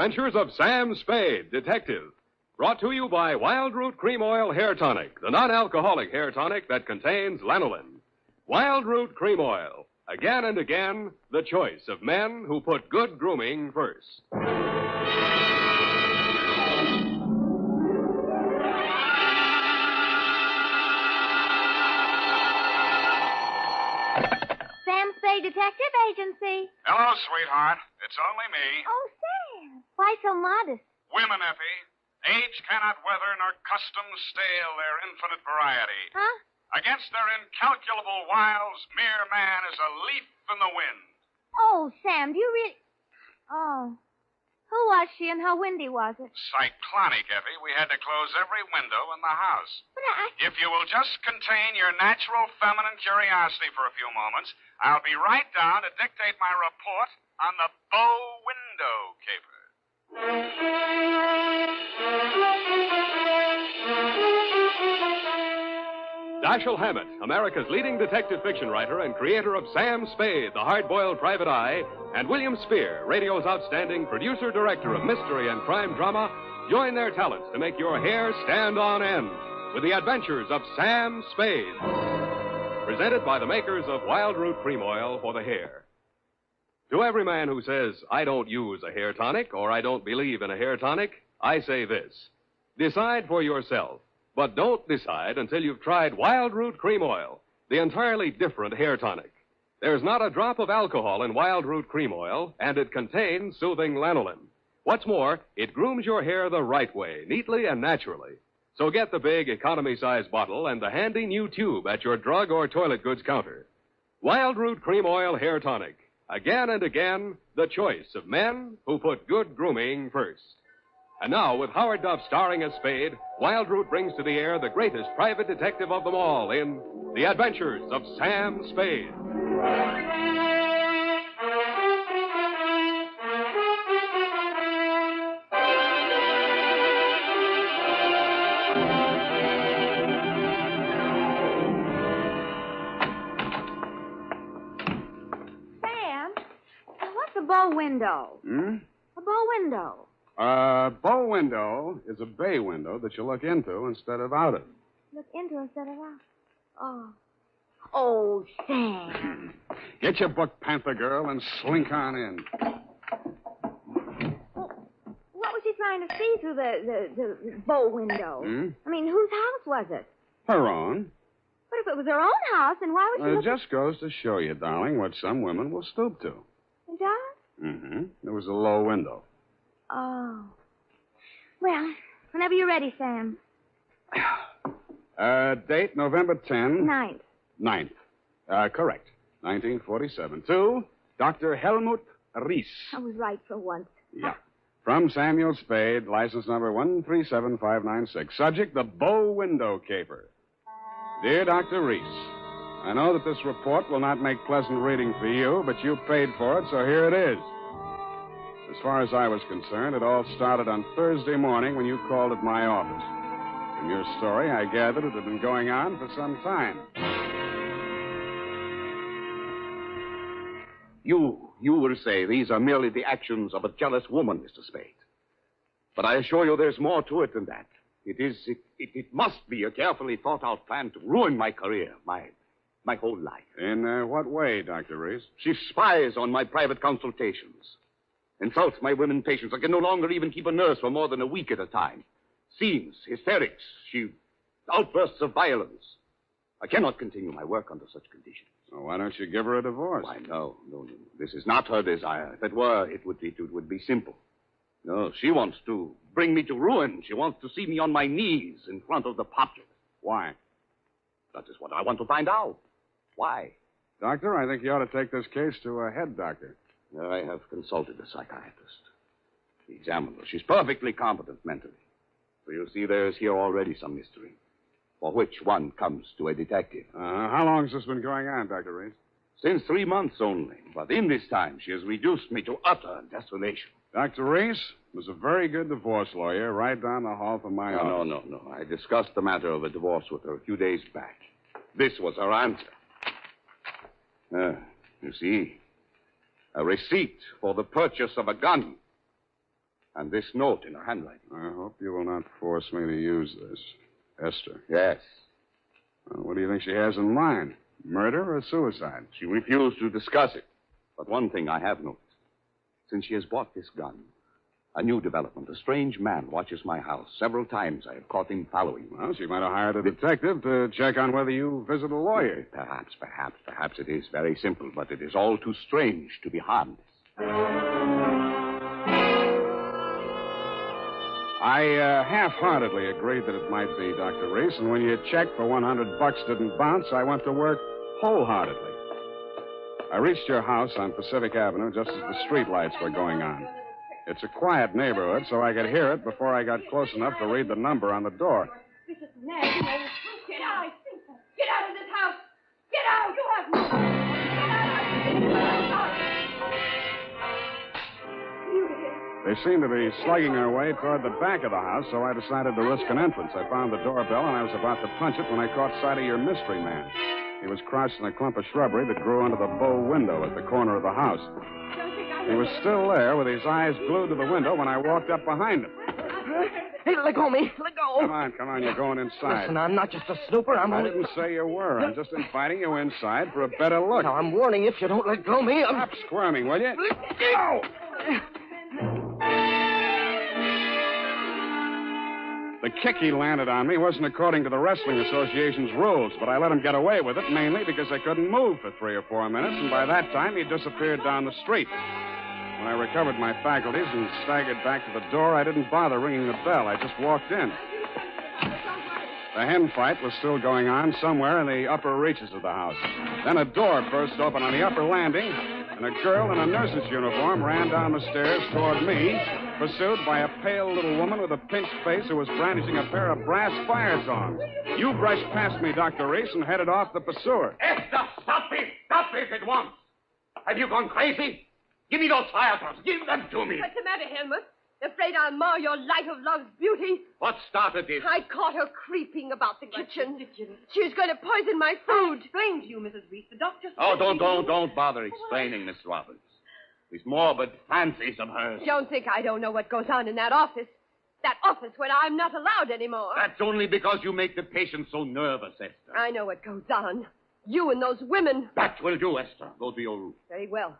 Adventures of Sam Spade, Detective. Brought to you by Wild Root Cream Oil Hair Tonic, the non-alcoholic hair tonic that contains lanolin. Wild Root Cream Oil. Again and again, the choice of men who put good grooming first. Sam Spade Detective Agency. Hello, sweetheart. It's only me. Oh, Sam. Why so modest? Women, Effie. Age cannot weather nor custom stale their infinite variety. Huh? Against their incalculable wiles, mere man is a leaf in the wind. Oh, Sam, do you really... Oh. Who was she and how windy was it? Cyclonic, Effie. We had to close every window in the house. But If you will just contain your natural feminine curiosity for a few moments, I'll be right down to dictate my report on the bow window caper. Dashiell Hammett, America's leading detective fiction writer and creator of Sam Spade, the hard-boiled private eye, and William Spear, radio's outstanding producer-director of mystery and crime drama, join their talents to make your hair stand on end with the adventures of Sam Spade. Presented by the makers of Wild Root Cream Oil for the hair. To every man who says, I don't use a hair tonic or I don't believe in a hair tonic, I say this. Decide for yourself. But don't decide until you've tried Wild Root Cream Oil, the entirely different hair tonic. There's not a drop of alcohol in Wild Root Cream Oil, and it contains soothing lanolin. What's more, it grooms your hair the right way, neatly and naturally. So get the big economy-size bottle and the handy new tube at your drug or toilet goods counter. Wild Root Cream Oil Hair Tonic. Again and again, the choice of men who put good grooming first. And now, with Howard Duff starring as Spade, Wild Root brings to the air the greatest private detective of them all in The Adventures of Sam Spade. Sam, what's a bow window? A bow window. Bow window is a bay window that you look into instead of out of. Look into instead of out. Oh. Oh, Sam. Get your book, Panther Girl, and slink on in. Well, what was she trying to see through the bow window? I mean, whose house was it? Her own. But if it was her own house, then why would she It just goes to show you, darling, what some women will stoop to. It does? There was a low window. Oh. Well, whenever you're ready, Sam. Date November 10. 9th. 9th. Correct. 1947. To Dr. Helmut Ries. I was right for once. Yeah. From Samuel Spade, license number 137596. Subject, the bow window caper. Dear Dr. Ries, I know that this report will not make pleasant reading for you, but you paid for it, so here it is. As far as I was concerned, it all started on Thursday morning when you called at my office. From your story, I gathered it had been going on for some time. You will say these are merely the actions of a jealous woman, Mr. Spade. But I assure you there's more to it than that. It must be a carefully thought-out plan to ruin my career, my whole life. In what way, Dr. Reese? She spies on my private consultations. Insults my women patients. I can no longer even keep a nurse for more than a week at a time. Scenes, hysterics, outbursts of violence. I cannot continue my work under such conditions. Well, why don't you give her a divorce? Why, no. This is not her desire. If it were, it would be simple. No, she wants to bring me to ruin. She wants to see me on my knees in front of the populace. Why? That is what I want to find out. Why? Doctor, I think you ought to take this case to a head doctor. I have consulted a psychiatrist. He examined her. She's perfectly competent mentally. So you see there's here already some mystery, for which one comes to a detective. How long has this been going on, Dr. Reese? Since 3 months only. But in this time, she has reduced me to utter desolation. Dr. Reese was a very good divorce lawyer right down the hall from my office. No. I discussed the matter of a divorce with her a few days back. This was her answer. You see, a receipt for the purchase of a gun. And this note in her handwriting. I hope you will not force me to use this. Esther. Yes. Well, what do you think she has in mind? Murder or suicide? She refused to discuss it. But one thing I have noticed. Since she has bought this gun, a new development. A strange man watches my house. Several times I have caught him following me. Well, she might have hired a detective to check on whether you visit a lawyer. Perhaps it is very simple, but it is all too strange to be harmless. I half-heartedly agreed that it might be, Dr. Reese, and when you checked for $100 didn't bounce, I went to work wholeheartedly. I reached your house on Pacific Avenue just as the street lights were going on. It's a quiet neighborhood, so I could hear it before I got close enough to read the number on the door. This is nasty. Get out. Get out of this house. Get out. You have no... Get out. They seemed to be slugging their way toward the back of the house, so I decided to risk an entrance. I found the doorbell, and I was about to punch it when I caught sight of your mystery man. He was crouched in a clump of shrubbery that grew under the bow window at the corner of the house. He was still there with his eyes glued to the window when I walked up behind him. Hey, let go of me. Let go. Come on. You're going inside. Listen, I'm not just a snooper. I didn't say you were. I'm just inviting you inside for a better look. Now, I'm warning you, if you don't let go of me, Stop squirming, will you? Go! The kick he landed on me wasn't according to the Wrestling Association's rules, but I let him get away with it mainly because I couldn't move for 3 or 4 minutes, and by that time he disappeared down the street. When I recovered my faculties and staggered back to the door, I didn't bother ringing the bell. I just walked in. The hen fight was still going on somewhere in the upper reaches of the house. Then a door burst open on the upper landing, and a girl in a nurse's uniform ran down the stairs toward me, pursued by a pale little woman with a pinched face who was brandishing a pair of brass fire tongs. You brushed past me, Dr. Reese, and headed off the pursuer. Esther, stop it! Stop it at once! Have you gone crazy? Give me those fire tongs. Give them to me. What's the matter, Helmut? Afraid I'll mar your light of love's beauty? What started this? I caught her creeping about the kitchen. She was going to poison my food. I explained to you, Mrs. Reese. The doctor said... Oh, don't bother explaining, Miss Roberts. These morbid fancies of hers. Don't think I don't know what goes on in that office. That office when I'm not allowed anymore. That's only because you make the patient so nervous, Esther. I know what goes on. You and those women. That will do, Esther. Go to your room. Very well.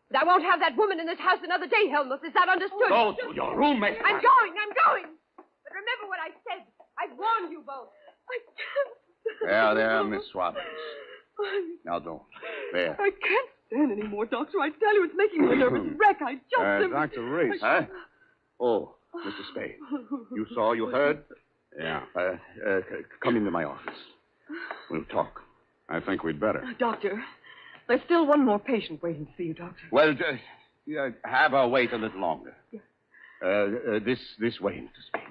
But I won't have that woman in this house another day, Helmut. Is that understood? Go to your room, Esther. I'm going. But remember what I said. I warned you both. I can't. There, Miss Roberts. Now don't. There. I can't stand anymore, Doctor. I tell you, it's making me a nervous wreck. I just... Dr. Reese. Huh? Oh, Mr. Spade. You saw, you heard? Yeah. Come into my office. We'll talk. I think we'd better. Doctor, there's still one more patient waiting to see you, Doctor. Well, have her wait a little longer. Yeah. This way, Mr. Spade.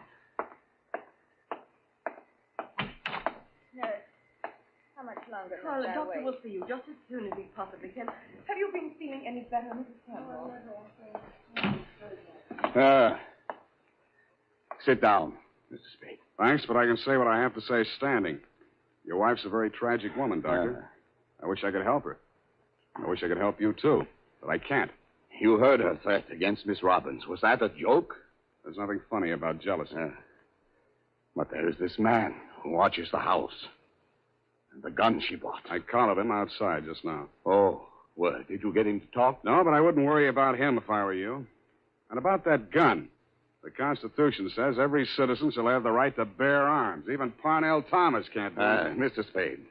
How much longer? Well, the doctor will see you just as soon as he possibly can. Have you been feeling any better, Mrs. Campbell? Sit down, Mr. Spade. Thanks, but I can say what I have to say standing. Your wife's a very tragic woman, Doctor. I wish I could help her. I wish I could help you, too, but I can't. You heard her threat against Miss Robbins. Was that a joke? There's nothing funny about jealousy. But there is this man who watches the house. And the gun she bought. I collared him outside just now. Oh, well, did you get him to talk? No, but I wouldn't worry about him if I were you. And about that gun. The Constitution says every citizen shall have the right to bear arms. Even Parnell Thomas can't do that. Mr. Spade,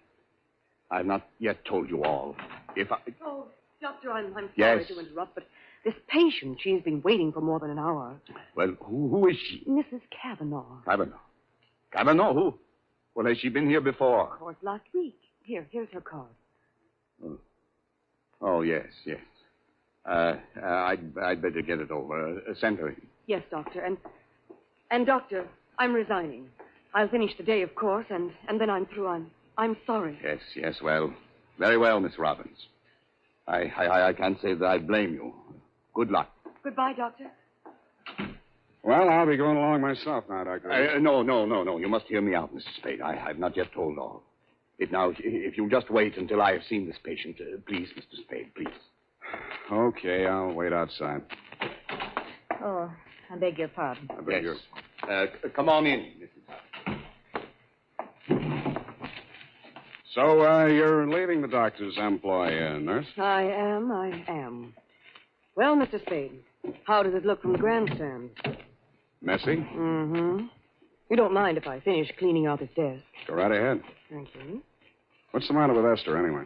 I've not yet told you all. If I... Oh, Doctor, I'm sorry Yes. to interrupt, but this patient, she's been waiting for more than an hour. Well, who is she? Mrs. Kavanaugh. Kavanaugh? Who? Well, has she been here before? Of course, last week. Here's her card. Oh, yes. I'd better get it over. Send her in. Yes, Doctor, and Doctor, I'm resigning. I'll finish today, of course, and then I'm through. I'm sorry. Yes, well. Very well, Miss Robbins. I can't say that I blame you. Good luck. Goodbye, Doctor. Well, I'll be going along myself now, Doctor. No. You must hear me out, Mr. Spade. I've not yet told all. If you'll just wait until I have seen this patient, please, Mr. Spade, please. Okay, I'll wait outside. Oh, I beg your pardon. I beg Yes. yours. Come on in, Mrs. So, you're leaving the doctor's employ, nurse? I am. Well, Mr. Spade, how does it look from the grandstand? Messy? Mm-hmm. You don't mind if I finish cleaning out his desk? Go right ahead. Thank you. What's the matter with Esther, anyway?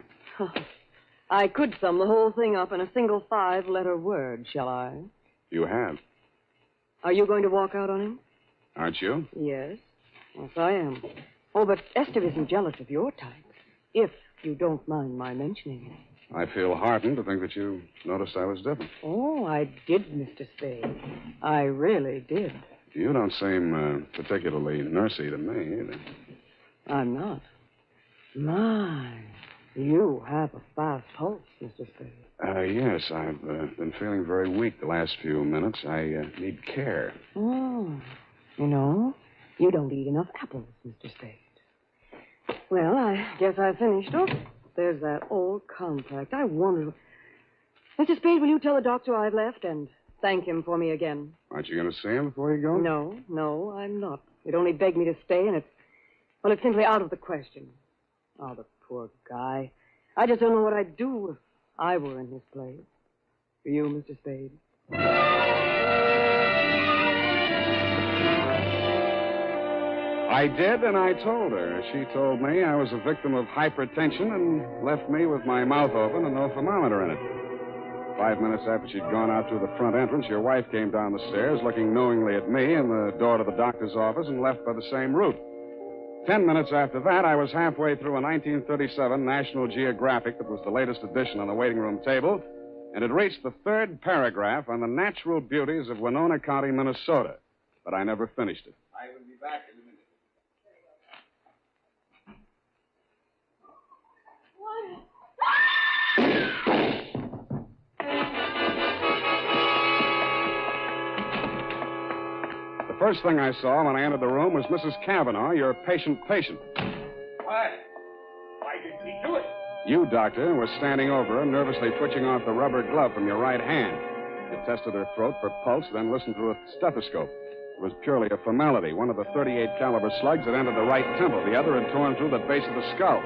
I could sum the whole thing up in a single 5-letter word, shall I? You have. Are you going to walk out on him? Aren't you? Yes. Yes, I am. Oh, but Esther isn't jealous of your type, if you don't mind my mentioning it. I feel heartened to think that you noticed I was different. Oh, I did, Mr. Spade. I really did. You don't seem particularly nursey to me, either. I'm not. My, you have a fast pulse, Mr. Spade. Yes, I've been feeling very weak the last few minutes. I need care. Oh, you know, you don't eat enough apples, Mr. Spade. Well, I guess I finished. Oh, there's that old contract. I wonder... Mr. Spade, will you tell the doctor I've left and thank him for me again? Aren't you going to see him before you go? No, I'm not. He'd only begged me to stay, and it's simply out of the question. Oh, the poor guy. I just don't know what I'd do if I were in his place. For you, Mr. Spade. I did, and I told her. She told me I was a victim of hypertension and left me with my mouth open and no thermometer in it. 5 minutes after she'd gone out through the front entrance, your wife came down the stairs, looking knowingly at me and the door to the doctor's office, and left by the same route. 10 minutes after that, I was halfway through a 1937 National Geographic that was the latest edition on the waiting room table, and had reached the 3rd paragraph on the natural beauties of Winona County, Minnesota. But I never finished it. I will be back in a minute. The first thing I saw when I entered the room was Mrs. Kavanaugh, your patient. Why did he do it? You, doctor, were standing over her, nervously twitching off the rubber glove from your right hand. You tested her throat for pulse, then listened through a stethoscope. It was purely a formality. One of the .38 caliber slugs had entered the right temple. The other had torn through the base of the skull.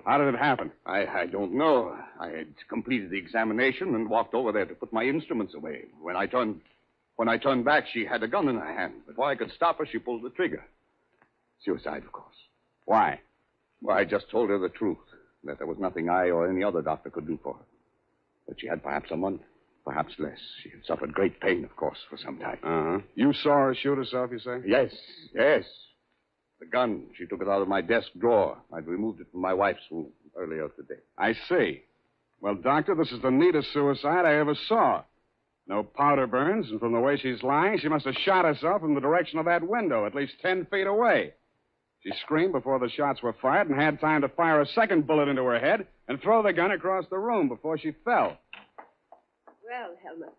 How did it happen? I don't know. I had completed the examination and walked over there to put my instruments away. When I turned back, she had a gun in her hand. Before I could stop her, she pulled the trigger. Suicide, of course. Why? Well, I just told her the truth, that there was nothing I or any other doctor could do for her. But she had perhaps a month, perhaps less. She had suffered great pain, of course, for some time. Uh-huh. You saw her shoot herself, you say? Yes. The gun, she took it out of my desk drawer. I'd removed it from my wife's room earlier today. I see. Well, doctor, this is the neatest suicide I ever saw. No powder burns, and from the way she's lying, she must have shot herself from the direction of that window, at least 10 feet away. She screamed before the shots were fired and had time to fire a second bullet into her head and throw the gun across the room before she fell. Well, Helmut,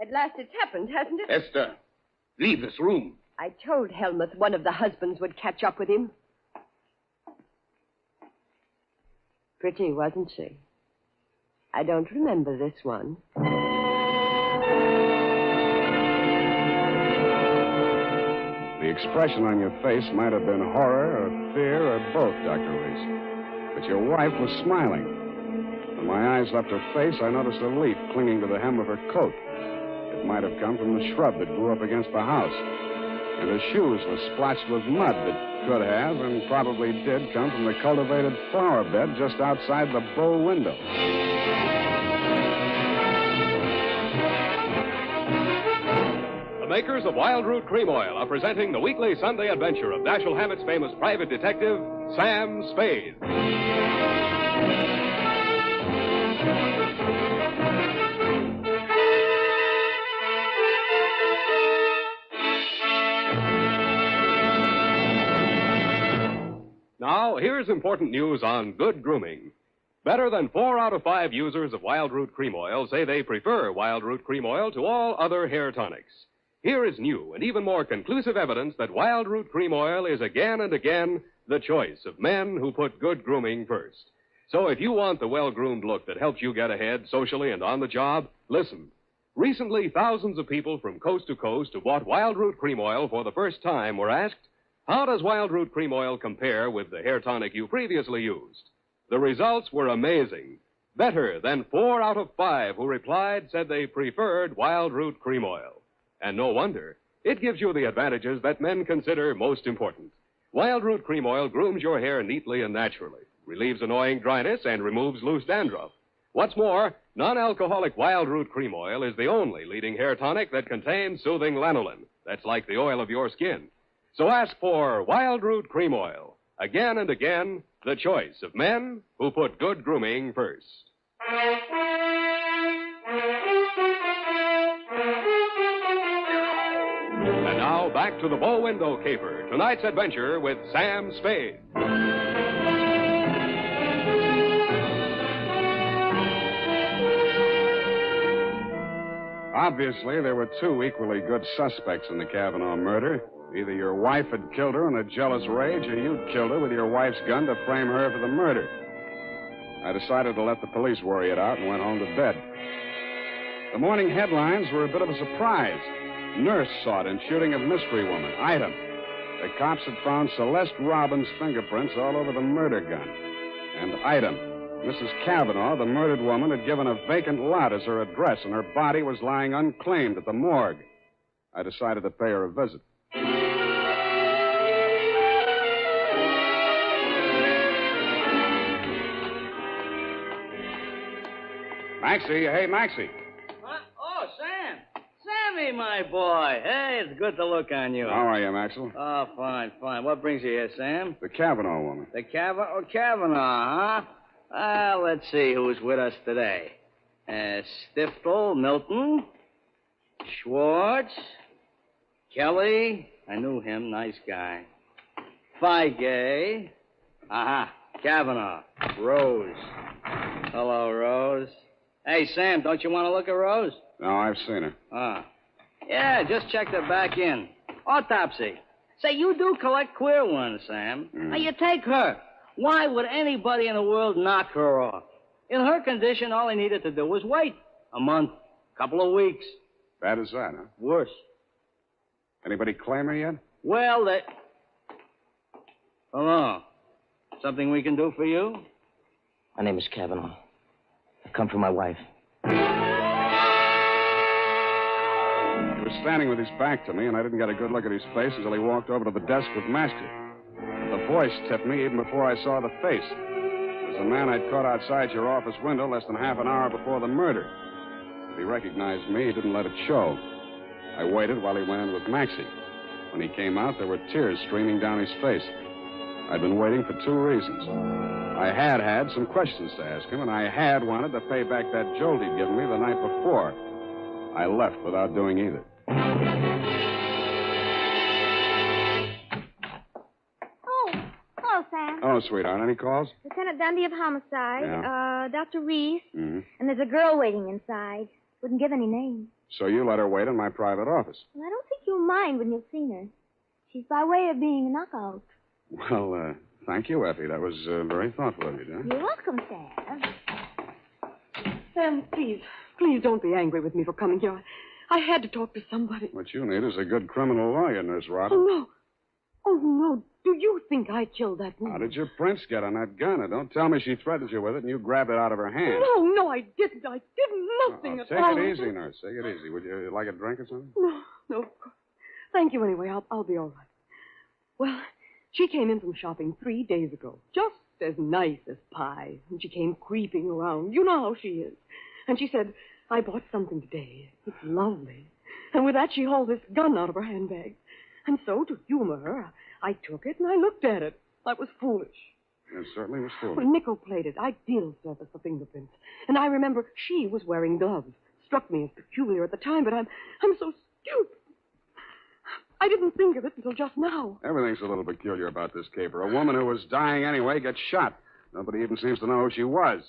at last it's happened, hasn't it? Esther, leave this room. I told Helmut one of the husbands would catch up with him. Pretty, wasn't she? I don't remember this one. The expression on your face might have been horror or fear or both, Dr. Reese. But your wife was smiling. When my eyes left her face, I noticed a leaf clinging to the hem of her coat. It might have come from the shrub that grew up against the house. And her shoes were splotched with mud that could have and probably did come from the cultivated flower bed just outside the bow window. The makers of Wild Root Cream Oil are presenting the weekly Sunday adventure of Dashiell Hammett's famous private detective, Sam Spade. Now, here's important news on good grooming. Better than 4 out of 5 users of Wild Root Cream Oil say they prefer Wild Root Cream Oil to all other hair tonics. Here is new and even more conclusive evidence that Wild Root Cream Oil is again and again the choice of men who put good grooming first. So if you want the well-groomed look that helps you get ahead socially and on the job, listen. Recently, thousands of people from coast to coast who bought Wild Root Cream Oil for the first time were asked, how does Wild Root Cream Oil compare with the hair tonic you previously used? The results were amazing. Better than 4 out of 5 who replied said they preferred Wild Root Cream Oil. And no wonder. It gives you the advantages that men consider most important. Wild Root Cream Oil grooms your hair neatly and naturally, relieves annoying dryness, and removes loose dandruff. What's more, non-alcoholic Wild Root Cream Oil is the only leading hair tonic that contains soothing lanolin. That's like the oil of your skin. So ask for Wild Root Cream Oil. Again and again, the choice of men who put good grooming first. And now, back to the bow window caper. Tonight's adventure with Sam Spade. Obviously, there were 2 equally good suspects in the Kavanaugh murder. Either your wife had killed her in a jealous rage, or you'd killed her with your wife's gun to frame her for the murder. I decided to let the police worry it out and went home to bed. The morning headlines were a bit of a surprise. Nurse sought in shooting of mystery woman. Item. The cops had found Celeste Robbins' fingerprints all over the murder gun. And item. Mrs. Kavanaugh, the murdered woman, had given a vacant lot as her address, and her body was lying unclaimed at the morgue. I decided to pay her a visit. Maxie, hey, Maxie. What? Oh, Sam. Sammy, my boy. Hey, it's good to look on you. How are you, Maxwell? Oh, fine, fine. What brings you here, Sam? The Kavanaugh woman. The Kavanaugh, huh? Let's see who's with us today. Stiftel, Milton, Schwartz, Kelly. I knew him. Nice guy. Feige. Aha. Kavanaugh. Rose. Hello, Rose. Hey, Sam, don't you want to look at Rose? No, I've seen her. Yeah, just checked her back in. Autopsy. Say, you do collect queer ones, Sam. Now, you take her. Why would anybody in the world knock her off? In her condition, all he needed to do was wait. A month. Couple of weeks. Bad as that, huh? Worse. Anybody claim her yet? Well, they... Hello. Something we can do for you? My name is Kavanaugh. I've come for my wife. He was standing with his back to me, and I didn't get a good look at his face until he walked over to the desk with Master. The voice tipped me even before I saw the face. It was the man I'd caught outside your office window less than half an hour before the murder. If he recognized me, he didn't let it show. I waited while he went in with Maxie. When he came out, there were tears streaming down his face. I'd been waiting for 2 reasons. I had some questions to ask him, and I had wanted to pay back that jolt he'd given me the night before. I left without doing either. Oh, hello, Sam. Oh, sweetheart, any calls? Lieutenant Dundee of Homicide, Yeah. Dr. Reese, Mm-hmm. and there's a girl waiting inside. Wouldn't give any names. So you let her wait in my private office. Well, I don't think you'll mind when you've seen her. She's by way of being a knockout. Well, thank you, Effie. That was very thoughtful of you, dear. You're welcome, Sam. Sam, please don't be angry with me for coming here. I had to talk to somebody. What you need is a good criminal lawyer, Nurse Robin. Oh, no. Oh, no. Do you think I killed that woman? How did your prince get on that gun? And don't tell me she threatened you with it and you grabbed it out of her hand. No, I didn't. I did nothing at all. Take it easy, Nurse. Take it easy. Would you like a drink or something? No, of course. Thank you anyway. I'll be all right. Well, she came in from shopping 3 days ago. Just as nice as pie. And she came creeping around. You know how she is. And she said, I bought something today. It's lovely. And with that, she hauled this gun out of her handbag. And so, to humor her, I took it and I looked at it. That was foolish. It certainly was foolish. Well, nickel-plated, ideal surface for fingerprints. And I remember she was wearing gloves. Struck me as peculiar at the time, but I'm so stupid. I didn't think of it until just now. Everything's a little peculiar about this caper. A woman who was dying anyway gets shot. Nobody even seems to know who she was.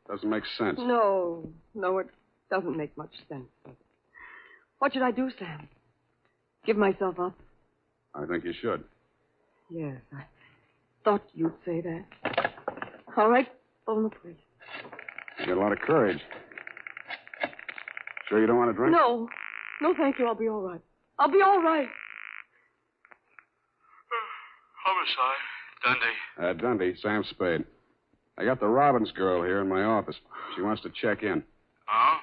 Doesn't make sense. No, it doesn't make much sense. What should I do, Sam? Give myself up? I think you should. Yes, I thought you'd say that. All right, Phone the police. You got a lot of courage. Sure you don't want to drink? No. No, thank you. I'll be all right. I'll be all right. Homicide. Dundee. Dundee, Sam Spade. I got the Robbins girl here in my office. She wants to check in. Oh?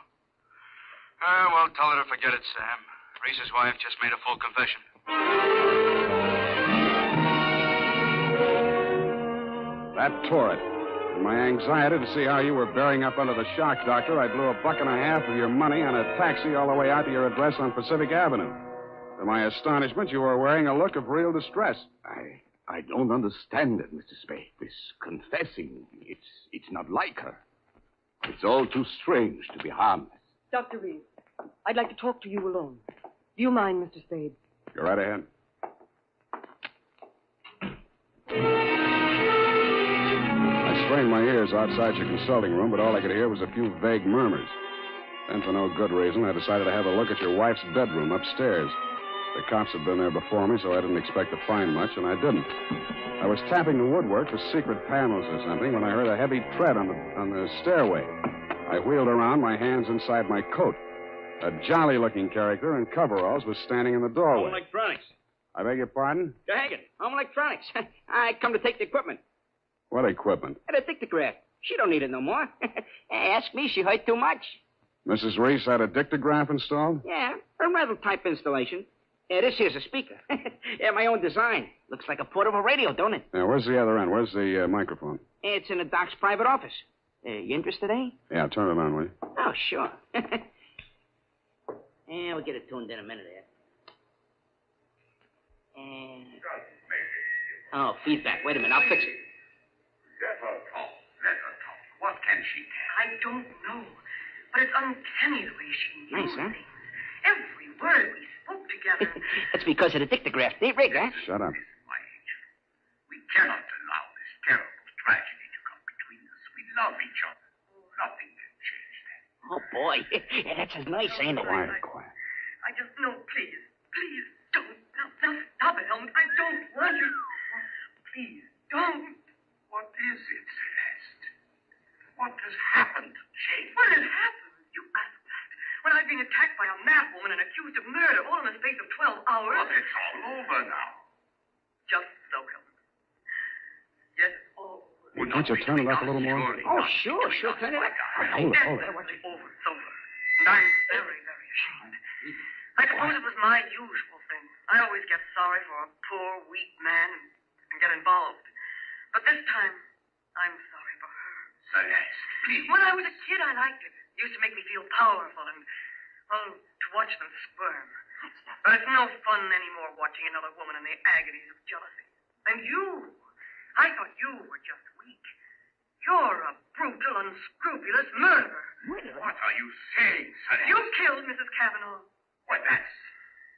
Well, tell her to forget it, Sam. Reese's wife just made a full confession. That tore it. In my anxiety to see how you were bearing up under the shock, Doctor, I blew $1.50 of your money on a taxi all the way out to your address on Pacific Avenue. To my astonishment, you were wearing a look of real distress. I don't understand it, Mr. Spade. This confessing, it's not like her. It's all too strange to be harmless. Dr. Reeves, I'd like to talk to you alone. Do you mind, Mr. Spade? Go right ahead. I strained my ears outside your consulting room, but all I could hear was a few vague murmurs. Then, for no good reason, I decided to have a look at your wife's bedroom upstairs. The cops had been there before me, so I didn't expect to find much, and I didn't. I was tapping the woodwork for secret panels or something when I heard a heavy tread on the stairway. I wheeled around, my hands inside my coat. A jolly-looking character in coveralls was standing in the doorway. Home Electronics. I beg your pardon? Hagen, Home Electronics. I come to take the equipment. What equipment? The dictograph. She don't need it no more. Ask me, she heard too much. Mrs. Reese had a dictograph installed? Yeah, a rental type installation. This here's a speaker. My own design. Looks like a portable radio, don't it? Yeah, where's the other end? Where's the microphone? It's in the doc's private office. You interested, eh? Yeah, turn it on, will you? Oh, sure. We'll get it tuned in a minute here. Oh, feedback. Wait a minute, I'll fix it. Let her talk. What can she tell? I don't know. But it's uncanny the way she knew Nice, huh? things. Every word we spoke together. That's because of the dictograph. They rig, huh? Shut up. My angel, we cannot allow this terrible tragedy to come between us. We love each other. Nothing can change that. Oh, boy. That's as nice, ain't it? Quiet. I just know, please don't. Now stop it, Helmut. I don't want you. Please don't. What is it, Celeste? What has happened to Jane? What has happened? You asked that. When I've been attacked by a mad woman and accused of murder all in the space of 12 hours. But it's all over now. Just so, Helmut. Yes, it's all over. Hey, can't you turn it up a little more? Oh, sure. Turn it up. Hold it. It's over. It's over. And I'm very, very ashamed. I suppose it was my usual thing. I always get sorry for a poor, weak man and get involved. But this time, I'm sorry for her. Celeste, please. When I was a kid, I liked it. It used to make me feel powerful and, well, to watch them squirm. But it's no fun anymore watching another woman in the agonies of jealousy. And you, I thought you were just weak. You're a brutal, unscrupulous murderer. What are you saying, Celeste? You killed Mrs. Kavanaugh. Why,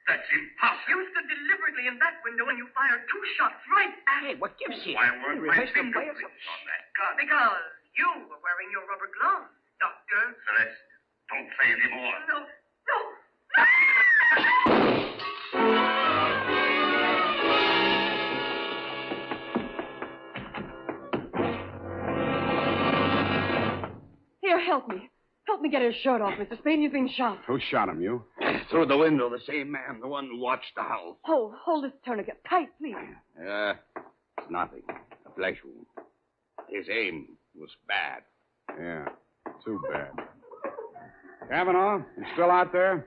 that's impossible. You stood deliberately in that window and you fired 2 shots right at Hey, what gives you? Why weren't my Rehearsed them by fingerprints yourself? on that gun? Because you were wearing your rubber gloves, Doctor. Celeste, don't say any more. No. Here, help me. Help me get his shirt off, Mr. Spade. He's been shot. Who shot him, you? Through the window, the same man, the one who watched the house. Hold this tourniquet tight, please. It's nothing. A flesh wound. His aim was bad. Yeah, too bad. Kavanaugh, you still out there?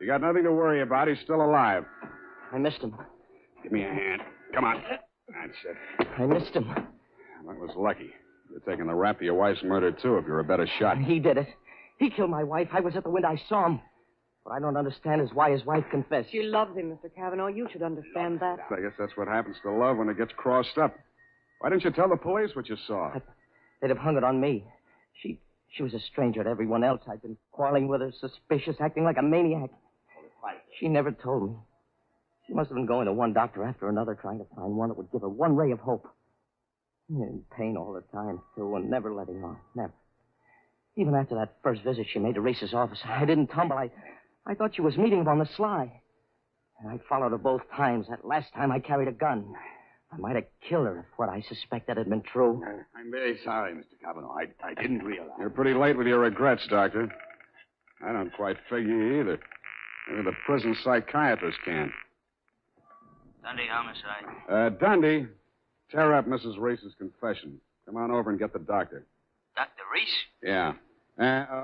You got nothing to worry about. He's still alive. I missed him. Give me a hand. Come on. That's it. I missed him. That was lucky. You're taking the rap for your wife's murder, too, if you're a better shot. He did it. He killed my wife. I was at the window. I saw him. What I don't understand is why his wife confessed. She loves him, Mr. Kavanaugh. You should understand that. I guess that's what happens to love when it gets crossed up. Why didn't you tell the police what you saw? They'd have hung it on me. She was a stranger to everyone else. I'd been quarreling with her, suspicious, acting like a maniac. She never told me. She must have been going to one doctor after another, trying to find one that would give her one ray of hope. In pain all the time, too, and never letting on. Never. Even after that first visit she made to Reese's office, I didn't tumble. I thought she was meeting him on the sly. And I followed her both times. That last time I carried a gun. I might have killed her if what I suspected had been true. I'm very sorry, Mr. Cavanaugh. I didn't realize. You're pretty late with your regrets, Doctor. I don't quite figure you either. Maybe the prison psychiatrist can. Dundee homicide. Dundee, tear up Mrs. Reese's confession. Come on over and get the doctor. Dr. Reese? Yeah.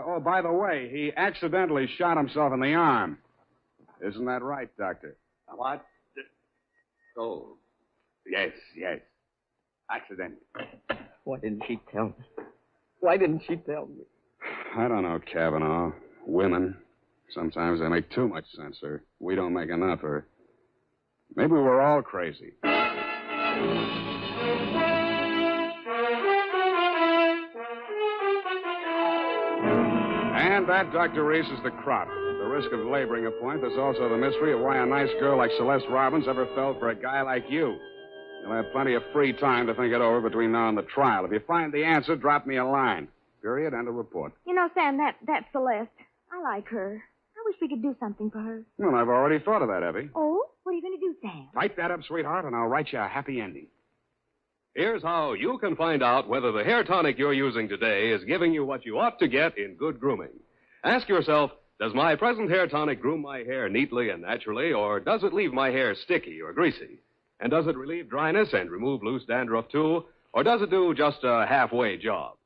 Oh, by the way, he accidentally shot himself in the arm. Isn't that right, Doctor? What? Oh. Yes. Accident. Why didn't she tell me? Why didn't she tell me? I don't know, Cavanaugh. Women. Sometimes they make too much sense, or we don't make enough, or maybe we're all crazy. And that, Dr. Reese, is the crop. The risk of laboring a point. There's also the mystery of why a nice girl like Celeste Robbins ever fell for a guy like you. You'll have plenty of free time to think it over between now and the trial. If you find the answer, drop me a line. Period. And a report. You know, Sam, that's Celeste. I like her. I wish we could do something for her. Well, I've already thought of that, Evie. Oh? What are you going to do, Sam? Type that up, sweetheart, and I'll write you a happy ending. Here's how you can find out whether the hair tonic you're using today is giving you what you ought to get in good grooming. Ask yourself, does my present hair tonic groom my hair neatly and naturally, or does it leave my hair sticky or greasy? And does it relieve dryness and remove loose dandruff, too, or does it do just a halfway job?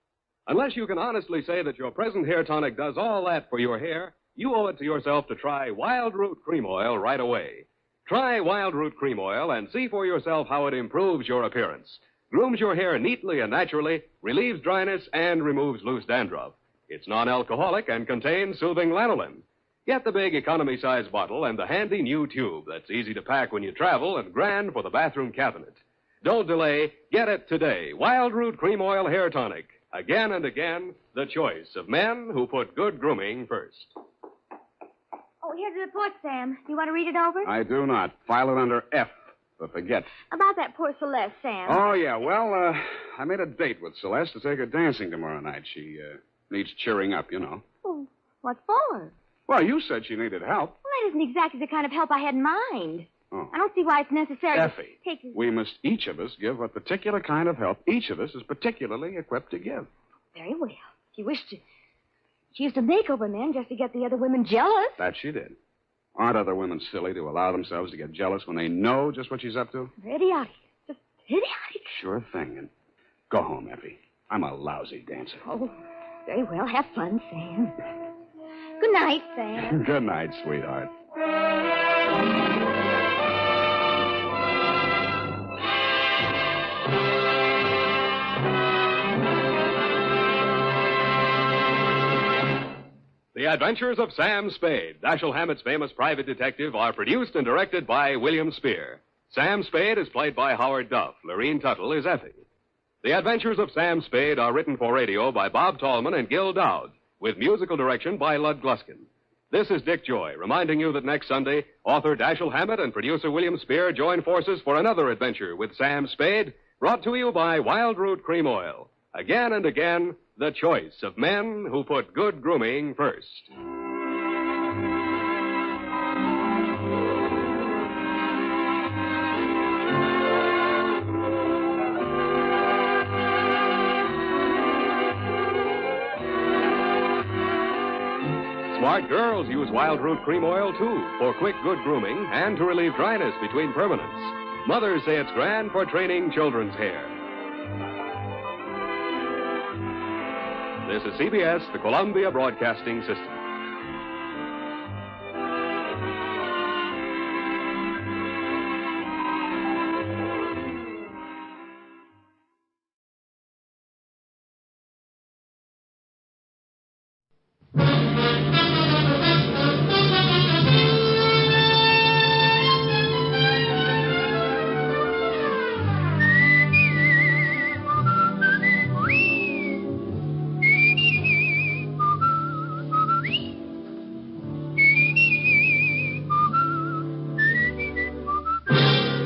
Unless you can honestly say that your present hair tonic does all that for your hair, you owe it to yourself to try Wild Root Cream Oil right away. Try Wild Root Cream Oil and see for yourself how it improves your appearance, grooms your hair neatly and naturally, relieves dryness, and removes loose dandruff. It's non-alcoholic and contains soothing lanolin. Get the big economy-size bottle and the handy new tube that's easy to pack when you travel and grand for the bathroom cabinet. Don't delay. Get it today. Wild Root Cream Oil Hair Tonic. Again and again, the choice of men who put good grooming first. Oh, here's the report, Sam. You want to read it over? I do not. File it under F for forget. About that poor Celeste, Sam. Oh, yeah. Well, I made a date with Celeste to take her dancing tomorrow night. She needs cheering up, you know. Oh, what for? Well, you said she needed help. Well, that isn't exactly the kind of help I had in mind. Oh. I don't see why it's necessary Effie, to take... we must each of us give a particular kind of help each of us is particularly equipped to give. Very well. She used to make over men just to get the other women jealous. That she did. Aren't other women silly to allow themselves to get jealous when they know just what she's up to? Idiotic. Just idiotic. Sure thing. And go home, Effie. I'm a lousy dancer. Oh, very well. Have fun, Sam. Good night, Sam. Good night, sweetheart. The Adventures of Sam Spade, Dashiell Hammett's famous private detective, are produced and directed by William Spear. Sam Spade is played by Howard Duff. Lorene Tuttle is Effie. The Adventures of Sam Spade are written for radio by Bob Tallman and Gil Dowd, with musical direction by Lud Gluskin. This is Dick Joy, reminding you that next Sunday, author Dashiell Hammett and producer William Spear join forces for another adventure with Sam Spade, brought to you by Wild Root Cream Oil. Again and again, the choice of men who put good grooming first. Smart girls use Wild Root Cream Oil, too, for quick, good grooming and to relieve dryness between permanents. Mothers say it's grand for training children's hair. This is CBS, the Columbia Broadcasting System.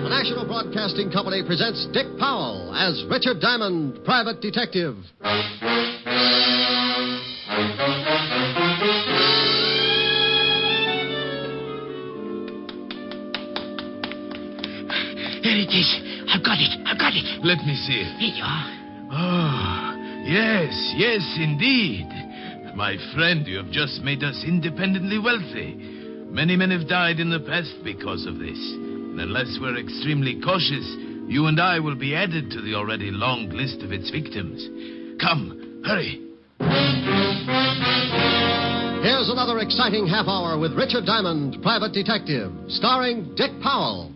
National Broadcasting Company presents Dick Powell as Richard Diamond, private detective. There it is. I've got it. Let me see it. Here you are. Oh, yes, indeed. My friend, you have just made us independently wealthy. Many men have died in the past because of this. And unless we're extremely cautious, you and I will be added to the already long list of its victims. Come, hurry. Here's another exciting half hour with Richard Diamond, Private Detective, starring Dick Powell.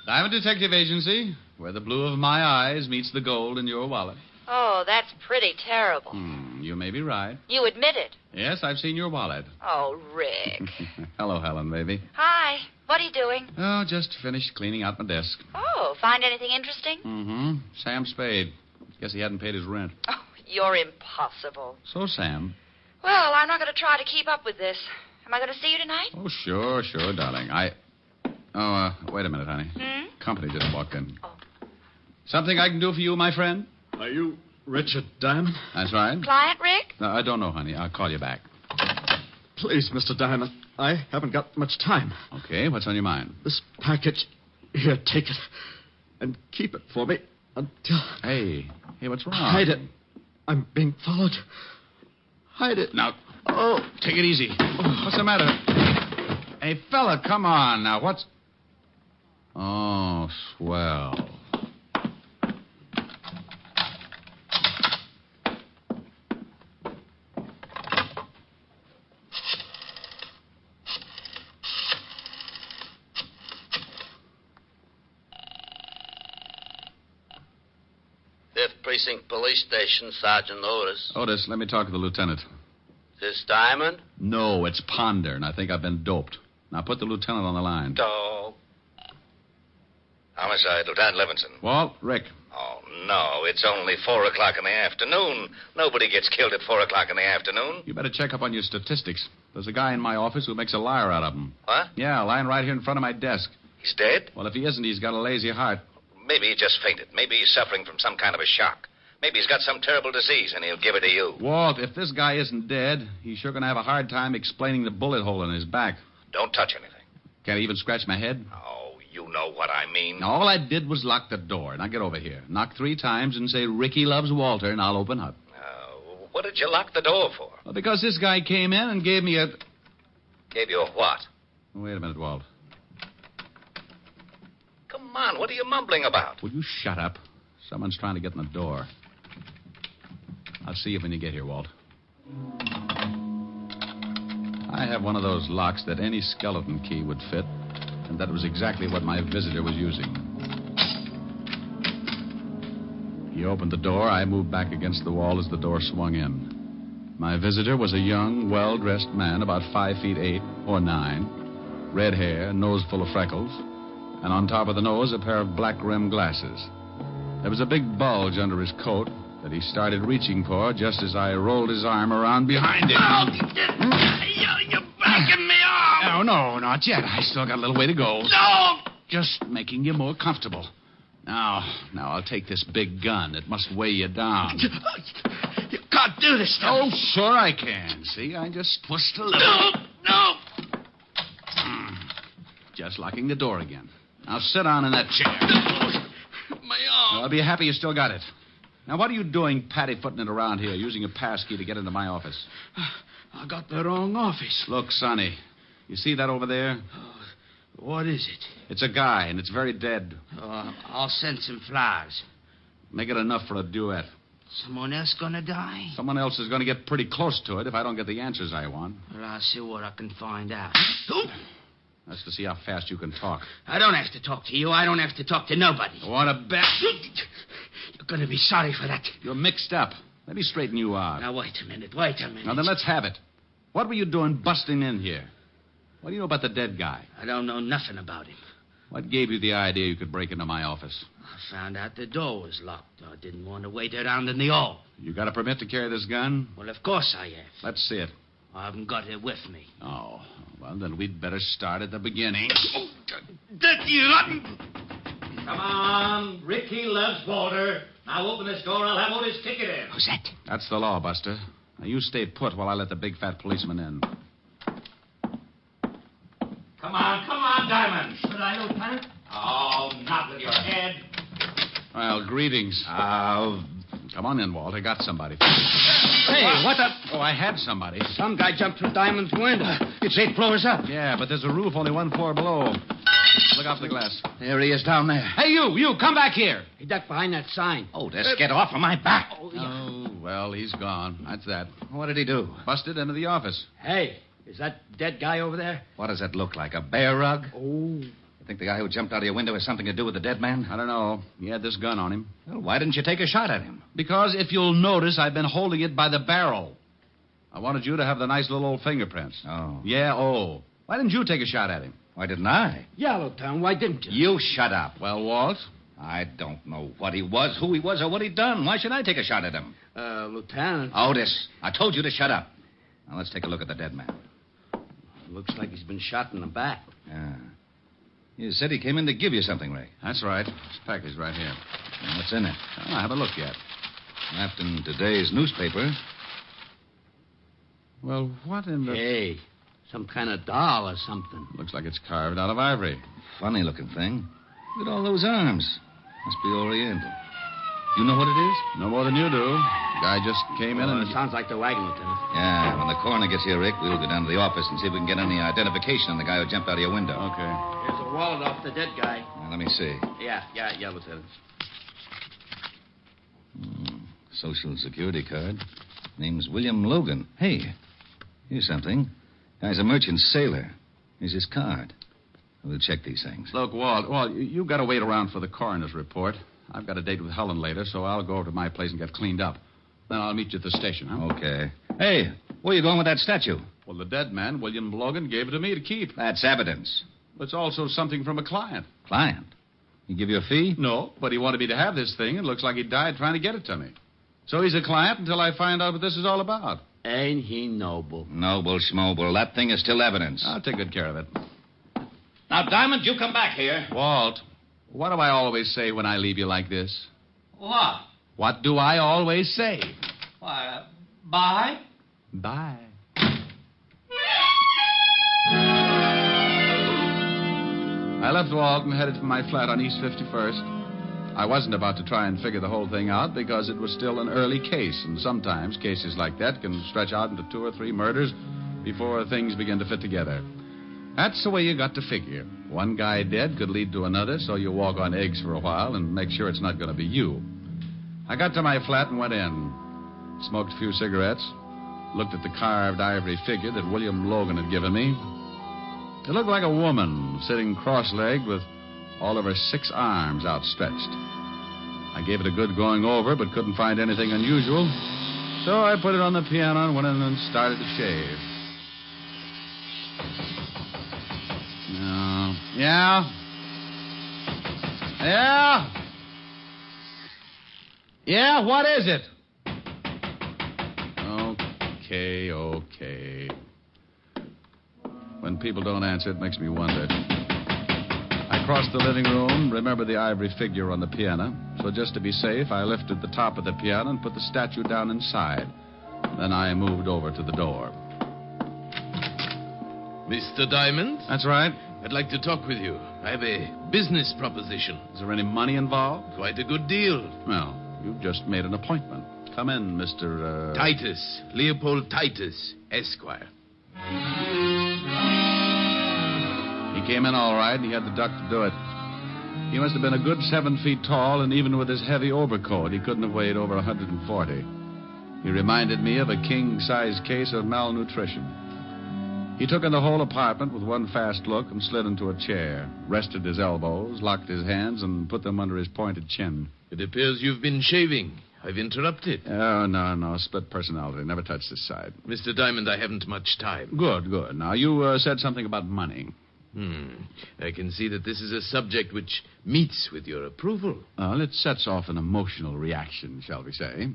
Diamond Detective Agency, where the blue of my eyes meets the gold in your wallet. Oh, that's pretty terrible. You may be right. You admit it. Yes, I've seen your wallet. Oh, Rick. Hello, Helen, baby. Hi. What are you doing? Oh, just finished cleaning out my desk. Oh, find anything interesting? Mm-hmm. Sam Spade. Guess he hadn't paid his rent. Oh, you're impossible. So, Sam. Well, I'm not going to try to keep up with this. Am I going to see you tonight? Oh, sure, darling. Wait a minute, honey. Company just walked in. Oh. Something I can do for you, my friend? Are you Richard Diamond? That's right. Client, Rick? No, I don't know, honey. I'll call you back. Please, Mr. Diamond. I haven't got much time. Okay, what's on your mind? This package. Here, take it. And keep it for me until... Hey, what's wrong? Hide it. I'm being followed. Hide it. Now, take it easy. What's the matter? Hey, fella, come on now. What's... Oh, swell. Precinct Police Station, Sergeant Otis. Otis, let me talk to the lieutenant. Is this Diamond? No, it's Ponder, and I think I've been doped. Now put the lieutenant on the line. Oh. Homicide, Lieutenant Livingston. Walt, Rick. Oh, no, it's only 4 o'clock in the afternoon. Nobody gets killed at 4 o'clock in the afternoon. You better check up on your statistics. There's a guy in my office who makes a liar out of them. What? Yeah, lying right here in front of my desk. He's dead? Well, if he isn't, he's got a lazy heart. Maybe he just fainted. Maybe he's suffering from some kind of a shock. Maybe he's got some terrible disease, and he'll give it to you. Walt, if this guy isn't dead, he's sure going to have a hard time explaining the bullet hole in his back. Don't touch anything. Can't even scratch my head? Oh, you know what I mean. All I did was lock the door. Now get over here. Knock 3 times and say, Ricky loves Walter, and I'll open up. What did you lock the door for? Well, because this guy came in and gave me a... Gave you a what? Wait a minute, Walt. Come on, what are you mumbling about? Will you shut up? Someone's trying to get in the door. I'll see you when you get here, Walt. I have one of those locks that any skeleton key would fit, and that was exactly what my visitor was using. He opened the door. I moved back against the wall as the door swung in. My visitor was a young, well-dressed man, about 5 feet 8 or 9, red hair, nose full of freckles, and on top of the nose, a pair of black-rimmed glasses. There was a big bulge under his coat that he started reaching for just as I rolled his arm around behind him. You're backing me off. No, not yet. I still got a little way to go. No! Just making you more comfortable. Now, I'll take this big gun. It must weigh you down. You can't do this stuff. Oh, sure I can. See, I just twist a little. No! Just locking the door again. Now sit down in that chair. My arm. I'll be happy you still got it. Now, what are you doing patty-footing it around here, using a passkey to get into my office? I got the wrong office. Look, Sonny, you see that over there? What is it? It's a guy, and it's very dead. I'll send some flowers. Make it enough for a duet. Someone else gonna die? Someone else is going to get pretty close to it if I don't get the answers I want. Well, I'll see what I can find out. That's to see how fast you can talk. I don't have to talk to you. I don't have to talk to nobody. Want to bet? You're going to be sorry for that. You're mixed up. Let me straighten you out. Now, wait a minute. Now, then let's have it. What were you doing busting in here? What do you know about the dead guy? I don't know nothing about him. What gave you the idea you could break into my office? I found out the door was locked. I didn't want to wait around in the hall. You got a permit to carry this gun? Well, of course I have. Let's see it. I haven't got it with me. Oh, well, then we'd better start at the beginning. Dirty rotten! Come on. Ricky loves Walter. Now open this door. I'll have Otis ticket in. Who's that? That's the law, Buster. Now, you stay put while I let the big fat policeman in. Come on, Diamond. Should I, Lieutenant? Oh, not with your head. Well, greetings. Come on in, Walt. I got somebody. Hey, what the... Oh, I had somebody. Some guy jumped through Diamond's window. It's 8 floors up. Yeah, but there's a roof only 1 floor below. Look out the glass. There he is down there. Hey, you, come back here. He ducked behind that sign. Otis, get off of my back. Oh, well, he's gone. That's that. What did he do? Busted into the office. Hey, is that dead guy over there? What does that look like? A bear rug? Oh. You think the guy who jumped out of your window has something to do with the dead man? I don't know. He had this gun on him. Well, why didn't you take a shot at him? Because if you'll notice, I've been holding it by the barrel. I wanted you to have the nice little old fingerprints. Oh. Yeah, oh. Why didn't you take a shot at him? Why didn't I? Yeah, Lieutenant, why didn't you? You shut up. Well, Walt? I don't know what he was, who he was, or what he'd done. Why should I take a shot at him? Lieutenant. Otis, I told you to shut up. Now, let's take a look at the dead man. Looks like he's been shot in the back. Yeah. You said he came in to give you something, Ray. That's right. This package right here. And what's in it? Well, I haven't looked yet. Wrapped in today's newspaper. Well, what in the... Hey, some kind of doll or something. Looks like it's carved out of ivory. Funny looking thing. Look at all those arms. Must be Oriental. You know what it is? No more than you do. The guy just came in and... It sounds like the wagon, Lieutenant. Yeah, when the coroner gets here, Rick, we'll go down to the office and see if we can get any identification on the guy who jumped out of your window. Okay. Here's a wallet off the dead guy. Now, let me see. Yeah, Lieutenant. Social Security card. Name's William Logan. Hey, here's something. Guy's a merchant sailor. Here's his card. We'll check these things. Look, Walt, you've got to wait around for the coroner's report. I've got a date with Helen later, so I'll go over to my place and get cleaned up. Then I'll meet you at the station, huh? Okay. Hey, where are you going with that statue? Well, the dead man, William Logan, gave it to me to keep. That's evidence. It's also something from a client. Client? He give you a fee? No, but he wanted me to have this thing. It looks like he died trying to get it to me. So he's a client until I find out what this is all about. Ain't he noble? Noble schmoble. That thing is still evidence. I'll take good care of it. Now, Diamond, you come back here. Walt, what do I always say when I leave you like this? What? What do I always say? Why, bye? Bye. I left Walt and headed for my flat on East 51st. I wasn't about to try and figure the whole thing out because it was still an early case, and sometimes cases like that can stretch out into 2 or 3 murders before things begin to fit together. That's the way you got to figure. One guy dead could lead to another, so you walk on eggs for a while and make sure it's not going to be you. I got to my flat and went in. Smoked a few cigarettes. Looked at the carved ivory figure that William Logan had given me. It looked like a woman sitting cross-legged with all of her 6 arms outstretched. I gave it a good going over, but couldn't find anything unusual. So I put it on the piano and went in and started to shave. No. Yeah? Yeah? Yeah, what is it? Okay. When people don't answer, it makes me wonder. I crossed the living room, remembered the ivory figure on the piano. So just to be safe, I lifted the top of the piano and put the statue down inside. Then I moved over to the door. Mr. Diamond? That's right. I'd like to talk with you. I have a business proposition. Is there any money involved? Quite a good deal. Well, you've just made an appointment. Come in, Mr. Titus. Leopold Titus, Esquire. He came in all right, and he had the duck to do it. He must have been a good 7 feet tall, and even with his heavy overcoat, he couldn't have weighed over 140. He reminded me of a king-size case of malnutrition. He took in the whole apartment with one fast look and slid into a chair, rested his elbows, locked his hands, and put them under his pointed chin. It appears you've been shaving. I've interrupted. Oh, no. Split personality. Never touched this side. Mr. Diamond, I haven't much time. Good. Now, you said something about money. I can see that this is a subject which meets with your approval. Well, it sets off an emotional reaction, shall we say.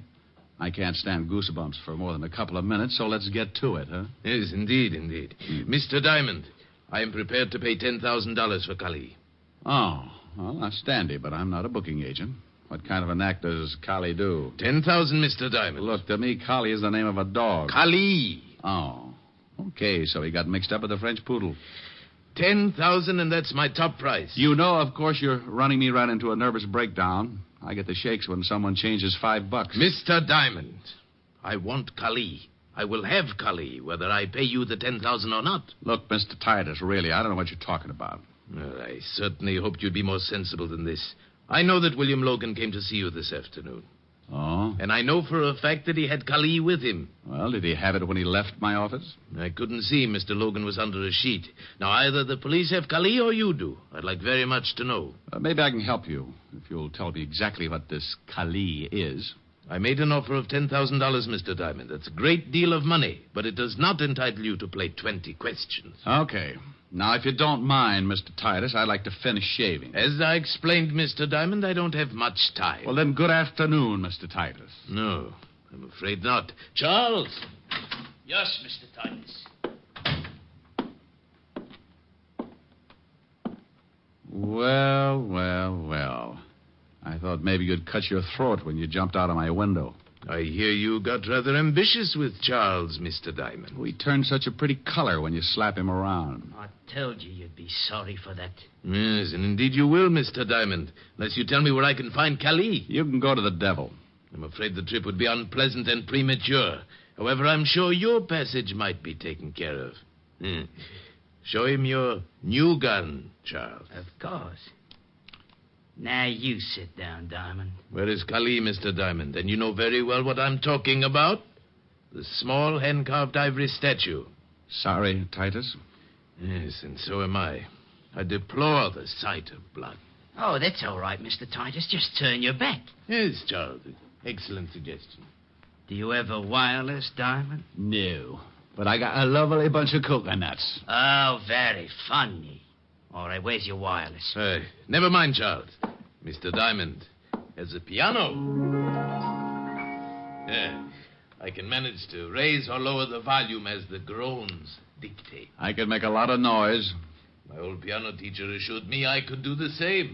I can't stand goosebumps for more than a couple of minutes, so let's get to it, huh? Yes, indeed. Mr. Diamond, I am prepared to pay $10,000 for Kali. Oh, Well, outstanding, but I'm not a booking agent. What kind of an act does Kali do? 10,000, Mr. Diamond. Look, to me, Kali is the name of a dog. Kali. Oh. Okay, so he got mixed up with the French poodle. 10,000, and that's my top price. You know, of course, you're running me right into a nervous breakdown. I get the shakes when someone changes $5. Mr. Diamond, I want Kali. I will have Kali, whether I pay you the 10,000 or not. Look, Mr. Titus, really, I don't know what you're talking about. Well, I certainly hoped you'd be more sensible than this. I know that William Logan came to see you this afternoon. Oh? And I know for a fact that he had Kali with him. Well, did he have it when he left my office? I couldn't see. Mr. Logan was under a sheet. Now, either the police have Kali or you do. I'd like very much to know. Maybe I can help you, if you'll tell me exactly what this Kali is. I made an offer of $10,000, Mr. Diamond. That's a great deal of money, but it does not entitle you to play 20 questions. Okay. Now, if you don't mind, Mr. Titus, I'd like to finish shaving. As I explained, Mr. Diamond, I don't have much time. Well, then, good afternoon, Mr. Titus. No, I'm afraid not. Charles! Yes, Mr. Titus. Well, well, well. I thought maybe you'd cut your throat when you jumped out of my window. I hear you got rather ambitious with Charles, Mr. Diamond. He turned such a pretty color when you slap him around. I told you you'd be sorry for that. Yes, and indeed you will, Mr. Diamond, unless you tell me where I can find Kali. You can go to the devil. I'm afraid the trip would be unpleasant and premature. However, I'm sure your passage might be taken care of. Show him your new gun, Charles. Of course. Now you sit down, Diamond. Where is Kali, Mr. Diamond? And you know very well what I'm talking about. The small hand-carved ivory statue. Sorry, Titus. Yes, and so am I. I deplore the sight of blood. Oh, that's all right, Mr. Titus. Just turn your back. Yes, Charles. Excellent suggestion. Do you have a wireless, Diamond? No. But I got a lovely bunch of coconuts. Oh, very funny. All right, where's your wireless? Never mind, Charles. Mr. Diamond has a piano. Yeah, I can manage to raise or lower the volume as the groans dictate. I could make a lot of noise. My old piano teacher assured me I could do the same.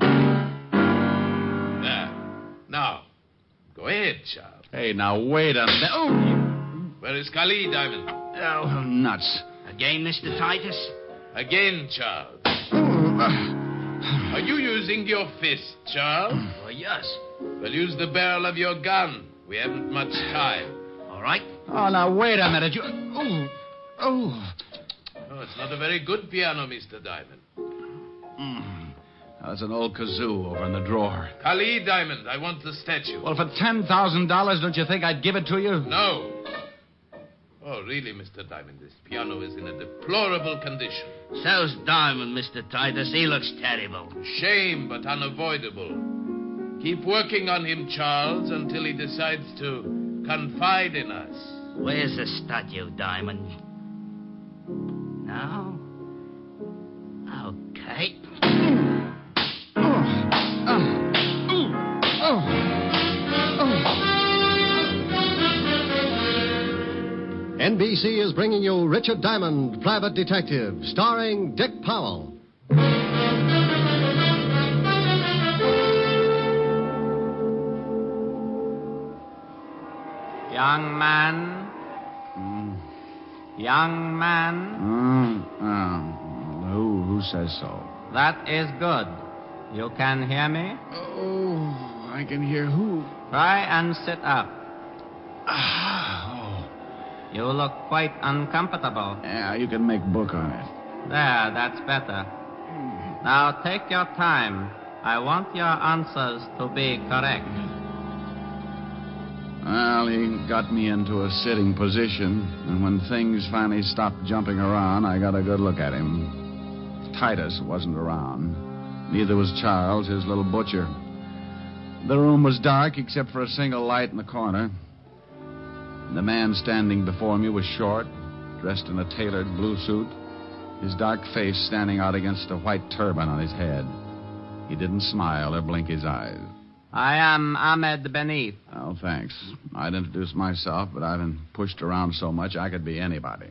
Now, go ahead, Charles. Hey, now, wait a minute. Oh! Where is Kali, Diamond? Oh, nuts. Again, Mr. Titus? Again, Charles. Are you using your fist, Charles? Oh, yes. Well, use the barrel of your gun. We haven't much time. All right. Oh, now, wait a minute. Oh, it's not a very good piano, Mr. Diamond. That's an old kazoo over in the drawer. Kali, Diamond, I want the statue. Well, for $10,000, don't you think I'd give it to you? No. Oh, really, Mr. Diamond, this piano is in a deplorable condition. So's Diamond, Mr. Titus. He looks terrible. Shame, but unavoidable. Keep working on him, Charles, until he decides to confide in us. Where's the statue, Diamond? No? Okay. NBC is bringing you Richard Diamond, Private Detective, starring Dick Powell. Young man. Young man. Who says so? That is good. You can hear me? Oh, I can hear who? Try and sit up. You look quite uncomfortable. Yeah, you can make book on it. There, that's better. Now take your time. I want your answers to be correct. Well, he got me into a sitting position, and when things finally stopped jumping around, I got a good look at him. Titus wasn't around. Neither was Charles, his little butcher. The room was dark except for a single light in the corner. The man standing before me was short, dressed in a tailored blue suit, his dark face standing out against a white turban on his head. He didn't smile or blink his eyes. I am Ahmed Beneath. Oh, thanks. I'd introduce myself, but I've been pushed around so much I could be anybody.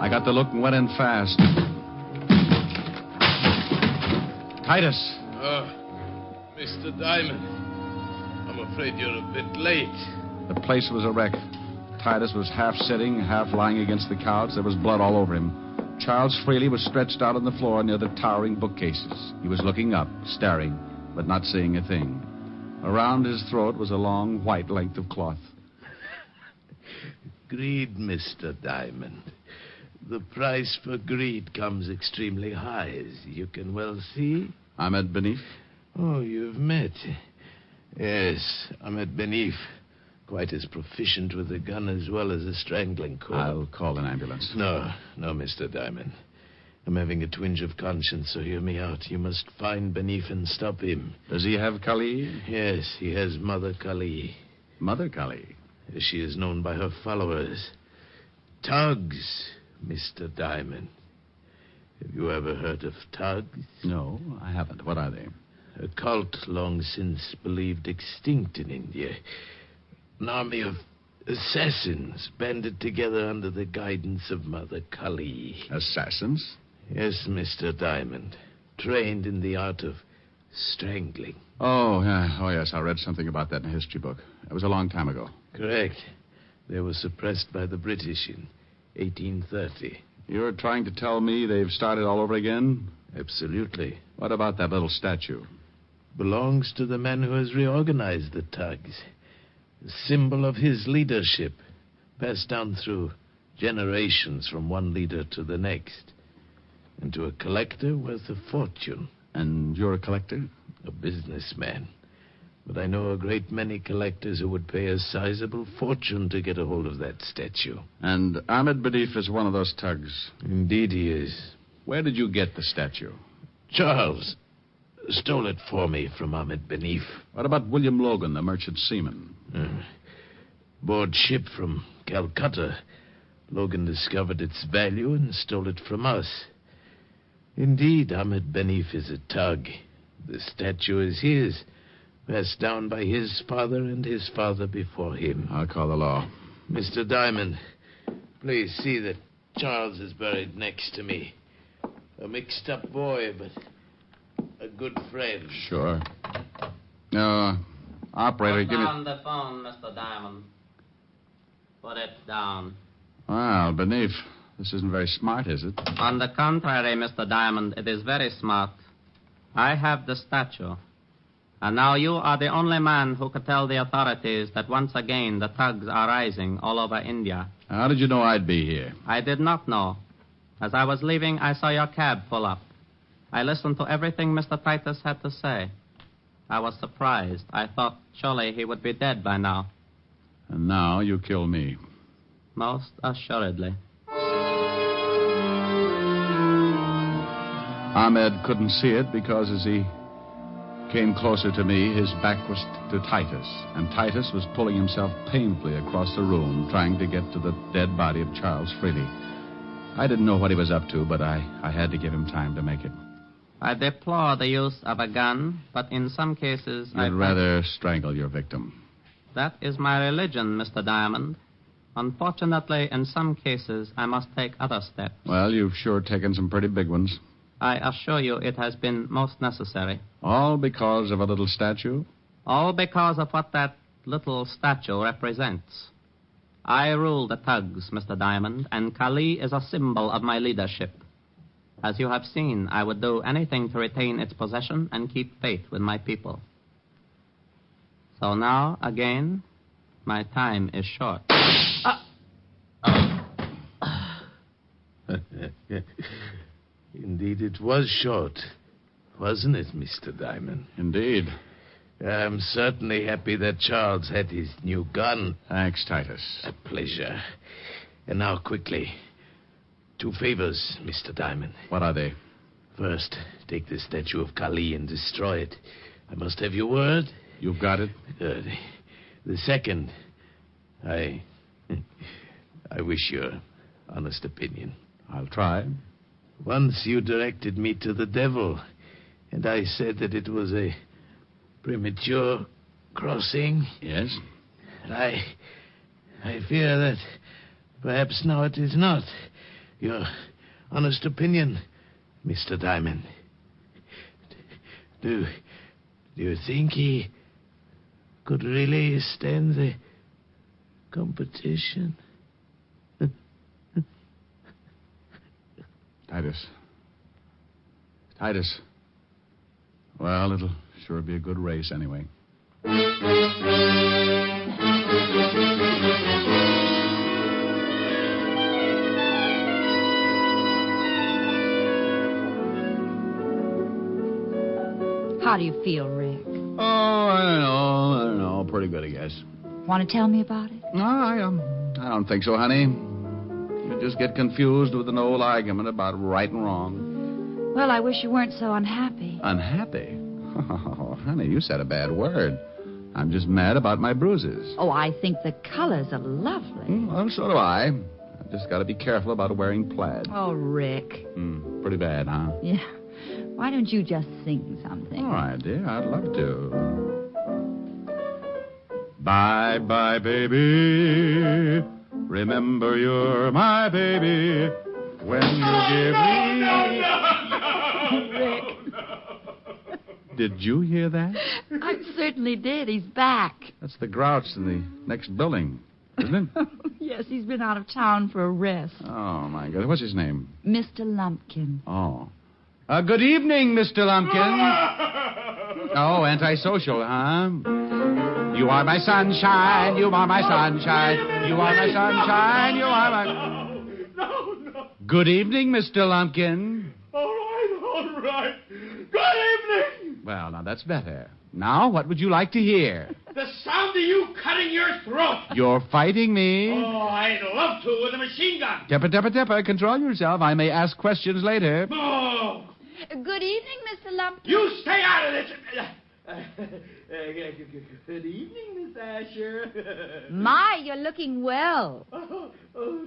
I got the look and went in fast. Titus. Mr. Diamond. I'm afraid you're a bit late. The place was a wreck. Titus was half sitting, half lying against the couch. There was blood all over him. Charles Freely was stretched out on the floor near the towering bookcases. He was looking up, staring, but not seeing a thing. Around his throat was a long, white length of cloth. Greed, Mr. Diamond. The price for greed comes extremely high, as you can well see. Ahmed Benif? Oh, you've met. Yes, Ahmed Benif. Quite as proficient with a gun as well as a strangling cord. I'll call an ambulance. No, Mr. Diamond. I'm having a twinge of conscience, so hear me out. You must find Benif and stop him. Does he have Kali? Yes, he has Mother Kali. Mother Kali? As she is known by her followers. Tugs, Mr. Diamond. Have you ever heard of Tugs? No, I haven't. What are they? A cult long since believed extinct in India. An army of assassins banded together under the guidance of Mother Kali. Assassins? Yes, Mr. Diamond. Trained in the art of strangling. Oh, yeah. Oh, yes. I read something about that in a history book. It was a long time ago. Correct. They were suppressed by the British in 1830. You're trying to tell me they've started all over again? Absolutely. What about that little statue? Belongs to the man who has reorganized the Tugs. A symbol of his leadership, passed down through generations from one leader to the next. And to a collector worth a fortune. And you're a collector? A businessman. But I know a great many collectors who would pay a sizable fortune to get a hold of that statue. And Ahmed Benif is one of those Tugs? Indeed he is. Where did you get the statue? Charles stole it for me from Ahmed Benif. What about William Logan, the merchant seaman? Board ship from Calcutta. Logan discovered its value and stole it from us. Indeed, Ahmed Benif is a Tug. The statue is his, passed down by his father and his father before him. I'll call the law. Mr. Diamond, please see that Charles is buried next to me. A mixed-up boy, but a good friend. Sure. Operator, Put give me... down the phone, Mr. Diamond. Put it down. Well, Benif, this isn't very smart, is it? On the contrary, Mr. Diamond, it is very smart. I have the statue. And now you are the only man who could tell the authorities that once again the Tugs are rising all over India. How did you know I'd be here? I did not know. As I was leaving, I saw your cab pull up. I listened to everything Mr. Titus had to say. I was surprised. I thought surely he would be dead by now. And now you kill me. Most assuredly. Ahmed couldn't see it because as he came closer to me, his back was to Titus. And Titus was pulling himself painfully across the room, trying to get to the dead body of Charles Freely. I didn't know what he was up to, but I had to give him time to make it. I deplore the use of a gun, but in some cases I'd rather strangle your victim. That is my religion, Mr. Diamond. Unfortunately, in some cases, I must take other steps. Well, you've sure taken some pretty big ones. I assure you it has been most necessary. All because of a little statue? All because of what that little statue represents. I rule the Tugs, Mr. Diamond, and Kali is a symbol of my leadership. As you have seen, I would do anything to retain its possession and keep faith with my people. So now, again, my time is short. Indeed, it was short, wasn't it, Mr. Diamond? Indeed. I'm certainly happy that Charles had his new gun. Thanks, Titus. A pleasure. And now, quickly, 2 favors, Mr. Diamond. What are they? First, take the statue of Kali and destroy it. I must have your word. You've got it? Good. The second, I wish your honest opinion. I'll try. Once you directed me to the devil, and I said that it was a premature crossing. Yes? And I fear that perhaps now it is not. your honest opinion, Mr. Diamond. Do you think he could really stand the competition? Titus. Well, it'll sure be a good race anyway. How do you feel, Rick? Oh, I don't know. Pretty good, I guess. Want to tell me about it? No, I don't think so, honey. You just get confused with an old argument about right and wrong. Well, I wish you weren't so unhappy. Unhappy? Oh, honey, you said a bad word. I'm just mad about my bruises. Oh, I think the colors are lovely. Well, so do I. I've just got to be careful about wearing plaid. Oh, Rick. Pretty bad, huh? Yeah. Why don't you just sing something? All right, dear. I'd love to. Bye-bye, baby. Remember you're my baby. When you give me... Rick. Did you hear that? I certainly did. He's back. That's the grouch in the next building, isn't it? Yes, he's been out of town for a rest. Oh, my God. What's his name? Mr. Lumpkin. Oh. Good evening, Mr. Lumpkin. Oh, antisocial, huh? You are my sunshine. You are my sunshine. You are my sunshine. You are my... No. Good evening, Mr. Lumpkin. All right. Good evening. Well, now that's better. Now, what would you like to hear? The sound of you cutting your throat. You're fighting me. Oh, I'd love to with a machine gun. Tipper. Control yourself. I may ask questions later. Oh. Good evening, Mr. Lumpkin. You stay out of this. Good evening, Miss Asher. My, you're looking well. Oh,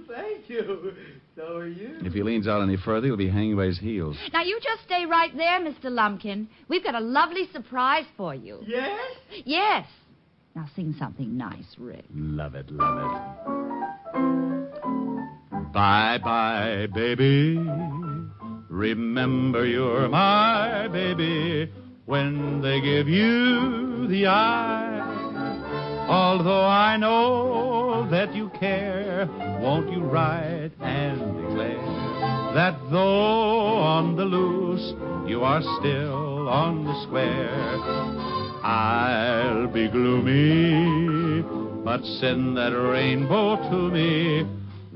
thank you. So are you. If he leans out any further, he'll be hanging by his heels. Now, you just stay right there, Mr. Lumpkin. We've got a lovely surprise for you. Yes? Yes. Now, sing something nice, Rick. Love it. Bye-bye, baby. Remember you're my baby when they give you the eye. Although I know that you care, won't you write and declare that though on the loose, you are still on the square. I'll be gloomy, but send that rainbow to me.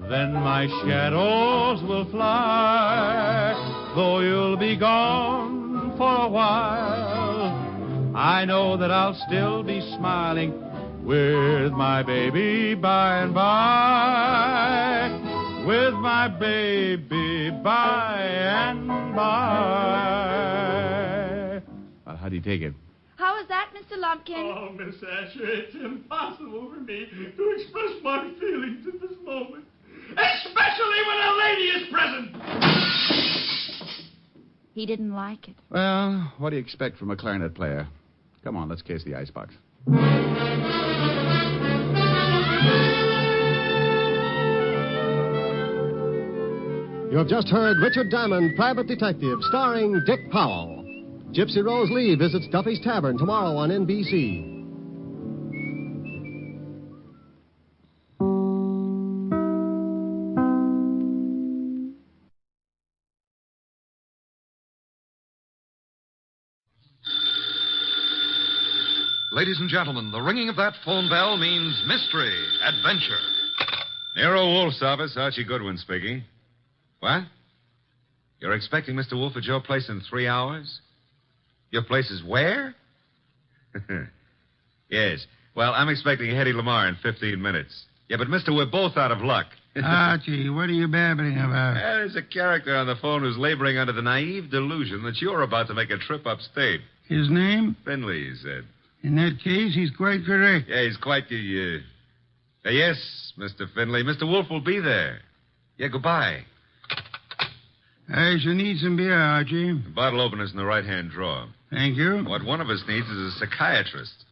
Then my shadows will fly, though you'll be gone for a while. I know that I'll still be smiling with my baby by and by. With my baby by and by. Well, how do you take it? How is that, Mr. Lumpkin? Oh, Miss Asher, it's impossible for me to express my feelings at this moment. Especially when a lady is present. He didn't like it. Well, what do you expect from a clarinet player? Come on, let's case the icebox. You have just heard Richard Diamond, Private Detective, starring Dick Powell. Gypsy Rose Lee visits Duffy's Tavern tomorrow on NBC. Ladies and gentlemen, the ringing of that phone bell means mystery, adventure. NERO Wolfe's office, Archie Goodwin speaking. What? You're expecting Mr. Wolfe at your place in 3 hours? Your place is where? Yes. Well, I'm expecting Hedy Lamarr in 15 minutes. Yeah, but, mister, we're both out of luck. Archie, what are you babbling about? There's a character on the phone who's laboring under the naive delusion that you're about to make a trip upstate. His name? Finley, he said. In that case, he's quite correct. Yeah, he's quite the, yes, Mr. Finley. Mr. Wolfe will be there. Yeah, goodbye. I shall need some beer, Archie. The bottle opener's in the right-hand drawer. Thank you. What one of us needs is a psychiatrist.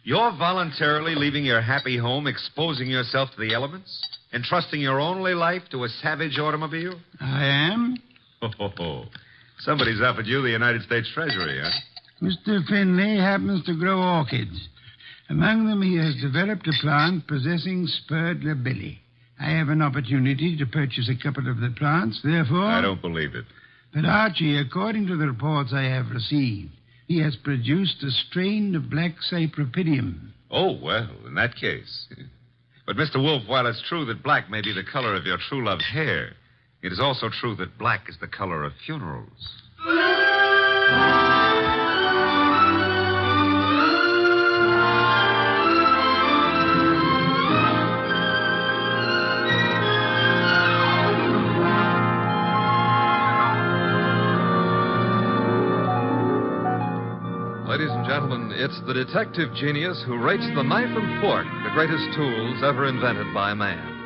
You're voluntarily leaving your happy home, exposing yourself to the elements? Entrusting your only life to a savage automobile? I am. Oh. Somebody's offered you the United States Treasury, huh? Mr. Finley happens to grow orchids. Among them, he has developed a plant possessing SPADE labelli. I have an opportunity to purchase a couple of the plants, therefore... I don't believe it. But, Archie, according to the reports I have received, he has produced a strain of black cypripedium. Oh, well, in that case. But, Mr. Wolfe, while it's true that black may be the color of your true love's hair, it is also true that black is the color of funerals. Ladies and gentlemen, it's the detective genius who rates the knife and fork the greatest tools ever invented by man.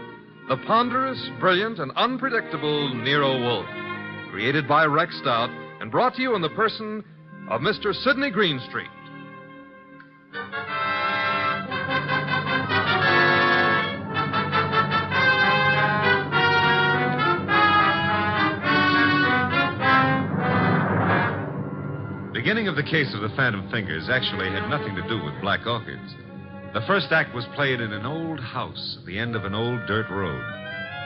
The ponderous, brilliant, and unpredictable NERO WOLFE. Created by Rex Stout and brought to you in the person of Mr. Sidney Greenstreet. The beginning of the case of the Phantom Fingers actually had nothing to do with black orchids. The first act was played in an old house at the end of an old dirt road.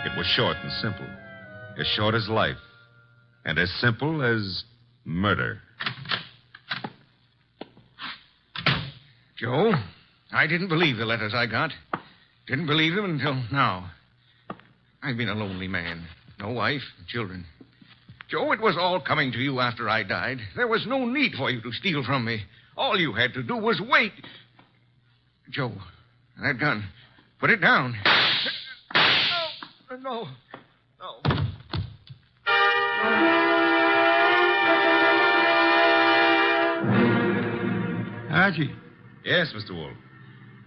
It was short and simple. As short as life. And as simple as murder. Joe, I didn't believe the letters I got. Didn't believe them until now. I've been a lonely man. No wife, children. Joe, it was all coming to you after I died. There was no need for you to steal from me. All you had to do was wait. Joe, that gun. Put it down. No. Archie. Yes, Mr. Wolfe.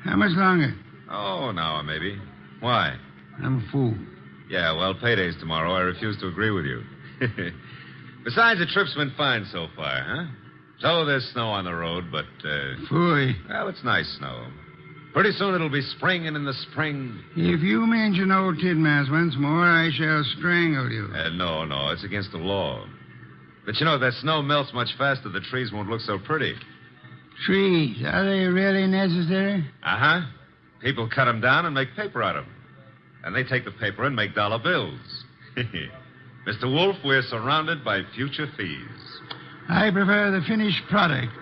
How much longer? Oh, an hour, maybe. Why? I'm a fool. Yeah, well, payday's tomorrow. I refuse to agree with you. Besides, the trip's been fine so far, huh? So there's snow on the road, but, Phooey. Well, it's nice snow. Pretty soon it'll be spring, and in the spring... If you mention old Tidmas once more, I shall strangle you. No, it's against the law. But, you know, that snow melts much faster, the trees won't look so pretty. Trees, are they really necessary? Uh-huh. People cut them down and make paper out of them. And they take the paper and make dollar bills. Mr. Wolfe, we're surrounded by future thieves. I prefer the finished product.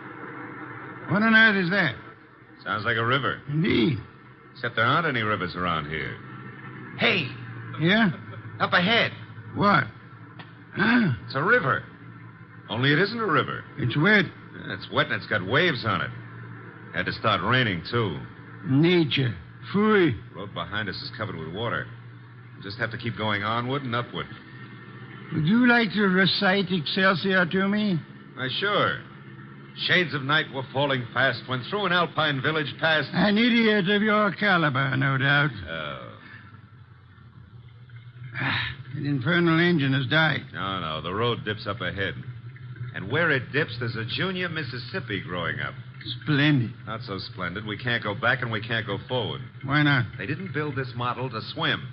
What on earth is that? Sounds like a river. Indeed. Except there aren't any rivers around here. Hey. Yeah? Up ahead. What? Huh? It's a river. Only it isn't a river. It's wet. Yeah, it's wet and it's got waves on it. Had to start raining, too. Nature. Phooey. The road behind us is covered with water. We'll just have to keep going onward and upward. Would you like to recite Excelsior to me? Why, sure. Shades of night were falling fast when through an alpine village passed... An idiot of your caliber, no doubt. Oh. That infernal engine has died. No. The road dips up ahead. And where it dips, there's a junior Mississippi growing up. Splendid. Not so splendid. We can't go back and we can't go forward. Why not? They didn't build this model to swim.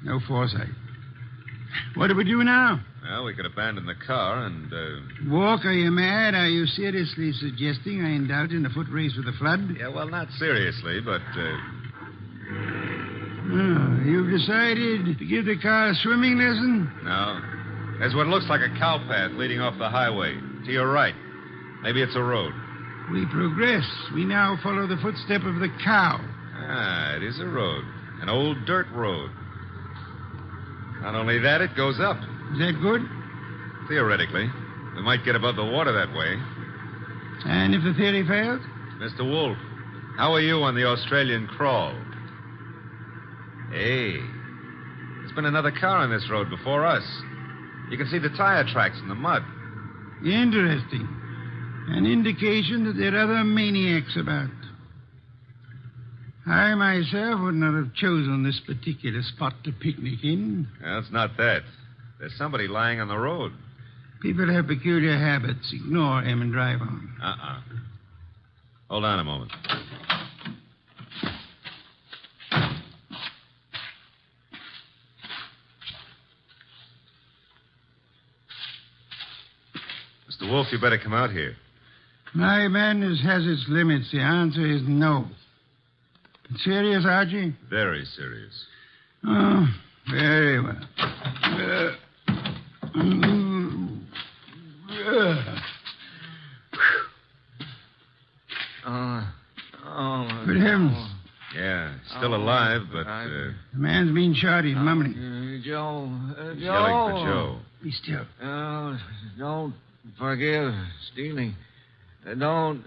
No foresight. What do we do now? Well, we could abandon the car and, Walk, are you mad? Are you seriously suggesting I indulge in a foot race with the flood? Yeah, well, not seriously, but, Oh, you've decided to give the car a swimming lesson? No. There's what looks like a cow path leading off the highway. To your right. Maybe it's a road. We progress. We now follow the footstep of the cow. Ah, it is a road. An old dirt road. Not only that, it goes up. Is that good? Theoretically. We might get above the water that way. And if the theory fails? Mr. Wolfe, how are you on the Australian crawl? Hey, there's been another car on this road before us. You can see the tire tracks in the mud. Interesting. An indication that there are other maniacs about. I myself would not have chosen this particular spot to picnic in. Well, it's not that. There's somebody lying on the road. People have peculiar habits. Ignore him and drive on. Hold on a moment. Mr. Wolfe, you better come out here. My madness has its limits. The answer is no. Serious, Archie? Very serious. Oh, very well. Good heavens. Yeah, still alive, but... The man's been shot. He's mumbling. Joe. Yelling for Joe. Be still. Don't forgive stealing. Don't.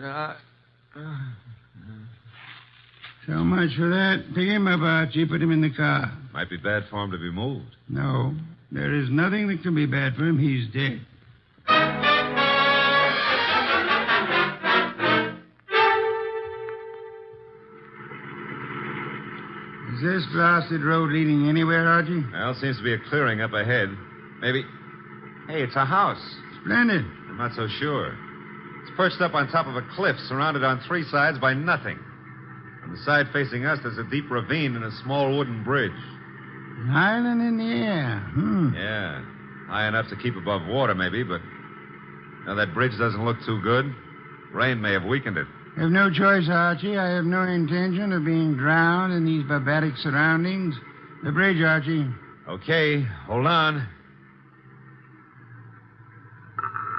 So much for that. Pick him up, Archie. Put him in the car. Might be bad for him to be moved. No. There is nothing that can be bad for him. He's dead. Is this blasted road leading anywhere, Archie? Well, seems to be a clearing up ahead. Maybe... Hey, it's a house. Splendid. I'm not so sure. It's perched up on top of a cliff, surrounded on three sides by nothing. On the side facing us, there's a deep ravine and a small wooden bridge. An island in the air. Yeah. High enough to keep above water, maybe, but... Now, that bridge doesn't look too good. Rain may have weakened it. I have no choice, Archie. I have no intention of being drowned in these barbaric surroundings. The bridge, Archie. Okay, hold on.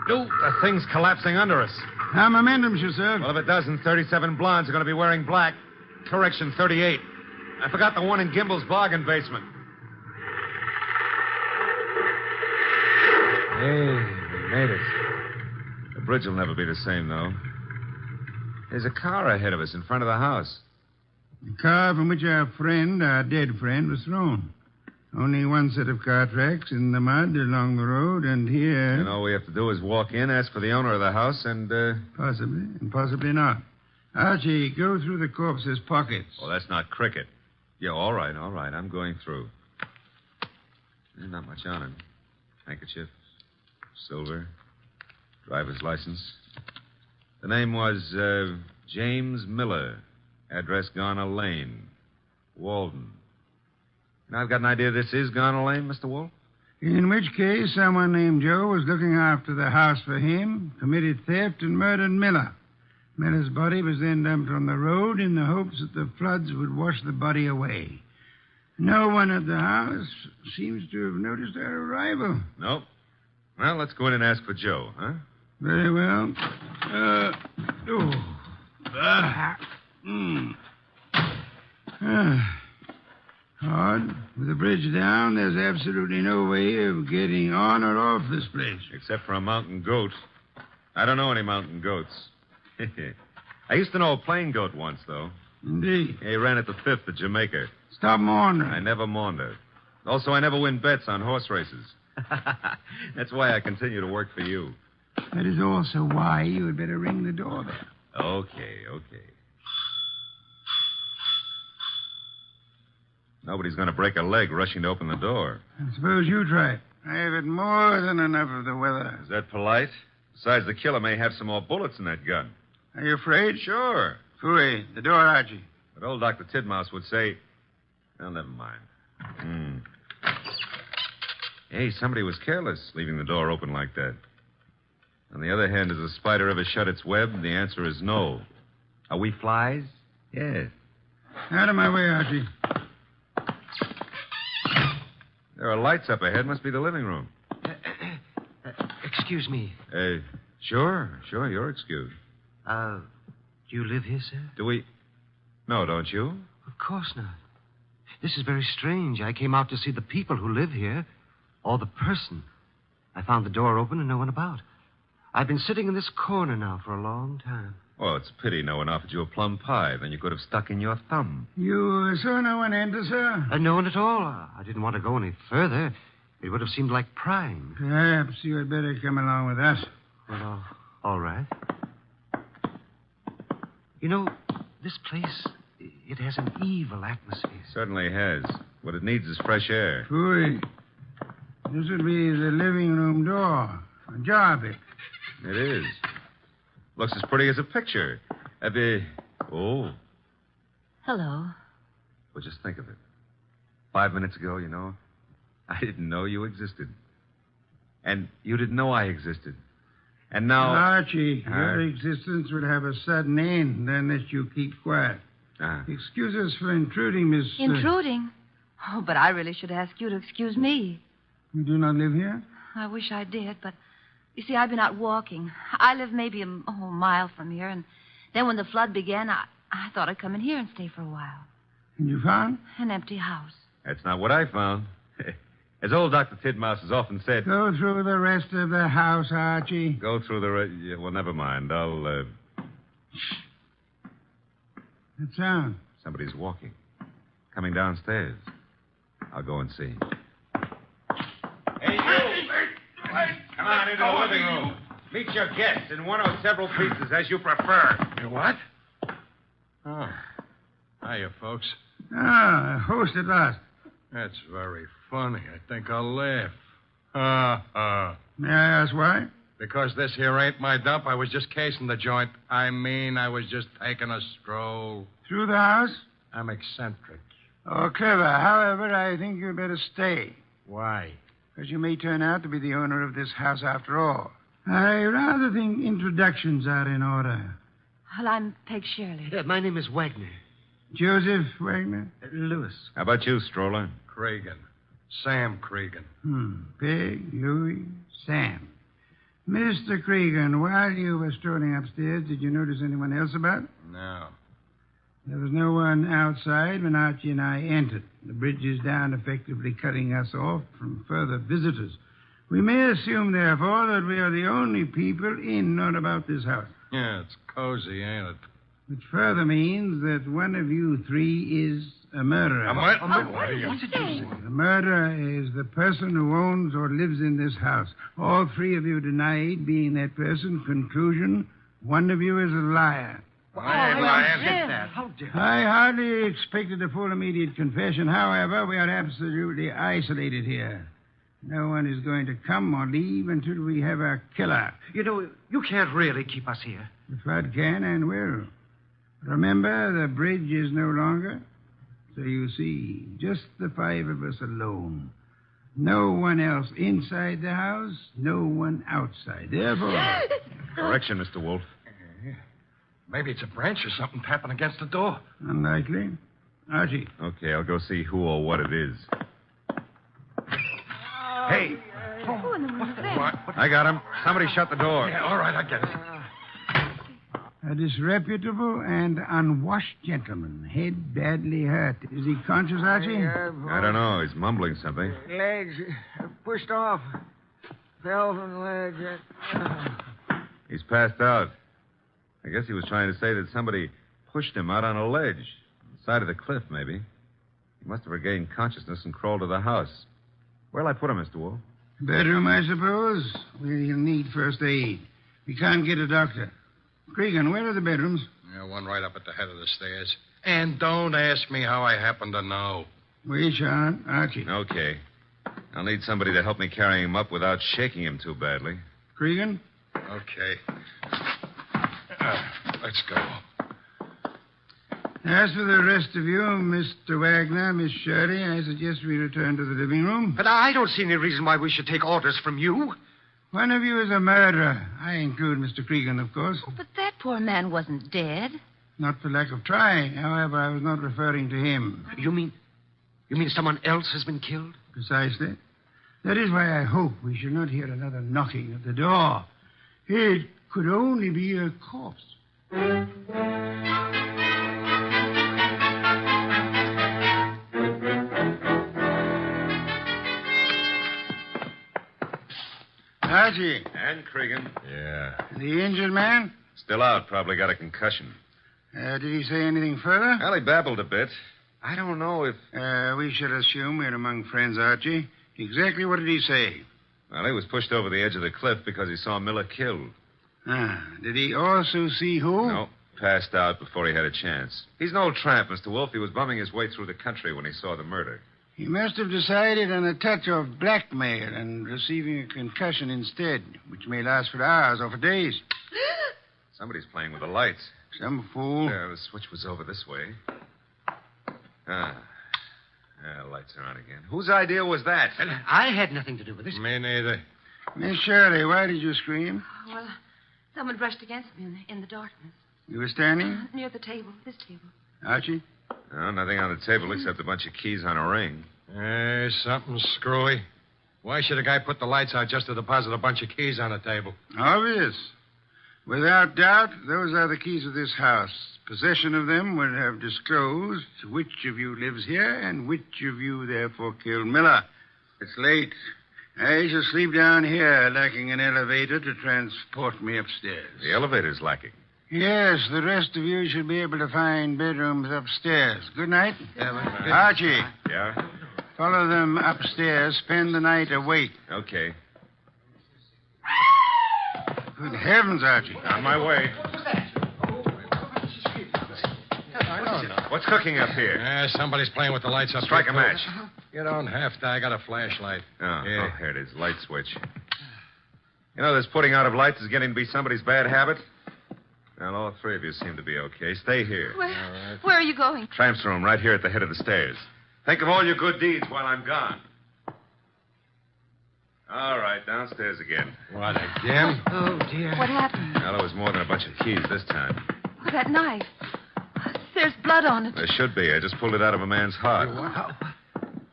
Oh, the thing's collapsing under us. How momentum, sir? Well, if it doesn't, 37 blondes are going to be wearing black. Correction, 38. I forgot the one in Gimbel's bargain basement. Hey, we made it. The bridge will never be the same, though. There's a car ahead of us in front of the house. The car from which our dead friend, was thrown. Only one set of car tracks in the mud along the road, and here... And all we have to do is walk in, ask for the owner of the house, and, Possibly, and possibly not. Archie, go through the corpse's pockets. Well, that's not cricket. Yeah, all right. I'm going through. There's not much on him. Handkerchief, silver, driver's license. The name was, James Miller. Address Garner Lane, Walden. Now, I've got an idea this is Garner Lane, Mr. Wolfe. In which case, someone named Joe was looking after the house for him, committed theft, and murdered Miller. Miller's body was then dumped on the road in the hopes that the floods would wash the body away. No one at the house seems to have noticed our arrival. Nope. Well, let's go in and ask for Joe, huh? Very well. Hard. With the bridge down, there's absolutely no way of getting on or off this place. Except for a mountain goat. I don't know any mountain goats. I used to know a plain goat once, though. Indeed. He ran at the 5th at Jamaica. Stop maundering. I never maunder. Also, I never win bets on horse races. That's why I continue to work for you. That is also why you had better ring the doorbell. Okay. Nobody's going to break a leg rushing to open the door. I suppose you try it. I have had more than enough of the weather. Is that polite? Besides, the killer may have some more bullets in that gun. Are you afraid? Sure. Phooey, the door, Archie. But old Dr. Tidmouse would say... Well, never mind. Hey, somebody was careless leaving the door open like that. On the other hand, has a spider ever shut its web? The answer is no. Are we flies? Yes. Out of my way, Archie. There are lights up ahead. Must be the living room. Excuse me. Sure. You're excused. Do you live here, sir? Do we? No, don't you? Of course not. This is very strange. I came out to see the people who live here, or the person. I found the door open and no one about. I've been sitting in this corner now for a long time. Well, it's a pity no one offered you a plum pie. Then you could have stuck in your thumb. You saw no one enter, sir? No one at all. I didn't want to go any further. It would have seemed like prying. Perhaps you had better come along with us. Well, all right. You know, this place, it has an evil atmosphere. Certainly has. What it needs is fresh air. Phooey. This would be the living room door. Ajar bit. It is. Looks as pretty as a picture. Oh. Hello. Well, just think of it. 5 minutes ago, you know, I didn't know you existed. And you didn't know I existed. And now... Archie, your existence would have a sudden end unless you keep quiet. Excuse us for intruding, Miss... Intruding? Oh, but I really should ask you to excuse me. You do not live here? I wish I did, but... You see, I've been out walking. I live maybe a mile from here, and then when the flood began, I thought I'd come in here and stay for a while. And you found? An empty house. That's not what I found. As old Dr. Tidmouse has often said... Go through the rest of the house, Archie. Go through the rest... Yeah, well, never mind. I'll, That sound? Somebody's walking. Coming downstairs. I'll go and see. Hey, you! Come on into the living room. Meet your guests in one or several pieces, as you prefer. What? Oh. Hiya, folks. Ah, a host at last. That's very funny. I think I'll laugh. May I ask why? Because this here ain't my dump. I was just casing the joint. I was just taking a stroll. Through the house? I'm eccentric. Oh, clever. However, I think you'd better stay. Why? Because you may turn out to be the owner of this house after all. I rather think introductions are in order. Well, I'm Peg Shirley. My name is Wagner. Joseph Wagner? Lewis. How about you, Stroller? Cregan. Sam Cregan. Peg, Louis, Sam. Mr. Cregan, while you were strolling upstairs, did you notice anyone else about? No. There was no one outside when Archie and I entered. The bridge is down, effectively cutting us off from further visitors. We may assume, therefore, that we are the only people in or about this house. Yeah, it's cozy, ain't it? Which further means that one of you three is a murderer. What did you say? The murderer is the person who owns or lives in this house. All three of you denied being that person. Conclusion, one of you is a liar. I hardly expected a full immediate confession. However, we are absolutely isolated here. No one is going to come or leave until we have our killer. You know, you can't really keep us here. The flood can and will. Remember, the bridge is no longer. So you see, just the five of us alone. No one else inside the house, no one outside. Therefore... Correction, Mr. Wolfe. Maybe it's a branch or something tapping against the door. Unlikely. Archie. Okay, I'll go see who or what it is. Hey. Who in the world is that? What? I got him. Somebody shut the door. Yeah, all right, I get it. A disreputable and unwashed gentleman. Head badly hurt. Is he conscious, Archie? I don't know. He's mumbling something. Legs pushed off. Fell from the ledge. He's passed out. I guess he was trying to say that somebody pushed him out on a ledge. On the side of the cliff, maybe. He must have regained consciousness and crawled to the house. Where'll I put him, Mr. Wolfe? Bedroom, I suppose. Well, he'll need first aid. We can't get a doctor. Cregan, where are the bedrooms? Yeah, one right up at the head of the stairs. And don't ask me how I happen to know. We shan't, Archie. Okay. I'll need somebody to help me carry him up without shaking him too badly. Cregan? Okay. Let's go. As for the rest of you, Mr. Wagner, Miss Shirley, I suggest we return to the living room. But I don't see any reason why we should take orders from you. One of you is a murderer. I include Mr. Cregan, of course. Oh, but that poor man wasn't dead. Not for lack of trying. However, I was not referring to him. You mean someone else has been killed? Precisely. That is why I hope we shall not hear another knocking at the door. It could only be a corpse. Archie. And Cregan. Yeah. The injured man? Still out. Probably got a concussion. Did he say anything further? Well, he babbled a bit. I don't know if... we should assume we're among friends, Archie. Exactly what did he say? Well, he was pushed over the edge of the cliff because he saw Miller killed. Did he also see who? No. Passed out before he had a chance. He's an old tramp, Mr. Wolfe. He was bumming his way through the country when he saw the murder. He must have decided on a touch of blackmail and receiving a concussion instead, which may last for hours or for days. Somebody's playing with the lights. Some fool. The switch was over this way. Lights are on again. Whose idea was that? I had nothing to do with this. Me neither. Miss Shirley, why did you scream? Well, Someone brushed against me in the darkness. You were standing? Near the table, this table. Archie? No, nothing on the table except a bunch of keys on a ring. Something screwy. Why should a guy put the lights out just to deposit a bunch of keys on the table? Obvious. Without doubt, those are the keys of this house. Possession of them would have disclosed which of you lives here and which of you therefore killed Miller. It's late. I shall sleep down here, lacking an elevator to transport me upstairs. The elevator's lacking. Yes, the rest of you should be able to find bedrooms upstairs. Good night. Archie. Yeah? Follow them upstairs. Spend the night awake. Okay. Good heavens, Archie. On my way. What's cooking up here? Somebody's playing with the lights up Strike here, a match. You don't have to. I got a flashlight. Oh, Yeah. here it is. Light switch. You know, this putting out of lights is getting to be somebody's bad habit. Well, all three of you seem to be okay. Stay here. Where are you going? Tramp's room right here at the head of the stairs. Think of all your good deeds while I'm gone. All right, downstairs again. What, again? Oh, dear. What happened? Well, there was more than a bunch of keys this time. Oh, that knife. There's blood on it. There should be. I just pulled it out of a man's heart.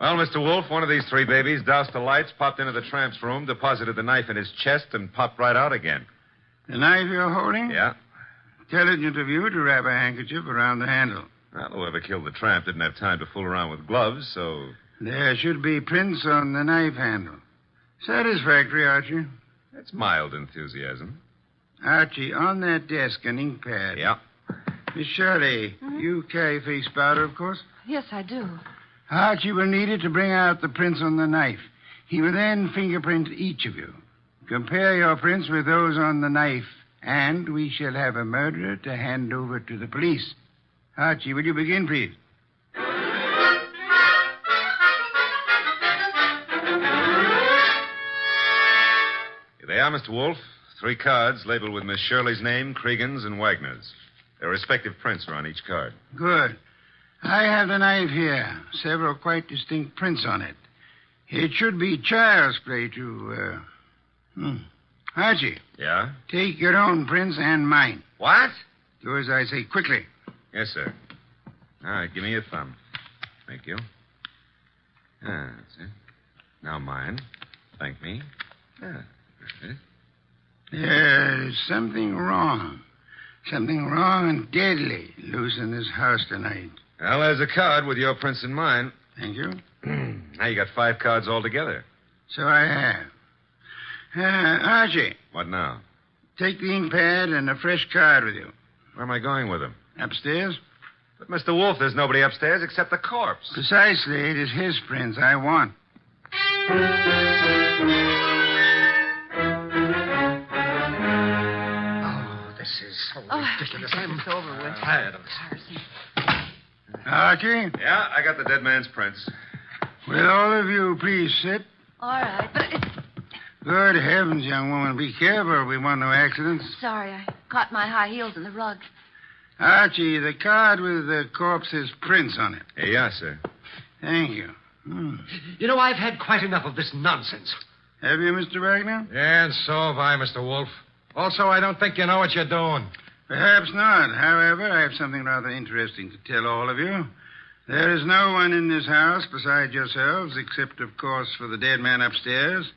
Well, Mr. Wolfe, one of these three babies doused the lights, popped into the tramp's room, deposited the knife in his chest, and popped right out again. The knife you're holding? Yeah. Intelligent of you to wrap a handkerchief around the handle. Well, whoever killed the tramp didn't have time to fool around with gloves, so... There should be prints on the knife handle. Satisfactory, Archie. That's mild enthusiasm. Archie, on that desk, an ink pad. Yeah. Miss Shirley, you carry face powder, of course? Yes, I do. Archie will need it to bring out the prints on the knife. He will then fingerprint each of you. Compare your prints with those on the knife, and we shall have a murderer to hand over to the police. Archie, will you begin, please? Here they are, Mr. Wolfe. 3 cards labeled with Miss Shirley's name, Cregan's, and Wagner's. Their respective prints are on each card. Good. I have the knife here. Several quite distinct prints on it. It should be child's play to, Archie. Yeah? Take your own prints and mine. What? Do as I say quickly. Yes, sir. All right, give me your thumb. Thank you. Ah, that's it. Now mine. Thank me. Ah, that's it. There's something wrong. Something wrong and deadly loose in this house tonight. Well, there's a card with your prints and mine. Thank you. Now you got 5 cards altogether. So I have. Archie. What now? Take the ink pad and a fresh card with you. Where am I going with them? Upstairs? But, Mr. Wolfe, there's nobody upstairs except the corpse. Precisely. It is his prints I want. Oh, this is so ridiculous. I'm over with. Tired of it. Archie? Yeah, I got the dead man's prints. Will all of you please sit? All right, but it's... Good heavens, young woman. Be careful. We want no accidents. Sorry, I caught my high heels in the rug. Archie, the card with the corpse's prints on it. Yes, sir. Thank you. You know, I've had quite enough of this nonsense. Have you, Mr. Wagner? Yeah, and so have I, Mr. Wolfe. Also, I don't think you know what you're doing. Perhaps not. However, I have something rather interesting to tell all of you. There is no one in this house besides yourselves, except, of course, for the dead man upstairs.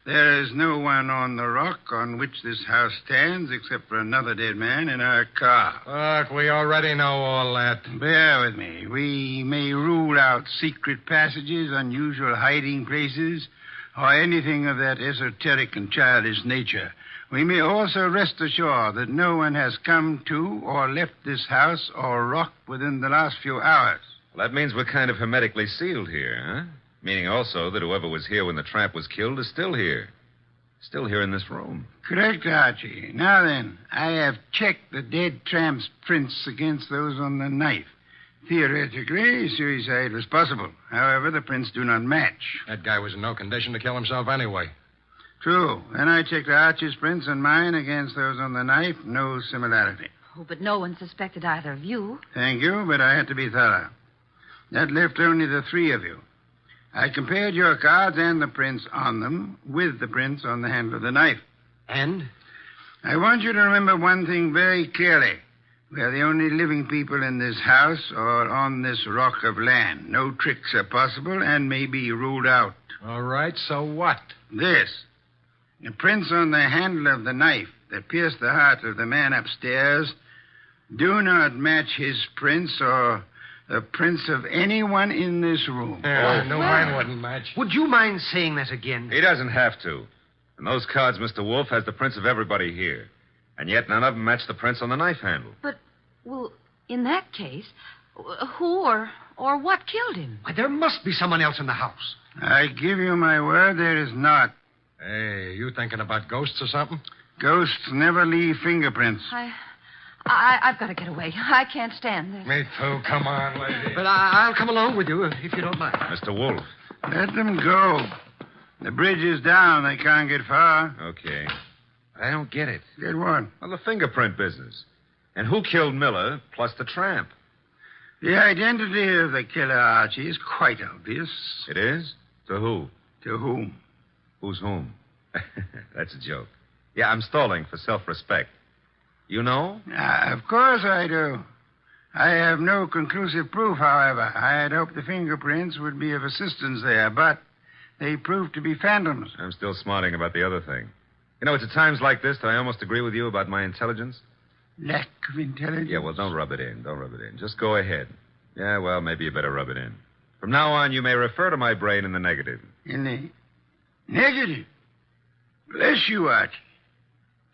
There is no one on the rock on which this house stands, except for another dead man in our car. Look, we already know all that. Bear with me. We may rule out secret passages, unusual hiding places, or anything of that esoteric and childish nature. We may also rest assured that no one has come to or left this house or rock within the last few hours. Well, that means we're kind of hermetically sealed here, huh? Meaning also that whoever was here when the tramp was killed is still here. Still here in this room. Correct, Archie. Now then, I have checked the dead tramp's prints against those on the knife. Theoretically, suicide was possible. However, the prints do not match. That guy was in no condition to kill himself anyway. True. Then I checked Archie's prints and mine against those on the knife. No similarity. Oh, but no one suspected either of you. Thank you, but I had to be thorough. That left only the 3 of you. I compared your cards and the prints on them with the prints on the handle of the knife. And? I want you to remember one thing very clearly. We are the only living people in this house or on this rock of land. No tricks are possible and may be ruled out. All right, so what? This. The prints on the handle of the knife that pierced the heart of the man upstairs do not match his prints or the prints of anyone in this room. No, mine wouldn't match. Would you mind saying that again? He doesn't have to. In those cards, Mr. Wolfe has the prints of everybody here. And yet none of them match the prints on the knife handle. But, well, in that case, who or what killed him? Why, there must be someone else in the house. I give you my word there is not. Hey, you thinking about ghosts or something? Ghosts never leave fingerprints. I've got to get away. I can't stand this. Me too. Come on, lady. But I'll come along with you if you don't mind. Mr. Wolfe. Let them go. The bridge is down. They can't get far. Okay. I don't get it. Get what? Well, the fingerprint business. And who killed Miller plus the tramp? The identity of the killer, Archie, is quite obvious. It is? To who? To whom? Who's whom? That's a joke. Yeah, I'm stalling for self-respect. You know? Of course I do. I have no conclusive proof, however. I had hoped the fingerprints would be of assistance there, but they proved to be phantoms. I'm still smarting about the other thing. You know, it's at times like this that I almost agree with you about my intelligence. Lack of intelligence? Yeah, well, don't rub it in. Don't rub it in. Just go ahead. Yeah, well, maybe you better rub it in. From now on, you may refer to my brain in the negative. In the negative? Bless you, Archie.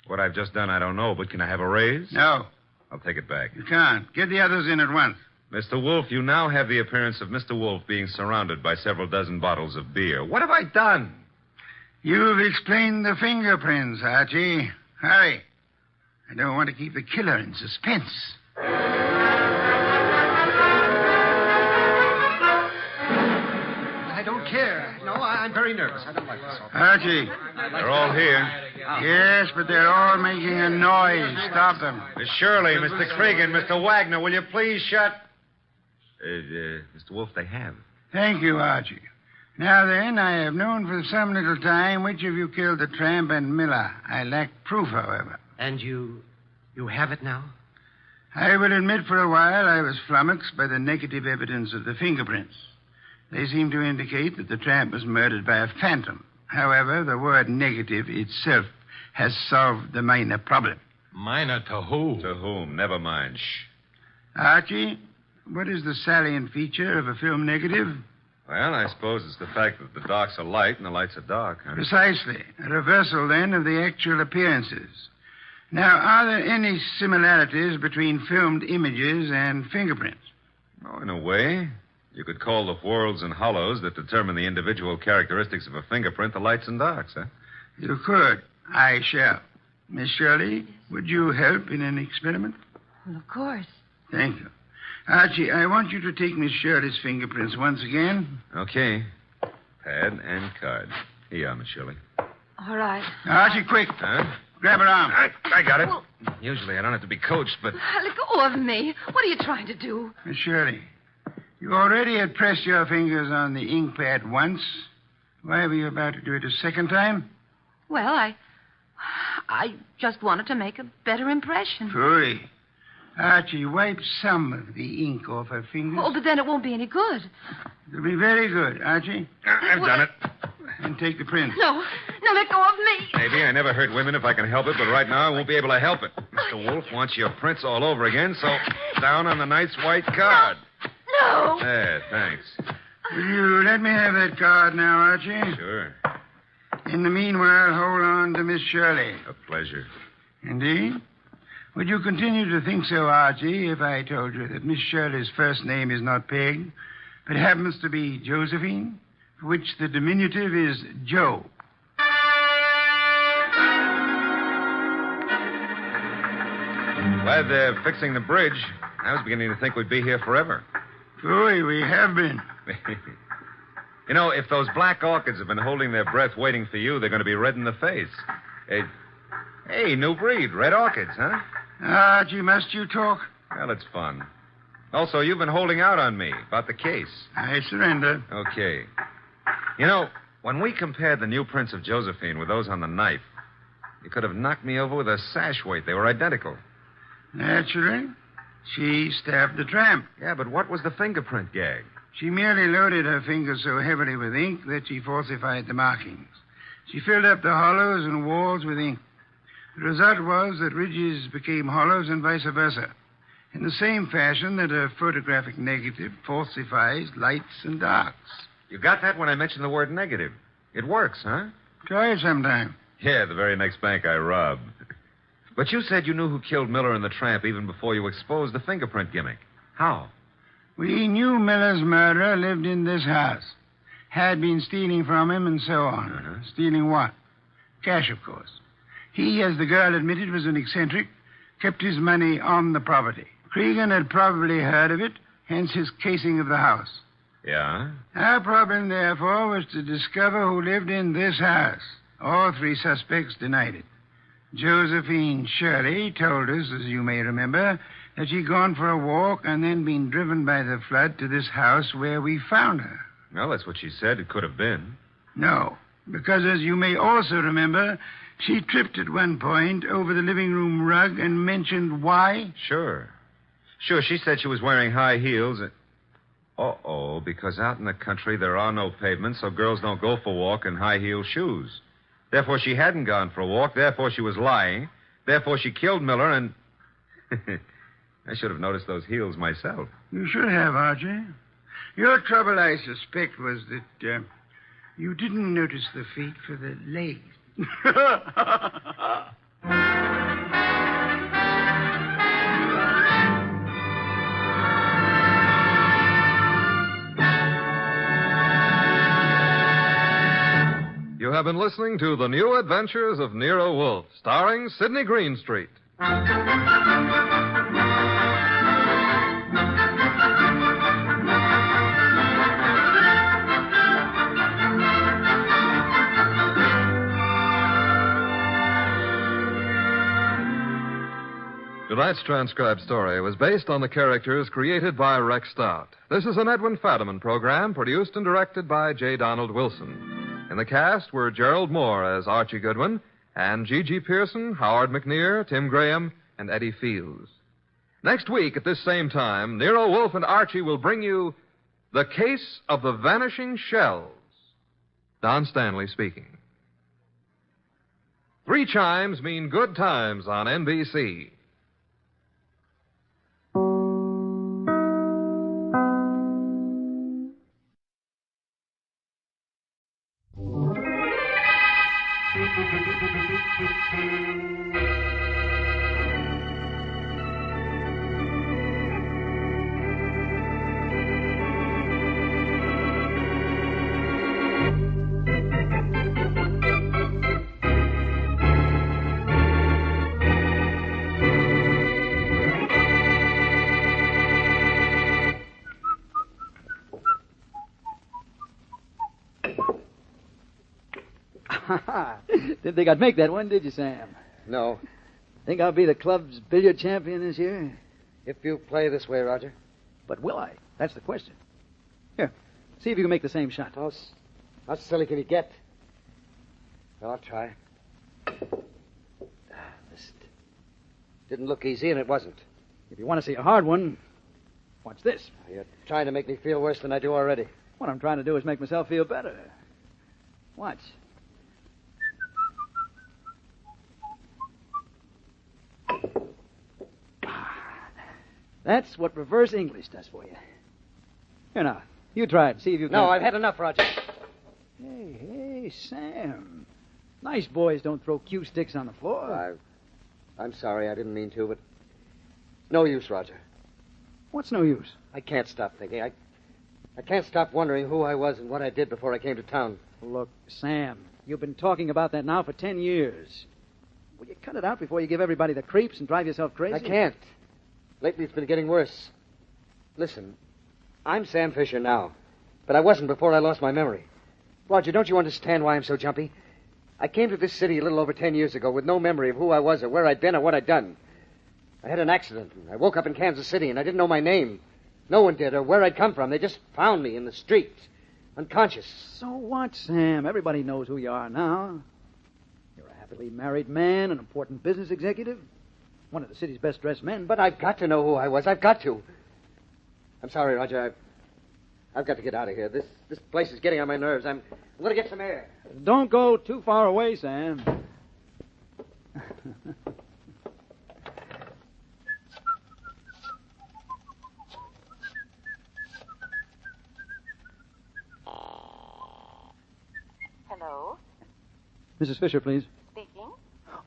What I've just done, I don't know, but can I have a raise? No. I'll take it back. You can't. Get the others in at once. Mr. Wolfe, you now have the appearance of Mr. Wolfe being surrounded by several dozen bottles of beer. What have I done? You've explained the fingerprints, Archie. Hurry. I don't want to keep the killer in suspense. I don't care. No, I'm very nervous. I don't like this. Archie. They're all here. Yes, but they're all making a noise. Stop them. Miss Shirley, Mr. Cregan, Mr. Wagner, will you please shut... Mr. Wolfe, they have. Thank you, Archie. Now then, I have known for some little time which of you killed the tramp and Miller. I lack proof, however. And you have it now? I will admit for a while I was flummoxed by the negative evidence of the fingerprints. They seem to indicate that the tramp was murdered by a phantom. However, the word negative itself has solved the minor problem. Minor to who? To whom? Never mind. Shh. Archie, what is the salient feature of a film negative? Well, I suppose it's the fact that the darks are light and the lights are dark. Huh? Precisely. A reversal, then, of the actual appearances. Now, are there any similarities between filmed images and fingerprints? Oh, in a way. You could call the whorls and hollows that determine the individual characteristics of a fingerprint the lights and darks, huh? You could. I shall. Miss Shirley, would you help in an experiment? Well, of course. Thank you. Archie, I want you to take Miss Shirley's fingerprints once again. Okay. Pad and card. Here you are, Miss Shirley. All right. Archie, quick. Huh? Grab her arm. I got it. Well, usually I don't have to be coached, but... Let go of me. What are you trying to do? Miss Shirley, you already had pressed your fingers on the ink pad once. Why were you about to do it a second time? Well, I just wanted to make a better impression. Phooey. Archie, wipe some of the ink off her fingers. Oh, but then it won't be any good. It'll be very good, Archie. I've done it. And take the print. No, let go of me. Maybe. I never hurt women if I can help it, but right now I won't be able to help it. Mr. Wolfe wants your prints all over again, so down on the nice white card. No. There, thanks. Will you let me have that card now, Archie? Sure. In the meanwhile, hold on to Miss Shirley. A pleasure. Indeed? Would you continue to think so, Archie, if I told you that Miss Shirley's first name is not Peg, but happens to be Josephine, for which the diminutive is Joe? Glad they're fixing the bridge. I was beginning to think we'd be here forever. Boy, we have been. You know, if those black orchids have been holding their breath waiting for you, they're going to be red in the face. Hey, new breed, red orchids, huh? Archie, must you talk? Well, it's fun. Also, you've been holding out on me about the case. I surrender. Okay. You know, when we compared the new prints of Josephine with those on the knife, You could have knocked me over with a sash weight. They were identical. Naturally. She stabbed the tramp. Yeah, but what was the fingerprint gag? She merely loaded her fingers so heavily with ink that she falsified the markings. She filled up the hollows and walls with ink. The result was that ridges became hollows and vice versa, in the same fashion that a photographic negative falsifies lights and darks. You got that when I mentioned the word negative. It works, huh? Try it sometime. Yeah, the very next bank I robbed. But you said you knew who killed Miller and the tramp even before you exposed the fingerprint gimmick. How? We knew Miller's murderer lived in this house, had been stealing from him, and so on. Uh-huh. Stealing what? Cash, of course. He, as the girl admitted, was an eccentric, kept his money on the property. Cregan had probably heard of it, hence his casing of the house. Yeah? Our problem, therefore, was to discover who lived in this house. All three suspects denied it. Josephine Shirley told us, as you may remember, that she'd gone for a walk and then been driven by the flood to this house where we found her. Well, that's what she said. It could have been. No, because as you may also remember, she tripped at one point over the living room rug and mentioned why. Sure, she said she was wearing high heels. Uh-oh, because out in the country there are no pavements, so girls don't go for a walk in high-heel shoes. Therefore, she hadn't gone for a walk. Therefore, she was lying. Therefore, she killed Miller, and... I should have noticed those heels myself. You should have, Archie. Your trouble, I suspect, was that you didn't notice the feet for the legs. You have been listening to The New Adventures of Nero Wolfe, starring Sidney Greenstreet. Tonight's transcribed story was based on the characters created by Rex Stout. This is an Edwin Fadiman program produced and directed by J. Donald Wilson. In the cast were Gerald Moore as Archie Goodwin and Gigi Pearson, Howard McNear, Tim Graham, and Eddie Fields. Next week at this same time, Nero Wolfe and Archie will bring you The Case of the Vanishing Shells. Don Stanley speaking. 3 chimes mean good times on NBC. Didn't think I'd make that one, did you, Sam? No. Think I'll be the club's billiard champion this year? If you play this way, Roger. But will I? That's the question. Here, see if you can make the same shot. How silly can you get? Well, I'll try. This didn't look easy, and it wasn't. If you want to see a hard one, watch this. You're trying to make me feel worse than I do already. What I'm trying to do is make myself feel better. Watch. That's what reverse English does for you. Here now, you try it. See if you can. No, I've had enough, Roger. Hey, Sam. Nice boys don't throw cue sticks on the floor. I'm sorry, I didn't mean to, but it's no use, Roger. What's no use? I can't stop thinking. I can't stop wondering who I was and what I did before I came to town. Look, Sam, you've been talking about that now for 10 years. Will you cut it out before you give everybody the creeps and drive yourself crazy? I can't. Lately, it's been getting worse. Listen, I'm Sam Fisher now, but I wasn't before I lost my memory. Roger, don't you understand why I'm so jumpy? I came to this city a little over 10 years ago with no memory of who I was or where I'd been or what I'd done. I had an accident, and I woke up in Kansas City, and I didn't know my name. No one did, or where I'd come from. They just found me in the street, unconscious. So what, Sam? Everybody knows who you are now. You're a happily married man, an important business executive, one of the city's best-dressed men. But I've got to know who I was. I've got to. I'm sorry, Roger. I've got to get out of here. This place is getting on my nerves. I'm going to get some air. Don't go too far away, Sam. Hello? Mrs. Fisher, please. Speaking?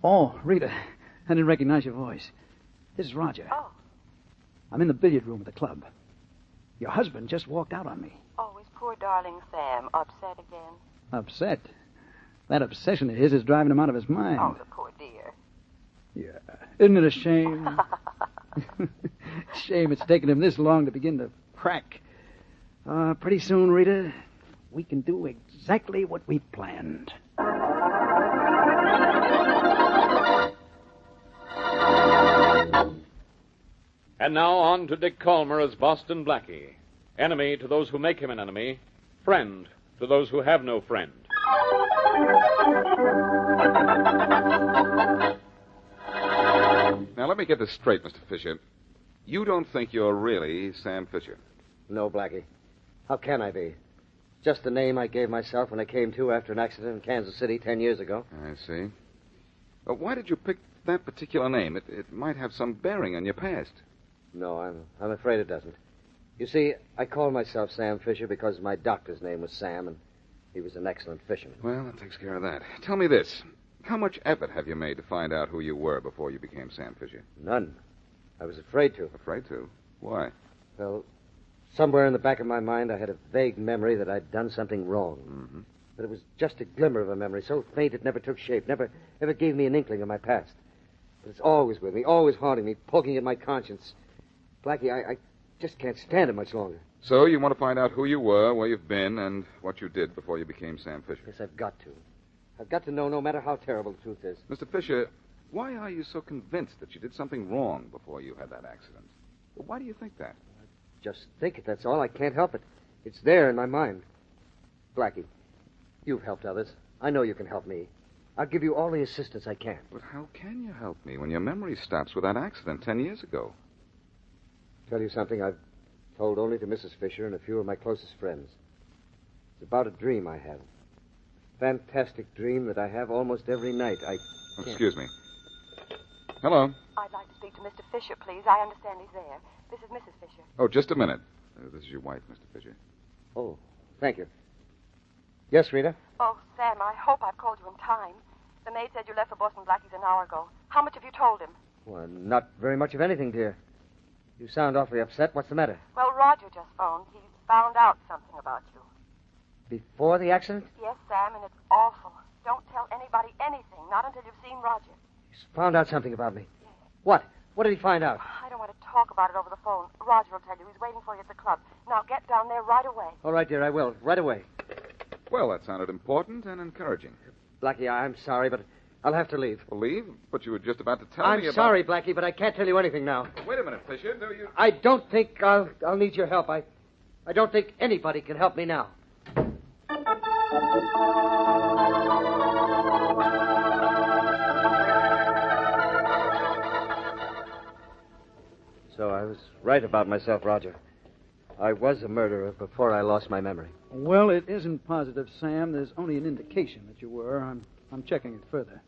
Oh, Rita. I didn't recognize your voice. This is Roger. Oh. I'm in the billiard room at the club. Your husband just walked out on me. Oh, is poor darling Sam upset again? Upset? That obsession of his is driving him out of his mind. Oh, the poor dear. Yeah. Isn't it a shame? Shame it's taken him this long to begin to crack. Pretty soon, Rita, we can do exactly what we planned. And now on to Dick Calmer as Boston Blackie. Enemy to those who make him an enemy. Friend to those who have no friend. Now, let me get this straight, Mr. Fisher. You don't think you're really Sam Fisher? No, Blackie. How can I be? Just the name I gave myself when I came to after an accident in Kansas City 10 years ago. I see. But why did you pick that particular name? It might have some bearing on your past. No, I'm afraid it doesn't. You see, I call myself Sam Fisher because my doctor's name was Sam, and he was an excellent fisherman. Well, that takes care of that. Tell me this. How much effort have you made to find out who you were before you became Sam Fisher? None. I was afraid to. Afraid to? Why? Well, somewhere in the back of my mind, I had a vague memory that I'd done something wrong. Mm-hmm. But it was just a glimmer of a memory, so faint it never took shape, never gave me an inkling of my past. But it's always with me, always haunting me, poking at my conscience. Blackie, I just can't stand it much longer. So you want to find out who you were, where you've been, and what you did before you became Sam Fisher? Yes, I've got to. I've got to know no matter how terrible the truth is. Mr. Fisher, why are you so convinced that you did something wrong before you had that accident? Well, why do you think that? Just think it, that's all. I can't help it. It's there in my mind. Blackie, you've helped others. I know you can help me. I'll give you all the assistance I can. But how can you help me when your memory stops with that accident 10 years ago? Tell you something I've told only to Mrs. Fisher and a few of my closest friends. It's about a dream I have. A fantastic dream that I have almost every night. Excuse me. Hello. I'd like to speak to Mr. Fisher, please. I understand he's there. This is Mrs. Fisher. Oh, just a minute. This is your wife, Mr. Fisher. Oh, thank you. Yes, Rita? Oh, Sam, I hope I've called you in time. The maid said you left for Boston Blackie's an hour ago. How much have you told him? Well, not very much of anything, dear. You sound awfully upset. What's the matter? Well, Roger just phoned. He's found out something about you. Before the accident? Yes, Sam, and it's awful. Don't tell anybody anything, not until you've seen Roger. He's found out something about me. Yes. What? What did he find out? I don't want to talk about it over the phone. Roger will tell you. He's waiting for you at the club. Now get down there right away. All right, dear, I will. Right away. Well, that sounded important and encouraging. Blackie, I'm sorry, but I'll have to leave. Leave? But you were just about to tell me about... I'm sorry, Blackie, but I can't tell you anything now. Wait a minute, Fisher. Do you... I don't think I'll need your help. I don't think anybody can help me now. So I was right about myself, Roger. I was a murderer before I lost my memory. Well, it isn't positive, Sam. There's only an indication that you were. I'm checking it further.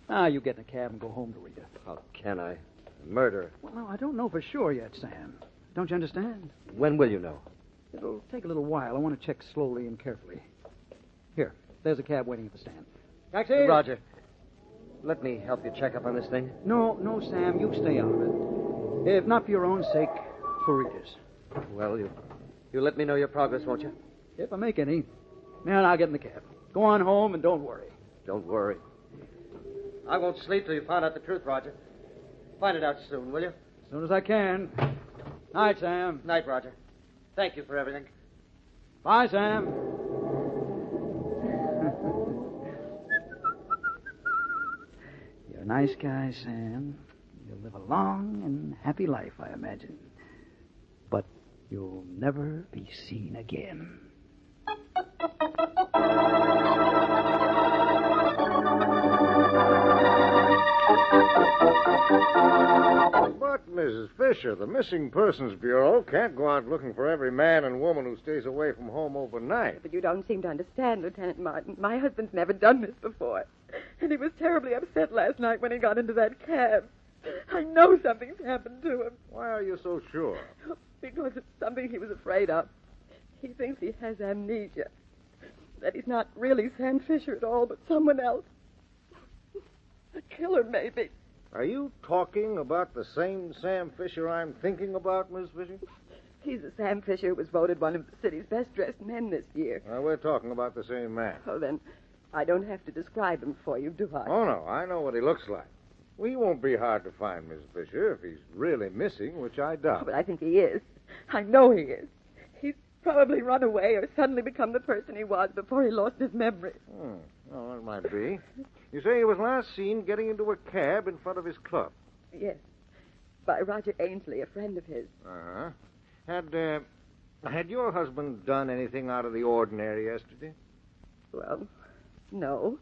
Now, you get in a cab and go home to Rita. How can I? A murderer. Well, no, I don't know for sure yet, Sam. Don't you understand? When will you know? It'll take a little while. I want to check slowly and carefully. Here, there's a cab waiting at the stand. Taxi! Roger, let me help you check up on this thing. No, Sam, you stay out of it. If not for your own sake, for Rita's. Well, you let me know your progress, won't you? If I make any. Now, I'll get in the cab. Go on home and don't worry. Don't worry. I won't sleep till you find out the truth, Roger. Find it out soon, will you? As soon as I can. Night, Sam. Night, Roger. Thank you for everything. Bye, Sam. You're a nice guy, Sam. You'll live a long and happy life, I imagine. But you'll never be seen again. Fisher, the Missing Persons Bureau can't go out looking for every man and woman who stays away from home overnight. But you don't seem to understand, Lieutenant Martin. My husband's never done this before. And he was terribly upset last night when he got into that cab. I know something's happened to him. Why are you so sure? Because it's something he was afraid of. He thinks he has amnesia. That he's not really Sam Fisher at all, but someone else. A killer, maybe. Are you talking about the same Sam Fisher I'm thinking about, Miss Fisher? He's the Sam Fisher who was voted one of the city's best-dressed men this year. We're talking about the same man. Oh, then I don't have to describe him for you, do I? Oh, no, I know what he looks like. Well, he won't be hard to find, Miss Fisher, if he's really missing, which I doubt. Oh, but I think he is. I know he is. He's probably run away or suddenly become the person he was before he lost his memory. Oh, that might be. You say he was last seen getting into a cab in front of his club. Yes. By Roger Ainsley, a friend of his. Uh-huh. Had your husband done anything out of the ordinary yesterday? Well, no.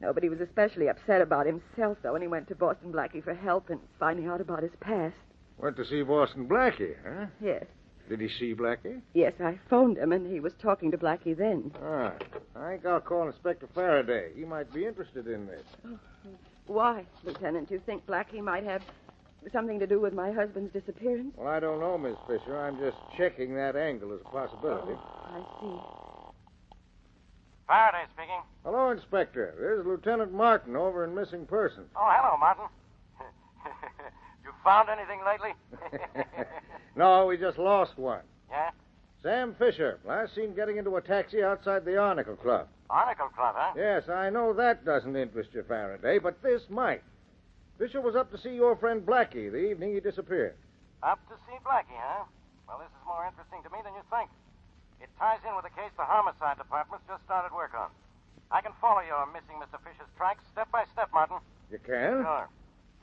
No, but he was especially upset about himself, though, when he went to Boston Blackie for help and finding out about his past. Went to see Boston Blackie, huh? Yes. Did he see Blackie? Yes, I phoned him, and he was talking to Blackie then. Ah, I think I'll call Inspector Faraday. He might be interested in this. Why, Lieutenant? You think Blackie might have something to do with my husband's disappearance? Well, I don't know, Miss Fisher. I'm just checking that angle as a possibility. I see. Faraday speaking. Hello, Inspector. There's Lieutenant Martin over in Missing Persons. Oh, hello, Martin. You found anything lately? No, we just lost one. Yeah? Sam Fisher, last seen getting into a taxi outside the Arnicle Club. Arnicle Club, huh? Yes, I know that doesn't interest you, Faraday, but this might. Fisher was up to see your friend Blackie the evening he disappeared. Up to see Blackie, huh? Well, this is more interesting to me than you think. It ties in with a case the homicide department's just started work on. I can follow your missing Mr. Fisher's tracks step by step, Martin. You can? Sure.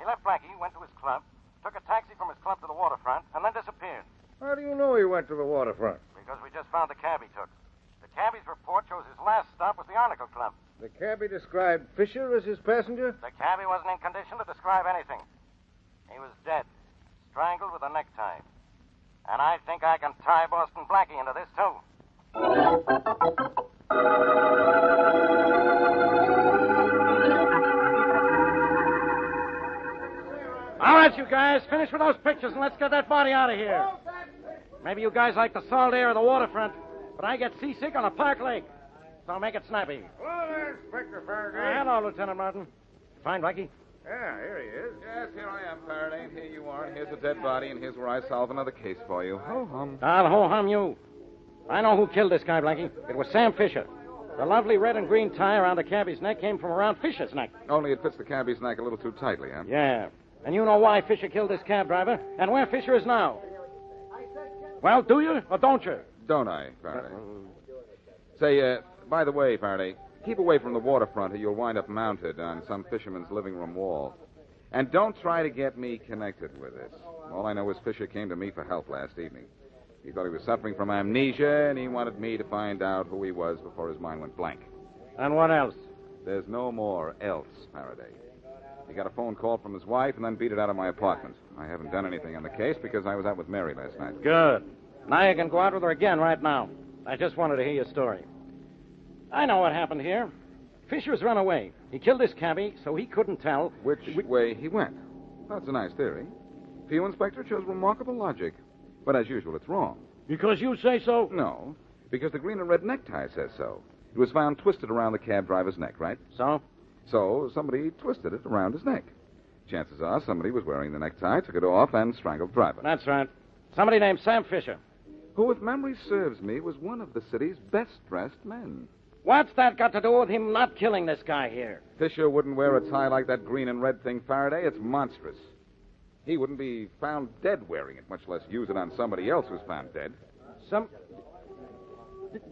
He left Blackie, went to his club, took a taxi from his club to the waterfront, and then disappeared. How do you know he went to the waterfront? Because we just found the cab he took. The cabbie's report shows his last stop was the Arnicle Club. The cabbie described Fisher as his passenger? The cabbie wasn't in condition to describe anything. He was dead, strangled with a necktie. And I think I can tie Boston Blackie into this, too. All right, you guys, finish with those pictures and let's get that body out of here. Maybe you guys like the salt air of the waterfront, but I get seasick on a park lake. So make it snappy. Hello there, Inspector Faraday. Hello, Lieutenant Martin. Find Blackie? Yeah, here he is. Yes, here I am, Faraday, and here you are, and here's a dead body, and here's where I solve another case for you. Ho-hum. I'll ho-hum you. I know who killed this guy, Blackie. It was Sam Fisher. The lovely red and green tie around the cabbie's neck came from around Fisher's neck. Only it fits the cabbie's neck a little too tightly, huh? Yeah. And you know why Fisher killed this cab driver and where Fisher is now. Well, do you or don't you? Don't I, Faraday? Say, by the way, Faraday, keep away from the waterfront or you'll wind up mounted on some fisherman's living room wall. And don't try to get me connected with this. All I know is Fisher came to me for help last evening. He thought he was suffering from amnesia, and he wanted me to find out who he was before his mind went blank. And what else? There's no more else, Faraday. He got a phone call from his wife and then beat it out of my apartment. I haven't done anything on the case because I was out with Mary last night. Good. Now you can go out with her again right now. I just wanted to hear your story. I know what happened here. Fisher's run away. He killed this cabbie, so he couldn't tell which way he went. That's a nice theory. For you, Inspector, it shows remarkable logic. But as usual, it's wrong. Because you say so? No, because the green and red necktie says so. It was found twisted around the cab driver's neck, right? So? So somebody twisted it around his neck. Chances are somebody was wearing the necktie, took it off, and strangled the driver. That's right. Somebody named Sam Fisher. Who, if memory serves me, was one of the city's best-dressed men. What's that got to do with him not killing this guy here? Fisher wouldn't wear a tie like that green and red thing, Faraday. It's monstrous. He wouldn't be found dead wearing it, much less use it on somebody else who's found dead.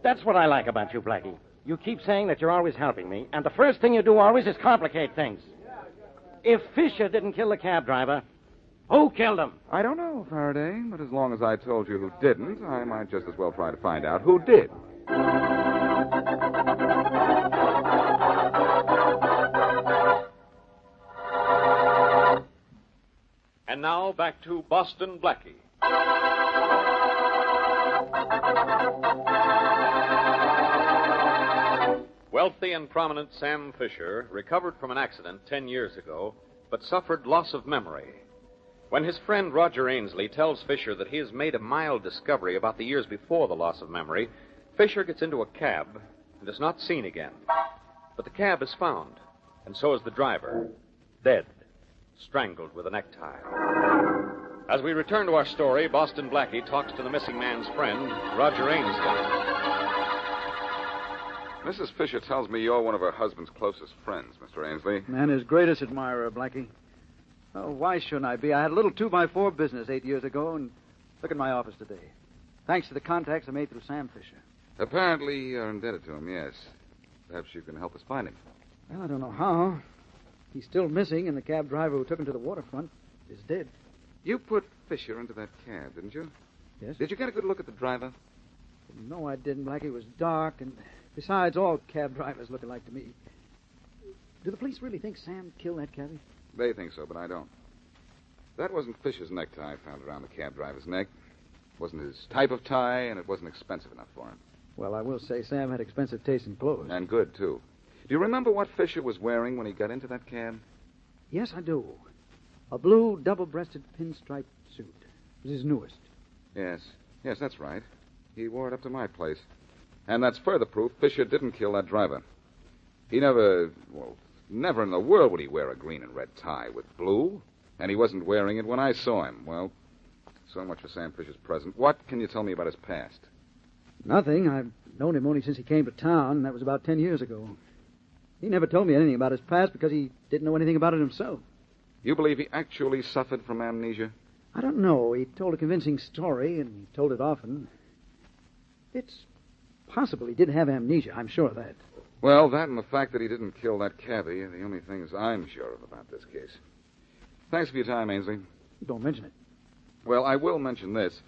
That's what I like about you, Blackie. You keep saying that you're always helping me, and the first thing you do always is complicate things. If Fisher didn't kill the cab driver, who killed him? I don't know, Faraday, but as long as I told you who didn't, I might just as well try to find out who did. And And now back to Boston Blackie. Wealthy and prominent Sam Fisher recovered from an accident 10 years ago, but suffered loss of memory. When his friend Roger Ainsley tells Fisher that he has made a mild discovery about the years before the loss of memory, Fisher gets into a cab and is not seen again. But the cab is found, and so is the driver, dead, strangled with a necktie. As we return to our story, Boston Blackie talks to the missing man's friend, Roger Ainsley. Mrs. Fisher tells me you're one of her husband's closest friends, Mr. Ainsley. And his greatest admirer, Blackie. Oh, why shouldn't I be? I had a little 2x4 business 8 years ago, and look at my office today. Thanks to the contacts I made through Sam Fisher. Apparently you're indebted to him, yes. Perhaps you can help us find him. Well, I don't know how. He's still missing, and the cab driver who took him to the waterfront is dead. You put Fisher into that cab, didn't you? Yes. Did you get a good look at the driver? No, I didn't, Blackie. It was dark, and besides, all cab drivers look alike to me. Do the police really think Sam killed that cabbie? They think so, but I don't. That wasn't Fisher's necktie found around the cab driver's neck. It wasn't his type of tie, and it wasn't expensive enough for him. Well, I will say Sam had expensive taste in clothes. And good, too. Do you remember what Fisher was wearing when he got into that cab? Yes, I do. A blue double-breasted pinstripe suit. It was his newest. Yes, that's right. He wore it up to my place. And that's further proof Fisher didn't kill that driver. He never in the world would he wear a green and red tie with blue. And he wasn't wearing it when I saw him. Well, so much for Sam Fisher's present. What can you tell me about his past? Nothing. I've known him only since he came to town, and that was about 10 years ago. He never told me anything about his past because he didn't know anything about it himself. You believe he actually suffered from amnesia? I don't know. He told a convincing story, and he told it often. It's possible he did have amnesia. I'm sure of that. Well, that and the fact that he didn't kill that cabbie are the only things I'm sure of about this case. Thanks for your time, Ainsley. Don't mention it. Well, I will mention this.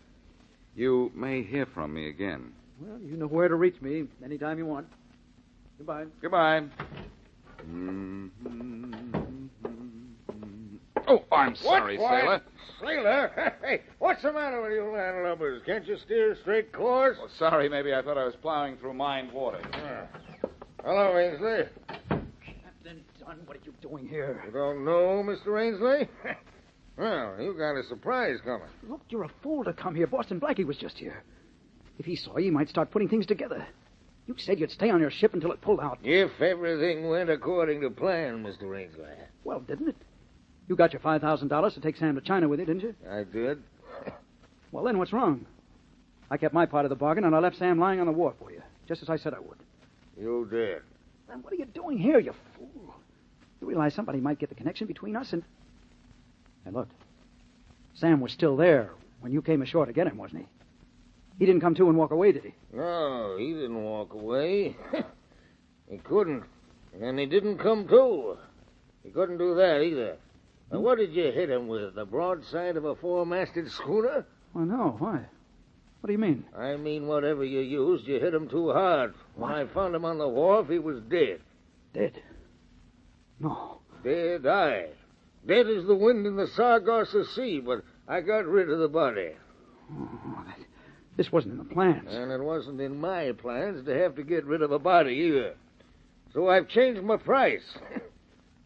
You may hear from me again. Well, you know where to reach me anytime you want. Goodbye. Goodbye. Oh, I'm sorry, Sailor. Sailor? Hey, what's the matter with you landlubbers? Can't you steer straight course? Oh, sorry, maybe I thought I was plowing through mined water. Hello, Ainsley. Captain Dunn, what are you doing here? You don't know, Mr. Ainsley? Well, you got a surprise coming. Look, you're a fool to come here. Boston Blackie was just here. If he saw you, he might start putting things together. You said you'd stay on your ship until it pulled out. If everything went according to plan, Mr. Ainsley. Well, didn't it? You got your $5,000 to take Sam to China with you, didn't you? I did. Well, then what's wrong? I kept my part of the bargain, and I left Sam lying on the wharf for you, just as I said I would. You did. Then what are you doing here, you fool? You realize somebody might get the connection between us and... And look, Sam was still there when you came ashore to get him, wasn't he? He didn't come to and walk away, did he? No, he didn't walk away. He couldn't. And he didn't come to. He couldn't do that either. Now, what did you hit him with? The broadside of a four-masted schooner? Well, no. Why? What do you mean? I mean, whatever you used, you hit him too hard. When I found him on the wharf, he was dead. Dead? No. Dead, aye. Dead as the wind in the Sargasso Sea, but I got rid of the body. Oh, this wasn't in the plans. And it wasn't in my plans to have to get rid of a body either. So I've changed my price.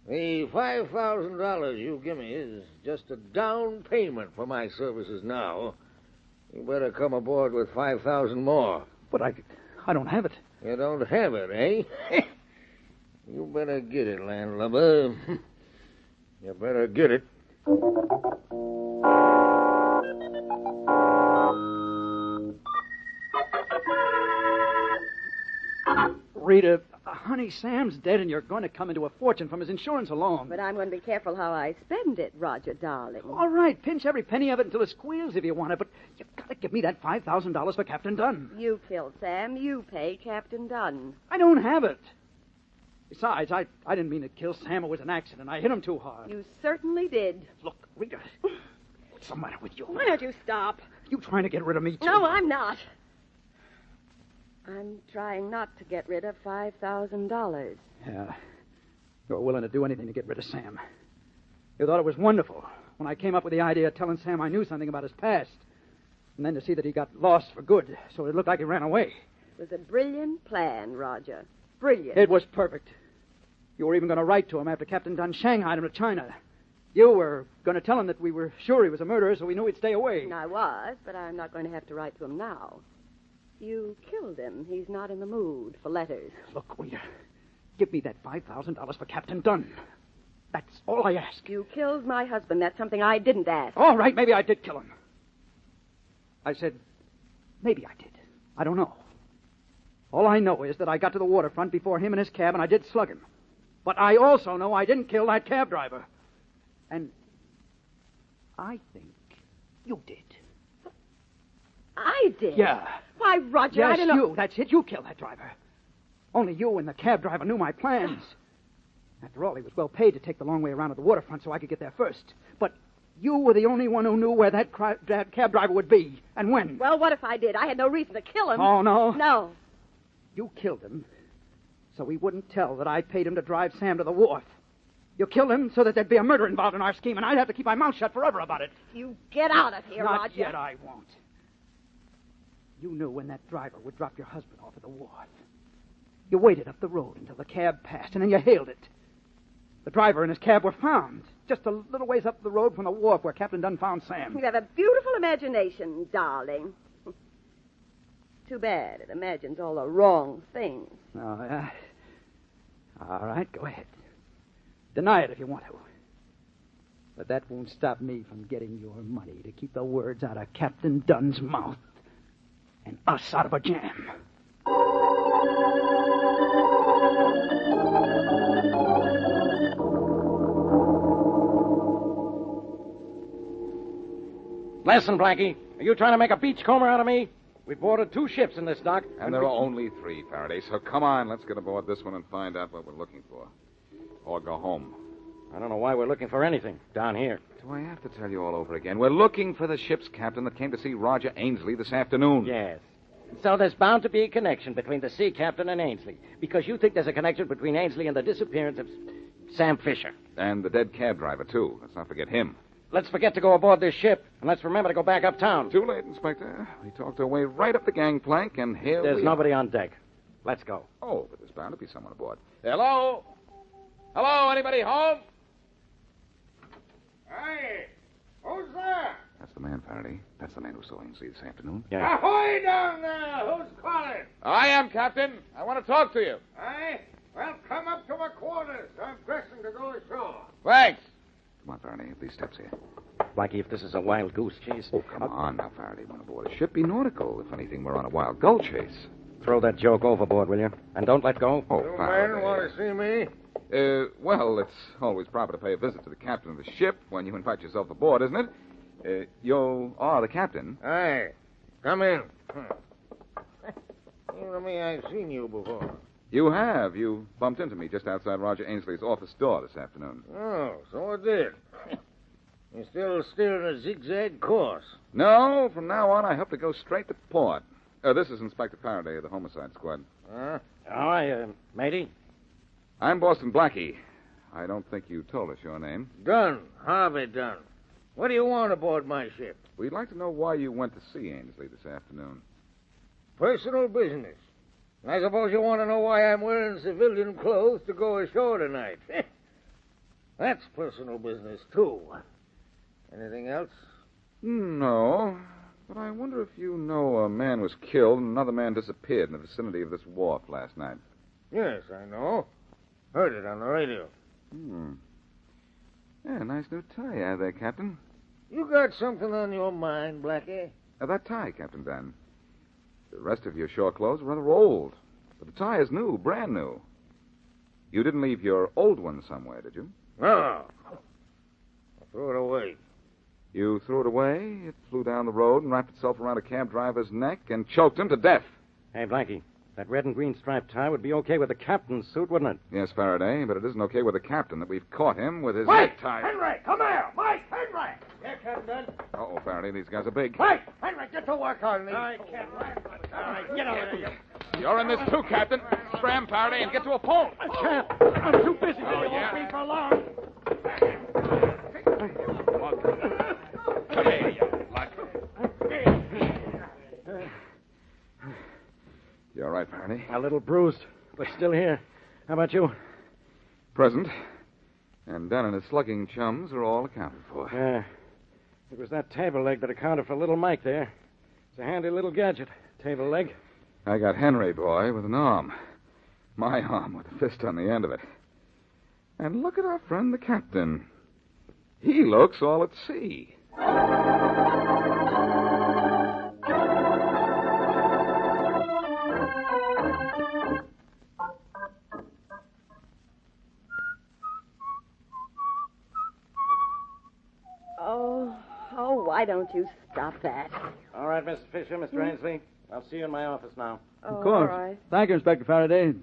The $5,000 you give me is just a down payment for my services now. You better come aboard with $5,000 more. But I don't have it. You don't have it, eh? You better get it, landlubber. You better get it. Rita, honey, Sam's dead, and you're going to come into a fortune from his insurance alone. But I'm going to be careful how I spend it, Roger, darling. All right, pinch every penny of it until it squeals if you want it, but you've got to give me that $5,000 for Captain Dunn. You killed Sam. You pay Captain Dunn. I don't have it. Besides, I didn't mean to kill Sam. It was an accident. I hit him too hard. You certainly did. Look, Rita, what's the matter with you? Why don't you stop? You trying to get rid of me, too? No, I'm not. I'm trying not to get rid of $5,000. Yeah. You're willing to do anything to get rid of Sam. You thought it was wonderful. when I came up with the idea of telling Sam I knew something about his past. And then to see that he got lost for good, so it looked like he ran away. It was a brilliant plan, Roger. Brilliant. It was perfect. You were even going to write to him after Captain Dunn shanghaied him to China. You were going to tell him that we were sure he was a murderer, so we knew he'd stay away. I was, but I'm not going to have to write to him now. You killed him. He's not in the mood for letters. Look, will you give me that $5,000 for Captain Dunn? That's all I ask. You killed my husband. That's something I didn't ask. All right, maybe I did kill him. I said, maybe I did. I don't know. All I know is that I got to the waterfront before him in his cab, and I did slug him. But I also know I didn't kill that cab driver. And I think you did. I did? Yeah. Why, Roger, yes, I don't know. You. That's it. You killed that driver. Only you and the cab driver knew my plans. After all, he was well paid to take the long way around to the waterfront so I could get there first. But you were the only one who knew where that cab driver would be and when. Well, what if I did? I had no reason to kill him. Oh, no? No. You killed him so he wouldn't tell that I paid him to drive Sam to the wharf. You killed him so that there'd be a murder involved in our scheme, and I'd have to keep my mouth shut forever about it. You get out of here, Not Roger. yet, I won't. You knew when that driver would drop your husband off at the wharf. You waited up the road until the cab passed, and then you hailed it. The driver and his cab were found just a little ways up the road from the wharf where Captain Dunn found Sam. You have a beautiful imagination, darling. Too bad it imagines all the wrong things. Oh, yeah. All right, go ahead. Deny it if you want to. But that won't stop me from getting your money to keep the words out of Captain Dunn's mouth and us out of a jam. Listen, Blackie, are you trying to make a beachcomber out of me? We boarded 2 ships in this dock. And there are only 3, Faraday. So come on, let's get aboard this one and find out what we're looking for. Or go home. I don't know why we're looking for anything down here. Do I have to tell you all over again? We're looking for the ship's captain that came to see Roger Ainsley this afternoon. Yes. So there's bound to be a connection between the sea captain and Ainsley, because you think there's a connection between Ainsley and the disappearance of Sam Fisher. And the dead cab driver, too. Let's not forget him. Let's forget to go aboard this ship, and let's remember to go back uptown. Too late, Inspector. We talked our way right up the gangplank, and here There's nobody on deck. Let's go. Oh, but there's bound to be someone aboard. Hello? Hello, anybody home? Hey, who's there? That's the man, Faraday. That's the man who saw Ainsley this afternoon. Ahoy down there! Who's calling? I am, Captain. I want to talk to you. Aye? Well, come up to my quarters. I'm dressing to go ashore. Thanks. Come on, Faraday. Up these steps here. Blackie, if this is a wild goose chase... Oh, come on now, Faraday. We're on board a ship. Be nautical. If anything, we're on a wild gull chase. Throw that joke overboard, will you? And don't let go. Oh, You Faraday. men want to see me? Well, it's always proper to pay a visit to the captain of the ship when you invite yourself aboard, isn't it? You are the captain. Aye. Come in. Seems to me I've seen you before. You have. You bumped into me just outside Roger Ainsley's office door this afternoon. Oh, so I did. You're still steering a zigzag course. No, from now on I hope to go straight to port. This is Inspector Faraday of the Homicide Squad. Huh? All right, matey. I'm Boston Blackie. I don't think you told us your name. Dunn. Harvey Dunn. What do you want aboard my ship? We'd like to know why you went to see Ainsley this afternoon. Personal business. I suppose you want to know why I'm wearing civilian clothes to go ashore tonight. That's personal business, too. Anything else? No, but I wonder if you know a man was killed and another man disappeared in the vicinity of this wharf last night. Yes, I know. Heard it on the radio. Yeah, nice new tie you have there, Captain. You got something on your mind, Blackie? That tie, Captain Dunn. The rest of your shore clothes are rather old, but the tie is new, brand new. You didn't leave your old one somewhere, did you? No. I threw it away. You threw it away, it flew down the road and wrapped itself around a cab driver's neck and choked him to death. Hey, Blackie, that red and green striped tie would be okay with the captain's suit, wouldn't it? Yes, Faraday, but it isn't okay with the captain that we've caught him with his Wait! necktie. Henry, come here! Mike, Henry! Here, Captain Dunn. Uh-oh, Faraday, these guys are big. Wait! Henry, get to work on these. All right, Captain. All right, get over there. You're in this too, Captain. Scram, Faraday, and get to a pole. I can't. I'm too busy. Oh, It yeah? won't be for long. Faraday. A little bruised, but still here. How about you? Present. And Dunn and his slugging chums are all accounted for. Yeah. It was that table leg that accounted for little Mike there. It's a handy little gadget, table leg. I got Henry, boy, with an arm. My arm with a fist on the end of it. And look at our friend the captain. He looks all at sea. Oh, why don't you stop that? All right, Mr. Fisher, Mr. Ainsley. I'll see you in my office now. Of course. All right. Thank you, Inspector Faraday.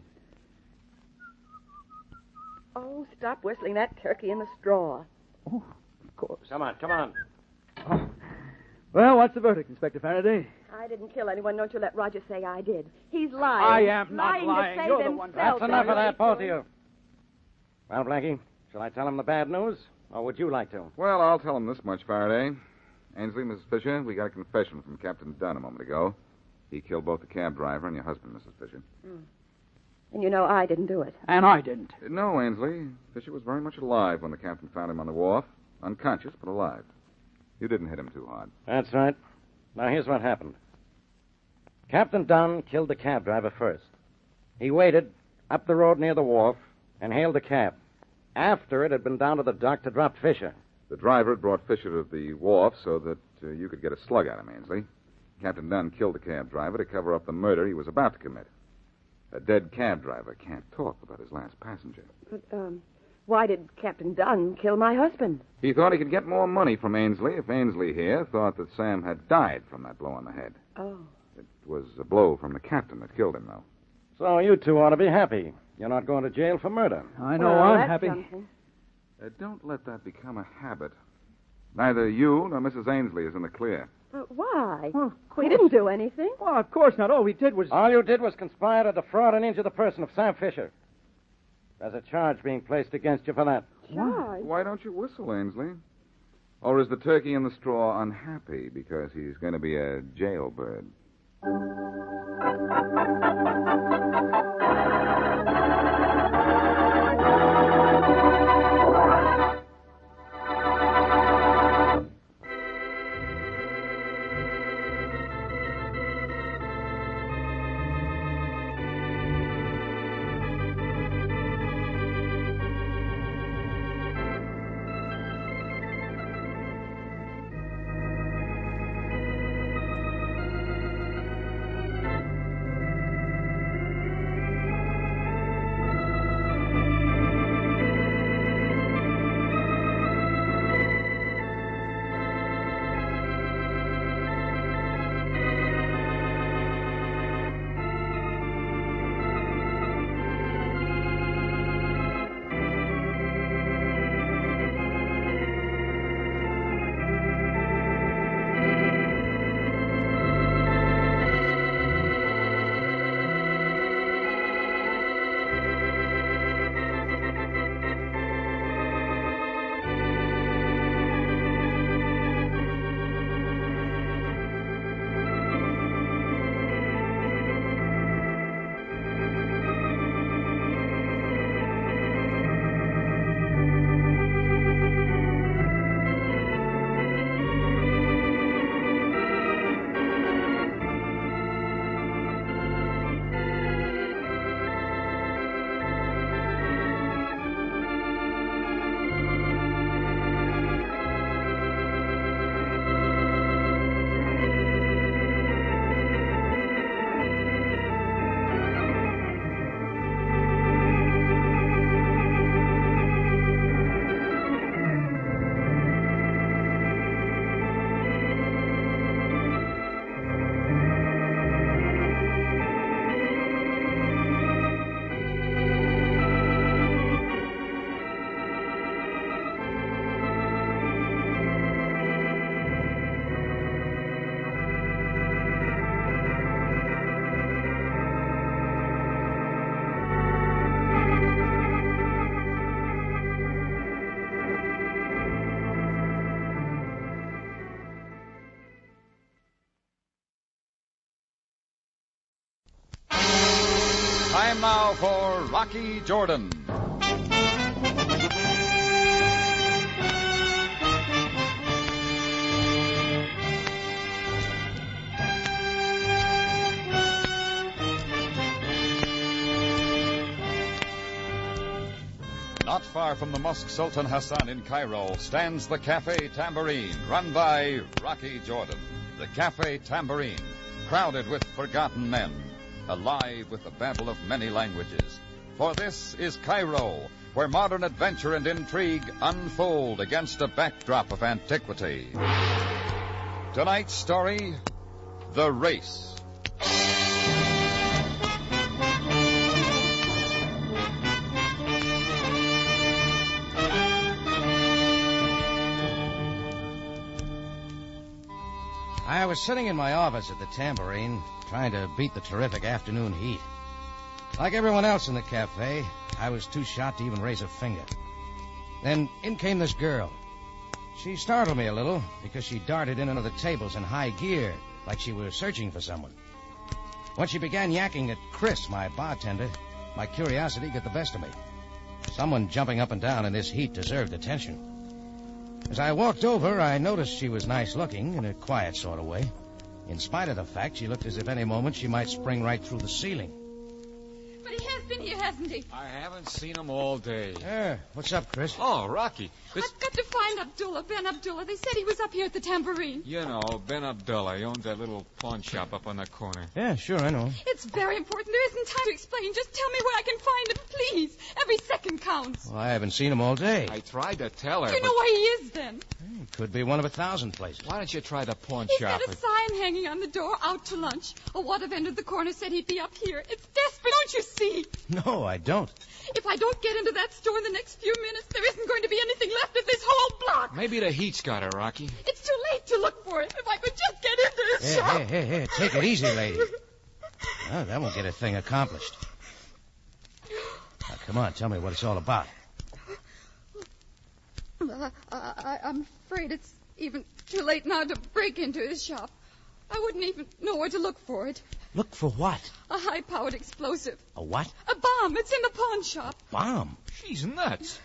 Oh, stop whistling that turkey in the straw. Of course. Come on. Well, what's the verdict, Inspector Faraday? I didn't kill anyone. Don't you let Roger say I did. He's lying. I am not lying. To save You're the himself. one. That's enough of that, both of you. Well, Blackie, shall I tell him the bad news, or would you like to? Well, I'll tell him this much, Faraday. Ainsley, Mrs. Fisher, we got a confession from Captain Dunn a moment ago. He killed both the cab driver and your husband, Mrs. Fisher. And you know I didn't do it. And I didn't. No, Ainsley. Fisher was very much alive when the captain found him on the wharf. Unconscious, but alive. You didn't hit him too hard. That's right. Now, here's what happened. Captain Dunn killed the cab driver first. He waited up the road near the wharf and hailed the cab. After it had been down to the dock to drop Fisher. The driver had brought Fisher to the wharf so that you could get a slug at him, Ainsley. Captain Dunn killed the cab driver to cover up the murder he was about to commit. A dead cab driver can't talk about his last passenger. But, why did Captain Dunn kill my husband? He thought he could get more money from Ainsley if Ainsley here thought that Sam had died from that blow on the head. Oh. It was a blow from the captain that killed him, though. So you two ought to be happy. You're not going to jail for murder. I know I'm that's happy. something. Don't let that become a habit. Neither you nor Mrs. Ainsley is in the clear. Why? We didn't do anything. Well, of course not. All we did was... All you did was conspire to defraud and injure the person of Sam Fisher. There's a charge being placed against you for that. Charge? Why don't you whistle, Ainsley? Or is the turkey in the straw unhappy because he's going to be a jailbird? Time now for Rocky Jordan. Not far from the Mosque Sultan Hassan in Cairo stands the Cafe Tambourine, run by Rocky Jordan. The Cafe Tambourine, crowded with forgotten men, alive with the babble of many languages. For this is Cairo, where modern adventure and intrigue unfold against a backdrop of antiquity. Tonight's story, The Race. I was sitting in my office at the Tambourine, trying to beat the terrific afternoon heat. Like everyone else in the cafe, I was too shot to even raise a finger. Then in came this girl. She startled me a little because she darted in under the tables in high gear, like she was searching for someone. When she began yakking at Chris, my bartender, my curiosity got the best of me. Someone jumping up and down in this heat deserved attention. As I walked over, I noticed she was nice-looking in a quiet sort of way, in spite of the fact she looked as if any moment she might spring right through the ceiling. But he has been here, hasn't he? I haven't seen him all day. What's up, Chris? Oh, Rocky. I've got to find Abdullah, Ben Abdullah. They said he was up here at the Tambourine. You know, Ben Abdullah. He owns that little pawn shop up on the corner. Yeah, sure, I know. It's very important. There isn't time to explain. Just tell me where I can find him, please. Every second counts. Well, I haven't seen him all day. I tried to tell her, Do you know where he is, then? It could be one of 1,000 places. Why don't you try the pawn He's shop? got a sign hanging on the door, out to lunch. A water vendor at the corner said he'd be up here. It's desperate, don't you see? No, I don't. If I don't get into that store in the next few minutes, there isn't going to be anything left of this whole block. Maybe the heat's got her, Rocky. It's too late to look for it. If I could just get into this shop. Hey, take it easy, lady. Oh, that won't get a thing accomplished. Now, come on, tell me what it's all about. I'm afraid it's even too late now to break into his shop. I wouldn't even know where to look for it. Look for what? A high-powered explosive. A what? A bomb. It's in the pawn shop. Bomb? She's nuts.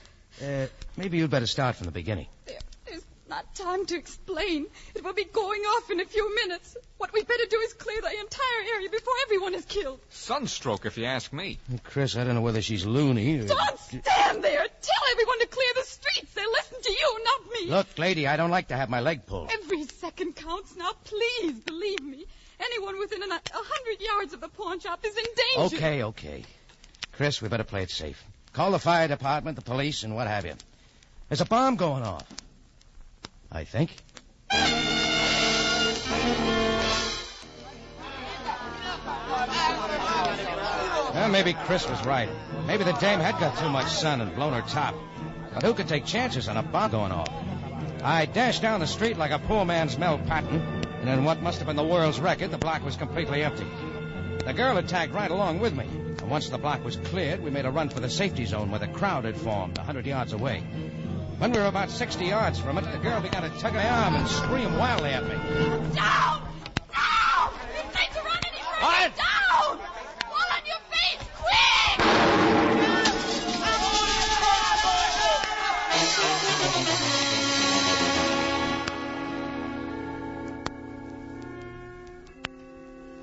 Maybe you'd better start from the beginning. There's not time to explain. It will be going off in a few minutes. What we'd better do is clear the entire area before everyone is killed. Sunstroke, if you ask me. Chris, I don't know whether she's loony or... Don't stand there. Tell everyone to clear the streets. They listen to you, not me. Look, lady, I don't like to have my leg pulled. Every second counts now. Please believe me. Anyone within 100 yards of the pawn shop is in danger. Okay. Chris, we better play it safe. Call the fire department, the police, and what have you. There's a bomb going off. I think. Well, maybe Chris was right. Maybe the dame had got too much sun and blown her top. But who could take chances on a bomb going off? I dashed down the street like a poor man's Mel Patton, and in what must have been the world's record, the block was completely empty. The girl had tagged right along with me, and once the block was cleared, we made a run for the safety zone where the crowd had formed 100 yards away. When we were about 60 yards from it, the girl began to tug my arm and scream wildly at me. Down! Down! You need to run any further! What? Down! Fall on your face, quick!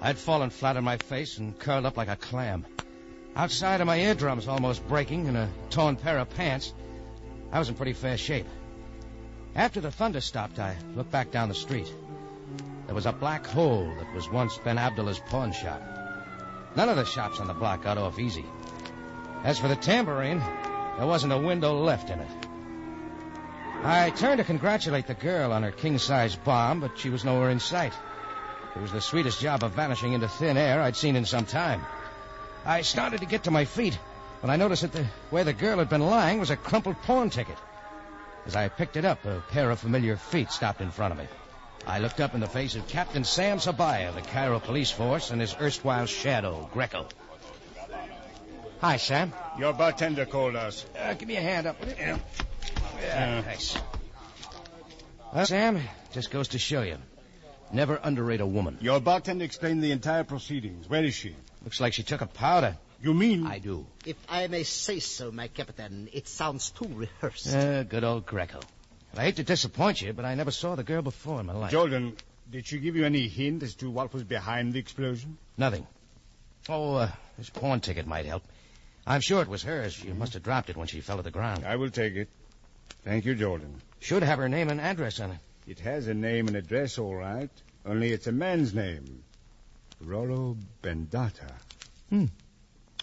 I'd fallen flat on my face and curled up like a clam. Outside of my eardrums almost breaking and a torn pair of pants, I was in pretty fair shape. After the thunder stopped, I looked back down the street. There was a black hole that was once Ben Abdullah's pawn shop. None of the shops on the block got off easy. As for the Tambourine, there wasn't a window left in it. I turned to congratulate the girl on her king-size bomb, but she was nowhere in sight. It was the sweetest job of vanishing into thin air I'd seen in some time. I started to get to my feet when I noticed that where the girl had been lying was a crumpled pawn ticket. As I picked it up, a pair of familiar feet stopped in front of me. I looked up in the face of Captain Sam Sabaya of the Cairo Police Force and his erstwhile shadow, Greco. Hi, Sam. Your bartender called us. Give me a hand up. Thanks. Well, Sam, just goes to show you. Never underrate a woman. Your bartender explained the entire proceedings. Where is she? Looks like she took a powder. You mean... I do. If I may say so, my captain, it sounds too rehearsed. Good old Greco. I hate to disappoint you, but I never saw the girl before in my life. Jordan, did she give you any hint as to what was behind the explosion? Nothing. Oh, this pawn ticket might help. I'm sure it was hers. She must have dropped it when she fell to the ground. I will take it. Thank you, Jordan. Should have her name and address on it. It has a name and address, all right. Only it's a man's name. Rollo Bendata.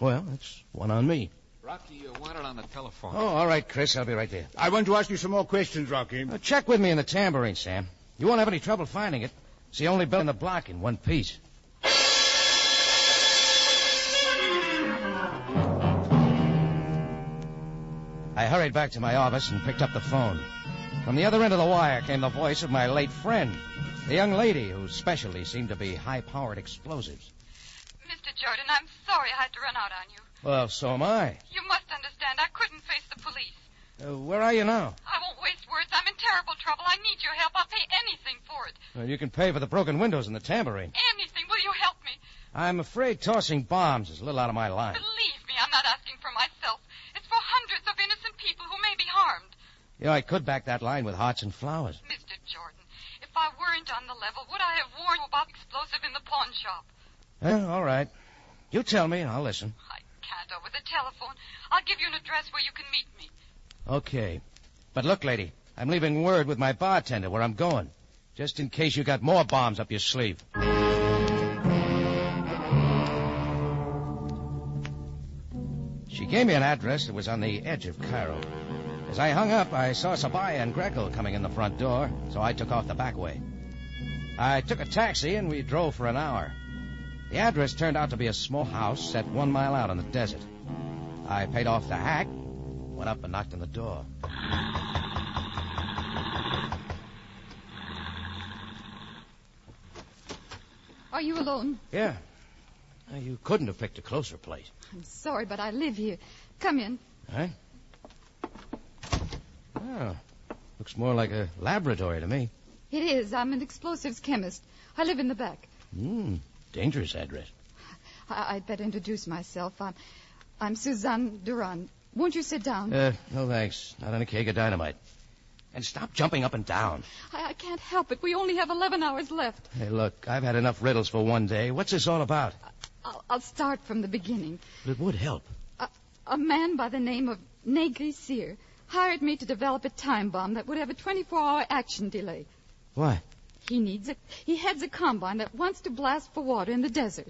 Well, that's one on me. Rocky, you want it on the telephone. Oh, all right, Chris. I'll be right there. I want to ask you some more questions, Rocky. Check with me in the tambourine, Sam. You won't have any trouble finding it. It's the only bill in the block in one piece. I hurried back to my office and picked up the phone. From the other end of the wire came the voice of my late friend, the young lady whose specialty seemed to be high-powered explosives. Mr. Jordan, I'm sorry I had to run out on you. Well, so am I. You must understand, I couldn't face the police. Where are you now? I won't waste words. I'm in terrible trouble. I need your help. I'll pay anything for it. Well, you can pay for the broken windows in the tambourine. Anything. Will you help me? I'm afraid tossing bombs is a little out of my line. Believe me, I'm not asking for myself. It's for hundreds of innocent people who may be harmed. You know, I could back that line with hearts and flowers. Mr. Jordan, if I weren't on the level, would I have warned you about the explosive in the pawn shop? All right. You tell me and I'll listen. I can't over the telephone. I'll give you an address where you can meet me. Okay. But look, lady, I'm leaving word with my bartender where I'm going, just in case you got more bombs up your sleeve. She gave me an address that was on the edge of Cairo. As I hung up, I saw Sabaya and Greco coming in the front door, so I took off the back way. I took a taxi, and we drove for an hour. The address turned out to be a small house set 1 mile out on the desert. I paid off the hack, went up and knocked on the door. Are you alone? Yeah. You couldn't have picked a closer place. I'm sorry, but I live here. Come in. Huh? Oh, looks more like a laboratory to me. It is. I'm an explosives chemist. I live in the back. Dangerous address. I'd better introduce myself. I'm Suzanne Durand. Won't you sit down? No thanks. Not on a keg of dynamite. And stop jumping up and down. I can't help it. We only have 11 hours left. Hey, look, I've had enough riddles for one day. What's this all about? I'll start from the beginning. It would help. A man by the name of Negri Sear hired me to develop a time bomb that would have a 24-hour action delay. Why? He heads a combine that wants to blast for water in the desert.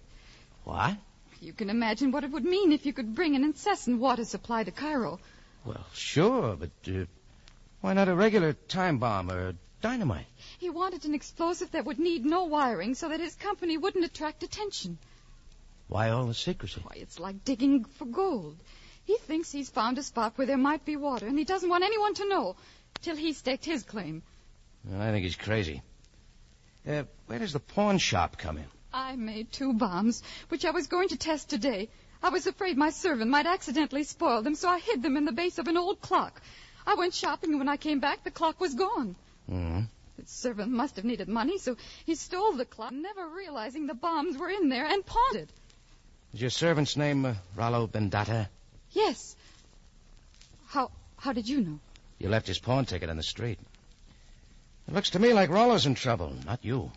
What? You can imagine what it would mean if you could bring an incessant water supply to Cairo. Well, sure, but why not a regular time bomb or dynamite? He wanted an explosive that would need no wiring so that his company wouldn't attract attention. Why all the secrecy? Why, it's like digging for gold. He thinks he's found a spot where there might be water, and he doesn't want anyone to know till he's staked his claim. Well, I think he's crazy. Where does the pawn shop come in? I made 2 bombs, which I was going to test today. I was afraid my servant might accidentally spoil them, so I hid them in the base of an old clock. I went shopping, and when I came back, the clock was gone. The servant must have needed money, so he stole the clock, never realizing the bombs were in there, and pawned it. Is your servant's name Rollo Bendata? Yes. How did you know? You left his pawn ticket on the street. It looks to me like Rollo's in trouble, not you.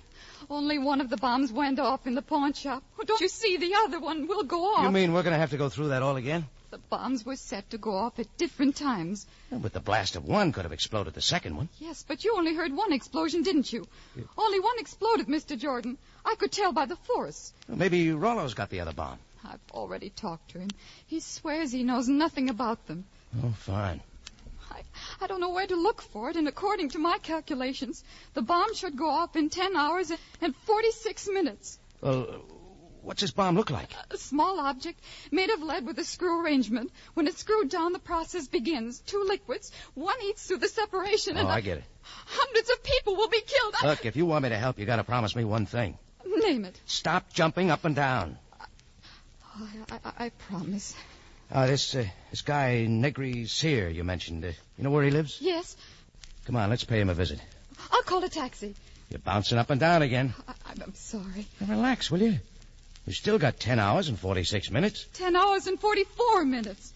Only one of the bombs went off in the pawn shop. Oh, don't you see? The other one will go off. You mean we're going to have to go through that all again? The bombs were set to go off at different times. But the blast of one could have exploded the second one. Yes, but you only heard one explosion, didn't you? Only one exploded, Mr. Jordan. I could tell by the force. Well, maybe Rollo's got the other bomb. I've already talked to him. He swears he knows nothing about them. Oh, fine. I don't know where to look for it, and according to my calculations, the bomb should go off in 10 hours and 46 minutes. Well, what's this bomb look like? A small object made of lead with a screw arrangement. When it's screwed down, the process begins. 2 liquids. One eats through the separation, and I get it. Hundreds of people will be killed. Look, if you want me to help, you got to promise me one thing. Name it. Stop jumping up and down. I promise. This guy, Negri Sear, you mentioned. You know where he lives? Yes. Come on, let's pay him a visit. I'll call a taxi. You're bouncing up and down again. I'm sorry. Now relax, will you? We've still got 10 hours and 46 minutes. 10 hours and 44 minutes.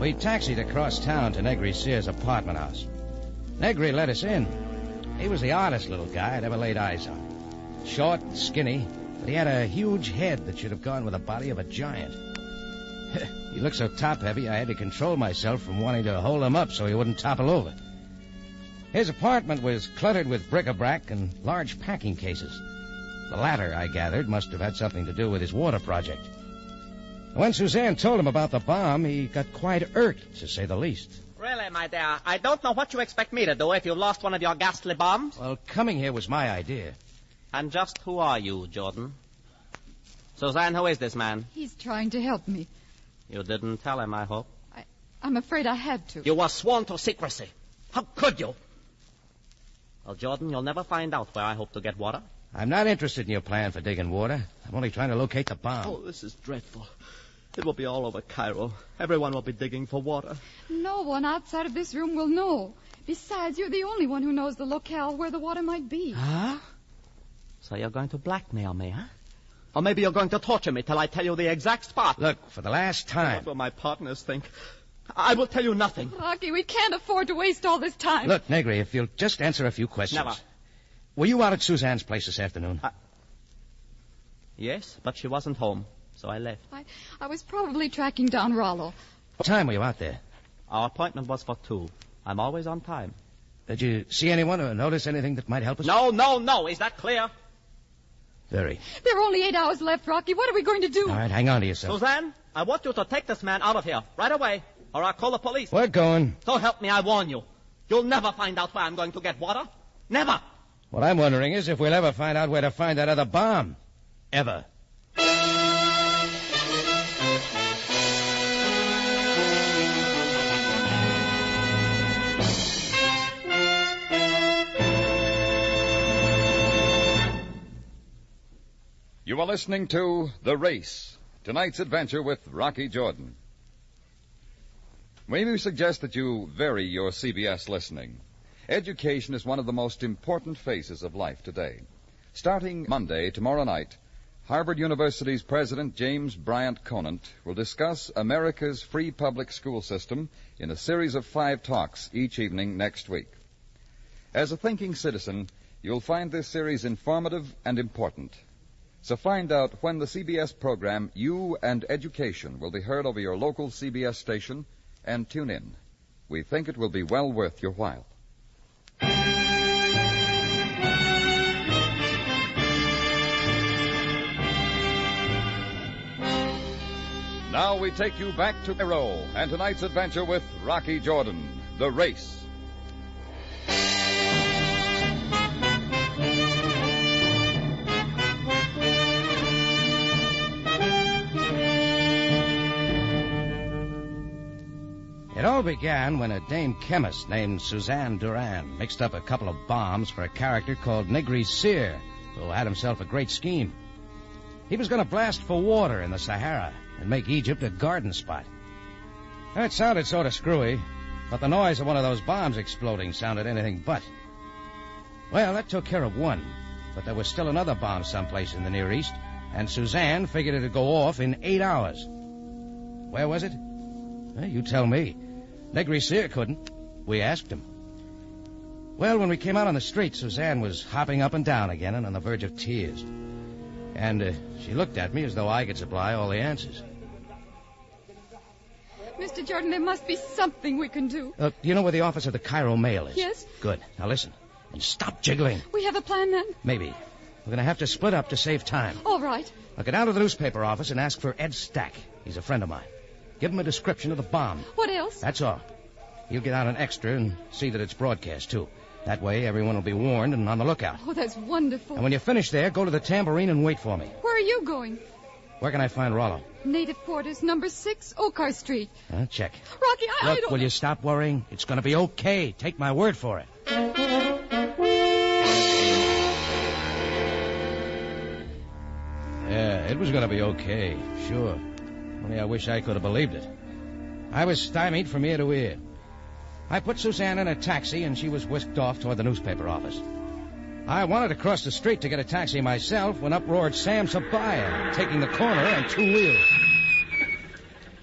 We taxied across town to Negri Sear's apartment house. Negri let us in. He was the oddest little guy I'd ever laid eyes on. Short and skinny, but he had a huge head that should have gone with the body of a giant. He looked so top-heavy, I had to control myself from wanting to hold him up so he wouldn't topple over. His apartment was cluttered with bric-a-brac and large packing cases. The latter, I gathered, must have had something to do with his water project. When Suzanne told him about the bomb, he got quite irked, to say the least. Really, my dear, I don't know what you expect me to do if you've lost one of your ghastly bombs. Well, coming here was my idea. And just who are you, Jordan? Suzanne, who is this man? He's trying to help me. You didn't tell him, I hope. I'm afraid I had to. You were sworn to secrecy. How could you? Well, Jordan, you'll never find out where I hope to get water. I'm not interested in your plan for digging water. I'm only trying to locate the bomb. Oh, this is dreadful. It will be all over Cairo. Everyone will be digging for water. No one outside of this room will know. Besides, you're the only one who knows the locale where the water might be. Huh? So you're going to blackmail me, huh? Or maybe you're going to torture me till I tell you the exact spot. Look, for the last time. What will my partners think? I will tell you nothing. Rocky, we can't afford to waste all this time. Look, Negri, if you'll just answer a few questions. Never. Were you out at Suzanne's place this afternoon? Yes, but she wasn't home, so I left. I was probably tracking down Rollo. What time were you out there? Our appointment was for 2. I'm always on time. Did you see anyone or notice anything that might help us? No. Is that clear? Very. There are only 8 hours left, Rocky. What are we going to do? All right, hang on to yourself. Suzanne, I want you to take this man out of here right away, or I'll call the police. We're going. So help me, I warn you. You'll never find out where I'm going to get water. Never. What I'm wondering is if we'll ever find out where to find that other bomb. Ever. You are listening to The Race, tonight's adventure with Rocky Jordan. May we suggest that you vary your CBS listening. Education is one of the most important phases of life today. Starting Monday, tomorrow night, Harvard University's President James Bryant Conant will discuss America's free public school system in a series of 5 talks each evening next week. As a thinking citizen, you'll find this series informative and important. So find out when the CBS program You and Education will be heard over your local CBS station and tune in. We think it will be well worth your while. Now we take you back to NERO and tonight's adventure with Rocky Jordan, The Race. It all began when a dame chemist named Suzanne Duran mixed up a couple of bombs for a character called Negri Sear, who had himself a great scheme. He was going to blast for water in the Sahara and make Egypt a garden spot. It sounded sort of screwy, but the noise of one of those bombs exploding sounded anything but. Well, that took care of one, but there was still another bomb someplace in the Near East, and Suzanne figured it'd go off in 8 hours. Where was it? Well, you tell me. Negri Sear couldn't. We asked him. Well, when we came out on the street, Suzanne was hopping up and down again and on the verge of tears. And she looked at me as though I could supply all the answers. Mr. Jordan, there must be something we can do. Do you know where the office of the Cairo Mail is? Yes. Good. Now listen. And stop jiggling. We have a plan, then? Maybe. We're going to have to split up to save time. All right. I'll go down to the newspaper office and ask for Ed Stack. He's a friend of mine. Give him a description of the bomb. What else? That's all. He'll get out an extra and see that it's broadcast, too. That way, everyone will be warned and on the lookout. Oh, that's wonderful. And when you finish there, go to the Tambourine and wait for me. Where are you going? Where can I find Rollo? Native Quarters, number 6, Oakar Street. Check. Rocky, I Look, don't... will you stop worrying? It's going to be okay. Take my word for it. Yeah, it was going to be okay, sure. Only I wish I could have believed it. I was stymied from ear to ear. I put Suzanne in a taxi, and she was whisked off toward the newspaper office. I wanted to cross the street to get a taxi myself when up roared Sam Sabaya, taking the corner on two wheels.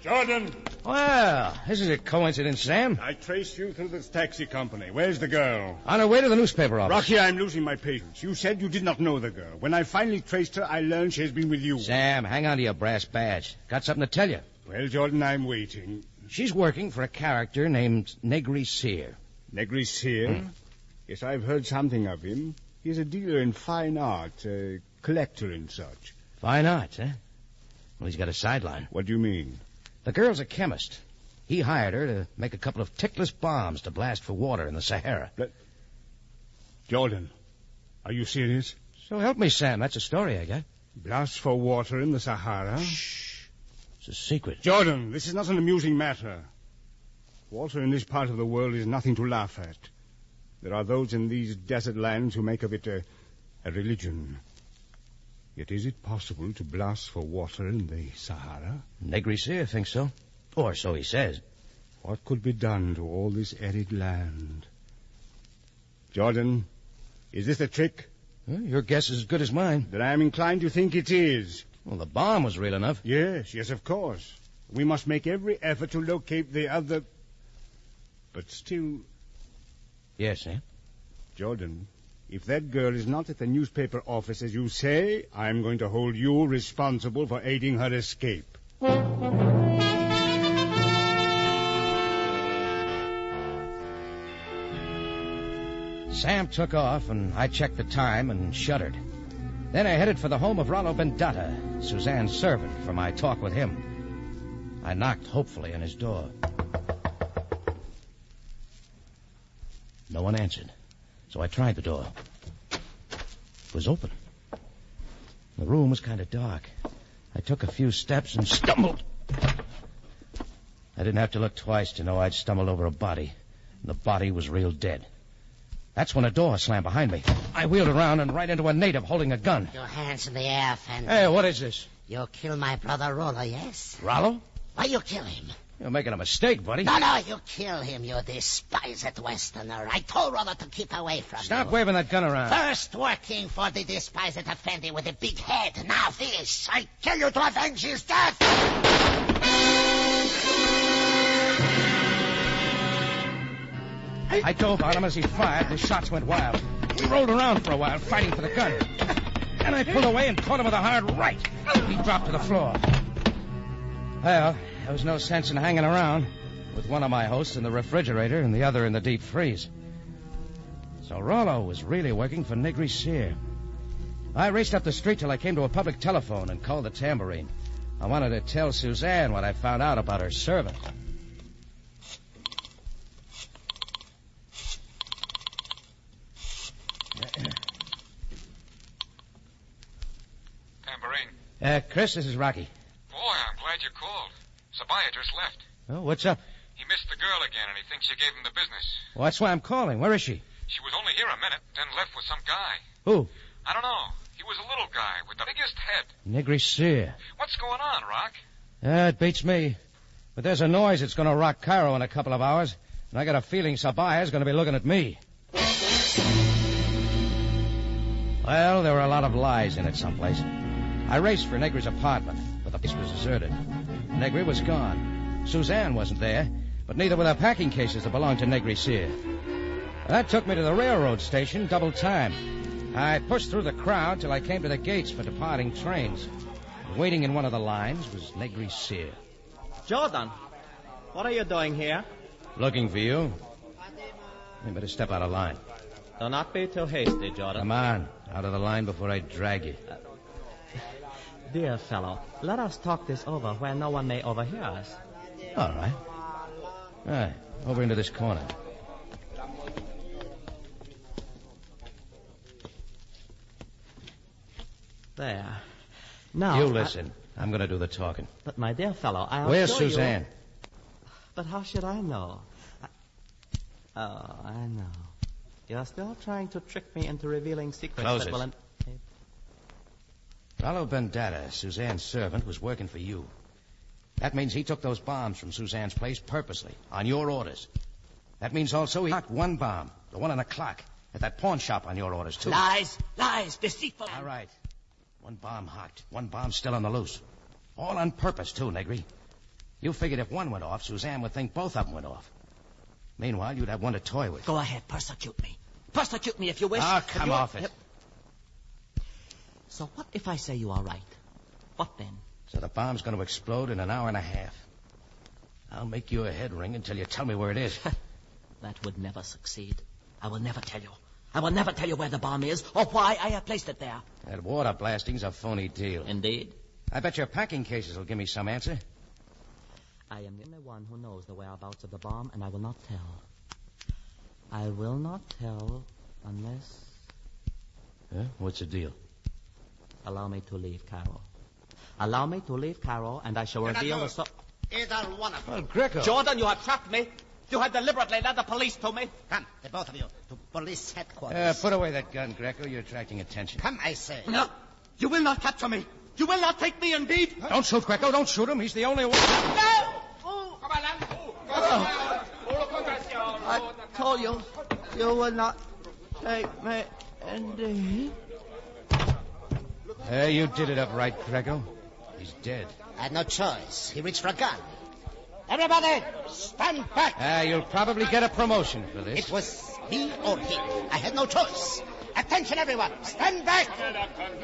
Jordan! Well, this is a coincidence, Sam. I traced you through this taxi company. Where's the girl? On her way to the newspaper office. Rocky, I'm losing my patience. You said you did not know the girl. When I finally traced her, I learned she has been with you. Sam, hang on to your brass badge. Got something to tell you. Well, Jordan, I'm waiting. She's working for a character named Negri Sear. Negri Sear? Yes, I've heard something of him. He's a dealer in fine art, a collector and such. Fine art, huh? Well, he's got a sideline. What do you mean? The girl's a chemist. He hired her to make a couple of tickless bombs to blast for water in the Sahara. Jordan, are you serious? So help me, Sam. That's a story I got. Blast for water in the Sahara? Shh. It's a secret. Jordan, this is not an amusing matter. Water in this part of the world is nothing to laugh at. There are those in these desert lands who make of it a religion. Yet is it possible to blast for water in the Sahara? Negri Sear thinks so. Or so he says. What could be done to all this arid land? Jordan, is this a trick? Well, your guess is as good as mine. Then I am inclined to think it is. Well, the bomb was real enough. Yes, of course. We must make every effort to locate the other... But still... Yes, Sam? Jordan, if that girl is not at the newspaper office as you say, I'm going to hold you responsible for aiding her escape. Sam took off, and I checked the time and shuddered. Then I headed for the home of Rollo Bendata, Suzanne's servant, for my talk with him. I knocked hopefully on his door. No one answered, so I tried the door. It was open. The room was kind of dark. I took a few steps and stumbled. I didn't have to look twice to know I'd stumbled over a body, and the body was real dead. That's when a door slammed behind me. I wheeled around and right into a native holding a gun. Your hands in the air, Fender. Hey, what is this? You kill my brother Rollo, yes? Rollo? Why you kill him? You're making a mistake, buddy. No, you kill him, you despised Westerner. I told Rollo to keep away from you. Stop waving that gun around. First working for the despised Effendi with a big head. Now this. I kill you to avenge his death. I dove on him as he fired. The shots went wild. We rolled around for a while, fighting for the gun. Then I pulled away and caught him with a hard right. He dropped to the floor. Well, there was no sense in hanging around, with one of my hosts in the refrigerator and the other in the deep freeze. So Rollo was really working for Negri Sear. I raced up the street till I came to a public telephone and called the tambourine. I wanted to tell Suzanne what I found out about her servant. Tambourine. Chris, this is Rocky. Boy, I'm glad you called. Sabaya just left. Oh, what's up? He missed the girl again, and he thinks you gave him the business. Well, that's why I'm calling. Where is she? She was only here a minute, then left with some guy. Who? I don't know. He was a little guy with the biggest head. Negri Sear. What's going on, Rock? It beats me. But there's a noise that's going to rock Cairo in a couple of hours, and I got a feeling Sabaya's going to be looking at me. Well, there were a lot of lies in it someplace. I raced for Negri's apartment, but the place was deserted. Negri was gone. Suzanne wasn't there, but neither were the packing cases that belonged to Negri Sear. That took me to the railroad station, double time. I pushed through the crowd till I came to the gates for departing trains. Waiting in one of the lines was Negri Sear. Jordan, what are you doing here? Looking for you. You better step out of line. Do not be too hasty, Jordan. Come on, out of the line before I drag you. Dear fellow, let us talk this over where no one may overhear us. All right. All right, over into this corner. There. Now... You listen. I'm going to do the talking. But, my dear fellow, I'll Where's show Suzanne? You... But how should I know? Oh, I know. You're still trying to trick me into revealing secrets Close that it. will... Rollo Bendata, Suzanne's servant, was working for you. That means he took those bombs from Suzanne's place purposely, on your orders. That means also he knocked one bomb, the one on the clock, at that pawn shop on your orders, too. Lies, deceitful. All right. One bomb hocked, one bomb still on the loose. All on purpose, too, Negri. You figured if one went off, Suzanne would think both of them went off. Meanwhile, you'd have one to toy with. Go ahead, persecute me. Persecute me if you wish. Ah, come off it. So what if I say you are right? What then? So the bomb's going to explode in an hour and a half. I'll make you a head ring until you tell me where it is. That would never succeed. I will never tell you. I will never tell you where the bomb is or why I have placed it there. That water blasting's a phony deal. Indeed. I bet your packing cases will give me some answer. I am the only one who knows the whereabouts of the bomb, and I will not tell. I will not tell unless... Huh? What's the deal? Allow me to leave Cairo. Allow me to leave Cairo, and I shall reveal the... Either one of you. Oh, Greco. Jordan, you have trapped me. You have deliberately led the police to me. Come, the both of you, to police headquarters. Put away that gun, Greco. You're attracting attention. Come, I say. No, you will not capture me. You will not take me indeed. Don't shoot, Greco. Don't shoot him. He's the only one. No! I told you, you will not take me indeed. You did it up right, Greco. He's dead. I had no choice. He reached for a gun. Everybody, stand back. You'll probably get a promotion for this. It was he or he. I had no choice. Attention, everyone. Stand back.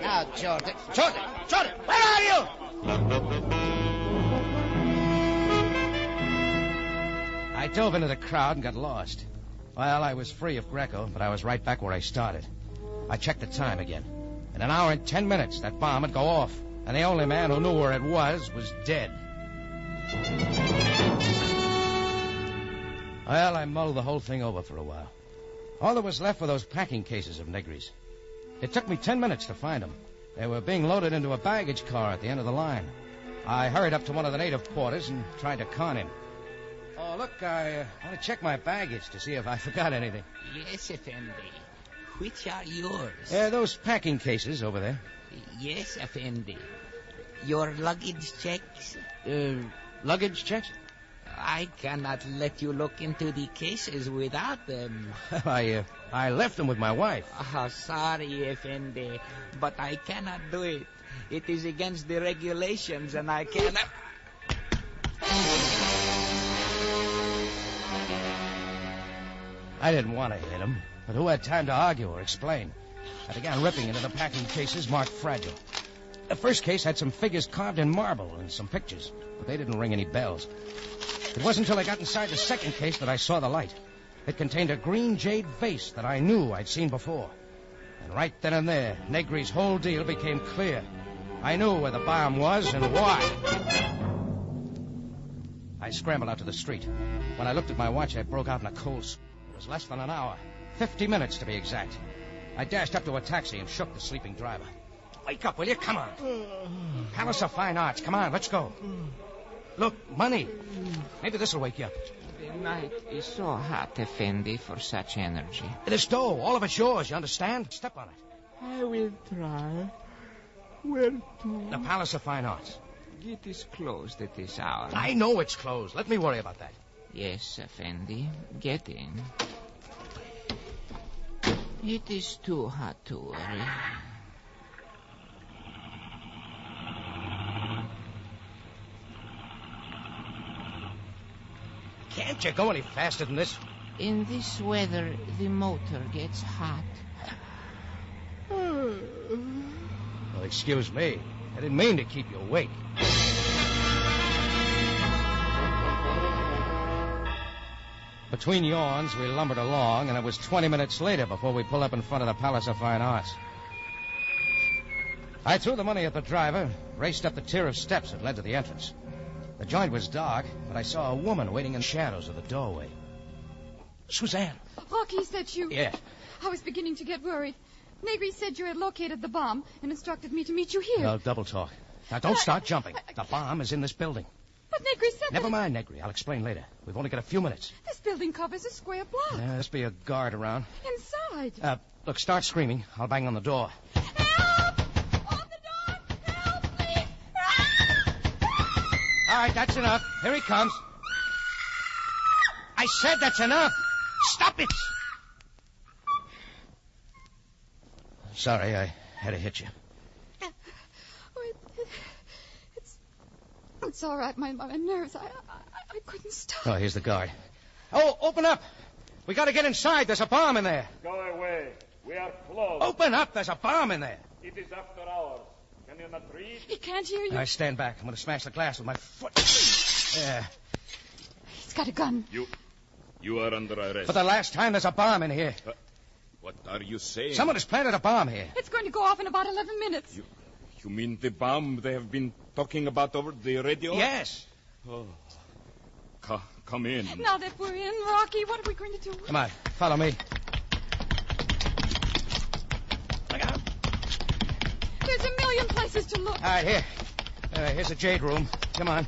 Now, Jordan, where are you? I dove into the crowd and got lost. Well, I was free of Greco, but I was right back where I started. I checked the time again. In an hour and 10 minutes, that bomb would go off, and the only man who knew where it was dead. Well, I mulled the whole thing over for a while. All that was left were those packing cases of Negri's. It took me 10 minutes to find them. They were being loaded into a baggage car at the end of the line. I hurried up to one of the native quarters and tried to con him. Oh, look, I want to check my baggage to see if I forgot anything. Yes, Effendi. Which are yours? Those packing cases over there. Yes, Effendi. Your luggage checks? Luggage checks? I cannot let you look into the cases without them. I left them with my wife. Sorry, Effendi, but I cannot do it. It is against the regulations, and I cannot... I didn't want to hit him, but who had time to argue or explain? I began ripping into the packing cases marked fragile. The first case had some figures carved in marble and some pictures, but they didn't ring any bells. It wasn't until I got inside the second case that I saw the light. It contained a green jade vase that I knew I'd seen before. And right then and there, Negri's whole deal became clear. I knew where the bomb was and why. I scrambled out to the street. When I looked at my watch, I broke out in a cold sweat. It was less than an hour. 50 minutes, to be exact. I dashed up to a taxi and shook the sleeping driver. Wake up, will you? Come on. Palace of Fine Arts. Come on, let's go. Look, money. Maybe this will wake you up. The night is so hot, Effendi, for such energy. This dough, all of it's yours, you understand? Step on it. I will try. Where to? The Palace of Fine Arts. It is closed at this hour. I know it's closed. Let me worry about that. Yes, Effendi. Get in. It is too hot to worry. Can't you go any faster than this? In this weather, the motor gets hot. Well, excuse me. I didn't mean to keep you awake. Between yawns, we lumbered along, and it was 20 minutes later before we pulled up in front of the Palace of Fine Arts. I threw the money at the driver, raced up the tier of steps that led to the entrance. The joint was dark, but I saw a woman waiting in the shadows of the doorway. Suzanne. Rocky said you... Yeah. I was beginning to get worried. Negri said you had located the bomb and instructed me to meet you here. No, double talk. Now, don't start jumping. The bomb is in this building. But Negri said Never mind, Negri. I'll explain later. We've only got a few minutes. This building covers a square block. There's be a guard around. Inside. Look, start screaming. I'll bang on the door. Help! On the door! Help, please! All right, that's enough. Here he comes. I said that's enough. Stop it! Sorry, I had to hit you. It's all right. My nerves. I couldn't stop. Oh, here's the guard. Oh, open up! We got to get inside. There's a bomb in there. Go away. We are closed. Open up. There's a bomb in there. It is after hours. Can you not read? He can't hear you. I stand back. I'm going to smash the glass with my foot. Yeah. He's got a gun. You are under arrest. For the last time, there's a bomb in here. What are you saying? Someone has planted a bomb here. It's going to go off in about 11 minutes. You mean the bomb they have been talking about over the radio? Yes. Oh. Come in. Now that we're in, Rocky, what are we going to do? Come on, follow me. There's a million places to look. All right, here. Here's the jade room. Come on.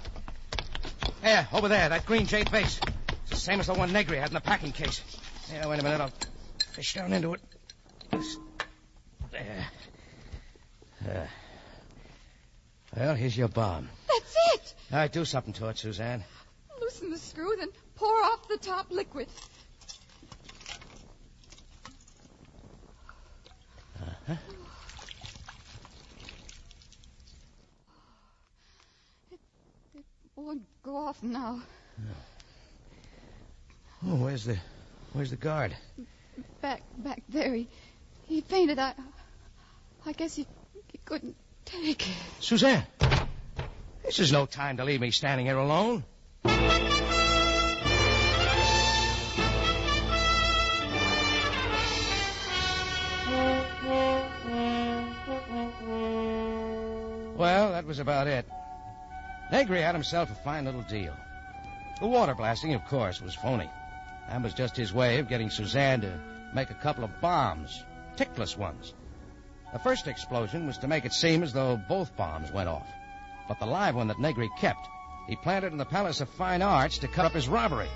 There, over there, that green jade vase. It's the same as the one Negri had in the packing case. Yeah, wait a minute. I'll fish down into it. There. Well, here's your bomb. That's it. All right, do something to it, Suzanne. Loosen the screw, then pour off the top liquid. Uh-huh. It won't go off now. Oh, where's the guard? Back there. He fainted. I guess he couldn't take it. Suzanne, this is no time to leave me standing here alone. Well, that was about it. Negri had himself a fine little deal. The water blasting, of course, was phony. That was just his way of getting Suzanne to make a couple of bombs, tickless ones. The first explosion was to make it seem as though both bombs went off. But the live one that Negri kept, he planted in the Palace of Fine Arts to cover up his robbery.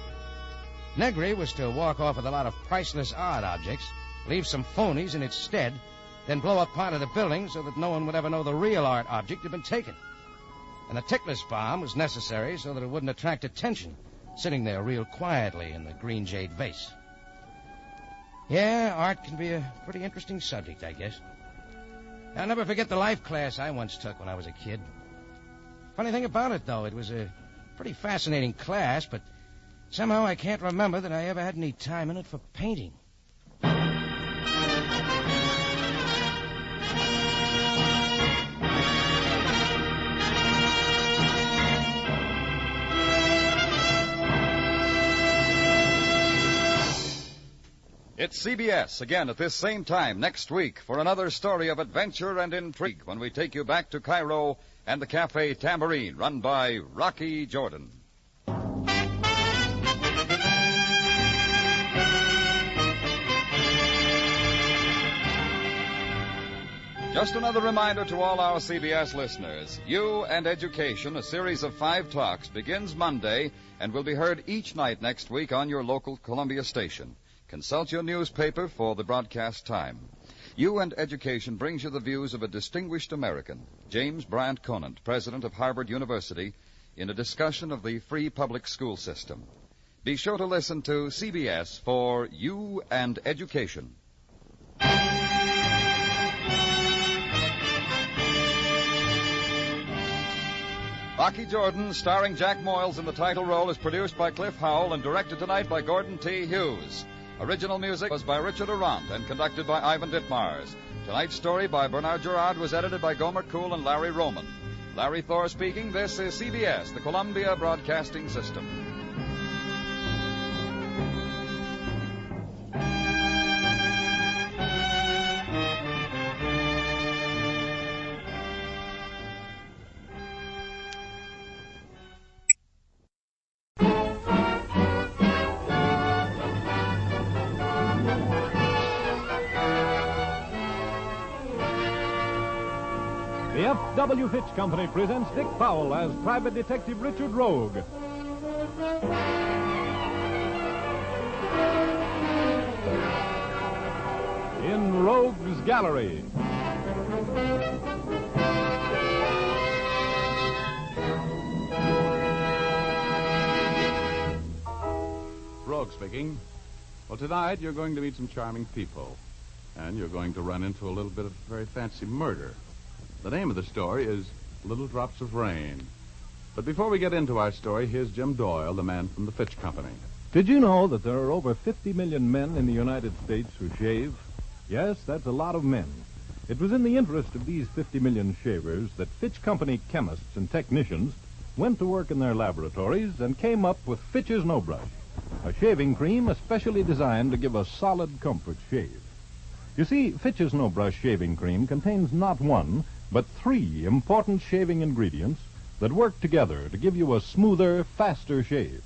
Negri was to walk off with a lot of priceless art objects, leave some phonies in its stead, then blow up part of the building so that no one would ever know the real art object had been taken. And the tickless bomb was necessary so that it wouldn't attract attention, sitting there real quietly in the green jade vase. Yeah, art can be a pretty interesting subject, I guess. I'll never forget the life class I once took when I was a kid. Funny thing about it, though, it was a pretty fascinating class, but somehow I can't remember that I ever had any time in it for painting. It's CBS again at this same time next week for another story of adventure and intrigue when we take you back to Cairo and the Cafe Tambourine, run by Rocky Jordan. Just another reminder to all our CBS listeners. You and Education, a series of 5 talks, begins Monday and will be heard each night next week on your local Columbia station. Consult your newspaper for the broadcast time. You and Education brings you the views of a distinguished American, James Bryant Conant, president of Harvard University, in a discussion of the free public school system. Be sure to listen to CBS for You and Education. Rocky Jordan, starring Jack Moyles in the title role, is produced by Cliff Howell and directed tonight by Gordon T. Hughes. Original music was by Richard Arant and conducted by Ivan Ditmars. Tonight's story by Bernard Gerard was edited by Gomer Kuhl and Larry Roman. Larry Thor speaking. This is CBS, the Columbia Broadcasting System. The F.W. Fitch Company presents Dick Powell as Private Detective Richard Rogue. In Rogue's Gallery. Rogue speaking. Well, tonight you're going to meet some charming people. And you're going to run into a little bit of very fancy murder. The name of the story is Little Drops of Rain. But before we get into our story, here's Jim Doyle, the man from the Fitch Company. Did you know that there are over 50 million men in the United States who shave? Yes, that's a lot of men. It was in the interest of these 50 million shavers that Fitch Company chemists and technicians went to work in their laboratories and came up with Fitch's No Brush, a shaving cream especially designed to give a solid comfort shave. You see, Fitch's No Brush shaving cream contains not one, but 3 important shaving ingredients that work together to give you a smoother, faster shave.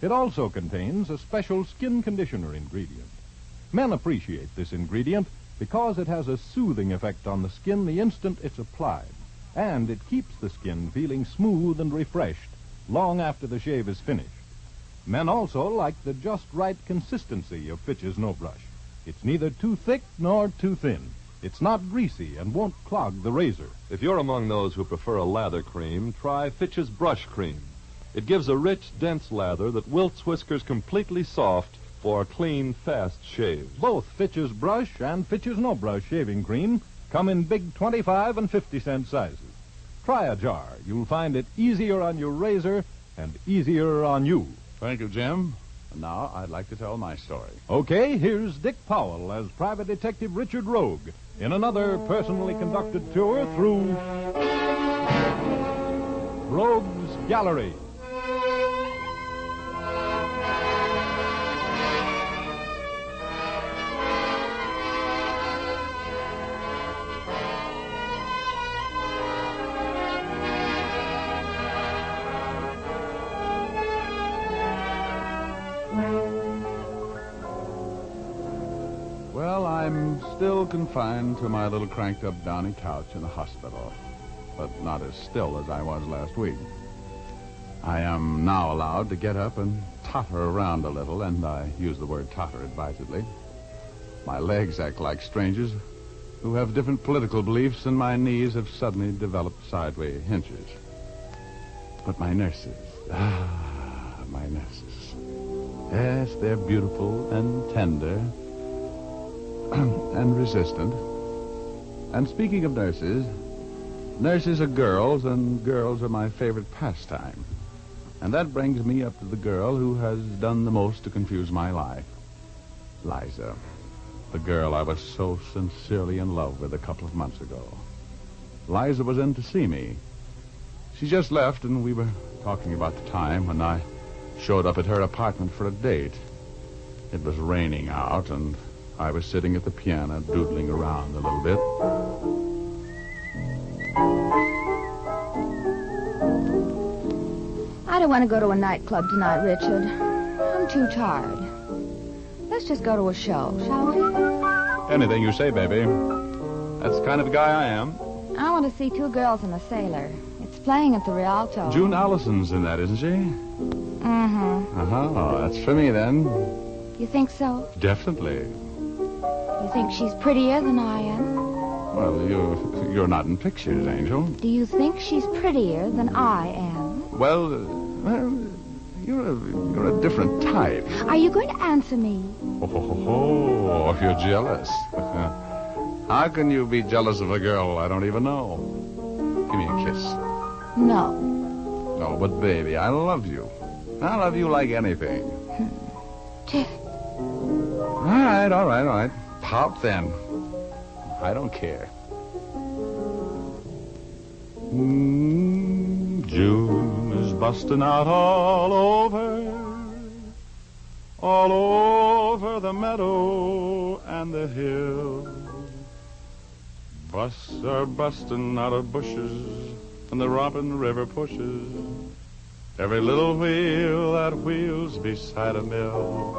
It also contains a special skin conditioner ingredient. Men appreciate this ingredient because it has a soothing effect on the skin the instant it's applied, and it keeps the skin feeling smooth and refreshed long after the shave is finished. Men also like the just right consistency of Fitch's No Brush. It's neither too thick nor too thin. It's not greasy and won't clog the razor. If you're among those who prefer a lather cream, try Fitch's Brush Cream. It gives a rich, dense lather that wilts whiskers completely soft for a clean, fast shave. Both Fitch's Brush and Fitch's No Brush shaving cream come in big 25 and 50-cent sizes. Try a jar. You'll find it easier on your razor and easier on you. Thank you, Jim. And now I'd like to tell my story. Okay, here's Dick Powell as Private Detective Richard Rogue in another personally conducted tour through Rogue's Gallery. Well, I'm still confined to my little cranked-up downy couch in the hospital, but not as still as I was last week. I am now allowed to get up and totter around a little, and I use the word totter advisedly. My legs act like strangers who have different political beliefs, and my knees have suddenly developed sideways hinges. But my nurses, my nurses. Yes, they're beautiful and tender and resistant. And speaking of nurses, nurses are girls, and girls are my favorite pastime. And that brings me up to the girl who has done the most to confuse my life. Liza, the girl I was so sincerely in love with a couple of months ago. Liza was in to see me. She just left, and we were talking about the time when I showed up at her apartment for a date. It was raining out, and I was sitting at the piano doodling around a little bit. I don't want to go to a nightclub tonight, Richard. I'm too tired. Let's just go to a show, shall we? Anything you say, baby. That's the kind of guy I am. I want to see Two Girls and a Sailor. It's playing at the Rialto. June Allison's in that, isn't she? Mm-hmm. Uh-huh. That's for me, then. You think so? Definitely. You think she's prettier than I am? Well, you're not in pictures, Angel. Do you think she's prettier than I am? Well, you're a different type. Are you going to answer me? Oh, if you're jealous. How can you be jealous of a girl I don't even know? Give me a kiss. No. No, but baby, I love you. I love you like anything. All right. Pout then. I don't care. June is busting out all over the meadow and the hill. Busts are busting out of bushes, and the romping river pushes every little wheel that wheels beside a mill.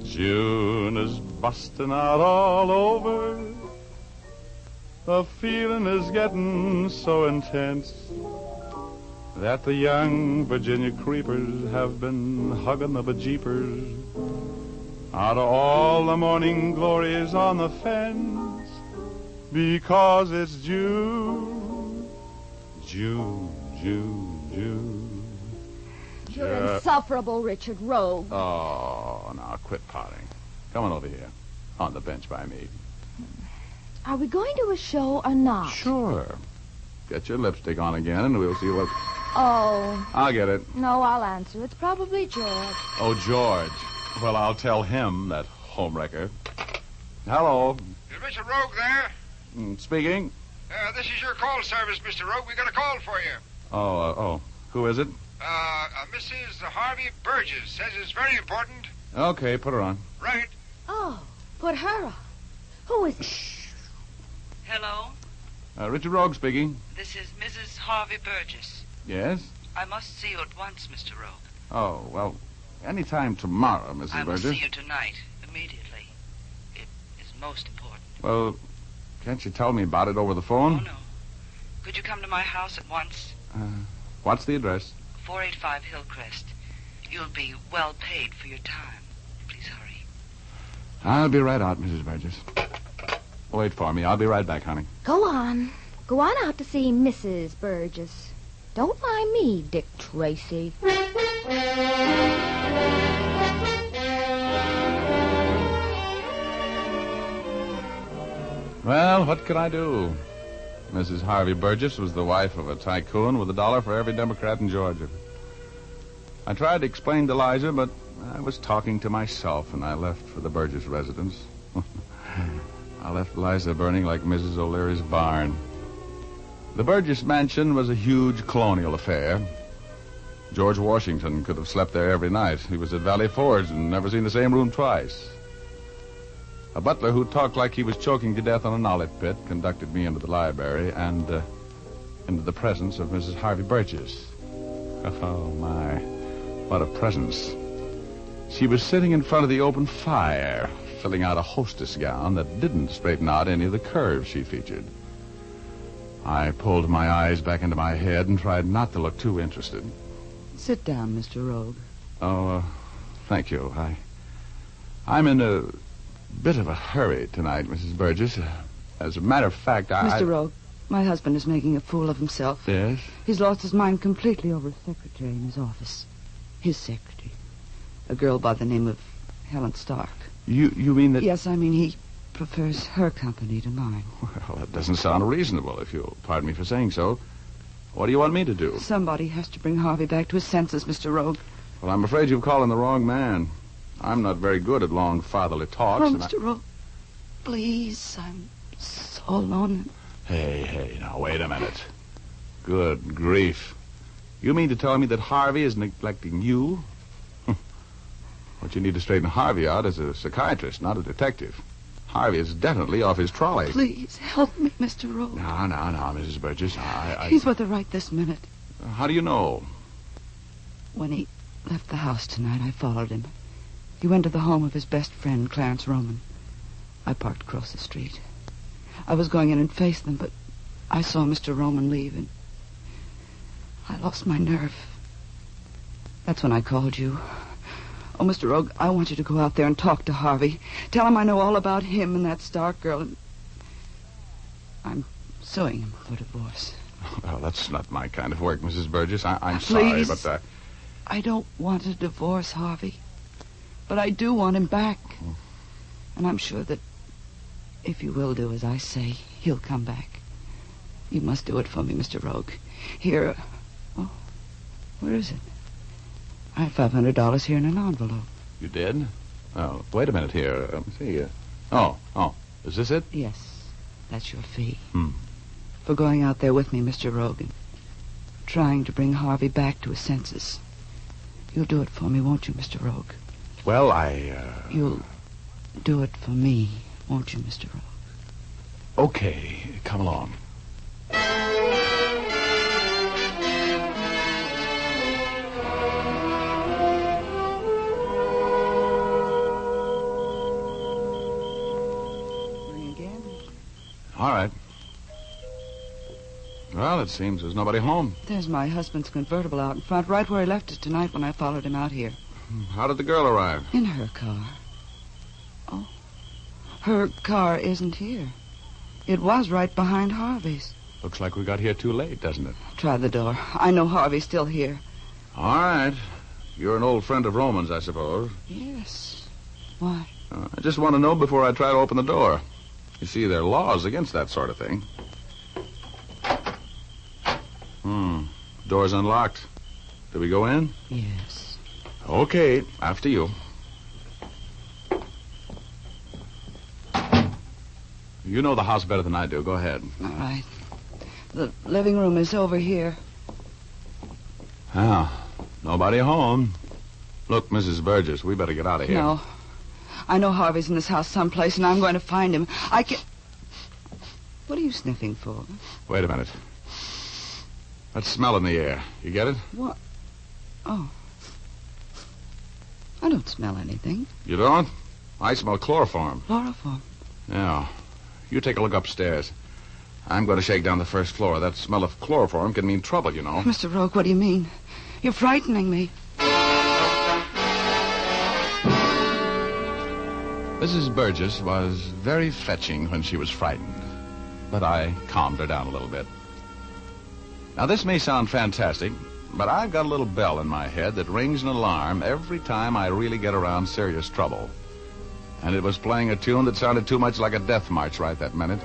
June is busting out all over. The feeling is getting so intense that the young Virginia creepers have been hugging the bejeepers out of all the morning glories on the fence, because it's June, June, June, June. You're insufferable, Richard Rogue. Oh, now quit pouting. Come on over here. On the bench by me. Are we going to a show or not? Sure. Get your lipstick on again, and we'll see what... Oh. I'll get it. No, I'll answer. It's probably George. Oh, George. Well, I'll tell him, that homewrecker. Hello. Is Mr. Rogue there? Speaking. This is your call service, Mr. Rogue. We got a call for you. Oh. Who is it? Mrs. Harvey Burgess. Says it's very important. Okay, put her on. Right. Oh, put her on. Who is it? Hello? Richard Rogue speaking. This is Mrs. Harvey Burgess. Yes? I must see you at once, Mr. Rogue. Oh, well, any time tomorrow, Mrs. Burgess. I will see you tonight, immediately. It is most important. Well, can't you tell me about it over the phone? Oh, no. Could you come to my house at once? What's the address? 485 Hillcrest. You'll be well paid for your time. Please hurry. I'll be right out, Mrs. Burgess. Wait for me. I'll be right back, honey. Go on. Go on out to see Mrs. Burgess. Don't mind me, Dick Tracy. Well, what could I do? Mrs. Harvey Burgess was the wife of a tycoon with $1 for every Democrat in Georgia. I tried to explain to Liza, but I was talking to myself, and I left for the Burgess residence. I left Liza burning like Mrs. O'Leary's barn. The Burgess mansion was a huge colonial affair. George Washington could have slept there every night. He was at Valley Forge and never seen the same room twice. A butler who talked like he was choking to death on a knowledge pit conducted me into the library and into the presence of Mrs. Harvey Burgess. Oh, my. What a presence. She was sitting in front of the open fire, filling out a hostess gown that didn't straighten out any of the curves she featured. I pulled my eyes back into my head and tried not to look too interested. Sit down, Mr. Rogue. Oh, thank you. I'm in a bit of a hurry tonight, Mrs. Burgess. As a matter of fact, Mr. Rogue, my husband is making a fool of himself. Yes? He's lost his mind completely over a secretary in his office. His secretary. A girl by the name of Helen Stark. You mean that... Yes, I mean he prefers her company to mine. Well, that doesn't sound reasonable, if you'll pardon me for saying so. What do you want me to do? Somebody has to bring Harvey back to his senses, Mr. Rogue. Well, I'm afraid you've called on the wrong man. I'm not very good at long fatherly talks. Oh, Mr. Rogue, please, I'm so alone. Hey, now, wait a minute. Good grief. You mean to tell me that Harvey is neglecting you? What you need to straighten Harvey out is a psychiatrist, not a detective. Harvey is definitely off his trolley. Please, help me, Mr. Rogue. No, Mrs. Burgess. He's with her right this minute. How do you know? When he left the house tonight, I followed him. He went to the home of his best friend, Clarence Roman. I parked across the street. I was going in and face them, but I saw Mr. Roman leave, and I lost my nerve. That's when I called you. Oh, Mr. Rogue, I want you to go out there and talk to Harvey. Tell him I know all about him and that Stark girl, and I'm suing him for divorce. Well, that's not my kind of work, Mrs. Burgess. I'm Please. sorry, but... I don't want a divorce, Harvey. But I do want him back. And I'm sure that if you will do as I say, he'll come back. You must do it for me, Mr. Rogue. Here... Oh, where is it? I have $500 here in an envelope. You did? Oh, wait a minute here. Let me see. Oh, is this it? Yes, that's your fee. For going out there with me, Mr. Rogan. Trying to bring Harvey back to his senses. You'll do it for me, won't you, Mr. Rogue? Well, You'll do it for me, won't you, Mr. Rogue? Okay, come along. All right. Well, it seems there's nobody home. There's my husband's convertible out in front, right where he left it tonight when I followed him out here. How did the girl arrive? In her car. Oh, her car isn't here. It was right behind Harvey's. Looks like we got here too late, doesn't it? Try the door. I know Harvey's still here. All right. You're an old friend of Roman's, I suppose. Yes. Why? I just want to know before I try to open the door. You see, there are laws against that sort of thing. Door's unlocked. Do we go in? Yes. Okay, after you. You know the house better than I do. Go ahead. All right. The living room is over here. Nobody home. Look, Mrs. Burgess, we better get out of here. No. I know Harvey's in this house someplace, and I'm going to find him. I can... What are you sniffing for? Wait a minute. That smell in the air. You get it? What? Oh. I don't smell anything. You don't? I smell chloroform. Chloroform? Yeah. You take a look upstairs. I'm going to shake down the first floor. That smell of chloroform can mean trouble, you know. Mr. Roque, what do you mean? You're frightening me. Mrs. Burgess was very fetching when she was frightened, but I calmed her down a little bit. Now, this may sound fantastic, but I've got a little bell in my head that rings an alarm every time I really get around serious trouble. And it was playing a tune that sounded too much like a death march right that minute.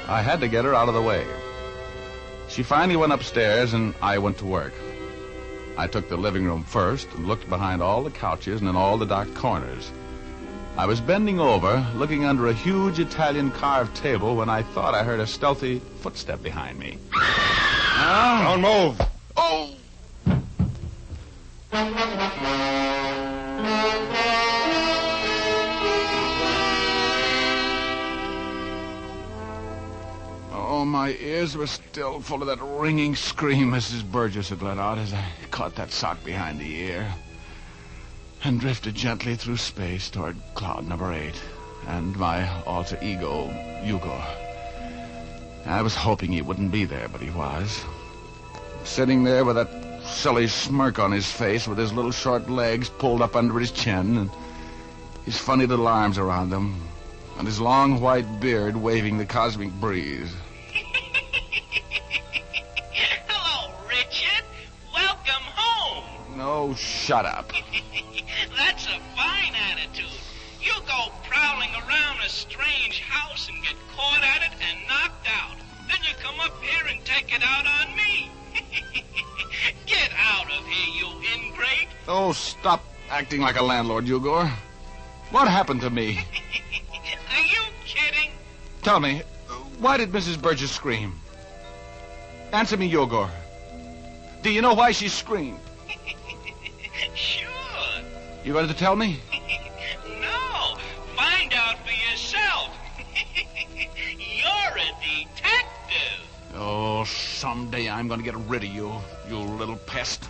I had to get her out of the way. She finally went upstairs, and I went to work. I took the living room first and looked behind all the couches and in all the dark corners. I was bending over, looking under a huge Italian carved table when I thought I heard a stealthy footstep behind me. Don't move. Oh! Oh, my ears were still full of that ringing scream Mrs. Burgess had let out as I caught that sock behind the ear and drifted gently through space toward cloud number 8 and my alter ego, Hugo. I was hoping he wouldn't be there, but he was. Sitting there with that silly smirk on his face with his little short legs pulled up under his chin and his funny little arms around them and his long white beard waving the cosmic breeze. Hello, Richard. Welcome home. No, shut up. That's a fine attitude. You go prowling around a strange house and get caught at it and knocked out. Then you come up here and take it out on me. Get out of here, you ingrate. Oh, stop acting like a landlord, Hugo. What happened to me? Are you kidding? Tell me, why did Mrs. Burgess scream? Answer me, Hugo. Do you know why she screamed? Sure. You going to tell me? No. Find out for yourself. You're a detective. Oh, someday I'm going to get rid of you, you little pest.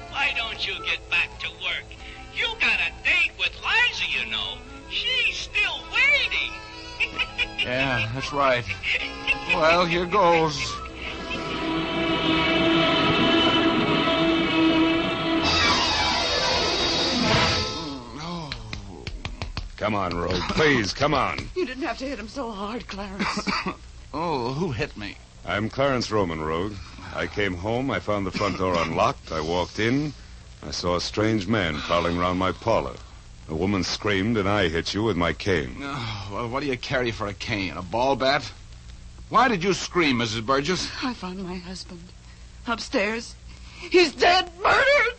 Why don't you get back to work? You got a date with Liza, you know. She's still waiting. Yeah, that's right. Well, here goes. Come on, Rogue. Please, come on. You didn't have to hit him so hard, Clarence. Oh, who hit me? I'm Clarence Roman, Rogue. I came home, I found the front door unlocked, I walked in, I saw a strange man prowling around my parlor. A woman screamed, and I hit you with my cane. Oh, well, what do you carry for a cane? A ball bat? Why did you scream, Mrs. Burgess? I found my husband upstairs. He's dead, murdered!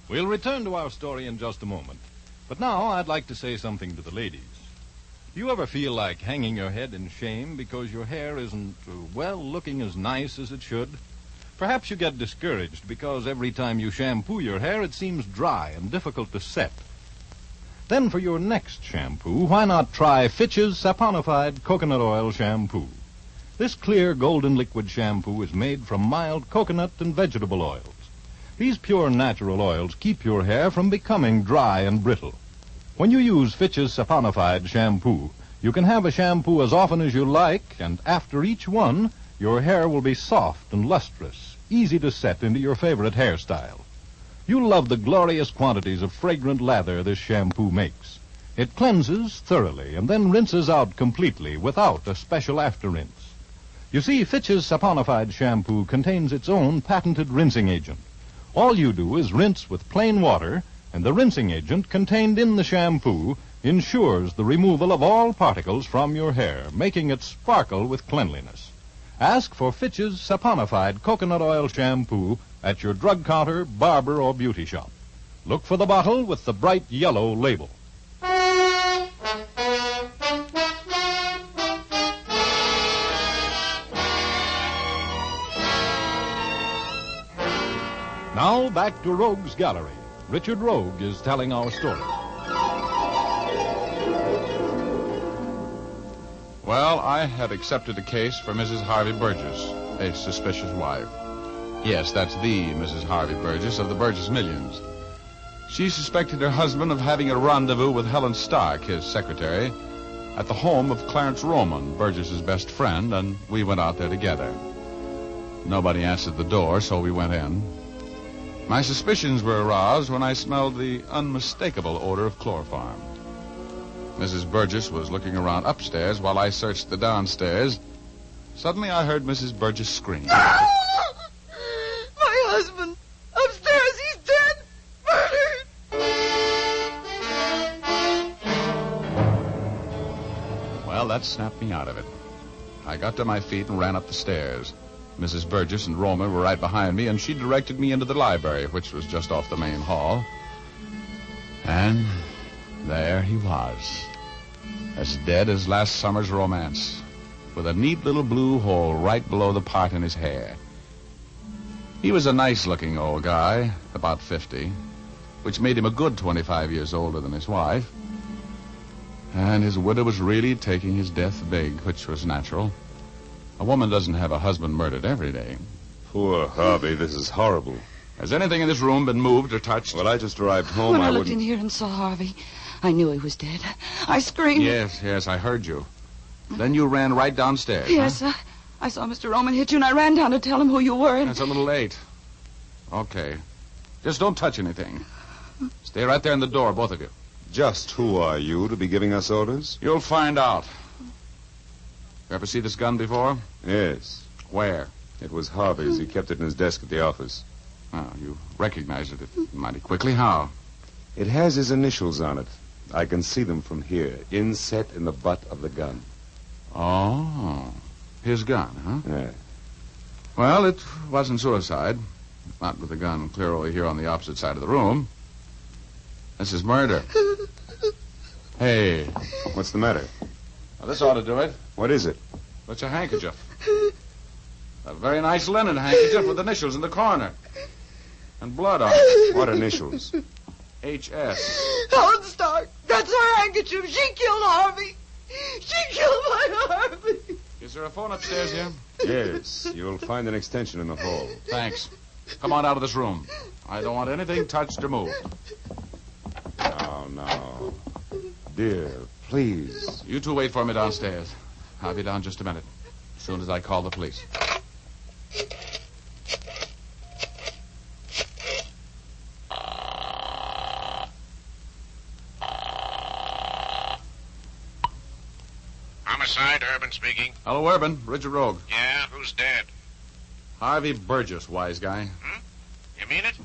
We'll return to our story in just a moment. But now I'd like to say something to the ladies. Do you ever feel like hanging your head in shame because your hair isn't, looking as nice as it should? Perhaps you get discouraged because every time you shampoo your hair, it seems dry and difficult to set. Then for your next shampoo, why not try Fitch's Saponified Coconut Oil Shampoo? This clear golden liquid shampoo is made from mild coconut and vegetable oils. These pure natural oils keep your hair from becoming dry and brittle. When you use Fitch's Saponified shampoo, you can have a shampoo as often as you like, and after each one, your hair will be soft and lustrous, easy to set into your favorite hairstyle. You'll love the glorious quantities of fragrant lather this shampoo makes. It cleanses thoroughly and then rinses out completely without a special after-rinse. You see, Fitch's saponified shampoo contains its own patented rinsing agent. All you do is rinse with plain water, and the rinsing agent contained in the shampoo ensures the removal of all particles from your hair, making it sparkle with cleanliness. Ask for Fitch's saponified coconut oil shampoo at your drug counter, barber, or beauty shop. Look for the bottle with the bright yellow label. Now back to Rogue's Gallery. Richard Rogue is telling our story. Well, I had accepted a case for Mrs. Harvey Burgess, a suspicious wife. Yes, that's the Mrs. Harvey Burgess of the Burgess Millions. She suspected her husband of having a rendezvous with Helen Stark, his secretary, at the home of Clarence Roman, Burgess's best friend, and we went out there together. Nobody answered the door, so we went in. My suspicions were aroused when I smelled the unmistakable odor of chloroform. Mrs. Burgess was looking around upstairs while I searched the downstairs. Suddenly I heard Mrs. Burgess scream. My husband! Upstairs, he's dead! Murdered! Well, that snapped me out of it. I got to my feet and ran up the stairs. Mrs. Burgess and Roma were right behind me, and she directed me into the library, which was just off the main hall. And there he was, as dead as last summer's romance, with a neat little blue hole right below the part in his hair. He was a nice-looking old guy, about 50, which made him a good 25 years older than his wife. And his widow was really taking his death big, which was natural. A woman doesn't have a husband murdered every day. Poor Harvey, this is horrible. Has anything in this room been moved or touched? Well, I just arrived home. When I looked in here and saw Harvey, I knew he was dead. I screamed. Yes, I heard you. Then you ran right downstairs. Yes, huh? I saw Mr. Roman hit you, and I ran down to tell him who you were. That's a little late. Okay. Just don't touch anything. Stay right there in the door, both of you. Just who are you to be giving us orders? You'll find out. You ever see this gun before? Yes. Where? It was Harvey's. He kept it in his desk at the office. Oh, you recognized it mighty quickly. How? It has his initials on it. I can see them from here, inset in the butt of the gun. Oh, his gun, huh? Yeah. Well, it wasn't suicide. Not with the gun clear over here on the opposite side of the room. This is murder. Hey. What's the matter? Well, this ought to do it. What is it? It's a handkerchief. A very nice linen handkerchief with initials in the corner. And blood on it. What initials? H.S. Helen Stark. That's her handkerchief. She killed Harvey. She killed my Harvey. Is there a phone upstairs here? Yes. You'll find an extension in the hall. Thanks. Come on out of this room. I don't want anything touched or moved. No. Dear, please. You two wait for me downstairs. I'll be down just a minute. As soon as I call the police. Homicide, Urban speaking. Hello, Urban. Richard Rogue. Yeah, who's dead? Harvey Burgess, wise guy. You mean it?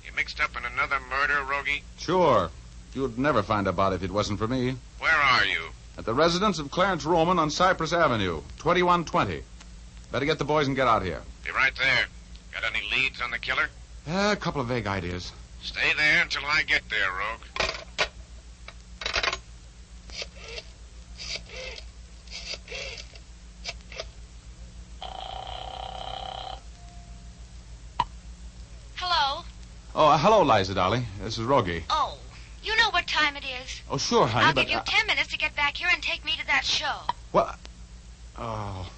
You mixed up in another murder, Rogie? Sure. You'd never find about it if it wasn't for me. Where are you? At the residence of Clarence Roman on Cypress Avenue, 2120. Better get the boys and get out here. Be right there. Got any leads on the killer? A couple of vague ideas. Stay there until I get there, Rogue. Hello? Oh, hello, Liza, darling. This is Rogie. Oh, you know what time it is. Oh, sure, honey, I'll but... give you 10 minutes to get back here and take me to that show. What? Oh.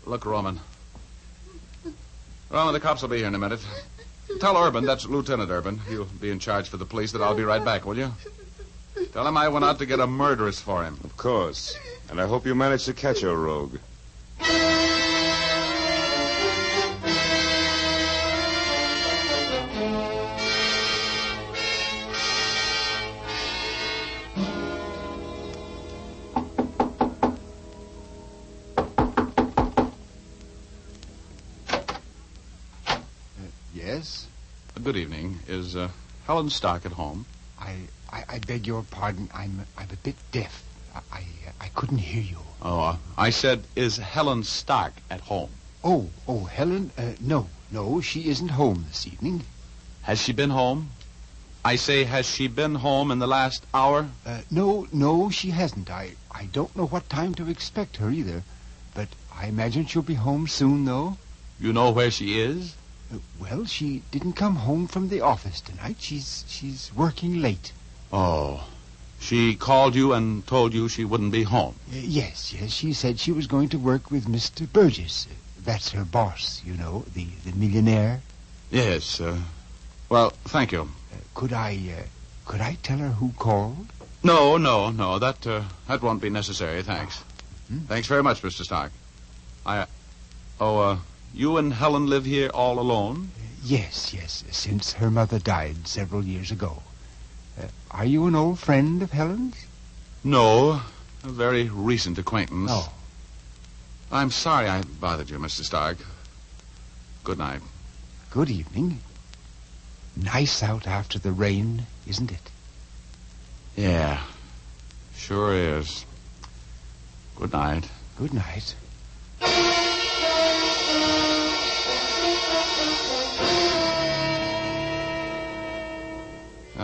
Look, Roman. Roman, the cops will be here in a minute. Tell Urban, that's Lieutenant Urban. He'll be in charge for the police, that I'll be right back, will you? Tell him I went out to get a murderess for him. Of course. And I hope you managed to catch her, Rogue. good evening. Is Helen Stark at home? I beg your pardon. I'm a bit deaf. I couldn't hear you. Oh, I said, is Helen Stark at home? Oh, Helen? No, she isn't home this evening. Has she been home? I say, has she been home in the last hour? No, she hasn't. I don't know what time to expect her either. But I imagine she'll be home soon, though. You know where she is? Well, she didn't come home from the office tonight. She's working late. Oh. She called you and told you she wouldn't be home? Yes. She said she was going to work with Mr. Burgess. That's her boss, you know, the millionaire. Yes. Well, thank you. Could I tell her who called? No. That won't be necessary, thanks. Thanks very much, Mr. Stark. You and Helen live here all alone? Yes, since her mother died several years ago. Are you an old friend of Helen's? No, a very recent acquaintance. Oh. I'm sorry I bothered you, Mr. Stark. Good night. Good evening. Nice out after the rain, isn't it? Yeah, sure is. Good night. Good night.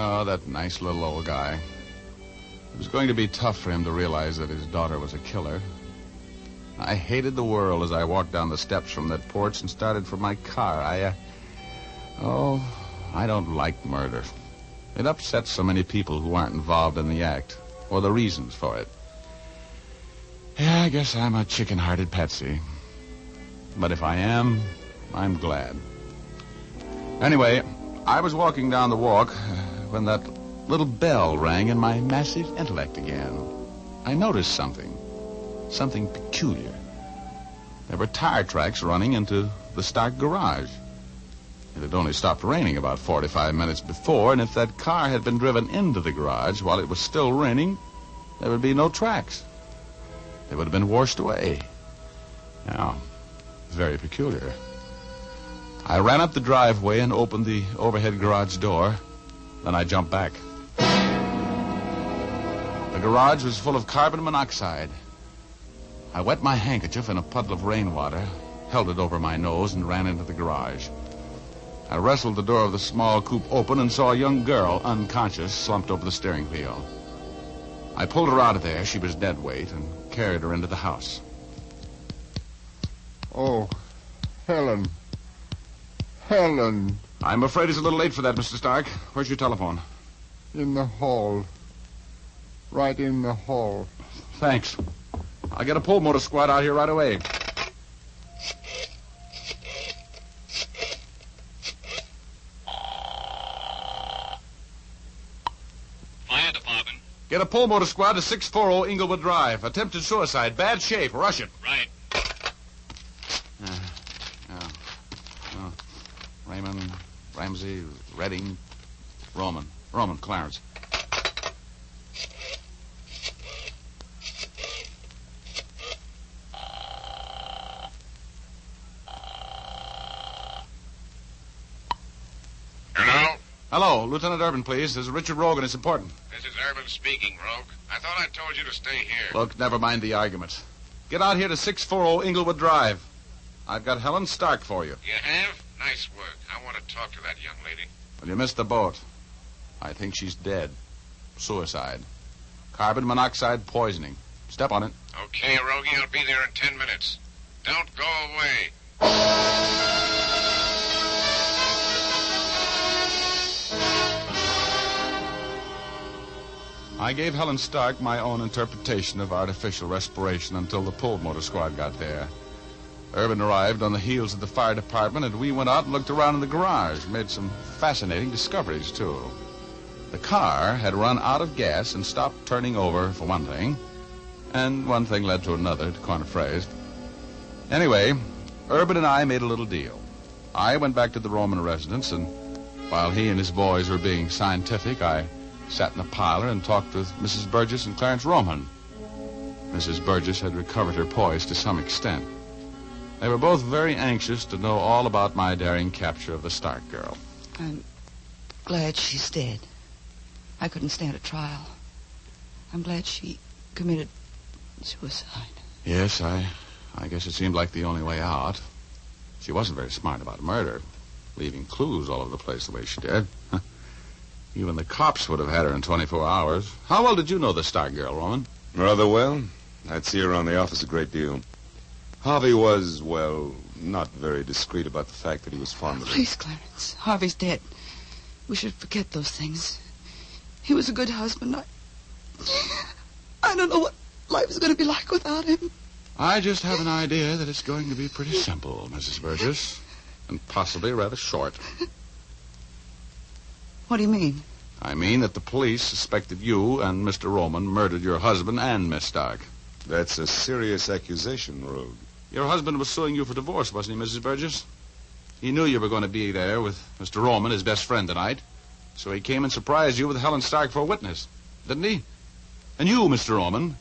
Oh, that nice little old guy. It was going to be tough for him to realize that his daughter was a killer. I hated the world as I walked down the steps from that porch and started for my car. I don't like murder. It upsets so many people who aren't involved in the act, or the reasons for it. Yeah, I guess I'm a chicken-hearted patsy. But if I am, I'm glad. Anyway, I was walking down the walk when that little bell rang in my massive intellect again. I noticed something peculiar. There were tire tracks running into the Stark garage. It had only stopped raining about 45 minutes before, and if that car had been driven into the garage while it was still raining, there would be no tracks. They would have been washed away. Now, very peculiar. I ran up the driveway and opened the overhead garage door. Then I jumped back. The garage was full of carbon monoxide. I wet my handkerchief in a puddle of rainwater, held it over my nose, and ran into the garage. I wrestled the door of the small coupe open and saw a young girl, unconscious, slumped over the steering wheel. I pulled her out of there. She was dead weight, and carried her into the house. Oh, Helen. Helen. I'm afraid it's a little late for that, Mr. Stark. Where's your telephone? In the hall. Right in the hall. Thanks. I'll get a pull motor squad out here right away. Fire department. Get a pull motor squad to 640 Inglewood Drive. Attempted suicide. Bad shape. Rush it. Right. Raymond, Ramsey, Redding, Roman, Clarence. Hello, Lieutenant Urban, please. This is Richard Rogan. It's important. This is Urban speaking, Rogue. I thought I told you to stay here. Look, never mind the arguments. Get out here to 640 Inglewood Drive. I've got Helen Stark for you. You have? Nice work. I want to talk to that young lady. Well, you missed the boat. I think she's dead. Suicide. Carbon monoxide poisoning. Step on it. Okay, Rogie, I'll be there in 10 minutes. Don't go away. I gave Helen Stark my own interpretation of artificial respiration until the pull motor squad got there. Urban arrived on the heels of the fire department, and we went out and looked around in the garage. Made some fascinating discoveries, too. The car had run out of gas and stopped turning over, for one thing. And one thing led to another, to coin a phrase. Anyway, Urban and I made a little deal. I went back to the Roman residence, and while he and his boys were being scientific, I sat in a parlor and talked with Mrs. Burgess and Clarence Roman. Mrs. Burgess had recovered her poise to some extent. They were both very anxious to know all about my daring capture of the Stark girl. glad she's dead. I couldn't stand a trial. I'm glad she committed suicide. Yes, I guess it seemed like the only way out. She wasn't very smart about murder, leaving clues all over the place the way she did. Even the cops would have had her in 24 hours. How well did you know the Stark girl, Roman? Rather well. I'd see her around the office a great deal. Harvey was, well, not very discreet about the fact that he was fond of her. Please, Clarence. Harvey's dead. We should forget those things. He was a good husband. I don't know what life is going to be like without him. I just have an idea that it's going to be pretty simple, Mrs. Burgess, and possibly rather short. What do you mean? I mean that the police suspected you and Mr. Roman murdered your husband and Miss Stark. That's a serious accusation, Rogue. Your husband was suing you for divorce, wasn't he, Mrs. Burgess? He knew you were going to be there with Mr. Roman, his best friend, tonight. So he came and surprised you with Helen Stark for a witness, didn't he? And you, Mr. Roman,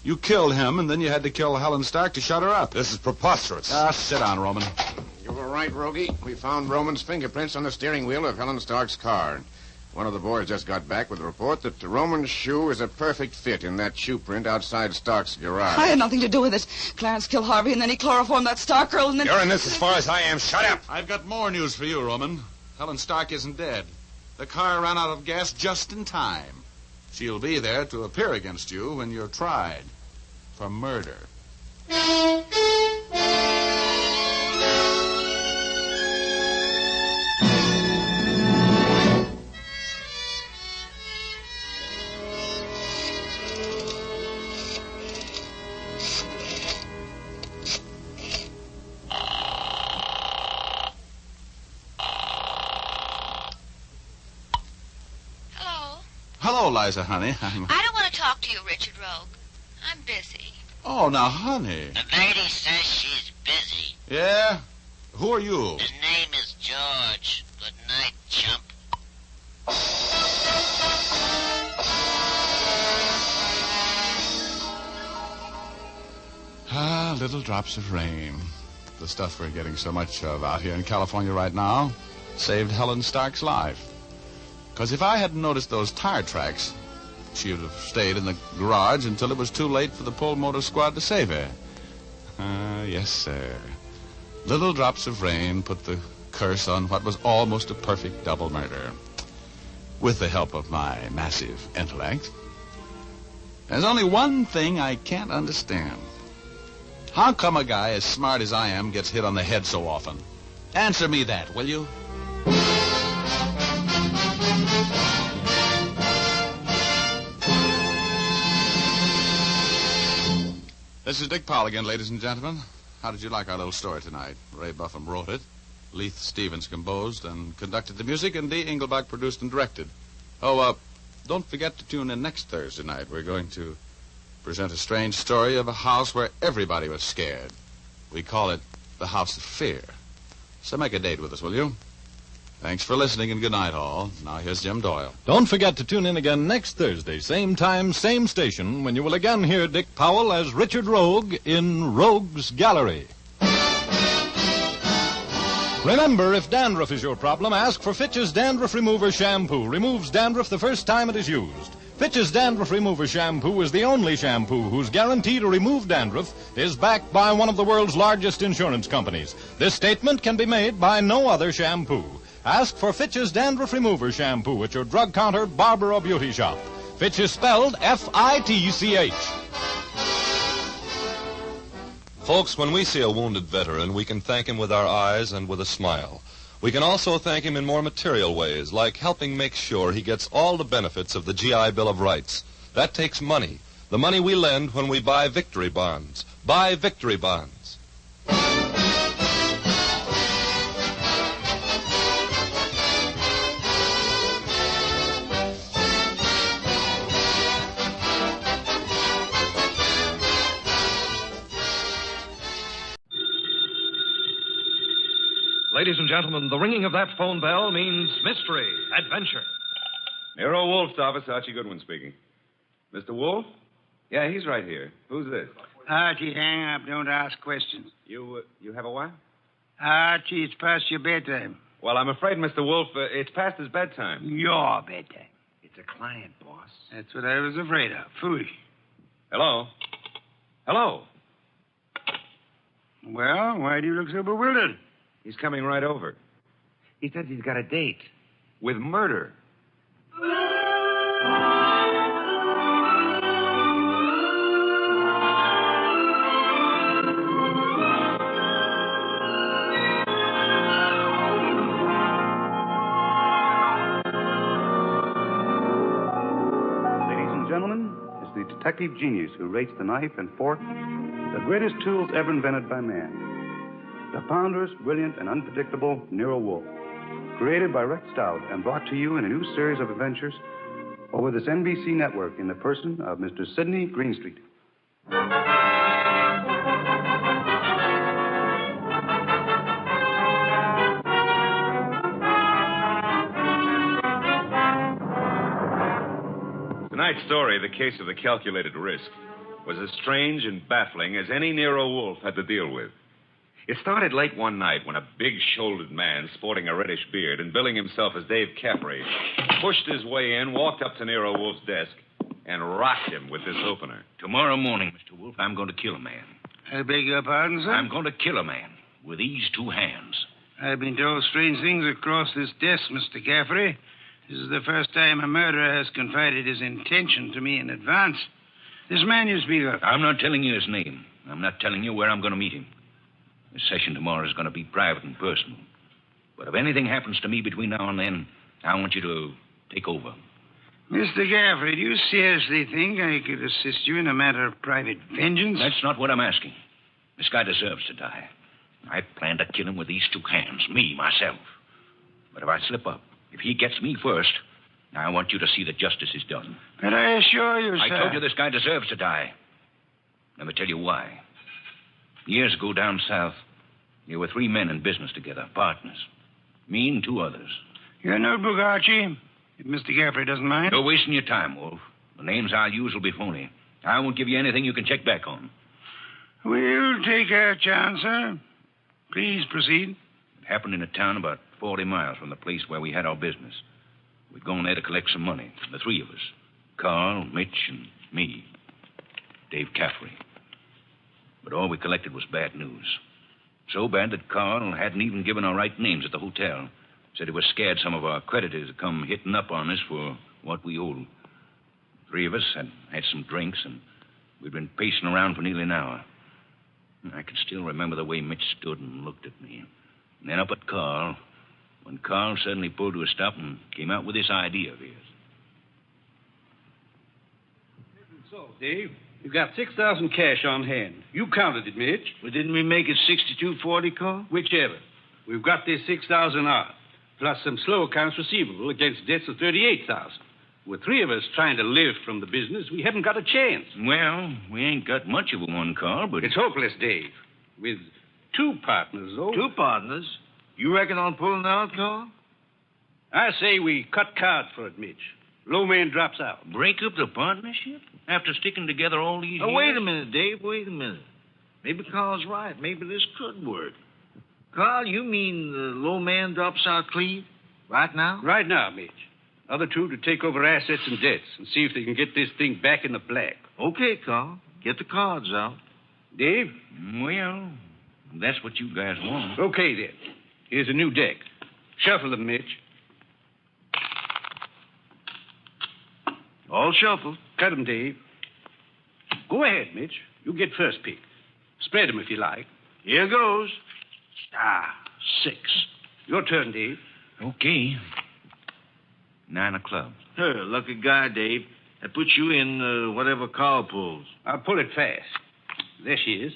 you killed him, and then you had to kill Helen Stark to shut her up. This is preposterous. Sit down, Roman. You were right, Rogie. We found Roman's fingerprints on the steering wheel of Helen Stark's car. One of the boys just got back with a report that Roman's shoe is a perfect fit in that shoe print outside Stark's garage. I had nothing to do with it. Clarence killed Harvey, and then he chloroformed that Stark girl, and then... You're in this as far as I am. Shut up! I've got more news for you, Roman. Helen Stark isn't dead. The car ran out of gas just in time. She'll be there to appear against you when you're tried for murder. Hello, Liza, honey. I don't want to talk to you, Richard Rogue. I'm busy. Oh, now, honey. The lady says she's busy. Yeah? Who are you? His name is George. Good night, chump. Little drops of rain. The stuff we're getting so much of out here in California right now saved Helen Stark's life. Because if I hadn't noticed those tire tracks, she would have stayed in the garage until it was too late for the Pull Motor Squad to save her. Yes, sir. Little drops of rain put the curse on what was almost a perfect double murder. With the help of my massive intellect. There's only one thing I can't understand. How come a guy as smart as I am gets hit on the head so often? Answer me that, will you? This is Dick Powell again, ladies and gentlemen. How did you like our little story tonight? Ray Buffum wrote it. Leith Stevens composed and conducted the music, and Dee Engelbach produced and directed. Don't forget to tune in next Thursday night. We're going to present a strange story of a house where everybody was scared. We call it the House of Fear. So make a date with us, will you? Thanks for listening, and good night, all. Now here's Jim Doyle. Don't forget to tune in again next Thursday, same time, same station, when you will again hear Dick Powell as Richard Rogue in Rogue's Gallery. Remember, if dandruff is your problem, ask for Fitch's Dandruff Remover Shampoo. Removes dandruff the first time it is used. Fitch's Dandruff Remover Shampoo is the only shampoo whose guarantee to remove dandruff is backed by one of the world's largest insurance companies. This statement can be made by no other shampoo. Ask for Fitch's Dandruff Remover Shampoo at your drug counter, barber, or beauty shop. Fitch is spelled F-I-T-C-H. Folks, when we see a wounded veteran, we can thank him with our eyes and with a smile. We can also thank him in more material ways, like helping make sure he gets all the benefits of the GI Bill of Rights. That takes money. The money we lend when we buy victory bonds. Buy victory bonds. Ladies and gentlemen, the ringing of that phone bell means mystery, adventure. NERO Wolfe's office, Archie Goodwin speaking. Mr. Wolfe? Yeah, he's right here. Who's this? Archie, hang up. Don't ask questions. You have a what? Archie, it's past your bedtime. Well, I'm afraid, Mr. Wolfe, it's past his bedtime. Your bedtime. It's a client, boss. That's what I was afraid of. Phooey. Hello? Hello? Well, why do you look so bewildered? He's coming right over. He says he's got a date with murder. The detective genius who rates the knife and fork the greatest tools ever invented by man. The ponderous, brilliant, and unpredictable NERO WOLFE. Created by Rex Stout and brought to you in a new series of adventures over this NBC network in the person of Mr. Sidney Greenstreet. Tonight's story, The Case of the Calculated Risk, was as strange and baffling as any NERO Wolfe had to deal with. It started late one night when a big-shouldered man sporting a reddish beard and billing himself as Dave Caffrey pushed his way in, walked up to NERO Wolfe's desk, and rocked him with this opener. Tomorrow morning, Mr. Wolfe, I'm going to kill a man. I beg your pardon, sir? I'm going to kill a man with these two hands. I've been told strange things across this desk, Mr. Caffrey. This is the first time a murderer has confided his intention to me in advance. This man you speak of. I'm not telling you his name. I'm not telling you where I'm going to meet him. The session tomorrow is going to be private and personal. But if anything happens to me between now and then, I want you to take over. Mr. Caffrey, do you seriously think I could assist you in a matter of private vengeance? That's not what I'm asking. This guy deserves to die. I plan to kill him with these two hands, me, myself. But if I slip up, if he gets me first, I want you to see that justice is done. But I assure you, sir... I told you this guy deserves to die. Let me tell you why. Years ago down south, there were three men in business together, partners. Me and two others. Your notebook, Archie, if Mr. Caffrey doesn't mind. You're wasting your time, Wolf. The names I'll use will be phony. I won't give you anything you can check back on. We'll take our chance, sir. Please proceed. It happened in a town about 40 miles from the place where we had our business. We'd gone there to collect some money, the three of us. Carl, Mitch, and me. Dave Caffrey. But all we collected was bad news. So bad that Carl hadn't even given our right names at the hotel. Said he was scared some of our creditors would come hitting up on us for what we owed. Three of us had some drinks, and we'd been pacing around for nearly an hour. I can still remember the way Mitch stood and looked at me. And then up at Carl, when Carl suddenly pulled to a stop and came out with this idea of his. So, Dave, you've got $6,000 cash on hand. You counted it, Mitch. Well, didn't we make it $62.40, Carl? Whichever. We've got this $6,000 odd, plus some slow accounts receivable against debts of $38,000. With three of us trying to live from the business, we haven't got a chance. Well, we ain't got much of a one, Carl, but... It's hopeless, Dave. With two partners, though. Two partners? You reckon on pulling out, Carl? I say we cut cards for it, Mitch. Low man drops out. Break up the partnership? After sticking together all these years? Wait a minute, Dave. Wait a minute. Maybe Carl's right. Maybe this could work. Carl, you mean the low man drops out clean? Right now? Right now, Mitch. Other two to take over assets and debts and see if they can get this thing back in the black. Okay, Carl. Get the cards out. Dave? Well, that's what you guys want. Okay, then. Here's a new deck. Shuffle them, Mitch. All shuffled. Cut them, Dave. Go ahead, Mitch. You get first pick. Spread them if you like. Here goes. 6. Your turn, Dave. Okay. 9 of clubs. Lucky guy, Dave. That puts you in whatever Carl pulls. I'll pull it fast. There she is.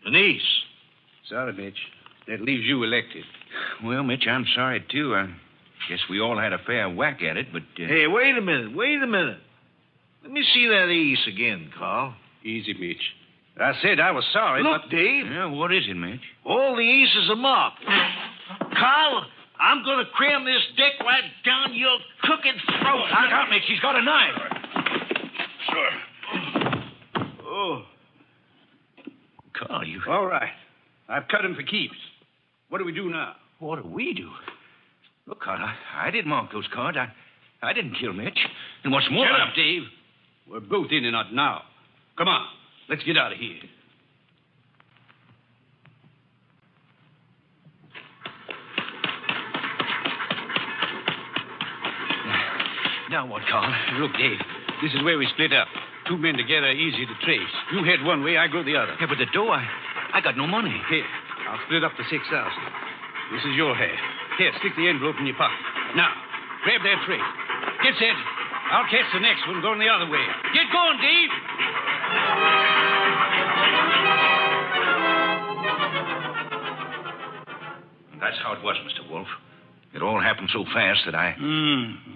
An ace. Sorry, Mitch. That leaves you elected. Well, Mitch, I'm sorry, too. I guess we all had a fair whack at it, but... Hey, wait a minute. Let me see that ace again, Carl. Easy, Mitch. I said I was sorry, Look, Dave. Yeah, what is it, Mitch? All the aces are marked. Carl, I'm going to cram this deck right down your crooked throat. Look out, Mitch. He's got a knife. Sure. Oh. Carl, you... All right. I've cut him for keeps. What do we do now? What do we do? Look, Carl, I didn't mark those cards. I didn't kill Mitch. And what's more... Shut up, Dave. We're both in and out now. Come on, let's get out of here. Now what, Carl? Look, Dave, this is where we split up. Two men together, easy to trace. You head one way, I go the other. Yeah, but the dough, I got no money. Here, I'll split up the 6,000. This is your half. Here, stick the envelope in your pocket. Now, grab that tray. Get set. I'll catch the next one going the other way. Get going, Dave. That's how it was, Mr. Wolfe. It all happened so fast that I...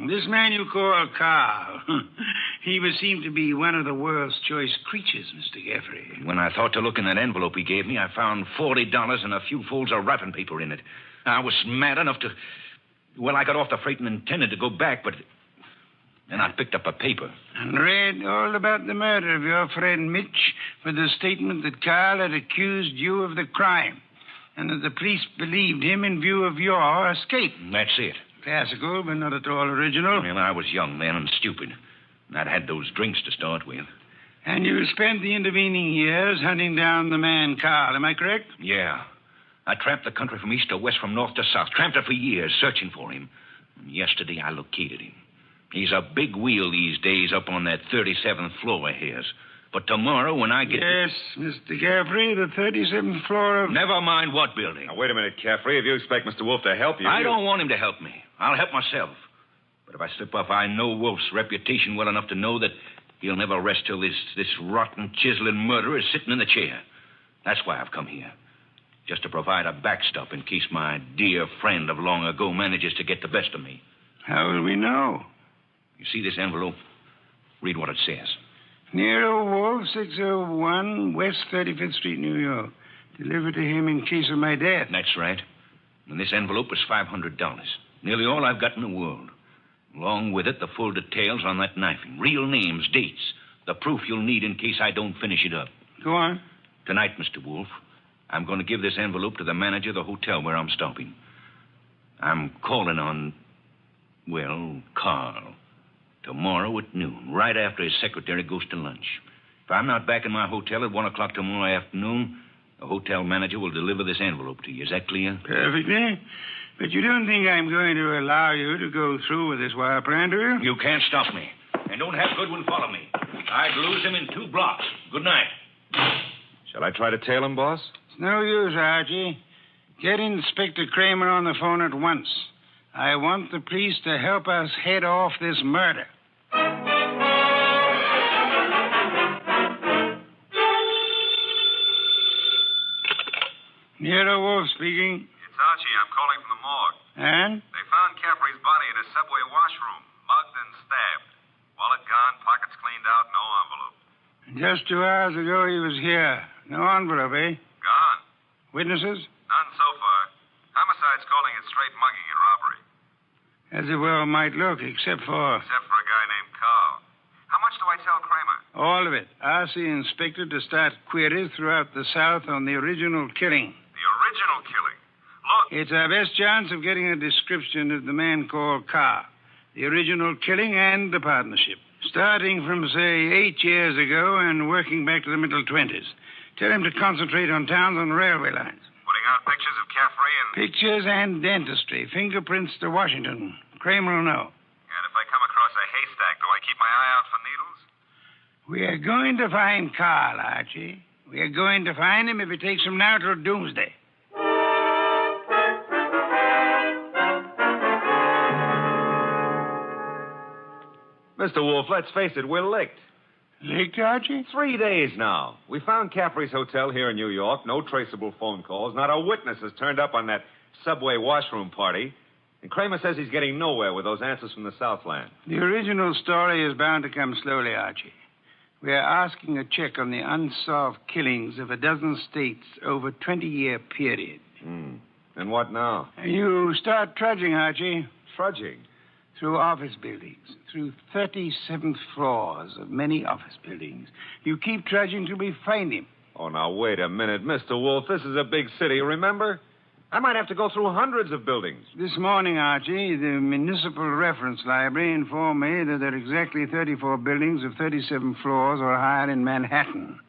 This man you call Carl, he would seem to be one of the world's choice creatures, Mr. Gaffrey. When I thought to look in that envelope he gave me, I found $40 and a few folds of wrapping paper in it. I was mad enough to... Well, I got off the freight and intended to go back, but... Then I picked up a paper. And read all about the murder of your friend Mitch with the statement that Carl had accused you of the crime and that the police believed him in view of your escape. That's it. Classical, but not at all original. Well, I was young then and stupid. And I'd had those drinks to start with. And you spent the intervening years hunting down the man Carl, am I correct? Yeah. I tramped the country from east to west, from north to south. Tramped it for years, searching for him. And yesterday I located him. He's a big wheel these days up on that 37th floor of his. But tomorrow when I get... Yes, Mr. Gaffrey, the 37th floor of... Never mind what building. Now, wait a minute, Caffrey. If you expect Mr. Wolfe to help you... I don't want him to help me. I'll help myself. But if I slip up, I know Wolfe's reputation well enough to know that he'll never rest till this rotten, chiseling murderer is sitting in the chair. That's why I've come here. Just to provide a backstop in case my dear friend of long ago manages to get the best of me. How will we know? You see this envelope? Read what it says. NERO WOLFE, 601 West 35th Street, New York. Delivered to him in case of my death. That's right. And this envelope is $500. Nearly all I've got in the world. Along with it, the full details on that knifing. Real names, dates. The proof you'll need in case I don't finish it up. Go on. Tonight, Mr. Wolfe, I'm going to give this envelope to the manager of the hotel where I'm stopping. I'm calling on, well, Carl. Tomorrow at noon, right after his secretary goes to lunch. If I'm not back in my hotel at 1 o'clock tomorrow afternoon, the hotel manager will deliver this envelope to you. Is that clear? Perfectly. But you don't think I'm going to allow you to go through with this wire plan, do you? You can't stop me. And don't have Goodwin follow me. I'd lose him in 2 blocks. Good night. Shall I try to tail him, boss? It's no use, Archie. Get Inspector Kramer on the phone at once. I want the police to help us head off this murder. NERO WOLFE speaking. It's Archie. I'm calling from the morgue. And? They found Caffrey's body in a subway washroom, mugged and stabbed. Wallet gone, pockets cleaned out, no envelope. Just 2 hours ago he was here. No envelope, eh? Gone. Witnesses? None so far. Homicide's calling it straight mugging and robbery. As it well might look, except for a guy named Carl. How much do I tell Kramer? all of it. Ask the inspector to start queries throughout the South on the original killing. The original killing? Look. It's our best chance of getting a description of the man called Carr. The original killing and the partnership. Starting from, say, 8 years ago and working back to the middle 20s. Tell him to concentrate on towns and railway lines. Putting out pictures of Caffrey and... Pictures and dentistry. Fingerprints to Washington. Kramer will know. And if I come across a haystack, do I keep my eye out for needles? We are going to find Carl, Archie. We are going to find him if it takes from now till doomsday. Mr. Wolfe, let's face it, we're licked. Licked, Archie? 3 days now. We found Caffrey's hotel here in New York. No traceable phone calls. Not a witness has turned up on that subway washroom party. And Kramer says he's getting nowhere with those answers from the Southland. The original story is bound to come slowly, Archie. We are asking a check on the unsolved killings of a dozen states over a 20-year period. And what now? You start trudging, Archie. Trudging? Through office buildings, through 37th floors of many office buildings. You keep trudging till we find him. Oh, now, wait a minute. Mr. Wolfe, this is a big city, remember? I might have to go through hundreds of buildings. This morning, Archie, the Municipal Reference Library informed me that there are exactly 34 buildings of 37 floors or higher in Manhattan.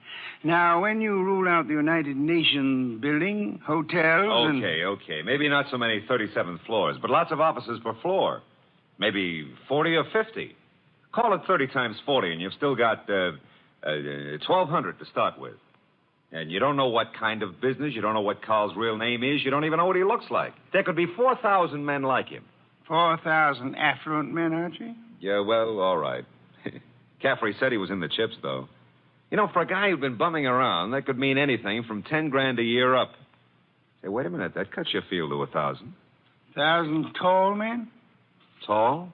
Now, when you rule out the United Nations building, hotels, Okay. Maybe not so many 37th floors, but lots of offices per floor. Maybe 40 or 50. Call it 30 times 40, and you've still got 1,200 to start with. And you don't know what kind of business. You don't know what Carl's real name is. You don't even know what he looks like. There could be 4,000 men like him. 4,000 affluent men, Archie? Yeah, well, all right. Caffrey said he was in the chips, though. You know, for a guy who'd been bumming around, that could mean anything from 10 grand a year up. Hey, wait a minute. That cuts your field to 1,000. 1,000 tall men? Tall?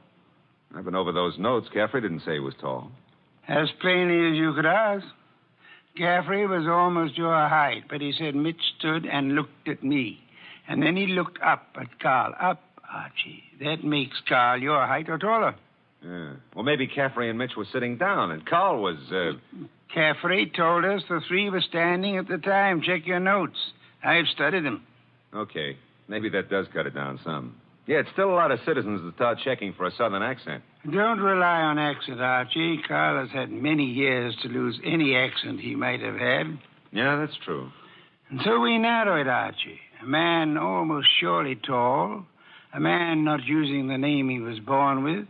I've been over those notes. Caffrey didn't say he was tall. As plainly as you could ask. Caffrey was almost your height, but he said Mitch stood and looked at me. And then he looked up at Carl. Up, Archie. That makes Carl your height or taller. Yeah. Well, maybe Caffrey and Mitch were sitting down, and Carl was, Caffrey told us the three were standing at the time. Check your notes. I've studied them. Okay. Maybe that does cut it down some. Yeah, it's still a lot of citizens that start checking for a southern accent. Don't rely on accent, Archie. Carl has had many years to lose any accent he might have had. Yeah, that's true. And so we narrow it, Archie. A man almost surely tall. A man not using the name he was born with.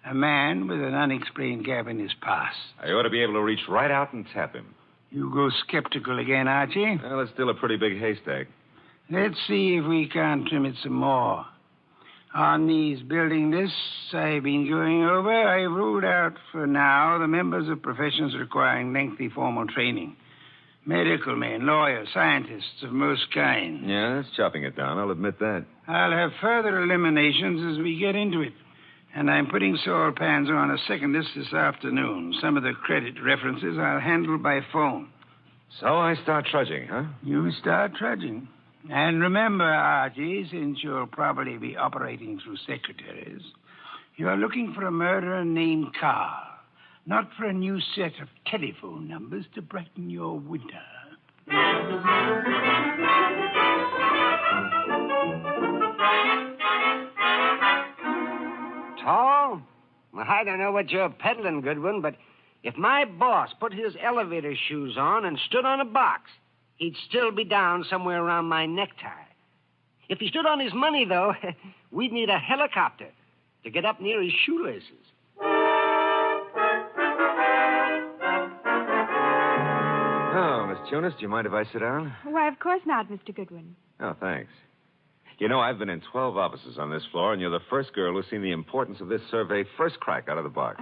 A man with an unexplained gap in his past. I ought to be able to reach right out and tap him. You go skeptical again, Archie? Well, it's still a pretty big haystack. Let's see if we can't trim it some more. On these building lists I've been going over, I've ruled out for now the members of professions requiring lengthy formal training. Medical men, lawyers, scientists of most kinds. Yeah, that's chopping it down. I'll admit that. I'll have further eliminations as we get into it. And I'm putting Saul Panzer on a second list this afternoon. Some of the credit references I'll handle by phone. So I start trudging, huh? You start trudging. And remember, Archie, since you'll probably be operating through secretaries, you're looking for a murderer named Carl, not for a new set of telephone numbers to brighten your winter. Tall? Well, I don't know what you're peddling, Goodwin, but if my boss put his elevator shoes on and stood on a box, he'd still be down somewhere around my necktie. If he stood on his money, though, we'd need a helicopter to get up near his shoelaces. Oh, Miss Tunis, do you mind if I sit down? Why, of course not, Mr. Goodwin. Oh, thanks. You know, I've been in 12 offices on this floor, and you're the first girl who's seen the importance of this survey first crack out of the box.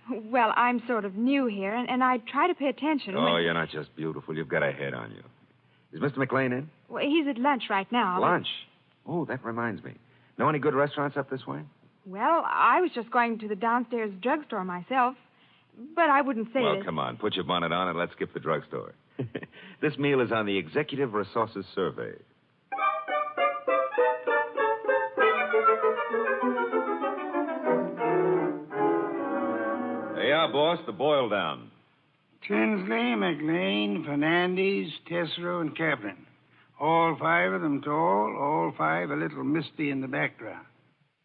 Well, I'm sort of new here, and I try to pay attention. Oh, you're not just beautiful. You've got a head on you. Is Mr. McLean in? Well, he's at lunch right now. Lunch? Oh, that reminds me. Know any good restaurants up this way? Well, I was just going to the downstairs drugstore myself, but I wouldn't say Well, that... come on. Put your bonnet on and let's skip the drugstore. This meal is on the Executive Resources Survey. There you are, boss. The boil down. Tinsley, McLean, Fernandez, Tesoro, and Kaplan. All five of them tall, all five a little misty in the background.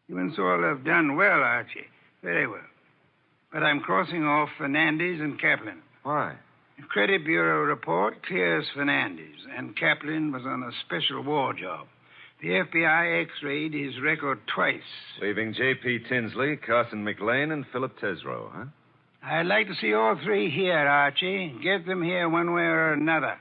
You and Saul have done well, Archie. Very well. But I'm crossing off Fernandez and Kaplan. Why? The Credit Bureau report clears Fernandez, and Kaplan was on a special war job. The FBI x-rayed his record twice. Leaving J.P. Tinsley, Carson McLean, and Philip Tesoro, huh? I'd like to see all three here, Archie. Get them here one way or another.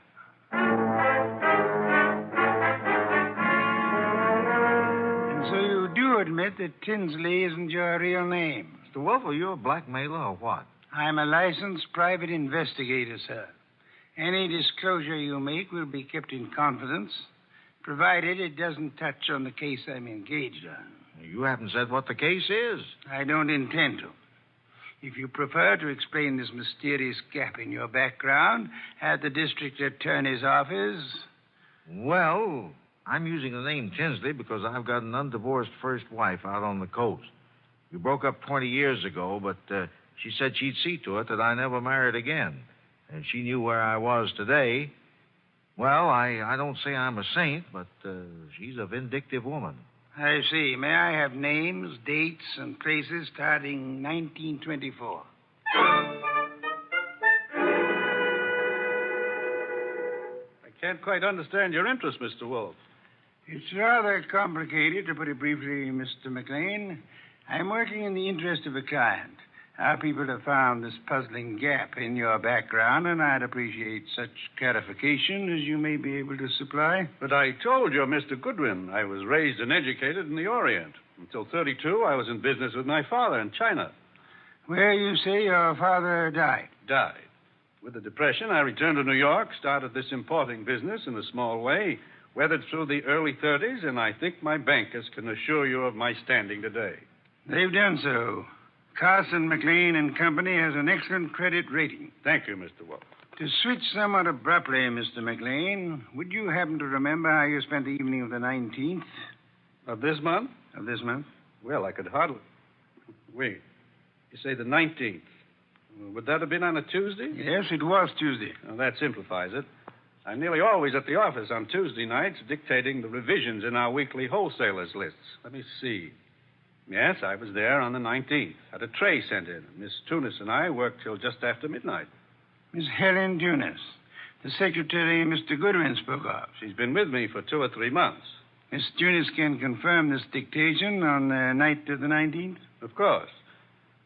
And so you do admit that Tinsley isn't your real name. Mr. Wolfe, are you a blackmailer or what? I'm a licensed private investigator, sir. Any disclosure you make will be kept in confidence, provided it doesn't touch on the case I'm engaged on. You haven't said what the case is. I don't intend to. If you prefer to explain this mysterious gap in your background at the district attorney's office... Well, I'm using the name Tinsley because I've got an undivorced first wife out on the coast. We broke up 20 years ago, but she said she'd see to it that I never married again. And she knew where I was today. Well, I don't say I'm a saint, but she's a vindictive woman. I see. May I have names, dates, and places starting 1924? I can't quite understand your interest, Mr. Wolfe. It's rather complicated, to put it briefly, Mr. McLean. I'm working in the interest of a client. Our people have found this puzzling gap in your background, and I'd appreciate such clarification as you may be able to supply. But I told you, Mr. Goodwin, I was raised and educated in the Orient. Until 32, I was in business with my father in China. Where you say your father died? Died. With the Depression, I returned to New York, started this importing business in a small way, weathered through the early 30s, and I think my bankers can assure you of my standing today. They've done so. Carson, McLean and Company has an excellent credit rating. Thank you, Mr. Wolfe. To switch somewhat abruptly, Mr. McLean, would you happen to remember how you spent the evening of the 19th? Of this month? Of this month? Well, I could hardly... Wait. You say the 19th. Would that have been on a Tuesday? Yes, it was Tuesday. Well, that simplifies it. I'm nearly always at the office on Tuesday nights dictating the revisions in our weekly wholesalers' lists. Let me see. Yes, I was there on the 19th. Had a tray sent in. Miss Tunis and I worked till just after midnight. Miss Helen Tunis, the secretary Mr. Goodwin spoke of. She's been with me for 2 or 3 months. Miss Tunis can confirm this dictation on the night of the 19th? Of course.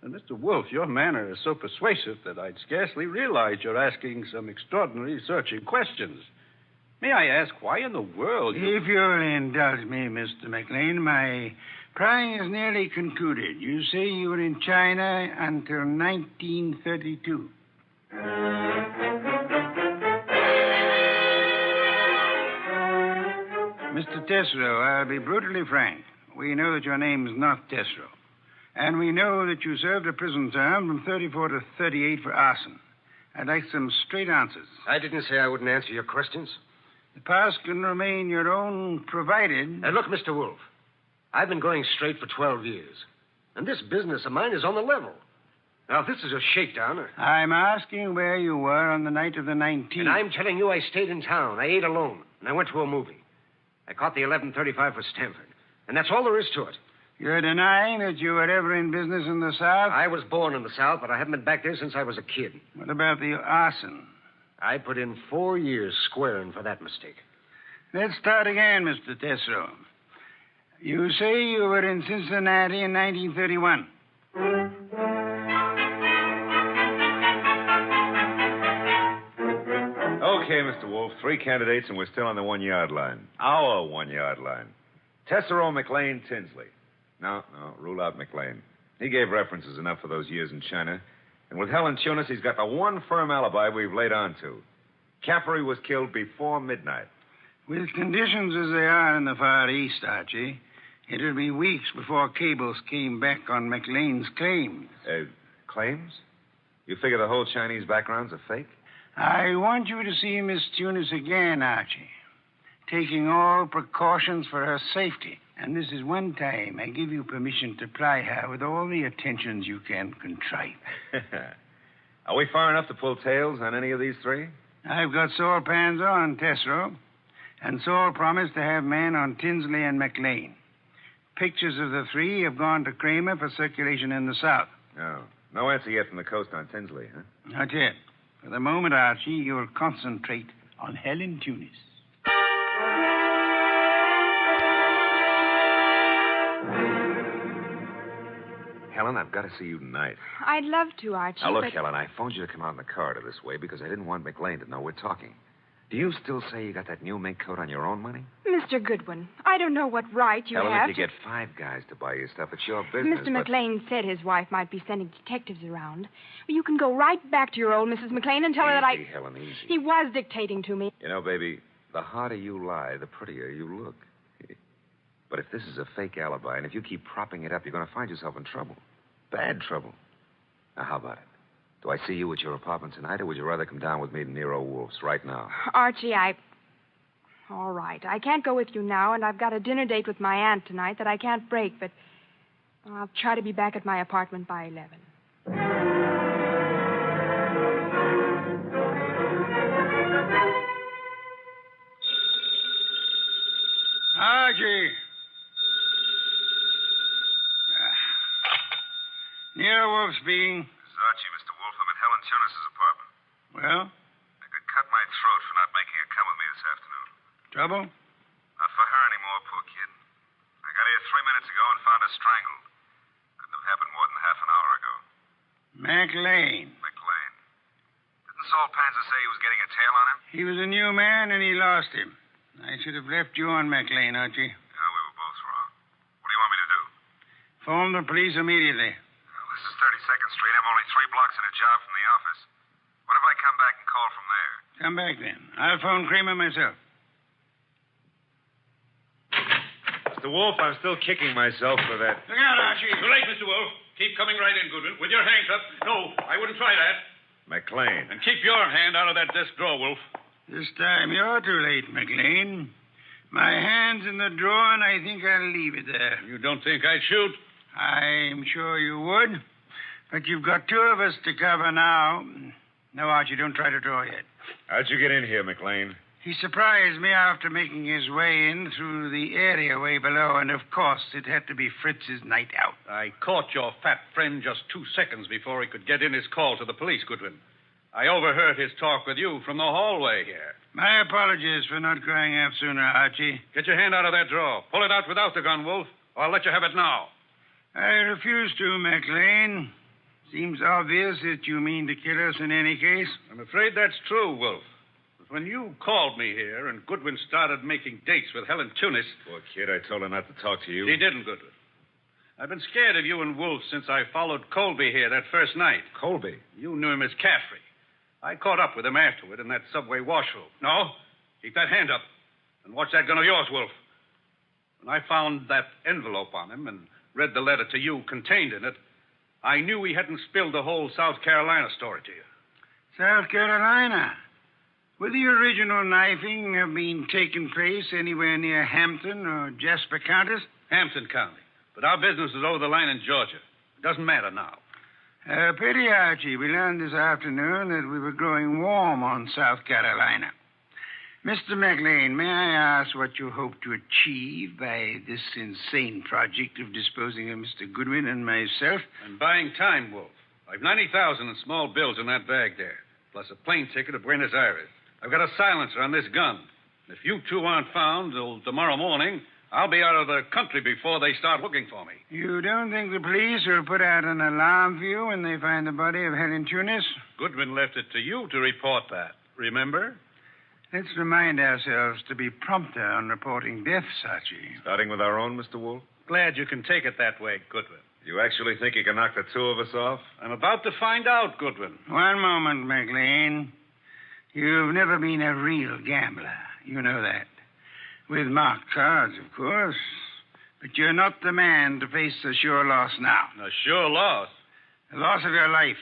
And Mr. Wolfe, your manner is so persuasive that I'd scarcely realize you're asking some extraordinary searching questions. May I ask why in the world... If you'll indulge me, Mr. McLean, my prying is nearly concluded. You say you were in China until 1932. Mr. Tesreau, I'll be brutally frank. We know that your name is not Tesreau. And we know that you served a prison term from 34 to 38 for arson. I'd like some straight answers. I didn't say I wouldn't answer your questions. The past can remain your own, provided... Look, Mr. Wolfe, I've been going straight for 12 years. And this business of mine is on the level. Now, if this is a shakedown... I'm asking where you were on the night of the 19th. And I'm telling you I stayed in town. I ate alone. And I went to a movie. I caught the 11:35 for Stanford. And that's all there is to it. You're denying that you were ever in business in the South? I was born in the South, but I haven't been back there since I was a kid. What about the arson? I put in 4 years squaring for that mistake. Let's start again, Mr. Tesreau. You say you were in Cincinnati in 1931. Okay, Mr. Wolfe, 3 candidates, and we're still on the 1-yard line. Our 1-yard line. Tessereau, McLean, Tinsley. No, rule out McLean. He gave references enough for those years in China. And with Helen Tunis, he's got the one firm alibi we've laid on to. Caffrey was killed before midnight. With conditions as they are in the Far East, Archie, it'll be weeks before cables came back on McLean's claims. Claims? You figure the whole Chinese background's a fake? I want you to see Miss Tunis again, Archie, taking all precautions for her safety. And this is one time I give you permission to ply her with all the attentions you can contrive. Are we far enough to pull tails on any of these 3? I've got Saul Pans on Tesreau, and Saul promised to have men on Tinsley and McLean. Pictures of the 3 have gone to Kramer for circulation in the South. No answer yet from the coast on Tinsley, huh? Not yet. For the moment, Archie, you'll concentrate on Helen Tunis. Helen, I've got to see you tonight. I'd love to, Archie. Now, look, but... Helen, I phoned you to come out in the corridor this way because I didn't want McLean to know we're talking. Do you still say you got that new mink coat on your own money? Mr. Goodwin, I don't know what right you Helen, have if you get 5 guys to buy your stuff, it's your business. Mr. McLean said his wife might be sending detectives around. Well, you can go right back to your old Mrs. McLean and tell her that I... Easy, Helen, easy. He was dictating to me. You know, baby, the harder you lie, the prettier you look. But if this is a fake alibi, and if you keep propping it up, you're going to find yourself in trouble. Bad trouble. Now, how about it? Do I see you at your apartment tonight, or would you rather come down with me to Nero Wolfe's right now? Archie, All right. I can't go with you now, and I've got a dinner date with my aunt tonight that I can't break, but I'll try to be back at my apartment by 11. Archie. Nero Wolfe speaking. This is Archie, Mr. Wolfe. I'm at Helen Tunis's apartment. Well, I could cut my throat for not making her come with me this afternoon. trouble? Not for her anymore, poor kid. I got here 3 minutes ago and found her strangled. Couldn't have happened more than half an hour ago. McLean. McLean. Didn't Saul Panzer say he was getting a tail on him? He was a new man, and he lost him. I should have left you on McLean, Archie. No, we were both wrong. What do you want me to do? Phone the police immediately. Well, this is 32nd Street. I'm only 3 blocks in a job from the office. What if I come back and call from there? Come back then. I'll phone Kramer myself. Mr. Wolfe, I'm still kicking myself for that. Look out, Archie. Too late, Mr. Wolfe. Keep coming right in, Goodwin, with your hands up. No, I wouldn't try that. McLean. And keep your hand out of that desk drawer, Wolfe. This time you're too late, McLean. My hand's in the drawer, and I think I'll leave it there. You don't think I'd shoot? I'm sure you would. But you've got 2 of us to cover now. No, Archie, don't try to draw yet. How'd you get in here, McLean? He surprised me after making his way in through the area way below, and of course it had to be Fritz's night out. I caught your fat friend just 2 seconds before he could get in his call to the police, Goodwin. I overheard his talk with you from the hallway here. My apologies for not crying out sooner, Archie. Get your hand out of that drawer. Pull it out without the gun, Wolfe, or I'll let you have it now. I refuse to, McLean. Seems obvious that you mean to kill us in any case. I'm afraid that's true, Wolfe. But when you called me here and Goodwin started making dates with Helen Tunis... Poor kid, I told her not to talk to you. He didn't, Goodwin. I've been scared of you and Wolfe since I followed Colby here that first night. Colby? You knew him as Caffrey. I caught up with him afterward in that subway washroom. No, keep that hand up and watch that gun of yours, Wolfe. When I found that envelope on him and read the letter to you contained in it, I knew he hadn't spilled the whole South Carolina story to you. South Carolina? Would the original knifing have been taking place anywhere near Hampton or Jasper counties? Hampton County. But our business is over the line in Georgia. It doesn't matter now. Pity, Archie. We learned this afternoon that we were growing warm on South Carolina. Mr. McLean, may I ask what you hope to achieve by this insane project of disposing of Mr. Goodwin and myself? I'm buying time, Wolfe. I've $90,000 in small bills in that bag there, plus a plane ticket to Buenos Aires. I've got a silencer on this gun. If you 2 aren't found till tomorrow morning, I'll be out of the country before they start looking for me. You don't think the police will put out an alarm for you when they find the body of Helen Tunis? Goodwin left it to you to report that. Remember? Let's remind ourselves to be prompter on reporting deaths, Archie. Starting with our own, Mr. Wolfe? Glad you can take it that way, Goodwin. You actually think you can knock the 2 of us off? I'm about to find out, Goodwin. One moment, McLean. You've never been a real gambler. You know that. With marked cards, of course. But you're not the man to face a sure loss now. A sure loss? The loss of your life.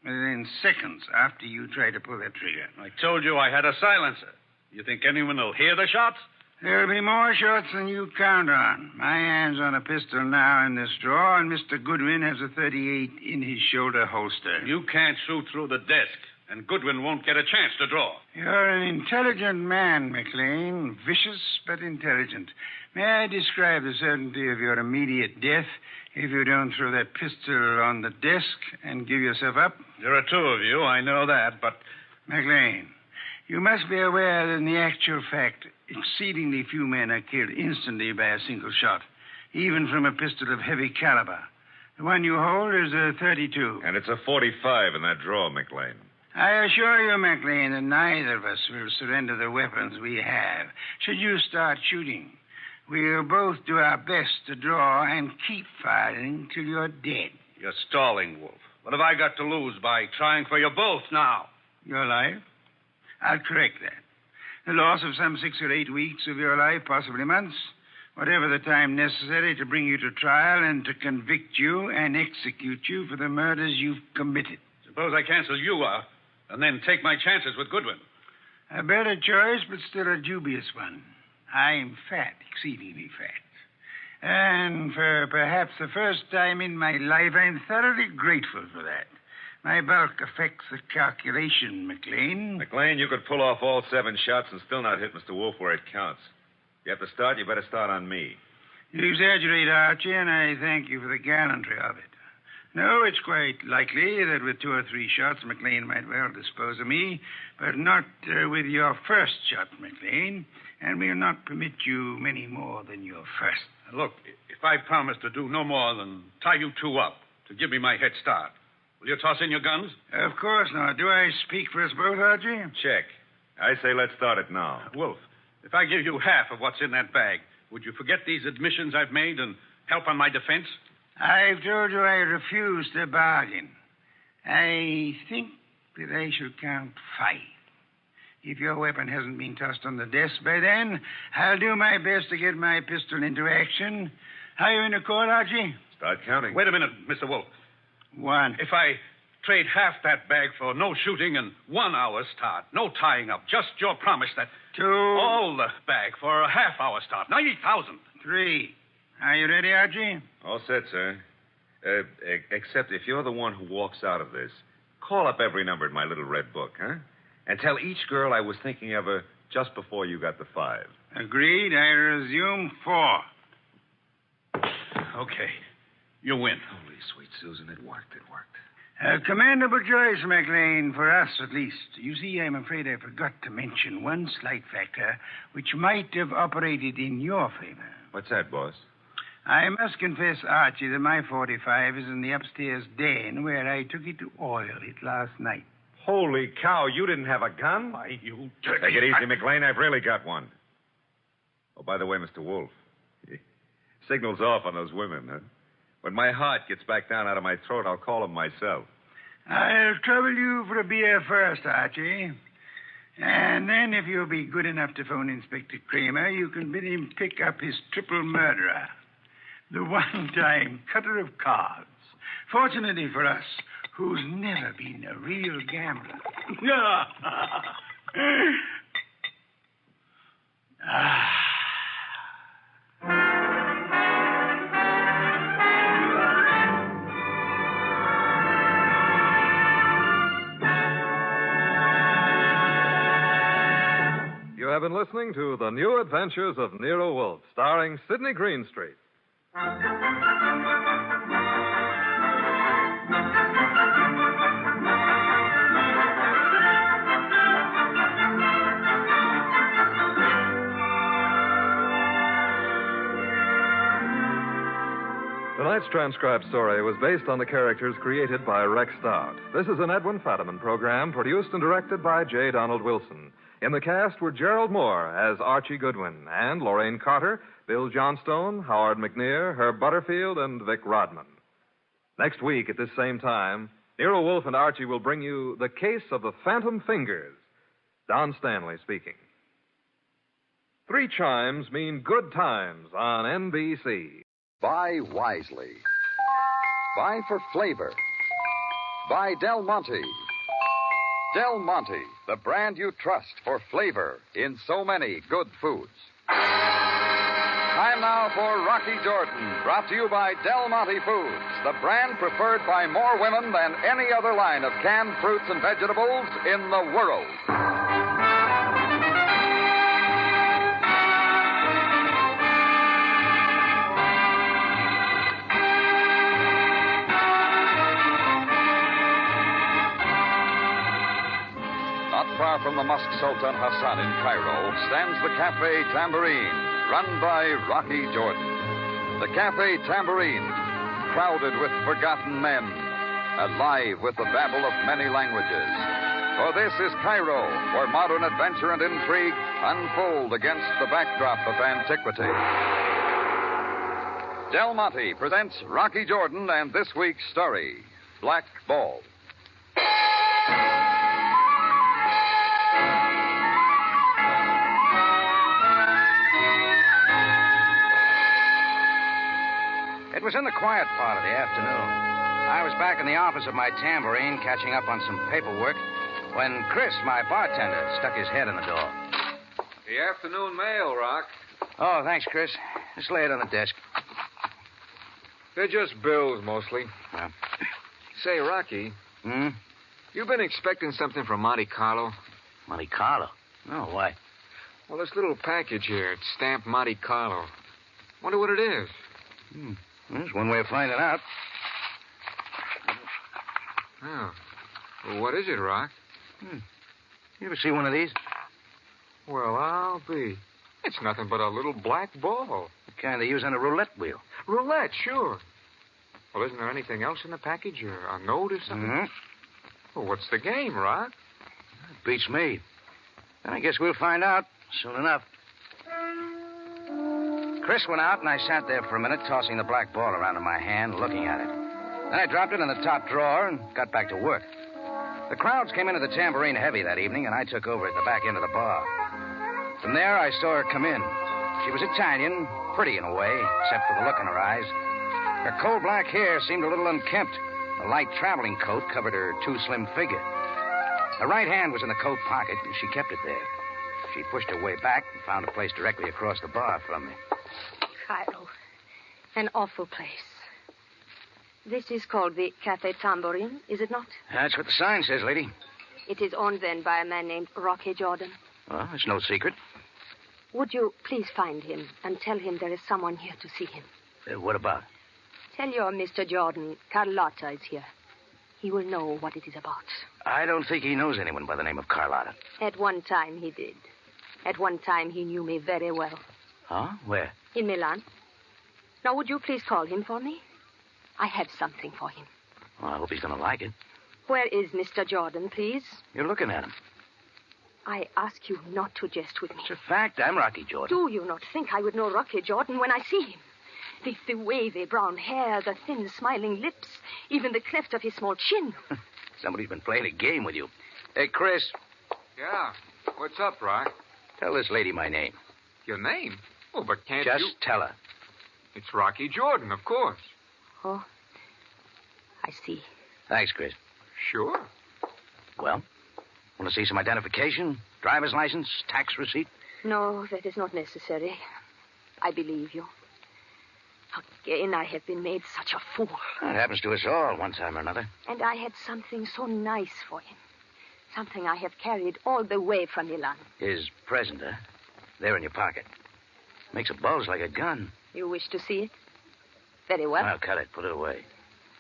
Within seconds after you try to pull that trigger. I told you I had a silencer. You think anyone will hear the shots? There'll be more shots than you count on. My hand's on a pistol now in this drawer, and Mr. Goodwin has a .38 in his shoulder holster. You can't shoot through the desk, and Goodwin won't get a chance to draw. You're an intelligent man, McLean. Vicious, but intelligent. May I describe the certainty of your immediate death if you don't throw that pistol on the desk and give yourself up? There are 2 of you, I know that, but... McLean, you must be aware that in the actual fact, exceedingly few men are killed instantly by a single shot, even from a pistol of heavy caliber. The one you hold is a .32. And it's a .45 in that drawer, McLean. I assure you, McLean, that neither of us will surrender the weapons we have. Should you start shooting, we'll both do our best to draw and keep firing till you're dead. You're stalling, Wolfe. What have I got to lose by trying for you both now? Your life? I'll correct that. The loss of some 6 or 8 weeks of your life, possibly months. Whatever the time necessary to bring you to trial and to convict you and execute you for the murders you've committed. Suppose I cancel you out and then take my chances with Goodwin. A better choice, but still a dubious one. I'm fat, exceedingly fat. And for perhaps the first time in my life, I'm thoroughly grateful for that. My bulk affects the calculation, McLean. McLean, you could pull off all 7 shots and still not hit Mr. Wolfe where it counts. you have to start, you better start on me. You exaggerate, Archie, and I thank you for the gallantry of it. No, it's quite likely that with 2 or 3 shots, McLean might well dispose of me, but not with your first shot, McLean, and will not permit you many more than your first. Look, if I promise to do no more than tie you two up to give me my head start, will you toss in your guns? Of course not. Do I speak for us both, Archie? Check. I say let's start it now. Wolf, if I give you half of what's in that bag, would you forget these admissions I've made and help on my defense? I've told you I refuse to bargain. I think that I shall count 5. If your weapon hasn't been tossed on the desk by then, I'll do my best to get my pistol into action. Are you in accord, Archie? Start counting. Wait a minute, Mr. Wolf. 1. If I trade half that bag for no shooting and 1 hour's start, no tying up, just your promise that... 2. All the bag for a half-hour start, 90,000. 3. Are you ready, Archie? All set, sir. Except if you're the one who walks out of this, call up every number in my little red book, huh? And tell each girl I was thinking of her just before you got the 5. Agreed. I resume 4. Okay. You win. Holy sweet Susan, it worked. A commendable choice, McLean, for us at least. You see, I'm afraid I forgot to mention one slight factor which might have operated in your favor. What's that, boss? I must confess, Archie, that my 45 is in the upstairs den where I took it to oil it last night. Holy cow, you didn't have a gun? Why, you... Take it easy, McLean. I've really got one. Oh, by the way, Mr. Wolf, signal's off on those women, huh? When my heart gets back down out of my throat, I'll call them myself. I'll trouble you for a beer first, Archie. And then, if you'll be good enough to phone Inspector Kramer, you can bid him pick up his triple murderer, the one-time cutter of cards. Fortunately for us, who's never been a real gambler. You have been listening to The New Adventures of Nero Wolfe, starring Sidney Greenstreet. Tonight's transcribed story was based on the characters created by Rex Stout. This is an Edwin Fadiman program produced and directed by J. Donald Wilson. In the cast were Gerald Moore as Archie Goodwin and Lorraine Carter, Bill Johnstone, Howard McNear, Herb Butterfield, and Vic Rodman. Next week at this same time, Nero Wolfe and Archie will bring you The Case of the Phantom Fingers. Don Stanley speaking. 3 chimes mean good times on NBC. Buy wisely. Buy for flavor. Buy Del Monte. Del Monte, the brand you trust for flavor in so many good foods. Time now for Rocky Jordan, brought to you by Del Monte Foods, the brand preferred by more women than any other line of canned fruits and vegetables in the world. Far from the Mosque Sultan Hassan in Cairo stands the Cafe Tambourine, run by Rocky Jordan. The Cafe Tambourine, crowded with forgotten men, alive with the babble of many languages. For this is Cairo, where modern adventure and intrigue unfold against the backdrop of antiquity. Del Monte presents Rocky Jordan and this week's story, Black Ball. It was in the quiet part of the afternoon. I was back in the office of my tambourine catching up on some paperwork when Chris, my bartender, stuck his head in the door. The afternoon mail, Rock. Oh, thanks, Chris. Just lay it on the desk. They're just bills, mostly. Yeah. Say, Rocky. Hmm? You been expecting something from Monte Carlo? Monte Carlo? No, why? Well, this little package here, it's stamped Monte Carlo. Wonder what it is. There's one way of finding out. Oh. Well, what is it, Rock? You ever see one of these? Well, I'll be. It's nothing but a little black ball. The kind they use on a roulette wheel. Roulette, sure. Well, isn't there anything else in the package, or a note or something? Well, what's the game, Rock? Beats me. Then I guess we'll find out soon enough. Chris went out, and I sat there for a minute, tossing the black ball around in my hand, looking at it. Then I dropped it in the top drawer and got back to work. The crowds came into the Tambourine heavy that evening, and I took over at the back end of the bar. From there, I saw her come in. She was Italian, pretty in a way, except for the look in her eyes. Her coal-black hair seemed a little unkempt. A light traveling coat covered her too slim figure. Her right hand was in the coat pocket, and she kept it there. She pushed her way back and found a place directly across the bar from me. Cairo. An awful place. This is called the Cafe Tambourine, is it not? That's what the sign says, lady. It is owned then by a man named Rocky Jordan. Well, it's no secret. Would you please find him and tell him there is someone here to see him? What about? Tell your Mr. Jordan Carlotta is here. He will know what it is about. I don't think he knows anyone by the name of Carlotta. At one time he did. At one time he knew me very well. Huh? Where? In Milan. Now, would you please call him for me? I have something for him. Well, I hope he's going to like it. Where is Mr. Jordan, please? You're looking at him. I ask you not to jest with me. It's a fact. I'm Rocky Jordan. Do you not think I would know Rocky Jordan when I see him? The wavy brown hair, the thin, smiling lips, even the cleft of his small chin. Somebody's been playing a game with you. Hey, Chris. Yeah. What's up, Rock? Tell this lady my name. Your name? Oh, but can't Just you... tell her. It's Rocky Jordan, of course. Oh, I see. Thanks, Chris. Sure. Well, want to see some identification? Driver's license? Tax receipt? No, that is not necessary. I believe you. Again, I have been made such a fool. It happens to us all, one time or another. And I had something so nice for him. Something I have carried all the way from Milan. His present, huh? There in your pocket. Makes a bulge like a gun. You wish to see it? Very well. I'll cut it. Put it away.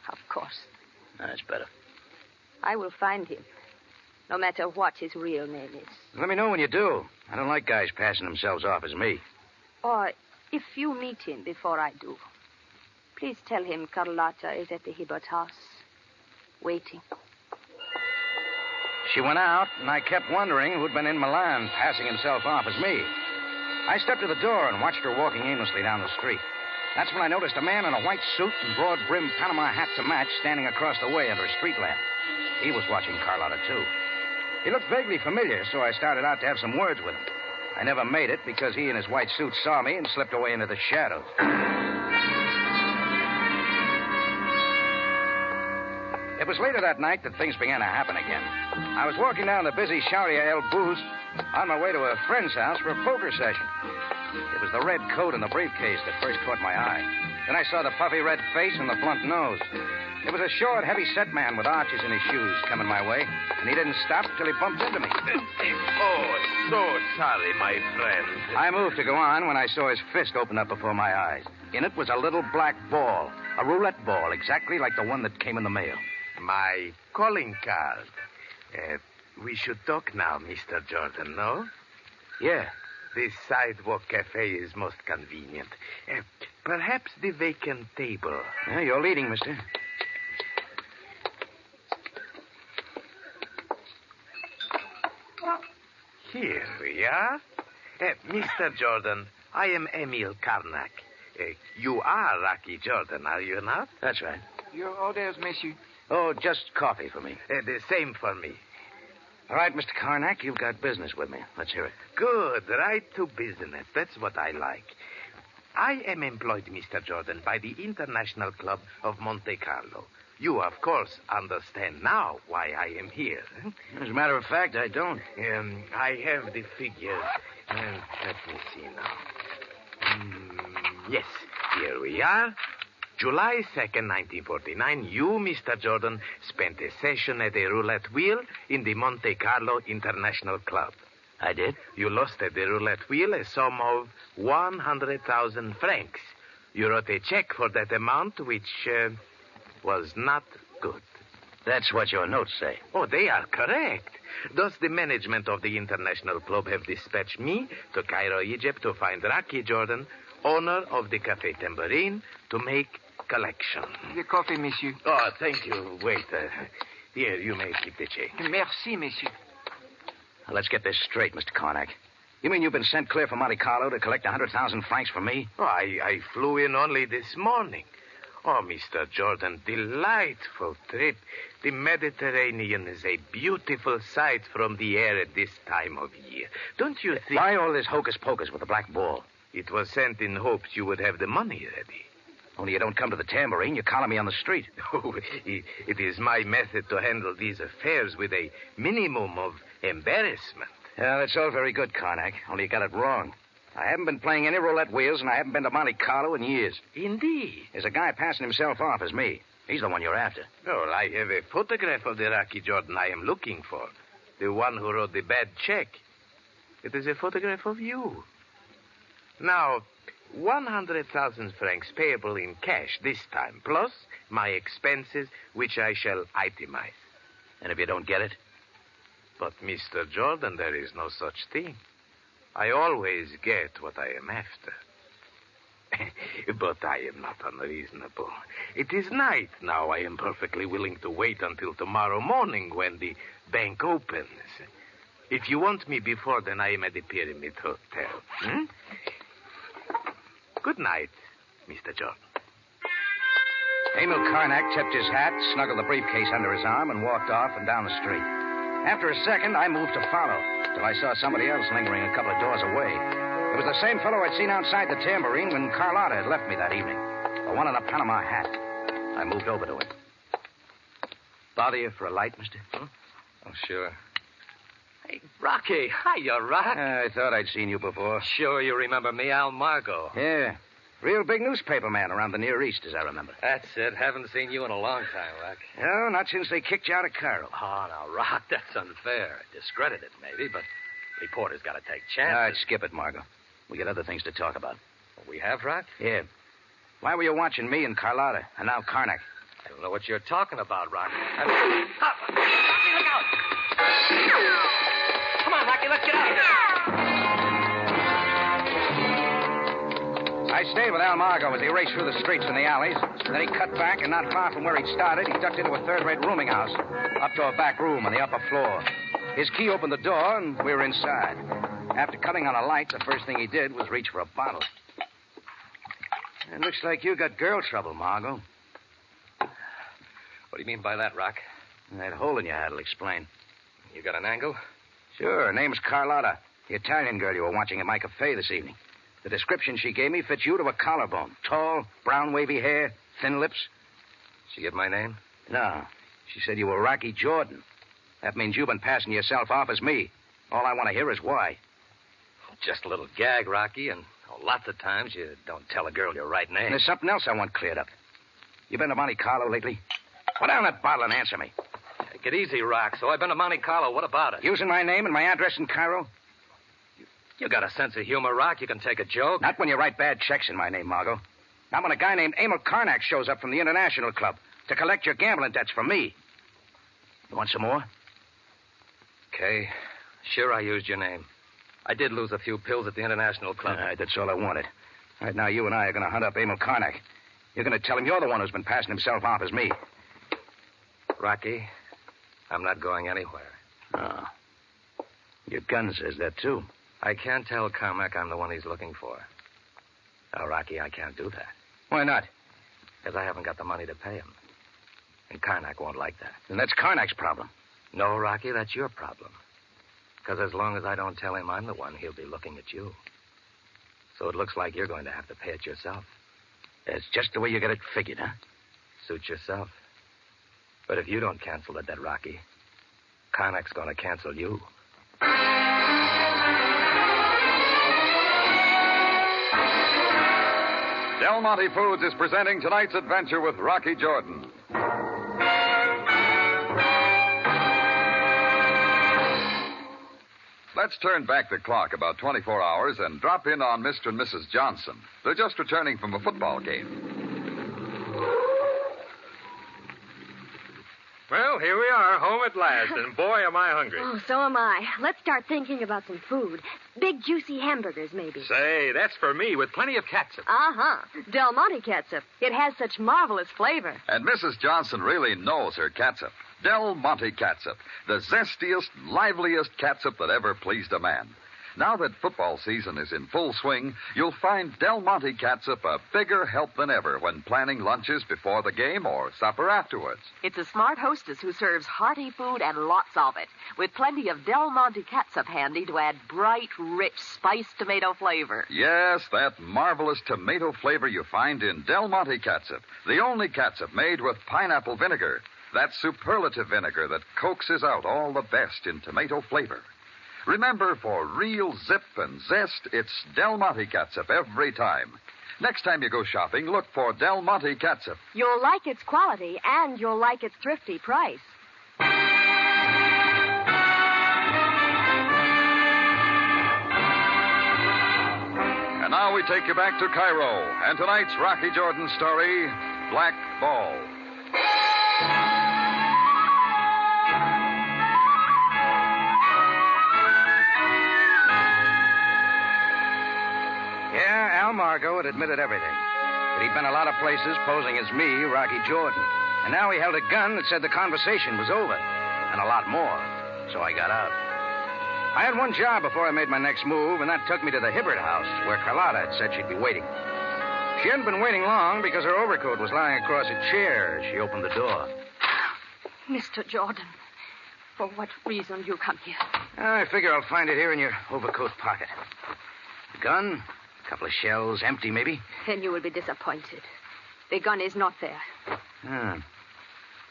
Of course. That's better. I will find him, no matter what his real name is. Let me know when you do. I don't like guys passing themselves off as me. Or if you meet him before I do, please tell him Carlotta is at the Hibbert house, waiting. She went out, and I kept wondering who'd been in Milan passing himself off as me. I stepped to the door and watched her walking aimlessly down the street. That's when I noticed a man in a white suit and broad-brimmed Panama hat to match standing across the way under a street lamp. He was watching Carlotta, too. He looked vaguely familiar, so I started out to have some words with him. I never made it because he and his white suit saw me and slipped away into the shadows. It was later that night that things began to happen again. I was walking down the busy Sharia El Booz on my way to a friend's house for a poker session. It was the red coat and the briefcase that first caught my eye. Then I saw the puffy red face and the blunt nose. It was a short, heavy-set man with arches in his shoes coming my way, and he didn't stop till he bumped into me. Oh, so sorry, my friend. I moved to go on when I saw his fist open up before my eyes. In it was a little black ball, a roulette ball, exactly like the one that came in the mail. My calling card. We should talk now, Mr. Jordan, no? Yeah. The sidewalk cafe is most convenient. Perhaps the vacant table. Yeah, you're leading, mister. Here we are. Mr. Jordan, I am Emil Karnak. You are Rocky Jordan, are you not? That's right. Your orders, monsieur. Oh, just coffee for me. The same for me. All right, Mr. Karnak, you've got business with me. Let's hear it. Good. Right to business. That's what I like. I am employed, Mr. Jordan, by the International Club of Monte Carlo. You, of course, understand now why I am here. As a matter of fact, I don't. I have the figures. Let me see now. Yes, here we are. July 2nd, 1949, you, Mr. Jordan, spent a session at a roulette wheel in the Monte Carlo International Club. I did. You lost at the roulette wheel a sum of 100,000 francs. You wrote a check for that amount, which was not good. That's what your notes say. Oh, they are correct. Thus, the management of the International Club have dispatched me to Cairo, Egypt, to find Rocky Jordan, owner of the Café Tambourine, to make collection. Your coffee, monsieur. Oh, thank you. Wait. Here, you may keep the change. Merci, monsieur. Now, let's get this straight, Mr. Karnak. You mean you've been sent clear from Monte Carlo to collect 100,000 francs from me? Oh, I flew in only this morning. Oh, Mr. Jordan, delightful trip. The Mediterranean is a beautiful sight from the air at this time of year. Don't you think... Why all this hocus-pocus with the black ball? It was sent in hopes you would have the money ready. Only you don't come to the tambourine, you collar me on the street. Oh, it is my method to handle these affairs with a minimum of embarrassment. Yeah, that's all very good, Karnak. Only you got it wrong. I haven't been playing any roulette wheels, and I haven't been to Monte Carlo in years. Indeed. There's a guy passing himself off as me. He's the one you're after. Well, I have a photograph of the Rocky Jordan I am looking for. The one who wrote the bad check. It is a photograph of you. Now, 100,000 francs payable in cash this time, plus my expenses, which I shall itemize. And if you don't get it? But, Mr. Jordan, there is no such thing. I always get what I am after. But I am not unreasonable. It is night now. I am perfectly willing to wait until tomorrow morning when the bank opens. If you want me before then, I am at the Pyramid Hotel. Good night, Mr. Jordan. Emil Karnak tipped his hat, snuggled the briefcase under his arm, and walked off and down the street. After a second, I moved to follow, till I saw somebody else lingering a couple of doors away. It was the same fellow I'd seen outside the tambourine when Carlotta had left me that evening. The one in a Panama hat. I moved over to him. Bother you for a light, mister? Oh, sure. Hey, Rocky. Hiya, Rock. I thought I'd seen you before. Sure you remember me, Al Margo. Yeah. Real big newspaper man around the Near East, as I remember. That's it. Haven't seen you in a long time, Rock. No, not since they kicked you out of Cairo. Oh, now, Rock, that's unfair. Discredited, maybe, but reporters got to take chances. All right, skip it, Margo. We got other things to talk about. We have, Rock? Yeah. Why were you watching me and Carlotta, and now Karnak? I don't know what you're talking about, Rock. Rocky, look out! Come on, Rocky, let's get out of here. I stayed with Al Margo as he raced through the streets and the alleys. Then he cut back, and not far from where he'd started, he ducked into a third-rate rooming house, up to a back room on the upper floor. His key opened the door, and we were inside. After cutting on a light, the first thing he did was reach for a bottle. It looks like you got girl trouble, Margo. What do you mean by that, Rock? That hole in your hat will explain. You got an angle? Sure. Her name's Carlotta, the Italian girl you were watching at my cafe this evening. The description she gave me fits you to a collarbone. Tall, brown, wavy hair, thin lips. She give my name? No. She said you were Rocky Jordan. That means you've been passing yourself off as me. All I want to hear is why. Just a little gag, Rocky, and lots of times you don't tell a girl your right name. And there's something else I want cleared up. You been to Monte Carlo lately? Put down that bottle and answer me. Take it easy, Rock. So I've been to Monte Carlo. What about it? Using my name and my address in Cairo? You got a sense of humor, Rock. You can take a joke. Not when you write bad checks in my name, Margo. Not when a guy named Emil Karnak shows up from the International Club to collect your gambling debts from me. You want some more? Okay. Sure, I used your name. I did lose a few pills at the International Club. All right, that's all I wanted. Right now, you and I are going to hunt up Emil Karnak. You're going to tell him you're the one who's been passing himself off as me. Rocky, I'm not going anywhere. Oh. Your gun says that, too. I can't tell Carmack I'm the one he's looking for. Now, Rocky, I can't do that. Why not? Because I haven't got the money to pay him. And Karnak won't like that. And that's Karnak's problem. No, Rocky, that's your problem. Because as long as I don't tell him I'm the one, he'll be looking at you. So it looks like you're going to have to pay it yourself. That's just the way you got it figured, huh? Suit yourself. But if you don't cancel the debt, Rocky, Karnak's going to cancel you. Del Monte Foods is presenting tonight's adventure with Rocky Jordan. Let's turn back the clock about 24 hours and drop in on Mr. and Mrs. Johnson. They're just returning from a football game. Well, here we are, home at last, and boy, am I hungry. Oh, so am I. Let's start thinking about some food. Big, juicy hamburgers, maybe. Say, that's for me, with plenty of catsup. Uh-huh. Del Monte catsup. It has such marvelous flavor. And Mrs. Johnson really knows her catsup. Del Monte catsup, the zestiest, liveliest catsup that ever pleased a man. Now that football season is in full swing, you'll find Del Monte catsup a bigger help than ever when planning lunches before the game or supper afterwards. It's a smart hostess who serves hearty food and lots of it, with plenty of Del Monte catsup handy to add bright, rich, spiced tomato flavor. Yes, that marvelous tomato flavor you find in Del Monte catsup, the only catsup made with pineapple vinegar. That superlative vinegar that coaxes out all the best in tomato flavor. Remember, for real zip and zest, it's Del Monte catsup every time. Next time you go shopping, look for Del Monte catsup. You'll like its quality, and you'll like its thrifty price. And now we take you back to Cairo, and tonight's Rocky Jordan story, Black Ball. Yeah, Al Margo had admitted everything. That he'd been a lot of places posing as me, Rocky Jordan. And now he held a gun that said the conversation was over. And a lot more. So I got out. I had one job before I made my next move, and that took me to the Hibbert house, where Carlotta had said she'd be waiting. She hadn't been waiting long because her overcoat was lying across a chair as she opened the door. Mr. Jordan, for what reason do you come here? I figure I'll find it here in your overcoat pocket. The gun, a couple of shells, empty maybe. Then you will be disappointed. The gun is not there.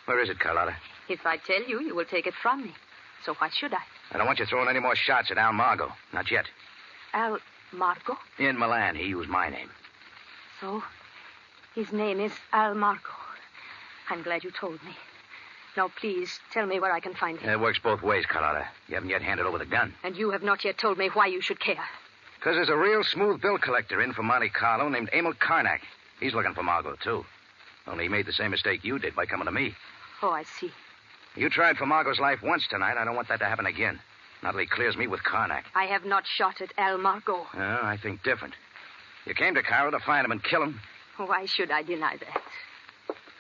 Where is it, Carlotta? If I tell you, you will take it from me. So why should I? I don't want you throwing any more shots at Al Margo. Not yet. Al Margo? In Milan, he used my name. So, his name is Al Margo. I'm glad you told me. Now, please, tell me where I can find him. It works both ways, Carlotta. You haven't yet handed over the gun. And you have not yet told me why you should care. Because there's a real smooth bill collector in from Monte Carlo named Emil Karnak. He's looking for Margo, too. Only he made the same mistake you did by coming to me. Oh, I see. You tried for Margo's life once tonight. I don't want that to happen again. Not till he clears me with Karnak. I have not shot at Al Margo. I think different. You came to Cairo to find him and kill him. Why should I deny that?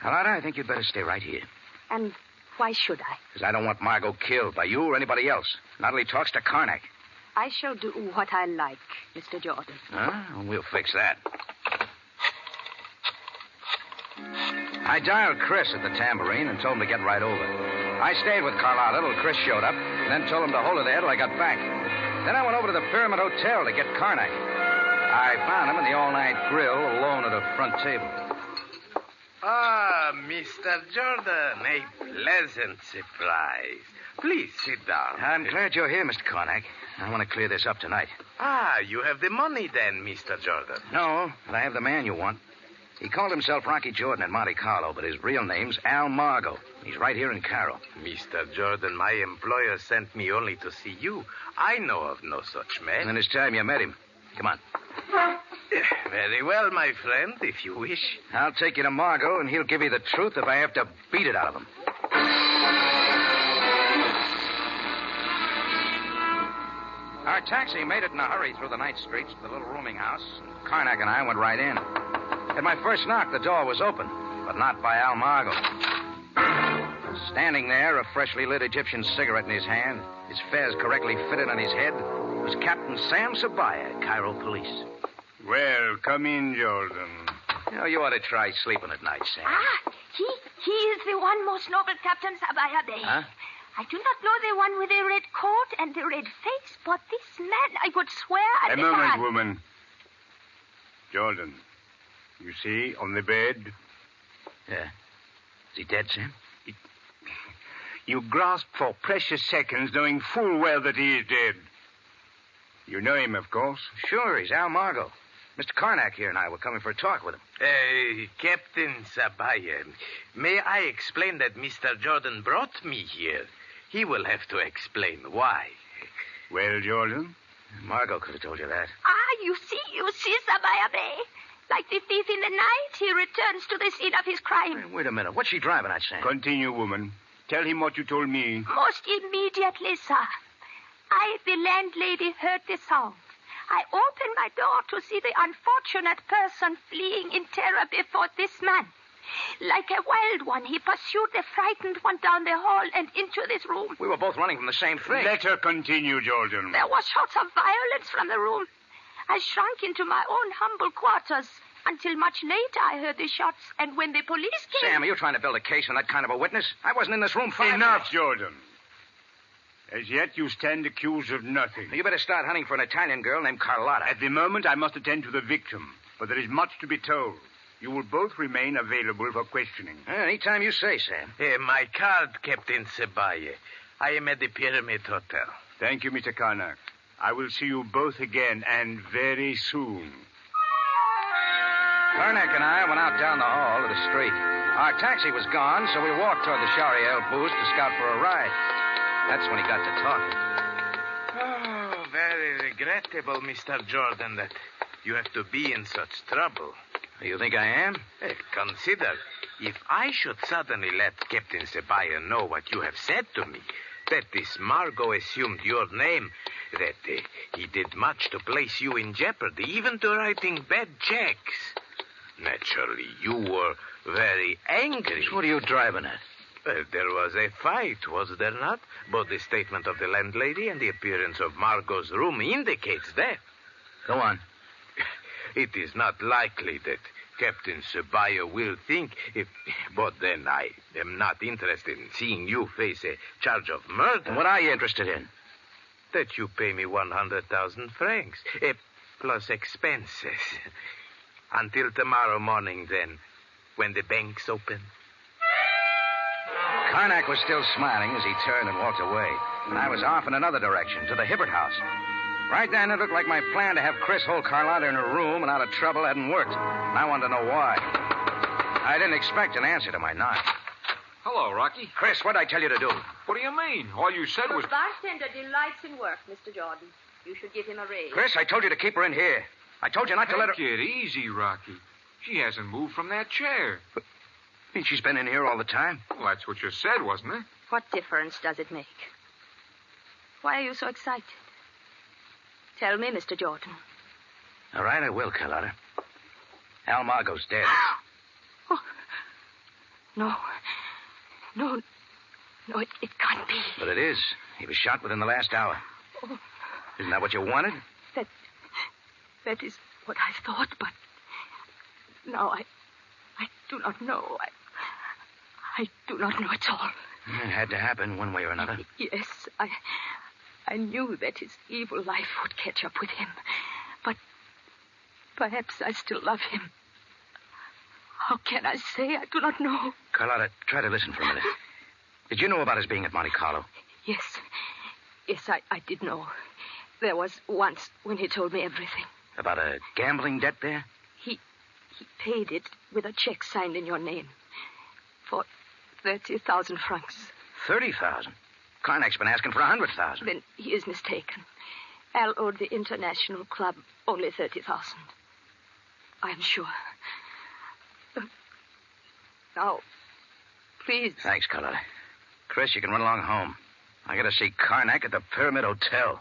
Carlotta, I think you'd better stay right here. And why should I? Because I don't want Margo killed by you or anybody else. Not till he talks to Karnak. I shall do what I like, Mr. Jordan. We'll fix that. I dialed Chris at the Tambourine and told him to get right over. I stayed with Carlotta till Chris showed up, and then told him to hold her there till I got back. Then I went over to the Pyramid Hotel to get Karnak. I found him in the all-night grill, alone at a front table. Ah, Mr. Jordan, a pleasant surprise. Please sit down. I'm glad you're here, Mr. Karnak. I want to clear this up tonight. Ah, you have the money then, Mr. Jordan. No, but I have the man you want. He called himself Rocky Jordan at Monte Carlo, but his real name's Al Margo. He's right here in Cairo. Mr. Jordan, my employer sent me only to see you. I know of no such man. And it's time you met him. Come on. Very well, my friend, if you wish. I'll take you to Margo, and he'll give you the truth if I have to beat it out of him. Our taxi made it in a hurry through the night streets to the little rooming house. Karnak and I went right in. At my first knock, the door was open, but not by Al Margo. Standing there, a freshly lit Egyptian cigarette in his hand, his fez correctly fitted on his head, was Captain Sam Sabaya, Cairo Police. Well, come in, Jordan. You ought to try sleeping at night, Sam. He is the one most noble Captain Sabaya Bey. Huh? I do not know the one with the red coat and the red face, but this man, I could swear at A the moment, God. woman. Jordan, you see, on the bed? Yeah. Is he dead, Sam? You grasp for precious seconds, knowing full well that he is dead. You know him, of course. Sure, he's Al Margo. Mr. Karnak here and I were coming for a talk with him. Captain Sabaya, may I explain that Mr. Jordan brought me here? He will have to explain why. Well, Jordan? Margot could have told you that. You see, Sabayabe. Like the thief in the night, he returns to the scene of his crime. Hey, wait a minute. What's she driving at, Sam? Continue, woman. Tell him what you told me. Most immediately, sir. I, the landlady, heard the sound. I opened my door to see the unfortunate person fleeing in terror before this man. Like a wild one, he pursued the frightened one down the hall and into this room. We were both running from the same thing. Let her continue, Jordan. There were shouts of violence from the room. I shrunk into my own humble quarters until much later I heard the shots, and when the police came... Sam, are you trying to build a case on that kind of a witness? I wasn't in this room 5 Enough, minutes. Jordan. As yet, you stand accused of nothing. You better start hunting for an Italian girl named Carlotta. At the moment, I must attend to the victim, but there is much to be told. You will both remain available for questioning. Anytime you say, Sam. My card, Captain Cebaye. I am at the Pyramid Hotel. Thank you, Mr. Karnak. I will see you both again, and very soon. Karnak and I went out down the hall to the street. Our taxi was gone, so we walked toward the Shariel booth to scout for a ride. That's when he got to talking. Oh, very regrettable, Mr. Jordan, that you have to be in such trouble. You think I am? Consider, if I should suddenly let Captain Cebaye know what you have said to me, that this Margot assumed your name, that he did much to place you in jeopardy, even to writing bad checks. Naturally, you were very angry. What are you driving at? Well, there was a fight, was there not? Both the statement of the landlady and the appearance of Margot's room indicates that. Go on. It is not likely that Captain Cebaye will think if... But then I am not interested in seeing you face a charge of murder. And what are you interested in? That you pay me 100,000 francs, plus expenses. Until tomorrow morning, then, when the banks open. Karnak was still smiling as he turned and walked away. And I was off in another direction, to the Hibbert house. Right then, it looked like my plan to have Chris hold Carlotta in her room and out of trouble hadn't worked. And I wanted to know why. I didn't expect an answer to my knock. Hello, Rocky. Chris, what'd I tell you to do? What do you mean? All you said was... The bartender delights in work, Mr. Jordan. You should give him a raise. Chris, I told you to keep her in here. I told you not to let her... Take it easy, Rocky. She hasn't moved from that chair. But, she's been in here all the time? Well, that's what you said, wasn't it? What difference does it make? Why are you so excited? Tell me, Mr. Jordan. All right, I will, Carlotta. Al Margot's dead. Oh. No, it can't be. But it is. He was shot within the last hour. Oh. Isn't that what you wanted? That is what I thought, but now I do not know. I do not know at all. It had to happen one way or another. Yes, I knew that his evil life would catch up with him. But perhaps I still love him. How can I say? I do not know. Carlotta, try to listen for a minute. Did you know about his being at Monte Carlo? Yes, I did know. There was once when he told me everything. About a gambling debt there? He paid it with a check signed in your name. For 30,000 francs. 30,000? Karnak's been asking for 100,000. Then he is mistaken. Al owed the International Club only 30,000. I am sure. Now, please. Thanks, Carlotta. Chris, you can run along home. I gotta see Karnak at the Pyramid Hotel.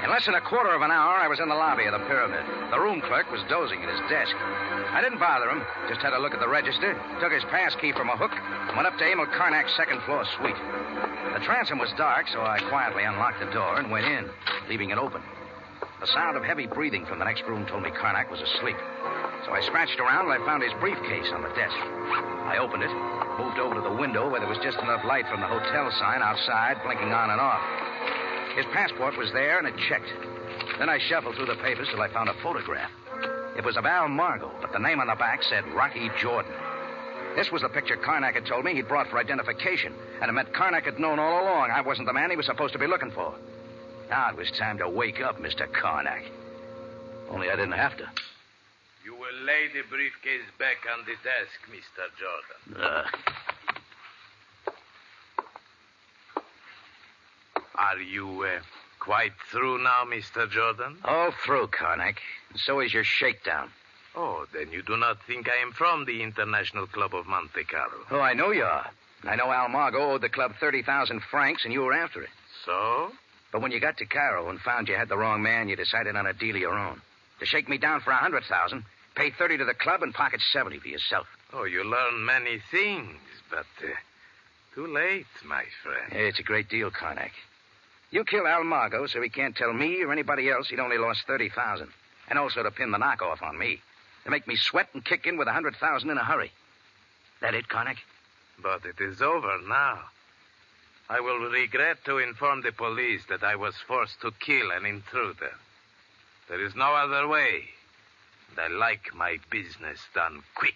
In less than a quarter of an hour, I was in the lobby of the Pyramid. The room clerk was dozing at his desk. I didn't bother him, just had a look at the register, took his pass key from a hook, and went up to Emil Karnak's second-floor suite. The transom was dark, so I quietly unlocked the door and went in, leaving it open. The sound of heavy breathing from the next room told me Karnak was asleep. So I scratched around and I found his briefcase on the desk. I opened it, moved over to the window where there was just enough light from the hotel sign outside, blinking on and off. His passport was there, and it checked. Then I shuffled through the papers till I found a photograph. It was of Al Margot, but the name on the back said Rocky Jordan. This was the picture Karnak had told me he'd brought for identification, and it meant Karnak had known all along I wasn't the man he was supposed to be looking for. Now it was time to wake up, Mr. Karnak. Only I didn't have to. You will lay the briefcase back on the desk, Mr. Jordan. Are you quite through now, Mr. Jordan? All through, Karnak. And so is your shakedown. Oh, then you do not think I am from the International Club of Monte Carlo. Oh, I know you are. I know Al Margo owed the club 30,000 francs, and you were after it. So? But when you got to Cairo and found you had the wrong man, you decided on a deal of your own. To shake me down for 100,000, pay 30 to the club, and pocket 70 for yourself. Oh, you learn many things, but too late, my friend. Hey, it's a great deal, Karnak. You kill Al Margo so he can't tell me or anybody else he'd only lost 30,000. And also to pin the knockoff on me. To make me sweat and kick in with 100,000 in a hurry. That it, Karnak? But it is over now. I will regret to inform the police that I was forced to kill an intruder. There is no other way. And I like my business done quick.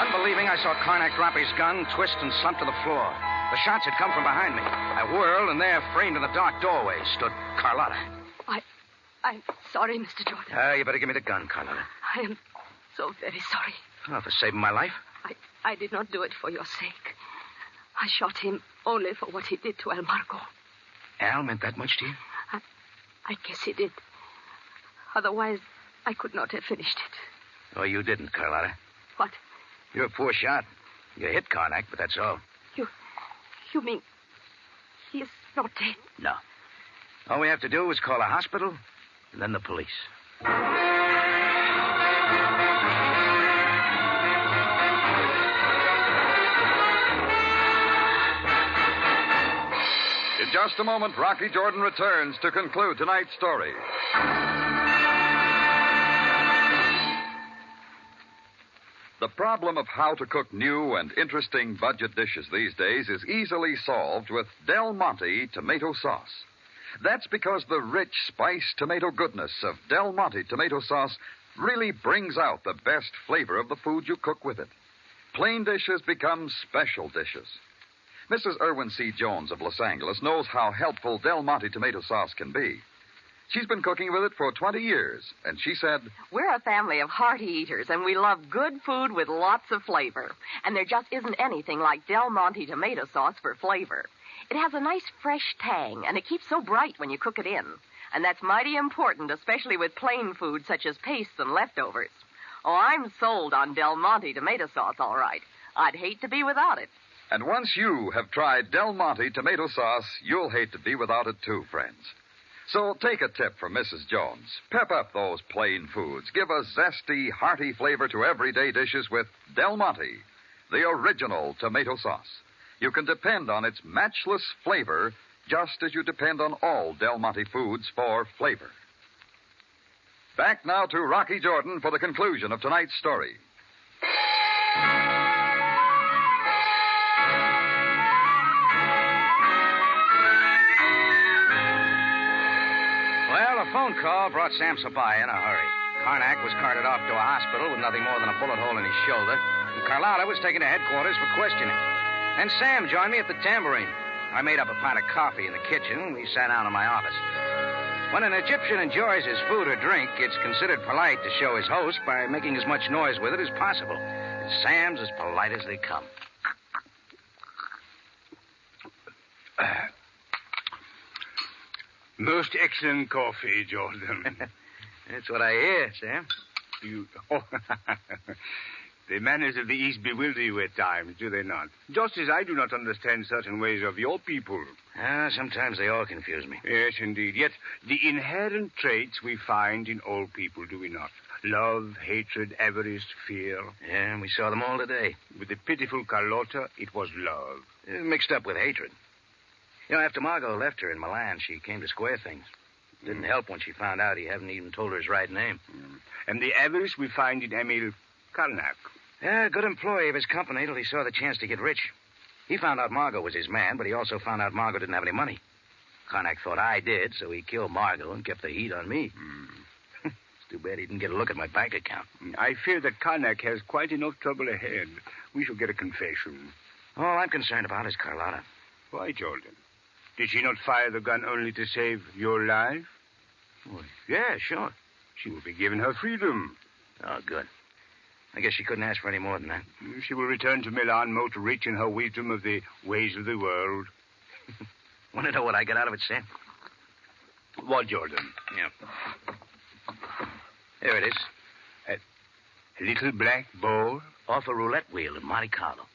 Unbelieving, I saw Karnak drop his gun, twist, and slump to the floor. The shots had come from behind me. I whirled, and there, framed in the dark doorway, stood Carlotta. I'm sorry, Mr. Jordan. You better give me the gun, Carlotta. I am so very sorry. Oh, for saving my life? I did not do it for your sake. I shot him only for what he did to El Marco. Al meant that much to you? I guess he did. Otherwise, I could not have finished it. Oh, you didn't, Carlotta. What? You're a poor shot. You hit Karnak, but that's all. You mean he is not dead? No. All we have to do is call a hospital and then the police. In just a moment, Rocky Jordan returns to conclude tonight's story. The problem of how to cook new and interesting budget dishes these days is easily solved with Del Monte tomato sauce. That's because the rich, spiced tomato goodness of Del Monte tomato sauce really brings out the best flavor of the food you cook with it. Plain dishes become special dishes. Mrs. Irwin C. Jones of Los Angeles knows how helpful Del Monte tomato sauce can be. She's been cooking with it for 20 years, and she said, "We're a family of hearty eaters, and we love good food with lots of flavor. And there just isn't anything like Del Monte tomato sauce for flavor. It has a nice fresh tang, and it keeps so bright when you cook it in. And that's mighty important, especially with plain food such as pastes and leftovers. Oh, I'm sold on Del Monte tomato sauce, all right. I'd hate to be without it." And once you have tried Del Monte tomato sauce, you'll hate to be without it too, friends. So take a tip from Mrs. Jones. Pep up those plain foods. Give a zesty, hearty flavor to everyday dishes with Del Monte, the original tomato sauce. You can depend on its matchless flavor just as you depend on all Del Monte foods for flavor. Back now to Rocky Jordan for the conclusion of tonight's story. Well, a phone call brought Sam Sabaya in a hurry. Karnak was carted off to a hospital with nothing more than a bullet hole in his shoulder, and Carlotta was taken to headquarters for questioning. Then Sam joined me at the Tambourine. I made up a pot of coffee in the kitchen, and we sat down in my office. When an Egyptian enjoys his food or drink, it's considered polite to show his host by making as much noise with it as possible. And Sam's as polite as they come. Most excellent coffee, Jordan. That's what I hear, Sam. The manners of the East bewilder you at times, do they not? Just as I do not understand certain ways of your people. Sometimes they all confuse me. Yes, indeed. Yet the inherent traits we find in all people, do we not? Love, hatred, avarice, fear. Yeah, and we saw them all today. With the pitiful Carlotta, it was love. Mixed up with hatred. You know, after Margot left her in Milan, she came to square things. Didn't help when she found out he hadn't even told her his right name. And the avarice we find in Emil Karnak. Yeah, good employee of his company till he saw the chance to get rich. He found out Margot was his man, but he also found out Margot didn't have any money. Karnak thought I did, so he killed Margot and kept the heat on me. It's too bad he didn't get a look at my bank account. I fear that Karnak has quite enough trouble ahead. We shall get a confession. All I'm concerned about is Carlotta. Why, Jordan? Did she not fire the gun only to save your life? Oh, yeah, sure. She will be given her freedom. Oh, good. I guess she couldn't ask for any more than that. She will return to Milan most rich in her wisdom of the ways of the world. Want to know what I got out of it, Sam? What, Jordan? Yeah. Here it is. A little black ball? Off a roulette wheel in Monte Carlo.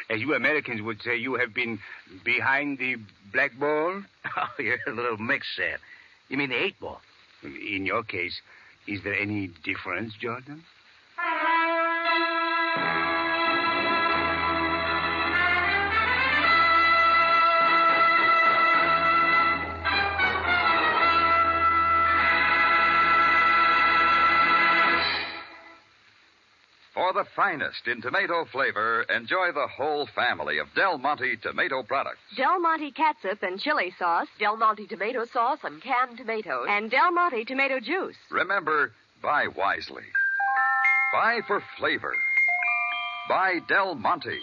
As you Americans would say, you have been behind the black ball? Oh, you're a little mix, Sam. You mean the 8 ball? In your case, is there any difference, Jordan? For the finest in tomato flavor, enjoy the whole family of Del Monte tomato products. Del Monte catsup and chili sauce, Del Monte tomato sauce and canned tomatoes, and Del Monte tomato juice. Remember, buy wisely. Buy for flavor. Buy Del Monte.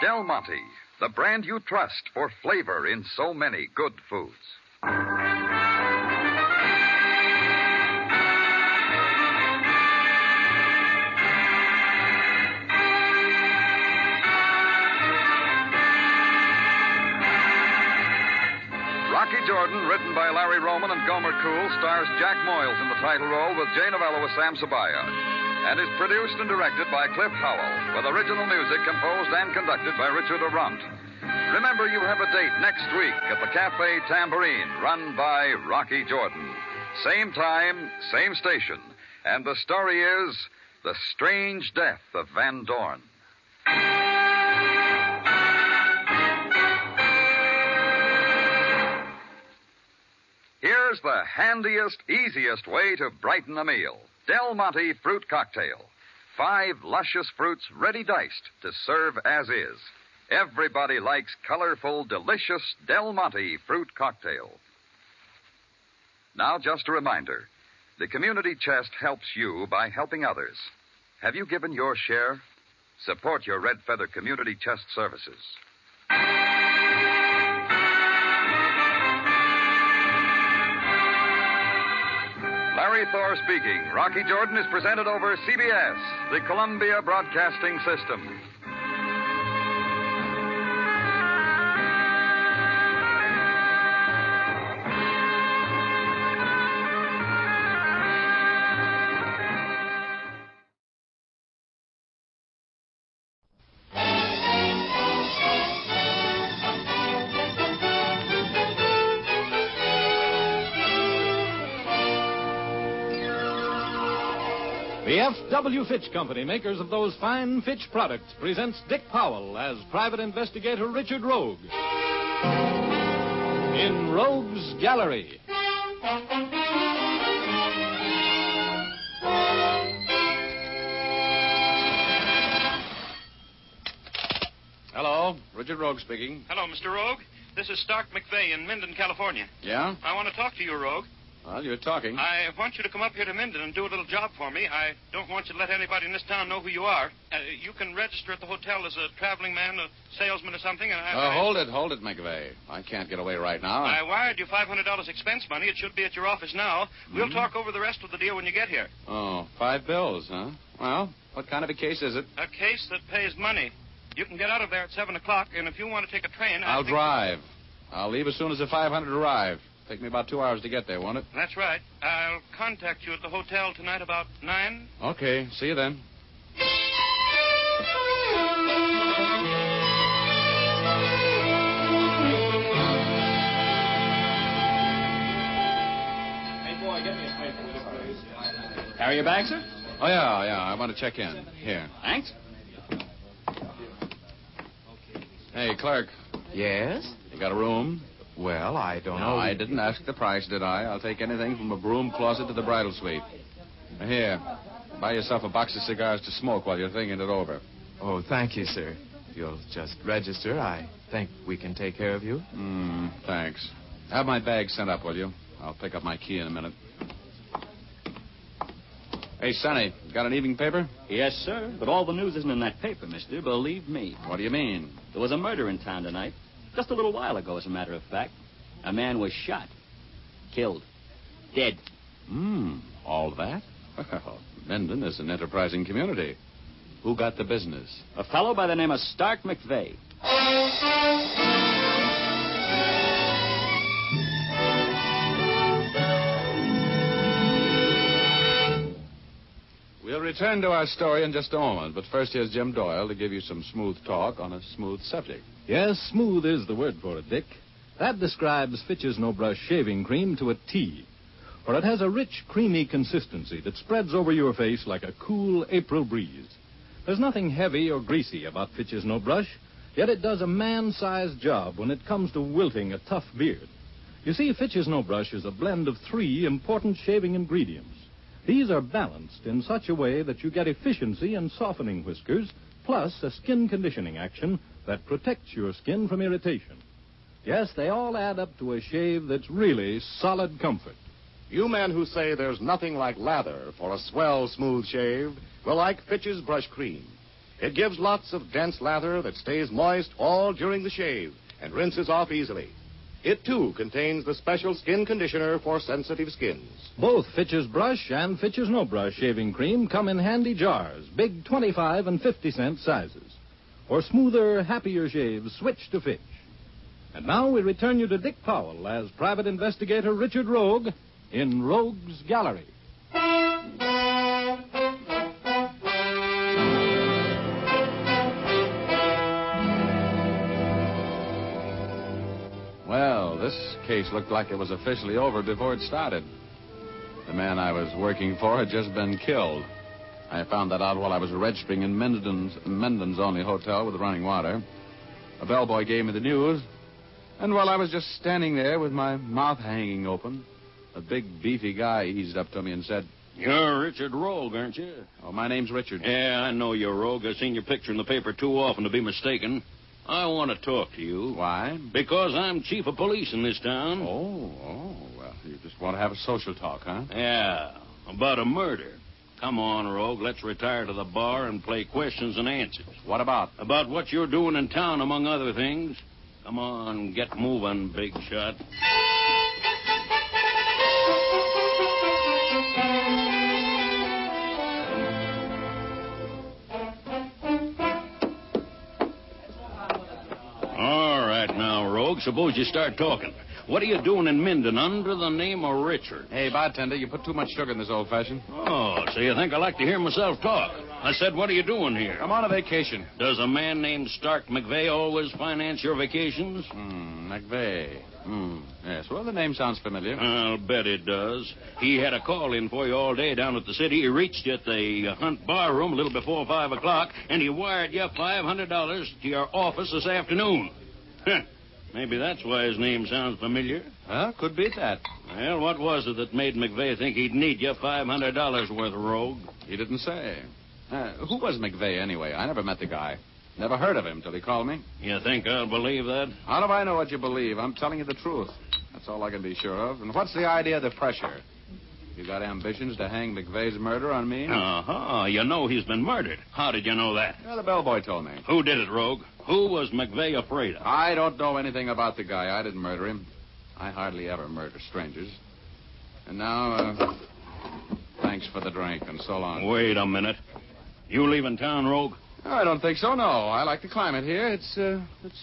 Del Monte, the brand you trust for flavor in so many good foods. Rocky Jordan, written by Larry Roman and Gomer Cool, stars Jack Moyles in the title role with Jay Novello as Sam Sabaya, and is produced and directed by Cliff Howell, with original music composed and conducted by Richard Arunt. Remember, you have a date next week at the Cafe Tambourine, run by Rocky Jordan. Same time, same station. And the story is The Strange Death of Van Dorn. Here's the handiest, easiest way to brighten a meal. Del Monte Fruit Cocktail. 5 luscious fruits ready diced to serve as is. Everybody likes colorful, delicious Del Monte Fruit Cocktail. Now, just a reminder. The Community Chest helps you by helping others. Have you given your share? Support your Red Feather Community Chest services. Larry Thor speaking. Rocky Jordan is presented over CBS, the Columbia Broadcasting System. The F.W. Fitch Company, makers of those fine Fitch products, presents Dick Powell as Private Investigator Richard Rogue in Rogue's Gallery. Hello, Richard Rogue speaking. Hello, Mr. Rogue. This is Stark McVeigh in Minden, California. Yeah? I want to talk to you, Rogue. Well, you're talking. I want you to come up here to Minden and do a little job for me. I don't want you to let anybody in this town know who you are. You can register at the hotel as a traveling man, a salesman or something. And hold it, McVeigh. I can't get away right now. I wired you $500 expense money. It should be at your office now. We'll talk over the rest of the deal when you get here. Oh, 5 bills, huh? Well, what kind of a case is it? A case that pays money. You can get out of there at 7 o'clock, and if you want to take a train... I'll drive. I'll leave as soon as the 500 arrive. Take me about 2 hours to get there, won't it? That's right. I'll contact you at the hotel tonight about 9. Okay. See you then. Hey, boy, get me a paper, please. Carry your bag, sir? Oh, yeah. I want to check in. Here. Thanks. Hey, clerk. Yes? You got a room? Well, I don't know. No, I didn't ask the price, did I? I'll take anything from a broom closet to the bridal suite. Here, buy yourself a box of cigars to smoke while you're thinking it over. Oh, thank you, sir. If you'll just register, I think we can take care of you. Thanks. Have my bag sent up, will you? I'll pick up my key in a minute. Hey, Sonny, got an evening paper? Yes, sir, but all the news isn't in that paper, mister. Believe me. What do you mean? There was a murder in town tonight. Just a little while ago, as a matter of fact. A man was shot. Killed. Dead. All that? Well, Minden is an enterprising community. Who got the business? A fellow by the name of Stark McVeigh. We'll return to our story in just a moment, but first here's Jim Doyle to give you some smooth talk on a smooth subject. Yes, smooth is the word for it, Dick. That describes Fitch's No Brush shaving cream to a T. For it has a rich, creamy consistency that spreads over your face like a cool April breeze. There's nothing heavy or greasy about Fitch's No Brush, yet it does a man-sized job when it comes to wilting a tough beard. You see, Fitch's No Brush is a blend of 3 important shaving ingredients. These are balanced in such a way that you get efficiency in softening whiskers, plus a skin conditioning action that protects your skin from irritation. Yes, they all add up to a shave that's really solid comfort. You men who say there's nothing like lather for a swell, smooth shave will like Fitch's Brush Cream. It gives lots of dense lather that stays moist all during the shave and rinses off easily. It, too, contains the special skin conditioner for sensitive skins. Both Fitch's Brush and Fitch's No Brush shaving cream come in handy jars, big 25 and 50-cent sizes. For smoother, happier shaves, switch to Fitch. And now we return you to Dick Powell as Private Investigator Richard Rogue in Rogue's Gallery. Well, this case looked like it was officially over before it started. The man I was working for had just been killed. I found that out while I was registering in Minden's only hotel with running water. A bellboy gave me the news, and while I was just standing there with my mouth hanging open, a big, beefy guy eased up to me and said, "You're Richard Rogue, aren't you?" "Oh, my name's Richard." "Yeah, I know you're Rogue. I've seen your picture in the paper too often to be mistaken. I want to talk to you." "Why?" "Because I'm chief of police in this town." Oh, well, you just want to have a social talk, huh?" "Yeah, about a murder. Come on, Rogue, let's retire to the bar and play questions and answers." "What about?" "About what you're doing in town, among other things. Come on, get moving, big shot." All right, now, Rogue, suppose you start talking. What are you doing in Minden under the name of Richard? "Hey, bartender, you put too much sugar in this old-fashioned." "Oh, so you think I like to hear myself talk? I said, what are you doing here?" "I'm on a vacation." "Does a man named Stark McVeigh always finance your vacations?" McVeigh. Yes, well, the name sounds familiar. "I'll bet it does. He had a call in for you all day down at the city. He reached you at the Hunt Bar Room a little before 5 o'clock, and he wired you $500 to your office this afternoon." Maybe that's why his name sounds familiar. Well, could be that. Well, what was it that made McVeigh think he'd need you $500 worth, Rogue? He didn't say. Who was McVeigh, anyway? I never met the guy. Never heard of him till he called me. You think I'll believe that? How do I know what you believe? I'm telling you the truth. That's all I can be sure of. And what's the idea of the pressure? You got ambitions to hang McVeigh's murder on me? Uh-huh. You know he's been murdered. How did you know that? Well, the bellboy told me. Who did it, Rogue? Who was McVeigh afraid of? I don't know anything about the guy. I didn't murder him. I hardly ever murder strangers. And now, thanks for the drink, and so long. Wait a minute. You leaving town, Rogue? I don't think so, no. I like the climate here. It's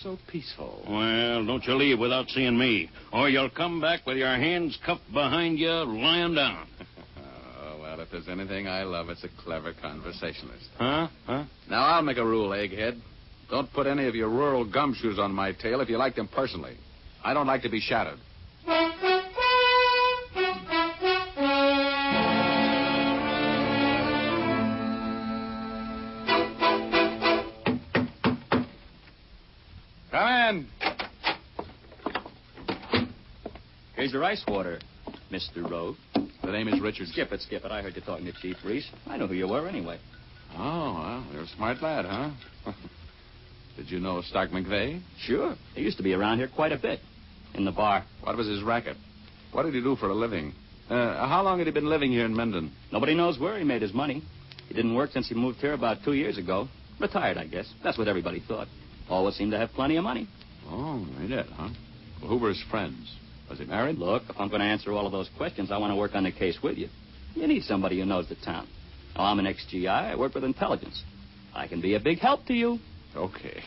so peaceful. Well, don't you leave without seeing me, or you'll come back with your hands cuffed behind you, lying down. Oh, well, if there's anything I love, it's a clever conversationalist. Huh? Now, I'll make a rule, egghead. Don't put any of your rural gumshoes on my tail if you like them personally. I don't like to be shadowed. Come in. Here's your ice water, Mr. Rogue. The name is Richard. Skip it. I heard you talking to Chief Reese. I know who you were anyway. Oh, well, you're a smart lad, huh? Did you know Stark McVeigh? Sure. He used to be around here quite a bit. In the bar. What was his racket? What did he do for a living? How long had he been living here in Minden? Nobody knows where he made his money. He didn't work since he moved here about 2 years ago. Retired, I guess. That's what everybody thought. Always seemed to have plenty of money. Oh, he did, huh? Well, who were his friends? Was he married? Look, if I'm going to answer all of those questions, I want to work on the case with you. You need somebody who knows the town. Now, I'm an ex-GI. I work with intelligence. I can be a big help to you. Okay.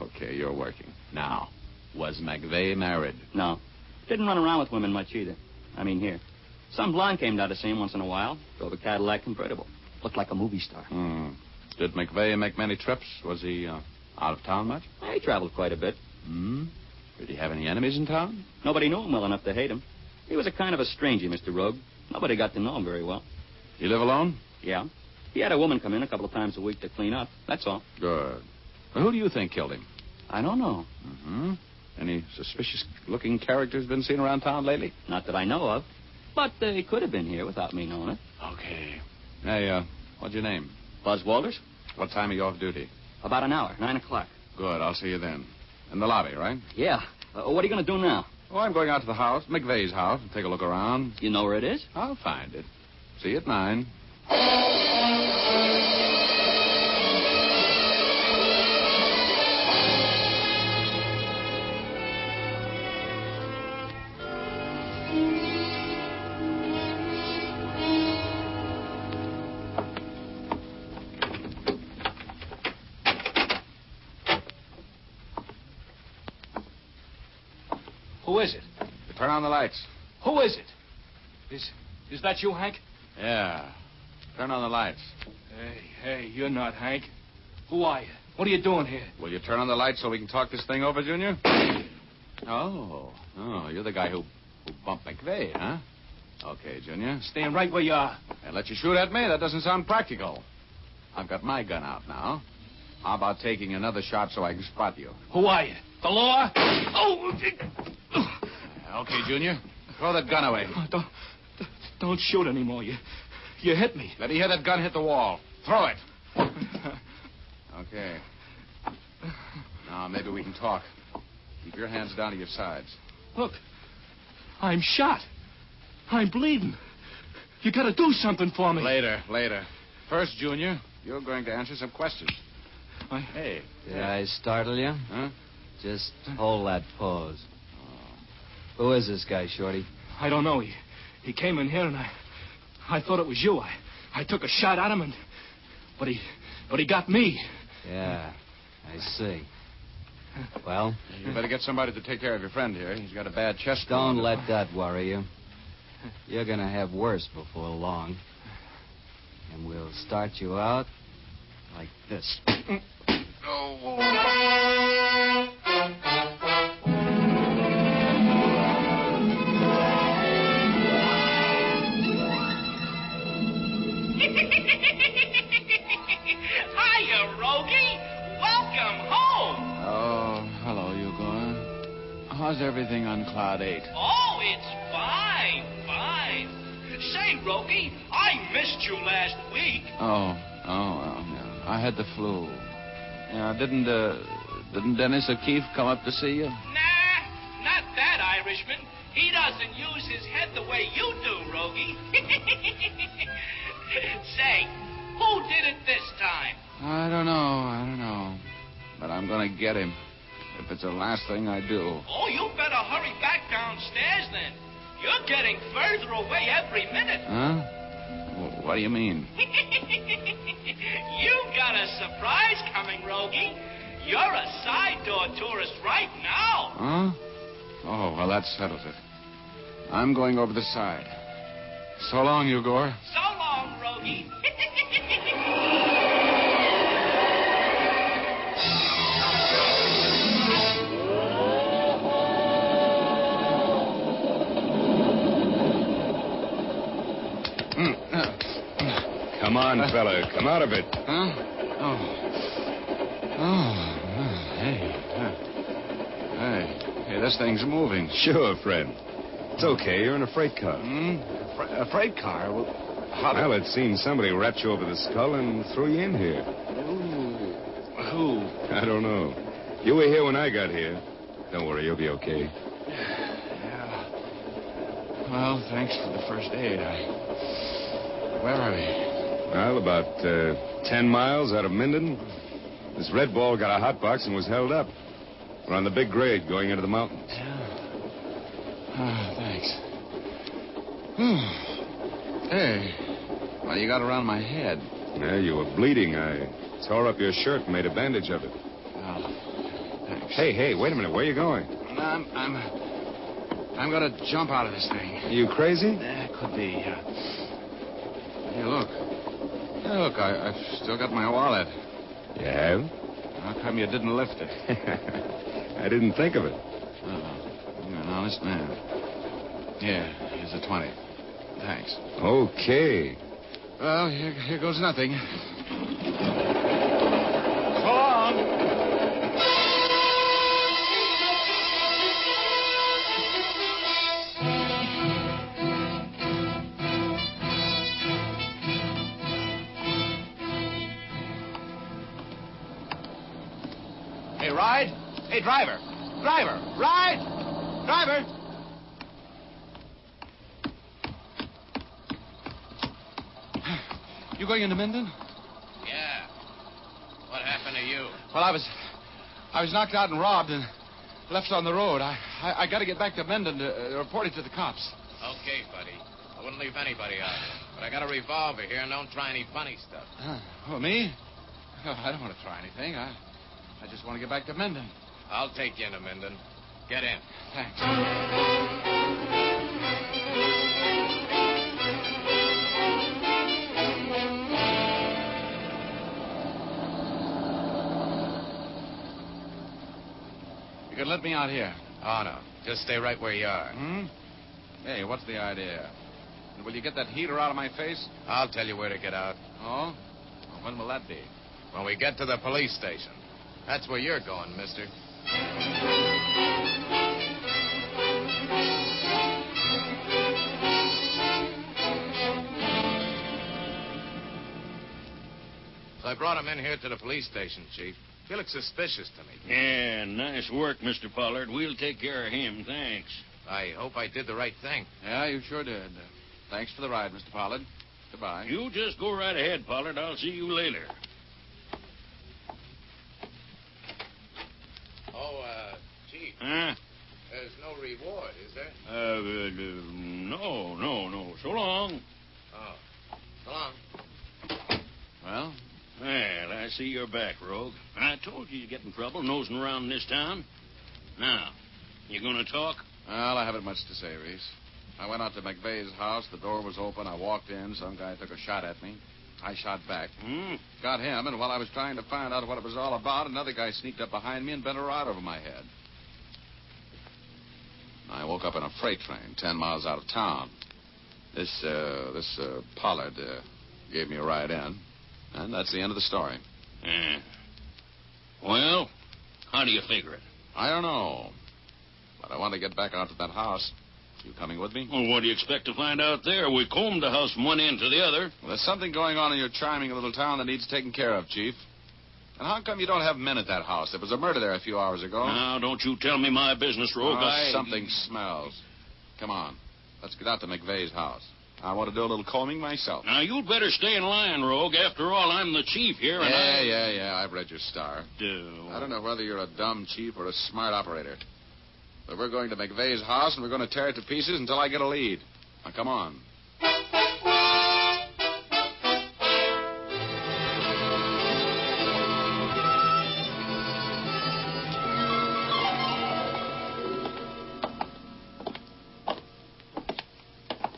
Okay, you're working. Now, was McVeigh married? No. Didn't run around with women much either. I mean, here. Some blonde came down to see him once in a while. Drove a Cadillac convertible. Looked like a movie star. Did McVeigh make many trips? Was he out of town much? Yeah, he traveled quite a bit. Did he have any enemies in town? Nobody knew him well enough to hate him. He was a kind of a stranger, Mr. Rogue. Nobody got to know him very well. You live alone? Yeah. He had a woman come in a couple of times a week to clean up. That's all. Good. Well, who do you think killed him? I don't know. Any suspicious-looking characters been seen around town lately? Not that I know of. But they could have been here without me knowing it. Okay. Hey, what's your name? Buzz Walters. What time are you off duty? About an hour, 9 o'clock. Good, I'll see you then. In the lobby, right? Yeah. What are you going to do now? Oh, I'm going out to the house, McVeigh's house, and take a look around. You know where it is? I'll find it. See you at 9. Who is it? Turn on the lights. Who is it? Is that you, Hank? Yeah. Turn on the lights. Hey, you're not Hank. Who are you? What are you doing here? Will you turn on the lights so we can talk this thing over, Junior? Oh, you're the guy who bumped McVeigh, huh? Okay, Junior. Stand right where you are. And let you shoot at me? That doesn't sound practical. I've got my gun out now. How about taking another shot so I can spot you? Who are you? The law? Oh! Okay, Junior. Throw that gun away. Oh, don't shoot anymore. You hit me. Let me hear that gun hit the wall. Throw it. Okay. Now, maybe we can talk. Keep your hands down to your sides. Look, I'm shot. I'm bleeding. You gotta do something for me. Later. First, Junior, you're going to answer some questions. Hey. Did I startle you? Huh? Just hold that pose. Who is this guy, Shorty? I don't know. He came in here and I thought it was you. I took a shot at him but he got me. Yeah, I see. Well? You better get somebody to take care of your friend here. He's got a bad chest. Don't let that worry you. You're going to have worse before long. And we'll start you out like this. Hiya, Rogie. Welcome home. Oh, hello, Igor. How's everything on Cloud 8? Oh, it's fine. Say, Rogie, I missed you last week. Well, yeah. I had the flu. Yeah, didn't Dennis O'Keefe come up to see you? Nah, not that Irishman. He doesn't use his head the way you do, Rogie. Say, who did it this time? I don't know. But I'm going to get him. If it's the last thing I do. Oh, you better hurry back downstairs then. You're getting further away every minute. Huh? What do you mean? You got a surprise coming, Rogie. You're a side door tourist right now. Huh? Oh, well, that settles it. I'm going over the side. So long, Igor. So long, Rogie. Come on, fella. Come out of it. Huh? Hey, this thing's moving. Sure, friend. It's okay. You're in a freight car. A freight car? Well, it seems somebody wrapped you over the skull and threw you in here. Who? I don't know. You were here when I got here. Don't worry, you'll be okay. Yeah. Well, thanks for the first aid. Where are we? Well, about 10 miles out of Minden. This red ball got a hot box and was held up. We're on the big grade going into the mountains. Yeah. Thanks. Hey, Well, you got around my head. Yeah, you were bleeding. I tore up your shirt and made a bandage of it. Oh, thanks. Hey, wait a minute. Where are you going? I'm going to jump out of this thing. Are you crazy? Could be. Hey, look. I've still got my wallet. You have? How come you didn't lift it? I didn't think of it. Oh, you're an honest man. Here, here's a 20. Thanks. Okay. Well, here goes nothing. So long. Hey, ride. Hey, driver. Ride. Driver. You going into Minden? Yeah. What happened to you? Well, I was knocked out and robbed and left on the road. I got to get back to Minden to report it to the cops. Okay, buddy. I wouldn't leave anybody out. But I got a revolver here, and don't try any funny stuff. Oh, me? Oh, I don't want to try anything. I just want to get back to Minden. I'll take you into Minden. Get in. Thanks. You can let me out here. Oh, no. Just stay right where you are. Hey, what's the idea? Will you get that heater out of my face? I'll tell you where to get out. Oh? Well, when will that be? When we get to the police station. That's where you're going, mister. So I brought him in here to the police station, Chief. He looks suspicious to me. Yeah, nice work, Mr. Pollard. We'll take care of him, thanks. I hope I did the right thing. Yeah, you sure did. Thanks for the ride, Mr. Pollard. Goodbye. You just go right ahead, Pollard. I'll see you later. Oh, Chief. Huh? There's no reward, is there? No. So long. Oh. So long. Well, I see you're back, Rogue. I told you you'd get in trouble nosing around in this town. Now, you gonna talk? Well, I haven't much to say, Reese. I went out to McVeigh's house. The door was open. I walked in. Some guy took a shot at me. I shot back. Got him, and while I was trying to find out what it was all about, another guy sneaked up behind me and bent a rod over my head. I woke up in a freight train 10 miles out of town. This Pollard gave me a ride in, and that's the end of the story. Well, how do you figure it? I don't know, but I want to get back out to that house. You coming with me? Well, what do you expect to find out there? We combed the house from one end to the other. Well, there's something going on in your charming little town that needs taken care of, Chief. And how come you don't have men at that house? There was a murder there a few hours ago. Now, don't you tell me my business, Rogue. Something smells. Come on. Let's get out to McVeigh's house. I want to do a little combing myself. Now, you'd better stay in line, Rogue. After all, I'm the chief here, and Yeah. I've read your star. I don't know whether you're a dumb chief or a smart operator. But we're going to McVeigh's house, and we're going to tear it to pieces until I get a lead. Now, come on.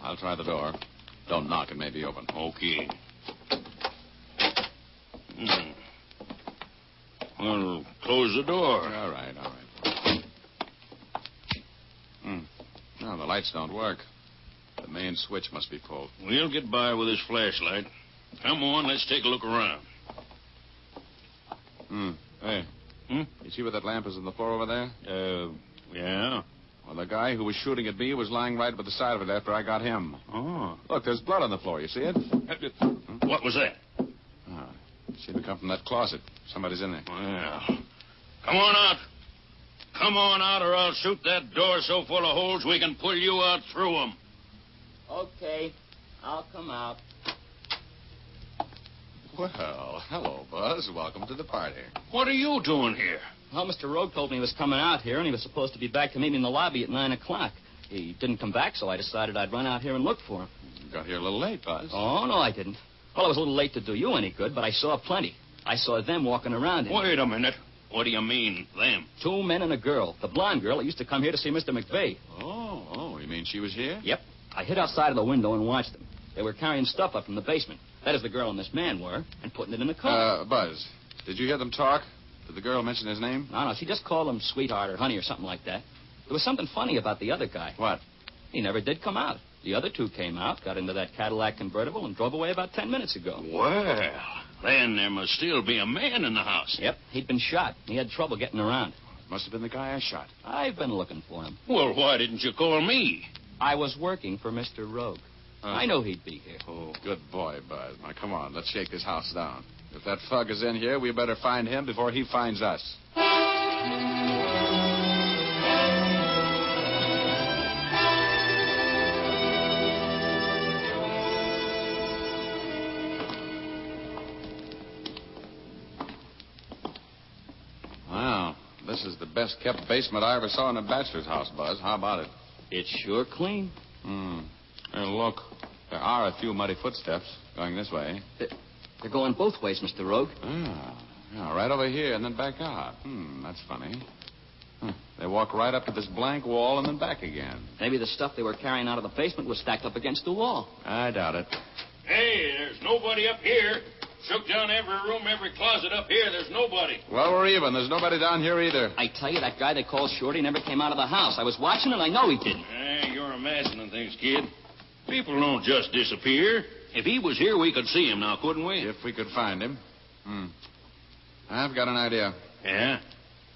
I'll try the door. Don't knock, it may be open. Okay. Well, close the door. All right. No, the lights don't work. The main switch must be pulled. We'll get by with this flashlight. Come on, let's take a look around. Hey. You see where that lamp is on the floor over there? Yeah. Well, the guy who was shooting at me was lying right by the side of it after I got him. Oh. Look, there's blood on the floor. You see it? What was that? It seemed to come from that closet. Somebody's in there. Well, come on out. Come on out, or I'll shoot that door so full of holes we can pull you out through them. Okay. I'll come out. Well, hello, Buzz. Welcome to the party. What are you doing here? Well, Mr. Rogue told me he was coming out here, and he was supposed to be back to meet me in the lobby at 9 o'clock. He didn't come back, so I decided I'd run out here and look for him. got here a little late, Buzz. Oh, no, I didn't. Well, I was a little late to do you any good, but I saw plenty. I saw them walking around. Wait a minute. What do you mean, them? 2 men and a girl. The blonde girl that used to come here to see Mr. McVeigh. Oh, you mean she was here? Yep. I hid outside of the window and watched them. They were carrying stuff up from the basement. That is, the girl and this man were, and putting it in the car. Buzz, did you hear them talk? Did the girl mention his name? No, she just called him sweetheart or honey or something like that. There was something funny about the other guy. What? He never did come out. The other 2 came out, got into that Cadillac convertible, and drove away about 10 minutes ago. Well, then there must still be a man in the house. Yep, he'd been shot. He had trouble getting around. Must have been the guy I shot. I've been looking for him. Well, why didn't you call me? I was working for Mr. Rogue. I know he'd be here. Oh, good boy, Buzz. Now, come on, let's shake this house down. If that thug is in here, we better find him before he finds us. Wow, this is the best-kept basement I ever saw in a bachelor's house, Buzz. How about it? It's sure clean. Hey, look, there are a few muddy footsteps going this way. They're going both ways, Mr. Rogue. Yeah, right over here and then back out. That's funny. They walk right up to this blank wall and then back again. Maybe the stuff they were carrying out of the basement was stacked up against the wall. I doubt it. Hey, there's nobody up here. Shook down every room, every closet up here. There's nobody. Well, we're even. There's nobody down here either. I tell you, that guy they called Shorty never came out of the house. I was watching, and I know he didn't. You're imagining things, kid. People don't just disappear. If he was here, we could see him now, couldn't we? If we could find him. I've got an idea. Yeah?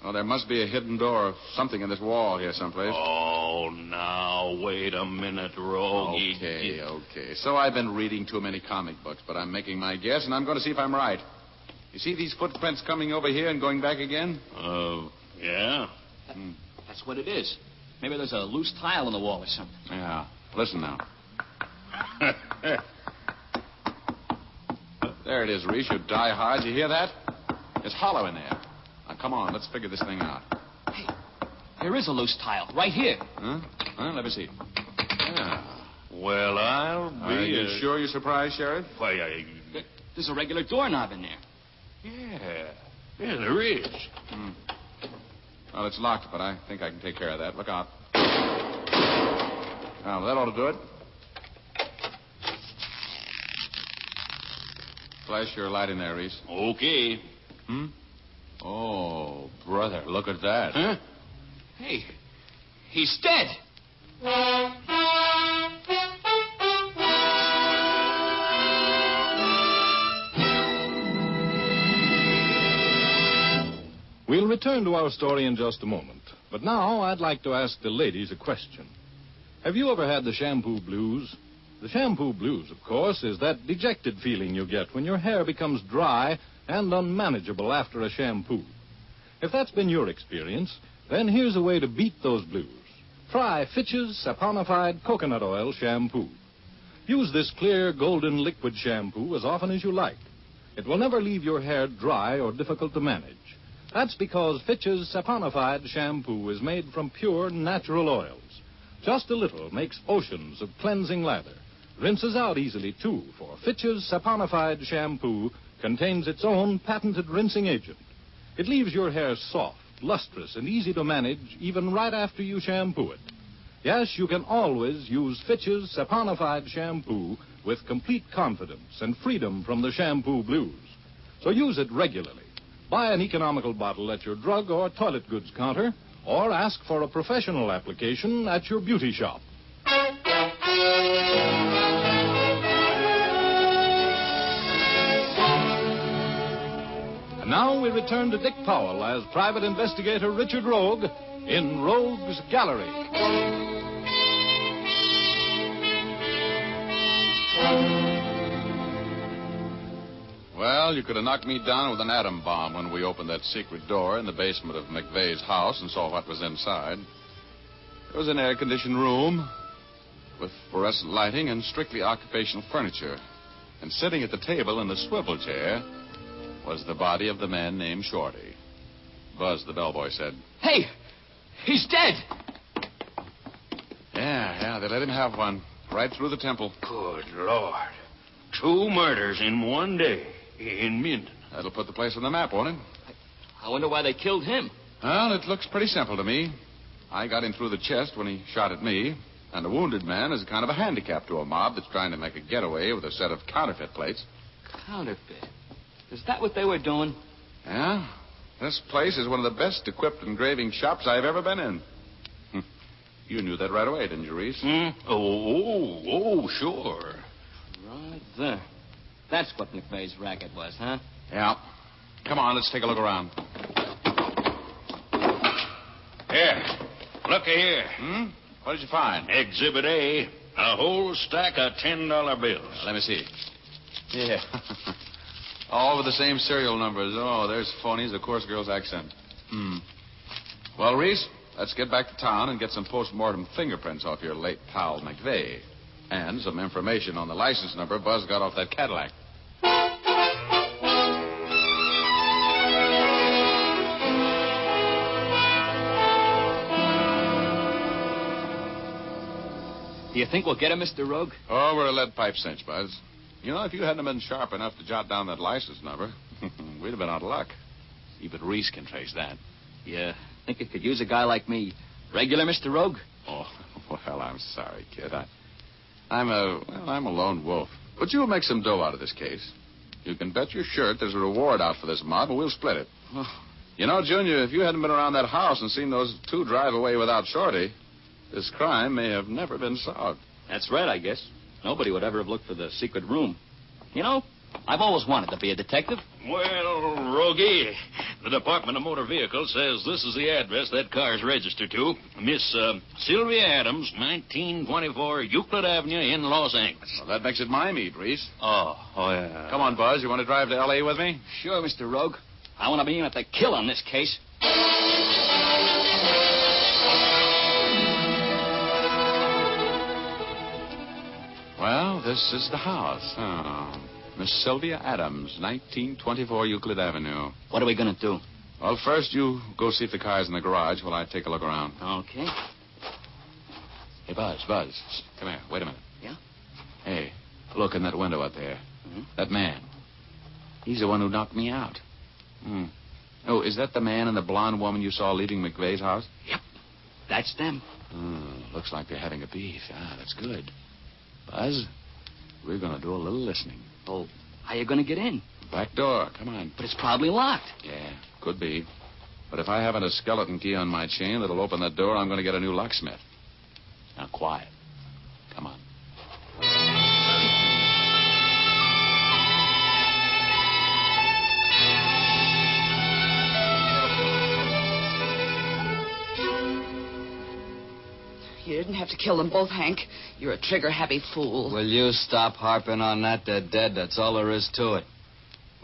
Oh, there must be a hidden door or something in this wall here someplace. Oh, now, wait a minute, Rogue. Okay. So I've been reading too many comic books, but I'm making my guess, and I'm going to see if I'm right. You see these footprints coming over here and going back again? Yeah. That's what it is. Maybe there's a loose tile in the wall or something. Yeah. Listen now. There it is, Reese, you die-hard. You hear that? It's hollow in there. Now, come on, let's figure this thing out. Hey, there is a loose tile right here. Huh? Let me see. Yeah. Well, I'll be... Are you sure you're surprised, Sheriff? Why, There's a regular doorknob in there. Yeah, there is. Well, it's locked, but I think I can take care of that. Look out. Now, that ought to do it. Flash your light in there, Reese. Okay. Oh, brother, look at that. Huh? Hey, he's dead. We'll return to our story in just a moment. But now I'd like to ask the ladies a question. Have you ever had the shampoo blues? The shampoo blues, of course, is that dejected feeling you get when your hair becomes dry and unmanageable after a shampoo. If that's been your experience, then here's a way to beat those blues. Try Fitch's saponified coconut oil shampoo. Use this clear golden liquid shampoo as often as you like. It will never leave your hair dry or difficult to manage. That's because Fitch's saponified shampoo is made from pure natural oils. Just a little makes oceans of cleansing lather. Rinses out easily, too, for Fitch's saponified shampoo contains its own patented rinsing agent. It leaves your hair soft, lustrous, and easy to manage even right after you shampoo it. Yes, you can always use Fitch's saponified shampoo with complete confidence and freedom from the shampoo blues. So use it regularly. Buy an economical bottle at your drug or toilet goods counter, or ask for a professional application at your beauty shop. And now we return to Dick Powell as Private Investigator Richard Rogue in Rogue's Gallery. Well, you could have knocked me down with an atom bomb when we opened that secret door in the basement of McVeigh's house and saw what was inside. It was an air-conditioned room with fluorescent lighting and strictly occupational furniture. And sitting at the table in the swivel chair was the body of the man named Shorty. Buzz, the bellboy, said. Hey, he's dead. Yeah, they let him have one. right through the temple. Good Lord. 2 murders in one day in Minden. That'll put the place on the map, won't it? I wonder why they killed him. Well, it looks pretty simple to me. I got him through the chest when he shot at me, and the wounded man is kind of a handicap to a mob that's trying to make a getaway with a set of counterfeit plates. Counterfeit? Is that what they were doing? Yeah. This place is one of the best equipped engraving shops I've ever been in. You knew that right away, didn't you, Reese? Oh, sure. Right there. That's what McVeigh's racket was, huh? Yeah. Come on, let's take a look around. Here. Looky here. What did you find? Exhibit A. A whole stack of $10 bills. Let me see. Yeah. All with the same serial numbers. Oh, there's phonies, the coarse girl's accent. Well, Reese, let's get back to town and get some post-mortem fingerprints off your late pal, McVeigh. And some information on the license number Buzz got off that Cadillac. Do you think we'll get him, Mr. Rogue? Oh, we're a lead pipe cinch, Buzz. You know, if you hadn't been sharp enough to jot down that license number, we'd have been out of luck. Even Reese can trace that. Yeah, I think it could use a guy like me. Regular, Mr. Rogue? Oh, well, I'm sorry, kid. I'm a lone wolf. But you'll make some dough out of this case. You can bet your shirt there's a reward out for this mob, and we'll split it. Oh. You know, Junior, if you hadn't been around that house and seen those 2 drive away without Shorty, this crime may have never been solved. That's right, I guess. Nobody would ever have looked for the secret room. You know, I've always wanted to be a detective. Well, Rogie, the Department of Motor Vehicles says this is the address that car's registered to. Miss Sylvia Adams, 1924 Euclid Avenue in Los Angeles. Well, that makes it my meat, Reese. Oh, yeah. Come on, Buzz. You want to drive to L.A. with me? Sure, Mr. Rogue. I want to be in at the kill on this case. Well, this is the house. Oh. Miss Sylvia Adams, 1924 Euclid Avenue. What are we going to do? Well, first you go see if the car's in the garage while I take a look around. Okay. Hey, Buzz. Come here. Wait a minute. Yeah? Hey, look in that window out there. That man. He's the one who knocked me out. Oh, is that the man and the blonde woman you saw leaving McVeigh's house? Yep. That's them. Looks like they're having a beef. That's good. Buzz, we're going to do a little listening. Oh, how you going to get in? Back door. Come on. But it's probably locked. Yeah, could be. But if I haven't a skeleton key on my chain that'll open that door, I'm going to get a new locksmith. Now, quiet. Come on. You didn't have to kill them both, Hank. You're a trigger-happy fool. Will you stop harping on that? They're dead. That's all there is to it.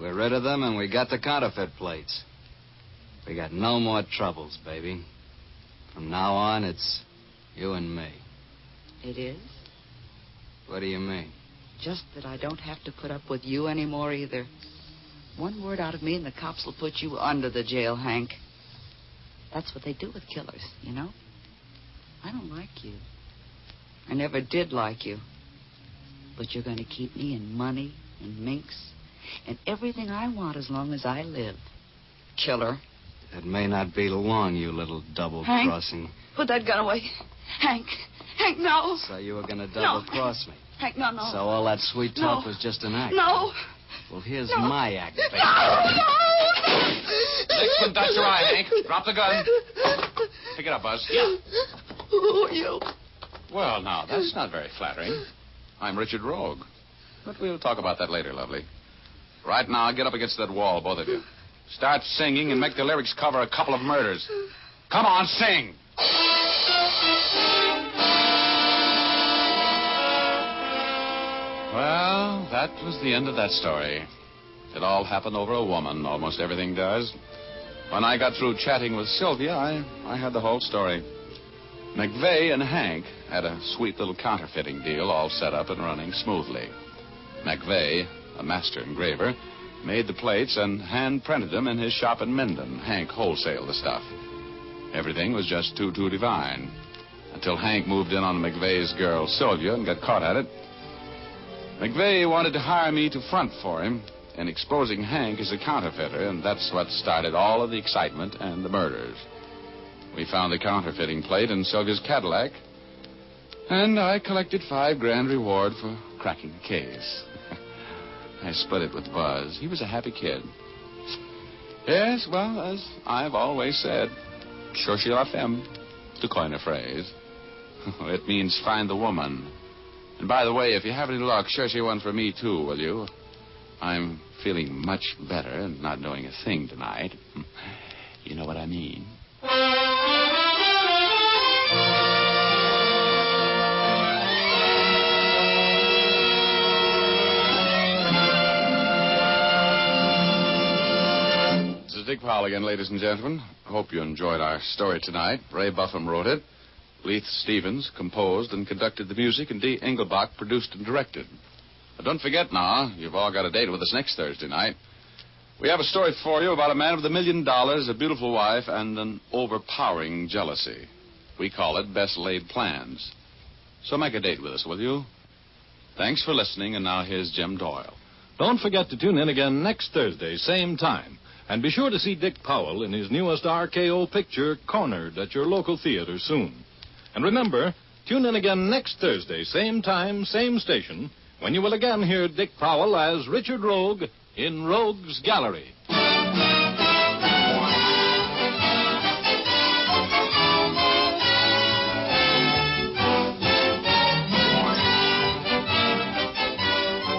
We're rid of them, and we got the counterfeit plates. We got no more troubles, baby. From now on, it's you and me. It is? What do you mean? Just that I don't have to put up with you anymore, either. One word out of me, and the cops will put you under the jail, Hank. That's what they do with killers, you know? I don't like you. I never did like you. But you're going to keep me in money and minks and everything I want as long as I live. Killer. It may not be long, you little double-crossing. Hank, put that gun away. Hank, no. So you were going to double-cross me? Hank, no. So all that sweet talk was just an act? No. Well, here's my act, baby. Next one, touch your eye, Hank. Drop the gun. Pick it up, Buzz. Yeah. Who are you? Well, now, that's not very flattering. I'm Richard Rogue. But we'll talk about that later, lovely. Right now, get up against that wall, both of you. Start singing and make the lyrics cover a couple of murders. Come on, sing! Well, that was the end of that story. It all happened over a woman. Almost everything does. When I got through chatting with Sylvia, I had the whole story. McVeigh and Hank had a sweet little counterfeiting deal all set up and running smoothly. McVeigh, a master engraver, made the plates and hand-printed them in his shop in Minden. Hank wholesaled the stuff. Everything was just too divine. Until Hank moved in on McVeigh's girl, Sylvia, and got caught at it. McVeigh wanted to hire me to front for him in exposing Hank as a counterfeiter, and that's what started all of the excitement and the murders. We found the counterfeiting plate in Sylvia's Cadillac, and I collected $5,000 reward for cracking the case. I split it with Buzz. He was a happy kid. Yes, well, as I've always said, sure she left him, to coin a phrase. It means find the woman. And by the way, if you have any luck, sure she one for me, too, will you? I'm feeling much better and not doing a thing tonight. You know what I mean. This is Dick Powell again, ladies and gentlemen. Hope you enjoyed our story tonight. Ray Buffum wrote it. Leith Stevens composed and conducted the music, and Dee Engelbach produced and directed. But don't forget now, you've all got a date with us next Thursday night. We have a story for you about a man with $1 million, a beautiful wife, and an overpowering jealousy. We call it Best Laid Plans. So make a date with us, will you? Thanks for listening, and now here's Jim Doyle. Don't forget to tune in again next Thursday, same time. And be sure to see Dick Powell in his newest RKO picture, Cornered, at your local theater soon. And remember, tune in again next Thursday, same time, same station, when you will again hear Dick Powell as Richard Rogue in Rogue's Gallery.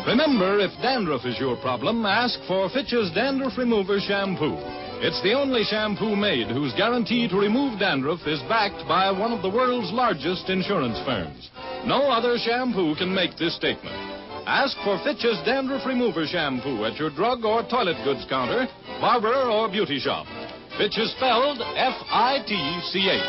Remember, if dandruff is your problem, ask for Fitch's Dandruff Remover Shampoo. It's the only shampoo made whose guarantee to remove dandruff is backed by one of the world's largest insurance firms. No other shampoo can make this statement. Ask for Fitch's Dandruff Remover Shampoo at your drug or toilet goods counter, barber or beauty shop. Fitch is spelled F-I-T-C-H.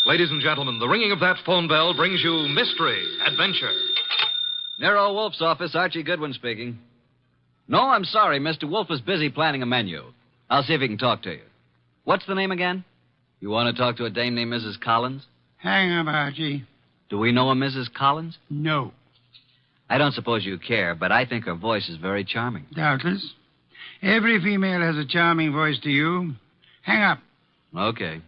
Ladies and gentlemen, the ringing of that phone bell brings you mystery, adventure. NERO Wolfe's office, Archie Goodwin speaking. No, I'm sorry. Mr. Wolfe is busy planning a menu. I'll see if he can talk to you. What's the name again? You want to talk to a dame named Mrs. Collins? Hang up, Archie. Do we know a Mrs. Collins? No. I don't suppose you care, but I think her voice is very charming. Doubtless. Every female has a charming voice to you. Hang up. Okay.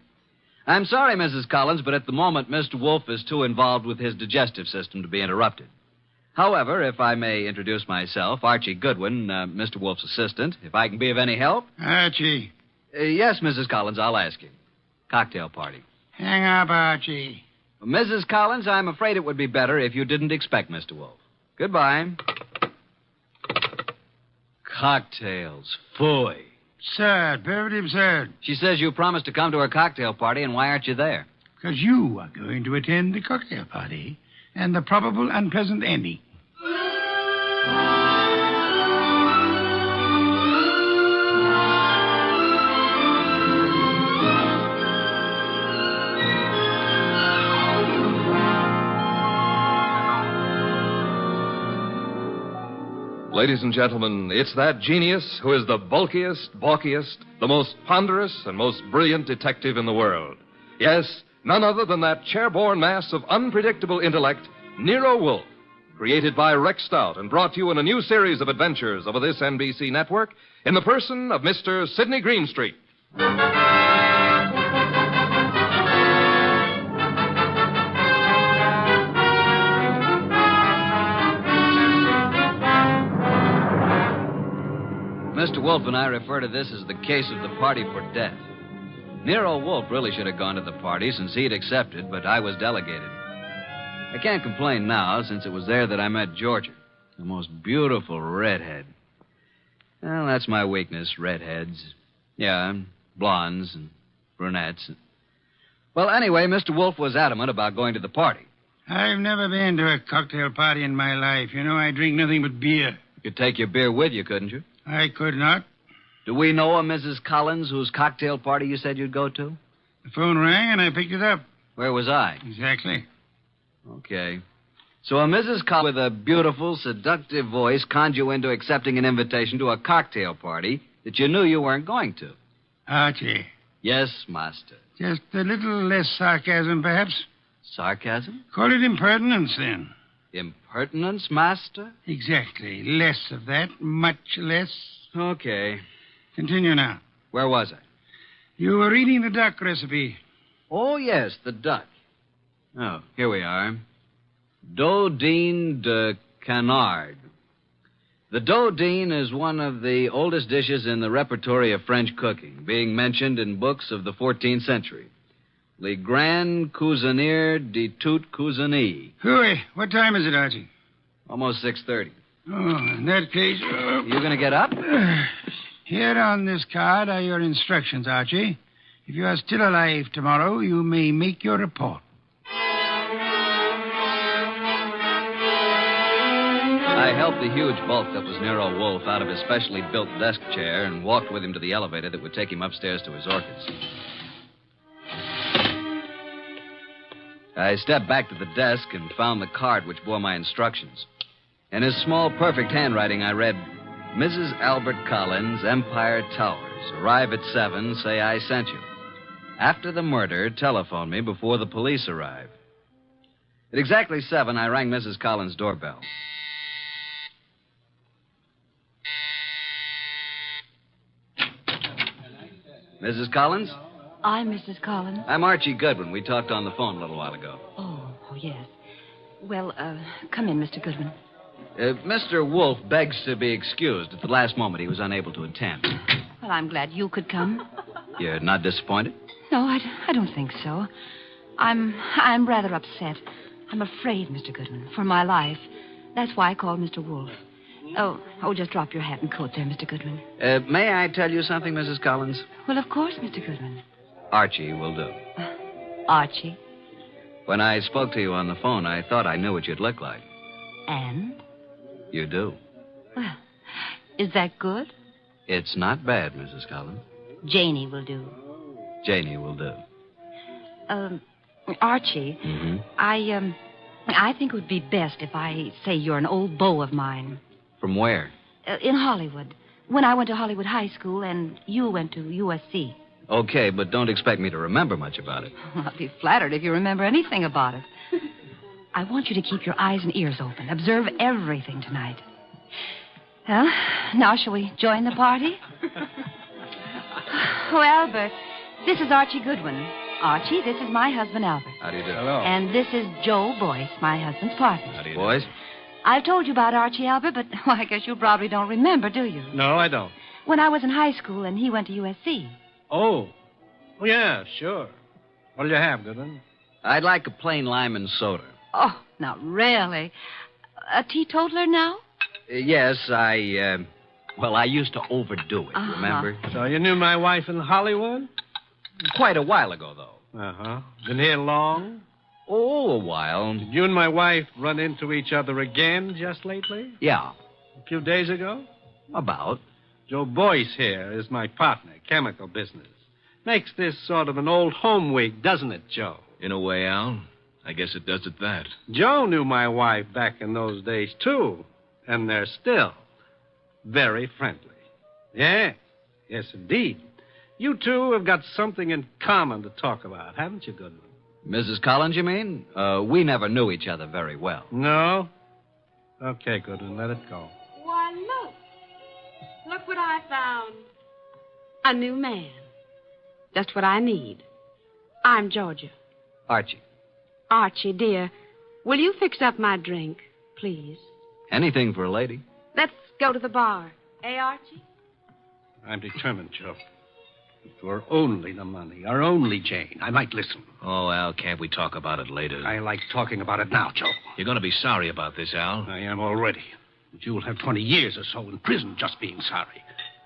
I'm sorry, Mrs. Collins, but at the moment, Mr. Wolfe is too involved with his digestive system to be interrupted. However, if I may introduce myself, Archie Goodwin, Mr. Wolfe's assistant, if I can be of any help. Archie. Yes, Mrs. Collins, I'll ask you. Cocktail party. Hang up, Archie. Mrs. Collins, I'm afraid it would be better if you didn't expect Mr. Wolfe. Goodbye. Cocktails. Phooey. Absurd. Perfectly absurd. She says you promised to come to her cocktail party, and why aren't you there? Because you are going to attend the cocktail party and the probable unpleasant ending. Ladies and gentlemen, it's that genius who is the bulkiest, balkiest, the most ponderous, and most brilliant detective in the world. Yes, none other than that chair-borne mass of unpredictable intellect, Nero Wolfe, created by Rex Stout and brought to you in a new series of adventures over this NBC network in the person of Mr. Sidney Greenstreet. Mr. Wolfe and I refer to this as the case of the party for death. Nero Wolfe really should have gone to the party since he'd accepted, but I was delegated. I can't complain now, since it was there that I met Georgia, the most beautiful redhead. Well, that's my weakness, redheads. Yeah, blondes and brunettes. Well, anyway, Mr. Wolfe was adamant about going to the party. I've never been to a cocktail party in my life. You know, I drink nothing but beer. You could take your beer with you, couldn't you? I could not. Do we know a Mrs. Collins whose cocktail party you said you'd go to? The phone rang and I picked it up. Where was I? Exactly. Okay. So a Mrs. Collins with a beautiful, seductive voice conned you into accepting an invitation to a cocktail party that you knew you weren't going to. Archie. Yes, master. Just a little less sarcasm, perhaps. Sarcasm? Call it impertinence, then. Impertinence, master? Exactly. Less of that. Much less. Okay. Continue now. Where was I? You were reading the duck recipe. Oh, yes, the duck. Oh, here we are. Dodine de canard. The dodine is one of the oldest dishes in the repertory of French cooking, being mentioned in books of the 14th century. Le Grand Cuisinier de toute Cuisine. Hooey, what time is it, Archie? Almost 6:30. Oh, in that case... You going to get up? Here on this card are your instructions, Archie. If you are still alive tomorrow, you may make your report. I helped the huge bulk that was Nero Wolfe out of his specially built desk chair and walked with him to the elevator that would take him upstairs to his orchids. I stepped back to the desk and found the card which bore my instructions. In his small, perfect handwriting, I read, Mrs. Albert Collins, Empire Towers. Arrive at 7, say I sent you. After the murder, telephone me before the police arrive. At exactly 7, I rang Mrs. Collins' doorbell. Mrs. Collins? I'm Mrs. Collins. I'm Archie Goodwin. We talked on the phone a little while ago. Oh, yes. Well, come in, Mr. Goodwin. Mr. Wolfe begs to be excused. At the last moment, he was unable to attend. Well, I'm glad you could come. You're not disappointed? No, I don't think so. I'm rather upset. I'm afraid, Mr. Goodwin, for my life. That's why I called Mr. Wolfe. Oh, just drop your hat and coat there, Mr. Goodwin. May I tell you something, Mrs. Collins? Well, of course, Mr. Goodwin. Archie will do. Archie? When I spoke to you on the phone, I thought I knew what you'd look like. And? You do. Well, is that good? It's not bad, Mrs. Collins. Janie will do. Janie will do. Archie, Mm-hmm. I think it would be best if I say you're an old beau of mine. From where? In Hollywood. When I went to Hollywood High School and you went to USC. Okay, but don't expect me to remember much about it. I'll be flattered if you remember anything about it. I want you to keep your eyes and ears open. Observe everything tonight. Well, now shall we join the party? Oh, Albert, this is Archie Goodwin. Archie, this is my husband, Albert. How do you do? Hello. And this is Joe Boyce, my husband's partner. How do you do? Boys? I've told you about Archie, Albert, but well, I guess you probably don't remember, do you? No, I don't. When I was in high school and he went to USC. Oh, yeah, sure. What'll you have, Goodwin? I'd like a plain lime and soda. Oh, now, really? A teetotaler now? Yes, I used to overdo it, remember? So you knew my wife in Hollywood? Quite a while ago, though. Uh-huh. Been here long? Oh, a while. Did you and my wife run into each other again just lately? Yeah. A few days ago? About. Joe Boyce here is my partner, chemical business. Makes this sort of an old home week, doesn't it, Joe? In a way, Al. I guess it does it that. Joe knew my wife back in those days, too. And they're still very friendly. Yeah. Yes, indeed. You two have got something in common to talk about, haven't you, Goodwin? Mrs. Collins, you mean? We never knew each other very well. No? Okay, Goodwin, let it go. Why, look. Look what I found. A new man. Just what I need. I'm Georgia. Archie. Archie, dear, will you fix up my drink, please? Anything for a lady. Let's go to the bar. Eh, Archie? I'm determined, Joe. If it were only the money, or only Jane, I might listen. Oh, Al, can't we talk about it later? I like talking about it now, Joe. You're going to be sorry about this, Al. I am already. But you'll have 20 years or so in prison just being sorry.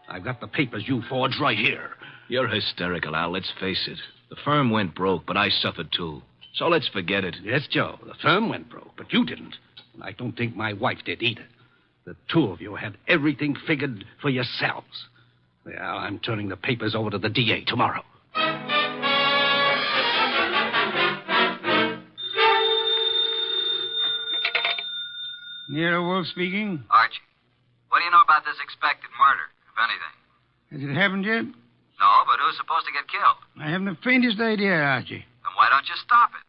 I've got the papers you forged right here. You're hysterical, Al. Let's face it. The firm went broke, but I suffered too. So let's forget it. Yes, Joe. The firm went broke, but you didn't. And I don't think my wife did either. The two of you had everything figured for yourselves. Well, I'm turning the papers over to the DA tomorrow. Nero Wolfe speaking. Archie, what do you know about this expected murder, if anything? Has it happened yet? No, but who's supposed to get killed? I haven't the faintest idea, Archie. Then why don't you stop it?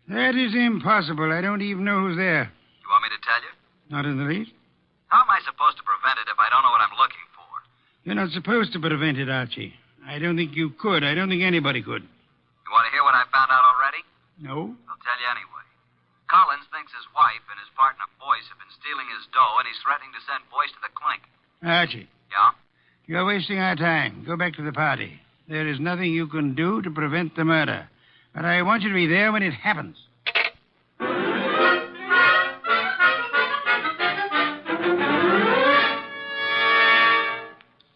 That is impossible. I don't even know who's there. You want me to tell you? Not in the least. How am I supposed to prevent it if I don't know what I'm looking for? You're not supposed to prevent it, Archie. I don't think you could. I don't think anybody could. You want to hear what I found out already? No? I'll tell you anyway. Collins thinks his wife and his partner Boyce have been stealing his dough, and he's threatening to send Boyce to the clink. Archie. Yeah? You're wasting our time. Go back to the party. There is nothing you can do to prevent the murder. But I want you to be there when it happens.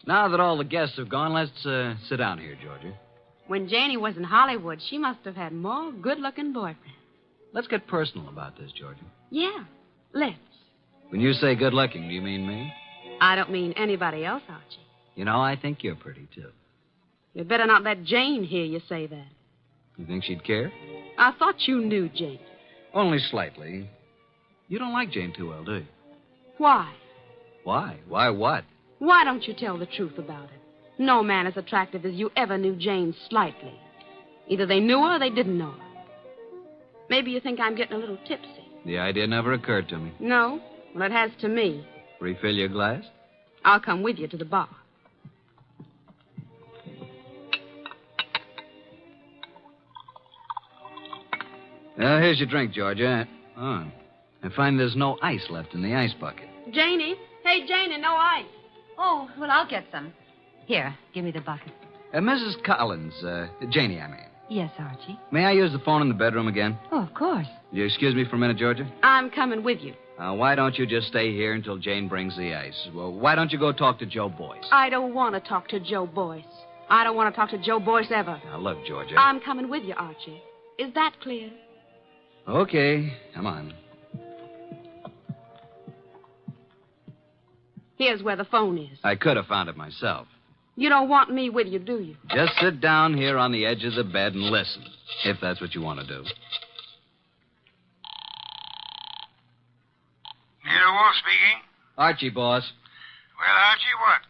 Now that all the guests have gone, let's sit down here, Georgia. When Janie was in Hollywood, she must have had more good-looking boyfriends. Let's get personal about this, Georgia. Yeah, let's. When you say good looking, do you mean me? I don't mean anybody else, Archie. You know, I think you're pretty, too. You'd better not let Jane hear you say that. You think she'd care? I thought you knew Jane. Only slightly. You don't like Jane too well, do you? Why? Why? Why what? Why don't you tell the truth about it? No man as attractive as you ever knew Jane slightly. Either they knew her or they didn't know her. Maybe you think I'm getting a little tipsy. The idea never occurred to me. No? Well, it has to me. Refill your glass? I'll come with you to the bar. Here's your drink, Georgia. Oh, I find there's no ice left in the ice bucket. Janie? Hey, Janie, no ice. Oh, well, I'll get some. Here, give me the bucket. Mrs. Collins, Janie, I mean. Yes, Archie. May I use the phone in the bedroom again? Oh, of course. You excuse me for a minute, Georgia? I'm coming with you. Why don't you just stay here until Jane brings the ice? Well, why don't you go talk to Joe Boyce? I don't want to talk to Joe Boyce. I don't want to talk to Joe Boyce ever. Now, look, Georgia. I'm coming with you, Archie. Is that clear? Okay, come on. Here's where the phone is. I could have found it myself. You don't want me with you, do you? Just sit down here on the edge of the bed and listen, if that's what you want to do. Nero Wolfe speaking. Archie, boss. Well, Archie, what?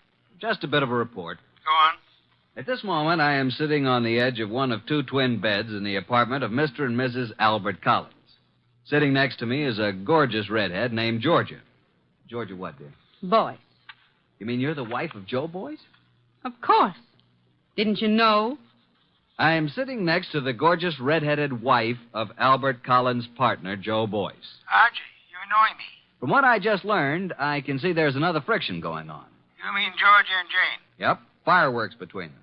Just a bit of a report. Go on. At this moment, I am sitting on the edge of one of two twin beds in the apartment of Mr. and Mrs. Albert Collins. Sitting next to me is a gorgeous redhead named Georgia. Georgia what, dear? Boyce. You mean you're the wife of Joe Boyce? Of course. Didn't you know? I am sitting next to the gorgeous redheaded wife of Albert Collins' partner, Joe Boyce. Archie, you annoy me. From what I just learned, I can see there's another friction going on. You mean Georgia and Jane? Yep, fireworks between them.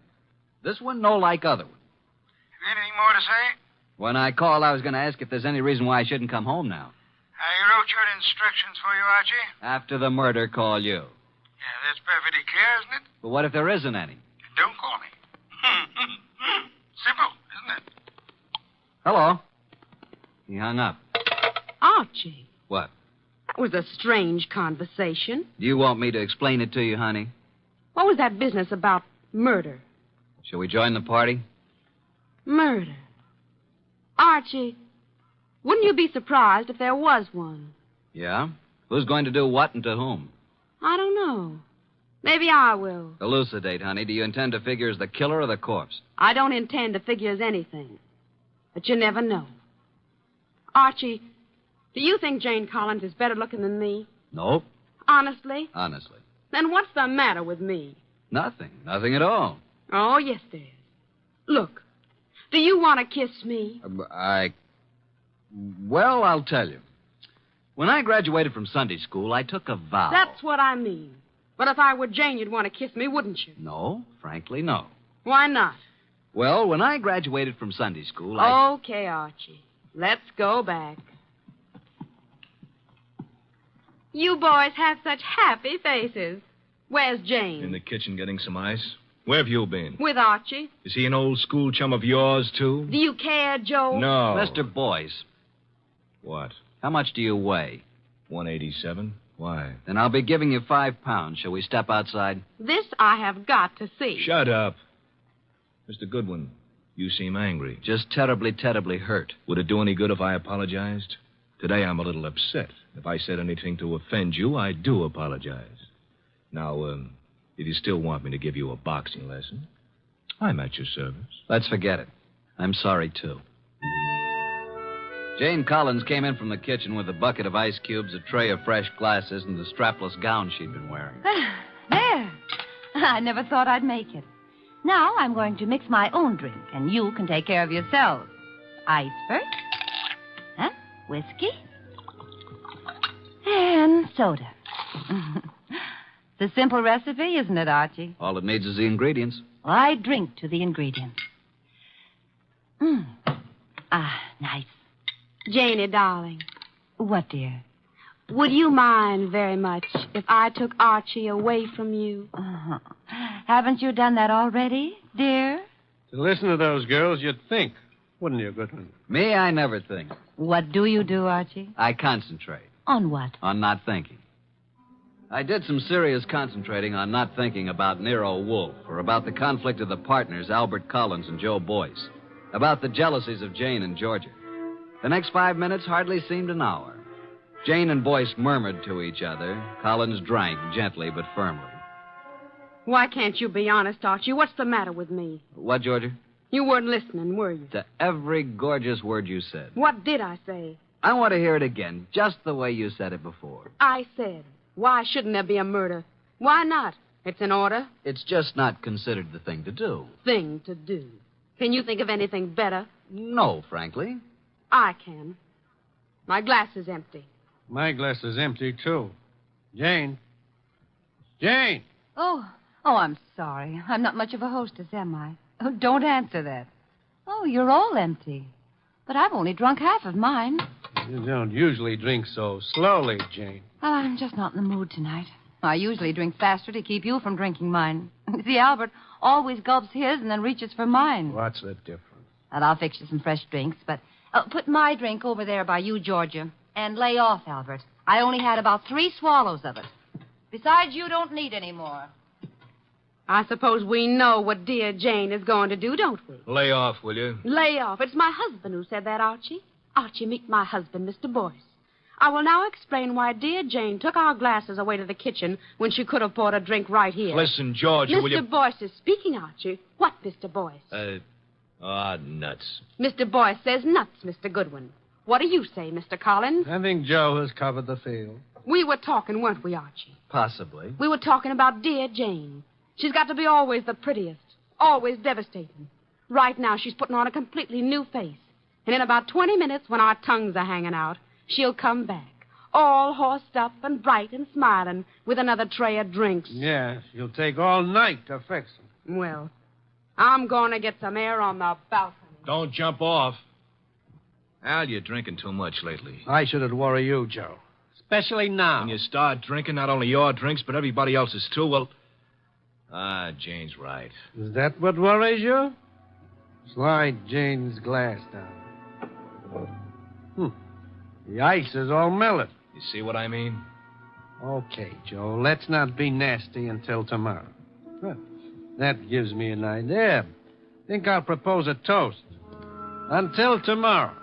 This one no like other one. Have you anything more to say? When I called, I was going to ask if there's any reason why I shouldn't come home now. I wrote your instructions for you, Archie. After the murder, call you. Yeah, that's perfectly clear, isn't it? But what if there isn't any? Don't call me. Simple, isn't it? Hello. He hung up. Archie. What? That was a strange conversation. Do you want me to explain it to you, honey? What was that business about murder? Shall we join the party? Murder. Archie, wouldn't you be surprised if there was one? Yeah? Who's going to do what and to whom? I don't know. Maybe I will. Elucidate, honey. Do you intend to figure as the killer or the corpse? I don't intend to figure as anything. But you never know. Archie, do you think Jane Collins is better looking than me? Nope. Honestly? Honestly. Then what's the matter with me? Nothing. Nothing at all. Oh, yes, there is. Look, do you want to kiss me? Well, I'll tell you. When I graduated from Sunday school, I took a vow. That's what I mean. But if I were Jane, you'd want to kiss me, wouldn't you? No, frankly, no. Why not? Well, when I graduated from Sunday school, Okay, Archie. Let's go back. You boys have such happy faces. Where's Jane? In the kitchen getting some ice. Where have you been? With Archie. Is he an old school chum of yours, too? Do you care, Joe? No. Mr. Boyce. What? How much do you weigh? 187. Why? Then I'll be giving you £5. Shall we step outside? This I have got to see. Shut up. Mr. Goodwin, you seem angry. Just terribly, terribly hurt. Would it do any good if I apologized? Today I'm a little upset. If I said anything to offend you, I do apologize. Now, if you still want me to give you a boxing lesson, I'm at your service. Let's forget it. I'm sorry, too. Jane Collins came in from the kitchen with a bucket of ice cubes, a tray of fresh glasses, and the strapless gown she'd been wearing. There. I never thought I'd make it. Now I'm going to mix my own drink, and you can take care of yourselves. Ice first. Huh? Whiskey. And soda. It's a simple recipe, isn't it, Archie? All it needs is the ingredients. Well, I drink to the ingredients. Nice. Janie, darling. What, dear? Would you mind very much if I took Archie away from you? Haven't you done that already, dear? To listen to those girls, you'd think, wouldn't you, Goodwin? Me, I never think. What do you do, Archie? I concentrate. On what? On not thinking. I did some serious concentrating on not thinking about Nero Wolfe or about the conflict of the partners, Albert Collins and Joe Boyce, about the jealousies of Jane and Georgia. The next 5 minutes hardly seemed an hour. Jane and Boyce murmured to each other. Collins drank gently but firmly. Why can't you be honest, Archie? What's the matter with me? What, Georgia? You weren't listening, were you? To every gorgeous word you said. What did I say? I want to hear it again, just the way you said it before. I said, why shouldn't there be a murder? Why not? It's an order. It's just not considered the thing to do. Thing to do. Can you think of anything better? No, frankly. I can. My glass is empty. My glass is empty, too. Jane. Jane! Oh, I'm sorry. I'm not much of a hostess, am I? Oh, don't answer that. Oh, you're all empty. But I've only drunk half of mine. You don't usually drink so slowly, Jane. Well, I'm just not in the mood tonight. I usually drink faster to keep you from drinking mine. See, Albert always gulps his and then reaches for mine. What's the difference? Well, I'll fix you some fresh drinks, but put my drink over there by you, Georgia. And lay off, Albert. I only had about 3 swallows of it. Besides, you don't need any more. I suppose we know what dear Jane is going to do, don't we? Lay off, will you? Lay off. It's my husband who said that, Archie. Archie, meet my husband, Mr. Boyce. I will now explain why dear Jane took our glasses away to the kitchen when she could have poured a drink right here. Listen, Georgia, will you... Mr. Boyce is speaking, Archie. What, Mr. Boyce? Nuts. Mr. Boyce says nuts, Mr. Goodwin. What do you say, Mr. Collins? I think Joe has covered the field. We were talking, weren't we, Archie? Possibly. We were talking about dear Jane. She's got to be always the prettiest, always devastating. Right now, she's putting on a completely new face. And in about 20 minutes, when our tongues are hanging out, she'll come back, all horsed up and bright and smiling, with another tray of drinks. Yeah, she'll take all night to fix them. Well, I'm going to get some air on the balcony. Don't jump off. Al, you're drinking too much lately. I shouldn't worry you, Joe. Especially now. When you start drinking, not only your drinks, but everybody else's too, well... Jane's right. Is that what worries you? Slide Jane's glass down. The ice is all melted. You see what I mean? Okay, Joe, let's not be nasty until tomorrow. Well, that gives me an idea. Think I'll propose a toast. Until tomorrow.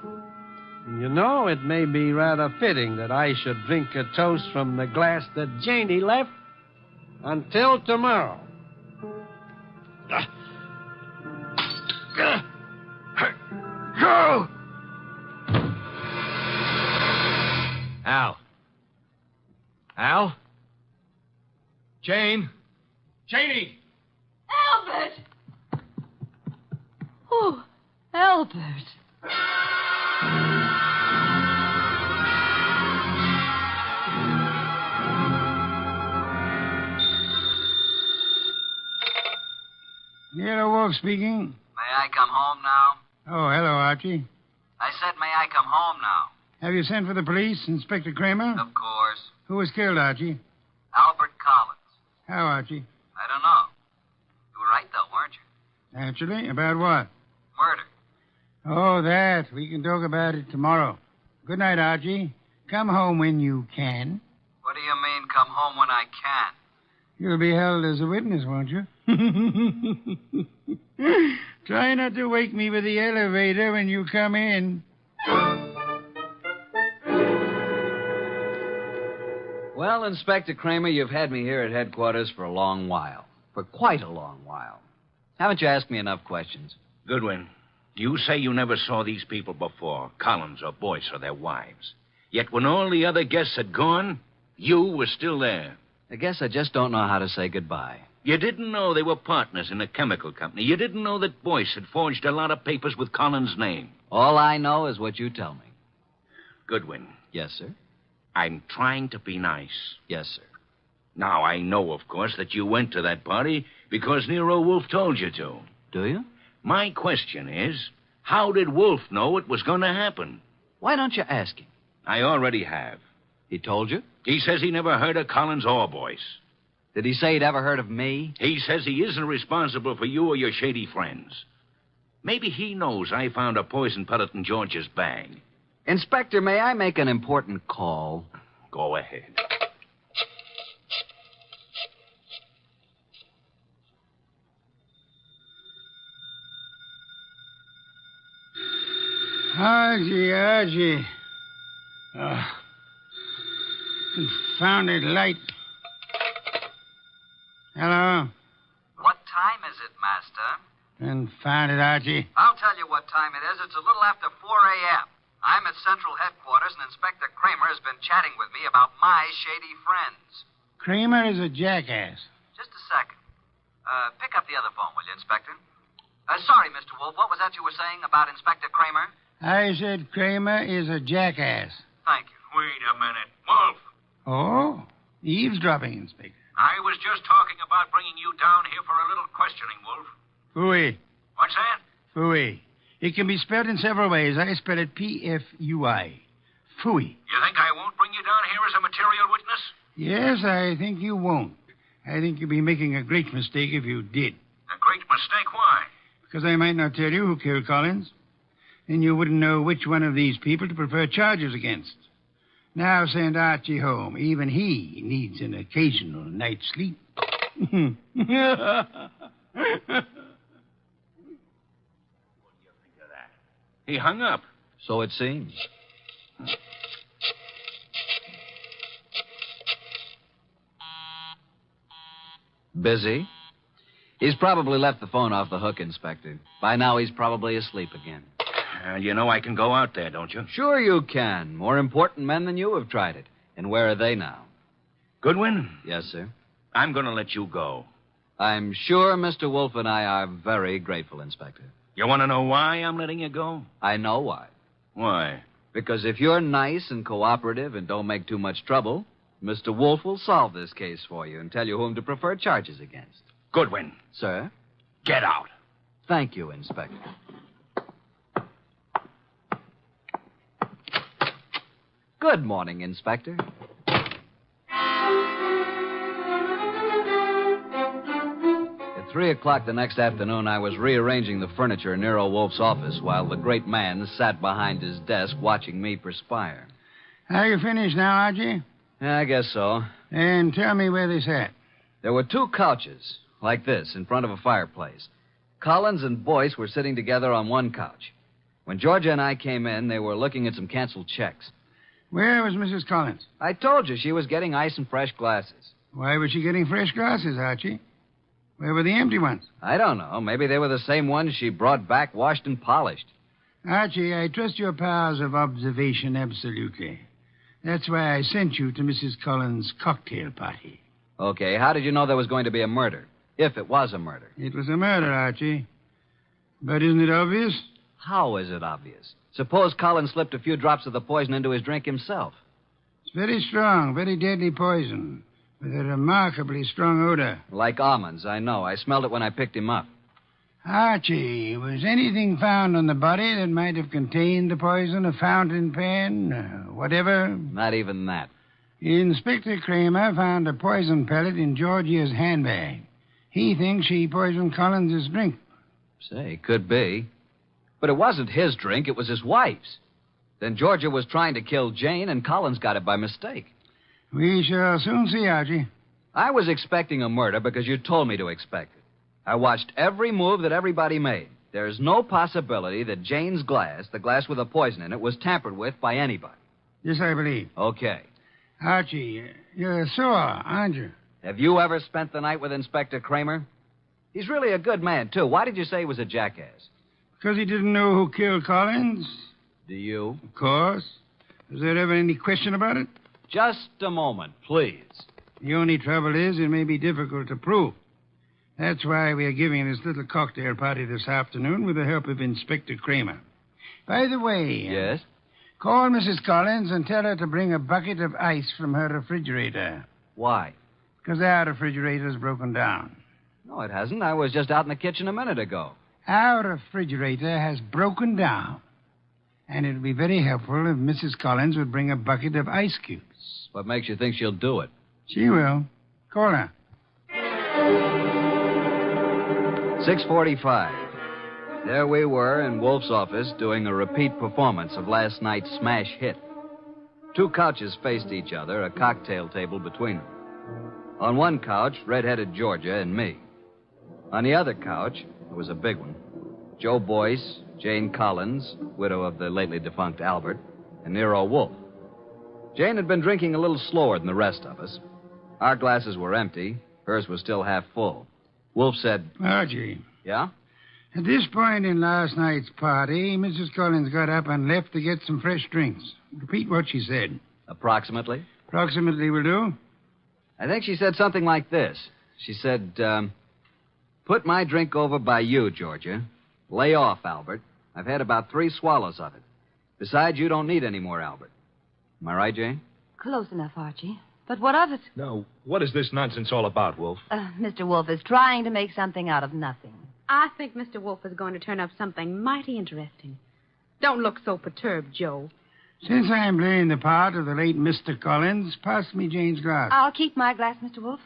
You know, it may be rather fitting that I should drink a toast from the glass that Janie left. Until tomorrow. Go! Al? Al? Jane? Janie! Albert! Oh, Albert. Nero Wolfe speaking. May I come home now? Oh, hello, Archie. I said, may I come home now? Have you sent for the police, Inspector Kramer? Of course. Who was killed, Archie? Albert Collins. How, Archie? I don't know. You were right, though, weren't you? Naturally. About what? Murder. Oh, that. We can talk about it tomorrow. Good night, Archie. Come home when you can. What do you mean? come home when I can. You'll be held as a witness, won't you? Try not to wake me with the elevator when you come in. Well, Inspector Kramer, you've had me here at headquarters for a long while. For quite a long while. Haven't you asked me enough questions? Goodwin, you say you never saw these people before, Collins or Boyce or their wives. Yet when all the other guests had gone, you were still there. I guess I just don't know how to say goodbye. You didn't know they were partners in a chemical company. You didn't know that Boyce had forged a lot of papers with Collins' name. All I know is what you tell me. Goodwin. Yes, sir? I'm trying to be nice. Yes, sir. Now, I know, of course, that you went to that party because Nero Wolfe told you to. Do you? My question is, how did Wolfe know it was going to happen? Why don't you ask him? I already have. He told you? He says he never heard of Collins or Boyce. Did he say he'd ever heard of me? He says he isn't responsible for you or your shady friends. Maybe he knows I found a poison pellet in George's bag. Inspector, may I make an important call? Go ahead. Archie. Confounded light. Hello? What time is it, Master? Confounded, Archie. I'll tell you what time it is. It's a little after 4 a.m. I'm at Central Headquarters, and Inspector Kramer has been chatting with me about my shady friends. Kramer is a jackass. Just a second. Pick up the other phone, will you, Inspector? Sorry, Mr. Wolfe. What was that you were saying about Inspector Kramer? I said Kramer is a jackass. Thank you. Wait a minute. Wolfe. Oh? Eavesdropping, Inspector. I was just talking about bringing you down here for a little questioning, Wolfe. Phooey. What's that? Phooey. It can be spelled in several ways. I spell it P-F-U-I. Phooey. You think I won't bring you down here as a material witness? Yes, I think you won't. I think you'd be making a great mistake if you did. A great mistake? Why? Because I might not tell you who killed Collins. Then you wouldn't know which one of these people to prefer charges against. Now send Archie home. Even he needs an occasional night's sleep. He hung up. So it seems. Busy? He's probably left the phone off the hook, Inspector. By now, he's probably asleep again. You know I can go out there, don't you? Sure you can. More important men than you have tried it. And where are they now? Goodwin? Yes, sir? I'm going to let you go. I'm sure Mr. Wolfe and I are very grateful, Inspector. You want to know why I'm letting you go? I know why. Why? Because if you're nice and cooperative and don't make too much trouble, Mr. Wolfe will solve this case for you and tell you whom to prefer charges against. Goodwin. Sir? Get out. Thank you, Inspector. Good morning, Inspector. At 3 o'clock the next afternoon, I was rearranging the furniture in Nero Wolfe's office while the great man sat behind his desk watching me perspire. Are you finished now, Archie? Yeah, I guess so. And tell me where they sat. There were 2 couches, like this, in front of a fireplace. Collins and Boyce were sitting together on one couch. When Georgia and I came in, they were looking at some canceled checks. Where was Mrs. Collins? I told you she was getting ice and fresh glasses. Why was she getting fresh glasses, Archie? Where were the empty ones? I don't know. Maybe they were the same ones she brought back, washed and polished. Archie, I trust your powers of observation absolutely. That's why I sent you to Mrs. Collins' cocktail party. Okay, how did you know there was going to be a murder? If it was a murder. It was a murder, Archie. But isn't it obvious? How is it obvious? Suppose Collins slipped a few drops of the poison into his drink himself. It's very strong, very deadly poison, with a remarkably strong odor. Like almonds, I know. I smelled it when I picked him up. Archie, was anything found on the body that might have contained the poison? A fountain pen? Whatever? Not even that. Inspector Kramer found a poison pellet in Georgia's handbag. He thinks she poisoned Collins' drink. Say, could be. But it wasn't his drink, it was his wife's. Then Georgia was trying to kill Jane, and Collins got it by mistake. We shall soon see, Archie. I was expecting a murder because you told me to expect it. I watched every move that everybody made. There's no possibility that Jane's glass, the glass with the poison in it, was tampered with by anybody. Yes, I believe. Okay. Archie, you're sore, aren't you? Have you ever spent the night with Inspector Kramer? He's really a good man, too. Why did you say he was a jackass? Because he didn't know who killed Collins? Do you? Of course. Was there ever any question about it? Just a moment, please. The only trouble is it may be difficult to prove. That's why we are giving this little cocktail party this afternoon with the help of Inspector Kramer. By the way... Yes? Call Mrs. Collins and tell her to bring a bucket of ice from her refrigerator. Why? Because our refrigerator's broken down. No, it hasn't. I was just out in the kitchen a minute ago. Our refrigerator has broken down. And it would be very helpful if Mrs. Collins would bring a bucket of ice cubes. What makes you think she'll do it? She will. Call her. 6:45. There we were in Wolfe's office doing a repeat performance of last night's smash hit. Two couches faced each other, a cocktail table between them. On one couch, red-headed Georgia and me. On the other couch, it was a big one, Joe Boyce, Jane Collins, widow of the lately defunct Albert, and NERO WOLFE. Jane had been drinking a little slower than the rest of us. Our glasses were empty. Hers was still half full. Wolfe said... Archie. Yeah? At this point in last night's party, Mrs. Collins got up and left to get some fresh drinks. Repeat what she said. Approximately? Approximately will do. I think she said something like this. She said, put my drink over by you, Georgia. Lay off, Albert. I've had about 3 swallows of it. Besides, you don't need any more, Albert. Am I right, Jane? Close enough, Archie. But what of it? Now, what is this nonsense all about, Wolfe? Mr. Wolfe is trying to make something out of nothing. I think Mr. Wolfe is going to turn up something mighty interesting. Don't look so perturbed, Joe. Since I'm playing the part of the late Mr. Collins, pass me Jane's glass. I'll keep my glass, Mr. Wolfe.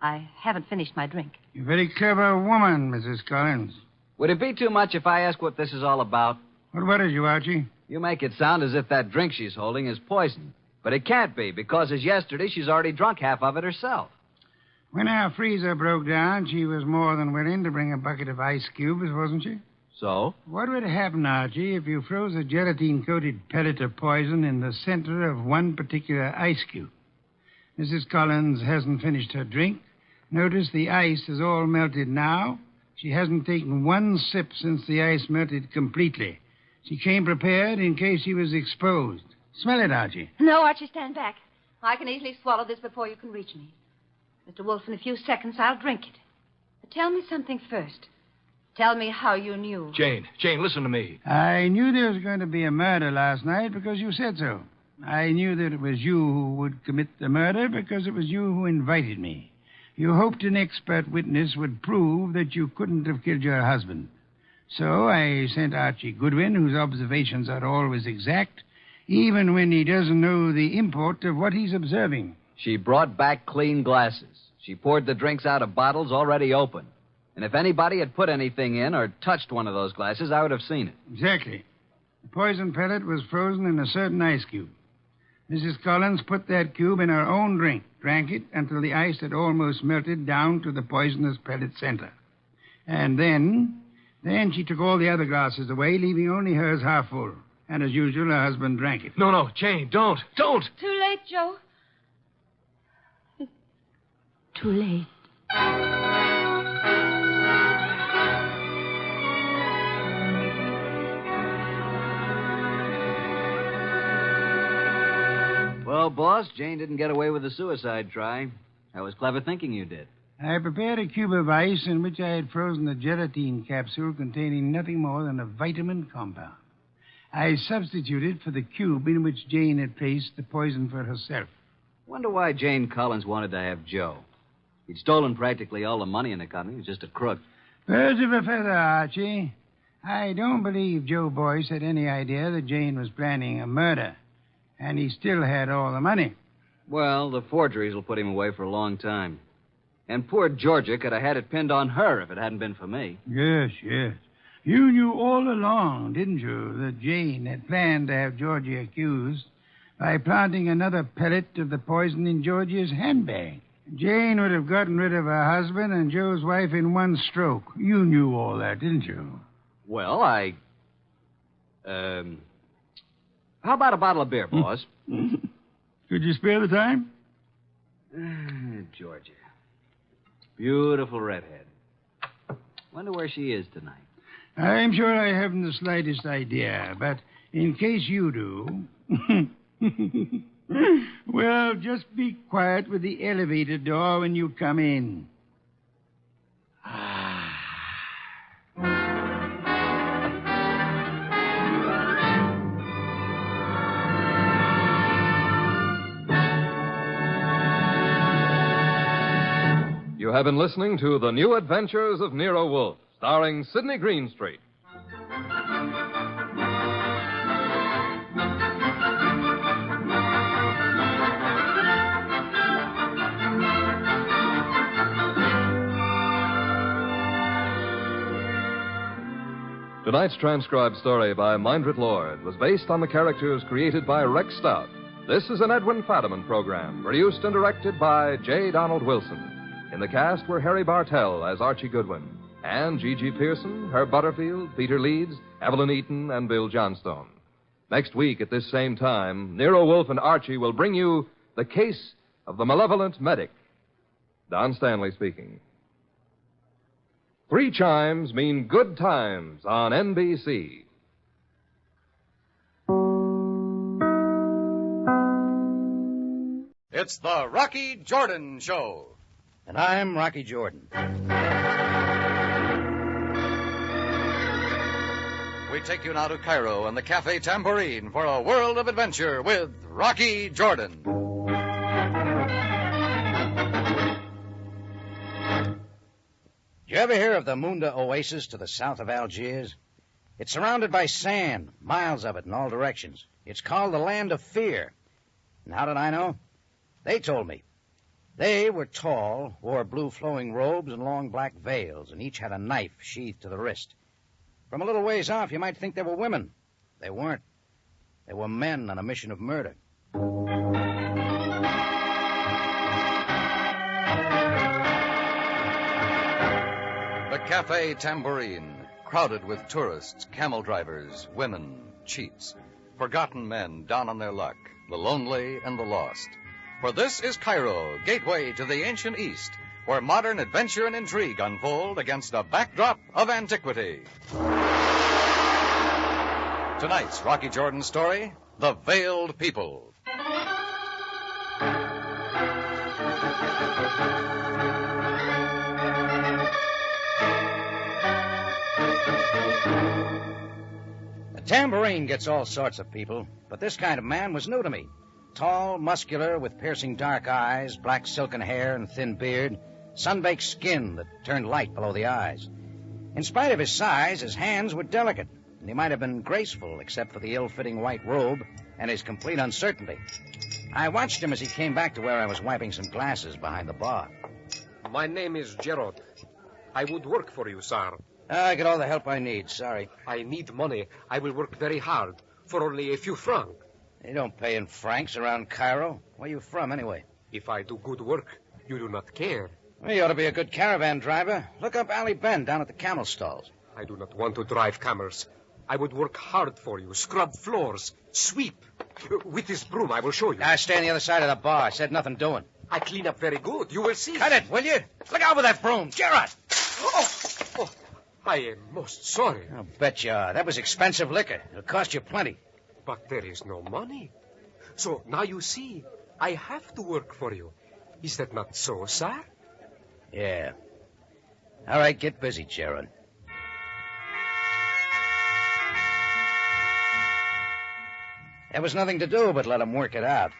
I haven't finished my drink. You're a very clever woman, Mrs. Collins. Would it be too much if I ask what this is all about? What worries you, Archie? You make it sound as if that drink she's holding is poison. But it can't be, because as yesterday, she's already drunk half of it herself. When our freezer broke down, she was more than willing to bring a bucket of ice cubes, wasn't she? So? What would happen, Archie, if you froze a gelatine-coated pellet of poison in the center of one particular ice cube? Mrs. Collins hasn't finished her drink. Notice the ice is all melted now. She hasn't taken one sip since the ice melted completely. She came prepared in case she was exposed. Smell it, Archie. No, Archie, stand back. I can easily swallow this before you can reach me. Mr. Wolfe, in a few seconds, I'll drink it. But tell me something first. Tell me how you knew. Jane, listen to me. I knew there was going to be a murder last night because you said so. I knew that it was you who would commit the murder because it was you who invited me. You hoped an expert witness would prove that you couldn't have killed your husband. So I sent Archie Goodwin, whose observations are always exact, even when he doesn't know the import of what he's observing. She brought back clean glasses. She poured the drinks out of bottles already open. And if anybody had put anything in or touched one of those glasses, I would have seen it. Exactly. The poison pellet was frozen in a certain ice cube. Mrs. Collins put that cube in her own drink, drank it until the ice had almost melted down to the poisonous pellet center. And then she took all the other glasses away, leaving only hers half full. And as usual, her husband drank it. No, Jane, don't. Too late, Joe. Too late. Well, boss, Jane didn't get away with the suicide try. That was clever thinking you did. I prepared a cube of ice in which I had frozen a gelatine capsule containing nothing more than a vitamin compound. I substituted for the cube in which Jane had placed the poison for herself. Wonder why Jane Collins wanted to have Joe. He'd stolen practically all the money in the company. He was just a crook. Birds of a feather, Archie. I don't believe Joe Boyce had any idea that Jane was planning a murder. And he still had all the money. Well, the forgeries will put him away for a long time. And poor Georgia could have had it pinned on her if it hadn't been for me. Yes. You knew all along, didn't you, that Jane had planned to have Georgia accused by planting another pellet of the poison in Georgia's handbag. Jane would have gotten rid of her husband and Joe's wife in one stroke. You knew all that, didn't you? Well, how about a bottle of beer, boss? Could you spare the time? Georgia. Beautiful redhead. Wonder where she is tonight. I'm sure I haven't the slightest idea, but in case you do... Well, just be quiet with the elevator door when you come in. You have been listening to The New Adventures of Nero Wolfe, starring Sidney Greenstreet. Tonight's transcribed story by Mindred Lord was based on the characters created by Rex Stout. This is an Edwin Fadiman program, produced and directed by J. Donald Wilson. In the cast were Harry Bartell as Archie Goodwin, and G.G. Pearson, Herb Butterfield, Peter Leeds, Evelyn Eaton, and Bill Johnstone. Next week at this same time, Nero Wolfe and Archie will bring you The Case of the Malevolent Medic. Don Stanley speaking. 3 chimes mean good times on NBC. It's the Rocky Jordan Show. And I'm Rocky Jordan. We take you now to Cairo and the Cafe Tambourine for a world of adventure with Rocky Jordan. Did you ever hear of the Munda Oasis to the south of Algiers? It's surrounded by sand, miles of it in all directions. It's called the Land of Fear. And how did I know? They told me. They were tall, wore blue flowing robes and long black veils, and each had a knife sheathed to the wrist. From a little ways off, you might think they were women. They weren't. They were men on a mission of murder. The Cafe Tambourine, crowded with tourists, camel drivers, women, cheats, forgotten men down on their luck, the lonely and the lost. For this is Cairo, gateway to the ancient East, where modern adventure and intrigue unfold against a backdrop of antiquity. Tonight's Rocky Jordan story, The Veiled People. The Tambourine gets all sorts of people, but this kind of man was new to me. Tall, muscular, with piercing dark eyes, black silken hair and thin beard, sun-baked skin that turned light below the eyes. In spite of his size, his hands were delicate, and he might have been graceful except for the ill-fitting white robe and his complete uncertainty. I watched him as he came back to where I was wiping some glasses behind the bar. My name is Gerard. I would work for you, sir. I get all the help I need, sorry. I need money. I will work very hard for only a few francs. They don't pay in francs around Cairo. Where you from, anyway? If I do good work, you do not care. Well, you ought to be a good caravan driver. Look up Ali Ben down at the camel stalls. I do not want to drive camels. I would work hard for you, scrub floors, sweep. With this broom, I will show you. I stay on the other side of the bar. I said nothing doing. I clean up very good. You will see. Cut it, will you? Look out with that broom. Gerard! Oh, I am most sorry. I'll bet you are. That was expensive liquor. It'll cost you plenty. But there is no money. So now you see, I have to work for you. Is that not so, sir? Yeah. All right, get busy, Gerard. There was nothing to do but let him work it out.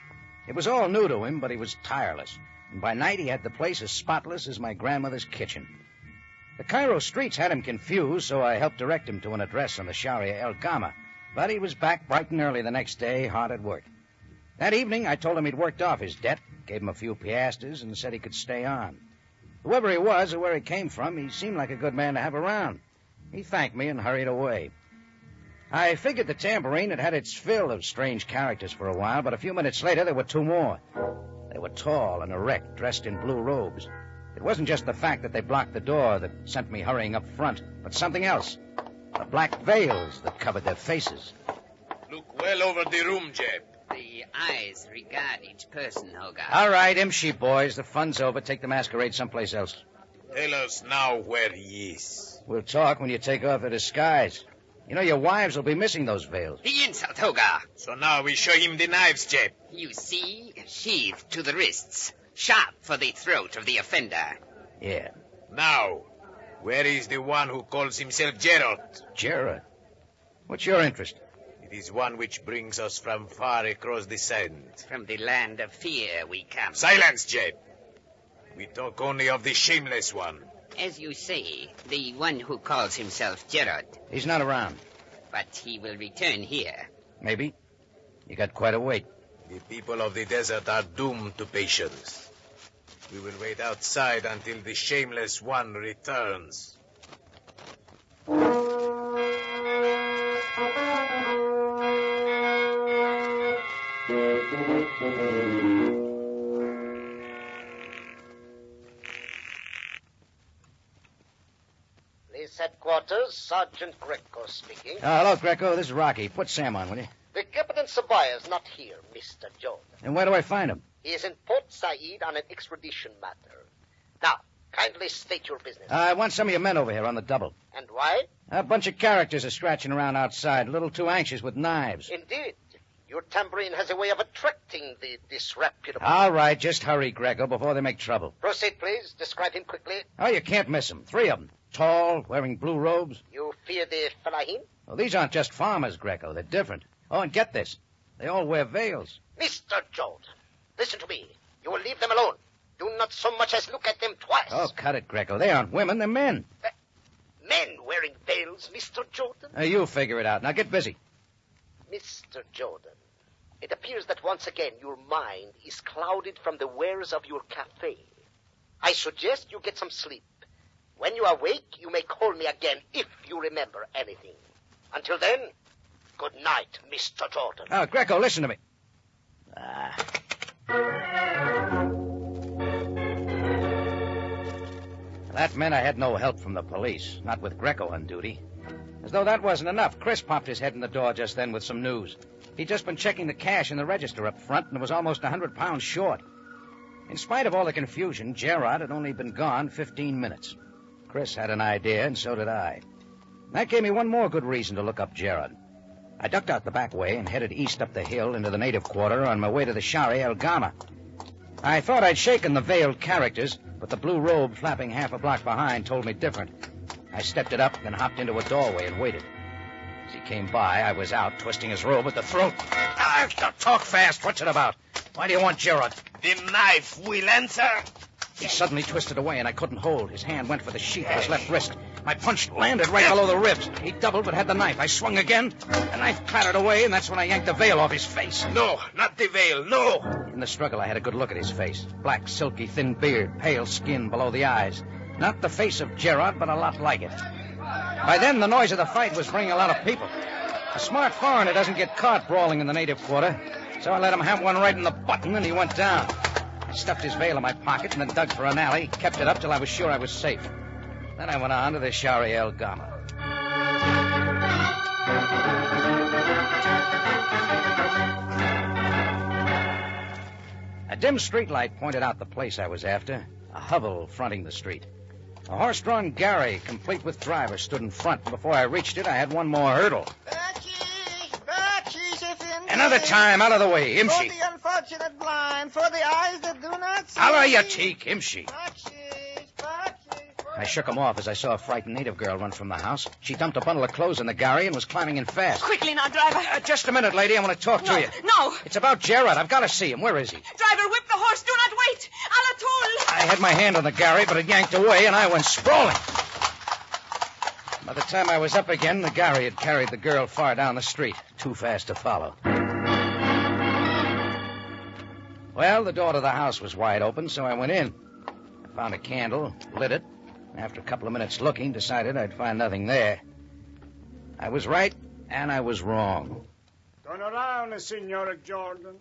It was all new to him, but he was tireless. And by night, he had the place as spotless as my grandmother's kitchen. The Cairo streets had him confused, so I helped direct him to an address on the Sharia El Gama. But he was back bright and early the next day, hard at work. That evening, I told him he'd worked off his debt, gave him a few piastres, and said he could stay on. Whoever he was or where he came from, he seemed like a good man to have around. He thanked me and hurried away. I figured the tambourine had had its fill of strange characters for a while, but a few minutes later there were two more. They were tall and erect, dressed in blue robes. It wasn't just the fact that they blocked the door that sent me hurrying up front, but something else. The black veils that covered their faces. Look well over the room, Jeb. The eyes regard each person, Hogarth. All right, imshi, boys. The fun's over. Take the masquerade someplace else. Tell us now where he is. We'll talk when you take off the disguise. You know, your wives will be missing those veils. The insult, Hogarth. So now we show him the knives, Jeb. You see, sheathed to the wrists, sharp for the throat of the offender. Yeah. Now, where is the one who calls himself Gerald? Gerald? What's your interest? It is one which brings us from far across the sand. From the land of fear we come. Silence, Jeb. We talk only of the shameless one. As you say, the one who calls himself Gerard. He's not around. But he will return here. Maybe. You got quite a wait. The people of the desert are doomed to patience. We will wait outside until the shameless one returns. Police headquarters, Sergeant Greco speaking. Hello, Greco. This is Rocky. Put Sam on, will you? The Captain Sabaya is not here, Mr. Jordan. And where do I find him? He is in Port Said on an extradition matter. Now, kindly state your business. I want some of your men over here on the double. And why? A bunch of characters are scratching around outside, a little too anxious with knives. Indeed. Your tambourine has a way of attracting the disreputable. All right, just hurry, Greco, before they make trouble. Proceed, please. Describe him quickly. Oh, you can't miss them. Three of them. Tall, wearing blue robes. You fear the fellaheen? Well, these aren't just farmers, Greco. They're different. Oh, and get this. They all wear veils. Mr. Jordan, listen to me. You will leave them alone. Do not so much as look at them twice. Oh, cut it, Greco. They aren't women, they're men. Men wearing veils, Mr. Jordan? You figure it out. Now get busy. Mr. Jordan, it appears that once again your mind is clouded from the wares of your cafe. I suggest you get some sleep. When you awake, you may call me again if you remember anything. Until then, good night, Mr. Jordan. Oh, Greco, listen to me. That meant I had no help from the police, not with Greco on duty. As though that wasn't enough, Chris popped his head in the door just then with some news. He'd just been checking the cash in the register up front, and it was almost 100 pounds short. In spite of all the confusion, Gerard had only been gone 15 minutes. Chris had an idea, and so did I. That gave me one more good reason to look up Gerard. I ducked out the back way and headed east up the hill into the native quarter on my way to the Shari El Gama. I thought I'd shaken the veiled characters, but the blue robe flapping half a block behind told me different. I stepped it up, then hopped into a doorway and waited. As he came by, I was out, twisting his robe at the throat. Talk fast. What's it about? Why do you want Gerard? The knife will answer. He suddenly twisted away, and I couldn't hold. His hand went for the sheath of his left wrist. My punch landed right below the ribs. He doubled, but had the knife. I swung again. The knife clattered away, and that's when I yanked the veil off his face. No, not the veil, no. In the struggle, I had a good look at his face. Black, silky, thin beard, pale skin below the eyes. Not the face of Gerard, but a lot like it. By then, the noise of the fight was bringing a lot of people. A smart foreigner doesn't get caught brawling in the native quarter, so I let him have one right in the button, and he went down. I stuffed his veil in my pocket and then dug for an alley, kept it up till I was sure I was safe. Then I went on to the Shari El Gama. A dim streetlight pointed out the place I was after, a hovel fronting the street. A horse-drawn gharry, complete with driver, stood in front. Before I reached it, I had one more hurdle. Another time, out of the way, Imshi. For the unfortunate blind, for the eyes that do not see. Out of your cheek, Imshi. I shook him off as I saw a frightened native girl run from the house. She dumped a bundle of clothes in the gharry and was climbing in fast. Quickly now, driver. Just a minute, lady. I want to talk to you. No. It's about Gerard. I've got to see him. Where is he? Driver, whip the horse. Do not wait. Alatul. I had my hand on the gharry, but it yanked away, and I went sprawling. By the time I was up again, the gharry had carried the girl far down the street, too fast to follow. Well, the door to the house was wide open, so I went in. I found a candle, lit it, and after a couple of minutes looking, decided I'd find nothing there. I was right. And I was wrong. Turn around, Senor Jordan.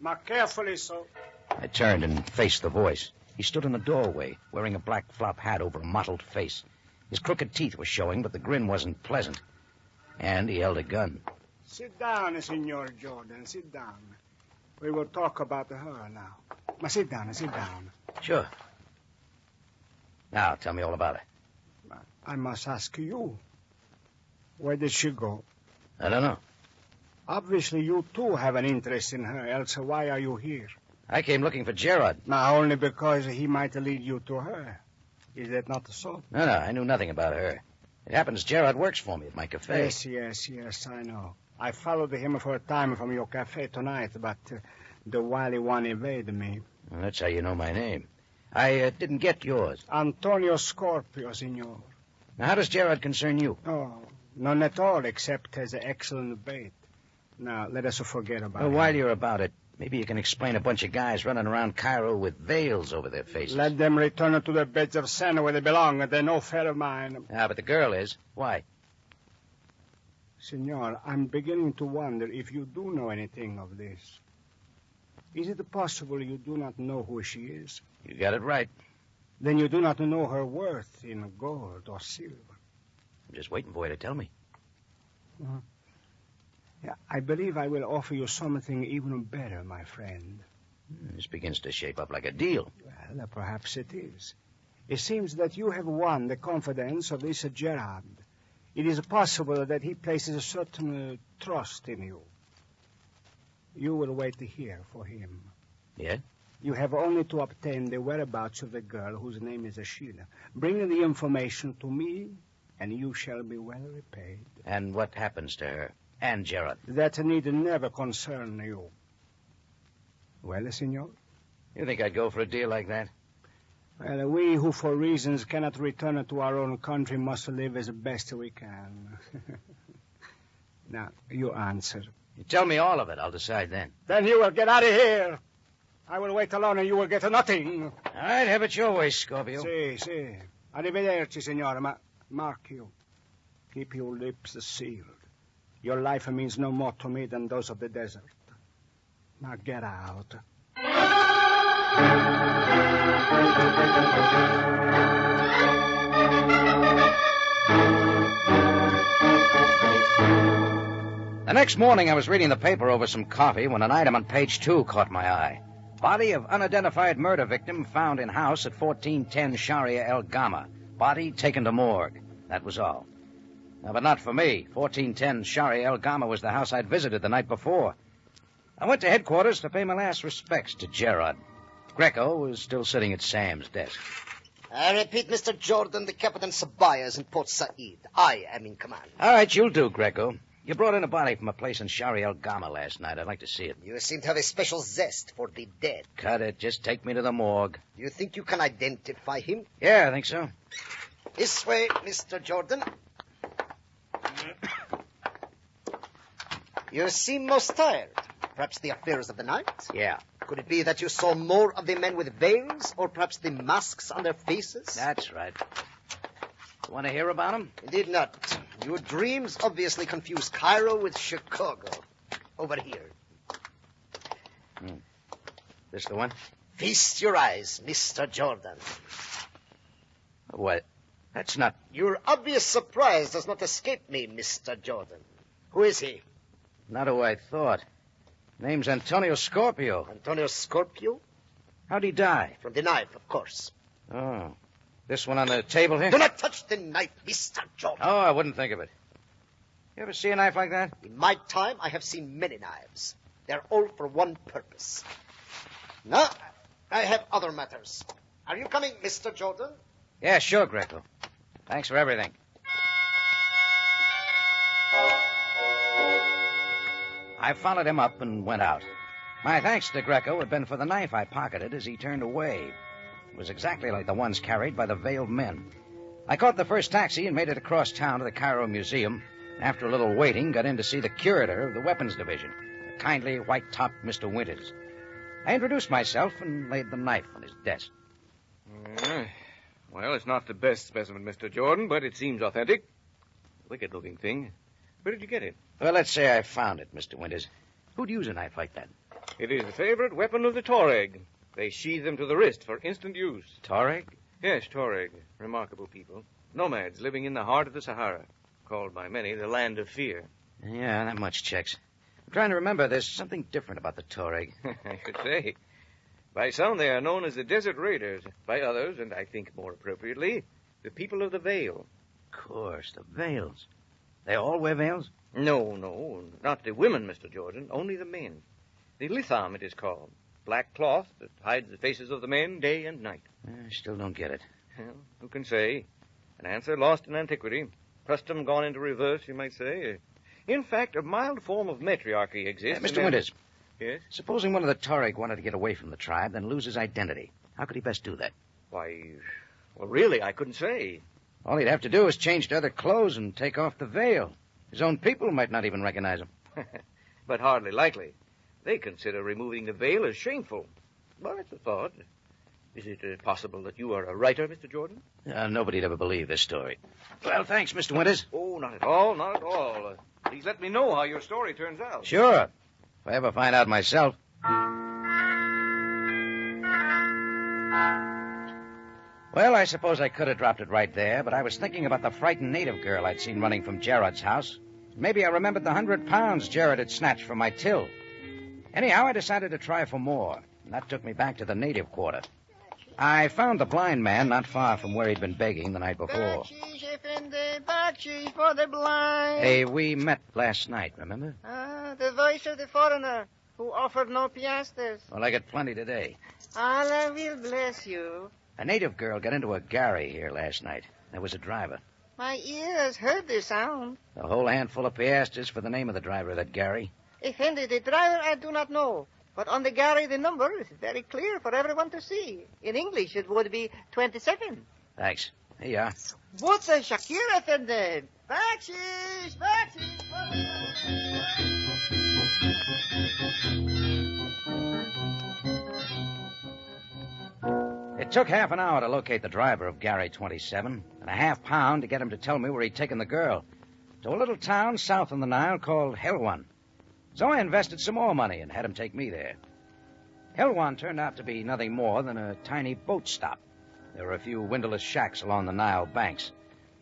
Ma carefully so. I turned and faced the voice. He stood in the doorway, wearing a black flop hat over a mottled face. His crooked teeth were showing, but the grin wasn't pleasant. And he held a gun. Sit down, Senor Jordan. Sit down. We will talk about her now. Ma, sit down, sit down. Sure. Now, tell me all about her. I must ask you. Where did she go? I don't know. Obviously, you too have an interest in her, else why are you here? I came looking for Gerard. Now, only because he might lead you to her. Is that not so? No, I knew nothing about her. It happens Gerard works for me at my cafe. Yes, I know. I followed him for a time from your cafe tonight, but the wily one evaded me. Well, that's how you know my name. I didn't get yours. Antonio Scorpio, senor. Now, how does Gerard concern you? Oh, none at all, except as an excellent bait. Now, let us forget about it. While you're about it, maybe you can explain a bunch of guys running around Cairo with veils over their faces. Let them return to their beds of sand where they belong. They're no affair of mine. But the girl is. Why? Senor, I'm beginning to wonder if you do know anything of this. Is it possible you do not know who she is? You got it right. Then you do not know her worth in gold or silver. I'm just waiting for you to tell me. Yeah, I believe I will offer you something even better, my friend. This begins to shape up like a deal. Well, perhaps it is. It seems that you have won the confidence of this Gerard. It is possible that he places a certain trust in you. You will wait here for him. Yeah? You have only to obtain the whereabouts of the girl whose name is Sheila. Bring the information to me, and you shall be well repaid. And what happens to her and Gerard? That need never concern you. Well, senor? You think I'd go for a deal like that? Well, we who for reasons cannot return to our own country must live as best we can. Now, you answer. You tell me all of it. I'll decide then. Then you will get out of here. I will wait alone and you will get nothing. All right, have it your way, Scorpio. Si. Arrivederci, signore. Mark you. Keep your lips sealed. Your life means no more to me than those of the desert. Now get out. The next morning, I was reading the paper over some coffee when an item on page 2 caught my eye. Body of unidentified murder victim found in house at 1410 Sharia El Gama. Body taken to morgue. That was all. Now, but not for me. 1410 Sharia El Gama was the house I'd visited the night before. I went to headquarters to pay my last respects to Gerard. Greco was still sitting at Sam's desk. I repeat, Mr. Jordan, the Captain Sabaya is in Port Said. I am in command. All right, you'll do, Greco. You brought in a body from a place in Sharia El Gama last night. I'd like to see it. You seem to have a special zest for the dead. Cut it. Just take me to the morgue. You think you can identify him? Yeah, I think so. This way, Mr. Jordan. You seem most tired. Perhaps the affairs of the night? Yeah. Could it be that you saw more of the men with veils, or perhaps the masks on their faces? That's right. You want to hear about them? Indeed not. Your dreams obviously confuse Cairo with Chicago. Over here. This the one? Feast your eyes, Mr. Jordan. What? That's not... Your obvious surprise does not escape me, Mr. Jordan. Who is he? Not who I thought. Name's Antonio Scorpio. Antonio Scorpio? How'd he die? From the knife, of course. Oh. This one on the table here? Do not touch the knife, Mr. Jordan. Oh, I wouldn't think of it. You ever see a knife like that? In my time, I have seen many knives. They're all for one purpose. Now, I have other matters. Are you coming, Mr. Jordan? Yeah, sure, Greco. Thanks for everything. I followed him up and went out. My thanks to Greco had been for the knife I pocketed as he turned away. It was exactly like the ones carried by the veiled men. I caught the first taxi and made it across town to the Cairo Museum. After a little waiting, got in to see the curator of the weapons division, the kindly white-topped Mr. Winters. I introduced myself and laid the knife on his desk. Well, it's not the best specimen, Mr. Jordan, but it seems authentic. Wicked-looking thing. Where did you get it? Well, let's say I found it, Mr. Winters. Who'd use a knife like that? It is the favorite weapon of the Tuareg. They sheathe them to the wrist for instant use. Tuareg? Yes, Tuareg. Remarkable people. Nomads living in the heart of the Sahara. Called by many the land of fear. Yeah, that much checks. I'm trying to remember. There's something different about the Tuareg. I should say. By some, they are known as the Desert Raiders. By others, and I think more appropriately, the people of the Veil. Of course, the veils. They all wear veils? No, not the women, Mr. Jordan. Only the men. The litham, it is called. Black cloth that hides the faces of the men day and night. I still don't get it. Well, who can say? An answer lost in antiquity. Custom gone into reverse, you might say. In fact, a mild form of matriarchy exists. Mr. Winters. Yes? Supposing one of the Tuareg wanted to get away from the tribe, then lose his identity. How could he best do that? Why, well, really, I couldn't say. All he'd have to do is change to other clothes and take off the veil. His own people might not even recognize him. But hardly likely. They consider removing the veil as shameful. Well, it's a thought. Is it possible that you are a writer, Mr. Jordan? Nobody'd ever believe this story. Well, thanks, Mr. Winters. Oh, not at all, not at all. Please let me know how your story turns out. Sure. If I ever find out myself. Well, I suppose I could have dropped it right there, but I was thinking about the frightened native girl I'd seen running from Gerard's house. Maybe I remembered the 100 pounds Gerard had snatched from my till. Anyhow, I decided to try for more, and that took me back to the native quarter. I found the blind man not far from where he'd been begging the night before. Bakshish for the blind. Hey, we met last night, remember? The voice of the foreigner who offered no piastres. Well, I got plenty today. Allah will bless you. A native girl got into a gharry here last night. There was a driver. My ears heard the sound. A whole handful of piastres for the name of the driver of that gharry. Effendi, the driver I do not know. But on the gharry, the number is very clear for everyone to see. In English, it would be 27. Thanks. Here you are. What's a Shakir, Effendi? Bakshish! It took half an hour to locate the driver of Gary 27, and a £50 to get him to tell me where he'd taken the girl. To a little town south on the Nile called Helwan. So I invested some more money and had him take me there. Helwan turned out to be nothing more than a tiny boat stop. There were a few windowless shacks along the Nile banks.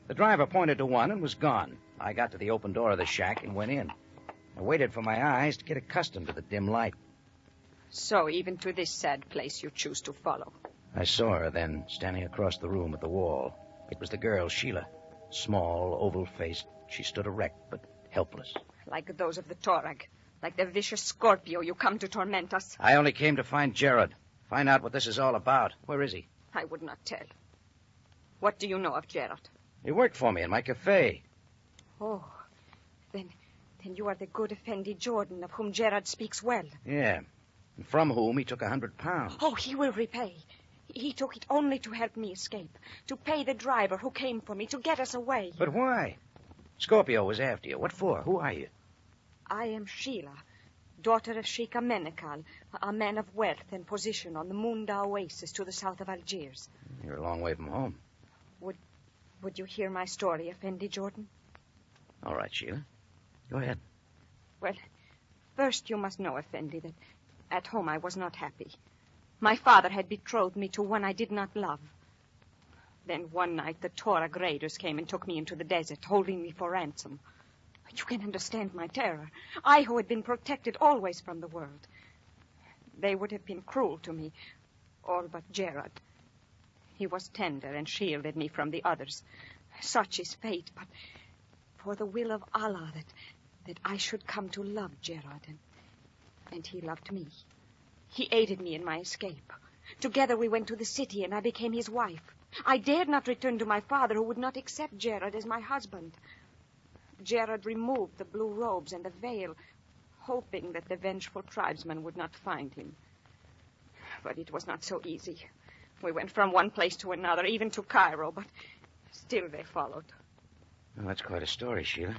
The driver pointed to one and was gone. I got to the open door of the shack and went in. I waited for my eyes to get accustomed to the dim light. So even to this sad place you choose to follow. I saw her then, standing across the room at the wall. It was the girl, Sheila. Small, oval-faced. She stood erect, but helpless. Like those of the Tuareg. Like the vicious Scorpio you come to torment us. I only came to find Gerard. Find out what this is all about. Where is he? I would not tell. What do you know of Gerard? He worked for me in my cafe. Oh, then you are the good Effendi Jordan of whom Gerard speaks well. Yeah, and from whom he took £100. Oh, he will repay. He took it only to help me escape, to pay the driver who came for me, to get us away. But why? Scorpio was after you. What for? Who are you? I am Sheila, daughter of Sheikh Amenekal, a man of wealth and position on the Munda Oasis to the south of Algiers. You're a long way from home. Would you hear my story, Effendi Jordan? All right, Sheila. Go ahead. Well, first you must know, Effendi, that at home I was not happy. My father had betrothed me to one I did not love. Then one night the Tuareg raiders came and took me into the desert, holding me for ransom. You can understand my terror. I who had been protected always from the world. They would have been cruel to me, all but Gerard. He was tender and shielded me from the others. Such is fate, but for the will of Allah that I should come to love Gerard, and he loved me. He aided me in my escape. Together we went to the city, and I became his wife. I dared not return to my father, who would not accept Gerard as my husband. Gerard removed the blue robes and the veil, hoping that the vengeful tribesmen would not find him. But it was not so easy. We went from one place to another, even to Cairo, but still they followed. Well, that's quite a story, Sheila.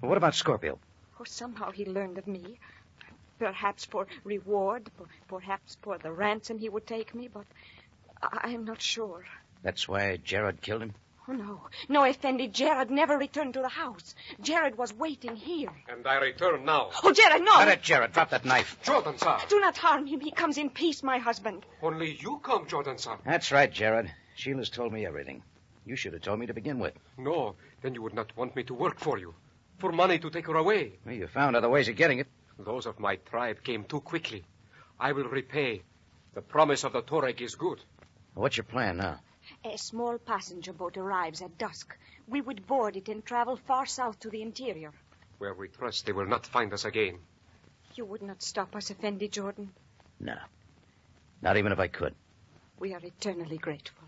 Well, what about Scorpio? Oh, somehow he learned of me. Perhaps for reward, perhaps for the ransom he would take me, but I am not sure. That's why Gerard killed him? Oh, no. No, Effendi. Gerard never returned to the house. Gerard was waiting here. And I return now. Oh, Gerard, no. Let it, Gerard. Drop that knife. Jordan, sir. Do not harm him. He comes in peace, my husband. Only you come, Jordan, sir. That's right, Gerard. Sheila's told me everything. You should have told me to begin with. No, then you would not want me to work for you. For money to take her away. Well, you found other ways of getting it. Those of my tribe came too quickly. I will repay. The promise of the Torek is good. What's your plan now? A small passenger boat arrives at dusk. We would board it and travel far south to the interior. Where we trust they will not find us again. You would not stop us, Effendi Jordan. No. Not even if I could. We are eternally grateful.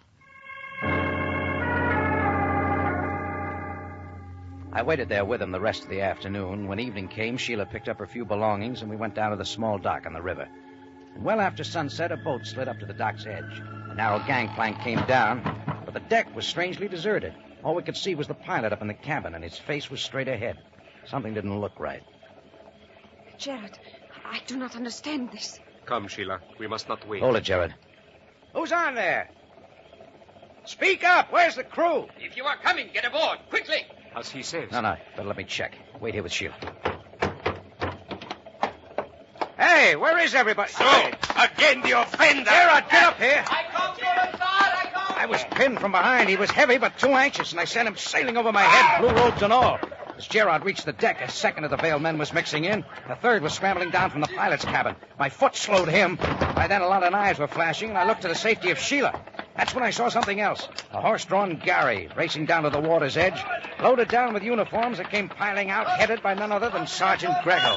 I waited there with him the rest of the afternoon. When evening came, Sheila picked up her few belongings, and we went down to the small dock on the river. And well after sunset, a boat slid up to the dock's edge. A narrow gangplank came down, but the deck was strangely deserted. All we could see was the pilot up in the cabin, and his face was straight ahead. Something didn't look right. Gerard, I do not understand this. Come, Sheila. We must not wait. Hold it, Gerard. Who's on there? Speak up! Where's the crew? If you are coming, get aboard, quickly. As he says. No. Better let me check. Wait here with Sheila. Hey, where is everybody? So, again the offender. Gerard, get up here. I come, Jordan, sir, I come. I was pinned from behind. He was heavy but too anxious, and I sent him sailing over my head, blue robes and all. As Gerard reached the deck, a second of the veiled men was mixing in. A third was scrambling down from the pilot's cabin. My foot slowed him. By then, a lot of knives were flashing, and I looked to the safety of Sheila. That's when I saw something else. A horse-drawn Gary racing down to the water's edge, loaded down with uniforms that came piling out, headed by none other than Sergeant Grego.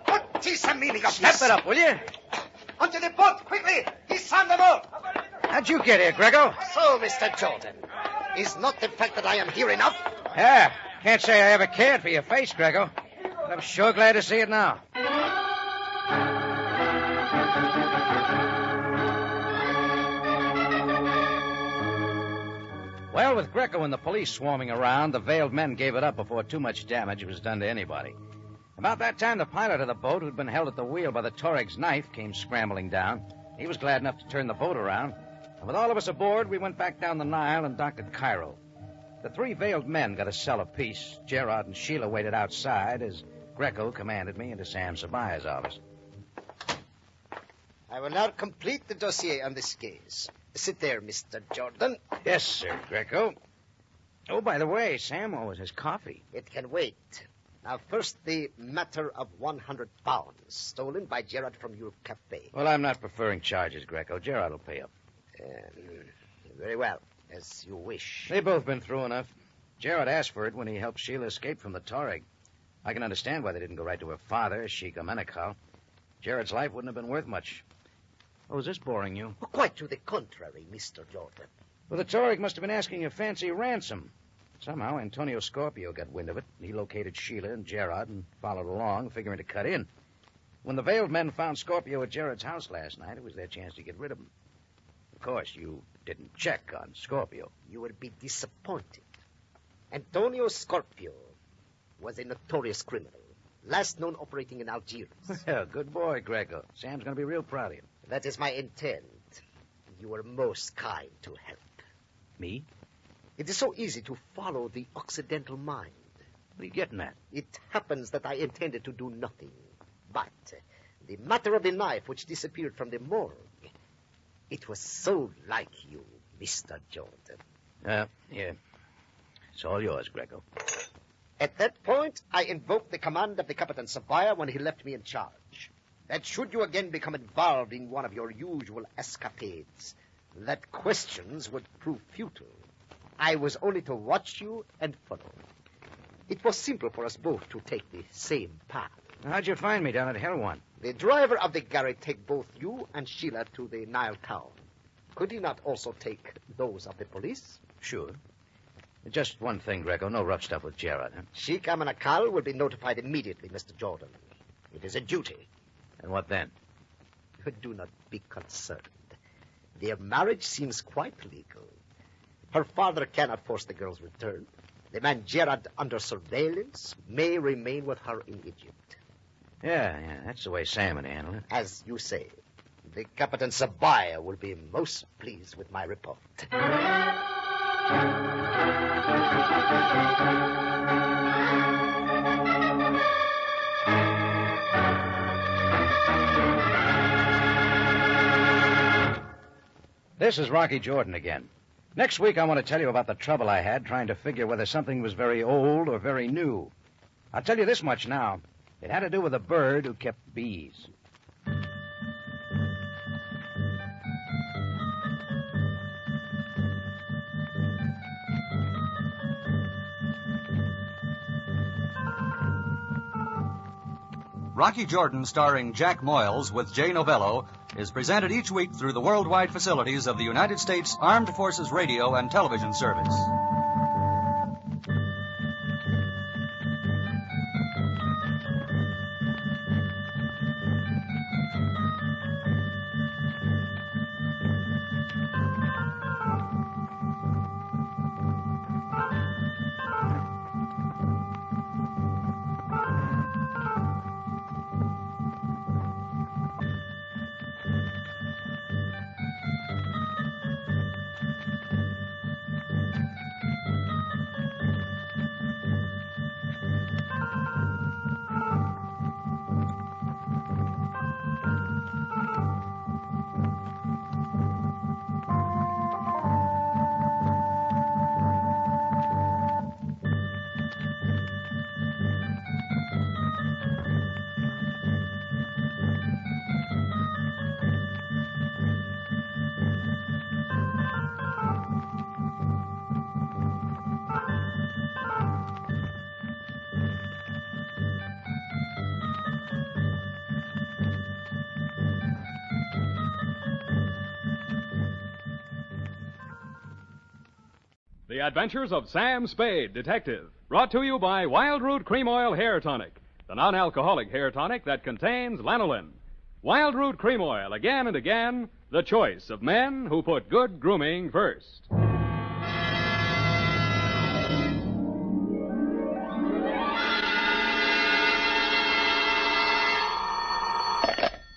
What is the meaning of Step this? it up, will you? Onto the boat, quickly! He's on the boat! How'd you get here, Grego? So, Mr. Jordan, is not the fact that I am here enough? Yeah, can't say I ever cared for your face, Grego. But I'm sure glad to see it now. Well, with Greco and the police swarming around, the veiled men gave it up before too much damage was done to anybody. About that time, the pilot of the boat, who'd been held at the wheel by the Toreg's knife, came scrambling down. He was glad enough to turn the boat around. And with all of us aboard, we went back down the Nile and docked at Cairo. The three veiled men got a cell apiece. Gerard and Sheila waited outside as Greco commanded me into Sam Sabaya's office. I will now complete the dossier on this case. Sit there, Mr. Jordan. Yes, sir, Greco. Oh, by the way, Sam always has coffee. It can wait. Now, first, the matter of 100 pounds stolen by Gerard from your cafe. Well, I'm not preferring charges, Greco. Gerard will pay up. Very well, as you wish. They've both been through enough. Gerard asked for it when he helped Sheila escape from the Toreg. I can understand why they didn't go right to her father, Sheikh Amenakal. Gerard's life wouldn't have been worth much. Oh, is this boring you? Quite to the contrary, Mr. Jordan. Well, the Toreg must have been asking a fancy ransom. Somehow, Antonio Scorpio got wind of it. He located Sheila and Gerard and followed along, figuring to cut in. When the veiled men found Scorpio at Gerard's house last night, it was their chance to get rid of him. Of course, you didn't check on Scorpio. You will be disappointed. Antonio Scorpio was a notorious criminal, last known operating in Algiers. Well, good boy, Greco. Sam's going to be real proud of you. That is my intent. You were most kind to help. Me? It is so easy to follow the Occidental mind. What are you getting at? It happens that I intended to do nothing. But the matter of the knife which disappeared from the morgue, it was so like you, Mr. Jordan. Yeah. It's all yours, Greco. At that point, I invoked the command of the Capitan Sabaya when he left me in charge. That should you again become involved in one of your usual escapades, that questions would prove futile. I was only to watch you and follow. It was simple for us both to take the same path. How'd you find me down at Helwan? The driver of the Gary take both you and Sheila to the Nile town. Could he not also take those of the police? Sure. Just one thing, Greco. No rough stuff with Gerard, huh? Sheikh Amenakal will be notified immediately, Mr. Jordan. It is a duty. And what then? Do not be concerned. Their marriage seems quite legal. Her father cannot force the girl's return. The man Gerard under surveillance may remain with her in Egypt. Yeah, that's the way Sam would handle it. As you say, The Captain Sabaya will be most pleased with my report. This is Rocky Jordan again. Next week, I want to tell you about the trouble I had trying to figure whether something was very old or very new. I'll tell you this much now. It had to do with a bird who kept bees. Rocky Jordan, starring Jack Moyles with Jay Novello, is presented each week through the worldwide facilities of the United States Armed Forces Radio and Television Service. The Adventures of Sam Spade, Detective, brought to you by Wild Root Cream Oil Hair Tonic, the non-alcoholic hair tonic that contains lanolin. Wild Root Cream Oil, again and again, the choice of men who put good grooming first.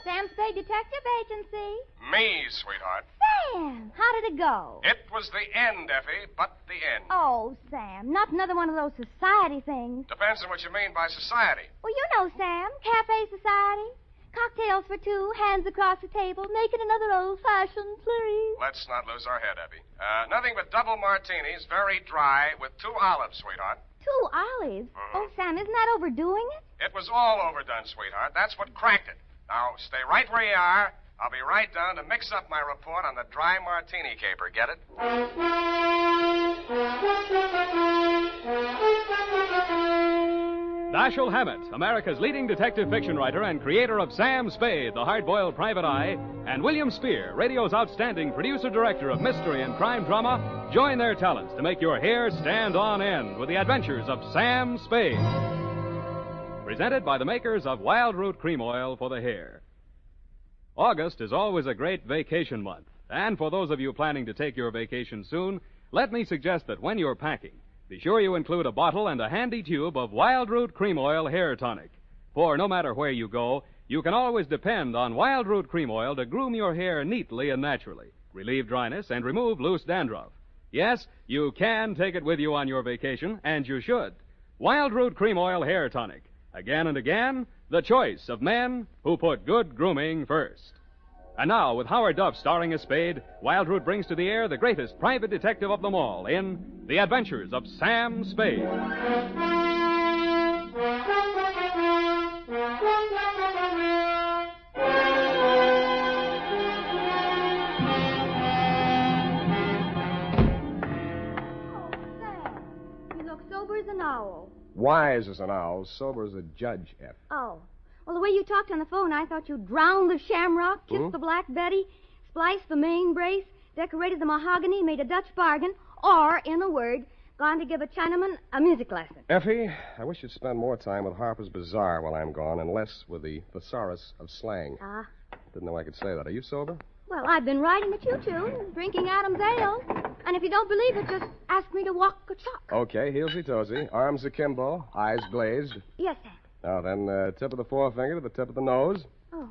Sam Spade Detective Agency. Me, sweetheart. Sam, how did it go? It was the end, Effie, but the end. Oh, Sam, not another one of those society things. Depends on what you mean by society. Well, you know, Sam, cafe society. Cocktails for two, hands across the table, making another old-fashioned, please. Let's not lose our head, Effie. Nothing but double martinis, very dry, with 2 olives, sweetheart. 2 olives? Oh, Sam, isn't that overdoing it? It was all overdone, sweetheart. That's what cracked it. Now, stay right where you are. I'll be right down to mix up my report on the dry martini caper. Get it? Dashiell Hammett, America's leading detective fiction writer and creator of Sam Spade, the hard-boiled private eye, and William Spear, radio's outstanding producer-director of mystery and crime drama, join their talents to make your hair stand on end with the adventures of Sam Spade. Presented by the makers of Wild Root Cream Oil for the hair. August is always a great vacation month, and for those of you planning to take your vacation soon, let me suggest that when you're packing, be sure you include a bottle and a handy tube of Wild Root Cream Oil Hair Tonic. For no matter where you go, you can always depend on Wild Root Cream Oil to groom your hair neatly and naturally, relieve dryness, and remove loose dandruff. Yes, you can take it with you on your vacation, and you should. Wild Root Cream Oil Hair Tonic. Again and again, the choice of men who put good grooming first. And now, with Howard Duff starring as Spade, Wild Root brings to the air the greatest private detective of them all in The Adventures of Sam Spade. You look sober as an owl. Wise as an owl, sober as a judge, F. Oh. Well, the way you talked on the phone, I thought you'd drowned the shamrock, kissed the Black Betty, spliced the main brace, decorated the mahogany, made a Dutch bargain, or, in a word, gone to give a Chinaman a music lesson. Effie, I wish you'd spend more time with Harper's Bazaar while I'm gone and less with the thesaurus of slang. Ah. Didn't know I could say that. Are you sober? Well, I've been riding the choo-choo, drinking Adam's ale. And if you don't believe it, just ask me to walk a chalk. Okay, heelsy-toesy, arms akimbo, eyes glazed. Yes, Sam. Now then, tip of the forefinger to the tip of the nose. Oh,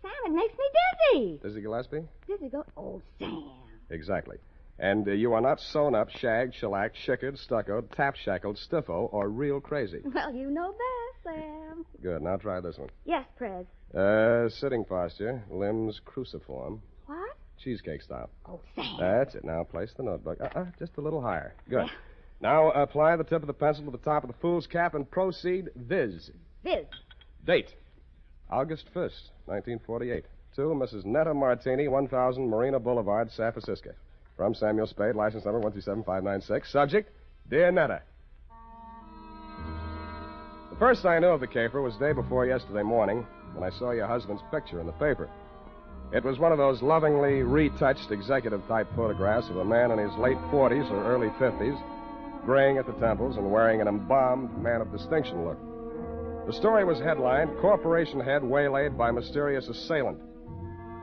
Sam, it makes me dizzy. Dizzy Gillespie? Dizzy go. Oh, Sam. Exactly. And you are not sewn up, shagged, shellacked, shickered, stuccoed, tap-shackled, stiffo, or real crazy. Well, you know best, Sam. Good. Now try this one. Yes, Prez. Sitting posture, limbs cruciform. What? Cheesecake style. Oh, Sam. That's it. Now place the notebook. Just a little higher. Good. Now apply the tip of the pencil to the top of the fool's cap and proceed viz. Viz. Date. August 1st, 1948. To Mrs. Netta Martini, 1000 Marina Boulevard, San Francisco. From Samuel Spade, license number 127596. Subject, Dear Netta. The first I knew of the caper was day before yesterday morning when I saw your husband's picture in the paper. It was one of those lovingly retouched executive-type photographs of a man in his late 40s or early 50s, graying at the temples and wearing an embalmed man of distinction look. The story was headlined, Corporation Head Waylaid by Mysterious Assailant.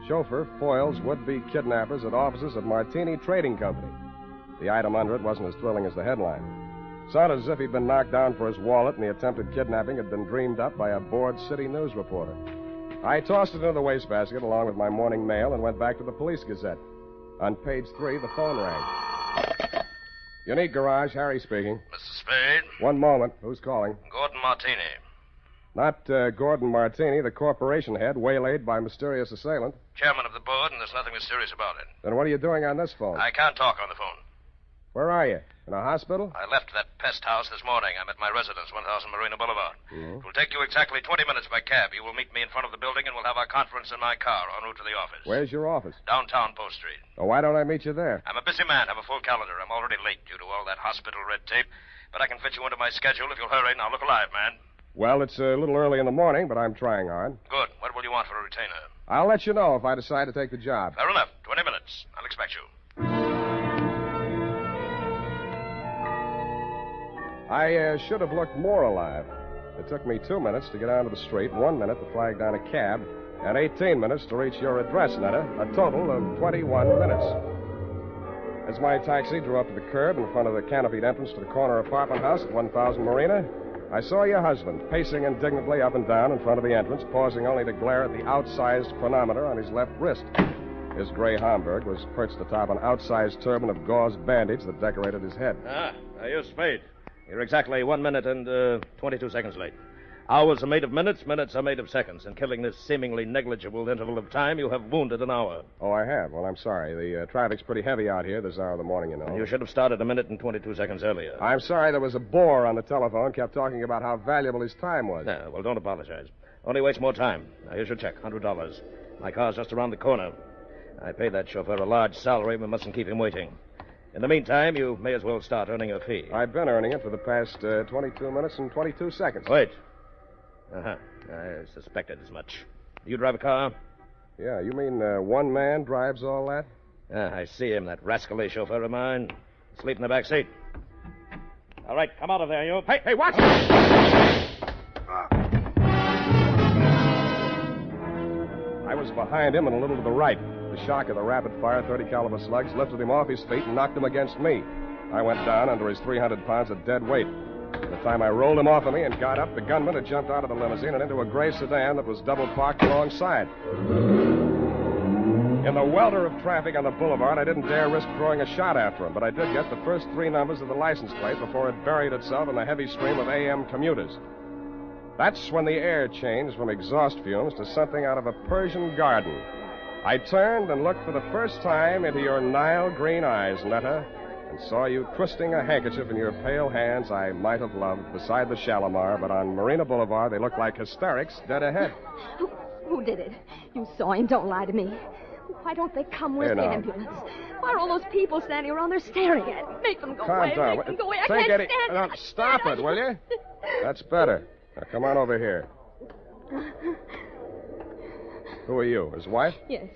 Chauffeur foils would-be kidnappers at offices of Martini Trading Company. The item under it wasn't as thrilling as the headline. Sounded as if he'd been knocked down for his wallet and the attempted kidnapping had been dreamed up by a bored city news reporter. I tossed it into the wastebasket along with my morning mail and went back to the Police Gazette. On page 3, the phone rang. Unique Garage, Harry speaking. Mr. Spade? One moment. Who's calling? Gordon Martini. Not Gordon Martini, the corporation head, waylaid by mysterious assailant. Chairman of the board, and there's nothing mysterious about it. Then what are you doing on this phone? I can't talk on the phone. Where are you? In a hospital? I left that pest house this morning. I'm at my residence, 1000 Marina Boulevard. Mm-hmm. It will take you exactly 20 minutes by cab. You will meet me in front of the building, and we'll have our conference in my car en route to the office. Where's your office? Downtown Post Street. Oh, why don't I meet you there? I'm a busy man. Have a full calendar. I'm already late due to all that hospital red tape. But I can fit you into my schedule if you'll hurry. Now, look alive, man. Well, it's a little early in the morning, but I'm trying hard. Good. What will you want for a retainer? I'll let you know if I decide to take the job. Fair enough. 20 minutes. I'll expect you. I should have looked more alive. It took me 2 minutes to get onto the street, 1 minute to flag down a cab, and 18 minutes to reach your address, Netta. A total of 21 minutes. As my taxi drew up to the curb in front of the canopied entrance to the corner apartment house at 1000 Marina, I saw your husband pacing indignantly up and down in front of the entrance, pausing only to glare at the outsized chronometer on his left wrist. His gray Homburg was perched atop an outsized turban of gauze bandage that decorated his head. You're Spade. You're exactly 1 minute and 22 seconds late. Hours are made of minutes, minutes are made of seconds. In killing this seemingly negligible interval of time, you have wounded an hour. Oh, I have? Well, I'm sorry. The traffic's pretty heavy out here this hour of the morning, you know. You should have started a minute and 22 seconds earlier. I'm sorry there was a bore on the telephone, kept talking about how valuable his time was. No, well, don't apologize. Only waste more time. Now, here's your check, $100. My car's just around the corner. I paid that chauffeur a large salary. We mustn't keep him waiting. In the meantime, you may as well start earning your fee. I've been earning it for the past 22 minutes and 22 seconds. Wait. I suspected as much. Do you drive a car? Yeah, you mean one man drives all that? I see him, that rascally chauffeur of mine. Asleep in the back seat. All right, come out of there, you. Hey, watch it! I was behind him and a little to the right. The shock of the rapid-fire 30-caliber slugs lifted him off his feet and knocked him against me. I went down under his 300 pounds of dead weight. By the time I rolled him off of me and got up, the gunman had jumped out of the limousine and into a gray sedan that was double-parked alongside. In the welter of traffic on the boulevard, I didn't dare risk throwing a shot after him, but I did get the first 3 numbers of the license plate before it buried itself in the heavy stream of AM commuters. That's when the air changed from exhaust fumes to something out of a Persian garden. I turned and looked for the first time into your Nile green eyes, Netta, and saw you twisting a handkerchief in your pale hands I might have loved beside the Shalimar, but on Marina Boulevard they looked like hysterics dead ahead. Who did it? You saw him. Don't lie to me. Why don't they come? Where's the ambulance? Why are all those people standing around there staring at me? Make them go away. Calm down. Make them go away. I Take can't it. stand it. Stop it, will you? That's better. Now, come on over here. Who are you, his wife? Yes,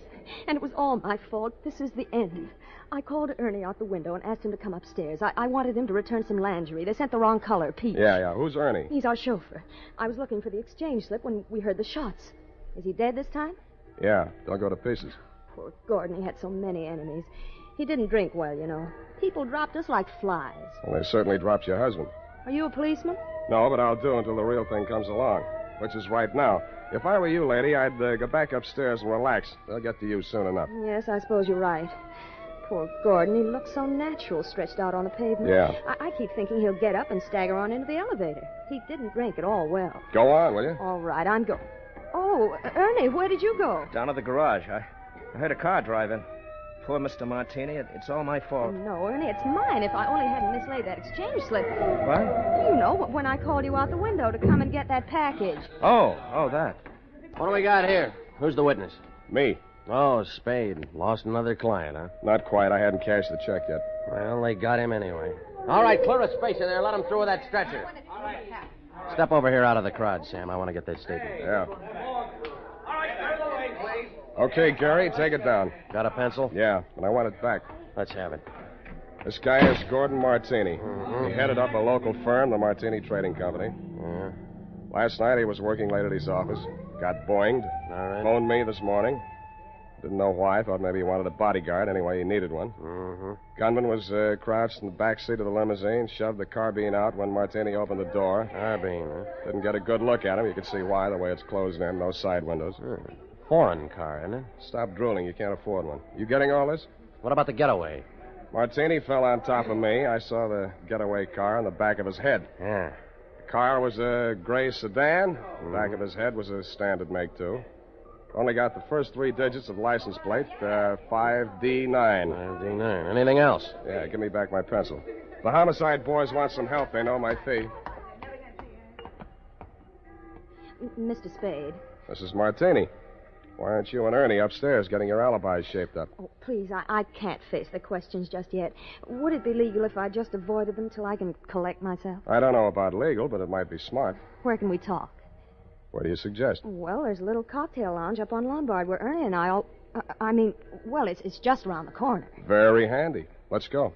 and it was all my fault. This is the end. I called Ernie out the window and asked him to come upstairs. I wanted him to return some lingerie. They sent the wrong color, peach. Yeah. Who's Ernie? He's our chauffeur. I was looking for the exchange slip when we heard the shots. Is he dead this time? Yeah, don't go to pieces. Poor Gordon, he had so many enemies. He didn't drink well, you know. People dropped us like flies. Well, they certainly dropped your husband. Are you a policeman? No, but I'll do until the real thing comes along. which is right now. If I were you, lady, I'd go back upstairs and relax. They'll get to you soon enough. Yes, I suppose you're right. Poor Gordon, he looks so natural stretched out on the pavement. Yeah. I keep thinking he'll get up and stagger on into the elevator. He didn't drink at all well. Go on, will you? All right, I'm going. Oh, Ernie, where did you go? Down to the garage. I heard a car drive in. Poor Mr. Martini. It's all my fault. No, Ernie, it's mine if I only hadn't mislaid that exchange slip. What? You know, when I called you out the window to come and get that package. Oh, that. What do we got here? Who's the witness? Me. Oh, Spade. Lost another client, huh? Not quite. I hadn't cashed the check yet. Well, they got him anyway. All right, clear a space in there. Let him through with that stretcher. Step over here out of the crowd, Sam. I want to get this statement. Yeah. Okay, Gary, take it down. Got a pencil? Yeah, and I want it back. Let's have it. This guy is Gordon Martini. He headed up a local firm, the Martini Trading Company. Yeah. Last night he was working late at his office. Got boinged. All right. Phoned me this morning. Didn't know why. Thought maybe he wanted a bodyguard. Anyway, he needed one. Gunman was crouched in the back seat of the limousine, shoved the carbine out when Martini opened the door. Carbine, huh? Didn't get a good look at him. You could see why, the way it's closed in. No side windows. Foreign car, isn't it? Stop drooling. You can't afford one. You getting all this? What about the getaway? Martini fell on top of me. I saw the getaway car on the back of his head. Yeah. The car was a gray sedan. The back of his head was a standard make, too. Only got the first 3 digits of license plate, 5D9. 5D9. Anything else? Yeah, give me back my pencil. The homicide boys want some help. They know my fee. Mr. Spade. This is Martini. Why aren't you and Ernie upstairs getting your alibis shaped up? Oh, please, I can't face the questions just yet. Would it be legal if I just avoided them till I can collect myself? I don't know about legal, but it might be smart. Where can we talk? What do you suggest? Well, there's a little cocktail lounge up on Lombard where Ernie and I all... it's just around the corner. Very handy. Let's go.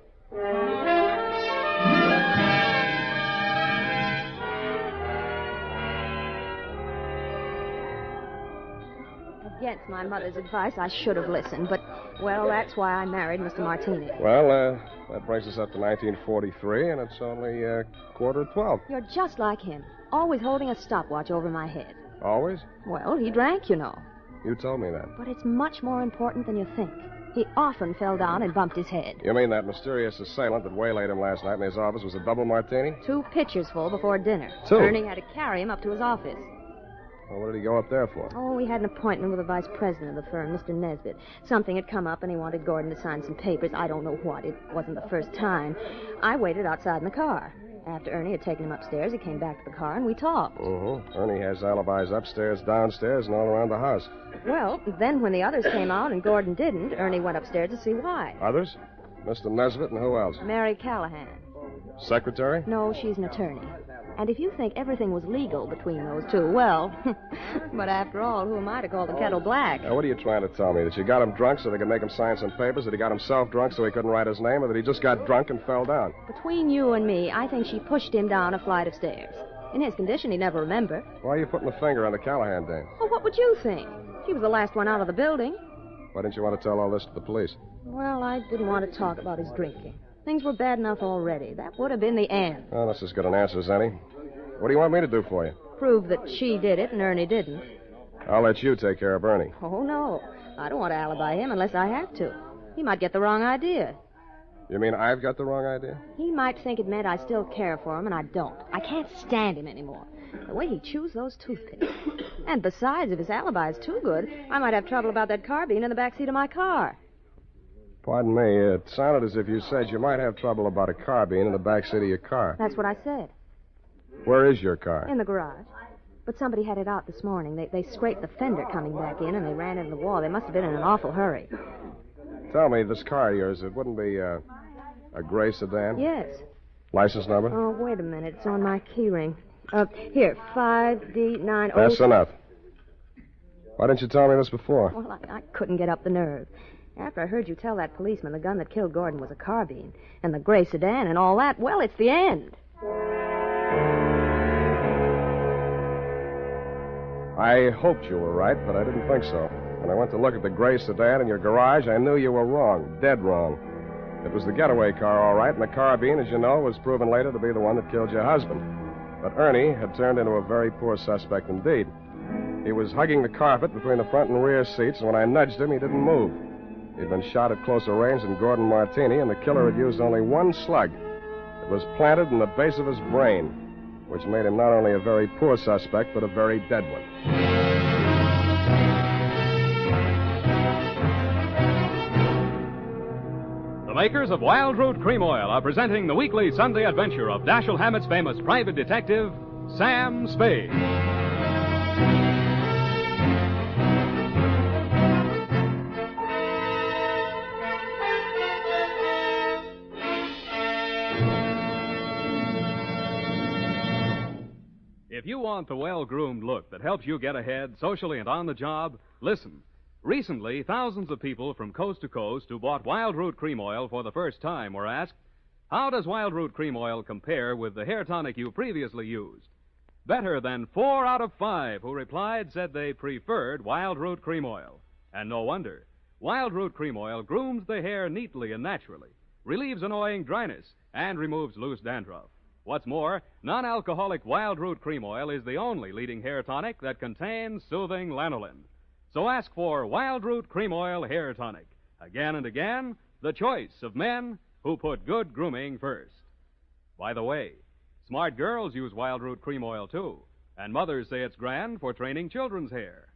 Against my mother's advice, I should have listened, but, well, that's why I married Mr. Martini. Well, that brings us up to 1943, and it's only 11:45. You're just like him, always holding a stopwatch over my head. Always? Well, he drank, you know. You told me that. But it's much more important than you think. He often fell down and bumped his head. You mean that mysterious assailant that waylaid him last night in his office was a double Martini? 2 pitchers full before dinner. 2? Ernie had to carry him up to his office. Well, what did he go up there for? Oh, we had an appointment with the vice president of the firm, Mr. Nesbitt. Something had come up, and he wanted Gordon to sign some papers. I don't know what. It wasn't the first time. I waited outside in the car. After Ernie had taken him upstairs, he came back to the car, and we talked. Ernie has alibis upstairs, downstairs, and all around the house. Well, then when the others came out and Gordon didn't, Ernie went upstairs to see why. Others? Mr. Nesbitt and who else? Mary Callahan. Secretary? No, she's an attorney. And if you think everything was legal between those two, well, but after all, who am I to call the kettle black? Now, what are you trying to tell me? That you got him drunk so they could make him sign some papers? That he got himself drunk so he couldn't write his name? Or that he just got drunk and fell down? Between you and me, I think she pushed him down a flight of stairs. In his condition, he'd never remember. Why are you putting the finger on the Callahan dame? Well, what would you think? She was the last one out of the building. Why didn't you want to tell all this to the police? Well, I didn't want to talk about his drinking. Things were bad enough already. That would have been the end. Well, that's as good an answer as any. What do you want me to do for you? Prove that she did it and Ernie didn't. I'll let you take care of Ernie. Oh, no. I don't want to alibi him unless I have to. He might get the wrong idea. You mean I've got the wrong idea? He might think it meant I still care for him, and I don't. I can't stand him anymore. The way he chews those toothpicks. And besides, if his alibi is too good, I might have trouble about that carbine in the back seat of my car. Pardon me. It sounded as if you said you might have trouble about a carbine in the back seat of your car. That's what I said. Where is your car? In the garage. But somebody had it out this morning. They scraped the fender coming back in, and they ran into the wall. They must have been in an awful hurry. Tell me, this car of yours, it wouldn't be a gray sedan? Yes. License number? Oh, wait a minute. It's on my key ring. Here, 5D90... That's enough. Why didn't you tell me this before? Well, I couldn't get up the nerve. After I heard you tell that policeman the gun that killed Gordon was a carbine, and the gray sedan and all that, well, it's the end. I hoped you were right, but I didn't think so. When I went to look at the gray sedan in your garage, I knew you were wrong. Dead wrong. It was the getaway car, all right, and the carbine, as you know, was proven later to be the one that killed your husband. But Ernie had turned into a very poor suspect indeed. He was hugging the carpet between the front and rear seats, and when I nudged him, he didn't move. He'd been shot at closer range than Gordon Martini, and the killer had used only one slug. It was planted in the base of his brain, which made him not only a very poor suspect, but a very dead one. The makers of Wild Root Cream Oil are presenting the weekly Sunday adventure of Dashiell Hammett's famous private detective, Sam Spade. If you want the well-groomed look that helps you get ahead socially and on the job, listen. Recently, thousands of people from coast to coast who bought Wild Root Cream Oil for the first time were asked, how does Wild Root Cream Oil compare with the hair tonic you previously used? Better than 4 out of 5 who replied said they preferred Wild Root Cream Oil. And no wonder. Wild Root Cream Oil grooms the hair neatly and naturally, relieves annoying dryness, and removes loose dandruff. What's more, non-alcoholic Wild Root Cream Oil is the only leading hair tonic that contains soothing lanolin. So ask for Wild Root Cream Oil Hair Tonic. Again and again, the choice of men who put good grooming first. By the way, smart girls use Wild Root Cream Oil, too. And mothers say it's grand for training children's hair.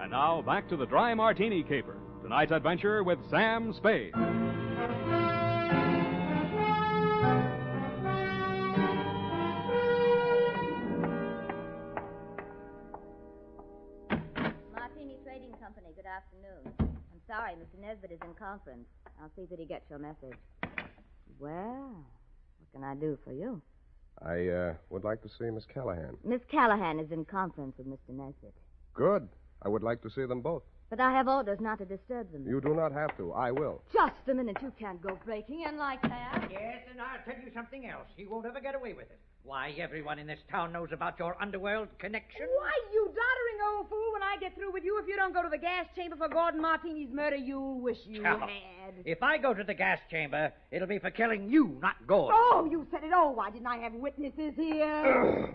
And now, back to the Dry Martini Caper. Tonight's adventure with Sam Spade. Martini Trading Company, good afternoon. I'm sorry, Mr. Nesbitt is in conference. I'll see that he gets your message. Well, what can I do for you? I would like to see Miss Callahan. Miss Callahan is in conference with Mr. Nesbitt. Good. I would like to see them both. But I have orders not to disturb them. You do not have to. I will. Just a minute. You can't go breaking in like that. Yes, and I'll tell you something else. He won't ever get away with it. Why, everyone in this town knows about your underworld connection. Why, you doddering old fool, when I get through with you, if you don't go to the gas chamber for Gordon Martini's murder, you'll wish you Now, had. If I go to the gas chamber, it'll be for killing you, not Gordon. Oh, you said it. Oh, why didn't I have witnesses here?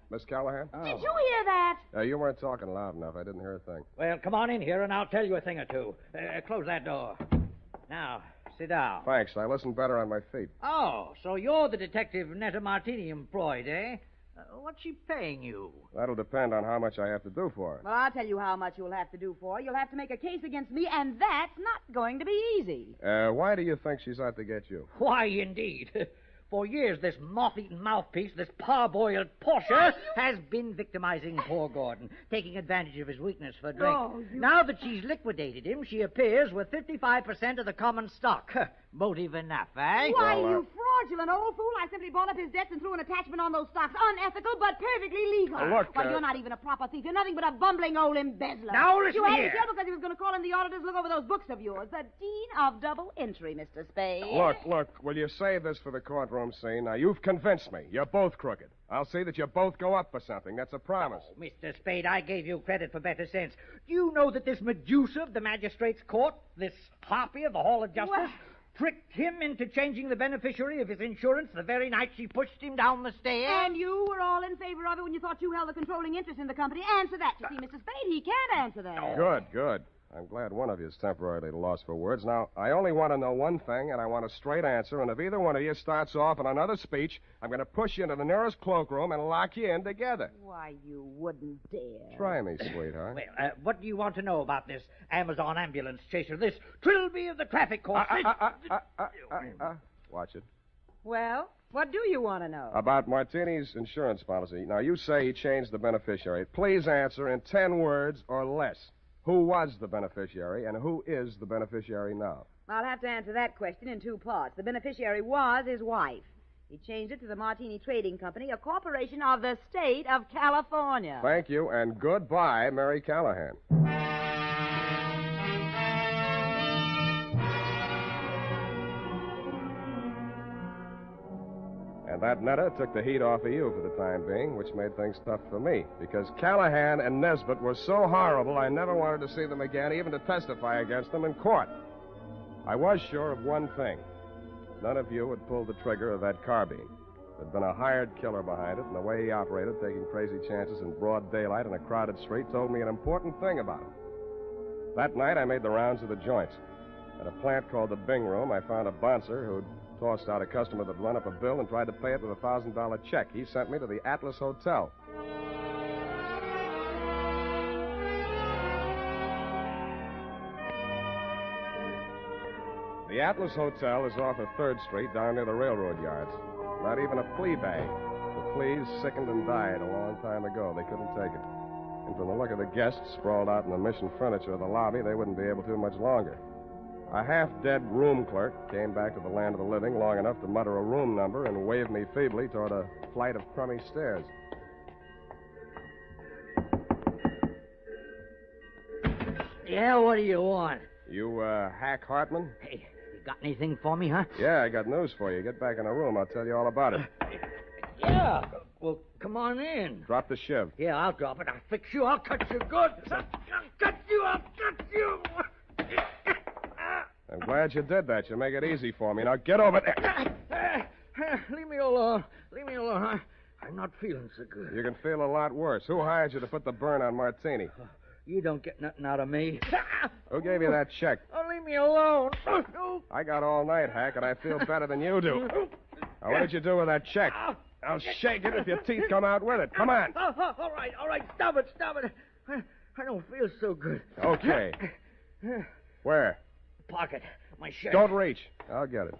Miss Callahan? Did you hear that? You weren't talking loud enough. I didn't hear a thing. Well, come on in here, and I'll tell you a thing or two. Close that door. Now, sit down. Thanks. I listen better on my feet. Oh, so you're the detective Netta Martini employed, eh? What's she paying you? That'll depend on how much I have to do for her. Well, I'll tell you how much you'll have to do for her. You'll have to make a case against me, and that's not going to be easy. Why do you think she's out to get you? Why, indeed. For years, this moth-eaten mouthpiece, this parboiled Portia, has been victimizing poor Gordon, taking advantage of his weakness for drink. Oh, Now that she's liquidated him, she appears with 55% of the common stock. Motive enough, eh? Why, you fraudulent old fool. I simply bought up his debts and threw an attachment on those stocks. Unethical, but perfectly legal. Look, Why, you're not even a proper thief. You're nothing but a bumbling old embezzler. Now, listen You had here. to tell because he was going to call in the auditors to look over those books of yours. The Dean of Double Entry, Mr. Spade. Look, will you save this for the courtroom scene? Now, you've convinced me. You're both crooked. I'll see that you both go up for something. That's a promise. Oh, Mr. Spade, I gave you credit for better sense. Do you know that this Medusa of the magistrate's court, this harpy of the Hall of Justice, tricked him into changing the beneficiary of his insurance the very night she pushed him down the stairs? And you were all in favor of it when you thought you held the controlling interest in the company. Answer that. You see, Mr. Spade, he can't answer that. Good. I'm glad one of you is temporarily lost for words. Now, I only want to know one thing, and I want a straight answer. And if either one of you starts off on another speech, I'm going to push you into the nearest cloakroom and lock you in together. Why, you wouldn't dare. Try me, sweetheart. Well, what do you want to know about this Amazon ambulance chaser, this Trilby of the traffic court? Watch it. Well, what do you want to know? About Martini's insurance policy. Now, you say he changed the beneficiary. Please answer in 10 words or less. Who was the beneficiary, and who is the beneficiary now? I'll have to answer that question in 2 parts. The beneficiary was his wife. He changed it to the Martini Trading Company, a corporation of the state of California. Thank you, and goodbye, Mary Callahan. And that Netta took the heat off of you for the time being, which made things tough for me. Because Callahan and Nesbitt were so horrible, I never wanted to see them again, even to testify against them in court. I was sure of one thing. None of you had pulled the trigger of that carbine. There'd been a hired killer behind it, and the way he operated, taking crazy chances in broad daylight in a crowded street, told me an important thing about him. That night, I made the rounds of the joints. At a plant called the Bing Room, I found a bouncer who'd tossed out a customer that'd run up a bill and tried to pay it with a $1,000 check. He sent me to the Atlas Hotel. The Atlas Hotel is off of 3rd Street down near the railroad yards. Not even a flea bag. The fleas sickened and died a long time ago. They couldn't take it. And from the look of the guests sprawled out in the mission furniture of the lobby, they wouldn't be able to much longer. A half-dead room clerk came back to the land of the living long enough to mutter a room number and wave me feebly toward a flight of crummy stairs. Yeah, what do you want? You, Hack Hartman? Hey, you got anything for me, huh? Yeah, I got news for you. Get back in the room. I'll tell you all about it. Yeah. Well, come on in. Drop the shiv. Yeah, I'll drop it. I'll fix you. I'll cut you good. I'll cut you. I'll cut you. I'm glad you did that. You make it easy for me. Now get over there. Leave me alone. Leave me alone. I'm not feeling so good. You can feel a lot worse. Who hired you to put the burn on Martini? You don't get nothing out of me. Who gave you that check? Oh, leave me alone. I got all night, Hack, and I feel better than you do. Now, what did you do with that check? I'll shake it if your teeth come out with it. Come on. All right. Stop it. I don't feel so good. Okay. Where? Pocket. My shirt. Don't reach. I'll get it.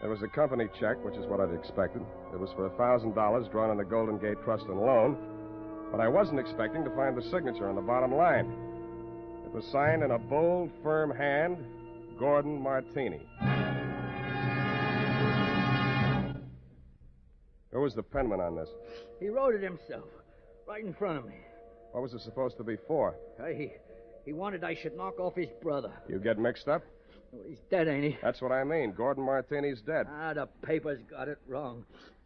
It was a company check, which is what I'd expected. It was for $1,000 drawn on the Golden Gate Trust and Loan. But I wasn't expecting to find the signature on the bottom line. It was signed in a bold, firm hand, Gordon Martini. Who was the penman on this? He wrote it himself, right in front of me. What was it supposed to be for? He wanted I should knock off his brother. You get mixed up? Well, he's dead, ain't he? That's what I mean. Gordon Martini's dead. The papers got it wrong.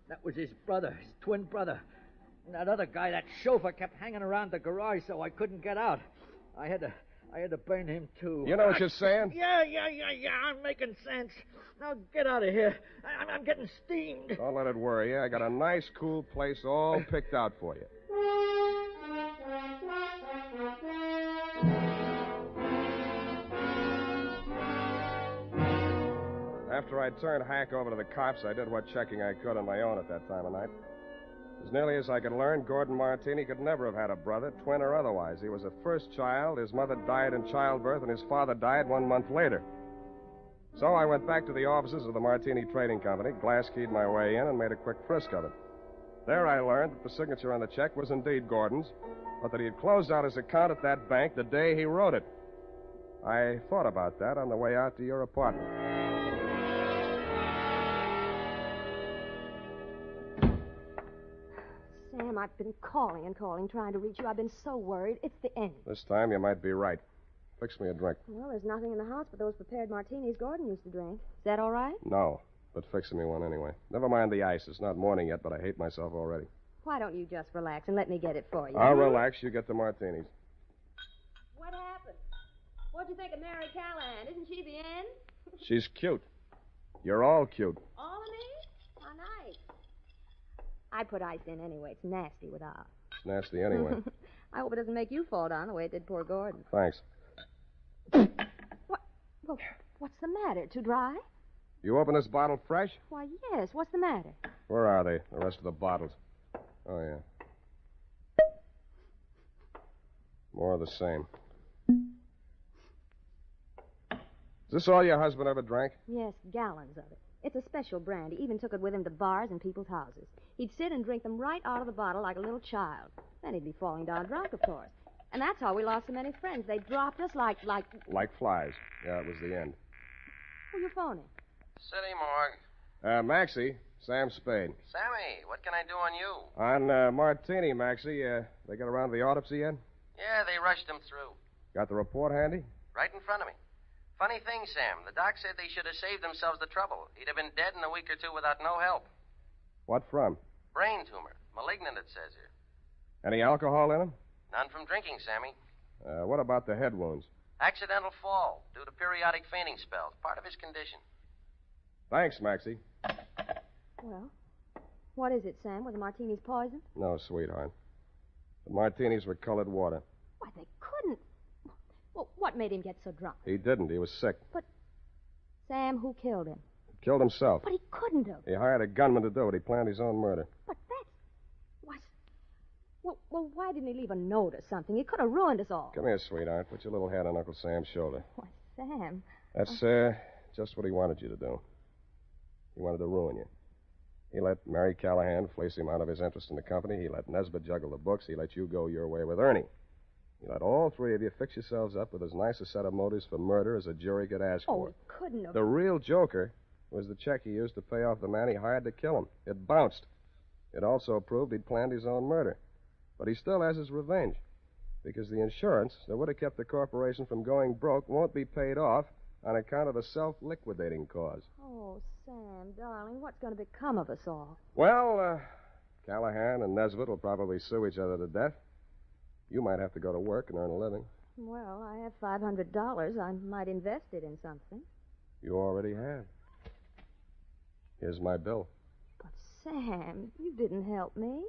That was his brother, his twin brother. And that other guy, that chauffeur, kept hanging around the garage so I couldn't get out. I had to burn him, too. You know what you're saying? Yeah. I'm making sense. Now get out of here. I'm getting steamed. Don't let it worry you. I got a nice, cool place all picked out for you. After I turned Hack over to the cops, I did what checking I could on my own at that time of night. As nearly as I could learn, Gordon Martini could never have had a brother, twin or otherwise. He was a first child. His mother died in childbirth, and his father died 1 month later. So I went back to the offices of the Martini Trading Company, glass-keyed my way in, and made a quick frisk of it. There I learned that the signature on the check was indeed Gordon's, but that he had closed out his account at that bank the day he wrote it. I thought about that on the way out to your apartment. Sam, I've been calling and calling, trying to reach you. I've been so worried. It's the end. This time you might be right. Fix me a drink. Well, there's nothing in the house but those prepared martinis Gordon used to drink. Is that all right? No, but fix me one anyway. Never mind the ice. It's not morning yet, but I hate myself already. Why don't you just relax and let me get it for you? I'll relax. You get the martinis. What happened? What'd you think of Mary Callahan? Isn't she the end? She's cute. You're all cute. All of me? How nice. I put ice in anyway. It's nasty without. It's nasty anyway. I hope it doesn't make you fall down the way it did poor Gordon. Thanks. What? Well, what's the matter? Too dry? You open this bottle fresh? Why, yes. What's the matter? Where are they, the rest of the bottles? Oh, yeah. More of the same. Is this all your husband ever drank? Yes, gallons of it. It's a special brand. He even took it with him to bars and people's houses. He'd sit and drink them right out of the bottle like a little child. Then he'd be falling down drunk, of course. And that's how we lost so many friends. They dropped us like... Like flies. Yeah, it was the end. Who you phoning? City morgue. Maxie, Sam Spade. Sammy, what can I do on you? On Martini, Maxie, they got around to the autopsy yet? Yeah, they rushed him through. Got the report handy? Right in front of me. Funny thing, Sam. The doc said they should have saved themselves the trouble. He'd have been dead in a week or two without no help. What from? Brain tumor. Malignant, it says here. Any alcohol in him? None from drinking, Sammy. What about the head wounds? Accidental fall due to periodic fainting spells. Part of his condition. Thanks, Maxie. Well, what is it, Sam? Were the martinis poisoned? No, sweetheart. The martinis were colored water. Why, they couldn't. Well, what made him get so drunk? He didn't. He was sick. But, Sam, who killed him? He killed himself. But he couldn't have. He hired a gunman to do it. He planned his own murder. But that's... Well, why didn't he leave a note or something? He could have ruined us all. Come here, sweetheart. Put your little head on Uncle Sam's shoulder. Why, Sam... That's, just what he wanted you to do. He wanted to ruin you. He let Mary Callahan fleece him out of his interest in the company. He let Nesbitt juggle the books. He let you go your way with Ernie. He let all three of you fix yourselves up with as nice a set of motives for murder as a jury could ask for. Oh, couldn't have... The real joker was the check he used to pay off the man he hired to kill him. It bounced. It also proved he'd planned his own murder. But he still has his revenge. Because the insurance that would have kept the corporation from going broke won't be paid off on account of the self-liquidating cause. Oh, Sam, darling, what's going to become of us all? Well, Callahan and Nesbitt will probably sue each other to death. You might have to go to work and earn a living. Well, I have $500. I might invest it in something. You already have. Here's my bill. But, Sam, you didn't help me.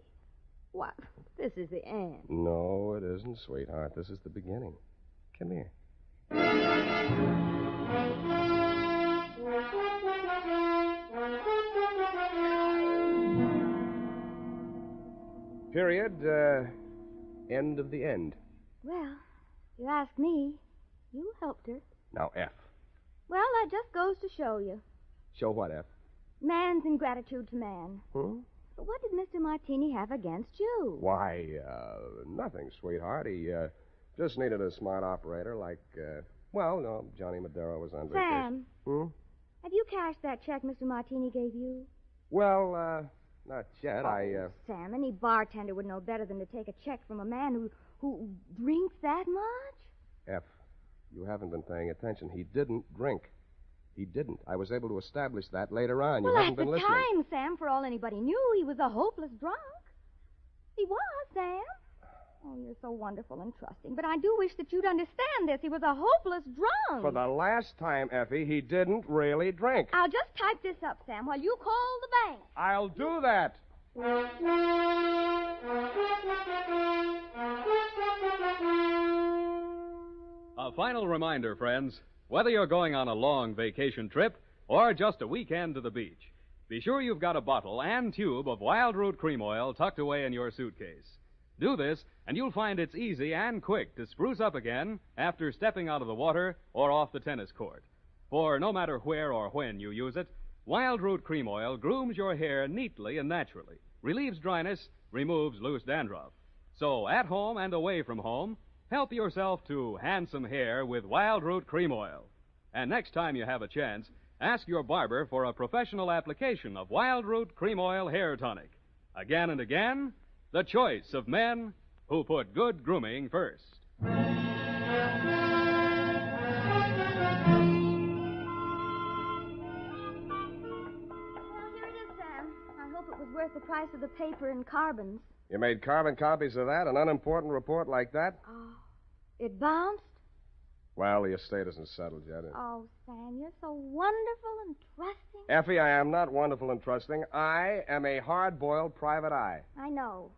What? This is the end. No, it isn't, sweetheart. This is the beginning. Come here. Period. End of the end. Well, if you ask me, you helped her. Now, F. Well, that just goes to show you. Show what, F? Man's ingratitude to man. Hmm? But what did Mr. Martini have against you? Why, nothing, sweetheart. He, just needed a smart operator like, no, Johnny Madero was on vacation. Sam. Hmm? Have you cashed that check Mr. Martini gave you? Well, not yet. Sam, any bartender would know better than to take a check from a man who drinks that much. F, you haven't been paying attention. He didn't drink. He didn't. I was able to establish that later on. You haven't been listening. Well, at the time, Sam, for all anybody knew, he was a hopeless drunk. He was, Sam. Oh, you're so wonderful and trusting. But I do wish that you'd understand this. He was a hopeless drunk. For the last time, Effie, he didn't really drink. I'll just type this up, Sam, while you call the bank. I'll do that. A final reminder, friends. Whether you're going on a long vacation trip or just a weekend to the beach, be sure you've got a bottle and tube of Wild Root Cream Oil tucked away in your suitcase. Do this, and you'll find it's easy and quick to spruce up again after stepping out of the water or off the tennis court. For no matter where or when you use it, Wild Root Cream Oil grooms your hair neatly and naturally, relieves dryness, removes loose dandruff. So at home and away from home, help yourself to handsome hair with Wild Root Cream Oil. And next time you have a chance, ask your barber for a professional application of Wild Root Cream Oil Hair Tonic. Again and again, the choice of men who put good grooming first. Well, here it is, Sam. I hope it was worth the price of the paper and carbons. You made carbon copies of that? An unimportant report like that? Oh, it bounced? Well, the estate isn't settled yet. Oh, Sam, you're so wonderful and trusting. Effie, I am not wonderful and trusting. I am a hard-boiled private eye. I know.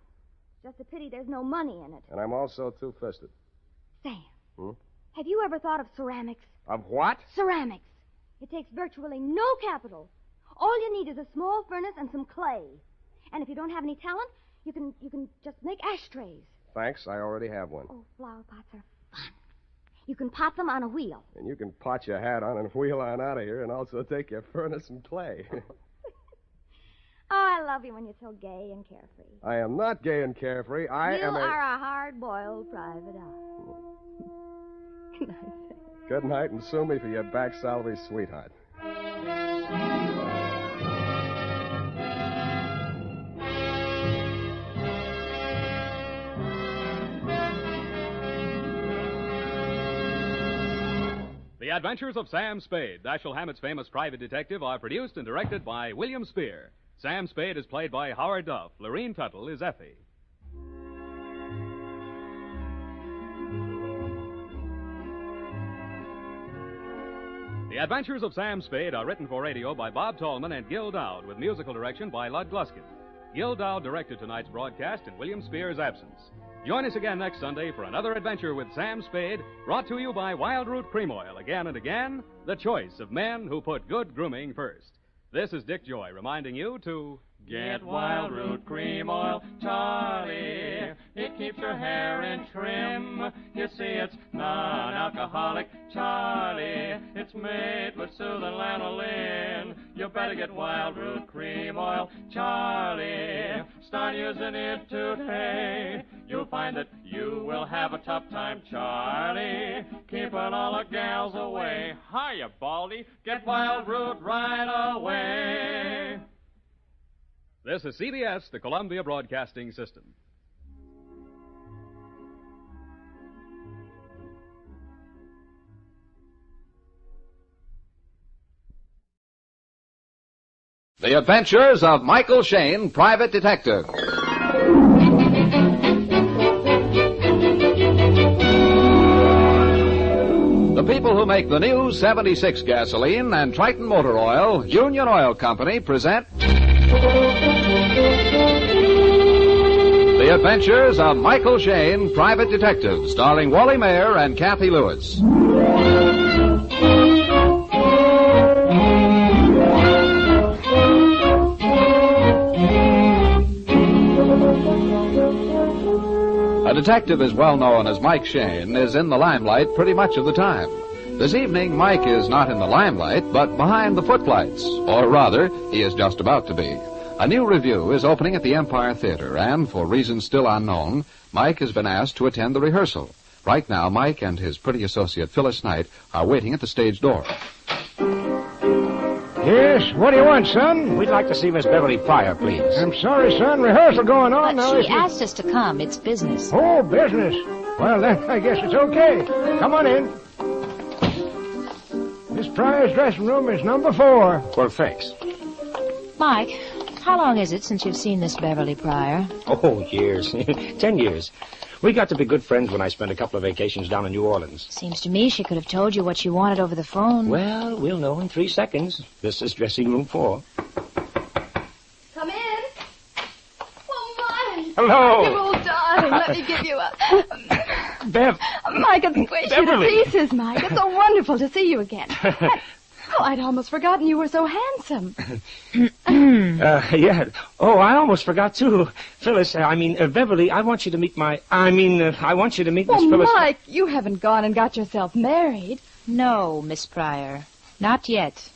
Just a pity there's no money in it. And I'm also two-fisted. Sam, Hmm? have you ever thought of ceramics? Of what? Ceramics. It takes virtually no capital. All you need is a small furnace and some clay. And if you don't have any talent, you can just make ashtrays. Thanks, I already have one. Oh, flower pots are fun. You can pot them on a wheel. And you can pot your hat on and wheel on out of here and also take your furnace and clay. Oh, I love you when you're so gay and carefree. I am not gay and carefree. You are a hard-boiled private eye. Good night, Sam. Good night, and sue me for your back salary, sweetheart. The Adventures of Sam Spade, Dashiell Hammett's famous private detective, are produced and directed by William Spear. Sam Spade is played by Howard Duff. Lorene Tuttle is Effie. The Adventures of Sam Spade are written for radio by Bob Tallman and Gil Dowd, with musical direction by Lud Gluskin. Gil Dowd directed tonight's broadcast in William Spear's absence. Join us again next Sunday for another adventure with Sam Spade, brought to you by Wild Root Cream Oil. Again and again, the choice of men who put good grooming first. This is Dick Joy reminding you to get Wild Root Cream Oil, Charlie. It keeps your hair in trim. You see, it's non-alcoholic, Charlie. It's made with soothing lanolin. You better get Wild Root Cream Oil, Charlie. Start using it today. You'll find that you will have a tough time, Charlie. Keeping all the gals away. Hiya, Baldy. Get Wild Root right away. This is CBS, the Columbia Broadcasting System. The Adventures of Michael Shayne, Private Detective. The people who make the new 76 gasoline and Triton Motor Oil, Union Oil Company, present The Adventures of Michael Shayne, Private Detective, starring Wally Mayer and Kathy Lewis. A detective as well known as Mike Shayne is in the limelight pretty much of the time. This evening, Mike is not in the limelight, but behind the footlights. Or rather, he is just about to be. A new revue is opening at the Empire Theater, and for reasons still unknown, Mike has been asked to attend the rehearsal. Right now, Mike and his pretty associate Phyllis Knight are waiting at the stage door. Yes, what do you want, son? We'd like to see Miss Beverly Pryor, please. I'm sorry, son. Rehearsal going on But now. she asked us to come. It's business. Oh, business. Well, then, I guess it's okay. Come on in. Miss Pryor's dressing room is number 4. Well, thanks. Mike, how long is it since you've seen Miss Beverly Pryor? Oh, years. 10 years. We got to be good friends when I spent a couple of vacations down in New Orleans. Seems to me she could have told you what she wanted over the phone. Well, we'll know in 3 seconds. This is dressing room 4. Come in. Oh, Mike. Hello. You old darling. Let me give you a... Bev. Mike, it squished you to Beverly. pieces, Mike. It's so wonderful to see you again. Oh, I'd almost forgotten you were so handsome. Yeah. Oh, I almost forgot, too. Phyllis, Beverly, I want you to meet I want you to meet Miss Well, Phyllis. Mike, you haven't gone and got yourself married. No, Miss Pryor. Not yet.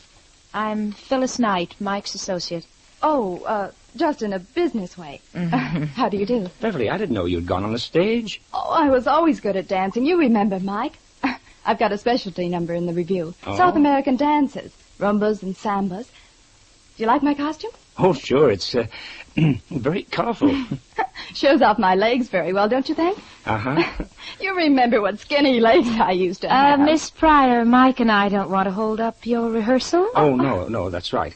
I'm Phyllis Knight, Mike's associate. Oh, just in a business way. How do you do? Beverly, I didn't know you'd gone on the stage. Oh, I was always good at dancing. You remember, Mike. I've got a specialty number in the review. Oh. South American dances, rumbas and sambas. Do you like my costume? Oh, sure. It's very colorful. Shows off my legs very well, don't you think? Uh-huh. You remember what skinny legs I used to have. Miss Pryor, Mike and I don't want to hold up your rehearsal. Oh, no, that's right.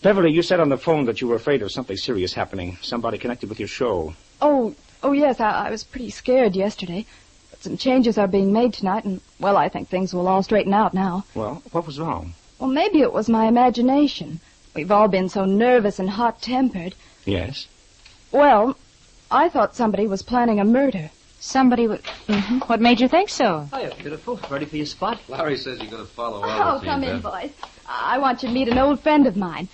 Beverly, you said on the phone that you were afraid of something serious happening. Somebody connected with your show. Oh, yes, I was pretty scared yesterday. But some changes are being made tonight, and, well, I think things will all straighten out now. Well, what was wrong? Well, maybe it was my imagination. We've all been so nervous and hot-tempered. Yes? Well, I thought somebody was planning a murder. Somebody would... What made you think so? Hiya, beautiful. Ready for your spot? Larry says you're going to follow Oh, come in, boys. I want you to meet an old friend of mine.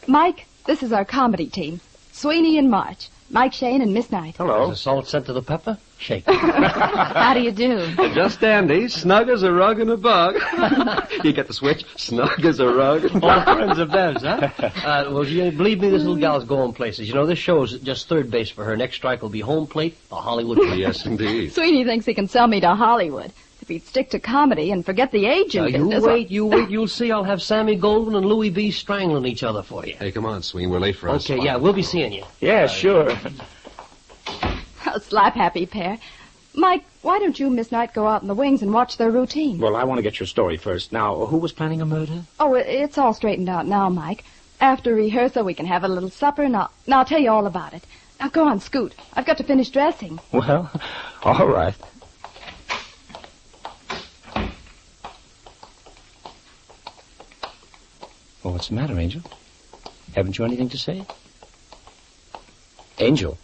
Mike, this is our comedy team. Sweeney and March. Mike Shayne and Miss Knight. Hello. Is the salt sent to the pepper? Shake. How do you do? Just dandy. Snug as a rug in a bug. You get the switch? Snug as a rug. All friends of Bev's, huh? Well, you believe me, this little gal's going places. You know, this show's just third base for her. Next strike will be home plate, the Hollywood plate. Yes, indeed. Sweeney thinks he can sell me to Hollywood. If he'd stick to comedy and forget the agent business... You wait. You'll see I'll have Sammy Goldwyn and Louis B. strangling each other for you. Hey, come on, Sween. We're late for us. Okay, yeah, we'll be seeing you. Yeah, sure. A slap-happy pair. Mike, why don't you and Miss Knight go out in the wings and watch their routine? Well, I want to get your story first. Now, who was planning a murder? Oh, it's all straightened out now, Mike. After rehearsal, we can have a little supper, and I'll tell you all about it. Now, go on, scoot. I've got to finish dressing. Well, all right. Oh, what's the matter, Angel? Haven't you anything to say? Angel?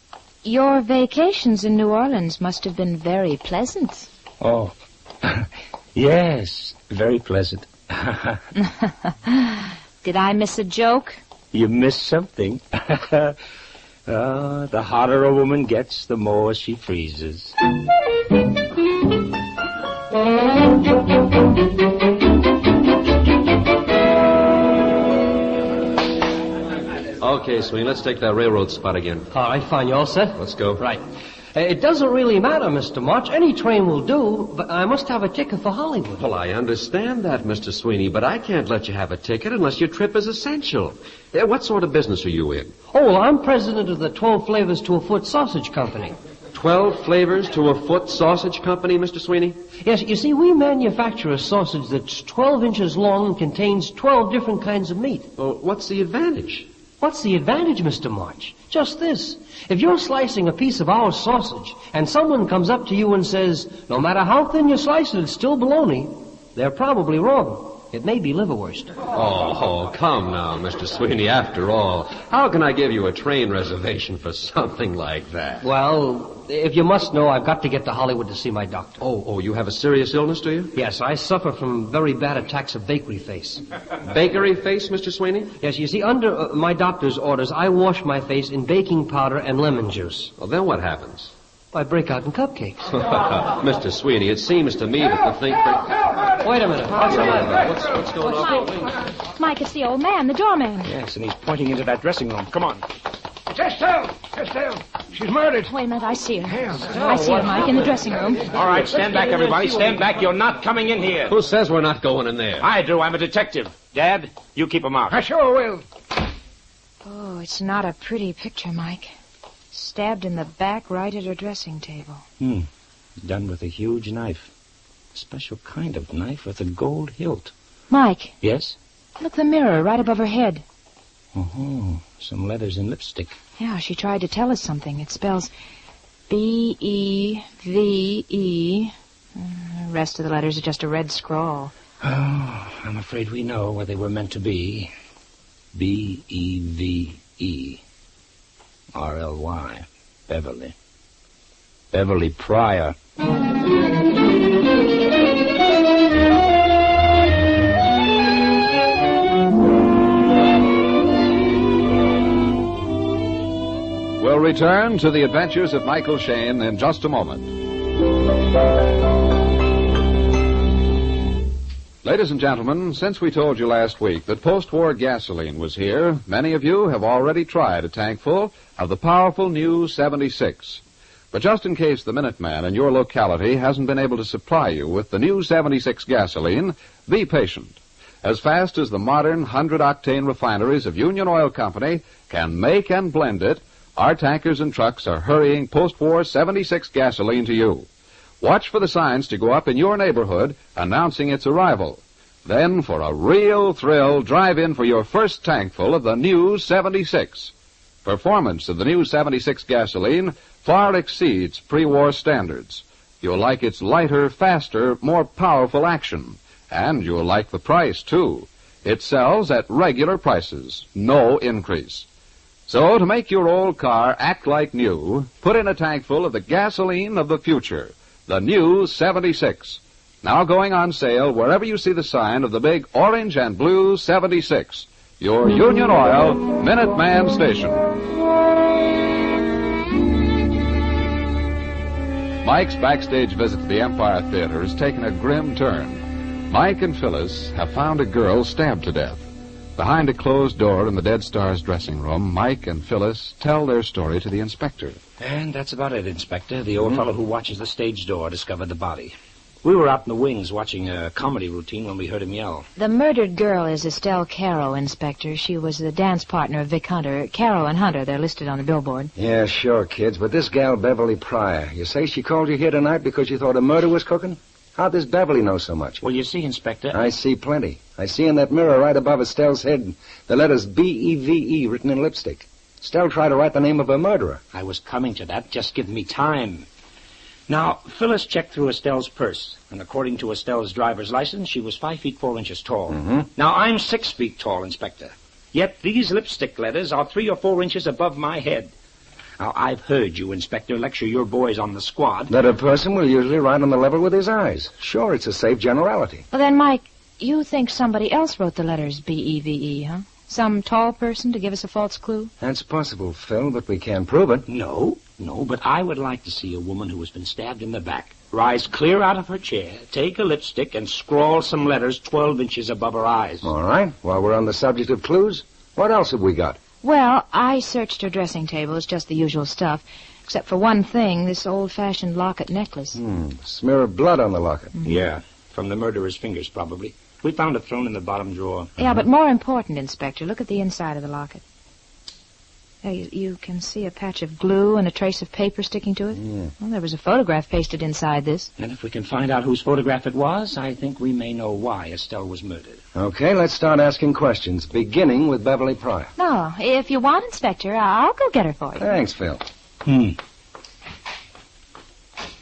Your vacations in New Orleans must have been very pleasant. Oh, yes, very pleasant. Did I miss a joke? You missed something. The hotter a woman gets, the more she freezes. Okay, Sweeney, let's take that railroad spot again. All right, fine. You all set? Let's go. Right. It doesn't really matter, Mr. March. Any train will do, but I must have a ticket for Hollywood. Well, I understand that, Mr. Sweeney, but I can't let you have a ticket unless your trip is essential. What sort of business are you in? Oh, well, I'm president of the 12 Flavors to a Foot Sausage Company. 12 flavors to a foot sausage company, Mr. Sweeney? Yes, you see, we manufacture a sausage that's 12 inches long and contains 12 different kinds of meat. Well, what's the advantage? What's the advantage, Mr. March? Just this. If you're slicing a piece of our sausage and someone comes up to you and says, no matter how thin you slice it, it's still bologna, they're probably wrong. It may be liverwurst. Oh, come now, Mr. Sweeney. After all, how can I give you a train reservation for something like that? Well, if you must know, I've got to get to Hollywood to see my doctor. Oh, you have a serious illness, do you? Yes, I suffer from very bad attacks of bakery face. Bakery face, Mr. Sweeney? Yes, you see, under my doctor's orders, I wash my face in baking powder and lemon juice. Well, then what happens? I break out in cupcakes. Mr. Sweeney, it seems to me that the thing... Wait a minute. What's the matter? What's going on? Mike, it's the old man, the doorman. Yes, and he's pointing into that dressing room. Come on. Estelle! She's murdered. Wait a minute, I see her. I see her, Mike, in the dressing room. All right, stand back, everybody. Stand back. You're not coming in here. Who says we're not going in there? I do. I'm a detective. Dad, you keep him out. I sure will. Oh, it's not a pretty picture, Mike. Stabbed in the back right at her dressing table. Done with a huge knife. A special kind of knife with a gold hilt. Mike. Yes? Look, the mirror right above her head. Oh, some letters in lipstick. Yeah, she tried to tell us something. It spells B-E-V-E. The rest of the letters are just a red scrawl. Oh, I'm afraid we know where they were meant to be. B-E-V-E. R-L-Y. Beverly. Beverly Pryor. We'll return to the adventures of Michael Shayne in just a moment. Ladies and gentlemen, since we told you last week that post-war gasoline was here, many of you have already tried a tankful of the powerful new 76. But just in case the Minuteman in your locality hasn't been able to supply you with the new 76 gasoline, be patient. As fast as the modern 100-octane refineries of Union Oil Company can make and blend it, our tankers and trucks are hurrying post-war 76 gasoline to you. Watch for the signs to go up in your neighborhood announcing its arrival. Then, for a real thrill, drive in for your first tankful of the new 76. Performance of the new 76 gasoline far exceeds pre-war standards. You'll like its lighter, faster, more powerful action. And you'll like the price, too. It sells at regular prices, no increase. So, to make your old car act like new, put in a tankful of the gasoline of the future, the new 76. Now going on sale wherever you see the sign of the big orange and blue 76. Your Union Oil Minuteman station. Mike's backstage visit to the Empire Theater has taken a grim turn. Mike and Phyllis have found a girl stabbed to death. Behind a closed door in the Dead Star's dressing room, Mike and Phyllis tell their story to the inspector. And that's about it, Inspector. The old fellow who watches the stage door discovered the body. We were out in the wings watching a comedy routine when we heard him yell. The murdered girl is Estelle Caro, Inspector. She was the dance partner of Vic Hunter. Caro and Hunter, they're listed on the billboard. Yeah, sure, kids. But this gal, Beverly Pryor, you say she called you here tonight because you thought a murder was cooking? How'd this Beverly know so much? Well, you see, Inspector... I see plenty. I see in that mirror right above Estelle's head the letters B-E-V-E written in lipstick. Estelle tried to write the name of her murderer. I was coming to that. Just give me time. Now, Phyllis checked through Estelle's purse, and according to Estelle's driver's license, she was 5 feet 4 inches tall. Mm-hmm. Now, I'm 6 feet tall, Inspector. Yet these lipstick letters are 3 or 4 inches above my head. Now, I've heard you, Inspector, lecture your boys on the squad. That a person will usually write on the level with his eyes. Sure, it's a safe generality. Well, then, Mike, you think somebody else wrote the letters B-E-V-E, huh? Some tall person to give us a false clue? That's possible, Phil, but we can't prove it. No, but I would like to see a woman who has been stabbed in the back rise clear out of her chair, take a lipstick, and scrawl some letters 12 inches above her eyes. All right. While we're on the subject of clues, what else have we got? Well, I searched her dressing table. It's just the usual stuff. Except for one thing, this old-fashioned locket necklace. Smear of blood on the locket. Yeah, from the murderer's fingers, probably. We found it thrown in the bottom drawer. Yeah, but more important, Inspector, look at the inside of the locket. There, you can see a patch of glue and a trace of paper sticking to it. Yeah. Well, there was a photograph pasted inside this. And if we can find out whose photograph it was, I think we may know why Estelle was murdered. Okay, let's start asking questions, beginning with Beverly Pryor. No, if you want, Inspector, I'll go get her for you. Thanks, Phil.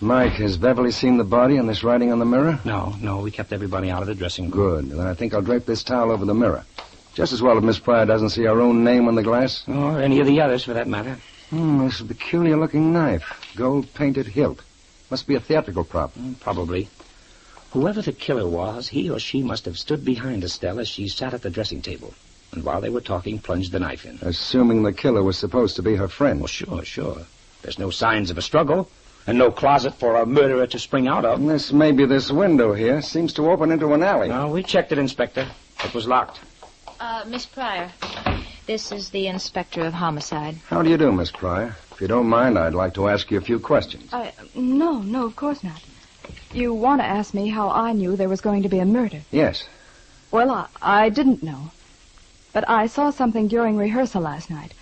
Mike, has Beverly seen the body and this writing on the mirror? No, we kept everybody out of the dressing room. Good. Then I think I'll drape this towel over the mirror. Just as well if Miss Pryor doesn't see her own name on the glass. Or any of the others, for that matter. This is a peculiar-looking knife. Gold-painted hilt. Must be a theatrical prop. Probably. Whoever the killer was, he or she must have stood behind Estelle as she sat at the dressing table. And while they were talking, plunged the knife in. Assuming the killer was supposed to be her friend. Well, sure. There's no signs of a struggle. And no closet for a murderer to spring out of. Maybe this window here seems to open into an alley. No, we checked it, Inspector. It was locked. Miss Pryor, this is the Inspector of Homicide. How do you do, Miss Pryor? If you don't mind, I'd like to ask you a few questions. No, of course not. You want to ask me how I knew there was going to be a murder? Yes. Well, I didn't know. But I saw something during rehearsal last night.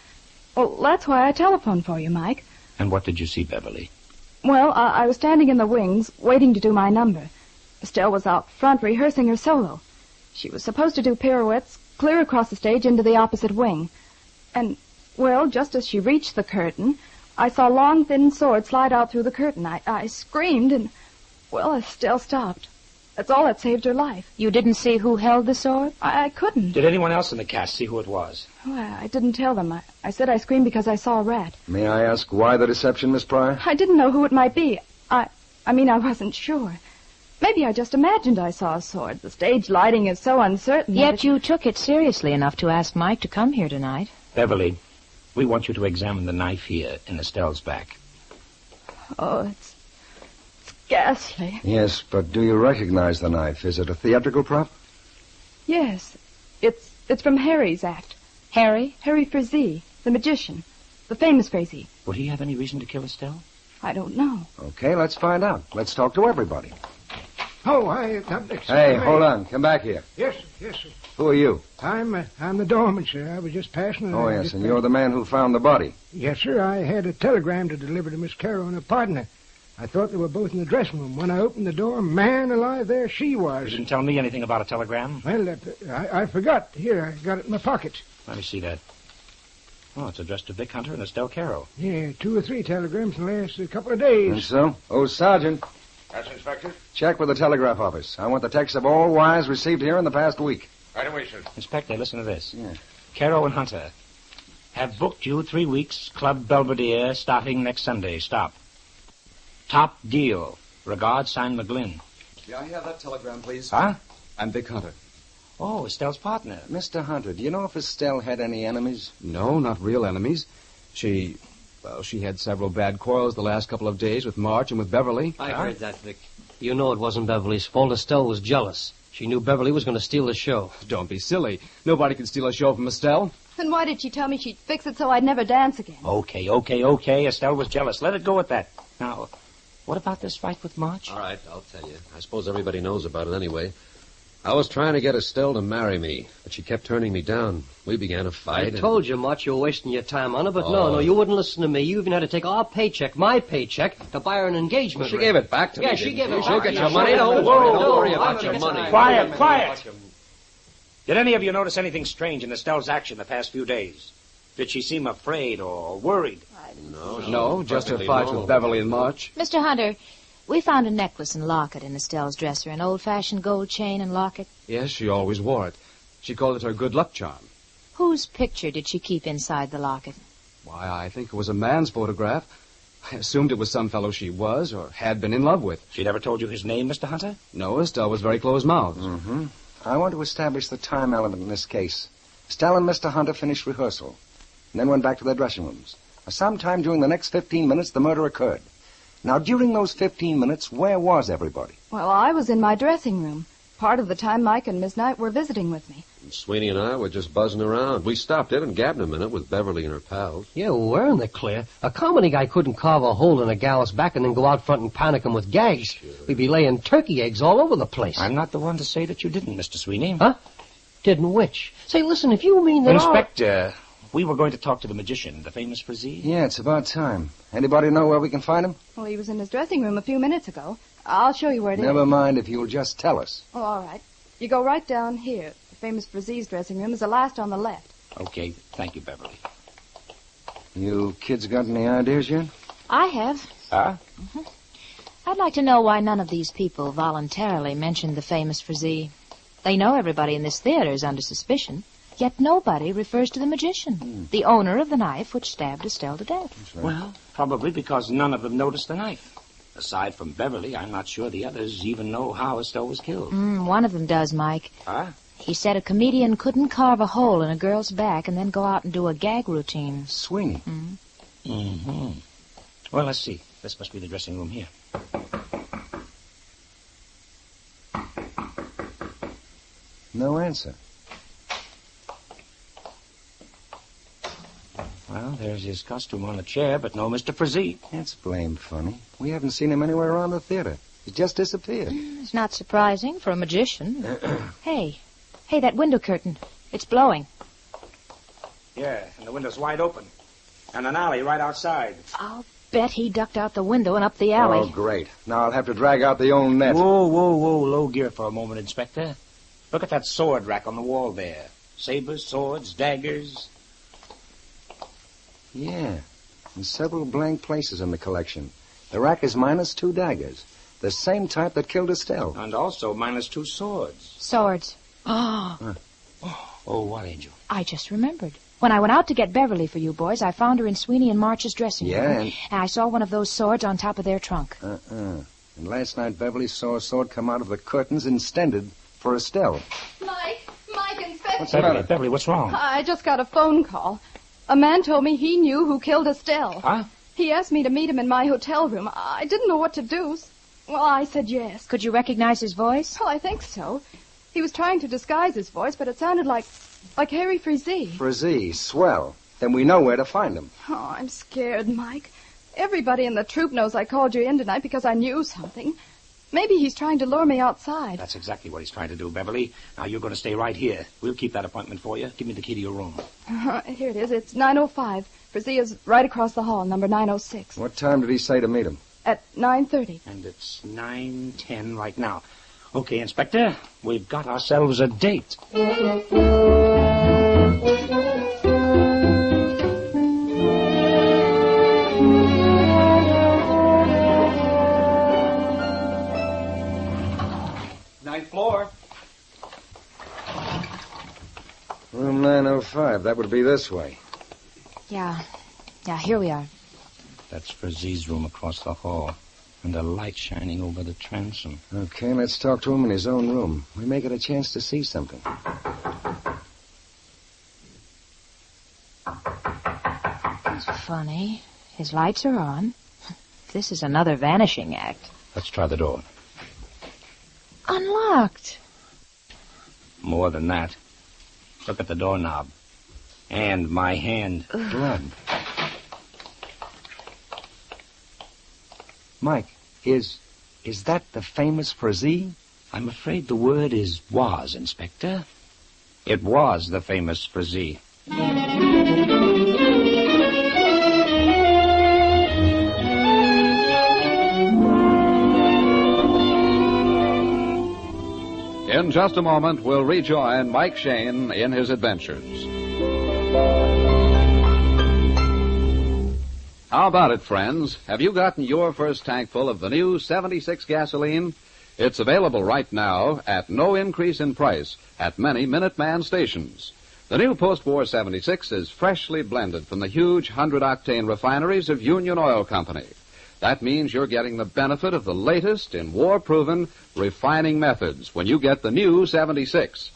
Well, that's why I telephoned for you, Mike. And what did you see, Beverly? Well, I was standing in the wings, waiting to do my number. Estelle was out front rehearsing her solo. She was supposed to do pirouettes clear across the stage into the opposite wing. And, well, just as she reached the curtain, I saw a long, thin sword slide out through the curtain. I screamed, and, well, Estelle stopped. That's all that saved her life. You didn't see who held the sword? I couldn't. Did anyone else in the cast see who it was? Well, I didn't tell them. I said I screamed because I saw a rat. May I ask why the deception, Miss Pryor? I didn't know who it might be. I mean, I wasn't sure. Maybe I just imagined I saw a sword. The stage lighting is so uncertain. Yet you took it seriously enough to ask Mike to come here tonight. Beverly, we want you to examine the knife here in Estelle's back. Oh, it's ghastly. Yes, but do you recognize the knife? Is it a theatrical prop? Yes. It's from Harry's act. Harry? Harry Frazee, the magician. The famous Frazee. Would he have any reason to kill Estelle? I don't know. Okay, let's find out. Let's talk to everybody. Oh, Hey, hold on. Come back here. Yes, sir. Who are you? I'm the doorman, sir. I was just passing. Oh, yes, and you're the man who found the body. Yes, sir. I had a telegram to deliver to Miss Carroll and her partner. I thought they were both in the dressing room. When I opened the door, man alive, there she was. You didn't tell me anything about a telegram? Well, I forgot. Here, I got it in my pocket. Let me see that. Oh, it's addressed to Vic Hunter and Estelle Carroll. Yeah, 2 or 3 telegrams in the last couple of days. And so? Oh, Sergeant. That's Inspector. Check with the telegraph office. I want the text of all wires received here in the past week. Right away, sir. Inspector, listen to this. Yeah. Carroll and Hunter have booked you 3 weeks, Club Belvedere, starting next Sunday. Stop. Top deal. Regards, signed McGlynn. May I have that telegram, please? Huh? I'm Vic Hunter. Oh, Estelle's partner. Mr. Hunter, do you know if Estelle had any enemies? No, not real enemies. She had several bad quarrels the last couple of days with March and with Beverly. I heard that, Vic. You know it wasn't Beverly's fault. Estelle was jealous. She knew Beverly was going to steal the show. Don't be silly. Nobody can steal a show from Estelle. Then why did she tell me she'd fix it so I'd never dance again? Okay. Estelle was jealous. Let it go at that. Now, what about this fight with March? All right, I'll tell you. I suppose everybody knows about it anyway. I was trying to get Estelle to marry me, but she kept turning me down. We began a fight. I told you, March, you were wasting your time on her, but no, you wouldn't listen to me. You even had to take our paycheck, my paycheck, to buy her an engagement She ring. gave it back to me. Yeah, she gave it back. She'll get your money. Don't worry about your money. Quiet. Did any of you notice anything strange in Estelle's action the past few days? Did she seem afraid or worried? No, just her fight with Beverly and March. Mr. Hunter, we found a necklace and locket in Estelle's dresser, an old-fashioned gold chain and locket. Yes, she always wore it. She called it her good luck charm. Whose picture did she keep inside the locket? Why, I think it was a man's photograph. I assumed it was some fellow she was or had been in love with. She never told you his name, Mr. Hunter? No, Estelle was very close-mouthed. Mm-hmm. I want to establish the time element in this case. Estelle and Mr. Hunter finished rehearsal, and then went back to their dressing rooms. Sometime during the next 15 minutes, the murder occurred. Now, during those 15 minutes, where was everybody? Well, I was in my dressing room. Part of the time Mike and Miss Knight were visiting with me. Sweeney and I were just buzzing around. We stopped in and gabbed a minute with Beverly and her pals. Yeah, we're in the clear. A comedy guy couldn't carve a hole in a gal's back and then go out front and panic him with gags. Sure. We'd be laying turkey eggs all over the place. I'm not the one to say that you didn't, Mr. Sweeney. Huh? Didn't which? Say, listen, if you mean that Inspector, we were going to talk to the magician, the famous Frazee. Yeah, it's about time. Anybody know where we can find him? Well, he was in his dressing room a few minutes ago. I'll show you where it is. Never mind if you'll just tell us. Oh, all right. You go right down here. The famous Frazee's dressing room is the last on the left. Okay, thank you, Beverly. You kids got any ideas yet? I have. Huh? Mm-hmm. I'd like to know why none of these people voluntarily mentioned the famous Frazee. They know everybody in this theater is under suspicion, yet nobody refers to the magician, the owner of the knife which stabbed Estelle to death. Right. Well, probably because none of them noticed the knife. Aside from Beverly, I'm not sure the others even know how Estelle was killed. One of them does, Mike. Huh? He said a comedian couldn't carve a hole in a girl's back and then go out and do a gag routine. Sweeney. Mm-hmm. Well, let's see. This must be the dressing room here. No answer. Well, there's his costume on the chair, but no Mr. Frazee. That's blamed funny. We haven't seen him anywhere around the theater. He just disappeared. It's not surprising for a magician. Hey, that window curtain. It's blowing. Yeah, and the window's wide open. And an alley right outside. I'll bet he ducked out the window and up the alley. Oh, great. Now I'll have to drag out the old net. Whoa. Low gear for a moment, Inspector. Look at that sword rack on the wall there. Sabers, swords, daggers. Yeah, and several blank places in the collection. The rack is minus 2 daggers. The same type that killed Estelle. And also minus 2 swords. Swords. Oh, what, Angel? I just remembered. When I went out to get Beverly for you boys, I found her in Sweeney and March's dressing room. Yeah, and I saw one of those swords on top of their trunk. And last night Beverly saw a sword come out of the curtains intended for Estelle. Mike, Inspector. What's the matter? Beverly, what's wrong? I just got a phone call. A man told me he knew who killed Estelle. Huh? He asked me to meet him in my hotel room. I didn't know what to do. Well, I said yes. Could you recognize his voice? Well, I think so. He was trying to disguise his voice, but it sounded like Harry Frazee. Frazee, swell. Then we know where to find him. Oh, I'm scared, Mike. Everybody in the troupe knows I called you in tonight because I knew something. Maybe he's trying to lure me outside. That's exactly what he's trying to do, Beverly. Now, you're going to stay right here. We'll keep that appointment for you. Give me the key to your room. Here it is. It's 9:05. Frazee is right across the hall, number 906. What time did he say to meet him? At 9:30. And it's 9:10 right now. Okay, Inspector, we've got ourselves a date. Floor. Room 905. That would be this way. Yeah, here we are. That's Frazee's room across the hall. And the light shining over the transom. Okay, let's talk to him in his own room. We may get a chance to see something. It's funny. His lights are on. This is another vanishing act. Let's try the door. Unlocked. More than that. Look at the doorknob. And my hand. Blood. Mike, is that the famous Frazee? I'm afraid the word is was, Inspector. It was the famous Frazee. In just a moment, we'll rejoin Mike Shayne in his adventures. How about it, friends? Have you gotten your first tank full of the new 76 gasoline? It's available right now at no increase in price at many Minuteman stations. The new post-war 76 is freshly blended from the huge 100-octane refineries of Union Oil Company. That means you're getting the benefit of the latest in war-proven refining methods when you get the new 76.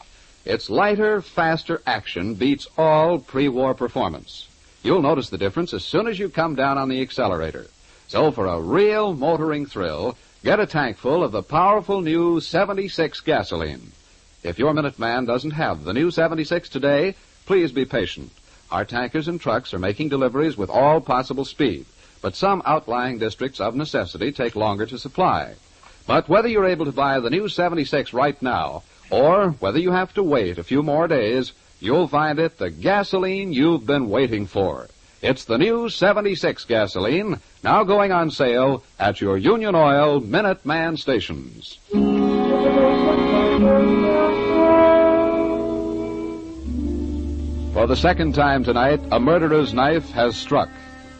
Its lighter, faster action beats all pre-war performance. You'll notice the difference as soon as you come down on the accelerator. So for a real motoring thrill, get a tank full of the powerful new 76 gasoline. If your Minuteman doesn't have the new 76 today, please be patient. Our tankers and trucks are making deliveries with all possible speed, but some outlying districts of necessity take longer to supply. But whether you're able to buy the new 76 right now, or whether you have to wait a few more days, you'll find it the gasoline you've been waiting for. It's the new 76 gasoline, now going on sale at your Union Oil Minuteman stations. For the second time tonight, a murderer's knife has struck.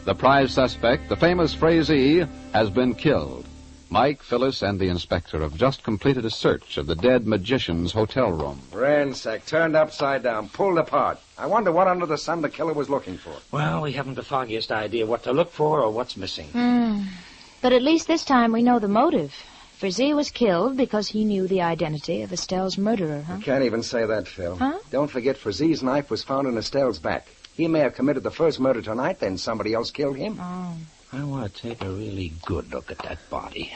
The prize suspect, the famous Frazee, has been killed. Mike, Phyllis, and the inspector have just completed a search of the dead magician's hotel room. Ransacked, turned upside down, pulled apart. I wonder what under the sun the killer was looking for. Well, we haven't the foggiest idea what to look for or what's missing. But at least this time we know the motive. Frazee was killed because he knew the identity of Estelle's murderer, huh? You can't even say that, Phil. Huh? Don't forget Frazee's knife was found in Estelle's back. He may have committed the first murder tonight, then somebody else killed him. Oh. I want to take a really good look at that body.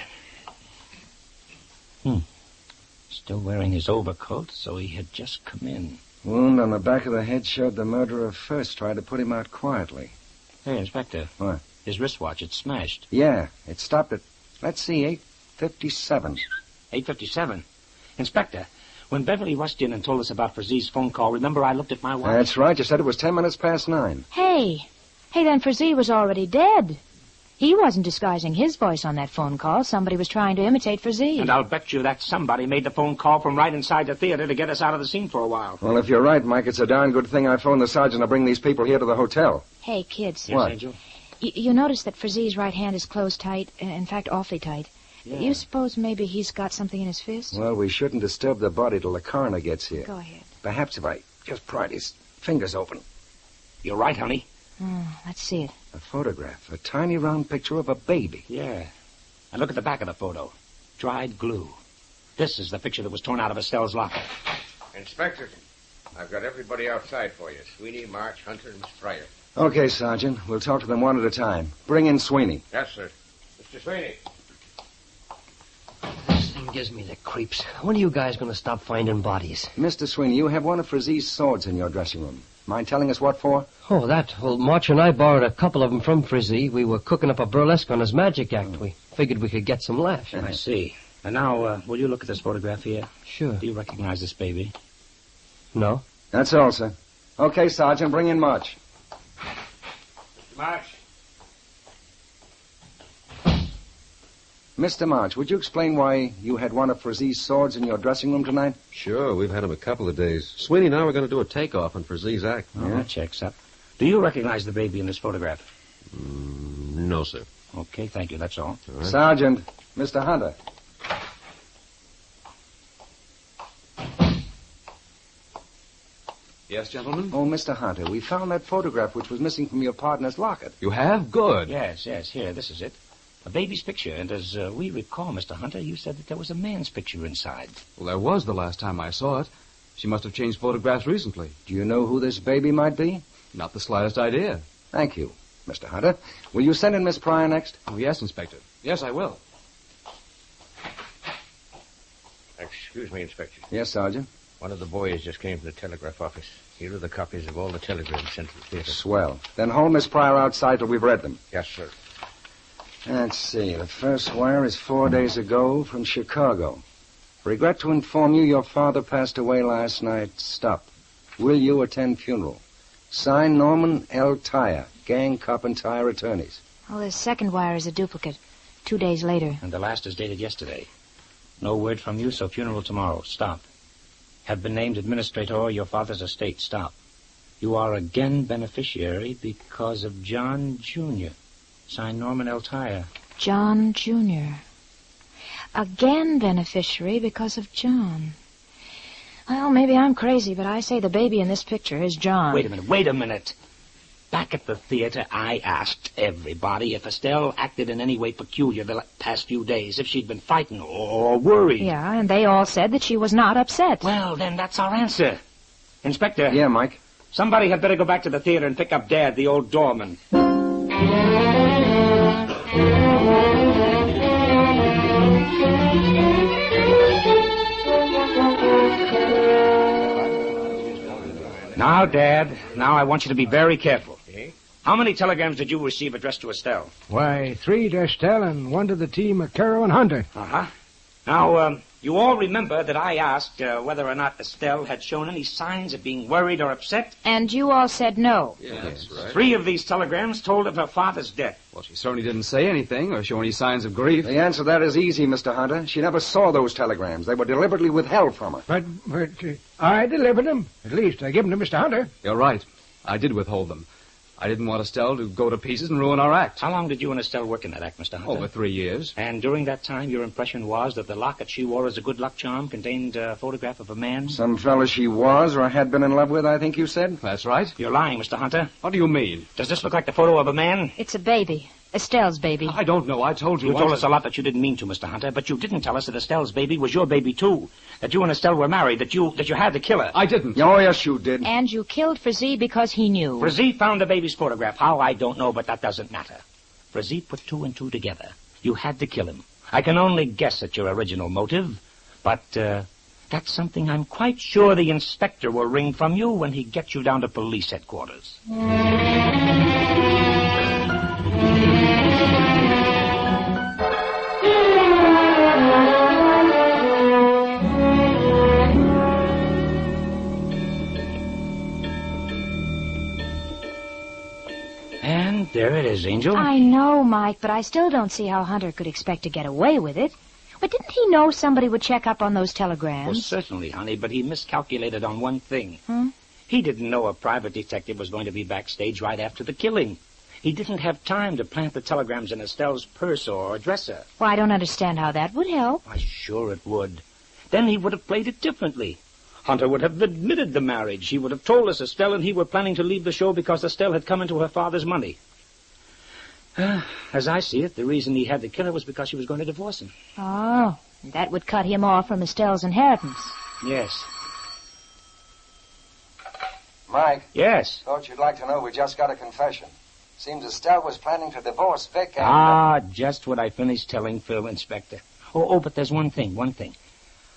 Still wearing his overcoat, so he had just come in. Wound on the back of the head showed the murderer first tried to put him out quietly. Hey, Inspector. What? His wristwatch, it's smashed. Yeah, it stopped at, let's see, 8:57. 8:57? Inspector, when Beverly rushed in and told us about Frazee's phone call, remember I looked at my watch? That's right. You said it was 10 minutes past 9. Hey, then Frazee was already dead. He wasn't disguising his voice on that phone call. Somebody was trying to imitate Frazee. And I'll bet you that somebody made the phone call from right inside the theater to get us out of the scene for a while. Well, if you're right, Mike, it's a darn good thing I phoned the sergeant to bring these people here to the hotel. Hey, kids. Yes, What? Angel? You notice that Frazee's right hand is closed tight, in fact, awfully tight. Yeah. You suppose maybe he's got something in his fist? Well, we shouldn't disturb the body till the coroner gets here. Go ahead. Perhaps if I just pried his fingers open. You're right, honey. Let's see it. A photograph, a tiny round picture of a baby. Yeah. And look at the back of the photo. Dried glue. This is the picture that was torn out of Estelle's locker. Inspector, I've got everybody outside for you. Sweeney, March, Hunter, and Spryer. Okay, Sergeant. We'll talk to them one at a time. Bring in Sweeney. Yes, sir. Mr. Sweeney. This thing gives me the creeps. When are you guys going to stop finding bodies? Mr. Sweeney, you have one of Frazee's swords in your dressing room. Mind telling us what for? Oh, that. Well, March and I borrowed a couple of them from Frazee. We were cooking up a burlesque on his magic act. We figured we could get some laughs. I see. And now, will you look at this photograph here? Sure. Do you recognize this baby? No. That's all, sir. Okay, Sergeant, bring in March. March. Mr. March, would you explain why you had one of Frazee's swords in your dressing room tonight? Sure, we've had him a couple of days. Sweeney and I were going to do a takeoff on Frazee's act. Oh, that checks up. Do you recognize the baby in this photograph? No, sir. Okay, thank you. That's all. All right. Sergeant, Mr. Hunter. Yes, gentlemen? Oh, Mr. Hunter, we found that photograph which was missing from your partner's locket. You have? Good. Yes. Here, this is it. A baby's picture, and as we recall, Mr. Hunter, you said that there was a man's picture inside. Well, there was the last time I saw it. She must have changed photographs recently. Do you know who this baby might be? Not the slightest idea. Thank you, Mr. Hunter. Will you send in Miss Pryor next? Oh, yes, Inspector. Yes, I will. Excuse me, Inspector. Yes, Sergeant. One of the boys just came from the telegraph office. Here are the copies of all the telegrams sent to the theater. Swell. Then hold Miss Pryor outside till we've read them. Yes, sir. Let's see. The first wire is 4 days ago from Chicago. Regret to inform you your father passed away last night. Stop. Will you attend funeral? Signed Norman L. Tyre, Gang Cop and Tire Attorneys. Oh, the second wire is a duplicate. 2 days later. And the last is dated yesterday. No word from you, so funeral tomorrow. Stop. Have been named administrator of your father's estate. Stop. You are again beneficiary because of John Jr. Signed Norman L. Tyre. John Jr. Again beneficiary because of John. Well, maybe I'm crazy, but I say the baby in this picture is John. Wait a minute. Back at the theater, I asked everybody if Estelle acted in any way peculiar the past few days, if she'd been frightened or worried. Yeah, and they all said that she was not upset. Well, then that's our answer. Inspector. Yeah, Mike? Somebody had better go back to the theater and pick up Dad, the old doorman. Now, Dad, I want you to be very careful. How many telegrams did you receive addressed to Estelle? Why, 3 to Estelle and 1 to the team of Caro and Hunter. Uh-huh. Now, you all remember that I asked whether or not Estelle had shown any signs of being worried or upset? And you all said no. Yeah, that's right. 3 of these telegrams told of her father's death. Well, she certainly didn't say anything or show any signs of grief. The answer to that is easy, Mr. Hunter. She never saw those telegrams. They were deliberately withheld from her. But I delivered them. At least I gave them to Mr. Hunter. You're right. I did withhold them. I didn't want Estelle to go to pieces and ruin our act. How long did you and Estelle work in that act, Mr. Hunter? Over 3 years. And during that time, your impression was that the locket she wore as a good luck charm contained a photograph of a man? Some fella she was or had been in love with, I think you said? That's right. You're lying, Mr. Hunter. What do you mean? Does this look like the photo of a man? It's a baby. Estelle's baby. I don't know. I told you. You told us a lot that you didn't mean to, Mr. Hunter, but you didn't tell us that Estelle's baby was your baby, too. That you and Estelle were married, that you had to kill her. I didn't. Oh, yes, you did. And you killed Frazee because he knew. Frazee found the baby's photograph. How, I don't know, but that doesn't matter. Frazee put 2 and 2 together. You had to kill him. I can only guess at your original motive, but that's something I'm quite sure the inspector will wring from you when he gets you down to police headquarters. And there it is, Angel. I know, Mike, but I still don't see how Hunter could expect to get away with it. But didn't he know somebody would check up on those telegrams? Well, certainly, honey, but he miscalculated on one thing. Hmm? He didn't know a private detective was going to be backstage right after the killing. He didn't have time to plant the telegrams in Estelle's purse or dresser. Well, I don't understand how that would help. Why, sure it would. Then he would have played it differently. Hunter would have admitted the marriage. He would have told us Estelle and he were planning to leave the show because Estelle had come into her father's money. As I see it, the reason he had to kill her was because she was going to divorce him. Oh, that would cut him off from Estelle's inheritance. Yes. Mike? Yes? Thought you'd like to know we just got a confession. Seems Estelle was planning to divorce Vic and... Just what I finished telling Phil, Inspector. Oh, but there's one thing.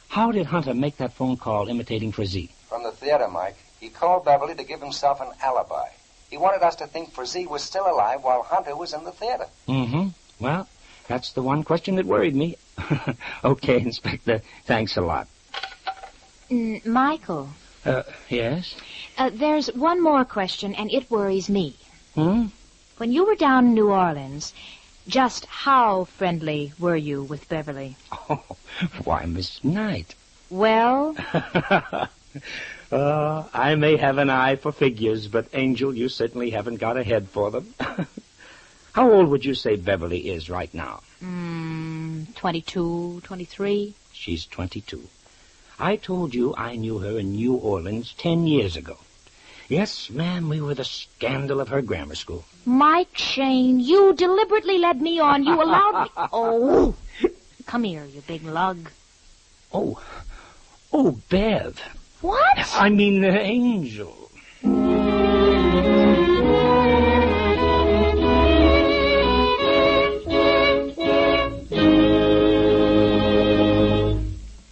How did Hunter make that phone call imitating Frazee? From the theater, Mike. He called Beverly to give himself an alibi. He wanted us to think Frazee was still alive while Hunter was in the theater. Mm-hmm. Well, that's the one question that worried me. Okay, Inspector. Thanks a lot. Michael. Yes? There's one more question, and it worries me. Hmm? When you were down in New Orleans, just how friendly were you with Beverly? Oh, why, Miss Knight. Well? I may have an eye for figures, but, Angel, you certainly haven't got a head for them. How old would you say Beverly is right now? 22, 23. She's 22. I told you I knew her in New Orleans 10 years ago. Yes, ma'am, we were the scandal of her grammar school. Mike Shayne, you deliberately led me on. You allowed me... Oh, come here, you big lug. Oh, Bev. What? I mean, Angel.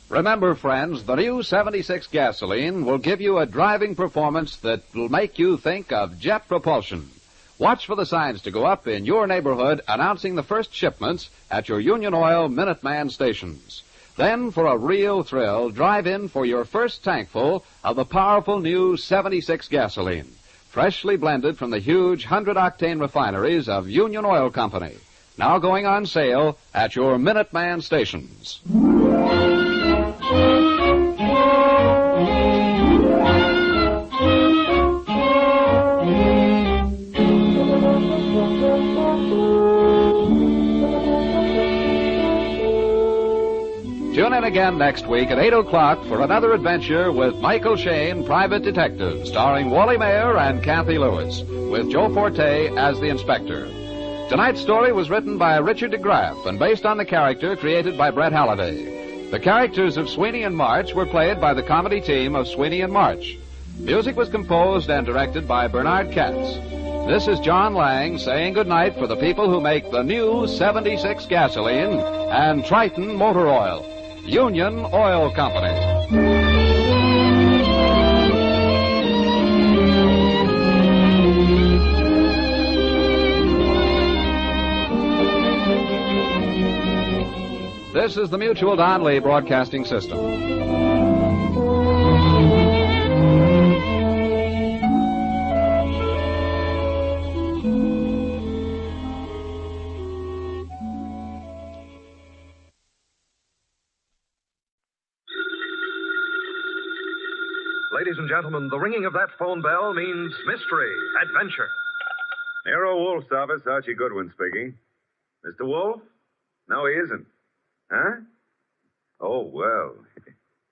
Remember, friends, the new 76 gasoline will give you a driving performance that will make you think of jet propulsion. Watch for the signs to go up in your neighborhood announcing the first shipments at your Union Oil Minuteman stations. Then, for a real thrill, drive in for your first tankful of the powerful new 76 gasoline, freshly blended from the huge 100-octane refineries of Union Oil Company. Now going on sale at your Minuteman stations. again next week at 8 o'clock for another adventure with Michael Shayne, Private Detective, starring Wally Mayer and Kathy Lewis, with Joe Forte as the inspector. Tonight's story was written by Richard DeGraff and based on the character created by Brett Halliday. The characters of Sweeney and March were played by the comedy team of Sweeney and March. Music was composed and directed by Bernard Katz. This is John Lang saying goodnight for the people who make the new 76 gasoline and Triton motor oil. Union Oil Company. This is the Mutual Donley Broadcasting System. Ladies and gentlemen, the ringing of that phone bell means mystery, adventure. NERO Wolfe's office, Archie Goodwin speaking. Mr. Wolfe? No, he isn't. Huh? Oh, well,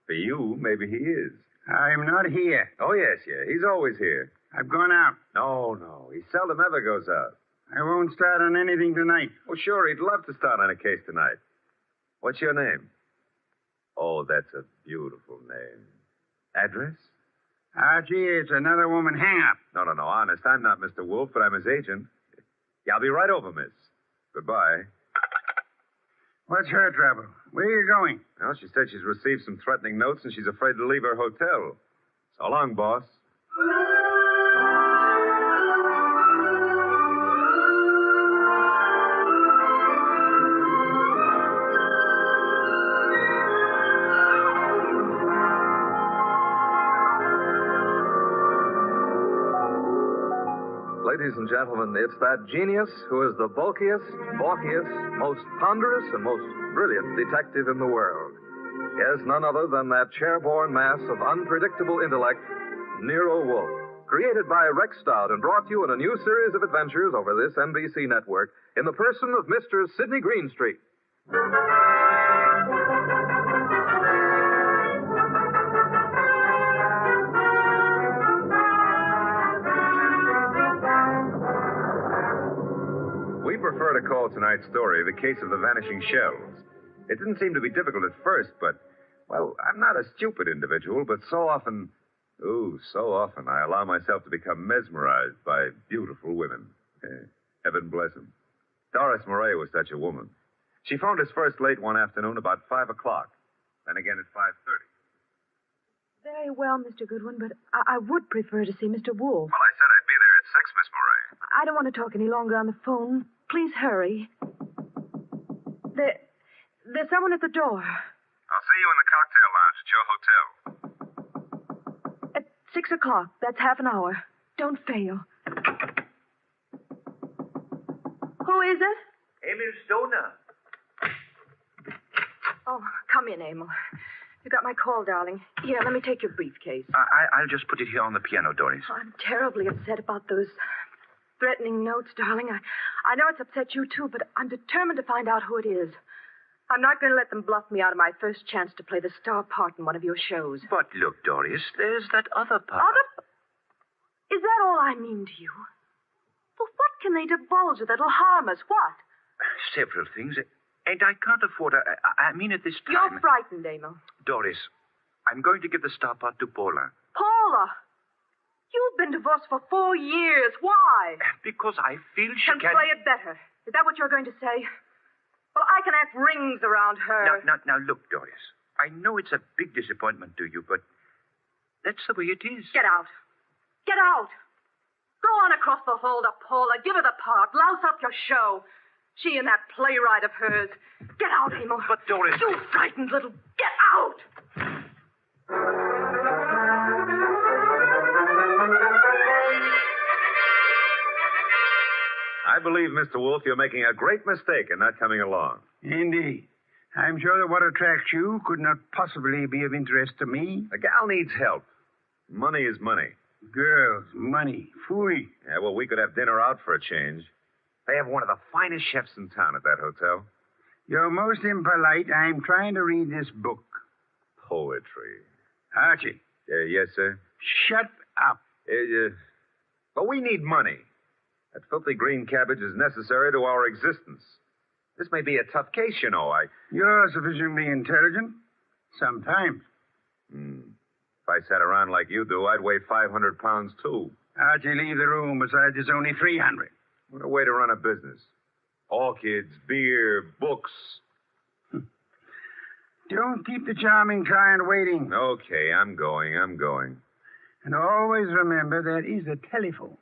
for you, maybe he is. I'm not here. Oh, yes, yeah, he's always here. I've gone out. No, he seldom ever goes out. I won't start on anything tonight. Oh, sure, he'd love to start on a case tonight. What's your name? Oh, that's a beautiful name. Address? Archie, it's another woman hang-up. No, honest, I'm not Mr. Wolfe, but I'm his agent. Yeah, I'll be right over, miss. Goodbye. What's her trouble? Where are you going? Well, she said she's received some threatening notes and she's afraid to leave her hotel. So long, boss. Ladies and gentlemen, it's that genius who is the bulkiest, balkiest, most ponderous, and most brilliant detective in the world. Yes, none other than that chair-borne mass of unpredictable intellect, Nero Wolfe. Created by Rex Stout and brought to you in a new series of adventures over this NBC network in the person of Mr. Sidney Greenstreet. We prefer to call tonight's story the case of the vanishing shells. It didn't seem to be difficult at first, but, well, I'm not a stupid individual, but so often I allow myself to become mesmerized by beautiful women. Heaven bless them. Doris Murray was such a woman. She phoned us first late one afternoon about 5 o'clock, then again at 5:30. Very well, Mr. Goodwin, but I would prefer to see Mr. Wolfe. Well, I said I'd be there at 6, Miss Murray. I don't want to talk any longer on the phone. Please hurry. There's someone at the door. I'll see you in the cocktail lounge at your hotel. At 6 o'clock. That's half an hour. Don't fail. Who is it? Emil Stoner. Oh, come in, Emil. You got my call, darling. Here, let me take your briefcase. I'll just put it here on the piano, Doris. Oh, I'm terribly upset about those threatening notes, darling. I know it's upset you, too, but I'm determined to find out who it is. I'm not going to let them bluff me out of my first chance to play the star part in one of your shows. But look, Doris, there's that other part. Is that all I mean to you? Well, what can they divulge that'll harm us? What? Several things. And I can't afford... I mean, at this time... You're frightened, Emil. Doris, I'm going to give the star part to Paula. Paula? You've been divorced for 4 years. Why? Because I feel she can... play it better. Is that what you're going to say? Well, I can act rings around her. Now, look, Doris. I know it's a big disappointment to you, but that's the way it is. Get out. Get out. Go on across the hall to Paula. Give her the part. Louse up your show. She and that playwright of hers. Get out, Emil. But, Doris... You frightened little... Get out! I believe, Mr. Wolfe, you're making a great mistake in not coming along. Indeed. I'm sure that what attracts you could not possibly be of interest to me. A gal needs help. Money is money. Girls, money, fooey. Yeah, well, we could have dinner out for a change. They have one of the finest chefs in town at that hotel. You're most impolite. I'm trying to read this book. poetry. Archie. Yes, sir? Shut up. But we need money. That filthy green cabbage is necessary to our existence. This may be a tough case, you know. You're sufficiently intelligent. Sometimes. If I sat around like you do, I'd weigh 500 pounds, too. Archie, leave the room. Besides, it's only 300. What a way to run a business. Orchids, beer, books. Don't keep the charming client waiting. Okay, I'm going. And always remember there is a telephone.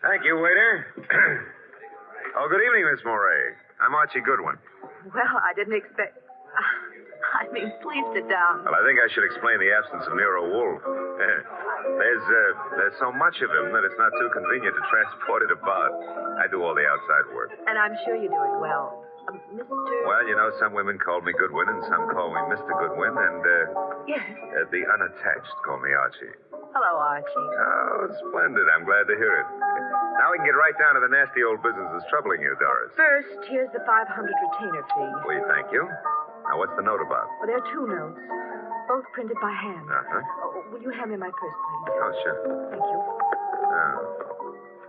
Thank you, waiter. Oh, good evening, Miss Moray. I'm Archie Goodwin. Well, I didn't expect... please sit down. Well, I think I should explain the absence of NERO WOLFE. There's so much of him that it's not too convenient to transport it about. I do all the outside work. And I'm sure you do it well. Mr... Well, you know, some women call me Goodwin and some call me Mr. Goodwin, and, Yes. The unattached call me Archie. Hello, Archie. Oh, splendid. I'm glad to hear it. Now we can get right down to the nasty old business that's troubling you, Doris. First, here's the 500 retainer fee. We thank you. Now, what's the note about? Well, there are 2 notes, both printed by hand. Uh-huh. Oh, will you hand me my purse, please? Oh, sure. Thank you.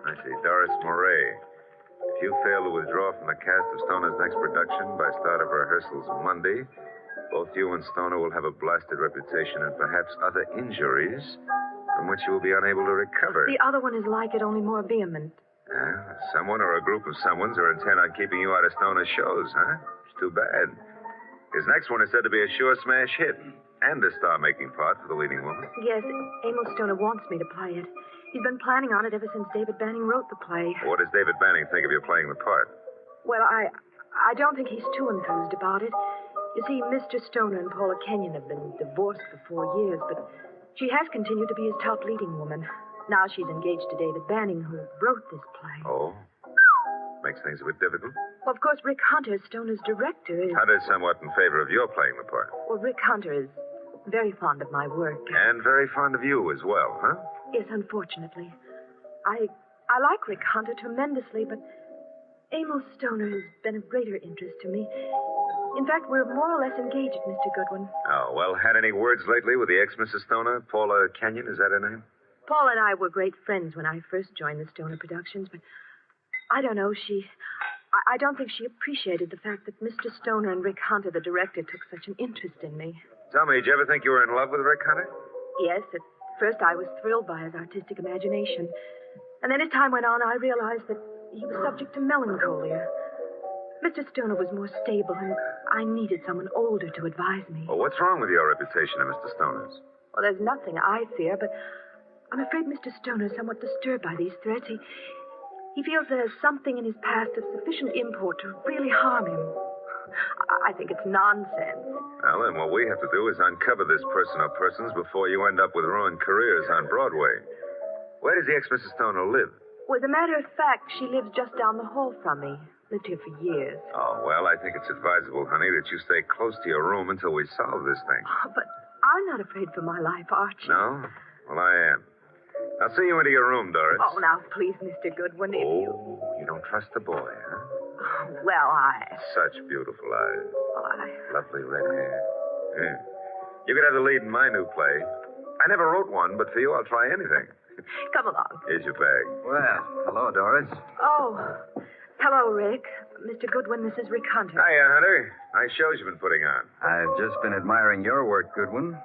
I see. Doris Moray. If you fail to withdraw from the cast of Stoner's next production by start of rehearsals Monday, both you and Stoner will have a blasted reputation and perhaps other injuries from which you will be unable to recover. The other one is like it, only more vehement. Someone or a group of someones are intent on keeping you out of Stoner's shows, huh? It's too bad. His next one is said to be a sure smash hit and a star-making part for the leading woman. Yes, Emil Stoner wants me to play it. He's been planning on it ever since David Banning wrote the play. What does David Banning think of you playing the part? Well, I don't think he's too enthused about it. You see, Mr. Stoner and Paula Kenyon have been divorced for 4 years, but she has continued to be his top leading woman. Now she's engaged to David Banning, who wrote this play. Oh? Makes things a bit difficult. Well, of course, Rick Hunter, Stoner's director, is... Hunter's somewhat in favor of your playing the part. Well, Rick Hunter is very fond of my work. And very fond of you as well, huh? Yes, unfortunately. I like Rick Hunter tremendously, but Emil Stoner has been of greater interest to me. In fact, we're more or less engaged, Mr. Goodwin. Oh, well, had any words lately with the ex-Mrs. Stoner? Paula Kenyon, is that her name? Paul and I were great friends when I first joined the Stoner Productions, but I don't know, I don't think she appreciated the fact that Mr. Stoner and Rick Hunter, the director, took such an interest in me. Tell me, did you ever think you were in love with Rick Hunter? Yes, at first I was thrilled by his artistic imagination. And then as time went on, I realized that he was subject to melancholia. Mr. Stoner was more stable, and I needed someone older to advise me. Well, what's wrong with your reputation and Mr. Stoner's? Well, there's nothing I fear, but I'm afraid Mr. Stoner is somewhat disturbed by these threats. He feels there's something in his past of sufficient import to really harm him. I think it's nonsense. Well, then what we have to do is uncover this person or persons before you end up with ruined careers on Broadway. Where does the ex-Mrs. Stoner live? Well, as a matter of fact, she lives just down the hall from me. Lived here for years. Oh, well, I think it's advisable, honey, that you stay close to your room until we solve this thing. Oh, but I'm not afraid for my life, Archie. No? Well, I am. I'll see you into your room, Doris. Oh, now, please, Mr. Goodwin, if you... You don't trust the boy, huh? Well, Such beautiful eyes. Well, Lovely red hair. Yeah. You could have the lead in my new play. I never wrote one, but for you, I'll try anything. Come along. Here's your bag. Well, hello, Doris. Oh, hello, Rick. Mr. Goodwin, this is Rick Hunter. Hiya, Hunter. Nice shows you've been putting on. I've just been admiring your work, Goodwin.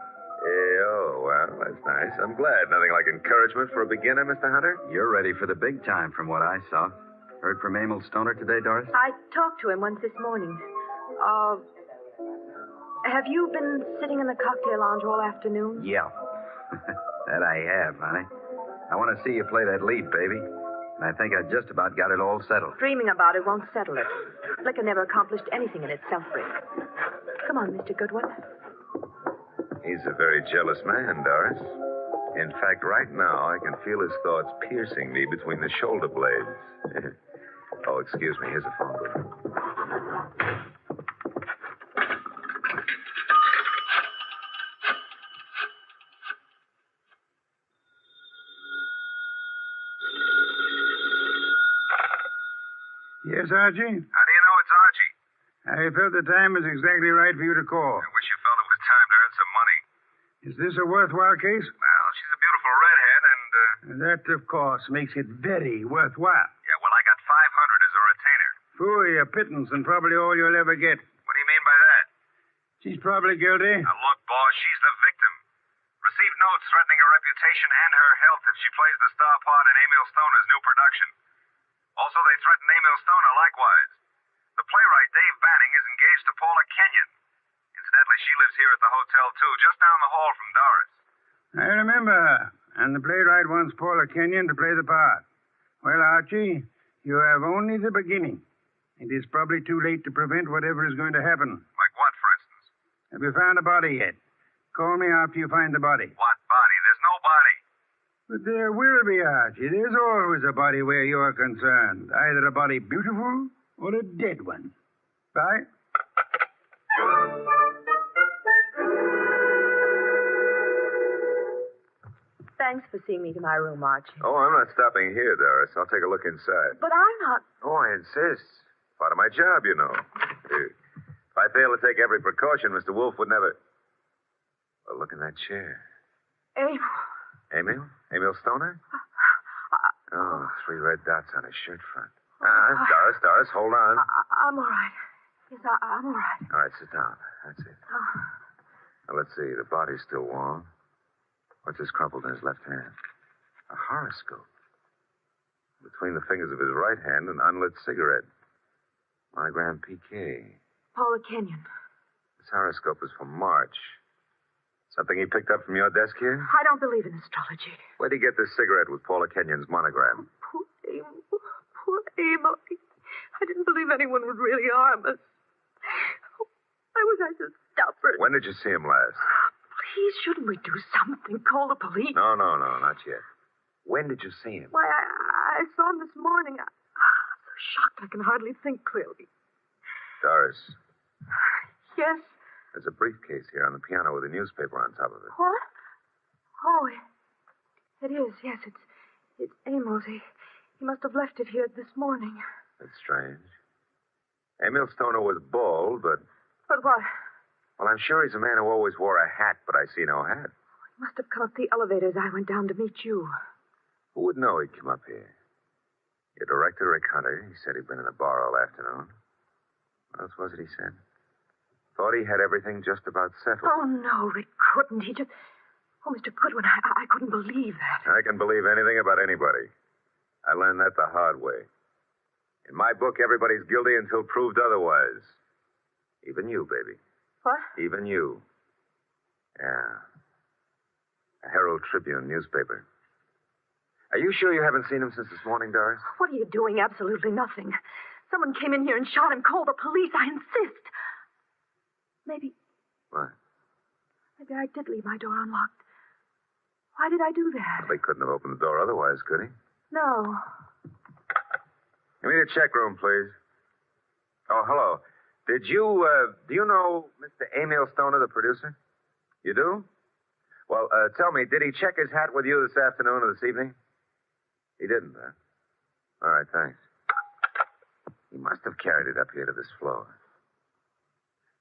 Well, that's nice. I'm glad. Nothing like encouragement for a beginner, Mr. Hunter? You're ready for the big time from what I saw. Heard from Emil Stoner today, Doris? I talked to him once this morning. Have you been sitting in the cocktail lounge all afternoon? Yeah. That I have, honey. I want to see you play that lead, baby. And I think I just about got it all settled. Dreaming about it won't settle it. Liquor never accomplished anything in itself, Rick. Come on, Mr. Goodwin. He's a very jealous man, Doris. In fact, right now, I can feel his thoughts piercing me between the shoulder blades. Oh, excuse me. Here's a phone book. Yes, Archie? How do you know it's Archie? I felt the time was exactly right for you to call. I wish you felt it was time to earn some money. Is this a worthwhile case? Well, she's a beautiful redhead, and, That, of course, makes it very worthwhile. yeah, well, I got 500 as a retainer. Phooey, a pittance, and probably all you'll ever get. What do you mean by that? She's probably guilty. Now, look, boss, she's the victim. Received notes threatening her reputation and her health if she plays the star part in Emil Stoner's new production. Also, they threatened Emil Stoner likewise. The playwright, Dave Banning, is engaged to Paula Kenyon. Incidentally, she lives here at the hotel, too, just down the hall from Doris. I remember her. And the playwright wants Paula Kenyon to play the part. Well, Archie, you have only the beginning. It is probably too late to prevent whatever is going to happen. Like what, for instance? Have you found a body yet? Call me after you find the body. What body? There's no body. But there will be, Archie. There's always a body where you are concerned. Either a body beautiful or a dead one. Bye. Thanks for seeing me to my room, Archie. Oh, I'm not stopping here, Doris. I'll take a look inside. But I'm not. Oh, I insist. Part of my job, you know. If I fail to take every precaution, Mr. Wolfe would never... Well, look in that chair. Emil. Emil Stoner? Oh, 3 red dots on his shirt front. Doris, hold on. I'm all right. Yes, I'm all right. All right, sit down. That's it. Now, let's see. The body's still warm. What's this crumpled in his left hand? A horoscope. Between the fingers of his right hand, an unlit cigarette. Monogram PK. Paula Kenyon. This horoscope is for March. Something he picked up from your desk here? I don't believe in astrology. Where'd he get this cigarette with Paula Kenyon's monogram? Poor Emil. Poor Emil. I didn't believe anyone would really harm us. Why was I so stubborn? When did you see him last? Please, shouldn't we do something? Call the police? No, not yet. When did you see him? Why, I saw him this morning. I'm so shocked I can hardly think clearly. Doris. Yes? There's a briefcase here on the piano with a newspaper on top of it. What? Oh, it is. Yes, it's Emil's. He must have left it here this morning. That's strange. Emil Stoner was bald, but... But what? Well, I'm sure he's a man who always wore a hat, but I see no hat. He must have come up the elevator as I went down to meet you. Who would know he'd come up here? Your director, Rick Hunter, he said he'd been in the bar all afternoon. What else was it he said? Thought he had everything just about settled. Oh, no, Rick couldn't. He just... Oh, Mr. Goodwin, I couldn't believe that. I can believe anything about anybody. I learned that the hard way. In my book, everybody's guilty until proved otherwise. Even you, baby. What? Even you. Yeah. A Herald Tribune newspaper. Are you sure you haven't seen him since this morning, Doris? What are you doing? Absolutely nothing. Someone came in here and shot him. Call the police. I insist. Maybe... What? Maybe I did leave my door unlocked. Why did I do that? Well, they couldn't have opened the door otherwise, could he? No. Give me the check room, please. Oh, hello. Do you know Mr. Emil Stoner, the producer? You do? Well, tell me, did he check his hat with you this afternoon or this evening? He didn't, huh? All right, thanks. He must have carried it up here to this floor.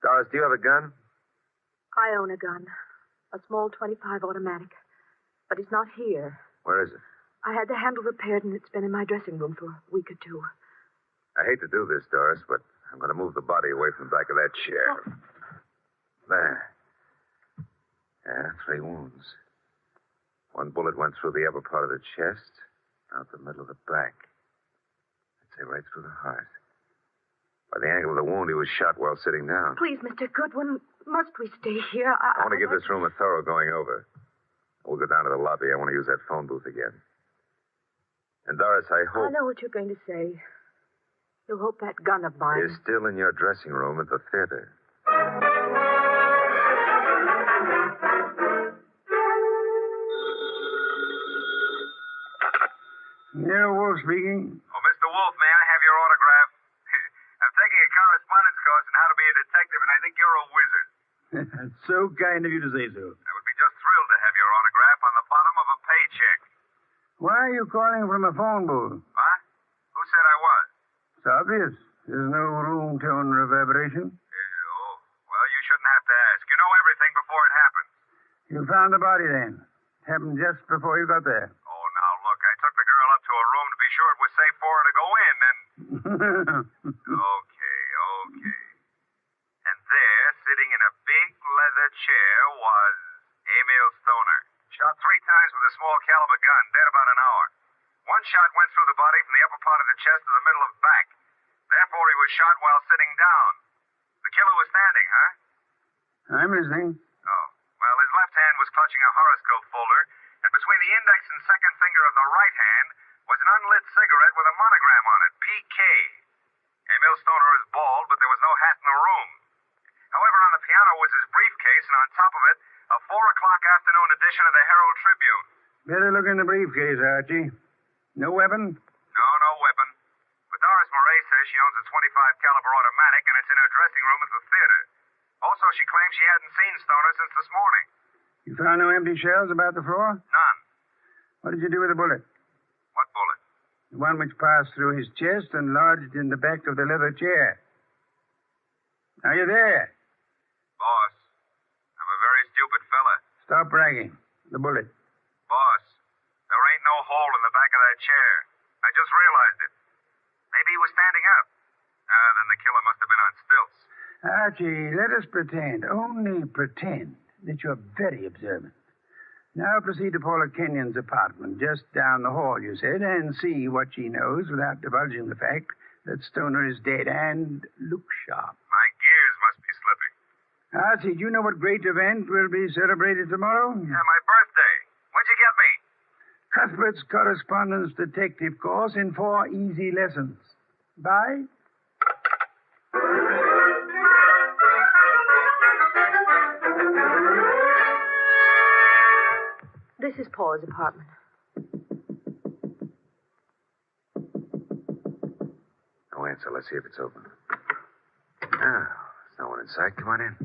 Doris, do you have a gun? I own a gun. A small .25 automatic. But it's not here. Where is it? I had the handle repaired, and it's been in my dressing room for a week or two. I hate to do this, Doris, but I'm going to move the body away from the back of that chair. Oh. There. Yeah, 3 wounds. 1 bullet went through the upper part of the chest, out the middle of the back. I'd say right through the heart. By the angle of the wound, he was shot while sitting down. Please, Mr. Goodwin, must we stay here? I want to give this room a thorough going over. We'll go down to the lobby. I want to use that phone booth again. And, Doris, I hope... I know what you're going to say. You hope that gun of mine... is still in your dressing room at the theater. NERO Wolfe speaking. Oh, Mr. Wolfe, may I have your autograph? I'm taking a correspondence course on how to be a detective, and I think you're a wizard. That's so kind of you to say so. I would be just thrilled to have your autograph on the bottom of a paycheck. Why are you calling from a phone booth? What? Who said I was? It's obvious. There's no room tone reverberation. Well, you shouldn't have to ask. You know everything before it happens. You found the body then. Happened just before you got there. Oh, now look, I took the girl up to her room to be sure it was safe for her to go in, and... Okay. And there, sitting in a big leather chair, was Emil Stoner. Shot 3 times with a small caliber gun, dead about an hour. One shot went through the body from the upper part of the chest to the middle of back. Therefore, he was shot while sitting down. The killer was standing, huh? I'm listening. Oh. Well, his left hand was clutching a horoscope folder, and between the index and second finger of the right hand was an unlit cigarette with a monogram on it, PK. Emil Stoner is bald, but there was no hat in the room. However, on the piano was his briefcase, and on top of it, a 4 o'clock afternoon edition of the Herald Tribune. Better look in the briefcase, Archie. No weapon? No weapon. But Doris Murray says she owns a .25 caliber automatic, and it's in her dressing room at the theater. Also, she claims she hadn't seen Stoner since this morning. You found no empty shells about the floor? None. What did you do with the bullet? What bullet? The one which passed through his chest and lodged in the back of the leather chair. Are you there? Boss, I'm a very stupid fella. Stop bragging. The bullet. Boss, there ain't no hole in the back of that chair. I just realized it. Maybe he was standing up. Then the killer must have been on stilts. Archie, let us pretend, only pretend, that you're very observant. Now proceed to Paula Kenyon's apartment, just down the hall, you said, and see what she knows without divulging the fact that Stoner is dead, and look sharp. My gears must be slipping. Archie, do you know what great event will be celebrated tomorrow? Yeah, my birthday. When'd you get me? Cuthbert's correspondence detective course in 4 easy lessons. Bye. This is Paula's apartment. No answer. Let's see if it's open. There's no one inside. Come on in.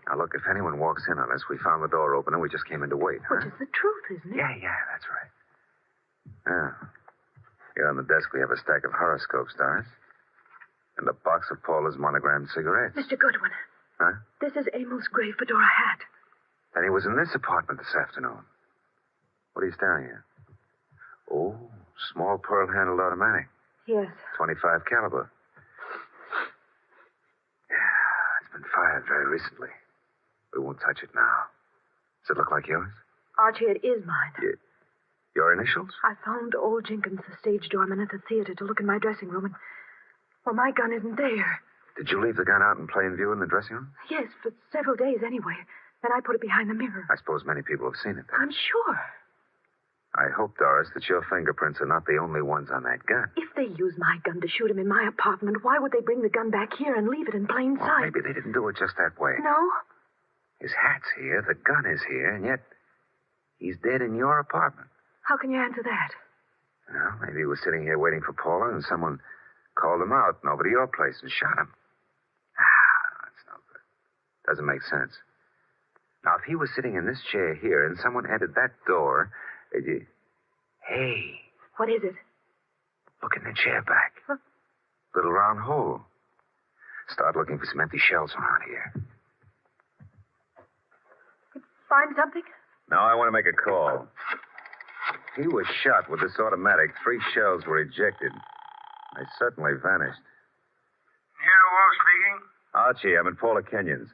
Now, look, if anyone walks in on us, we found the door open and we just came in to wait, huh? Which is the truth, isn't it? Yeah, that's right. Here on the desk we have a stack of horoscopes, Doris. And a box of Paula's monogrammed cigarettes. Mr. Goodwin. Huh? This is Emil's grave fedora hat. And he was in this apartment this afternoon. What are you staring at? Oh, small pearl-handled automatic. Yes. .25 caliber. Yeah, it's been fired very recently. We won't touch it now. Does it look like yours? Archie, it is mine. Your initials? I found old Jenkins, the stage doorman at the theater, to look in my dressing room, and... well, my gun isn't there. Did you leave the gun out in plain view in the dressing room? Yes, for several days anyway. Then I put it behind the mirror. I suppose many people have seen it then. I'm sure. I hope, Doris, that your fingerprints are not the only ones on that gun. If they use my gun to shoot him in my apartment, why would they bring the gun back here and leave it in plain Well, sight? maybe they didn't do it just that way. No? His hat's here, the gun is here, and yet he's dead in your apartment. How can you answer that? Well, maybe he was sitting here waiting for Paula, and someone called him out over to your place and shot him. That's no good. Doesn't make sense. Now, if he was sitting in this chair here and someone entered that door, Hey. What is it? Look in the chair back. Huh? Little round hole. Start looking for some empty shells around here. Find something? Now I want to make a call. He was shot with this automatic. 3 shells were ejected. They certainly vanished. NERO WOLFE speaking. Archie, I'm at Paula Kenyon's.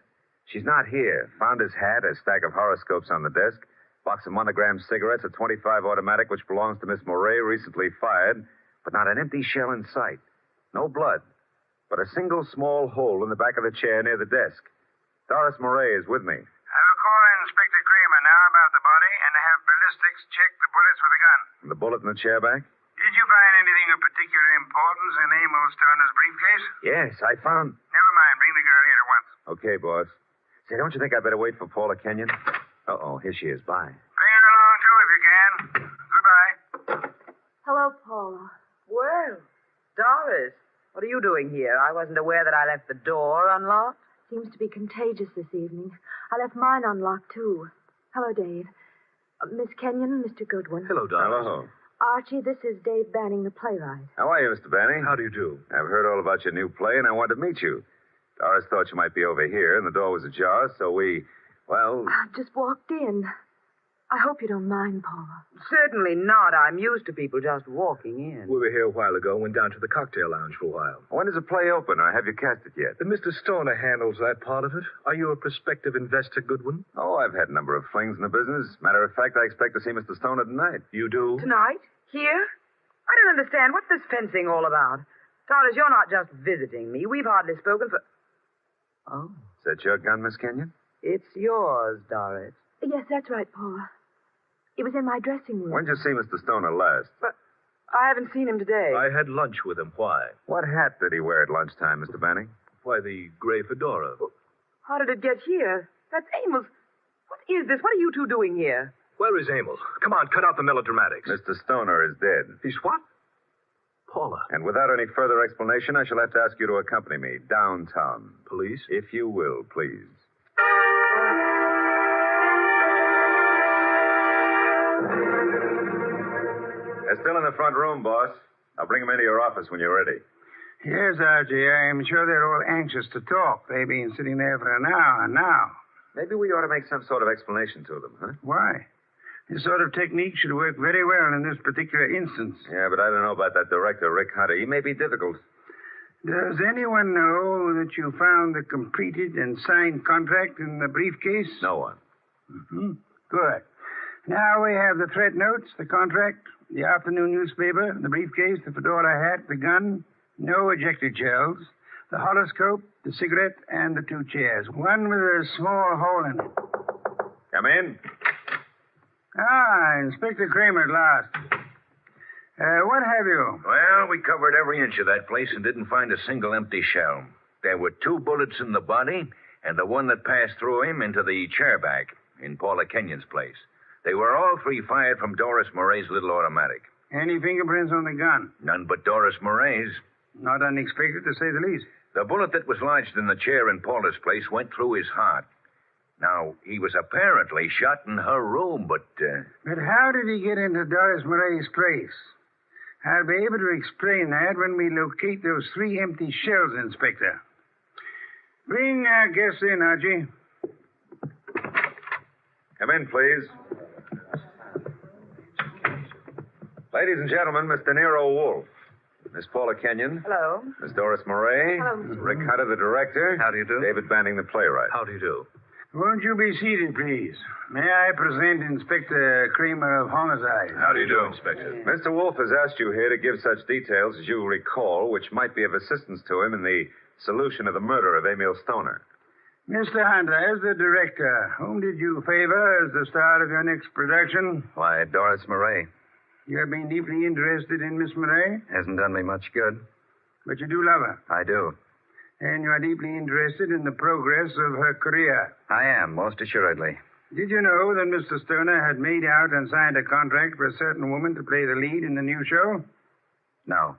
She's not here. Found his hat, a stack of horoscopes on the desk, box of monogrammed cigarettes, a .25 automatic which belongs to Miss Moray, recently fired, but not an empty shell in sight. No blood, but a single small hole in the back of the chair near the desk. Doris Moray is with me. I will call Inspector Kramer now about the body and have ballistics check the bullets for the gun. And the bullet in the chair back? Did you find anything of particular importance in Emil Stoner's briefcase? Yes, I found... Never mind. Bring the girl here at once. Okay, boss. Say, don't you think I'd better wait for Paula Kenyon? Uh-oh, here she is. Bye. Bring her along, too, if you can. Goodbye. Hello, Paula. Well, Doris, what are you doing here? I wasn't aware that I left the door unlocked. Seems to be contagious this evening. I left mine unlocked, too. Hello, Dave. Miss Kenyon and Mr. Goodwin. Hello, Doris. Hello. Archie, this is Dave Banning, the playwright. How are you, Mr. Banning? How do you do? I've heard all about your new play, and I wanted to meet you. Doris thought you might be over here, and the door was ajar, so well... I've just walked in. I hope you don't mind, Paula. Certainly not. I'm used to people just walking in. We were here a while ago and went down to the cocktail lounge for a while. When does the play open, or have you cast it yet? Mr. Stoner handles that part of it. Are you a prospective investor, Goodwin? Oh, I've had a number of flings in the business. Matter of fact, I expect to see Mr. Stoner tonight. You do? Tonight? Here? I don't understand. What's this fencing all about? Doris, you're not just visiting me. We've hardly spoken for... Oh. Is that your gun, Miss Kenyon? It's yours, Doris. Yes, that's right, Paula. It was in my dressing room. When did you see Mr. Stoner last? But I haven't seen him today. I had lunch with him. Why? What hat did he wear at lunchtime, Mr. Banning? Why, the gray fedora. How did it get here? That's Amy's. What is this? What are you two doing here? Where is Emil? Come on, cut out the melodramatics. Mr. Stoner is dead. He's what? Paula. And without any further explanation, I shall have to ask you to accompany me downtown. Police? If you will, please. They're still in the front room, boss. I'll bring them into your office when you're ready. Yes, Archie, I'm sure they're all anxious to talk. They've been sitting there for an hour now. Maybe we ought to make some sort of explanation to them, huh? Why? This sort of technique should work very well in this particular instance. Yeah, but I don't know about that director, Rick Hunter. He may be difficult. Does anyone know that you found the completed and signed contract in the briefcase? No one. Mm-hmm. Good. Now we have the threat notes, the contract, the afternoon newspaper, the briefcase, the fedora hat, the gun, no ejected shells, the holoscope, the cigarette, and the 2 chairs. One with a small hole in it. Come in. Ah, Inspector Kramer at last. What have you? Well, we covered every inch of that place and didn't find a single empty shell. There were 2 bullets in the body and the one that passed through him into the chair back in Paula Kenyon's place. They were all 3 fired from Doris Murray's little automatic. Any fingerprints on the gun? None but Doris Murray's. Not unexpected, to say the least. The bullet that was lodged in the chair in Paula's place went through his heart. Now, he was apparently shot in her room, but... But how did he get into Doris Murray's place? I'll be able to explain that when we locate those 3 empty shells, Inspector. Bring our guests in, Archie. Come in, please. Ladies and gentlemen, Mr. NERO WOLFE. Miss Paula Kenyon. Hello. Miss Doris Murray. Hello. Rick Hunter, the director. How do you do? David Banning, the playwright. How do you do? Won't you be seated, please? May I present Inspector Kramer of Homicide? How do you do, Inspector? Mr. Wolfe has asked you here to give such details as you recall, which might be of assistance to him in the solution of the murder of Emil Stoner. Mr. Hunter, as the director, whom did you favor as the star of your next production? Why, Doris Murray. You have been deeply interested in Miss Murray? Hasn't done me much good. But you do love her? I do. And you are deeply interested in the progress of her career? I am, most assuredly. Did you know that Mr. Stoner had made out and signed a contract for a certain woman to play the lead in the new show? No.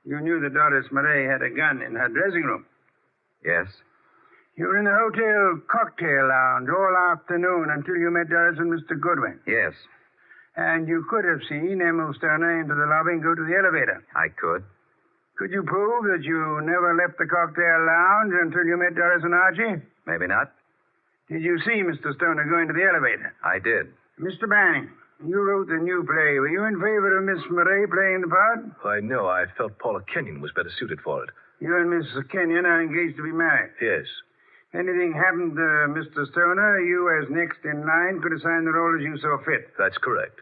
You knew that Doris Murray had a gun in her dressing room? Yes. You were in the hotel cocktail lounge all afternoon until you met Doris and Mr. Goodwin? Yes. And you could have seen Emil Stoner into the lobby and go to the elevator? I could. Could you prove that you never left the cocktail lounge until you met Doris and Archie? Maybe not. Did you see Mr. Stoner go into the elevator? I did. Mr. Banning, you wrote the new play. Were you in favor of Miss Murray playing the part? Why, no. I felt Paula Kenyon was better suited for it. You and Miss Kenyon are engaged to be married? Yes. Anything happened to Mr. Stoner, you, as next in line, could assign the role as you saw fit? That's correct.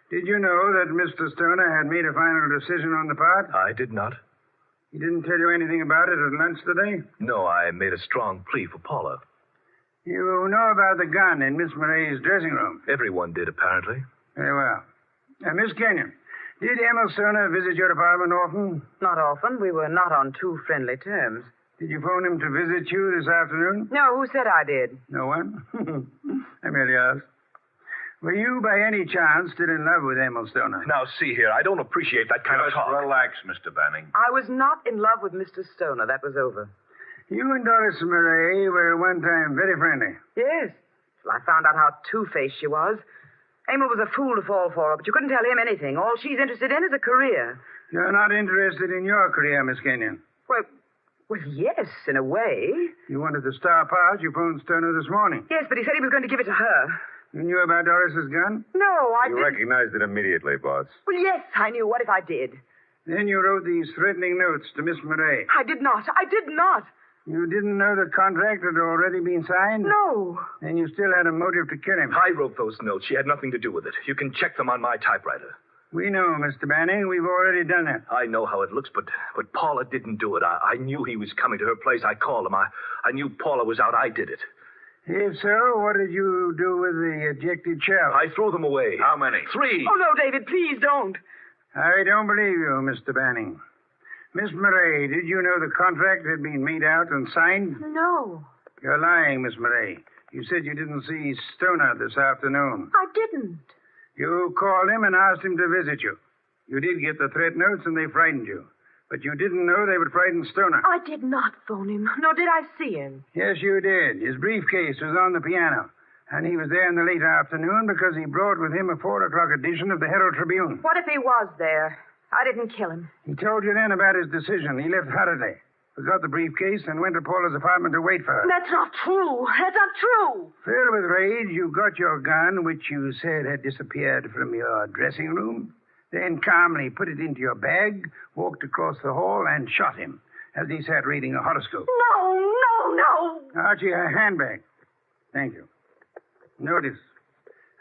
Did you know that Mr. Stoner had made a final decision on the part? I did not. He didn't tell you anything about it at lunch today? No, I made a strong plea for Paula. You know about the gun in Miss Murray's dressing room? Everyone did, apparently. Very well. Miss Kenyon, did Emil Stoner visit your apartment often? Not often. We were not on too friendly terms. Did you phone him to visit you this afternoon? No, who said I did? No one? I merely asked. Were you, by any chance, still in love with Emil Stoner? Now, see here, I don't appreciate that kind of talk. Relax, Mr. Banning. I was not in love with Mr. Stoner. That was over. You and Doris Murray were at one time very friendly. Yes. Well, I found out how two-faced she was. Emil was a fool to fall for her, but you couldn't tell him anything. All she's interested in is a career. You're not interested in your career, Miss Kenyon. Well, yes, in a way. You wanted the star part. You phoned Stoner this morning. Yes, but he said he was going to give it to her. You knew about Doris's gun? No, I You didn't. recognized it immediately, boss. Well, yes, I knew. What if I did? Then you wrote these threatening notes to Miss Murray. I did not. I did not. You didn't know the contract had already been signed? No. Then you still had a motive to kill him. I wrote those notes. She had nothing to do with it. You can check them on my typewriter. We know, Mr. Banning. We've already done that. I know how it looks, but Paula didn't do it. I knew he was coming to her place. I called him. I knew Paula was out. I did it. If so, what did you do with the ejected shells? I threw them away. How many? 3. Oh, no, David, please don't. I don't believe you, Mr. Banning. Miss Murray, did you know the contract had been made out and signed? No, You're lying, Miss Murray. You said you didn't see Stoner this afternoon. I didn't. You called him and asked him to visit you. You did get the threat notes and they frightened you. But you didn't know they would frighten Stoner. I did not phone him, nor did I see him. Yes, you did. His briefcase was on the piano. And he was there in the late afternoon because he brought with him a 4 o'clock edition of the Herald Tribune. What if he was there? I didn't kill him. He told you then about his decision. He left hurriedly, forgot the briefcase, and went to Paula's apartment to wait for her. That's not true. That's not true. Filled with rage, you got your gun, which you said had disappeared from your dressing room, then calmly put it into your bag, walked across the hall, and shot him as he sat reading a horoscope. No. Archie, a handbag. Thank you. Notice,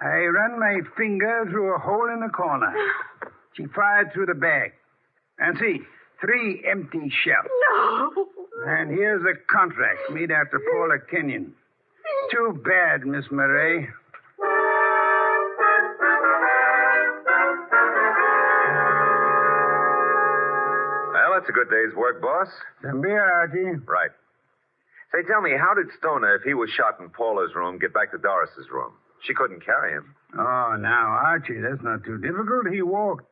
I run my finger through a hole in the corner. She fired through the bag. And see, 3 empty shells. No. And here's the contract made out to Paula Kenyon. Too bad, Miss Murray. Well, that's a good day's work, boss. Some beer, Archie. Right. Say, tell me, how did Stoner, if he was shot in Paula's room, get back to Doris's room? She couldn't carry him. Oh, now, Archie, that's not too difficult. He walked.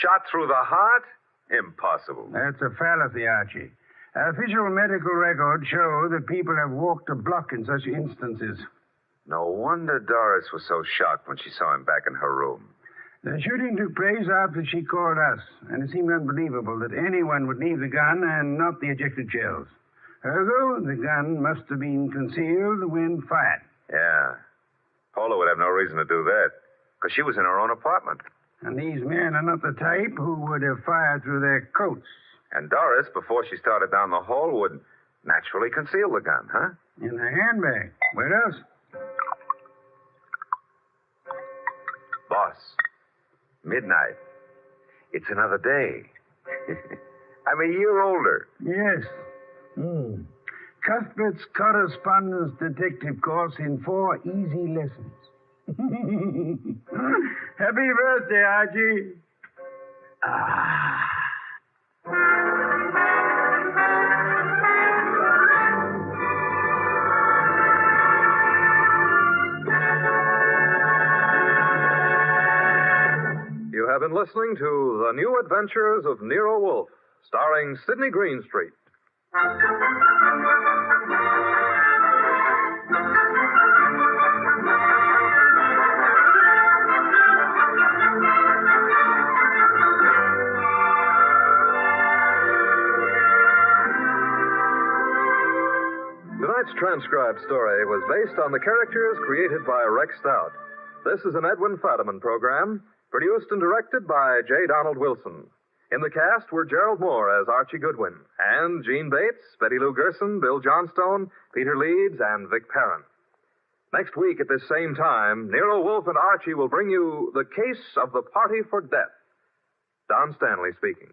Shot through the heart? Impossible. That's a fallacy, Archie. Official medical records show that people have walked a block in such instances. No wonder Doris was so shocked when she saw him back in her room. The shooting took place after she called us, and it seemed unbelievable that anyone would leave the gun and not the ejected shells. Ergo, the gun must have been concealed when fired. Yeah. Paula would have no reason to do that, because she was in her own apartment. And these men are not the type who would have fired through their coats. And Doris, before she started down the hall, would naturally conceal the gun, huh? In a handbag. Where else? Boss, midnight. It's another day. I'm a year older. Yes. Cuthbert's correspondence detective course in 4 easy lessons. Happy birthday, Archie. You have been listening to The New Adventures of Nero Wolfe, starring Sidney Greenstreet. Tonight's transcribed story was based on the characters created by Rex Stout. This is an Edwin Fadiman program, produced and directed by J. Donald Wilson. In the cast were Gerald Moore as Archie Goodwin, and Gene Bates, Betty Lou Gerson, Bill Johnstone, Peter Leeds, and Vic Perrin. Next week at this same time, Nero Wolfe and Archie will bring you The Case of the Party for Death. Don Stanley speaking.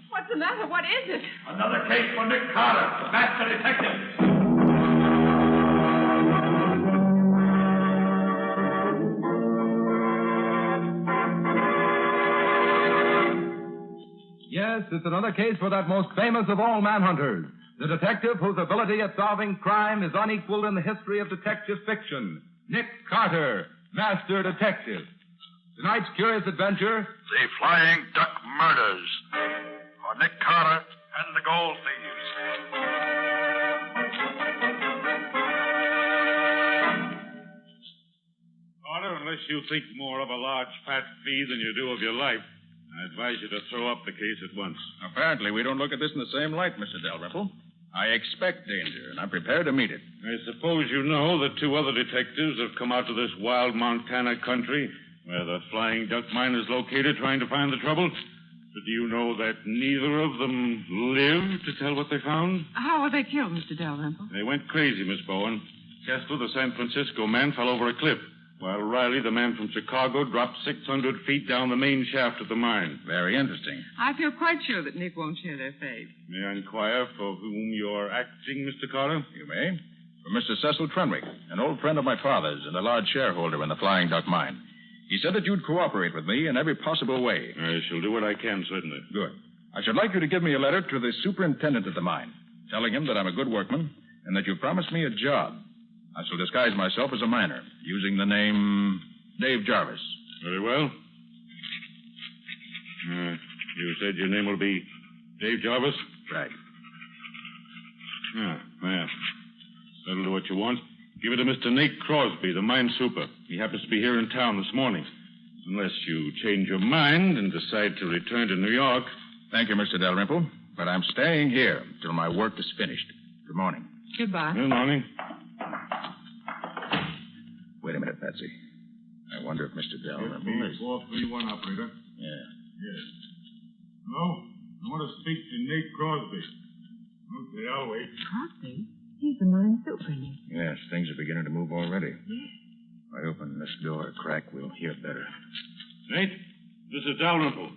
What's the matter? What is it? Another case for Nick Carter, the master detective. Yes, Yes, it's another case for that most famous of all manhunters, the detective whose ability at solving crime is unequaled in the history of detective fiction, Nick Carter, Master Detective. Tonight's curious adventure, The Flying Duck Murders, for Nick Carter and the Gold Thieves. Carter, unless you think more of a large fat fee than you do of your life, I advise you to throw up the case at once. Apparently, we don't look at this in the same light, Mr. Dalrymple. I expect danger, and I'm prepared to meet it. I suppose you know that 2 other detectives have come out to this wild Montana country where the Flying Duck Mine is located trying to find the trouble. But do you know that neither of them lived to tell what they found? How were they killed, Mr. Dalrymple? They went crazy, Miss Bowen. Kessler, the San Francisco man, fell over a cliff, while Riley, the man from Chicago, dropped 600 feet down the main shaft of the mine. Very interesting. I feel quite sure that Nick won't share their fate. May I inquire for whom you're acting, Mr. Carter? You may. For Mr. Cecil Trenwick, an old friend of my father's and a large shareholder in the Flying Duck Mine. He said that you'd cooperate with me in every possible way. I shall do what I can, certainly. Good. I should like you to give me a letter to the superintendent at the mine, telling him that I'm a good workman and that you promised me a job. I shall disguise myself as a miner, using the name Dave Jarvis. Very well. You said your name will be Dave Jarvis? Right. Well, that'll do what you want. Give it to Mr. Nate Crosby, the mine super. He happens to be here in town this morning. Unless you change your mind and decide to return to New York. Thank you, Mr. Dalrymple, but I'm staying here until my work is finished. Good morning. Goodbye. Good morning. Wait a minute, Patsy. I wonder if Mr. Dalrymple is... 431, operator. Yeah. Yes. Hello? I want to speak to Nate Crosby. Okay, I'll wait. Crosby? He's the mine super, Nick. Yes, things are beginning to move already. If I open this door a crack, we'll hear better. Nate, this is Dalrymple.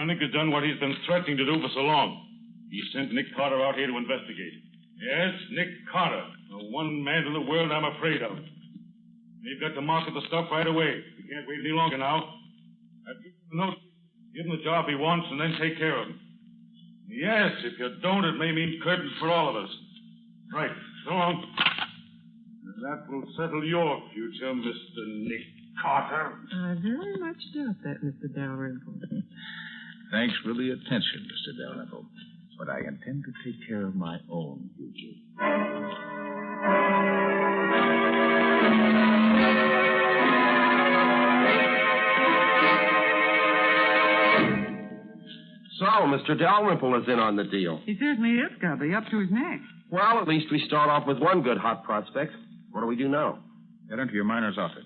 Nick has done what he's been threatening to do for so long. He sent Nick Carter out here to investigate. Yes, Nick Carter, the one man in the world I'm afraid of. They've got to market the stuff right away. We can't wait any longer now. I've given him a note, give him the job he wants, and then take care of him. Yes, if you don't, it may mean curtains for all of us. Right, so long. And that will settle your future, Mr. Nick Carter. I very much doubt that, Mr. Dalrymple. Thanks for the attention, Mr. Dalrymple. But I intend to take care of my own future. So, Mr. Dalrymple is in on the deal. He certainly is, Gubby, up to his neck. Well, at least we start off with one good hot prospect. What do we do now? Get into your miner's outfit.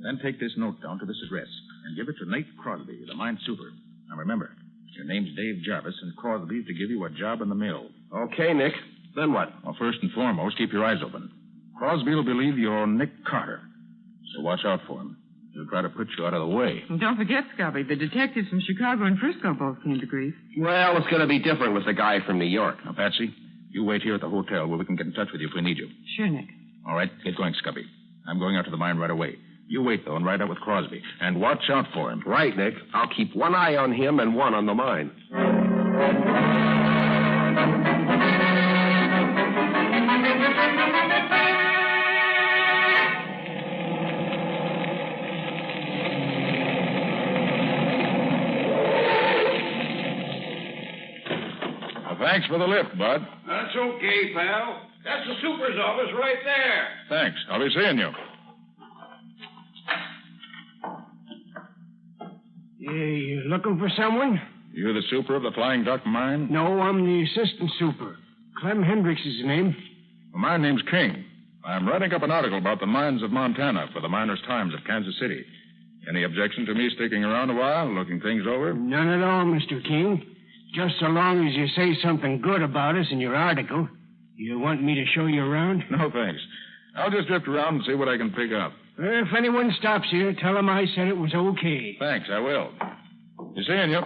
Then take this note down to this address and give it to Nate Crosby, the mine super. Now remember, your name's Dave Jarvis, and Crosby's to give you a job in the mill. Okay, Nick. Then what? Well, first and foremost, keep your eyes open. Crosby will believe you're Nick Carter. So watch out for him. He'll try to put you out of the way. And don't forget, Scubby, the detectives from Chicago and Frisco both came to grief. Well, it's going to be different with the guy from New York. Now, Patsy, you wait here at the hotel where we can get in touch with you if we need you. Sure, Nick. All right, get going, Scubby. I'm going out to the mine right away. You wait, though, and ride out with Crosby. And watch out for him. Right, Nick. I'll keep one eye on him and one on the mine. Thanks for the lift, Bud. That's okay, pal. That's the super's office right there. Thanks. I'll be seeing you. You looking for someone? You the super of the Flying Duck Mine? No, I'm the assistant super. Clem Hendricks is his name. Well, my name's King. I'm writing up an article about the mines of Montana for the Miners' Times of Kansas City. Any objection to me sticking around a while, looking things over? None at all, Mr. King. Just so long as you say something good about us in your article. You want me to show you around? No, thanks. I'll just drift around and see what I can pick up. If anyone stops here, tell them I said it was okay. Thanks, I will. Be seeing you.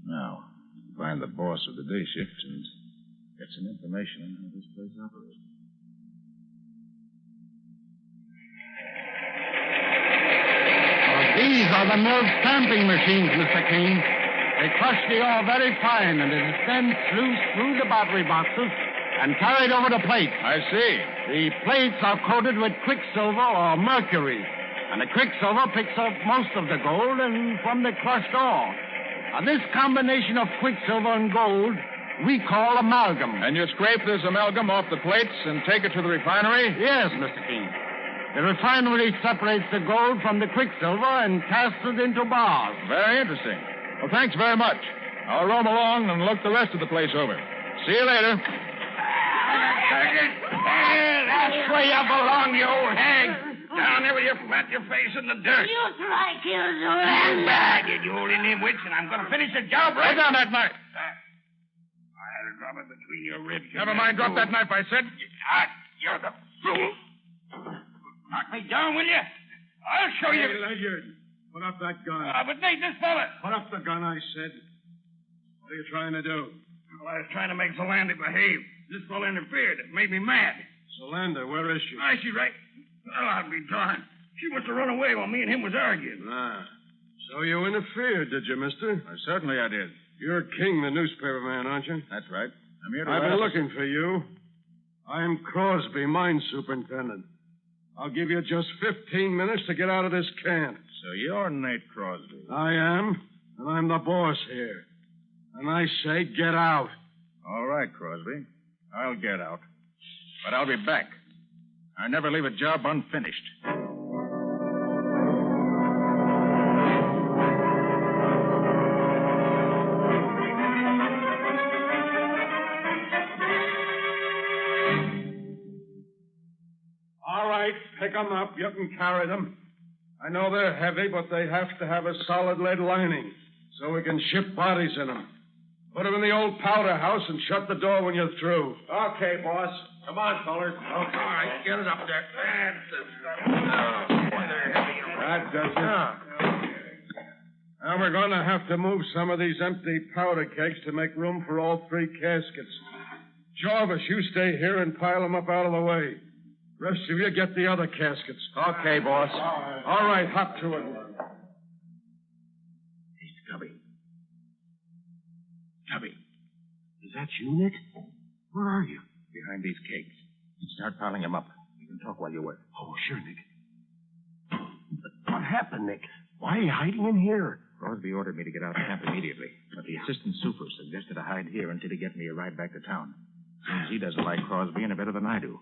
Now, find the boss of the day shift and get some information on how this place operates. These are the mill stamping machines, Mr. King. They crush the ore very fine, and it is then sluiced through the battery boxes and carried over to plates. I see. The plates are coated with quicksilver or mercury, and the quicksilver picks up most of the gold and from the crushed ore. Now, this combination of quicksilver and gold we call amalgam. And you scrape this amalgam off the plates and take it to the refinery? Yes, Mr. King. The refinery separates the gold from the quicksilver and casts it into bars. Very interesting. Well, thanks very much. I'll roam along and look the rest of the place over. See you later. That's where you belong, you old hag. Down there with your flat your face in the dirt. You try, Killjoy. You bag it, you old Indian witch, and I'm going to finish the job right. Put down that knife. I had to drop it between your ribs. Never mind. Drop that knife, I said. You're the fool. Knock me down, will you? I'll show you. Hey, Ledyard, put up that gun. But Nate, this fella. Put up the gun, I said. What are you trying to do? Well, I was trying to make Zolanda behave. This fella interfered. It made me mad. Zolanda, where is she? She's right. Well, I'll be darned. She must have run away while me and him was arguing. So you interfered, did you, mister? Certainly I did. You're King, the newspaper man, aren't you? That's right. I'm here to... I've been looking for you. I'm Crosby, mine superintendent. I'll give you just 15 minutes to get out of this camp. So you're Nate Crosby. I am, and I'm the boss here. And I say get out. All right, Crosby. I'll get out. But I'll be back. I never leave a job unfinished. All right, pick them up. You can carry them. I know they're heavy, but they have to have a solid lead lining so we can ship bodies in them. Put them in the old powder house and shut the door when you're through. Okay, boss. Come on, fellas. Okay. All right, get it up there. That does it. Now we're going to have to move some of these empty powder kegs to make room for all 3 caskets. Jarvis, you stay here and pile them up out of the way. Rest of you get the other caskets. Okay, boss. All right, hop to it. Hey, Scubby, is that you, Nick? Where are you? Behind these kegs. Start piling them up. We can talk while you work. Oh, sure, Nick. What happened, Nick? Why are you hiding in here? Crosby ordered me to get out of camp immediately, but the assistant super suggested I hide here until he gets me a ride back to town. Seems he doesn't like Crosby any better than I do.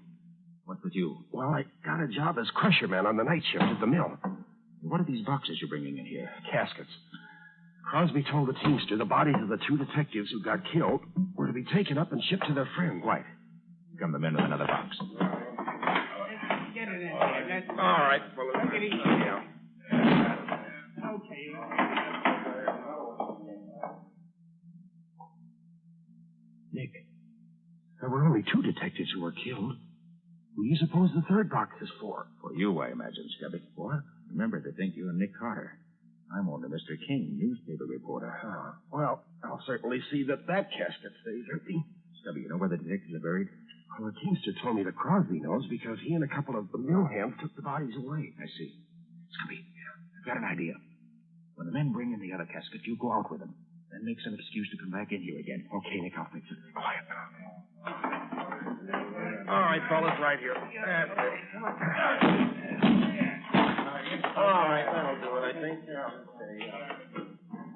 What's with you? Well, I got a job as crusherman on the night shift at the mill. What are these boxes you're bringing in here? Caskets. Crosby told the teamster the bodies of the 2 detectives who got killed were to be taken up and shipped to their friend. White. Come them in with another box. Get it in there. All right, fellas. Take it easy. Yeah. Okay. Nick, there were only 2 detectives who were killed. Who do you suppose the 3rd box is for? For you, I imagine, Scubby. What? Remember, they think you're Nick Carter. I'm only Mr. King, newspaper reporter. Well, I'll certainly see that casket stays empty. Scubby, you know where the detectives are buried? Well, the teamster told me that Crosby knows because he and a couple of the mill hands took the bodies away. I see. Scubby, I've got an idea. When the men bring in the other casket, you go out with them. Then make some excuse to come back in here again. Okay, Nick, I'll fix it. Quiet now. All right, fellas, right here. That's it. All right, that'll do it, I think.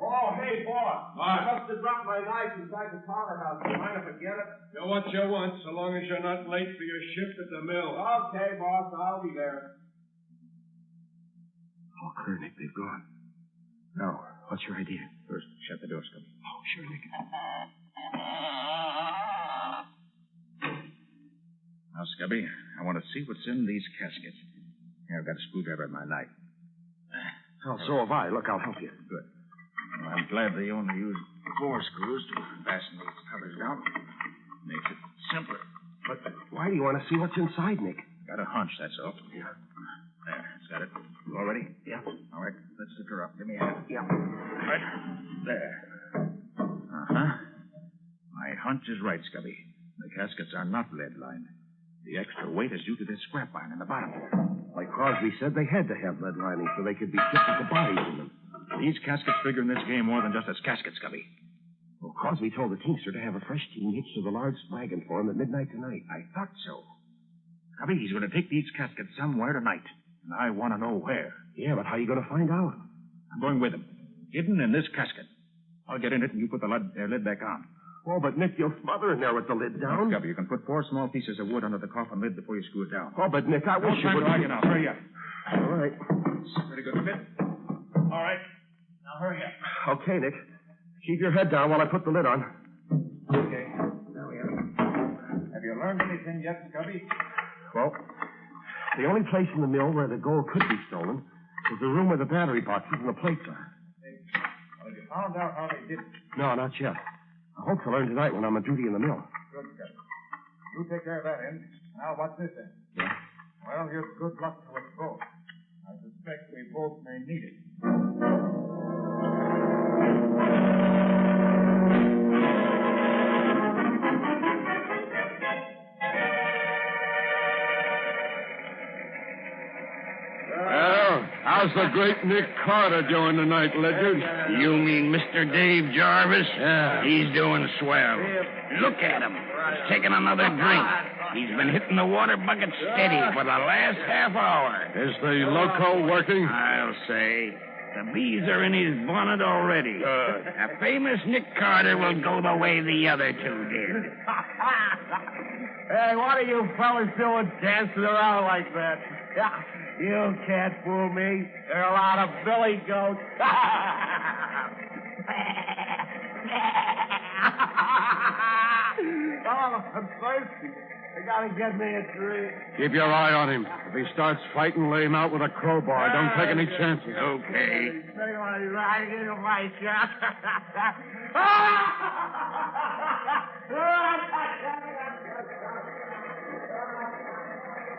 Oh, hey, boss. I must have dropped my knife inside the powder house. Do you mind if I get it? Do what you want, so long as you're not late for your shift at the mill. Okay, boss, I'll be there. Oh, clear, Nick, they've gone. Now, what's your idea? First, shut the door, Scubby. Oh, sure, Nick. Now, Scubby, I want to see what's in these caskets. Here, I've got a screwdriver and my knife. Oh, so have I. Look, I'll help you. Good. Well, I'm glad they only use 4 screws to fasten these covers down. Makes it simpler. But why do you want to see what's inside, Nick? Got a hunch, that's all. Yeah. There, it's got it. You all ready? Yeah. All right, let's lift her up. Give me a hand. Yeah. Right. There. Uh-huh. My hunch is right, Scubby. The caskets are not lead-lined. The extra weight is due to this scrap iron in the bottom. Like Crosby said, they had to have lead lining so they could be shipped with the bodies in them. These caskets figure in this game more than just as caskets, Cubby. Well, Crosby told the teamster to have a fresh team hitched to the large wagon for him at midnight tonight. I thought so. Cubby, he's going to take these caskets somewhere tonight. And I want to know where. Yeah, but how are you going to find out? I'm going with him. Hidden in this casket. I'll get in it and you put the lid back on. Oh, but Nick, you'll smother in there with the lid down. Look, Cubby, you can put 4 small pieces of wood under the coffin lid before you screw it down. Oh, but Nick, I wish you would. Now, hurry up. All right. Pretty good fit. All right. Now hurry up. Okay, Nick. Keep your head down while I put the lid on. Okay. There we are. Have you learned anything yet, Cubby? Well, the only place in the mill where the gold could be stolen is the room where the battery boxes and the plates are. Well, have you found out how they did it? No, not yet. I hope to learn tonight when I'm on duty in the mill. Good, Cubby. You take care of that end. Now, what's this end? Yeah. Well, here's good luck to us both. I suspect we both may need it. Well, how's the great Nick Carter doing tonight, Ledyard? You mean Mr. Dave Jarvis? Yeah. He's doing swell. Look at him. He's taking another drink. He's been hitting the water bucket steady for the last half hour. Is the loco working? I'll say. The bees are in his bonnet already. A famous Nick Carter will go the way the other two did. Hey, what are you fellas doing dancing around like that? You can't fool me. There are a lot of billy goats. Oh, I'm thirsty. You gotta get me a drink. Keep your eye on him. If he starts fighting, lay him out with a crowbar. Don't take any chances. Okay. Say what I like in my shot.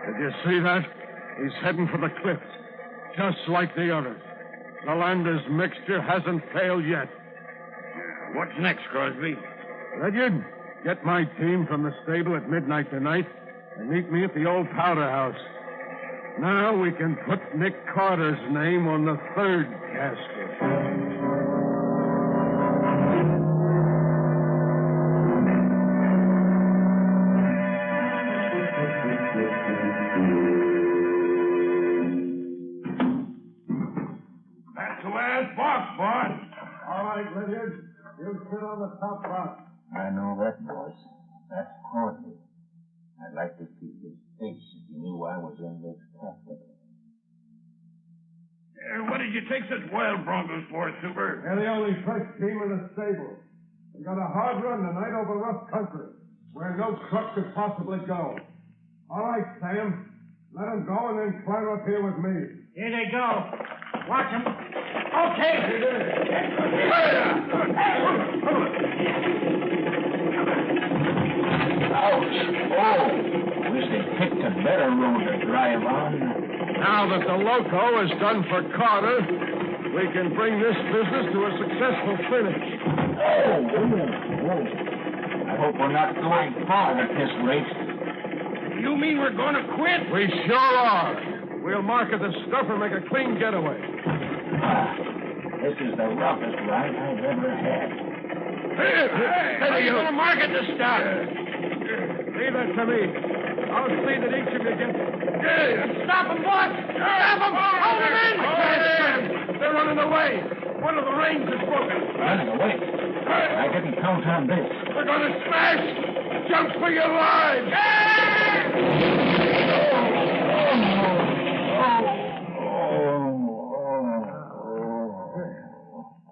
Did you see that? He's heading for the cliffs, just like the others. The Landers mixture hasn't failed yet. What's next, Crosby? Ledyard, get my team from the stable at midnight tonight and meet me at the old powder house. Now we can put Nick Carter's name on the 3rd casket. Ledyard, you sit on the top box. I know that, boss. That's Courtney. I'd like to see his face if he knew I was in this casket. What did you take such wild broncos for, Super? They're the only fresh team in the stable. We got a hard run tonight over rough country, where no truck could possibly go. All right, Sam. Let them go and then climb up here with me. Here they go. Watch them. Okay. Ouch. Oh. Wish they picked a better road to drive on. Now that the loco is done for Carter, we can bring this business to a successful finish. Oh. I hope we're not going far at this rate. You mean we're going to quit? We sure are. We'll market the stuff and make a clean getaway. This is the roughest ride I've ever had. Hey, are you going to market the stuff? Leave that to me. I'll see that each of you gets... Stop them, boss! Stop them! Hold them in! They're running away. One of the reins is broken. Running away? I didn't count on this. We're going to smash! Jump for your lives!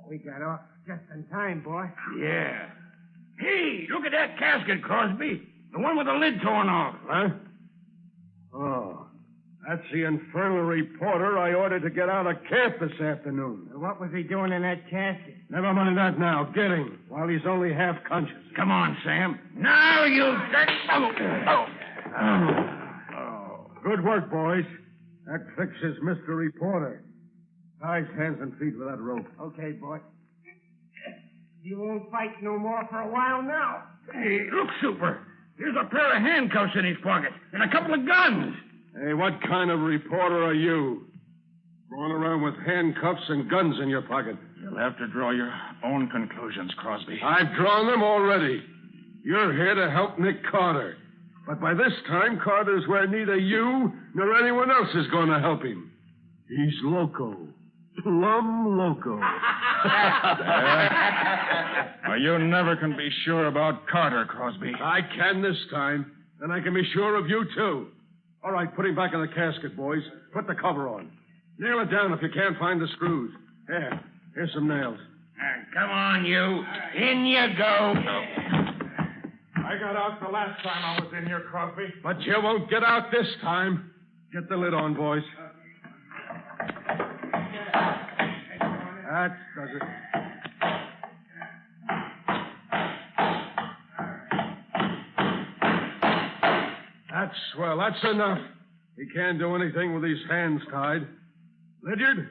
We got off just in time, boy. Yeah. Hey, look at that casket, Crosby. The one with the lid torn off. Huh? Oh, that's the infernal reporter I ordered to get out of camp this afternoon. What was he doing in that casket? Never mind that now. Get him while he's only half conscious. Come on, Sam. Now you... Good work, boys. That fixes Mr. Reporter. Tie his hands and feet with that rope. Okay, boy. You won't fight no more for a while now. Hey, look, Super. Here's a pair of handcuffs in his pocket and a couple of guns. Hey, what kind of reporter are you? Going around with handcuffs and guns in your pocket. You'll have to draw your own conclusions, Crosby. I've drawn them already. You're here to help Nick Carter. But by this time, Carter's where neither you nor anyone else is going to help him. He's loco. Plumb loco. Well, you never can be sure about Carter, Crosby. I can this time, and I can be sure of you, too. All right, put him back in the casket, boys. Put the cover on. Nail it down if you can't find the screws. Here's some nails. Come on, you. In you go. I got out the last time I was in here, Crosby. But you won't get out this time. Get the lid on, boys. That does it. That's swell. That's enough. He can't do anything with his hands tied. Lydiard,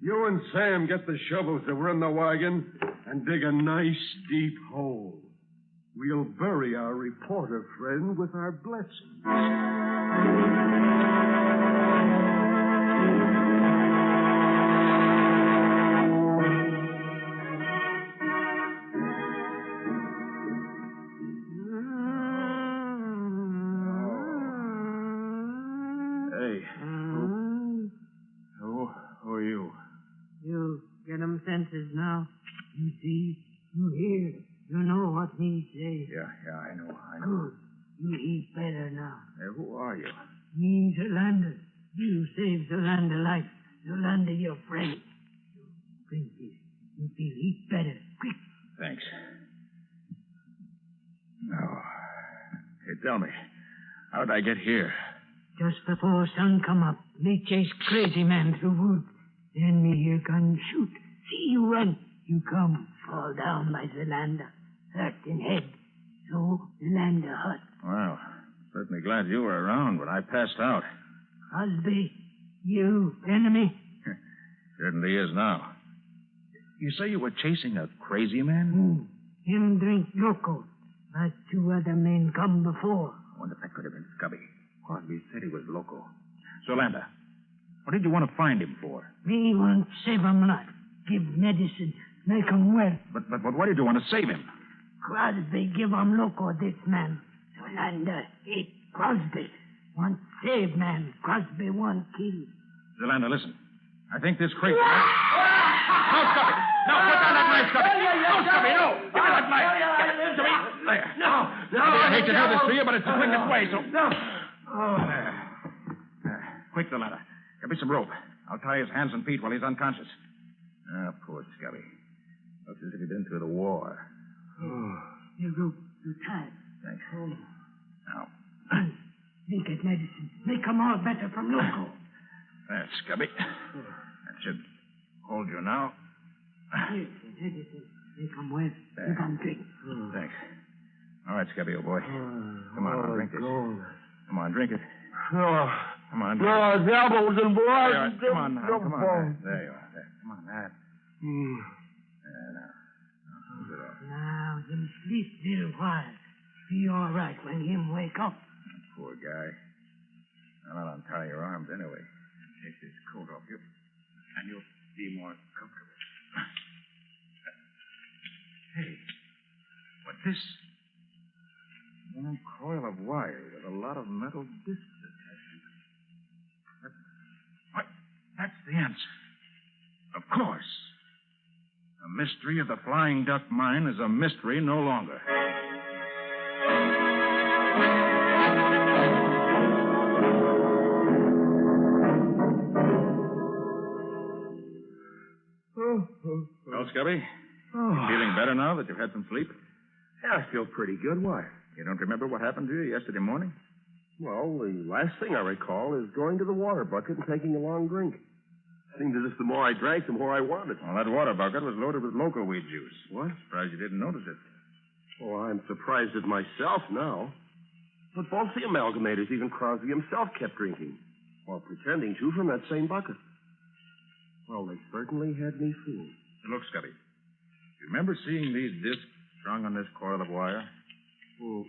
you and Sam get the shovels that were in the wagon and dig a nice, deep hole. We'll bury our reporter friend with our blessings. Hey. Who are you? You get 'em senses now. You see, you hear, you know what me say. Yeah, I know. Good. You eat better now. Hey, who are you? Me, Zerlander. You saved Zerlander life. Zerlander, your friend. Drink this. You feel eat better. Quick. Thanks. Now, hey, tell me, how'd I get here? Just before sun come up, me chase crazy man through woods. Then me hear gun shoot. See you run. You come, fall down by Zerlander. Hurt in head. So Zerlander hurt. Well, certainly glad you were around when I passed out. Crosby, you enemy? Certainly is now. You say you were chasing a crazy man? Him drink loco. But 2 other men come before. I wonder if that could have been Scubby. Crosby said he was loco. Zerlander, what did you want to find him for? Me want save 'em life. Give medicine. Make 'em well. But why did you want to save him? Crosby give 'em loco this man. Zerlander hate Crosby. Want save man. Crosby want kill. Zerlander, listen. I think this crazy... No, Scubby! No, put down that knife, Scubby! No, Scubby, no! Give me that knife! Give it to me! There. No. I hate to do this to you, but it's the quickest way, so... No. Quick, Zerlander. Get me some rope. I'll tie his hands and feet while he's unconscious. Ah, poor Scubby. Looks as if he'd been through the war. You go. You tied. Thanks. Now. Make it medicine. Make 'em all better from loco. There, Scubby. That should hold you now. Here, medicine. Make 'em well. Give 'em drink. Thanks. All right, Scubby, old boy. Come on, now, drink this. Come on, drink it. No. Come on. No, devils and boys. Come on now. Come on. There you are. There. Come on, that. There, now. Hold it off. Now, him sleep little while. Be all right when him wake up. Poor guy. I'll untie your arms anyway. Take this coat off you, and you'll be more comfortable. Hey, what's this? Long coil of wire with a lot of metal discs attached to it. What? That's the answer. Of course. The mystery of the Flying Duck Mine is a mystery no longer. Well, Scubby, you feeling better now that you've had some sleep? Yeah, I feel pretty good. Why? You don't remember what happened to you yesterday morning? Well, the last thing I recall is going to the water bucket and taking a long drink. Seemed as if the more I drank, the more I wanted. Well, that water bucket was loaded with loco weed juice. What? Surprised you didn't notice it. Well, I'm surprised at myself now. But both the amalgamators, even Crosby himself, kept drinking. Or pretending to from that same bucket. Well, they certainly had me fooled. Look, Scubby. You remember seeing these discs strung on this coil of wire? Well,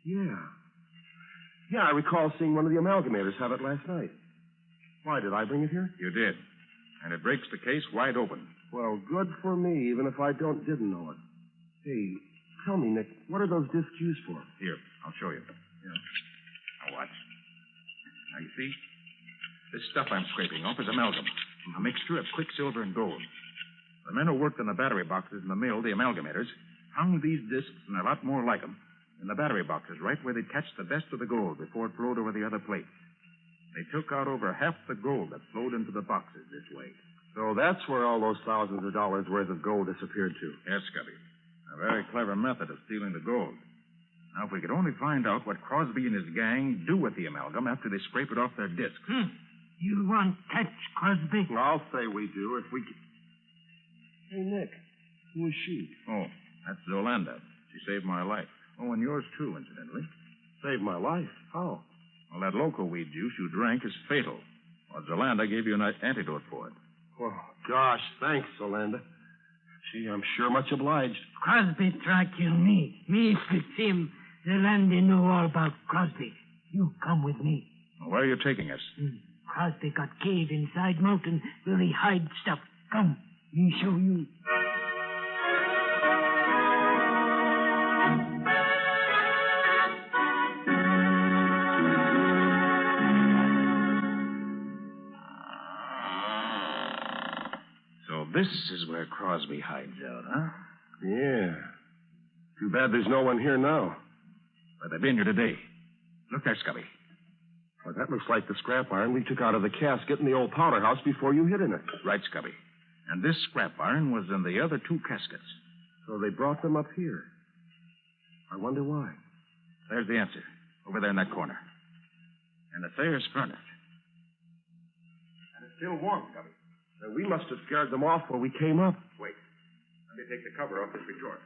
yeah. Yeah, I recall seeing one of the amalgamators have it last night. Why, did I bring it here? You did. and it breaks the case wide open. Well, good for me, even if I didn't know it. Hey, tell me, Nick, what are those discs used for? Here, I'll show you. Yeah. Now watch. Now you see? This stuff I'm scraping off is amalgam, a mixture of quicksilver and gold. The men who worked in the battery boxes in the mill, the amalgamators, hung these discs and a lot more like them in the battery boxes right where they'd catch the best of the gold before it flowed over the other plates. They took out over half the gold that flowed into the boxes this way. So that's where all those thousands of dollars worth of gold disappeared to. Yes, Scubby. A very clever method of stealing the gold. Now, if we could only find out what Crosby and his gang do with the amalgam after they scrape it off their discs. You want catch, Crosby? I'll say we do if we can. Hey, Nick, who is she? Oh, that's Zolanda. She saved my life. Oh, and yours too, incidentally. Saved my life? How? Well, that local weed juice you drank is fatal. Well, Zolanda gave you an antidote for it. Oh, gosh, thanks, Zolanda. Gee, I'm sure much obliged. Crosby try kill me. Me fix him. The land they know all about Crosby. You come with me. Well, where are you taking us? Crosby got cave inside mountain where he hide stuff. Come, me show you. So this is where Crosby hides out, huh? Yeah. Too bad there's no one here now. But they've been here today. Look there, Scubby. Well, that looks like the scrap iron we took out of the casket in the old powder house before you hid in it. Right, Scubby. And this scrap iron was in the other two caskets. So they brought them up here. I wonder why. There's the answer. Over there in that corner. And the Thayer's furnace. And it's still warm, Scubby. Then we must have scared them off when we came up. Wait. Let me take the cover off this retort.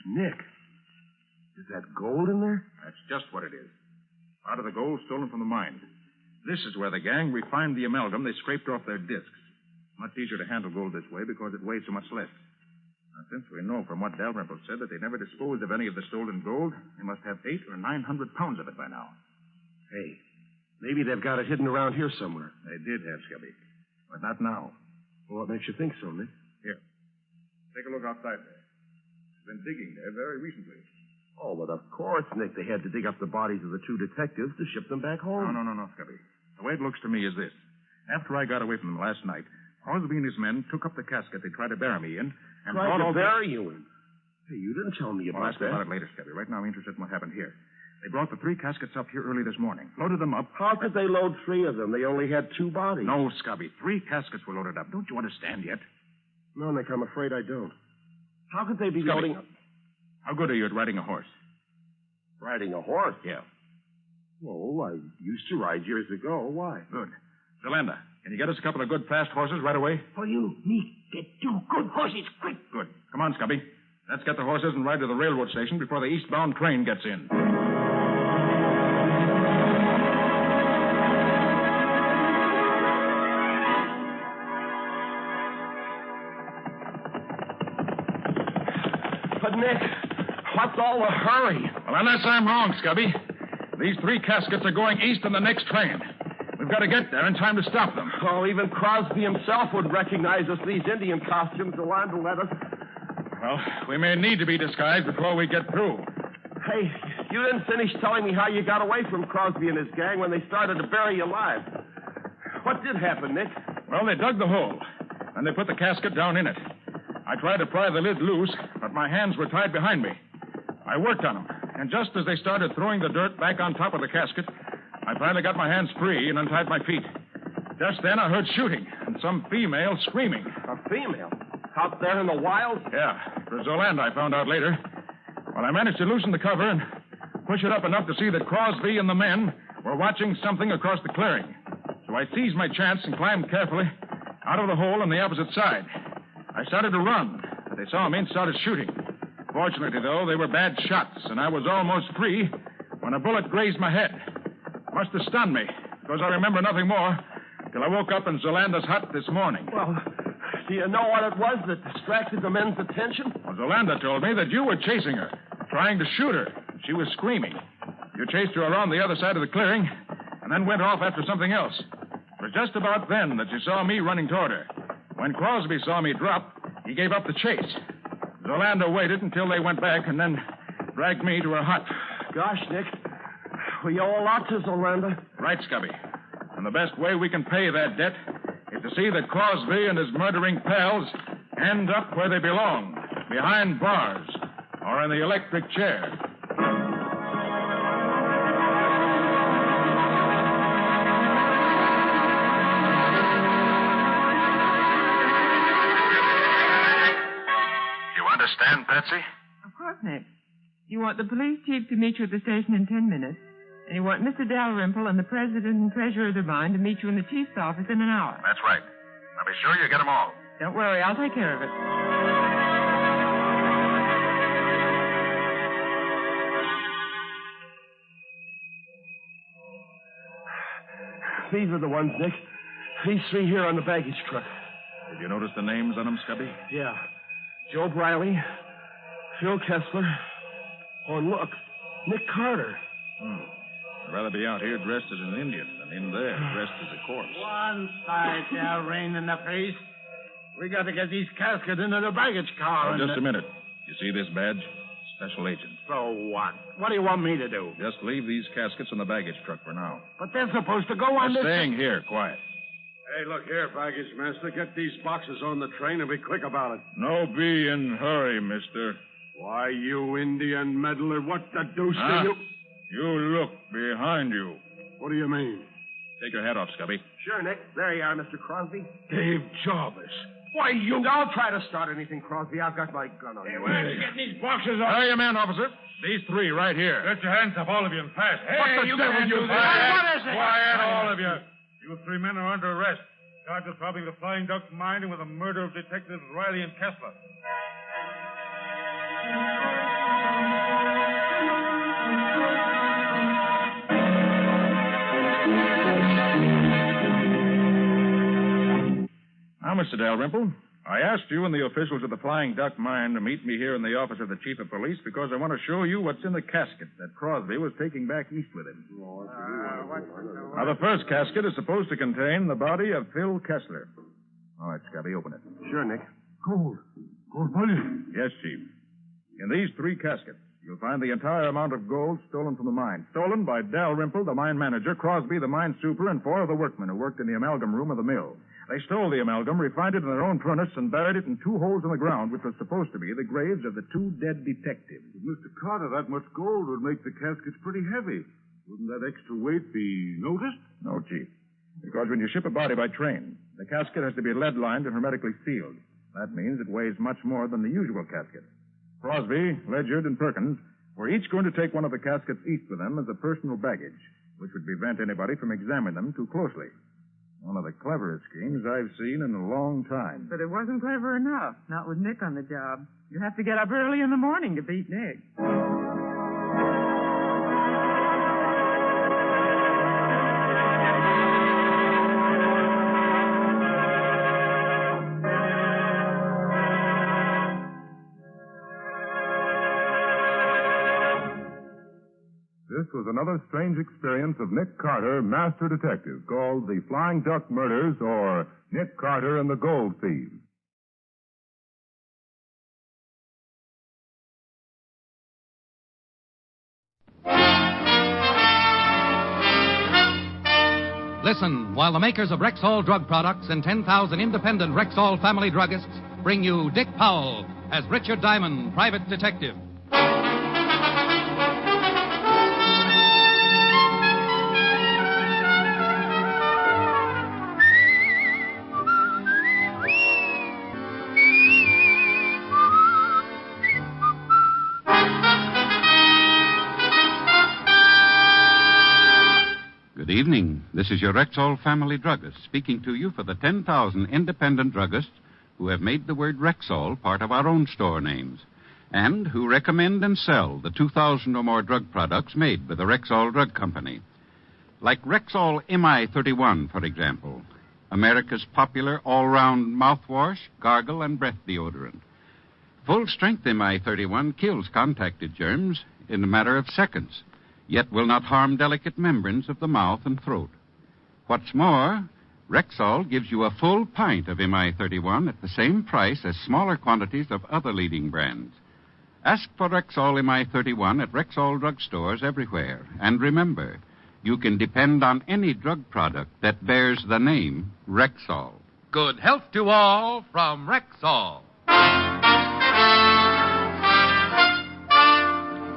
Nick, is that gold in there? That's just what it is. Part of the gold stolen from the mine. This is where the gang refined the amalgam they scraped off their discs. Much easier to handle gold this way because it weighs so much less. Now, since we know from what Dalrymple said that they never disposed of any of the stolen gold, they must have 800 or 900 pounds of it by now. Hey, maybe they've got it hidden around here somewhere. They did have, Scubby. But not now. Well, what makes you think so, Nick? Here. Take a look outside there. Been digging there very recently. Oh, but of course, Nick, they had to dig up the bodies of the two detectives to ship them back home. No, Scubby. The way it looks to me is this. After I got away from them last night, Crosby and his men took up the casket they tried to bury me in and tried to bury you in? Hey, you didn't tell me about that. I'll about it later, Scubby. Right now I'm interested in what happened here. They brought the 3 caskets up here early this morning, loaded them up. How could they load 3 of them? They only had 2 bodies. No, Scubby. 3 caskets were loaded up. Don't you understand yet? No, Nick, I'm afraid I don't. How could they be Scubby, loading up? How good are you at riding a horse? Riding a horse? Yeah. Oh, I used to ride years ago. Why? Good. Zolanda, can you get us a couple of good fast horses right away? For you, me, get 2 good horses quick. Good. Come on, Scubby. Let's get the horses and ride to the railroad station before the eastbound train gets in. But, Nick, what's all the hurry? Well, unless I'm wrong, Scubby. These 3 caskets are going east on the next train. We've got to get there in time to stop them. Oh, even Crosby himself would recognize us, these Indian costumes. The line to let us. Well, we may need to be disguised before we get through. Hey, you didn't finish telling me how you got away from Crosby and his gang when they started to bury you alive. What did happen, Nick? Well, they dug the hole, and they put the casket down in it. I tried to pry the lid loose, but my hands were tied behind me. I worked on them, and just as they started throwing the dirt back on top of the casket, I finally got my hands free and untied my feet. Just then, I heard shooting and some female screaming. A female? Out there in the wild? Yeah. It was Zolanda, I found out later. Well, I managed to loosen the cover and push it up enough to see that Crosby and the men were watching something across the clearing. So I seized my chance and climbed carefully out of the hole on the opposite side. I started to run, but they saw me and started shooting. Fortunately, though, they were bad shots, and I was almost free when a bullet grazed my head. Must have stunned me, because I remember nothing more till I woke up in Zolanda's hut this morning. Well, do you know what it was that distracted the men's attention? Well, Zolanda told me that you were chasing her, trying to shoot her. She was screaming. You chased her around the other side of the clearing and then went off after something else. It was just about then that you saw me running toward her. When Crosby saw me drop, he gave up the chase. Zolander waited until they went back and then dragged me to her hut. Gosh, Nick, we owe a lot to Zolander. Right, Scubby. And the best way we can pay that debt is to see that Crosby and his murdering pals end up where they belong, behind bars or in the electric chair. You understand, Patsy? Of course, Nick. You want the police chief to meet you at the station in 10 minutes, and you want Mr. Dalrymple and the president and treasurer of the mine to meet you in the chief's office in an hour. That's right. Now be sure you get them all. Don't worry, I'll take care of it. These are the ones, Nick. These three here on the baggage truck. Did you notice the names on them, Scubby? Yeah. Joe Briley, Phil Kessler. Oh, and look, Nick Carter. I'd rather be out here dressed as an Indian than in there dressed as a corpse. One side there, rain in the face. We got to get these caskets into the baggage car. Oh, just a minute. You see this badge? Special agent. So what? What do you want me to do? Just leave these caskets in the baggage truck for now. But they're supposed to go on They're this... staying here, quiet. Hey, look here, baggage master. Get these boxes on the train and be quick about it. No be in hurry, mister. Why, you Indian meddler, what the deuce Huh? do you... You look behind you. What do you mean? Take your hat off, Scubby. Sure, Nick. There you are, Mr. Crosby. Dave Jarvis. Why, you... Don't try to start anything, Crosby. I've got my gun on you. Where are you getting these boxes off? Hurry, man, officer. These three right here. Get your hands up, all of you, and pass. Hey, What the you devil can't you do that. What is it? Quiet, all of you. You three men are under arrest. Charged with robbing the Flying Duck mine and with the murder of Detectives Riley and Kessler. Now, Mr. Dalrymple, I asked you and the officials of the Flying Duck mine to meet me here in the office of the chief of police because I want to show you what's in the casket that Crosby was taking back east with him. Now, the first casket is supposed to contain the body of Phil Kessler. All right, Scubby, open it. Sure, Nick. Gold. Gold bullion. Yes, Chief. In these three caskets, you'll find the entire amount of gold stolen from the mine. Stolen by Dalrymple, the mine manager, Crosby, the mine super, and four of the workmen who worked in the amalgam room of the mill. They stole the amalgam, refined it in their own furnace, and buried it in two holes in the ground, which was supposed to be the graves of the two dead detectives. Mr. Carter, that much gold would make the caskets pretty heavy. Wouldn't that extra weight be noticed? No, Chief. Because when you ship a body by train, the casket has to be lead-lined and hermetically sealed. That means it weighs much more than the usual casket. Crosby, Ledyard, and Perkins were each going to take one of the caskets east with them as a personal baggage, which would prevent anybody from examining them too closely. One of the cleverest schemes I've seen in a long time. But it wasn't clever enough, not with Nick on the job. You have to get up early in the morning to beat Nick. This was another strange experience of Nick Carter, master detective, called the Flying Duck Murders or Nick Carter and the Gold Thieves. Listen while the makers of Rexall drug products and 10,000 independent Rexall family druggists bring you Dick Powell as Richard Diamond, private detective. Good evening. This is your Rexall family druggist speaking to you for the 10,000 independent druggists who have made the word Rexall part of our own store names and who recommend and sell the 2,000 or more drug products made by the Rexall Drug Company. Like Rexall MI-31, for example, America's popular all-round mouthwash, gargle, and breath deodorant. Full-strength MI-31 kills contacted germs in a matter of seconds. yet will not harm delicate membranes of the mouth and throat. What's more, Rexall gives you a full pint of MI31 at the same price as smaller quantities of other leading brands. Ask for Rexall MI31 at Rexall drugstores everywhere. And remember, you can depend on any drug product that bears the name Rexall. Good health to all from Rexall.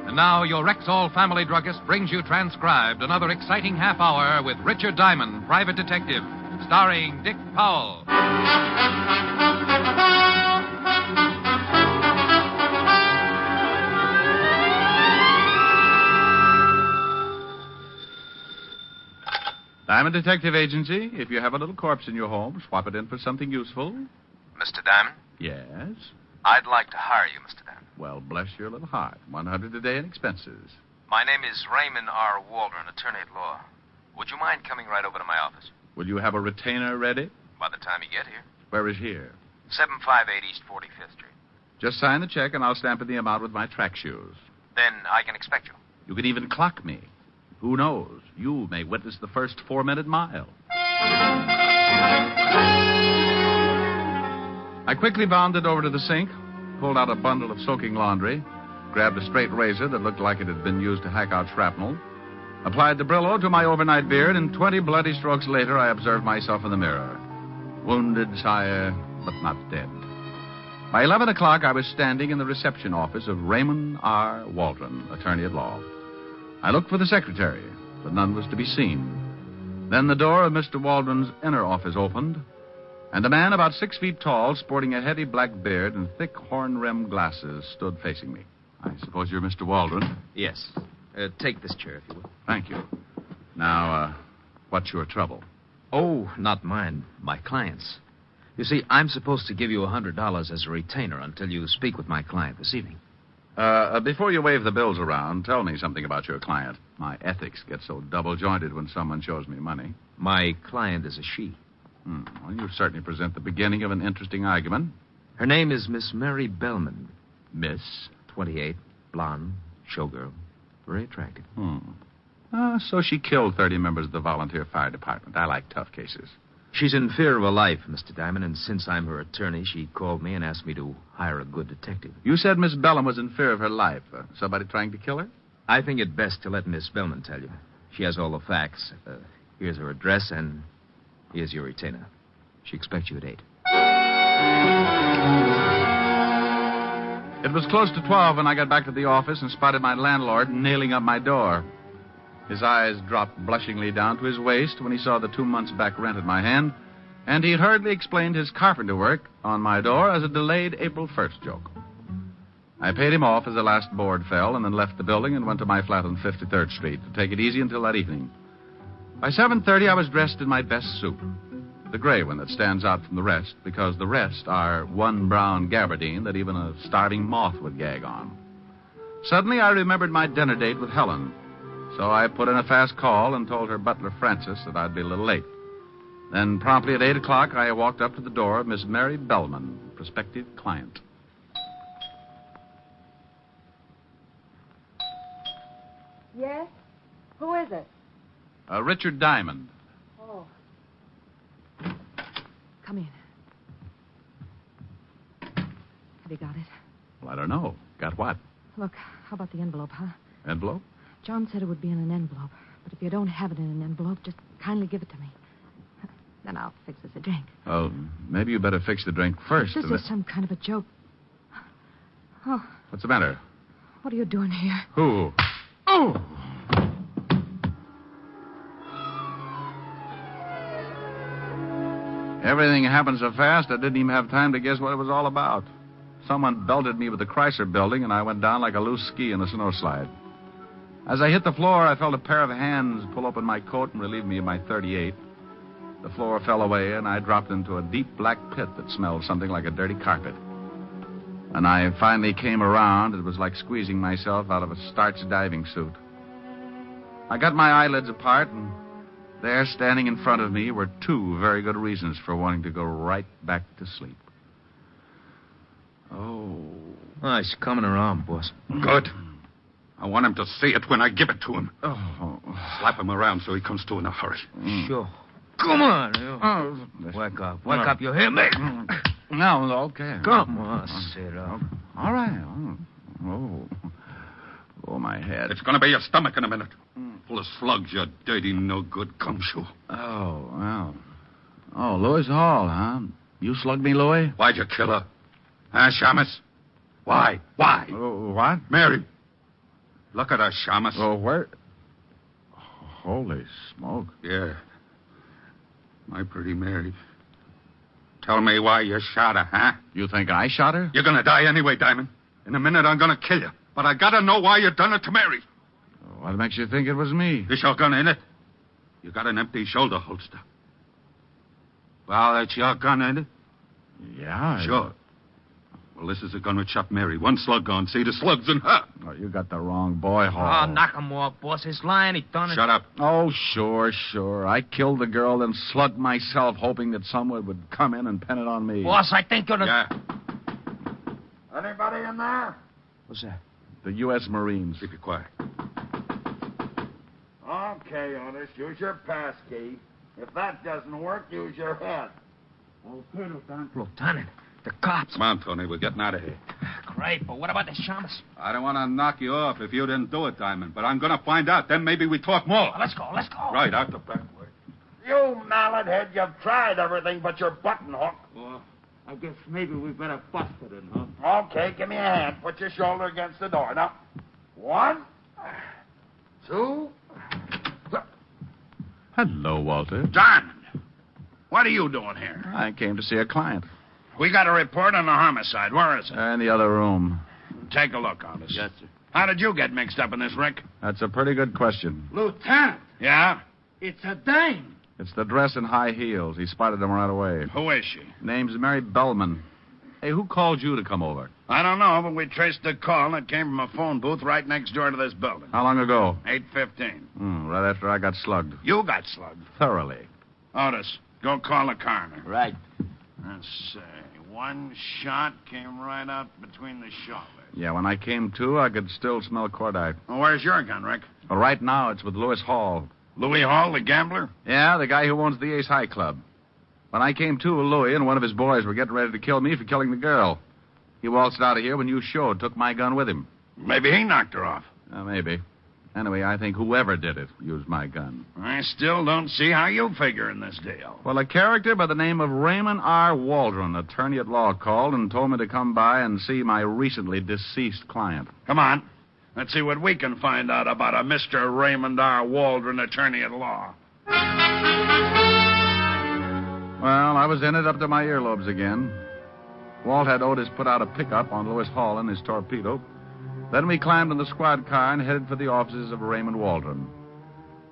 And now your Rexall family druggist brings you transcribed another exciting half hour with Richard Diamond, private detective, starring Dick Powell. Diamond Detective Agency. If you have a little corpse in your home, swap it in for something useful. Mr. Diamond? Yes? I'd like to hire you, Mr. Diamond. Well, bless your little heart. $100 a day in expenses. My name is Raymond R. Waldron, attorney at law. Would you mind coming right over to my office? Will you have a retainer ready? By the time you get here. Where is here? 758 East 45th Street. Just sign the check and I'll stamp in the amount with my track shoes. Then I can expect you. You could even clock me. Who knows? You may witness the first 4-minute mile. I quickly bounded over to the sink, pulled out a bundle of soaking laundry, grabbed a straight razor that looked like it had been used to hack out shrapnel, applied the Brillo to my overnight beard, and 20 bloody strokes later I observed myself in the mirror. Wounded, sire, but not dead. By 11 o'clock, I was standing in the reception office of Raymond R. Waldron, attorney at law. I looked for the secretary, but none was to be seen. Then the door of Mr. Waldron's inner office opened, and a man about 6 feet tall, sporting a heavy black beard and thick horn-rimmed glasses, stood facing me. I suppose you're Mr. Waldron? Yes. Take this chair, if you will. Thank you. Now, what's your trouble? Oh, not mine. My client's. You see, I'm supposed to give you $100 as a retainer until you speak with my client this evening. Before you wave the bills around, tell me something about your client. My ethics get so double-jointed when someone shows me money. My client is a she. Well, you certainly present the beginning of an interesting argument. Her name is Miss Mary Bellman. Miss? 28, blonde, showgirl, very attractive. So she killed 30 members of the volunteer fire department. I like tough cases. She's in fear of her life, Mr. Diamond, and since I'm her attorney, she called me and asked me to hire a good detective. You said Miss Bellman was in fear of her life. Somebody trying to kill her? I think it best to let Miss Bellman tell you. She has all the facts. Here's her address, and here's your retainer. She expects you at 8. It was close to 12 when I got back to the office and spotted my landlord nailing up my door. His eyes dropped blushingly down to his waist when he saw the 2 months back rent in my hand, and he hurriedly explained his carpenter work on my door as a delayed April 1st joke. I paid him off as the last board fell and then left the building and went to my flat on 53rd Street to take it easy until that evening. By 7:30, I was dressed in my best suit, the gray one that stands out from the rest because the rest are one brown gabardine that even a starving moth would gag on. Suddenly, I remembered my dinner date with Helen. So I put in a fast call and told her butler, Francis, that I'd be a little late. Then, promptly at 8 o'clock, I walked up to the door of Miss Mary Bellman, prospective client. Yes? Who is it? Richard Diamond. Oh. Come in. Have you got it? Well, I don't know. Got what? Look, how about the envelope, huh? Envelope? John said it would be in an envelope. But if you don't have it in an envelope, just kindly give it to me. Then I'll fix us a drink. Well, maybe you better fix the drink first. This is some kind of a joke. Oh, What's the matter? what are you doing here? Who? Oh! Everything happened so fast, I didn't even have time to guess what it was all about. Someone belted me with the Chrysler building, and I went down like a loose ski in a snowslide. As I hit the floor, I felt a pair of hands pull open my coat and relieve me of my .38. The floor fell away, and I dropped into a deep black pit that smelled something like a dirty carpet. When I finally came around, it was like squeezing myself out of a starched diving suit. I got my eyelids apart, and there, standing in front of me, were 2 very good reasons for wanting to go right back to sleep. Oh, it's coming around, boss. Good. I want him to see it when I give it to him. Oh. Slap him around so he comes to in a hurry. Sure. Come on. Wake up. Wake up. You hear me? No, okay. Come on, sit up. All right. Oh, my head. It's going to be your stomach in a minute. Full of slugs, you dirty, no-good gumshoe. Oh, well. Oh, Louis Hall, huh? You slugged me, Louis? Why'd you kill her? Huh, Shamus? Why? Why? What? Mary. Look at her, Shamus. Oh, where? Holy smoke. Yeah. My pretty Mary. Tell me why you shot her, huh? You think I shot her? You're going to die anyway, Diamond. In a minute, I'm going to kill you. But I got to know why you done it to Mary. What makes you think it was me? This your gun, ain't it? You got an empty shoulder holster. Well, that's your gun, ain't it? Yeah. Sure. Well, this is a gun which shot Mary. One slug gone. See, the slug's in her. Oh, you got the wrong boy, Hall. Oh, knock him off, boss. He's lying. He done it. Shut up. Oh, sure. I killed the girl, then slugged myself, hoping that someone would come in and pin it on me. Boss, I think you're the... Yeah. Anybody in there? What's that? The U.S. Marines. Keep it quiet. Okay, Otis, use your pass key. If that doesn't work, use your head. Okay, Lieutenant. Lieutenant, the cops. Come on, Tony. We're getting out of here. Great, but what about the Shamus? I don't want to knock you off if you didn't do it, Diamond, but I'm going to find out. Then maybe we talk more. Let's go. Right, out the back way. You mallet head, you've tried everything but your button hook. Well, I guess maybe we better bust it in, huh? Okay, give me a hand. Put your shoulder against the door. Now, 1, 2... Hello, Walter. Diamond, what are you doing here? I came to see a client. We got a report on a homicide. Where is it? In the other room. Take a look, Otis. Yes, sir. How did you get mixed up in this, Rick? That's a pretty good question. Lieutenant. Yeah? It's a dame. It's the dress and high heels. He spotted them right away. Who is she? Name's Mary BELLMAN. Hey, who called you to come over? I don't know, but we traced the call, and it came from a phone booth right next door to this building. How long ago? 8:15. Right after I got slugged. You got slugged? Thoroughly. Otis, go call the coroner. Right. Let's see. One shot came right out between the shoulders. Yeah, when I came to, I could still smell cordite. Well, where's your gun, Rick? Well, right now, it's with Louis Hall. Louis Hall, the gambler? Yeah, the guy who owns the Ace High Club. When I came to, Louis and one of his boys were getting ready to kill me for killing the girl. He waltzed out of here when you showed, took my gun with him. Maybe he knocked her off. Maybe. Anyway, I think whoever did it used my gun. I still don't see how you figure in this deal. Well, a character by the name of Raymond R. Waldron, attorney at law, called and told me to come by and see my recently deceased client. Come on. Let's see what we can find out about a Mr. Raymond R. Waldron, attorney at law. Well, I was in it up to my earlobes again. Walt had Otis put out a pickup on Louis Hall in his torpedo. Then we climbed in the squad car and headed for the offices of Raymond Waldron.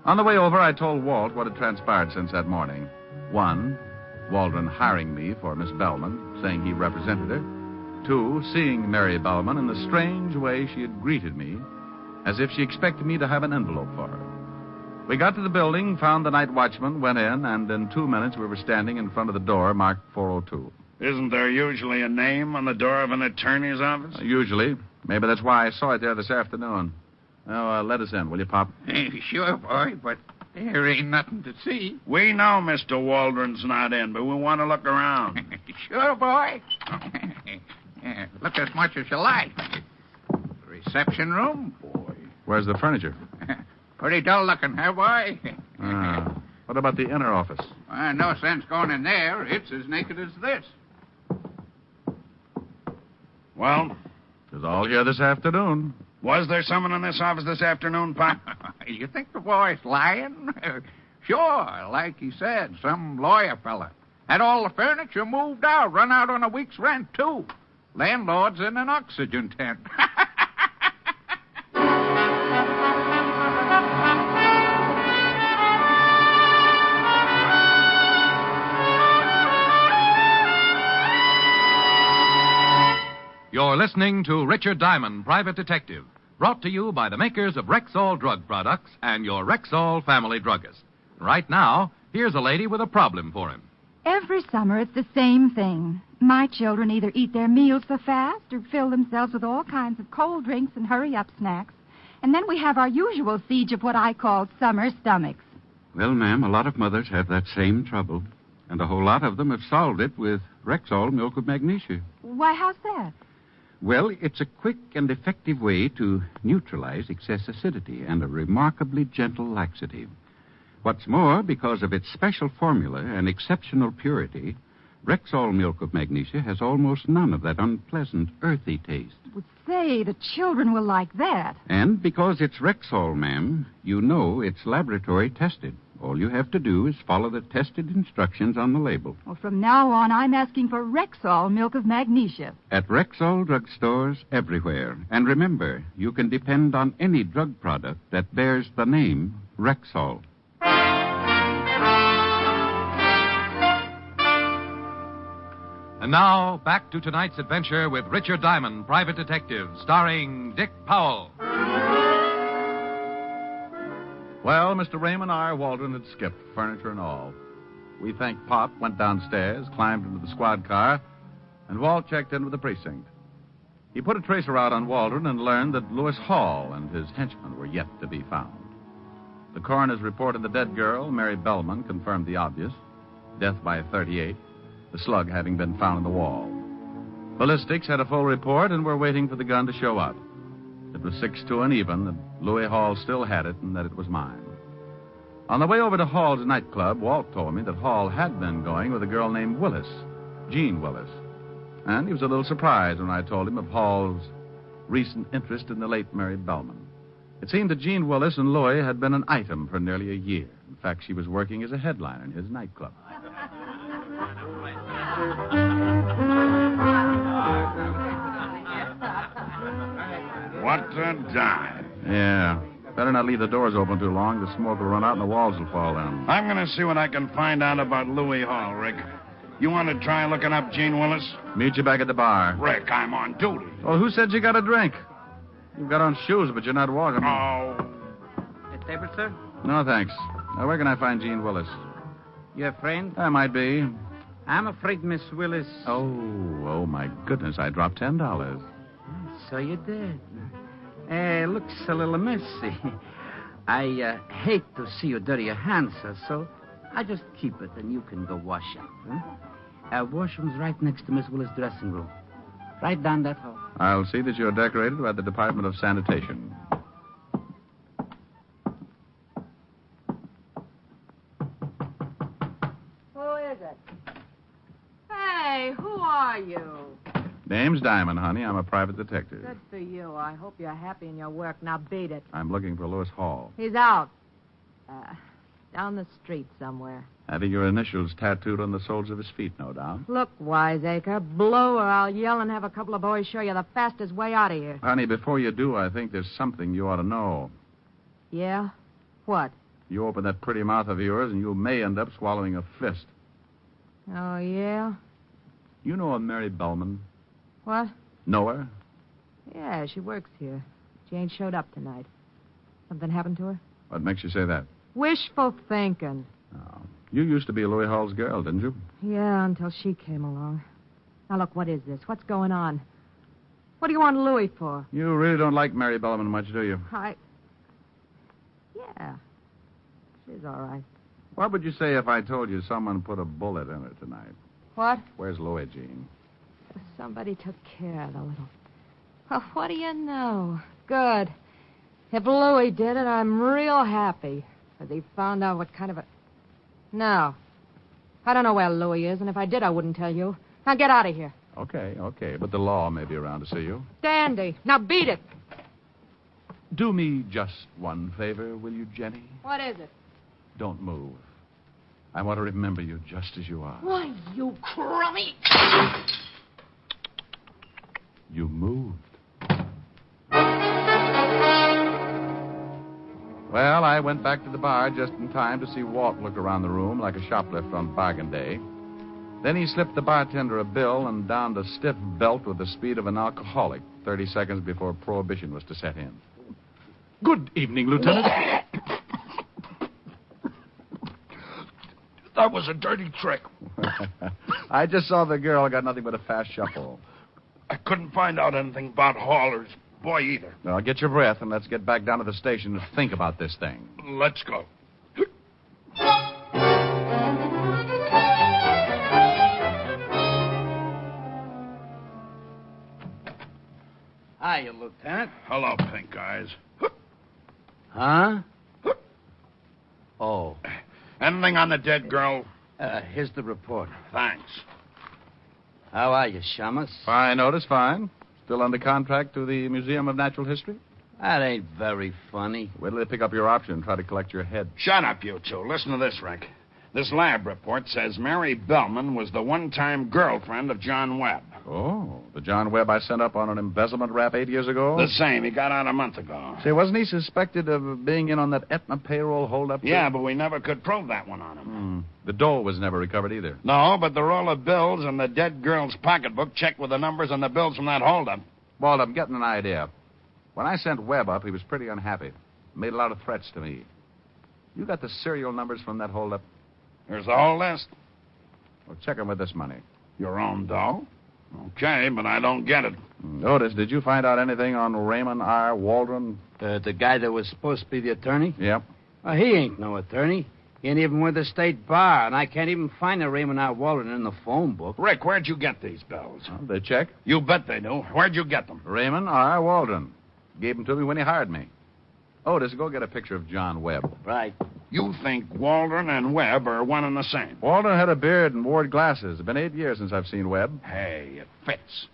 On the way over, I told Walt what had transpired since that morning. 1, Waldron hiring me for Miss BELLMAN, saying he represented her. 2, seeing Mary BELLMAN in the strange way she had greeted me, as if she expected me to have an envelope for her. We got to the building, found the night watchman, went in, and in 2 minutes we were standing in front of the door marked 402. Isn't there usually a name on the door of an attorney's office? Usually. Maybe that's why I saw it there this afternoon. Now, let us in, will you, Pop? Sure, boy, but there ain't nothing to see. We know Mr. Waldron's not in, but we want to look around. Sure, boy. Look as much as you like. Reception room? Boy. Where's the furniture? Pretty dull looking, huh, boy? What about the inner office? No sense going in there. It's as naked as this. Well? It was all here this afternoon. Was there someone in this office this afternoon, Pop? You think the boy's lying? Sure, like he said, some lawyer fella. Had all the furniture moved out, run out on a week's rent, too. Landlord's in an oxygen tent. You're listening to Richard Diamond, Private Detective, brought to you by the makers of Rexall Drug Products and your Rexall family druggist. Right now, here's a lady with a problem for him. Every summer, it's the same thing. My children either eat their meals so fast or fill themselves with all kinds of cold drinks and hurry-up snacks. And then we have our usual siege of what I call summer stomachs. Well, ma'am, a lot of mothers have that same trouble. And a whole lot of them have solved it with Rexall milk with magnesia. Why, how's that? Well, it's a quick and effective way to neutralize excess acidity and a remarkably gentle laxative. What's more, because of its special formula and exceptional purity, Rexall milk of magnesia has almost none of that unpleasant, earthy taste. Well, say, the children will like that. And because it's Rexall, ma'am, you know it's laboratory tested. All you have to do is follow the tested instructions on the label. Well, from now on, I'm asking for Rexall milk of magnesia. At Rexall drugstores everywhere. And remember, you can depend on any drug product that bears the name Rexall. And now, back to tonight's adventure with Richard Diamond, Private Detective, starring Dick Powell. Well, Mr. Raymond R. Waldron had skipped, furniture and all. We thanked Pop, went downstairs, climbed into the squad car, and Walt checked in with the precinct. He put a tracer out on Waldron and learned that Lewis Hall and his henchmen were yet to be found. The coroner's report of the dead girl, Mary Bellman, confirmed the obvious. Death by 38, the slug having been found in the wall. Ballistics had a full report and were waiting for the gun to show up. It was 6-2 and even that Louis Hall still had it and that it was mine. On the way over to Hall's nightclub, Walt told me that Hall had been going with a girl named Willis, Jean Willis. And he was a little surprised when I told him of Hall's recent interest in the late Mary Bellman. It seemed that Jean Willis and Louis had been an item for nearly a year. In fact, she was working as a headliner in his nightclub. What a dive. Yeah. Better not leave the doors open too long. The smoke will run out and the walls will fall down. I'm going to see what I can find out about Louis Hall, Rick. You want to try looking up Jean Willis? Meet you back at the bar. Rick, I'm on duty. Well, who said you got a drink? You've got on shoes, but you're not walking. Oh. A table, sir? No, thanks. Now, where can I find Jean Willis? Your friend? I might be. I'm afraid Miss Willis... Oh, my goodness. I dropped $10. So you did. Looks a little messy. I hate to see you dirty your hands, sir, so I just keep it and you can go wash up. Huh? Washroom's right next to Miss Willis' dressing room. Right down that hall. I'll see that you're decorated by the Department of Sanitation. Who is it? Hey, who are you? Name's Diamond, honey. I'm a private detective. Good for you. I hope you're happy in your work. Now beat it. I'm looking for Lewis Hall. He's out. Down the street somewhere. Having your initials tattooed on the soles of his feet, no doubt. Look, wiseacre, blow or I'll yell and have a couple of boys show you the fastest way out of here. Honey, before you do, I think there's something you ought to know. Yeah? What? You open that pretty mouth of yours and you may end up swallowing a fist. Oh, yeah? You know a Mary Bellman? What? Know her? Yeah, she works here. She ain't showed up tonight. Something happened to her? What makes you say that? Wishful thinking. Oh. You used to be Louis Hall's girl, didn't you? Yeah, until she came along. Now, look, what is this? What's going on? What do you want Louis for? You really don't like Mary Bellman much, do you? Yeah. She's all right. What would you say if I told you someone put a bullet in her tonight? What? Where's Louis, Jean? Somebody took care of the little... Well, what do you know? Good. If Louis did it, I'm real happy. Because he found out what kind of a... No. I don't know where Louis is, and if I did, I wouldn't tell you. Now get out of here. Okay. But the law may be around to see you. Dandy. Now beat it. Do me just one favor, will you, Jenny? What is it? Don't move. I want to remember you just as you are. Why, you crummy... You moved. Well, I went back to the bar just in time to see Walt look around the room like a shoplifter on bargain day. Then he slipped the bartender a bill and donned a stiff belt with the speed of an alcoholic 30 seconds before prohibition was to set in. Good evening, Lieutenant. That was a dirty trick. I just saw the girl got nothing but a fast shuffle. I couldn't find out anything about Hall or his boy either. Now, get your breath and let's get back down to the station and think about this thing. Let's go. Hiya, Lieutenant. Hello, Pink Eyes. Huh? Oh. Anything on the dead girl? Here's the report. Thanks. How are you, Shamus? Fine, Otis, fine. Still under contract to the Museum of Natural History? That ain't very funny. Wait till they pick up your option and try to collect your head. Shut up, you two. Listen to this, Rick. This lab report says Mary Bellman was the one-time girlfriend of John Webb. Oh, the John Webb I sent up on an embezzlement rap 8 years ago? The same. He got out a month ago. Say, wasn't he suspected of being in on that Aetna payroll holdup? Yeah, but we never could prove that one on him. The dough was never recovered either. No, but the roll of bills and the dead girl's pocketbook checked with the numbers on the bills from that holdup. Walt, I'm getting an idea. When I sent Webb up, he was pretty unhappy. Made a lot of threats to me. You got the serial numbers from that holdup? There's the whole list. Well, check him with this money. Your own dough? Okay, but I don't get it. Otis, did you find out anything on Raymond R. Waldron? The guy that was supposed to be the attorney? Yep. Well, he ain't no attorney. He ain't even with the state bar, and I can't even find a Raymond R. Waldron in the phone book. Rick, where'd you get these bills? Well, they check. You bet they do. Where'd you get them? Raymond R. Waldron. Gave them to me when he hired me. Otis, go get a picture of John Webb. Right. You think Waldron and Webb are one and the same? Waldron had a beard and wore glasses. It's been 8 years since I've seen Webb. Hey, it fits.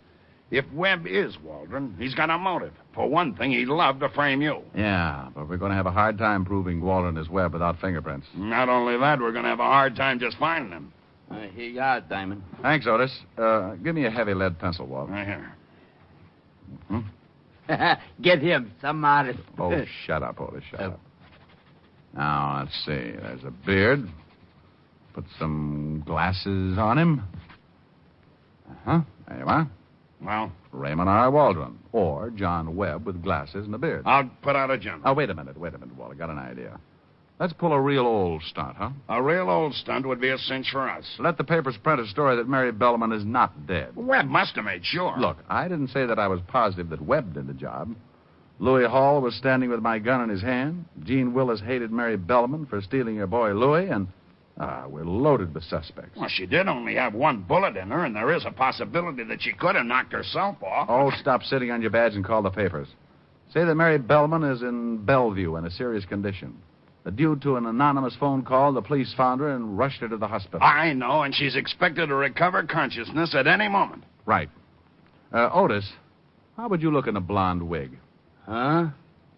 If Webb is Waldron, he's got a motive. For one thing, he'd love to frame you. Yeah, but we're going to have a hard time proving Waldron is Webb without fingerprints. Not only that, we're going to have a hard time just finding him. Here you are, Diamond. Thanks, Otis. Give me a heavy lead pencil, Walt. Right here. Get him, some artist. Oh, shut up, Otis, shut up. Now, let's see. There's a beard. Put some glasses on him. Uh-huh. There you are. Well? Raymond R. Waldron. Or John Webb with glasses and a beard. I'll put out a general. Oh, wait a minute, Walt. I got an idea. Let's pull a real old stunt, huh? A real old stunt would be a cinch for us. Let the papers print a story that Mary Bellman is not dead. Webb must have made sure. Look, I didn't say that I was positive that Webb did the job. Louis Hall was standing with my gun in his hand. Gene Willis hated Mary Bellman for stealing her boy Louis, and we're loaded with suspects. Well, she did only have one bullet in her, and there is a possibility that she could have knocked herself off. Oh, stop sitting on your badge and call the papers. Say that Mary Bellman is in Bellevue in a serious condition. That due to an anonymous phone call, the police found her and rushed her to the hospital. I know, and she's expected to recover consciousness at any moment. Right. Otis, how would you look in a blonde wig? Huh?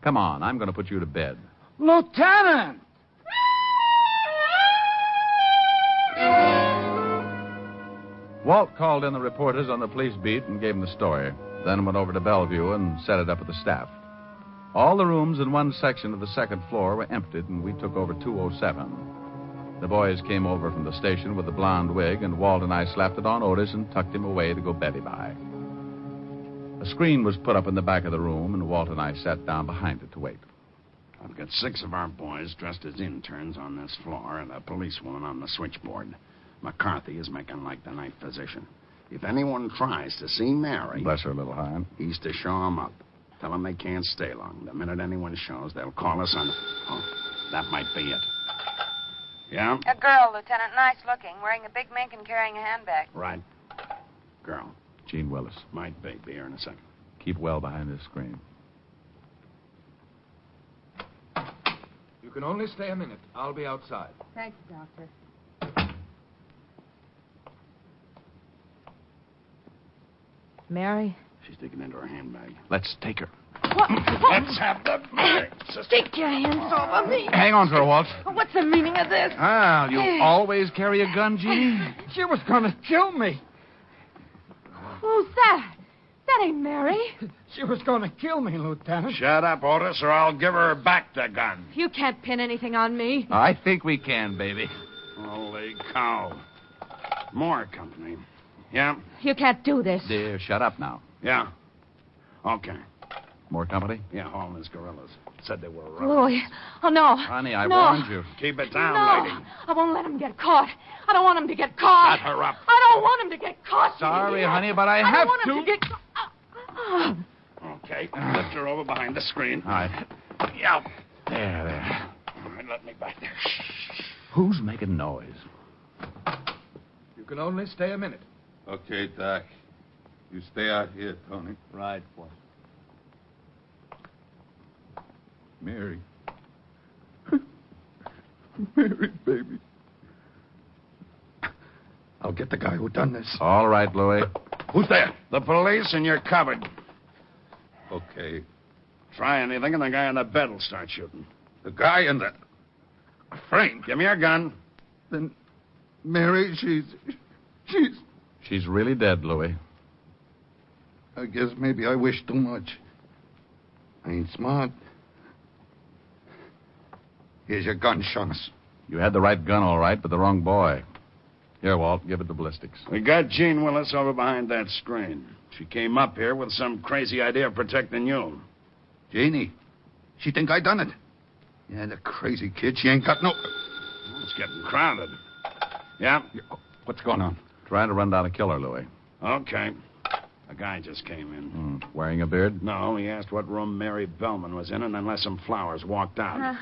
Come on, I'm going to put you to bed. Lieutenant! Walt called in the reporters on the police beat and gave them the story. Then went over to Bellevue and set it up with the staff. All the rooms in one section of the second floor were emptied, and we took over 207. The boys came over from the station with the blonde wig, and Walt and I slapped it on Otis and tucked him away to go Betty by. A screen was put up in the back of the room, and Walt and I sat down behind it to wait. I've got 6 of our boys dressed as interns on this floor and a policewoman on the switchboard. McCarthy is making like the night physician. If anyone tries to see Mary... Bless her little heart. He's to show 'em up. Tell them they can't stay long. The minute anyone shows, they'll call us on... Oh, that might be it. Yeah? A girl, Lieutenant. Nice looking. Wearing a big mink and carrying a handbag. Right. Girl. Gene Willis. Might be. Be here in a second. Keep well behind this screen. You can only stay a minute. I'll be outside. Thank you, Doctor. Mary? She's digging into her handbag. Let's take her. What? Let's have the meeting, sister. Take your hands off of me. Hang on to her, Walt. What's the meaning of this? Ah, you always carry a gun, Jeannie? She was going to kill me. Who's that? That ain't Mary. She was going to kill me, Lieutenant. Shut up, Otis, or I'll give her back the gun. You can't pin anything on me. I think we can, baby. Holy cow. More company. Yeah? You can't do this. Dear, shut up now. Yeah. Okay. More company? Yeah, Holmes gorillas. Said they were Louis. Oh, no. Honey, I no. warned you. Keep it down, no. lady. I won't let him get caught. I don't want him to get caught. Shut her up. I don't want him to get caught. Sorry, honey, but I have don't want to. him to get caught. Okay, lift her over behind the screen. All right. Yeah. There. All right, let me back there. Who's making noise? You can only stay a minute. Okay, Doc. You stay out here, Tony. Right, boss. Mary. Mary, baby. I'll get the guy who done this. All right, Louis. Who's there? The police, and you're covered. Okay. Try anything, and the guy on the bed will start shooting. The guy in the frame. Give me your gun. Then Mary, She's really dead, Louis. I guess maybe I wish too much. I ain't smart. Here's your gun, Shamus. You had the right gun, all right, but the wrong boy. Here, Walt, give it to ballistics. We got Jean Willis over behind that screen. She came up here with some crazy idea of protecting you. Janie, she think I done it. Yeah, the crazy kid. She ain't got no... It's getting crowded. Yeah? What's going on? Trying to run down a killer, Louis. Okay. A guy just came in. Wearing a beard? No, he asked what room Mary Bellman was in and then left some flowers, walked out.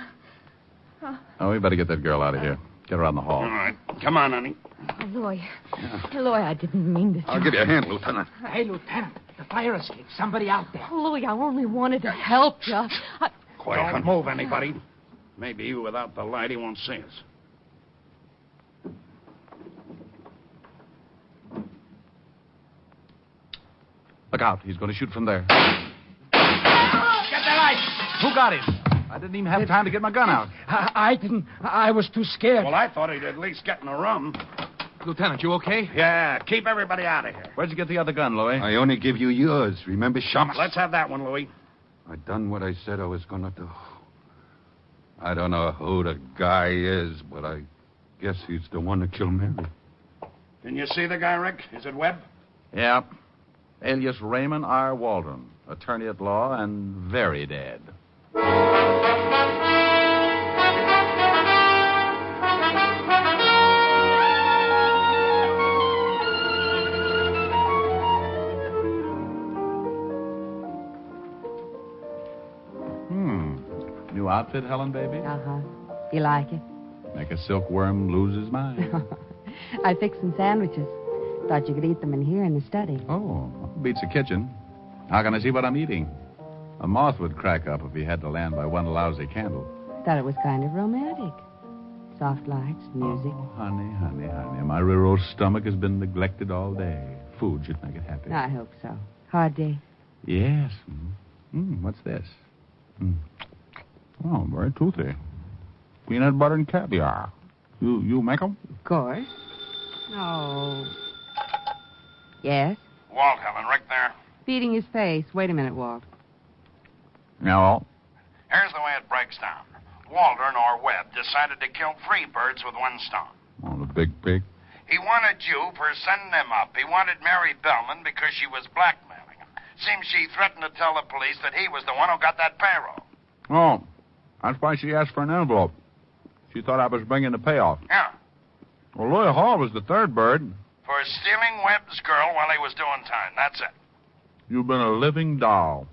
Oh, we better get that girl out of here. Get her out in the hall. All right. Come on, honey. Oh, Louis. Louis, I didn't mean to. I'll give you a hand, Lieutenant. Hey, Lieutenant, the fire escape. Somebody out there. Oh, Louis, I only wanted to help you. Quiet. Don't move anybody. Maybe without the light, he won't see us. Look out. He's going to shoot from there. Get the light. Who got him? I didn't even have time to get my gun out. I didn't. I was too scared. Well, I thought he'd at least get in the room. Lieutenant, you okay? Yeah, keep everybody out of here. Where'd you get the other gun, Louis? I only give you yours. Remember, Shamus? Let's have that one, Louis. I done what I said I was going to do. I don't know who the guy is, but I guess he's the one that killed Mary. Can you see the guy, Rick? Is it Webb? Yeah. Alias Raymond R. Waldron, attorney at law and very dead. New outfit, Helen, baby? Uh-huh. You like it? Make a silkworm lose his mind. I fixed some sandwiches. Thought you could eat them in here in the study. Oh, beats the kitchen. How can I see what I'm eating? A moth would crack up if he had to land by one lousy candle. Thought it was kind of romantic. Soft lights, music. Oh, honey. My rural stomach has been neglected all day. Food should make it happy. I hope so. Hard day? Yes. What's this? Oh, very toothy. Peanut butter and caviar. You make them? Of course. Oh. Yes? Walt, Helen, Rick there. Feeding his face. Wait a minute, Walt. No. Here's the way it breaks down. Waldron or Webb decided to kill 3 birds with one stone. Oh, the big pig. He wanted you for sending him up. He wanted Mary Bellman because she was blackmailing him. Seems she threatened to tell the police that he was the one who got that payroll. Oh, that's why she asked for an envelope. She thought I was bringing the payoff. Yeah. Well, Louis Hall was the 3rd bird. For stealing Webb's girl while he was doing time. That's it. You've been a living doll.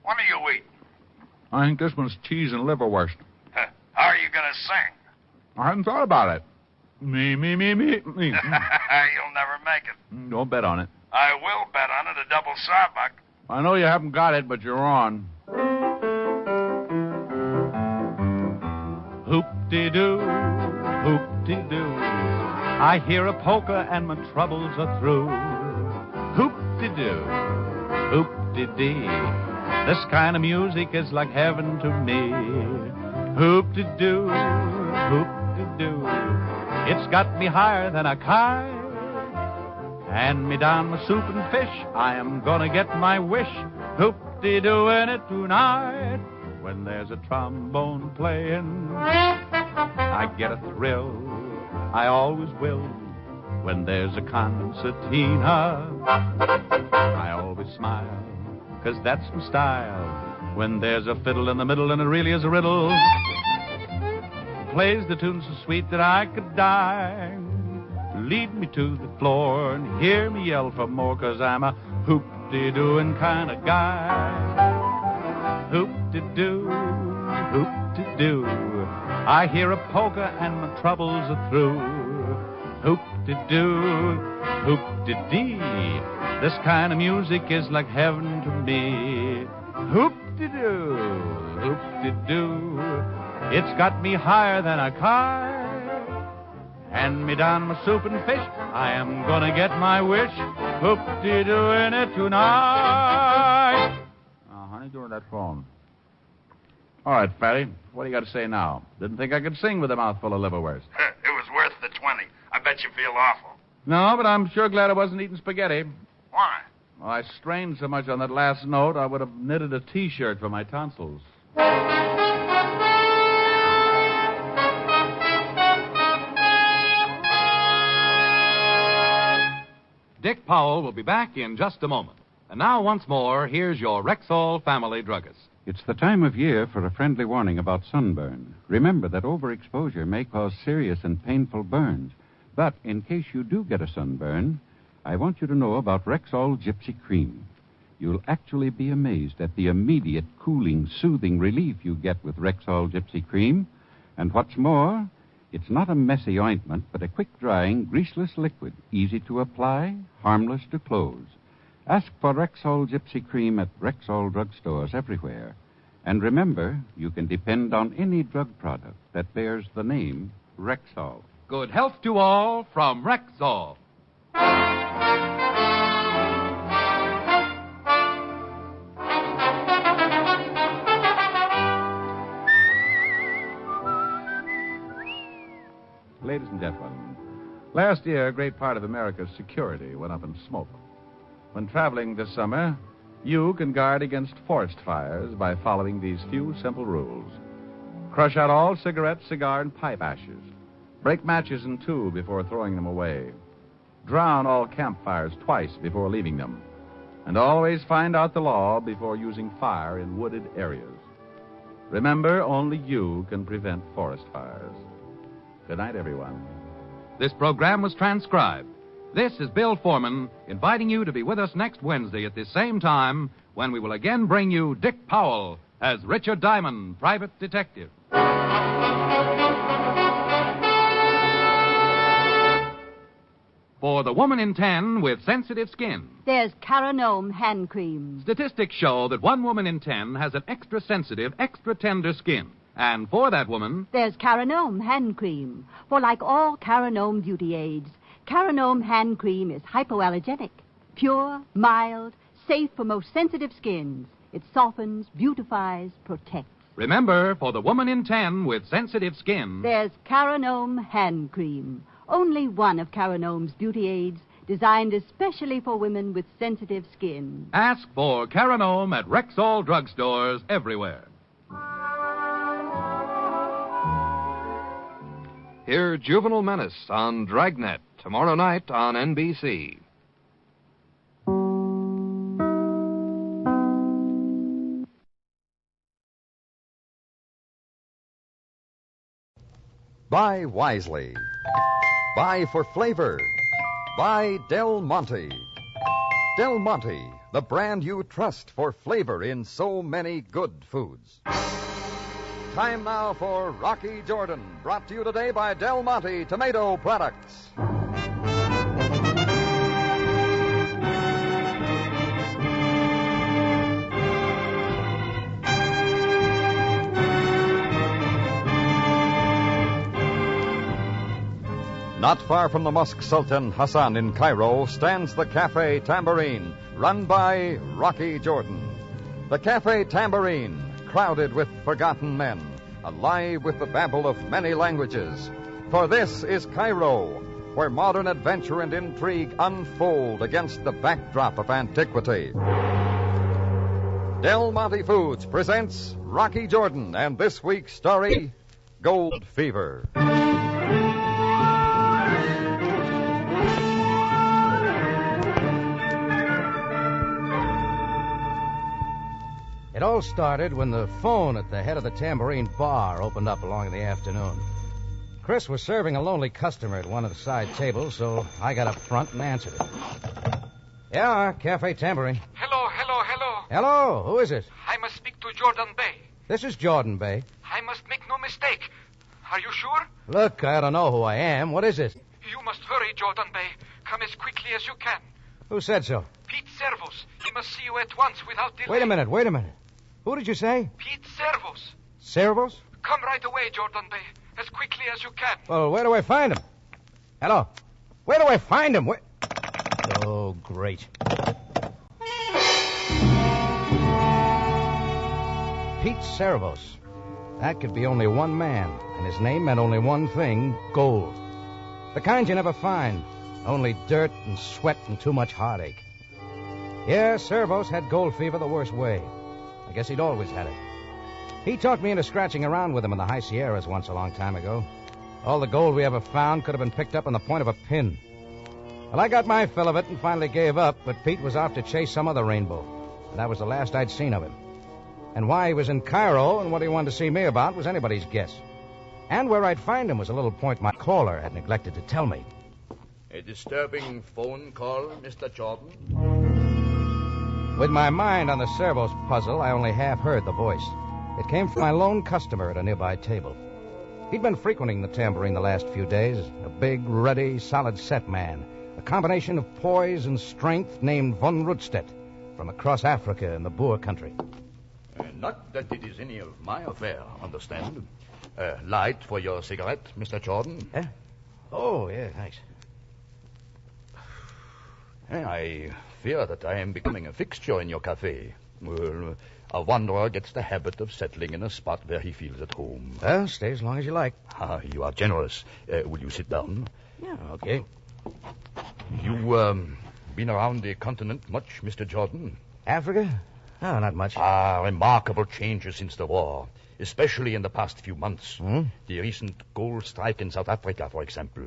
What are you eating? I think this one's cheese and liverwurst. How are you going to sing? I hadn't thought about it. Me. You'll never make it. Don't bet on it. I will bet on it, a double sawbuck. I know you haven't got it, but you're on. Hoop-de-doo, hoop-de-doo. I hear a polka and my troubles are through. Hoop-de-doo, hoop-de-dee. This kind of music is like heaven to me. Hoop-de-doo, hoop-de-doo. It's got me higher than a kite. Hand me down my soup and fish. I am gonna get my wish. Hoop-de-doo in it tonight. When there's a trombone playing, I get a thrill. I always will. When there's a concertina, I always smile, 'cause that's my style. When there's a fiddle in the middle and it really is a riddle, plays the tune so sweet that I could die. Lead me to the floor and hear me yell for more, 'cause I'm a hoop hoop-de-dooing kind of guy. Hoop-de-doo, hoop-de-doo. I hear a polka and my troubles are through. Hoop-de-doo, hoop-de-dee. This kind of music is like heaven to me. Hoop-de-doo, hoop-de-doo. It's got me higher than a kite. Hand me down my soup and fish. I am gonna get my wish. Hoop-de-dooing it tonight. Oh, honey, do that phone. All right, Fatty, what do you got to say now? Didn't think I could sing with a mouthful of liverwurst. It was worth the 20. I bet you feel awful. No, but I'm sure glad I wasn't eating spaghetti. Why? Well, I strained so much on that last note, I would have knitted a T-shirt for my tonsils. Dick Powell will be back in just a moment. And now, once more, here's your Rexall family druggist. It's the time of year for a friendly warning about sunburn. Remember that overexposure may cause serious and painful burns. But in case you do get a sunburn, I want you to know about Rexall Gypsy Cream. You'll actually be amazed at the immediate cooling, soothing relief you get with Rexall Gypsy Cream. And what's more, it's not a messy ointment, but a quick-drying, greaseless liquid, easy to apply, harmless to close. Ask for Rexall Gypsy Cream at Rexall drugstores everywhere. And remember, you can depend on any drug product that bears the name Rexall. Good health to all from Rexall. Ladies and gentlemen, last year, a great part of America's security went up in smoke. When traveling this summer, you can guard against forest fires by following these few simple rules. Crush out all cigarette, cigar, and pipe ashes. Break matches in two before throwing them away. Drown all campfires twice before leaving them. And always find out the law before using fire in wooded areas. Remember, only you can prevent forest fires. Good night, everyone. This program was transcribed. This is Bill Foreman inviting you to be with us next Wednesday at this same time when we will again bring you Dick Powell as Richard Diamond, private detective. For the woman in 10 with sensitive skin. There's Caranome hand cream. Statistics show that one woman in 10 has an extra sensitive, extra tender skin. And for that woman, there's Caranome hand cream. For like all Caranome beauty aids, Caranome hand cream is hypoallergenic, pure, mild, safe for most sensitive skins. It softens, beautifies, protects. remember, for the woman in 10 with sensitive skin, there's Caranome hand cream. Only one of Caranome's beauty aids, designed especially for women with sensitive skin. Ask for Caranome at Rexall drugstores everywhere. Hear Juvenile Menace on Dragnet tomorrow night on NBC. Buy wisely. Buy for flavor. Buy Del Monte. Del Monte, the brand you trust for flavor in so many good foods. Time now for Rocky Jordan, brought to you today by Del Monte Tomato Products. Not far from the Mosque Sultan Hassan in Cairo stands the Cafe Tambourine, run by Rocky Jordan. The Cafe Tambourine, crowded with forgotten men, alive with the babble of many languages. For this is Cairo, where modern adventure and intrigue unfold against the backdrop of antiquity. Del Monte Foods presents Rocky Jordan and this week's story, Gold Fever. It all started when the phone at the head of the Tambourine Bar opened up along in the afternoon. Chris was serving a lonely customer at one of the side tables, so I got up front and answered it. Yeah, Cafe Tambourine. Hello. Hello, who is it? I must speak to Jordan Bay. This is Jordan Bay. I must make no mistake. Are you sure? Look, I don't know who I am. What is it? You must hurry, Jordan Bay. Come as quickly as you can. Who said so? Pete Servos. He must see you at once without delay. Wait a minute. Who did you say? Pete Servos. Servos? Come right away, Jordan Bay. As quickly as you can. Well, where do I find him? Hello? Where do I find him? Oh, great. Pete Servos. That could be only one man, and his name meant only one thing, gold. The kind you never find. Only dirt and sweat and too much heartache. Yeah, Servos had gold fever the worst way. I guess he'd always had it. He talked me into scratching around with him in the High Sierras once a long time ago. All the gold we ever found could have been picked up on the point of a pin. Well, I got my fill of it and finally gave up, but Pete was off to chase some other rainbow. And that was the last I'd seen of him. And why he was in Cairo and what he wanted to see me about was anybody's guess. And where I'd find him was a little point my caller had neglected to tell me. A disturbing phone call, Mr. Jordan? With my mind on the Servos puzzle, I only half heard the voice. It came from my lone customer at a nearby table. He'd been frequenting the Tambourine the last few days, a big, ruddy, solid-set man, a combination of poise and strength named von Rundstedt, from across Africa in the Boer country. Not that it is any of my affair, understand? Light for your cigarette, Mr. Jordan? Oh, yeah, thanks. I fear that I am becoming a fixture in your cafe. Well, a wanderer gets the habit of settling in a spot where he feels at home. Well, stay as long as you like. You are generous. Will you sit down? Yeah, okay. You, been around the continent much, Mr. Jordan? Africa? No, not much. Remarkable changes since the war, especially in the past few months. The recent gold strike in South Africa, for example.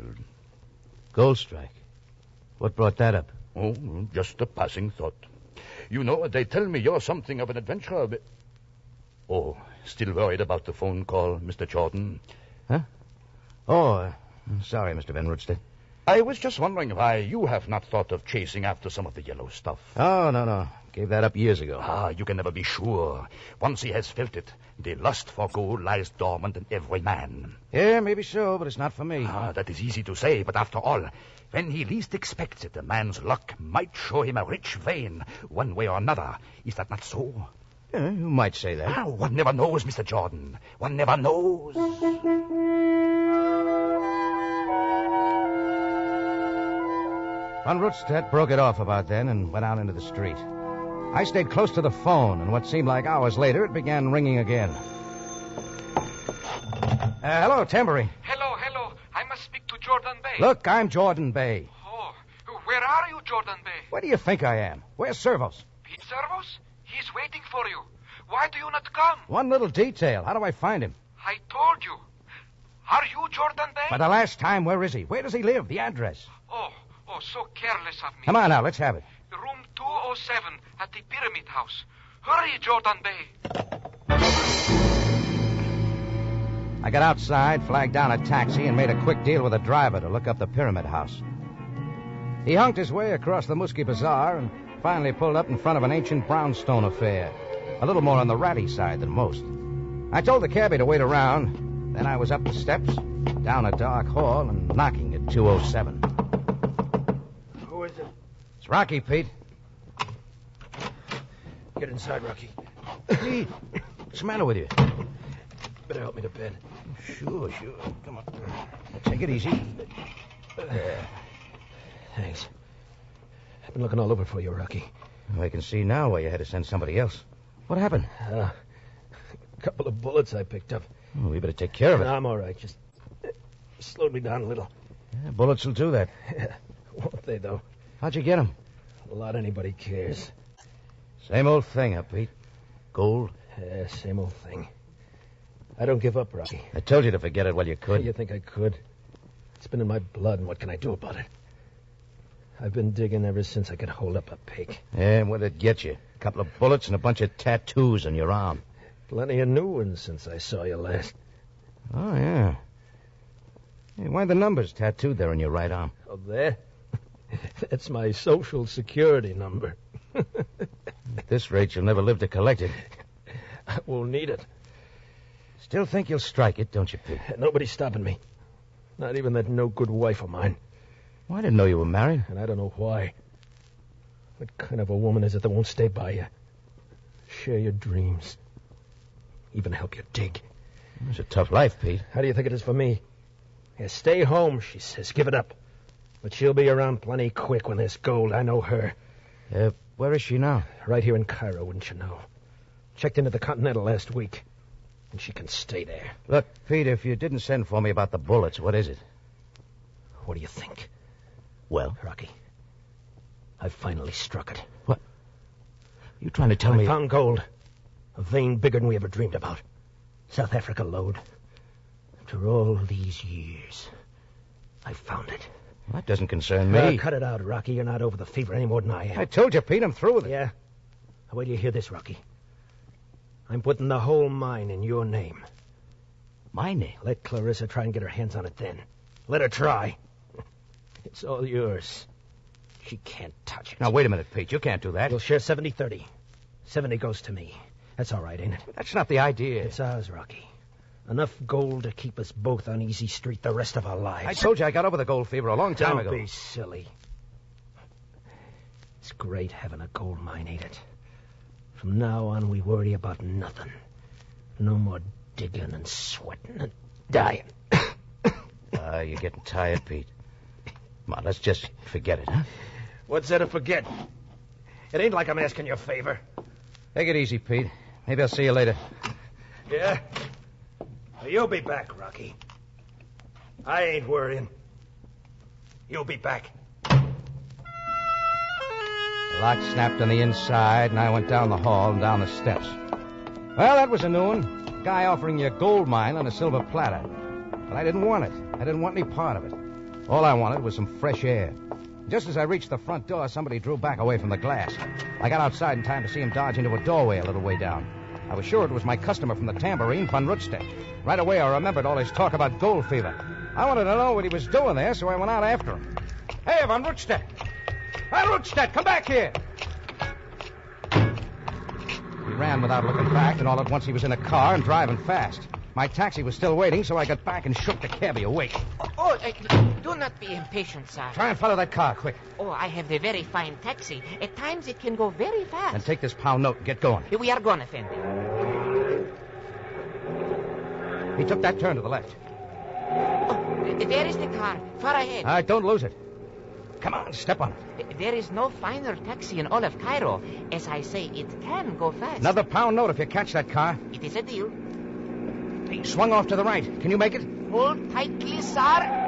Gold strike? What brought that up? Oh, just a passing thought. You know, they tell me you're something of an adventurer. Oh, still worried about the phone call, Mr. Jordan? Huh? Oh, sorry, Mr. Van Rundstedt. I was just wondering why you have not thought of chasing after some of the yellow stuff. Oh, no. Gave that up years ago. You can never be sure. Once he has felt it, the lust for gold lies dormant in every man. Yeah, maybe so, but it's not for me. That is easy to say, but after all, when he least expects it, a man's luck might show him a rich vein, one way or another. Is that not so? Yeah, you might say that. One never knows, Mr. Jordan. One never knows. Von Rundstedt broke it off about then and went out into the street. I stayed close to the phone, and what seemed like hours later, it began ringing again. Hello, Tambourine. Hello. I must speak to Jordan Bay. Look, I'm Jordan Bay. Oh, where are you, Jordan Bay? Where do you think I am? Where's Servos? Pete Servos? He's waiting for you. Why do you not come? One little detail. How do I find him? I told you. Are you Jordan Bay? For the last time, where is he? Where does he live? The address. Oh, so careless of me. Come on now, let's have it. Room 207 at the Pyramid House. Hurry, Jordan Bay. I got outside, flagged down a taxi, and made a quick deal with a driver to look up the Pyramid House. He hunked his way across the Muskie Bazaar and finally pulled up in front of an ancient brownstone affair, a little more on the ratty side than most. I told the cabbie to wait around. Then I was up the steps, down a dark hall, and knocking at 207. Who is it? It's Rocky, Pete. Get inside, Rocky. Pete, what's the matter with you? Better help me to bed. Sure. Come on. Take it easy. There. Thanks. I've been looking all over for you, Rocky. I can see now why you had to send somebody else. What happened? A couple of bullets I picked up. Oh, we better take care of it. I'm all right. Just slowed me down a little. Yeah, bullets will do that. Yeah, won't they, though? How'd you get them? A lot anybody cares. Same old thing, huh, Pete? Gold? Yeah, same old thing. I don't give up, Rocky. I told you to forget it while you could. You think I could? It's been in my blood, and what can I do about it? I've been digging ever since I could hold up a pig. Yeah, and what'd it get you? A couple of bullets and a bunch of tattoos on your arm. Plenty of new ones since I saw you last. Oh, yeah. Hey, why are the numbers tattooed there on your right arm? Oh, there? That's my Social Security number. At this rate, you'll never live to collect it. I won't need it. Still think you'll strike it, don't you, Pete? Nobody's stopping me. Not even that no-good wife of mine. Well, I didn't know you were married. And I don't know why. What kind of a woman is it that won't stay by you? Share your dreams. Even help you dig. It's a tough life, Pete. How do you think it is for me? Yeah, stay home, she says. Give it up. But she'll be around plenty quick when there's gold. I know her. Where is she now? Right here in Cairo, wouldn't you know? Checked into the Continental last week. And she can stay there. Look, Pete, if you didn't send for me about the bullets, what is it? What do you think? Well? Rocky, I've finally struck it. What? You trying to tell me... I found gold. A vein bigger than we ever dreamed about. South Africa lode. After all these years, I found it. Well, that doesn't concern me. Cut it out, Rocky. You're not over the fever any more than I am. I told you, Pete, I'm through with it. Yeah? Now, wait till you hear this, Rocky. I'm putting the whole mine in your name. My name? Let Clarissa try and get her hands on it then. Let her try. It's all yours. She can't touch it. Now, wait a minute, Pete. You can't do that. We'll share 70-30. 70 goes to me. That's all right, ain't it? That's not the idea. It's ours, Rocky. Enough gold to keep us both on easy street the rest of our lives. I told you I got over the gold fever a long time ago. Don't be silly. It's great having a gold mine, ain't it? From now on, we worry about nothing. No more digging and sweating and dying. You're getting tired, Pete. Come on, let's just forget it, huh? What's there to forget? It ain't like I'm asking you a favor. Take it easy, Pete. Maybe I'll see you later. Yeah? Well, you'll be back, Rocky. I ain't worrying. You'll be back. The lock snapped on the inside, and I went down the hall and down the steps. Well, that was a new one. A guy offering you a gold mine on a silver platter. But I didn't want it. I didn't want any part of it. All I wanted was some fresh air. Just as I reached the front door, somebody drew back away from the glass. I got outside in time to see him dodge into a doorway a little way down. I was sure it was my customer from the tambourine, Van Rutstedt. Right away, I remembered all his talk about gold fever. I wanted to know what he was doing there, so I went out after him. Hey, Van Rutstedt! Van Rutstedt, come back here! He ran without looking back, and all at once he was in a car and driving fast. My taxi was still waiting, so I got back and shook the cabbie awake. Do not be impatient, sir. Try and follow that car, quick. Oh, I have a very fine taxi. At times it can go very fast. And take this pound note and get going. We are going, Effendi. He took that turn to the left. Oh, there is the car, far ahead. All right, don't lose it. Come on, step on it. There is no finer taxi in all of Cairo. As I say, it can go fast. Another pound note if you catch that car. It is a deal. He swung off to the right. Can you make it? Hold tightly, sir.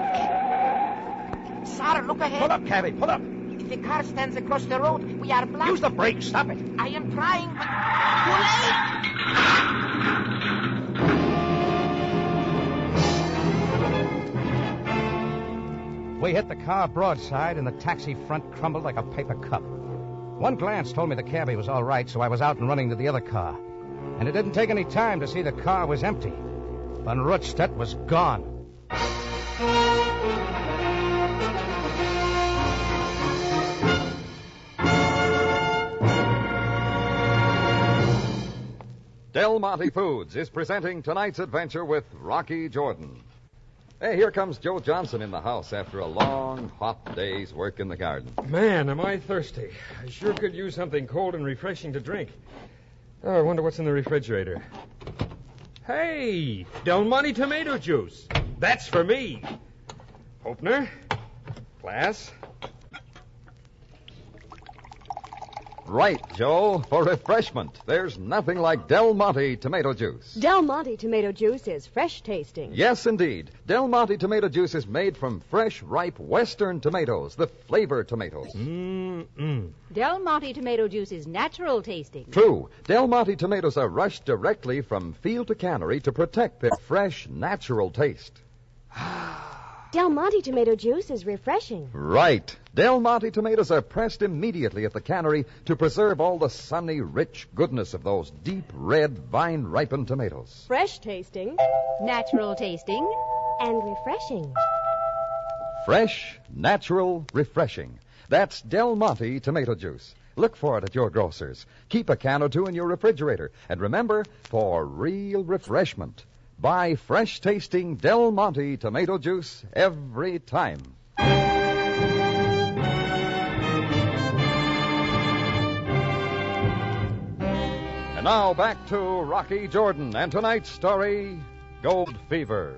Sir, look ahead. Pull up, cabby, pull up. The car stands across the road. We are blocked. Use the brakes. Stop it. I am trying, but too late. We hit the car broadside, and the taxi front crumbled like a paper cup. One glance told me the cabbie was all right, so I was out and running to the other car. And it didn't take any time to see the car was empty. Van Rutstedt was gone. Del Monte Foods is presenting tonight's adventure with Rocky Jordan. Hey, here comes Joe Johnson in the house after a long, hot day's work in the garden. Man, am I thirsty. I sure could use something cold and refreshing to drink. Oh, I wonder what's in the refrigerator. Hey, Del Monte tomato juice. That's for me. Opener. Glass. Right, Joe. For refreshment, there's nothing like Del Monte tomato juice. Del Monte tomato juice is fresh tasting. Yes, indeed. Del Monte tomato juice is made from fresh, ripe Western tomatoes, the flavor tomatoes. Del Monte tomato juice is natural tasting. True. Del Monte tomatoes are rushed directly from field to cannery to protect their fresh, natural taste. Del Monte tomato juice is refreshing. Right. Del Monte tomatoes are pressed immediately at the cannery to preserve all the sunny, rich goodness of those deep red, vine-ripened tomatoes. Fresh tasting, natural tasting, and refreshing. Fresh, natural, refreshing. That's Del Monte tomato juice. Look for it at your grocer's. Keep a can or two in your refrigerator. And remember, for real refreshment, buy fresh-tasting Del Monte tomato juice every time. And now back to Rocky Jordan and tonight's story, Gold Fever.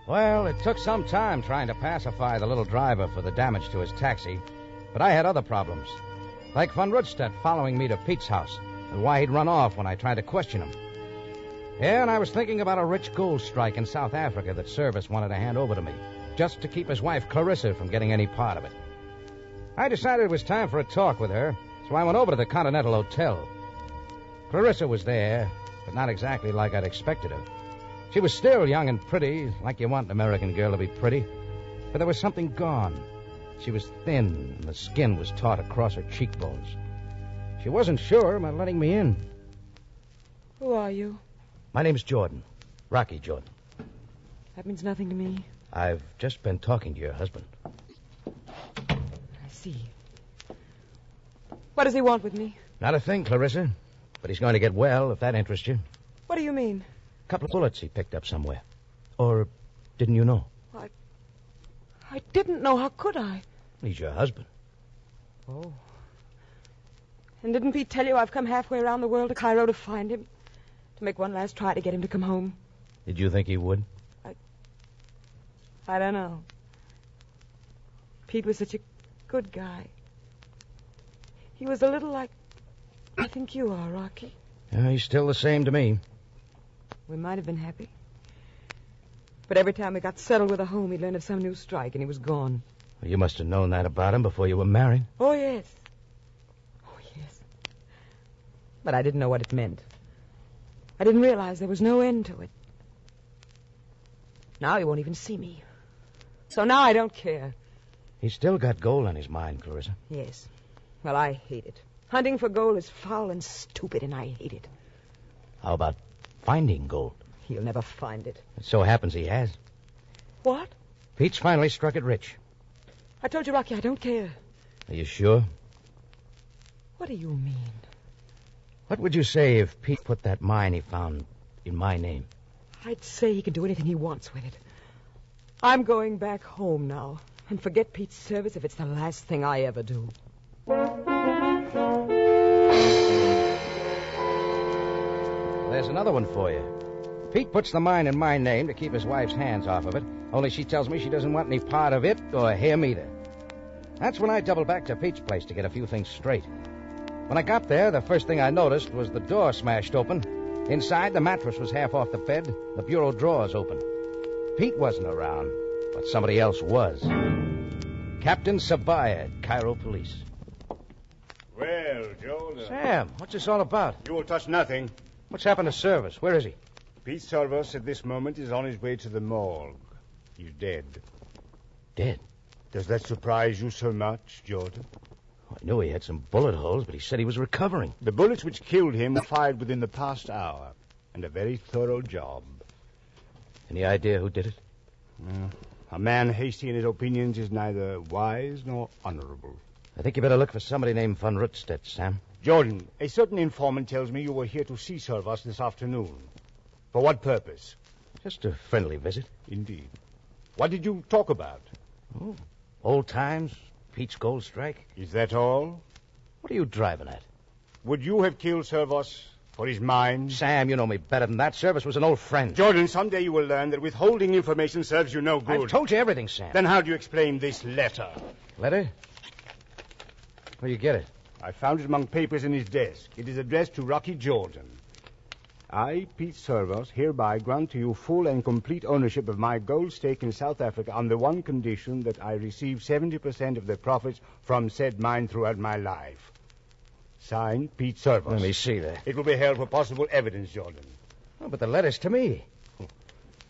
Well, it took some time trying to pacify the little driver for the damage to his taxi, but I had other problems. Like von Rudstedt following me to Pete's house, and why he'd run off when I tried to question him. Yeah, and I was thinking about a rich gold strike in South Africa that Service wanted to hand over to me, just to keep his wife Clarissa from getting any part of it. I decided it was time for a talk with her, so I went over to the Continental Hotel. Clarissa was there, but not exactly like I'd expected her. She was still young and pretty, like you want an American girl to be pretty, but there was something gone. She was thin, and the skin was taut across her cheekbones. She wasn't sure about letting me in. Who are you? My name's Jordan. Rocky Jordan. That means nothing to me. I've just been talking to your husband. I see. What does he want with me? Not a thing, Clarissa. But he's going to get well, if that interests you. What do you mean? A couple of bullets he picked up somewhere. Or didn't you know? I didn't know. How could I? He's your husband. Oh. And didn't Pete tell you I've come halfway around the world to Cairo to find him? To make one last try to get him to come home? Did you think he would? I don't know. Pete was such a good guy. He was a little like I think you are, Rocky. Yeah, he's still the same to me. We might have been happy. But every time we got settled with a home, he'd learn of some new strike, and he was gone. Well, you must have known that about him before you were married. Oh, yes. Oh, yes. But I didn't know what it meant. I didn't realize there was no end to it. Now he won't even see me. So now I don't care. He's still got gold on his mind, Clarissa. Yes. Well, I hate it. Hunting for gold is foul and stupid, and I hate it. How about finding gold? He'll never find it. It so happens he has. What? Pete's finally struck it rich. I told you, Rocky, I don't care. Are you sure? What do you mean? What would you say if Pete put that mine he found in my name? I'd say he can do anything he wants with it. I'm going back home now. And forget Pete's service if it's the last thing I ever do. There's another one for you. Pete puts the mine in my name to keep his wife's hands off of it, only she tells me she doesn't want any part of it or him either. That's when I doubled back to Pete's place to get a few things straight. When I got there, the first thing I noticed was the door smashed open. Inside, the mattress was half off the bed, the bureau drawers open. Pete wasn't around, but somebody else was. Captain Sabaya, Cairo Police. Well, Joe... Sam, what's this all about? You will touch nothing. What's happened to Service? Where is he? Pete Service at this moment is on his way to the morgue. He's dead. Dead? Does that surprise you so much, Jordan? I knew he had some bullet holes, but he said he was recovering. The bullets which killed him were fired within the past hour, and a very thorough job. Any idea who did it? A man hasty in his opinions is neither wise nor honorable. I think you better look for somebody named von Rudstedt, Sam. Jordan, a certain informant tells me you were here to see Service this afternoon. For what purpose? Just a friendly visit. Indeed. What did you talk about? Oh, old times, Pete's gold strike. Is that all? What are you driving at? Would you have killed Service for his mine? Sam, you know me better than that. Service was an old friend. Jordan, someday you will learn that withholding information serves you no good. I've told you everything, Sam. Then how do you explain this letter? Letter? Where you get it? I found it among papers in his desk. It is addressed to Rocky Jordan. I, Pete Service, hereby grant to you full and complete ownership of my gold stake in South Africa on the one condition that I receive 70% of the profits from said mine throughout my life. Signed, Pete Service. Let me see that. It will be held for possible evidence, Jordan. Oh, but the letter's to me.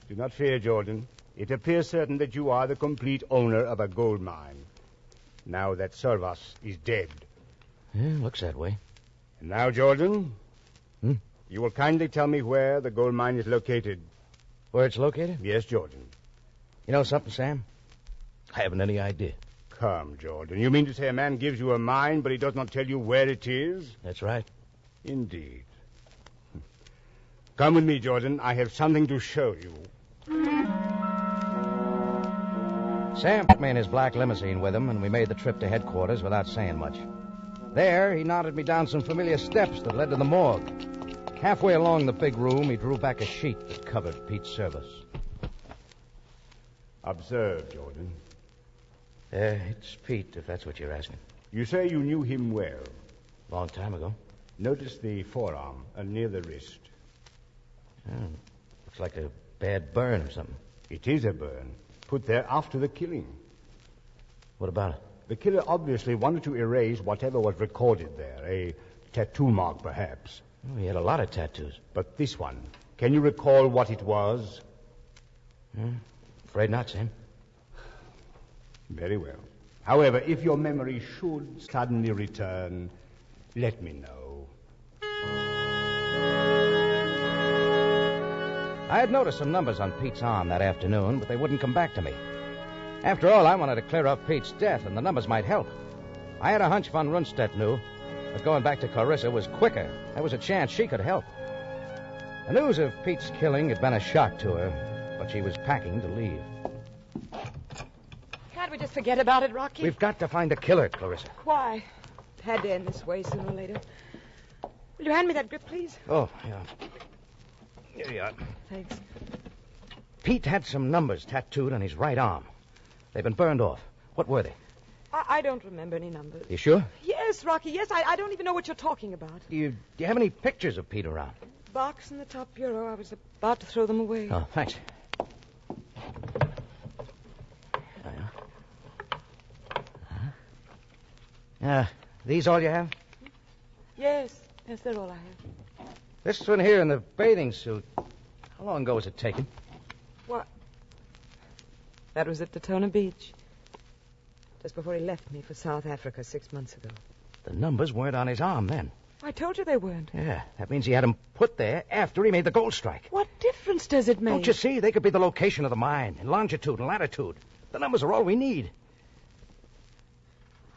Do not fear, Jordan. It appears certain that you are the complete owner of a gold mine. Now that Service is dead. Yeah, looks that way. And now, Jordan, You will kindly tell me where the gold mine is located. Where it's located? Yes, Jordan. You know something, Sam? I haven't any idea. Come, Jordan. You mean to say a man gives you a mine, but he does not tell you where it is? That's right. Indeed. Come with me, Jordan. I have something to show you. Sam put me in his black limousine with him, and we made the trip to headquarters without saying much. There, he nodded me down some familiar steps that led to the morgue. Halfway along the big room, he drew back a sheet that covered Pete's service. Observe, Jordan. It's Pete, if that's what you're asking. You say you knew him well. Long time ago. Notice the forearm near the wrist. Looks like a bad burn or something. It is a burn. Put there after the killing. What about it? The killer obviously wanted to erase whatever was recorded there. A tattoo mark, perhaps. Oh, he had a lot of tattoos. But this one, can you recall what it was? Afraid not, Sam. Very well. However, if your memory should suddenly return, let me know. I had noticed some numbers on Pete's arm that afternoon, but they wouldn't come back to me. After all, I wanted to clear up Pete's death, and the numbers might help. I had a hunch Von Rundstedt knew, but going back to Clarissa was quicker. There was a chance she could help. The news of Pete's killing had been a shock to her, but she was packing to leave. Can't we just forget about it, Rocky? We've got to find the killer, Clarissa. Why? It had to end this way sooner or later. Will you hand me that grip, please? Oh, yeah. Here you are. Thanks. Pete had some numbers tattooed on his right arm. They've been burned off. What were they? I don't remember any numbers. You sure? Yes, Rocky, yes. I don't even know what you're talking about. Do you have any pictures of Pete around? Box in the top bureau. I was about to throw them away. Oh, thanks. These all you have? Yes, they're all I have. This one here in the bathing suit. How long ago was it taken? What? That was at Daytona Beach. Just before he left me for South Africa 6 months ago. The numbers weren't on his arm then. I told you they weren't. Yeah, that means he had them put there after he made the gold strike. What difference does it make? Don't you see? They could be the location of the mine, in longitude and latitude. The numbers are all we need.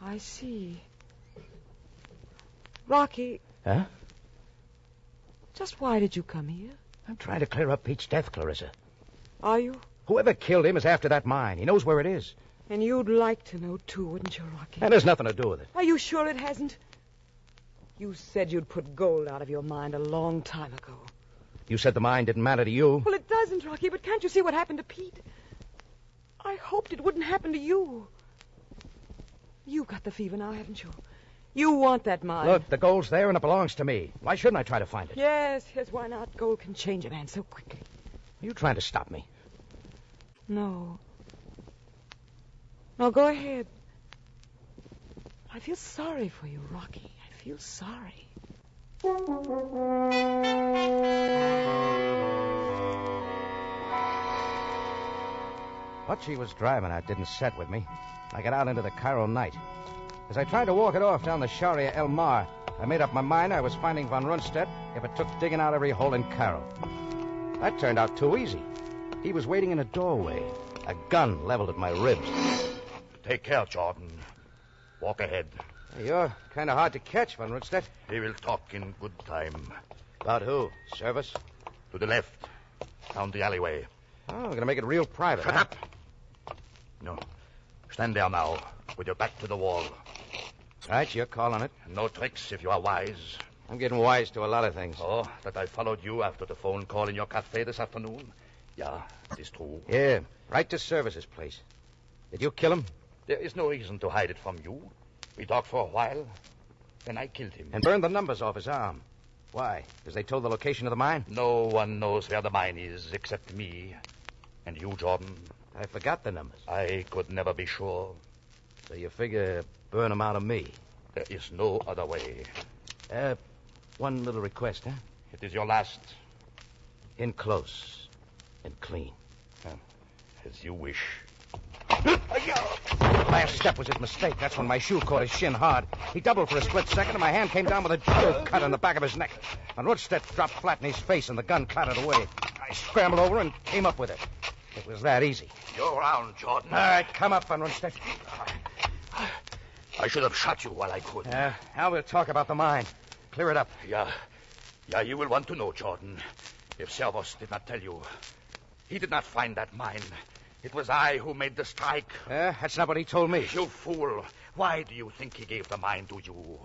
I see. Rocky. Huh? Just why did you come here? I'm trying to clear up Pete's death, Clarissa. Are you? Whoever killed him is after that mine. He knows where it is. And you'd like to know, too, wouldn't you, Rocky? And there's nothing to do with it. Are you sure it hasn't? You said you'd put gold out of your mind a long time ago. You said the mine didn't matter to you. Well, it doesn't, Rocky, but can't you see what happened to Pete? I hoped it wouldn't happen to you. You've got the fever now, haven't you? You want that mine. Look, the gold's there and it belongs to me. Why shouldn't I try to find it? Yes, why not? Gold can change a man so quickly. Are you trying to stop me? No. No, go ahead. I feel sorry for you, Rocky. I feel sorry. What she was driving at didn't set with me. I got out into the Cairo night. As I tried to walk it off down the Sharia El Mar, I made up my mind I was finding Von Rundstedt if it took digging out every hole in Cairo. That turned out too easy. He was waiting in a doorway, a gun leveled at my ribs. Take care, Jordan. Walk ahead. You're kind of hard to catch, Von Rundstedt. We will talk in good time. About who? Service? To the left. Down the alleyway. Oh, we're going to make it real private. Shut up. No. Stand there now, with your back to the wall. Right, you're calling it. No tricks if you are wise. I'm getting wise to a lot of things. Oh, that I followed you after the phone call in your cafe this afternoon? Yeah, it is true. Yeah, right to Service's place. Did you kill him? There is no reason to hide it from you. We talked for a while. Then I killed him. And burned the numbers off his arm. Why? Because they told the location of the mine? No one knows where the mine is except me. And you, Jordan. I forgot the numbers. I could never be sure. So you figure burn them out of me? There is no other way. One little request, huh? It is your last. In close and clean. As you wish. Last step was his mistake. That's when my shoe caught his shin hard. He doubled for a split second, and my hand came down with a judo cut on the back of his neck. And Rudstedt dropped flat in his face, and the gun clattered away. I scrambled over and came up with it. It was that easy. You're around, Jordan. All right, come up, Van Rundstedt. I should have shot you while I could. Now we'll talk about the mine. Clear it up. Yeah, you will want to know, Jordan. If Servos did not tell you, he did not find that mine. It was I who made the strike. That's not what he told me. You fool. Why do you think he gave the mine to you?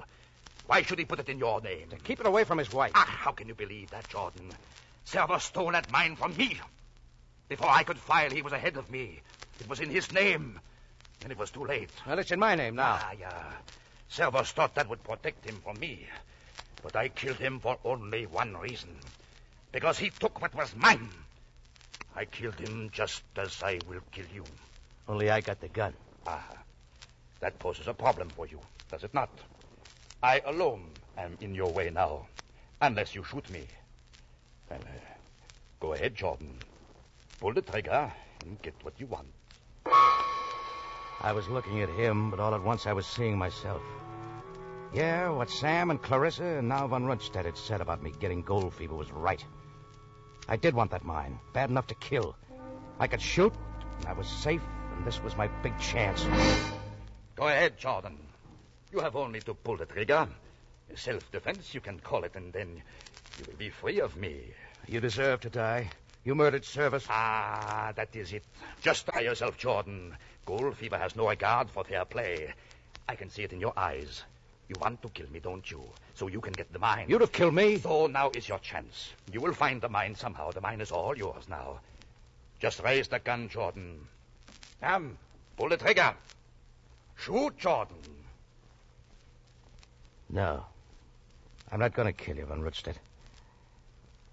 Why should he put it in your name? To keep it away from his wife. How can you believe that, Jordan? Servos stole that mine from me. Before I could file, he was ahead of me. It was in his name. And it was too late. Well, it's in my name now. Yeah. Servos thought that would protect him from me. But I killed him for only one reason. Because he took what was mine. I killed him just as I will kill you. Only I got the gun. That poses a problem for you, does it not? I alone am in your way now. Unless you shoot me. Well, go ahead, Jordan. Pull the trigger and get what you want. I was looking at him, but all at once I was seeing myself. Yeah, what Sam and Clarissa and now Van Rundstedt had said about me getting gold fever was right. I did want that mine, bad enough to kill. I could shoot, and I was safe, and this was my big chance. Go ahead, Jordan. You have only to pull the trigger. Self-defense, you can call it, and then you will be free of me. You deserve to die. You murdered Service. That is it. Just try yourself, Jordan. Gold fever has no regard for fair play. I can see it in your eyes. You want to kill me, don't you? So you can get the mine. You'd have killed me. So now is your chance. You will find the mine somehow. The mine is all yours now. Just raise the gun, Jordan. Come, pull the trigger. Shoot, Jordan. No. I'm not going to kill you, Van Rundstedt.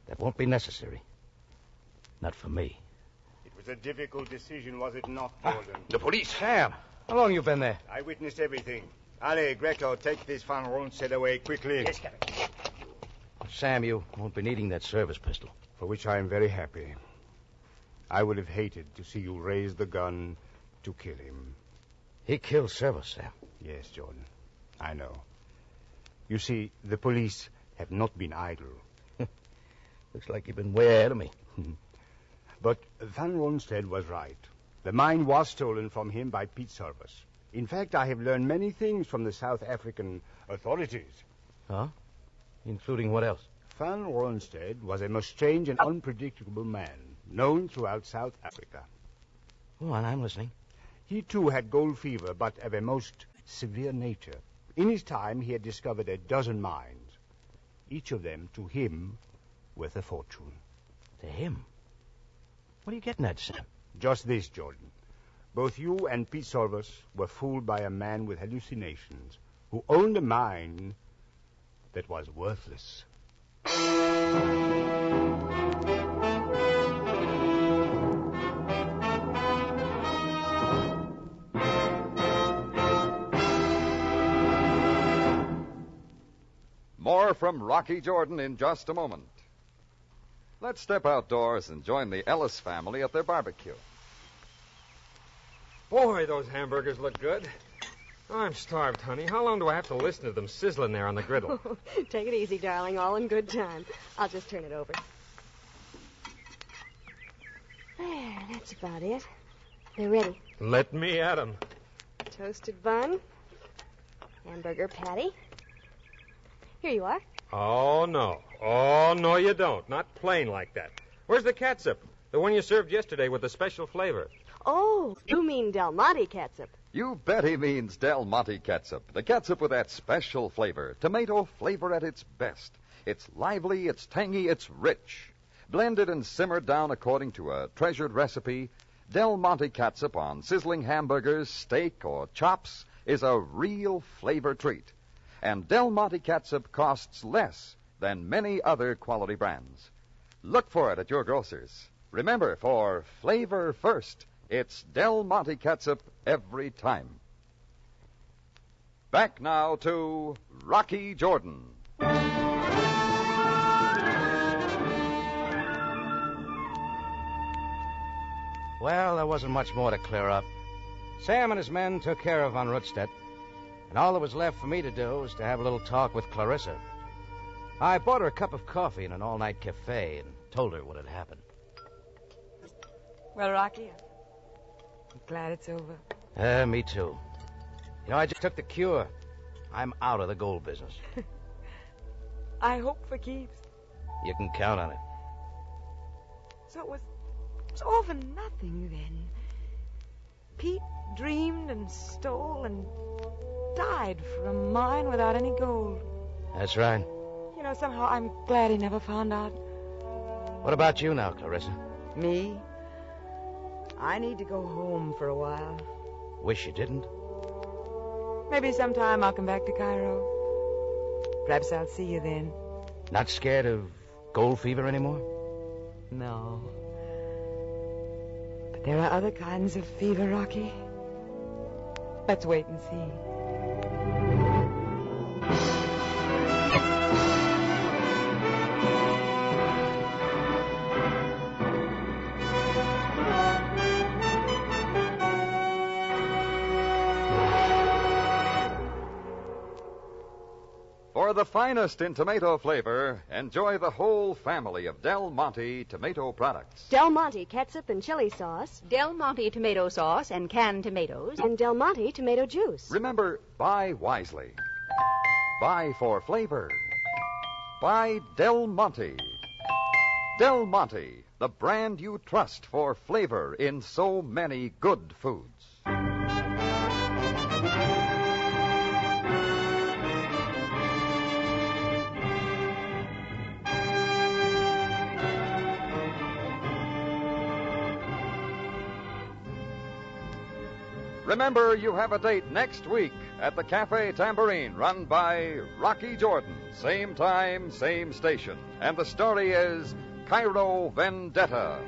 That won't be necessary. Not for me. It was a difficult decision, was it not, Jordan? The police. Sam, how long you been there? I witnessed everything. Ali, Greco, take this Van Rundstedt away quickly. Yes, Captain. Sam, you won't be needing that service pistol. For which I am very happy. I would have hated to see you raise the gun to kill him. He killed Service, Sam. Yes, Jordan. I know. You see, the police have not been idle. Looks like you've been way ahead of me. But Van Rundstedt was right. The mine was stolen from him by Pete Service. In fact, I have learned many things from the South African authorities. Huh? Including what else? Van Rundstedt was a most strange and unpredictable man, known throughout South Africa. Go on, I'm listening. He, too, had gold fever, but of a most severe nature. In his time, he had discovered a dozen mines. Each of them, to him, worth a fortune. To him? What are you getting at, Sam? Just this, Jordan. Both you and Pete Service were fooled by a man with hallucinations who owned a mine that was worthless. More from Rocky Jordan in just a moment. Let's step outdoors and join the Ellis family at their barbecue. Boy, those hamburgers look good. I'm starved, honey. How long do I have to listen to them sizzling there on the griddle? Take it easy, darling. All in good time. I'll just turn it over. There, that's about it. They're ready. Let me at 'em. Toasted bun. Hamburger patty. Here you are. Oh, no. Oh, no, you don't. Not plain like that. Where's the catsup? The one you served yesterday with the special flavor. Oh, you mean Del Monte catsup. You bet he means Del Monte catsup. The catsup with that special flavor. Tomato flavor at its best. It's lively, it's tangy, it's rich. Blended and simmered down according to a treasured recipe, Del Monte catsup on sizzling hamburgers, steak, or chops is a real flavor treat. And Del Monte catsup costs less than many other quality brands. Look for it at your grocer's. Remember, for flavor first, it's Del Monte catsup every time. Back now to Rocky Jordan. Well, there wasn't much more to clear up. Sam and his men took care of Von Rundstedt, and all that was left for me to do was to have a little talk with Clarissa. I bought her a cup of coffee in an all-night cafe and told her what had happened. Well, Rocky, I'm glad it's over. Me too. You know, I just took the cure. I'm out of the gold business. I hope for keeps. You can count on it. So it was all for nothing, then. Pete dreamed and stole and died for a mine without any gold. That's right. You know, somehow I'm glad he never found out. What about you now, Clarissa? Me? I need to go home for a while. Wish you didn't. Maybe sometime I'll come back to Cairo. Perhaps I'll see you then. Not scared of gold fever anymore? No. But there are other kinds of fever, Rocky. Let's wait and see. For the finest in tomato flavor, enjoy the whole family of Del Monte tomato products. Del Monte ketchup and chili sauce. Del Monte tomato sauce and canned tomatoes. And Del Monte tomato juice. Remember, buy wisely. Buy for flavor. Buy Del Monte. Del Monte, the brand you trust for flavor in so many good foods. Remember, you have a date next week at the Cafe Tambourine, run by Rocky Jordan. Same time, same station. And the story is Cairo Vendetta.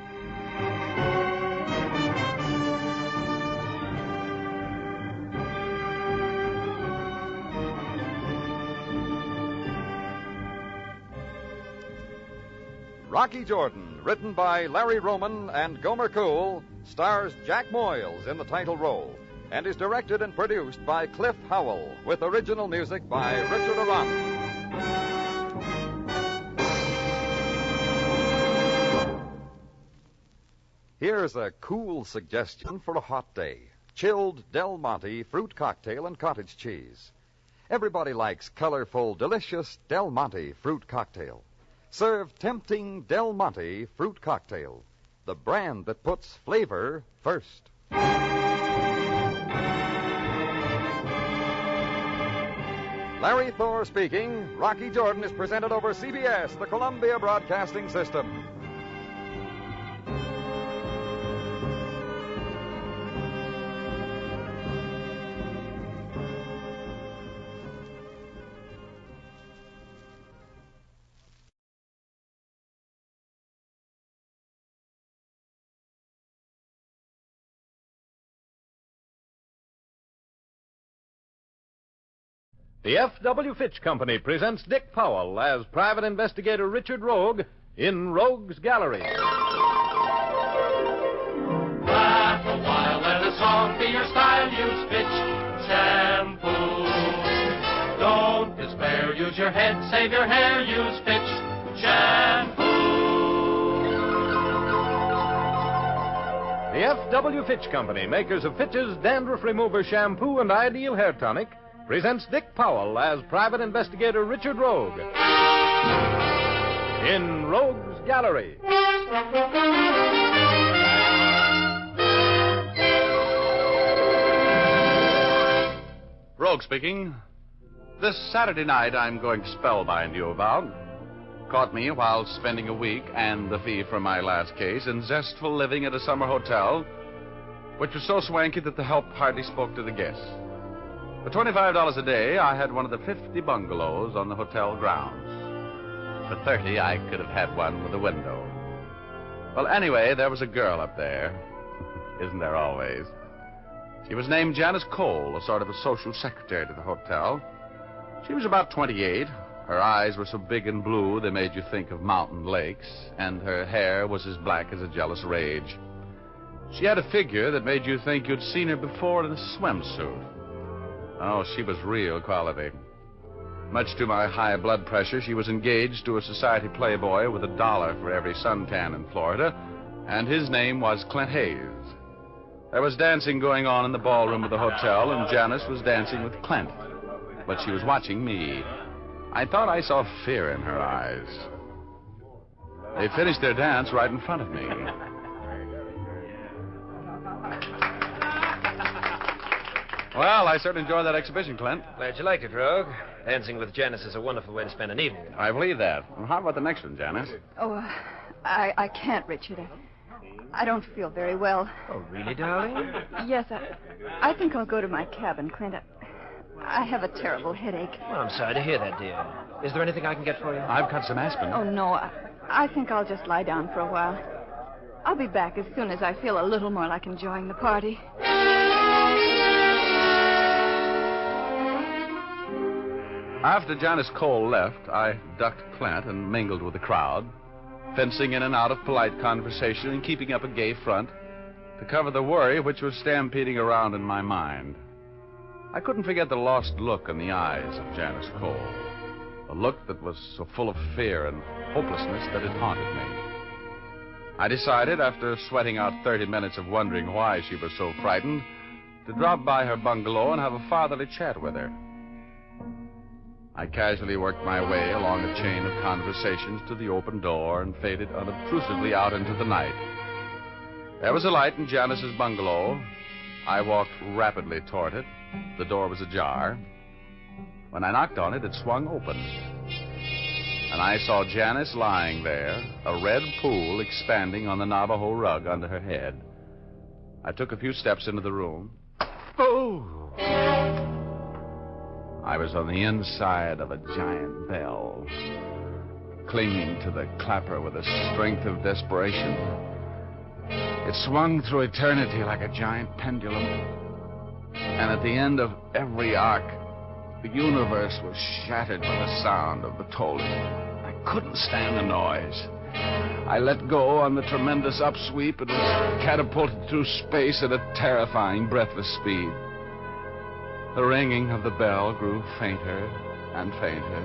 Rocky Jordan, written by Larry Roman and Gomer Cool, stars Jack Moyles in the title role, and is directed and produced by Cliff Howell, with original music by Richard Arant. Here's a cool suggestion for a hot day. Chilled Del Monte fruit cocktail and cottage cheese. Everybody likes colorful, delicious Del Monte fruit cocktail. Serve tempting Del Monte fruit cocktail, the brand that puts flavor first. Larry Thor speaking. Rocky Jordan is presented over CBS, the Columbia Broadcasting System. The F.W. Fitch Company presents Dick Powell as Private Investigator Richard Rogue in Rogue's Gallery. Laugh a while, let a song be your style, use Fitch shampoo. Don't despair, use your head, save your hair, use Fitch shampoo. The F.W. Fitch Company, makers of Fitch's Dandruff Remover Shampoo and Ideal Hair Tonic, presents Dick Powell as Private Investigator Richard Rogue in Rogue's Gallery. Rogue speaking. This Saturday night I'm going to spellbind you, Val. Caught me while spending a week and the fee from my last case in zestful living at a summer hotel, which was so swanky that the help hardly spoke to the guests. For $25 a day, I had one of the 50 bungalows on the hotel grounds. For $30, I could have had one with a window. Well, anyway, there was a girl up there. Isn't there always? She was named Janice Cole, a sort of a social secretary to the hotel. She was about 28. Her eyes were so big and blue they made you think of mountain lakes, and her hair was as black as a jealous rage. She had a figure that made you think you'd seen her before in a swimsuit. Oh, she was real quality. Much to my high blood pressure, she was engaged to a society playboy with $1 for every suntan in Florida, and his name was Clint Hayes. There was dancing going on in the ballroom of the hotel, and Janice was dancing with Clint. But she was watching me. I thought I saw fear in her eyes. They finished their dance right in front of me. Well, I certainly enjoyed that exhibition, Clint. Glad you liked it, Rogue. Dancing with Janice is a wonderful way to spend an evening. I believe that. Well, how about the next one, Janice? Oh, I can't, Richard. I don't feel very well. Oh, really, darling? Yes, I think I'll go to my cabin, Clint. I have a terrible headache. Well, I'm sorry to hear that, dear. Is there anything I can get for you? I've got some aspirin. Oh, no. I think I'll just lie down for a while. I'll be back as soon as I feel a little more like enjoying the party. After Janice Cole left, I ducked Clint and mingled with the crowd, fencing in and out of polite conversation and keeping up a gay front to cover the worry which was stampeding around in my mind. I couldn't forget the lost look in the eyes of Janice Cole, a look that was so full of fear and hopelessness that it haunted me. I decided, after sweating out 30 minutes of wondering why she was so frightened, to drop by her bungalow and have a fatherly chat with her. I casually worked my way along a chain of conversations to the open door and faded unobtrusively out into the night. There was a light in Janice's bungalow. I walked rapidly toward it. The door was ajar. When I knocked on it, it swung open. And I saw Janice lying there, a red pool expanding on the Navajo rug under her head. I took a few steps into the room. Oh! I was on the inside of a giant bell, clinging to the clapper with the strength of desperation. It swung through eternity like a giant pendulum. And at the end of every arc, the universe was shattered by the sound of the tolling. I couldn't stand the noise. I let go on the tremendous upsweep and was catapulted through space at a terrifying, breathless speed. The ringing of the bell grew fainter and fainter.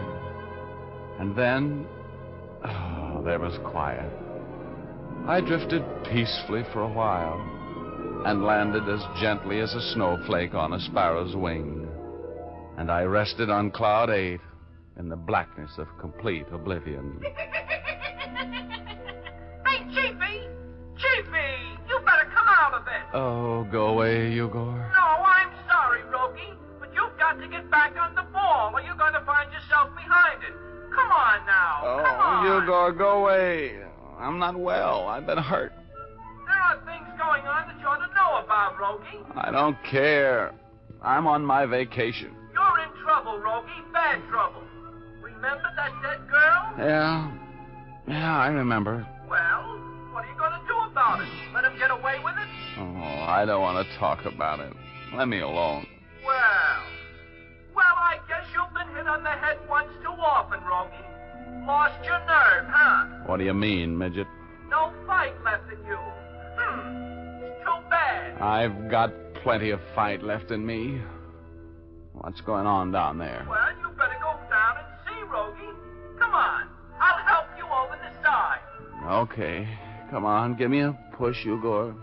And then, there was quiet. I drifted peacefully for a while and landed as gently as a snowflake on a sparrow's wing. And I rested on cloud 8 in the blackness of complete oblivion. Hey, Chiefy! Chiefy! You better come out of it! Oh, go away, Igor. No, I'm sorry, Rogie, but you've got to get back on the ball or you're going to find yourself behind it. Come on now. Oh, come on. Igor, go away. I'm not well. I've been hurt. There are things going on that you ought to know about, Rogie. I don't care. I'm on my vacation. You're in trouble, Rogie. Bad trouble. Remember that dead girl? Yeah, I remember. Well, what are you going to do about it? Let him get away with it? Oh, I don't want to talk about it. Let me alone. Well, I guess you've been hit on the head once too often, Rogie. Lost your nerve, huh? What do you mean, midget? No fight left in you. It's too bad. I've got plenty of fight left in me. What's going on down there? Well, you better go down and see, Rogie. Come on. I'll help you over the side. Okay. Come on, give me a push, Igor.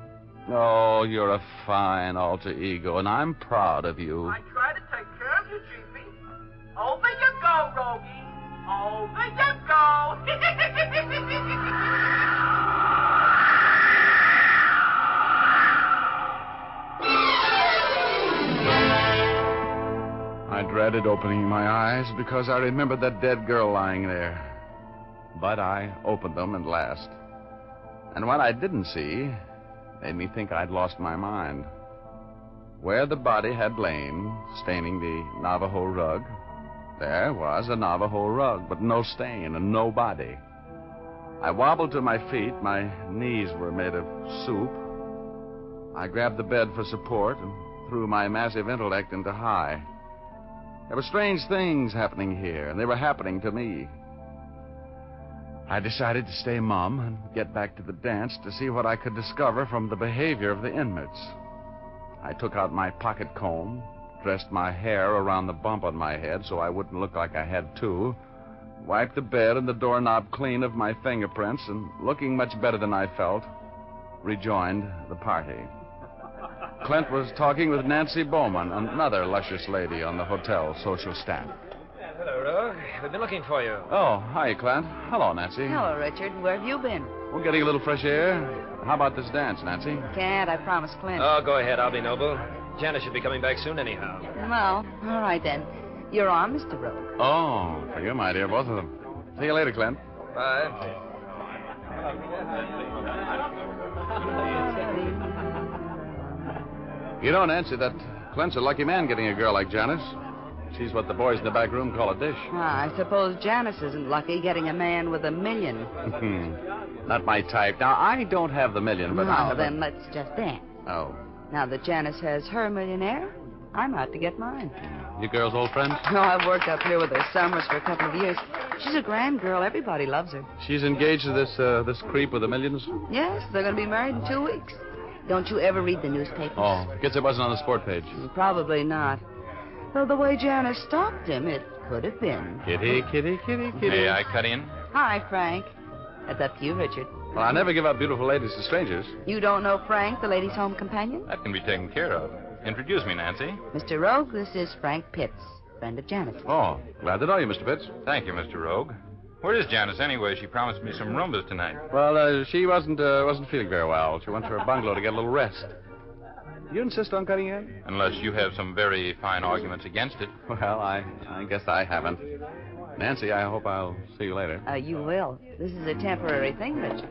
Oh, you're a fine alter ego, and I'm proud of you. I try to take care of you, Chiefy. Over you go, Rogie. Over you go. I dreaded opening my eyes because I remembered that dead girl lying there. But I opened them at last. And what I didn't see made me think I'd lost my mind. Where the body had lain, staining the Navajo rug, there was a Navajo rug, but no stain and no body. I wobbled to my feet. My knees were made of soup. I grabbed the bed for support and threw my massive intellect into high. There were strange things happening here, and they were happening to me. I decided to stay mum and get back to the dance to see what I could discover from the behavior of the inmates. I took out my pocket comb, dressed my hair around the bump on my head so I wouldn't look like I had two, wiped the bed and the doorknob clean of my fingerprints, and looking much better than I felt, rejoined the party. Clint was talking with Nancy Bowman, another luscious lady on the hotel social staff. Hello, Rogue. We've been looking for you. Oh, hi, Clint. Hello, Nancy. Hello, Richard. Where have you been? We're getting a little fresh air. How about this dance, Nancy? Can't. I promised Clint. Oh, go ahead. I'll be noble. Janice should be coming back soon anyhow. Well, all right then. You're on, Mr. Rogue. Oh, for you, my dear, both of them. See you later, Clint. Bye. You know, Nancy, that Clint's a lucky man getting a girl like Janice. She's what the boys in the back room call a dish. I suppose Janice isn't lucky getting a man with $1 million. Not my type. Now, I don't have the million, but I have then let's just dance. Oh. Now that Janice has her millionaire, I'm out to get mine. You girls old friends? No, I've worked up here with her summers for a couple of years. She's a grand girl. Everybody loves her. She's engaged to this creep with the millions? Yes, they're going to be married in 2 weeks. Don't you ever read the newspapers? Oh, guess it wasn't on the sport page. Probably not. Though the way Janice stopped him, it could have been. Kitty, kitty, kitty, kitty. May I cut in? Hi, Frank. That's up to you, Richard. Well, I never give up beautiful ladies to strangers. You don't know Frank, the ladies' home companion? That can be taken care of. Introduce me, Nancy. Mr. Rogue, this is Frank Pitts, friend of Janice. Oh, glad to know you, Mr. Pitts. Thank you, Mr. Rogue. Where is Janice anyway? She promised me some rumbas tonight. Well, she wasn't feeling very well. She went to her bungalow to get a little rest. You insist on cutting in? Unless you have some very fine arguments against it. Well, I guess I haven't. Nancy, I hope I'll see you later. You will. This is a temporary thing, Richard.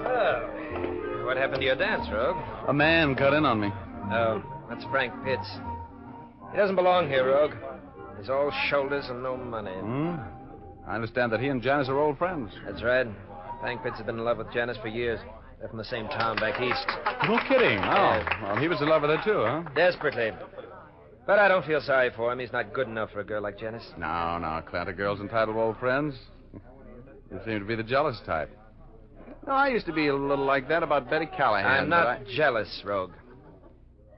Oh, what happened to your dance, Rogue? A man cut in on me. Oh, that's Frank Pitts. He doesn't belong here, Rogue. He's all shoulders and no money. I understand that he and Janice are old friends. That's right. Frank Pitts has been in love with Janice for years. They're from the same town back east. No kidding. Oh, Yeah. well, he was in love with her, too, huh? Desperately. But I don't feel sorry for him. He's not good enough for a girl like Janice. No, Clint, a girl's entitled to old friends. You seem to be the jealous type. No, I used to be a little like that about Betty Callahan. I'm not jealous, Rogue.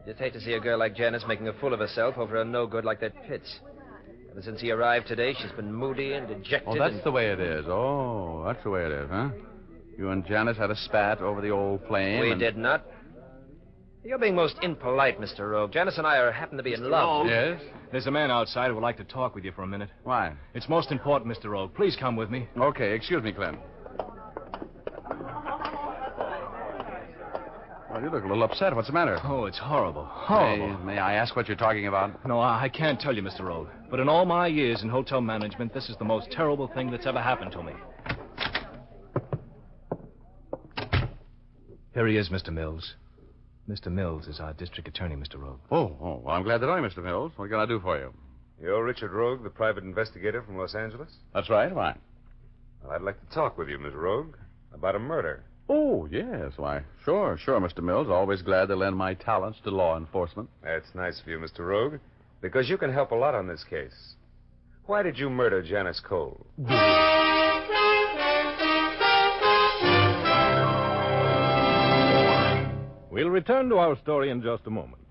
I just hate to see a girl like Janice making a fool of herself over a no-good like that Pitts. Ever since he arrived today, she's been moody and dejected. Oh, that's the way it is. Oh, that's the way it is, huh? You and Janice had a spat over the old flame. We did not. You're being most impolite, Mr. Rogue. Janice and I happen to be in love. Rogue? Yes? There's a man outside who would like to talk with you for a minute. Why? It's most important, Mr. Rogue. Please come with me. Okay, excuse me, Clint. Well, you look a little upset. What's the matter? Oh, it's horrible. Horrible. May I ask what you're talking about? No, I can't tell you, Mr. Rogue. But in all my years in hotel management, this is the most terrible thing that's ever happened to me. Here he is, Mr. Mills. Mr. Mills is our district attorney, Mr. Rogue. Oh, well, I'm glad to know you, Mr. Mills. What can I do for you? You're Richard Rogue, the private investigator from Los Angeles? That's right. Why? Well, I'd like to talk with you, Miss Rogue, about a murder. Oh, yes. Why, sure, Mr. Mills. Always glad to lend my talents to law enforcement. That's nice of you, Mr. Rogue, because you can help a lot on this case. Why did you murder Janice Cole? We'll return to our story in just a moment.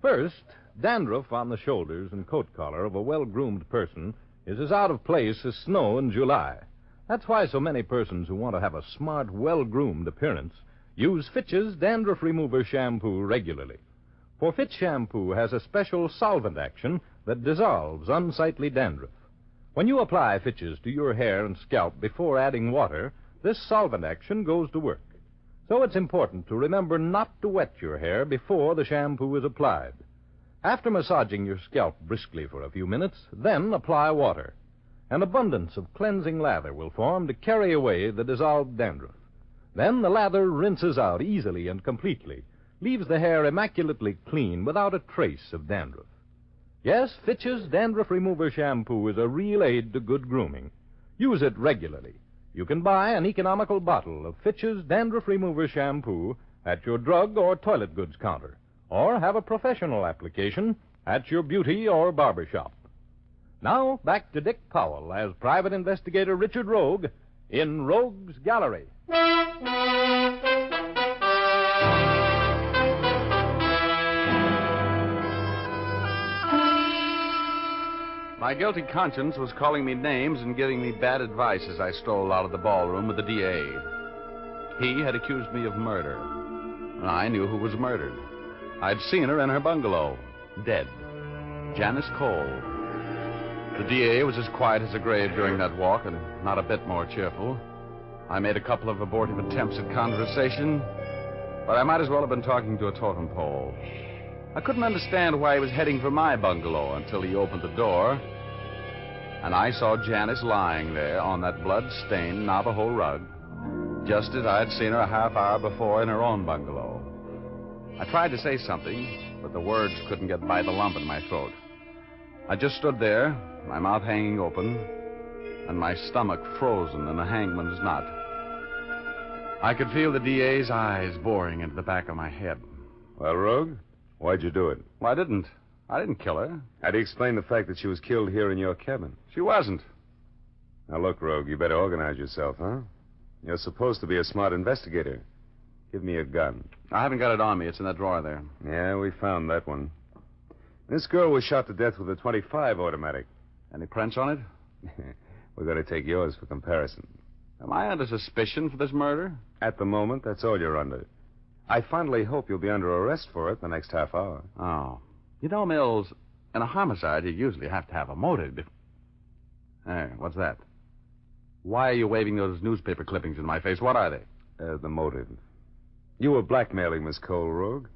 First, dandruff on the shoulders and coat collar of a well-groomed person is as out of place as snow in July. That's why so many persons who want to have a smart, well-groomed appearance use Fitch's Dandruff Remover Shampoo regularly. For Fitch Shampoo has a special solvent action that dissolves unsightly dandruff. When you apply Fitch's to your hair and scalp before adding water, this solvent action goes to work. So it's important to remember not to wet your hair before the shampoo is applied. After massaging your scalp briskly for a few minutes, then apply water. An abundance of cleansing lather will form to carry away the dissolved dandruff. Then the lather rinses out easily and completely, leaves the hair immaculately clean without a trace of dandruff. Yes, Fitch's Dandruff Remover Shampoo is a real aid to good grooming. Use it regularly. You can buy an economical bottle of Fitch's Dandruff Remover Shampoo at your drug or toilet goods counter, or have a professional application at your beauty or barber shop. Now, back to Dick Powell as Private Investigator Richard Rogue in Rogue's Gallery. My guilty conscience was calling me names and giving me bad advice as I strolled out of the ballroom with the DA. He had accused me of murder, and I knew who was murdered. I'd seen her in her bungalow, dead. Janice Cole. The DA was as quiet as a grave during that walk and not a bit more cheerful. I made a couple of abortive attempts at conversation, but I might as well have been talking to a totem pole. I couldn't understand why he was heading for my bungalow until he opened the door, and I saw Janice lying there on that blood-stained Navajo rug, just as I had seen her a half hour before in her own bungalow. I tried to say something, but the words couldn't get by the lump in my throat. I just stood there, my mouth hanging open, and my stomach frozen in a hangman's knot. I could feel the DA's eyes boring into the back of my head. Well, Rogue, why'd you do it? Well, I didn't kill her. How do you explain the fact that she was killed here in your cabin? She wasn't. Now, look, Rogue, you better organize yourself, huh? You're supposed to be a smart investigator. Give me a gun. I haven't got it on me. It's in that drawer there. Yeah, we found that one. This girl was shot to death with a .25 automatic. Any prints on it? We're going to take yours for comparison. Am I under suspicion for this murder? At the moment, that's all you're under. I finally hope you'll be under arrest for it the next half hour. Oh. You know, Mills, in a homicide, you usually have to have a motive. Hey, what's that? Why are you waving those newspaper clippings in my face? What are they? The motive. You were blackmailing Miss Cole, Rogue.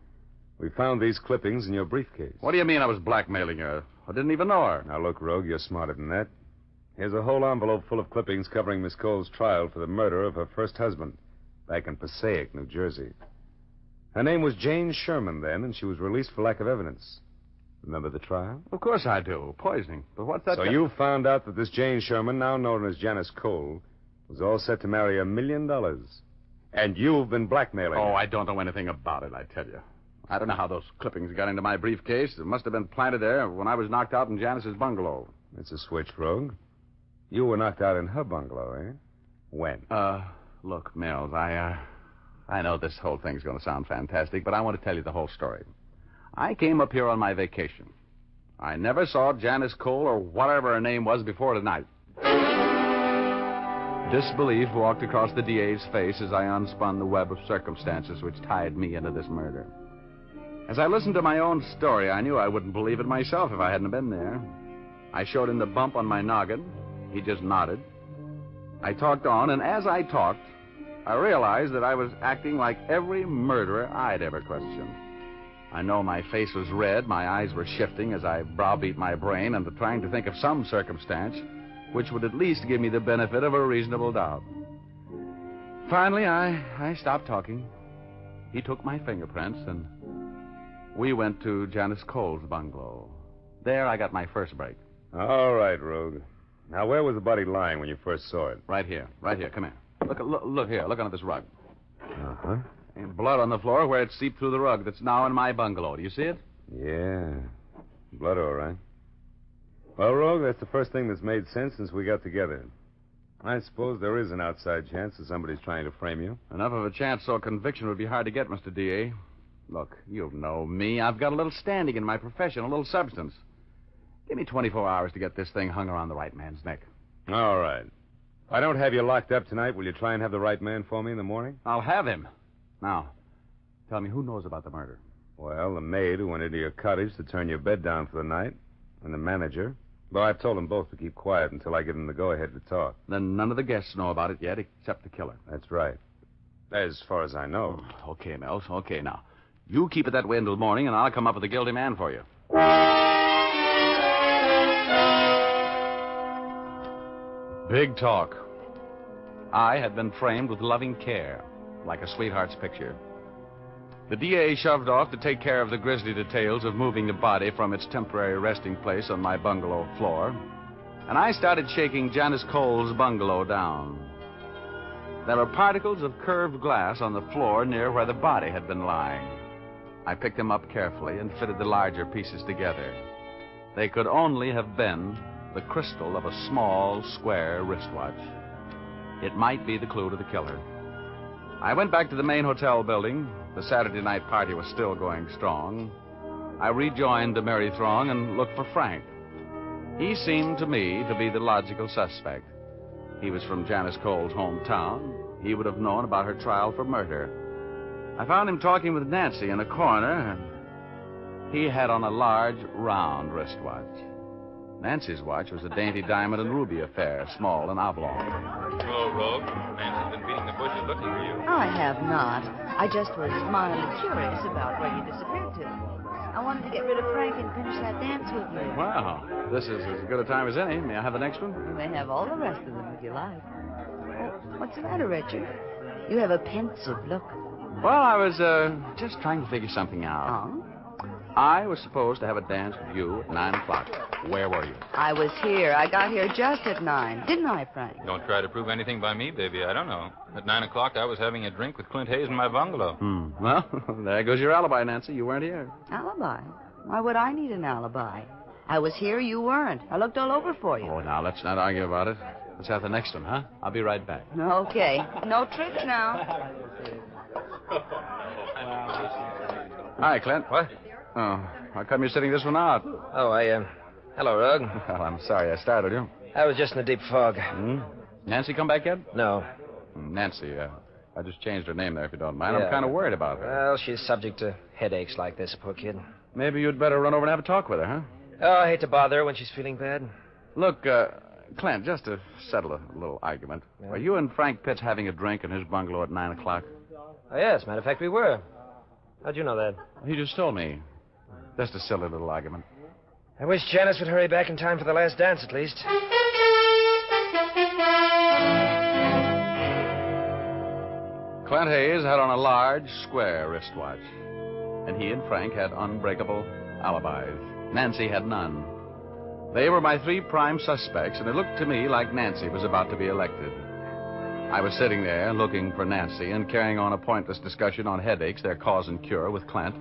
We found these clippings in your briefcase. What do you mean I was blackmailing her? I didn't even know her. Now, look, Rogue, you're smarter than that. Here's a whole envelope full of clippings covering Miss Cole's trial for the murder of her first husband back in Passaic, New Jersey. Her name was Jane Sherman then, and she was released for lack of evidence. Remember the trial? Of course I do. Poisoning. But what's that? So you found out that this Jane Sherman, now known as Janice Cole, was all set to marry $1 million. And you've been blackmailing her. Oh, I don't know anything about it, I tell you. I don't know how those clippings got into my briefcase. It must have been planted there when I was knocked out in Janice's bungalow. It's a switch, Rogue. You were knocked out in her bungalow, eh? When? Look, Mills, I know this whole thing's going to sound fantastic, but I want to tell you the whole story. I came up here on my vacation. I never saw Janice Cole or whatever her name was before tonight. Disbelief walked across the DA's face as I unspun the web of circumstances which tied me into this murder. As I listened to my own story, I knew I wouldn't believe it myself if I hadn't been there. I showed him the bump on my noggin. He just nodded. I talked on, and as I talked, I realized that I was acting like every murderer I'd ever questioned. I know my face was red, my eyes were shifting as I browbeat my brain and trying to think of some circumstance which would at least give me the benefit of a reasonable doubt. Finally, I stopped talking. He took my fingerprints, and we went to Janice Cole's bungalow. There I got my first break. All right, Rogue. Now, where was the body lying when you first saw it? Right here. Come here. Look here. Look under this rug. Uh-huh. And blood on the floor where it seeped through the rug that's now in my bungalow. Do you see it? Yeah. Blood, all right. Well, Rogue, that's the first thing that's made sense since we got together. I suppose there is an outside chance that somebody's trying to frame you. Enough of a chance so a conviction would be hard to get, Mr. D.A. Look, you know me. I've got a little standing in my profession, a little substance. Give me 24 hours to get this thing hung around the right man's neck. All right. If I don't have you locked up tonight, will you try and have the right man for me in the morning? I'll have him. Now, tell me, who knows about the murder? Well, the maid who went into your cottage to turn your bed down for the night, and the manager. Though I've told them both to keep quiet until I give them the go-ahead to talk. Then none of the guests know about it yet, except the killer. That's right. As far as I know. Okay, Mills. Okay, now. You keep it that way until morning, and I'll come up with a guilty man for you. Big talk. I had been framed with loving care, like a sweetheart's picture. The DA shoved off to take care of the grisly details of moving the body from its temporary resting place on my bungalow floor, and I started shaking Janice Cole's bungalow down. There were particles of curved glass on the floor near where the body had been lying. I picked them up carefully and fitted the larger pieces together. They could only have been the crystal of a small, square wristwatch. It might be the clue to the killer. I went back to the main hotel building. The Saturday night party was still going strong. I rejoined the merry throng and looked for Frank. He seemed to me to be the logical suspect. He was from Janice Cole's hometown. He would have known about her trial for murder. I found him talking with Nancy in a corner, and he had on a large, round wristwatch. Nancy's watch was a dainty diamond and ruby affair, small and oblong. Hello, Rogue. Nancy's been beating the bushes looking for you. I have not. I just was mildly curious about where you disappeared to. I wanted to get rid of Frank and finish that dance with you. Wow, this is as good a time as any. May I have the next one? You may have all the rest of them if you like. Oh, what's the matter, Richard? You have a pensive look. Well, I was just trying to figure something out. Oh? I was supposed to have a dance with you at 9 o'clock. Where were you? I was here. I got here just at 9. Didn't I, Frank? Don't try to prove anything by me, baby. I don't know. At 9 o'clock, I was having a drink with Clint Hayes in my bungalow. Well, there goes your alibi, Nancy. You weren't here. Alibi? Why would I need an alibi? I was here, you weren't. I looked all over for you. Oh, now, let's not argue about it. Let's have the next one, huh? I'll be right back. Okay. No tricks now. Hi, Clint. What? Oh, how come you're sitting this one out? Oh, hello, Rogue. Well, I'm sorry I startled you. I was just in a deep fog. Nancy come back yet? No. Nancy, I just changed her name there, if you don't mind. Yeah. I'm kind of worried about her. Well, she's subject to headaches like this, poor kid. Maybe you'd better run over and have a talk with her, huh? Oh, I hate to bother her when she's feeling bad. Look, Clint, just to settle a little argument, are you and Frank Pitts having a drink in his bungalow at 9 o'clock? Oh, yes, matter of fact, we were. How'd you know that? He just told me. Just a silly little argument. I wish Janice would hurry back in time for the last dance, at least. Clint Hayes had on a large, square wristwatch. And he and Frank had unbreakable alibis. Nancy had none. They were my 3 prime suspects, and it looked to me like Nancy was about to be elected. I was sitting there looking for Nancy and carrying on a pointless discussion on headaches, their cause and cure, with Clint,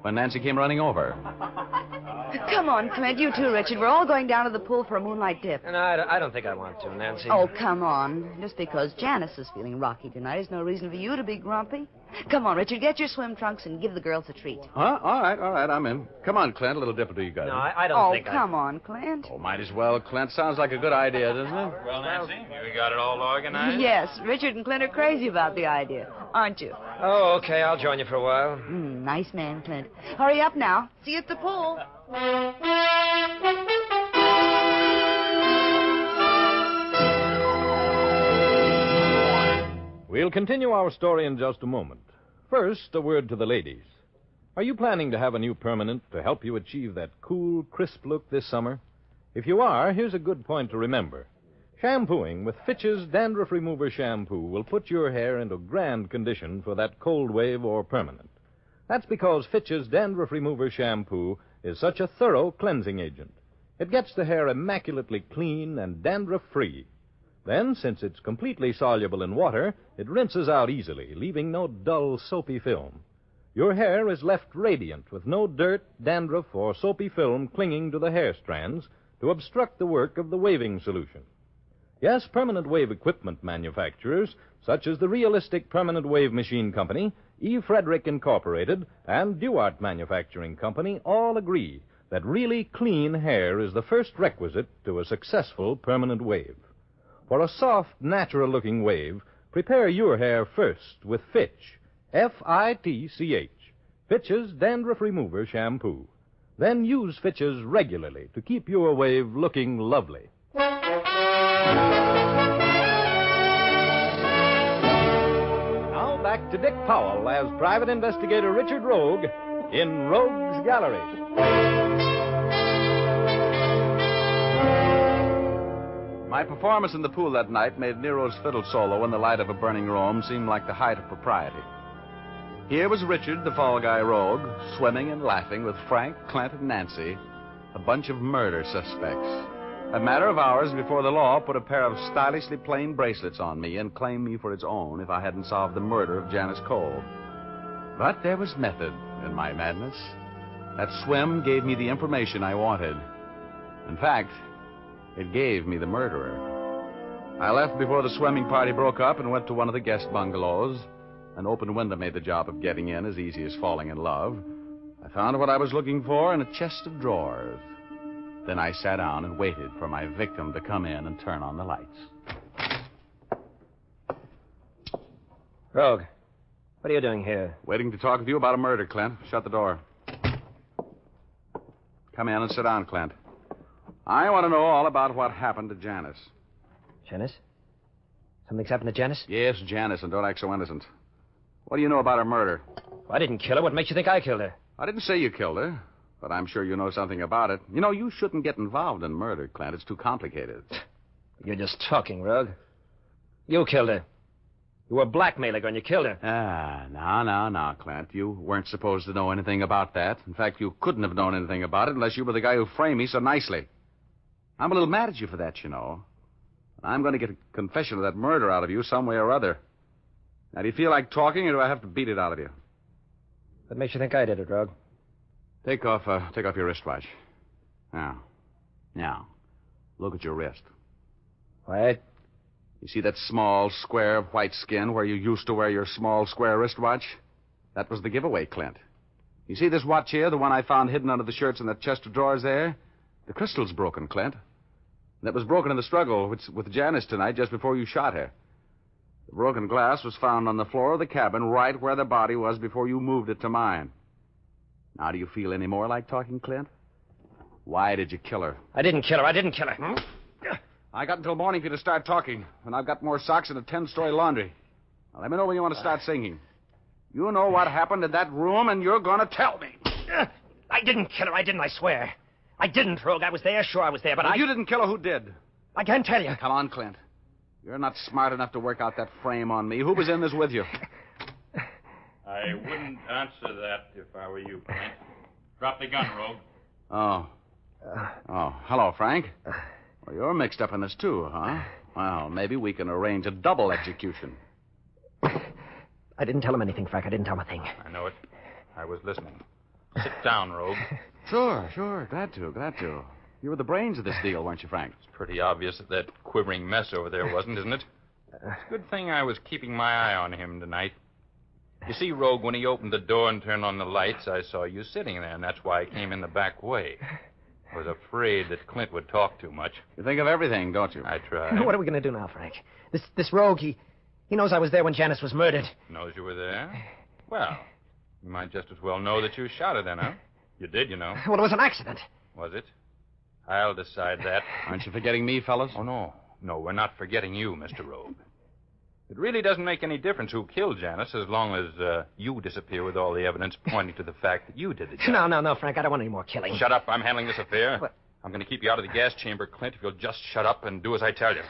when Nancy came running over. Come on, Clint. You too, Richard. We're all going down to the pool for a moonlight dip. No, I don't think I want to, Nancy. Oh, come on. Just because Janice is feeling rocky tonight is no reason for you to be grumpy. Come on, Richard. Get your swim trunks and give the girls a treat. Huh? All right. I'm in. Come on, Clint. A little dip or two you got. No, I don't think come on, Clint. Oh, might as well, Clint. Sounds like a good idea, doesn't it? Well, Nancy, you got it all organized? Yes, Richard and Clint are crazy about the idea, aren't you? Oh, okay. I'll join you for a while. Nice man, Clint. Hurry up now. See you at the pool. We'll continue our story in just a moment. First, a word to the ladies. Are you planning to have a new permanent to help you achieve that cool, crisp look this summer? If you are, here's a good point to remember. Shampooing with Fitch's Dandruff Remover Shampoo will put your hair into grand condition for that cold wave or permanent. That's because Fitch's Dandruff Remover Shampoo is such a thorough cleansing agent. It gets the hair immaculately clean and dandruff-free. Then, since it's completely soluble in water, it rinses out easily, leaving no dull, soapy film. Your hair is left radiant with no dirt, dandruff, or soapy film clinging to the hair strands to obstruct the work of the waving solution. Yes, permanent wave equipment manufacturers, such as the Realistic Permanent Wave Machine Company, E. Frederick Incorporated, and Duart Manufacturing Company, all agree that really clean hair is the first requisite to a successful permanent wave. For a soft, natural-looking wave, prepare your hair first with Fitch, F-I-T-C-H, Fitch's Dandruff Remover Shampoo. Then use Fitch's regularly to keep your wave looking lovely. Now back to Dick Powell as Private Investigator Richard Rogue in Rogue's Gallery. My performance in the pool that night made Nero's fiddle solo in the light of a burning Rome seem like the height of propriety. Here was Richard, the fall guy rogue, swimming and laughing with Frank, Clint, and Nancy, a bunch of murder suspects. A matter of hours before the law put a pair of stylishly plain bracelets on me and claimed me for its own if I hadn't solved the murder of Janice Cole. But there was method in my madness. That swim gave me the information I wanted. In fact, It gave me the murderer. I left before the swimming party broke up and went to one of the guest bungalows. An open window made the job of getting in as easy as falling in love. I found what I was looking for in a chest of drawers. Then I sat down and waited for my victim to come in and turn on the lights. Rogue, what are you doing here? Waiting to talk with you about a murder, Clint. Shut the door. Come in and sit down, Clint. I want to know all about what happened to Janice. Janice? Something's happened to Janice? Yes, Janice, and don't act so innocent. What do you know about her murder? I didn't kill her. What makes you think I killed her? I didn't say you killed her, but I'm sure you know something about it. You know, you shouldn't get involved in murder, Clint. It's too complicated. You're just talking, Rogue. You killed her. You were blackmailing her and you killed her. Now, Clint. You weren't supposed to know anything about that. In fact, you couldn't have known anything about it unless you were the guy who framed me so nicely. I'm a little mad at you for that, you know. I'm going to get a confession of that murder out of you some way or other. Now, do you feel like talking, or do I have to beat it out of you? What makes you think I did it, Rogue? Take off your wristwatch. Now, look at your wrist. What? You see that small square of white skin where you used to wear your small square wristwatch? That was the giveaway, Clint. You see this watch here, the one I found hidden under the shirts in that chest of drawers there? The crystal's broken, Clint. That was broken in the struggle with Janice tonight just before you shot her. The broken glass was found on the floor of the cabin right where the body was before you moved it to mine. Now, do you feel any more like talking, Clint? Why did you kill her? I didn't kill her. I got until morning for you to start talking, and I've got more socks and a 10-story laundry. Now, let me know when you want to start singing. You know what happened in that room, and you're going to tell me. I didn't kill her. I swear. I didn't, Rogue. I was there. Sure, I was there, but If you didn't kill her, who did? I can't tell you. Come on, Clint. You're not smart enough to work out that frame on me. Who was in this with you? I wouldn't answer that if I were you, Clint. Drop the gun, Rogue. Oh, hello, Frank. Well, you're mixed up in this, too, huh? Well, maybe we can arrange a double execution. I didn't tell him anything, Frank. I didn't tell him a thing. I know it. I was listening. Sit down, Rogue. Sure. Glad to. You were the brains of this deal, weren't you, Frank? It's pretty obvious that quivering mess over there wasn't, isn't it? It's a good thing I was keeping my eye on him tonight. You see, Rogue, when he opened the door and turned on the lights, I saw you sitting there, and that's why I came in the back way. I was afraid that Clint would talk too much. You think of everything, don't you? I try. What are we going to do now, Frank? This Rogue, he knows I was there when Janice was murdered. Knows you were there? Well, you might just as well know that you shot her then, huh? You did, you know. Well, it was an accident. Was it? I'll decide that. Aren't you forgetting me, fellas? Oh, no. No, we're not forgetting you, Mr. Rogue. It really doesn't make any difference who killed Janice as long as you disappear with all the evidence pointing to the fact that you did the job. No, Frank. I don't want any more killing. Shut up. I'm handling this affair. What? I'm going to keep you out of the gas chamber, Clint, if you'll just shut up and do as I tell you.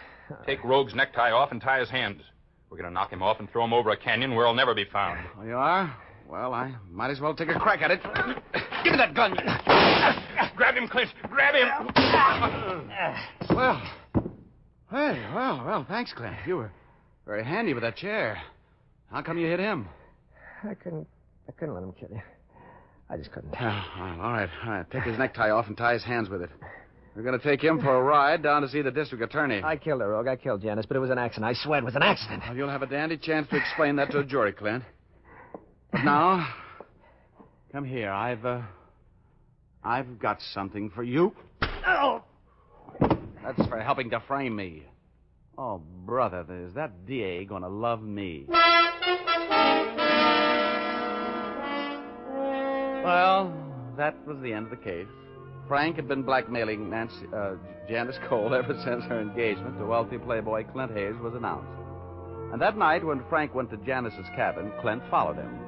Take Rogue's necktie off and tie his hands. We're going to knock him off and throw him over a canyon where he'll never be found. Oh, you are? Well, I might as well take a crack at it. Give me that gun. Grab him, Clint. Grab him. Well, thanks, Clint. You were very handy with that chair. How come you hit him? I couldn't let him kill you. I just couldn't. All right. Take his necktie off and tie his hands with it. We're going to take him for a ride down to see the district attorney. I killed her, Rogue. I killed Janice, but it was an accident. I swear it was an accident. Well, you'll have a dandy chance to explain that to a jury, Clint. But now, come here. I've got something for you. Oh! That's for helping to frame me. Oh, brother, is that DA going to love me? Well, that was the end of the case. Frank had been blackmailing Janice Cole ever since her engagement to wealthy playboy Clint Hayes was announced. And that night, when Frank went to Janice's cabin, Clint followed him.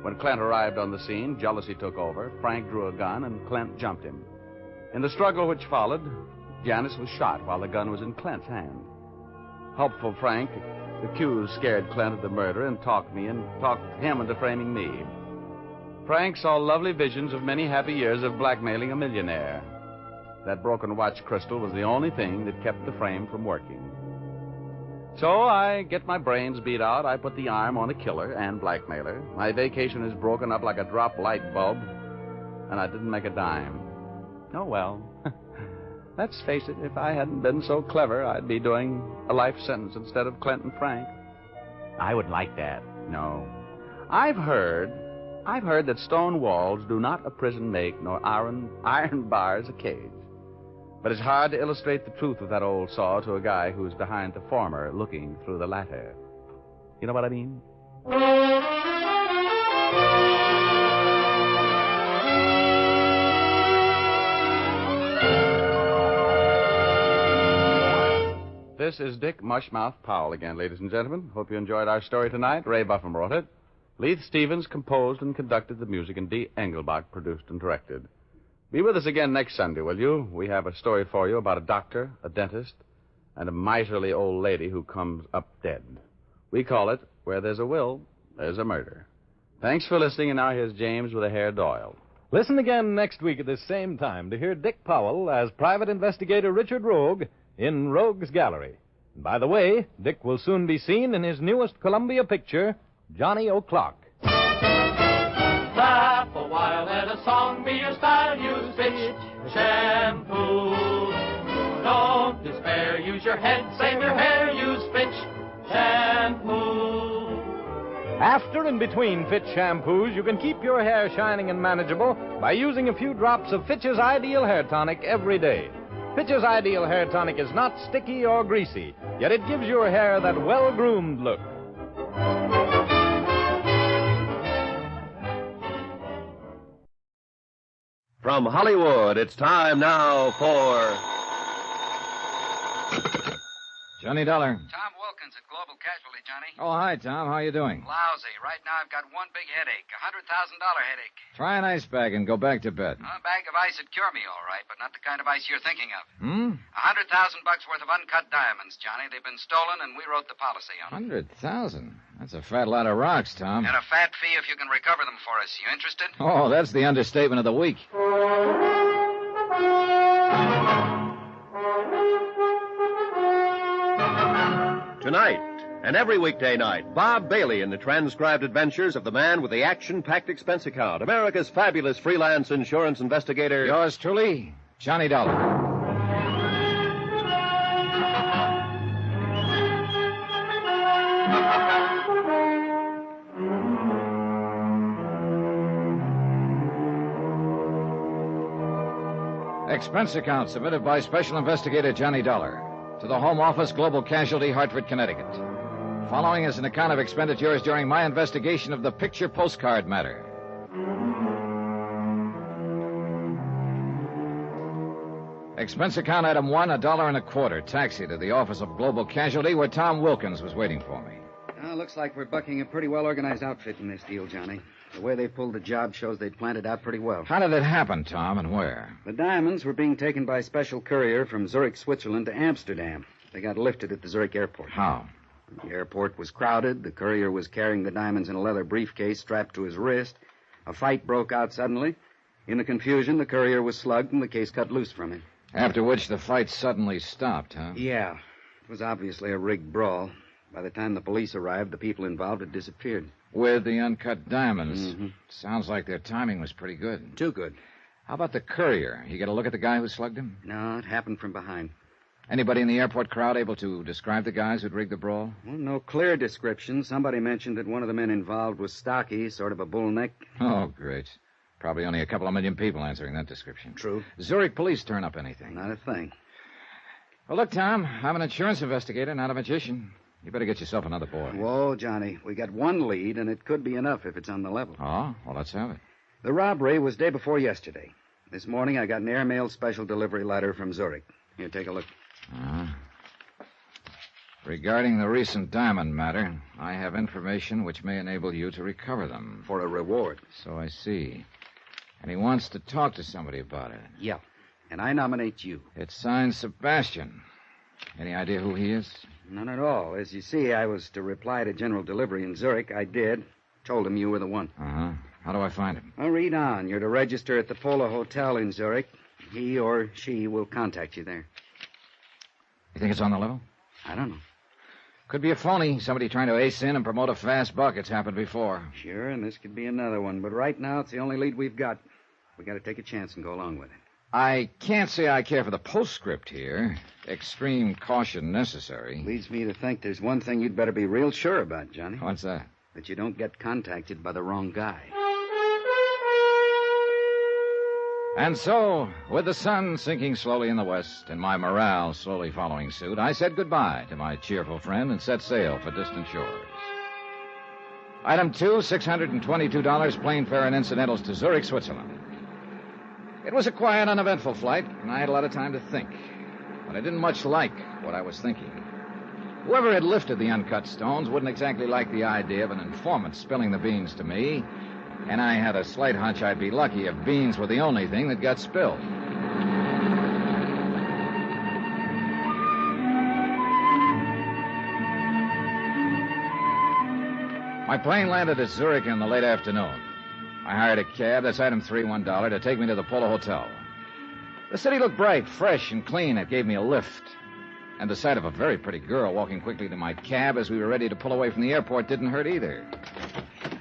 When Clint arrived on the scene, jealousy took over. Frank drew a gun, and Clint jumped him. In the struggle which followed, Janice was shot while the gun was in Clint's hand. Helpful Frank accused scared Clint of the murder and talked him into framing me. Frank saw lovely visions of many happy years of blackmailing a millionaire. That broken watch crystal was the only thing that kept the frame from working. So I get my brains beat out. I put the arm on the killer and blackmailer. My vacation is broken up like a drop light bulb, and I didn't make a dime. Oh, well. Let's face it, if I hadn't been so clever, I'd be doing a life sentence instead of Clinton Frank. I would like that. No. I've heard that stone walls do not a prison make, nor iron bars a cage. But it's hard to illustrate the truth of that old saw to a guy who's behind the former looking through the latter. You know what I mean? This is Dick Mushmouth Powell again, ladies and gentlemen. Hope you enjoyed our story tonight. Ray Buffum wrote it. Leith Stevens composed and conducted the music, and Dee Engelbach produced and directed. Be with us again next Sunday, will you? We have a story for you about a doctor, a dentist, and a miserly old lady who comes up dead. We call it, Where There's a Will, There's a Murder. Thanks for listening, and now here's James with a hair Doyle. Listen again next week at this same time to hear Dick Powell as Private Investigator Richard Rogue in Rogue's Gallery. And by the way, Dick will soon be seen in his newest Columbia picture, Johnny O'Clock. Laugh a while, let a song be your style. Use pitch shampoo. Don't despair, use your head, save your hair. Use pitch shampoo. After and between Fitch shampoos, you can keep your hair shining and manageable by using a few drops of Fitch's Ideal Hair Tonic every day. Fitch's Ideal Hair Tonic is not sticky or greasy, yet it gives your hair that well-groomed look. From Hollywood, it's time now for... Johnny Dollar. Tom Wilkins at Global Casualty, Johnny. Oh, hi, Tom. How you doing? Lousy. Right now I've got one big headache, $100,000 headache. Try an ice bag and go back to bed. A bag of ice would cure me, all right, but not the kind of ice you're thinking of. Hmm? $100,000 worth of uncut diamonds, Johnny. They've been stolen, and we wrote the policy on them. 100,000. That's a fat lot of rocks, Tom. And a fat fee if you can recover them for us. You interested? Oh, that's the understatement of the week. Tonight, and every weekday night, Bob Bailey in the transcribed adventures of the man with the action-packed expense account, America's fabulous freelance insurance investigator. Yours truly, Johnny Dollar. Expense account submitted by Special Investigator Johnny Dollar to the Home Office, Global Casualty, Hartford, Connecticut. Following is an account of expenditures during my investigation of the picture postcard matter. Expense account item 1, $1.25. Taxi to the office of Global Casualty, where Tom Wilkins was waiting for me. Looks like we're bucking a pretty well-organized outfit in this deal, Johnny. The way they pulled the job shows they'd planned it out pretty well. How did it happen, Tom, and where? The diamonds were being taken by special courier from Zurich, Switzerland to Amsterdam. They got lifted at the Zurich airport. How? The airport was crowded. The courier was carrying the diamonds in a leather briefcase strapped to his wrist. A fight broke out suddenly. In the confusion, the courier was slugged and the case cut loose from him. After which the fight suddenly stopped, huh? Yeah. It was obviously a rigged brawl. By the time the police arrived, the people involved had disappeared. With the uncut diamonds. Mm-hmm. Sounds like their timing was pretty good. Too good. How about the courier? You get a look at the guy who slugged him? No, it happened from behind. Anybody in the airport crowd able to describe the guys who'd rigged the brawl? Well, no clear description. Somebody mentioned that one of the men involved was stocky, sort of a bull neck. Oh, great. Probably only a couple of million people answering that description. True. Zurich police turn up anything? Not a thing. Well, look, Tom, I'm an insurance investigator, not a magician. You better get yourself another boy. Whoa, Johnny. We got one lead, and it could be enough if it's on the level. Oh? Well, let's have it. The robbery was day before yesterday. This morning, I got an airmail special delivery letter from Zurich. Here, take a look. Regarding the recent diamond matter, I have information which may enable you to recover them. For a reward. So I see. And he wants to talk to somebody about it. Yeah. And I nominate you. It's signed Sebastian. Any idea who he is? None at all. As you see, I was to reply to General Delivery in Zurich. I did. Told him you were the one. Uh-huh. How do I find him? Well, read on. You're to register at the Polo Hotel in Zurich. He or she will contact you there. You think it's on the level? I don't know. Could be a phony. Somebody trying to ace in and promote a fast buck. It's happened before. Sure, and this could be another one. But right now, it's the only lead we've got. We got to take a chance and go along with it. I can't say I care for the postscript here. Extreme caution necessary. Leads me to think there's one thing you'd better be real sure about, Johnny. What's that? That you don't get contacted by the wrong guy. And so, with the sun sinking slowly in the west and my morale slowly following suit, I said goodbye to my cheerful friend and set sail for distant shores. Item 2, $622 plane fare and incidentals to Zurich, Switzerland. It was a quiet, uneventful flight, and I had a lot of time to think. But I didn't much like what I was thinking. Whoever had lifted the uncut stones wouldn't exactly like the idea of an informant spilling the beans to me, and I had a slight hunch I'd be lucky if beans were the only thing that got spilled. My plane landed at Zurich in the late afternoon. I hired a cab, that's item 3, $1, to take me to the Polo Hotel. The city looked bright, fresh, and clean. It gave me a lift. And the sight of a very pretty girl walking quickly to my cab as we were ready to pull away from the airport didn't hurt either.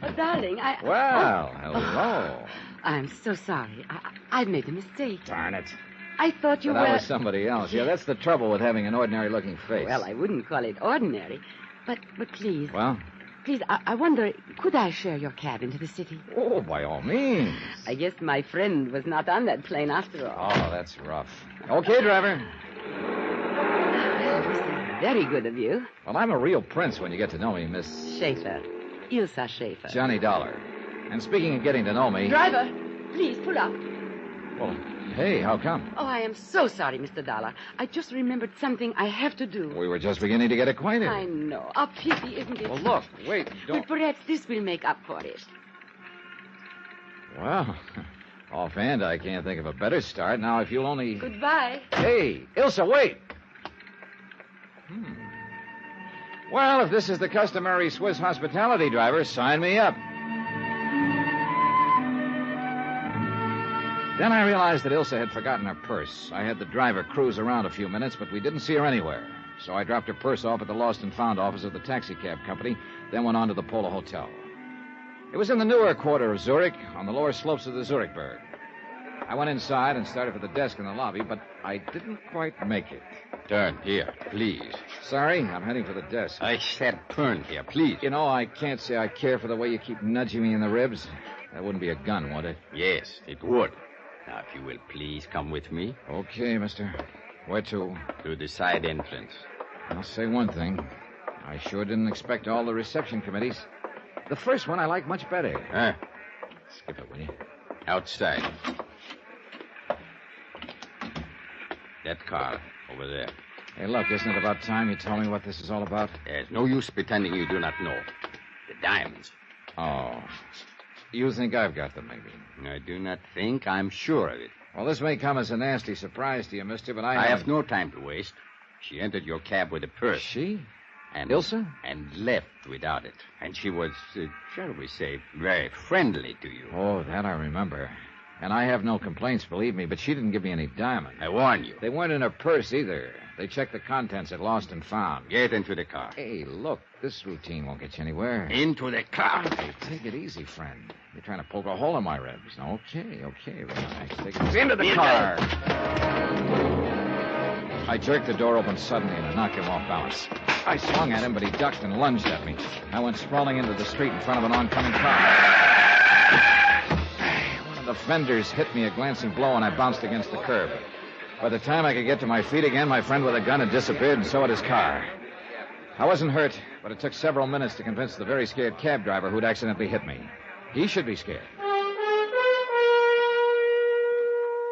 Oh, darling, Well, hello. I'm so sorry. I made a mistake. Darn it. I thought you But were... I was somebody else. Yeah, that's the trouble with having an ordinary-looking face. Well, I wouldn't call it ordinary. But please... Well? Please, I wonder, could I share your cab into the city? Oh, by all means. I guess my friend was not on that plane after all. Oh, that's rough. Okay, driver. Well, this is very good of you. Well, I'm a real prince when you get to know me, Miss... Schaefer. Ilsa Schaefer. Johnny Dollar. And speaking of getting to know me... Driver, please, pull up. Well, hey, how come? Oh, I am so sorry, Mr. Dollar. I just remembered something I have to do. We were just beginning to get acquainted. I know. A pity, isn't it? Well, look, wait, don't... But perhaps this will make up for it. Well, offhand, I can't think of a better start. Now, if you'll only... Goodbye. Hey, Ilsa, wait! Well, if this is the customary Swiss hospitality, driver, sign me up. Then I realized that Ilsa had forgotten her purse. I had the driver cruise around a few minutes, but we didn't see her anywhere. So I dropped her purse off at the Lost and Found office of the taxicab company, then went on to the Polo Hotel. It was in the newer quarter of Zurich, on the lower slopes of the Zurichberg. I went inside and started for the desk in the lobby, but I didn't quite make it. Turn here, please. Sorry, I'm heading for the desk. I said turn here, please. You know, I can't say I care for the way you keep nudging me in the ribs. That wouldn't be a gun, would it? Yes, it would. Now, if you will please come with me. Okay, mister. Where to? To the side entrance. I'll say one thing. I sure didn't expect all the reception committees. The first one I like much better. Skip it, will you? Outside. That car over there. Hey, look, isn't it about time you told me what this is all about? There's no use pretending you do not know. The diamonds. Oh. You think I've got them, maybe? I do not think. I'm sure of it. Well, this may come as a nasty surprise to you, mister, but I have no time to waste. She entered your cab with a purse. She? And Ilsa? And left without it. And she was, shall we say, very friendly to you. Oh, that I remember. And I have no complaints, believe me, but she didn't give me any diamonds. I warn you. They weren't in her purse either. They checked the contents at Lost and Found. Get into the car. Hey, look, this routine won't get you anywhere. Into the car. Hey, take it easy, friend. You're trying to poke a hole in my ribs. Okay, relax. Take it into the car. I jerked the door open suddenly and I knocked him off balance. I swung at him, but he ducked and lunged at me. I went sprawling into the street in front of an oncoming car. One of the fenders hit me a glancing blow, and I bounced against the curb. By the time I could get to my feet again, my friend with a gun had disappeared, and so had his car. I wasn't hurt, but it took several minutes to convince the very scared cab driver who'd accidentally hit me. He should be scared.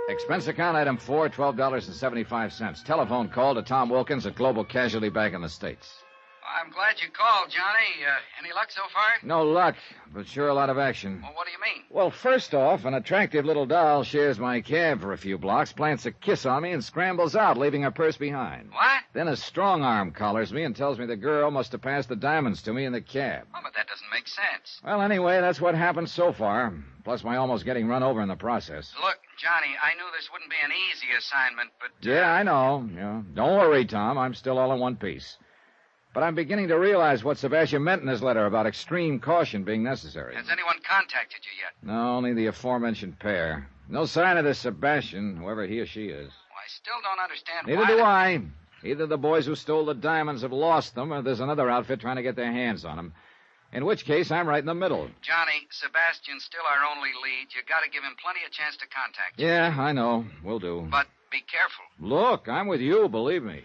Expense account item 4, $12.75. Telephone call to Tom Wilkins at Global Casualty back in the States. I'm glad you called, Johnny. Any luck so far? No luck, but sure a lot of action. Well, what do you mean? Well, first off, an attractive little doll shares my cab for a few blocks, plants a kiss on me, and scrambles out, leaving her purse behind. What? Then a strong arm collars me and tells me the girl must have passed the diamonds to me in the cab. Oh, but that doesn't make sense. Well, anyway, that's what happened so far, plus my almost getting run over in the process. Look, Johnny, I knew this wouldn't be an easy assignment, but... Yeah, I know. Yeah. Don't worry, Tom. I'm still all in one piece. But I'm beginning to realize what Sebastian meant in his letter about extreme caution being necessary. Has anyone contacted you yet? No, only the aforementioned pair. No sign of this Sebastian, whoever he or she is. Well, I still don't understand Neither why... do I. Either the boys who stole the diamonds have lost them, or there's another outfit trying to get their hands on them. In which case, I'm right in the middle. Johnny, Sebastian's still our only lead. You got to give him plenty of chance to contact you. Yeah, I know. Will do. But be careful. Look, I'm with you, believe me.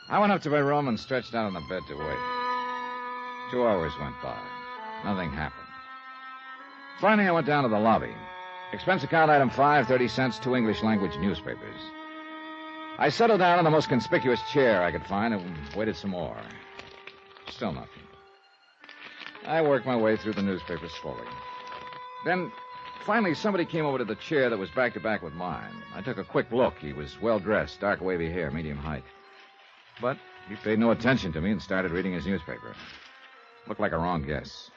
I went up to my room and stretched out on the bed to wait. 2 hours went by. Nothing happened. Finally, I went down to the lobby. Expense account item 5, 30 cents, 2 English language newspapers. I settled down in the most conspicuous chair I could find and waited some more. Still nothing. I worked my way through the newspapers slowly. Then, finally, somebody came over to the chair that was back to back with mine. I took a quick look. He was well-dressed, dark wavy hair, medium height. But he paid no attention to me and started reading his newspaper. Looked like a wrong guess.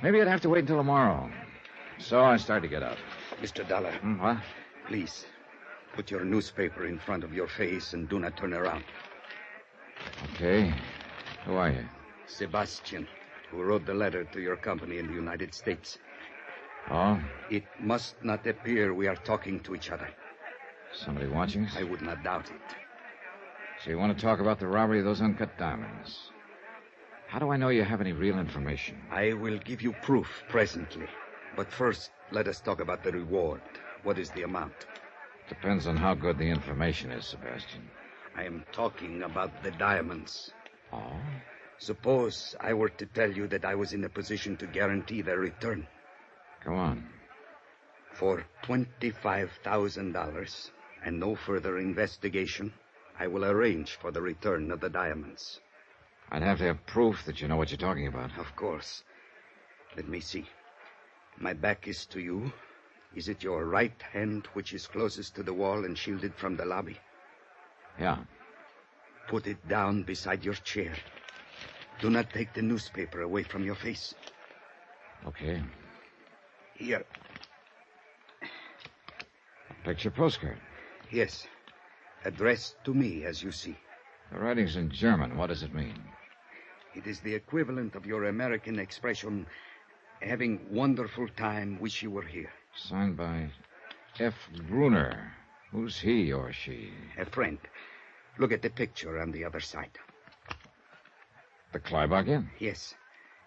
Maybe I'd have to wait until tomorrow. So I started to get up. Mr. Dollar. What? Please, put your newspaper in front of your face and do not turn around. Okay. Who are you? Sebastian, who wrote the letter to your company in the United States. Oh? It must not appear we are talking to each other. Somebody watching us? I would not doubt it. So you want to talk about the robbery of those uncut diamonds? How do I know you have any real information? I will give you proof presently. But first, let us talk about the reward. What is the amount? Depends on how good the information is, Sebastian. I am talking about the diamonds. Oh? Suppose I were to tell you that I was in a position to guarantee their return. Go on. For $25,000 and no further investigation, I will arrange for the return of the diamonds. I'd have to have proof that you know what you're talking about. Of course. Let me see. My back is to you. Is it your right hand which is closest to the wall and shielded from the lobby? Yeah. Put it down beside your chair. Do not take the newspaper away from your face. Okay. Here. Picture postcard. Yes. Addressed to me, as you see. The writing's in German. What does it mean? It is the equivalent of your American expression, having wonderful time, wish you were here. Signed by F. Gruner. Who's he or she? A friend. Look at the picture on the other side. The Kleibach Inn? Yes.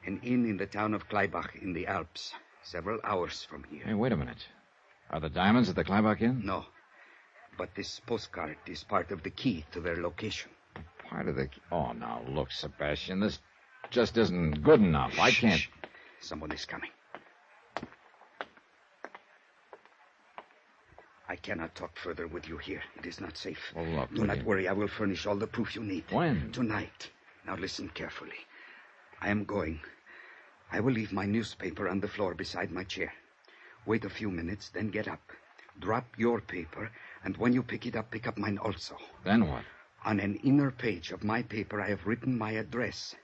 An inn in the town of Kleibach in the Alps, several hours from here. Hey, wait a minute. Are the diamonds at the Kleibach Inn? No. But this postcard is part of the key to their location. Part of the... Oh, now, look, Sebastian, this just isn't good enough. I can't... Shh. Someone is coming. I cannot talk further with you here. It is not safe. Well, look, Do not worry. I will furnish all the proof you need. When? Tonight. Now listen carefully. I am going. I will leave my newspaper on the floor beside my chair. Wait a few minutes, then get up. Drop your paper, and when you pick it up, pick up mine also. Then what? On an inner page of my paper, I have written my address.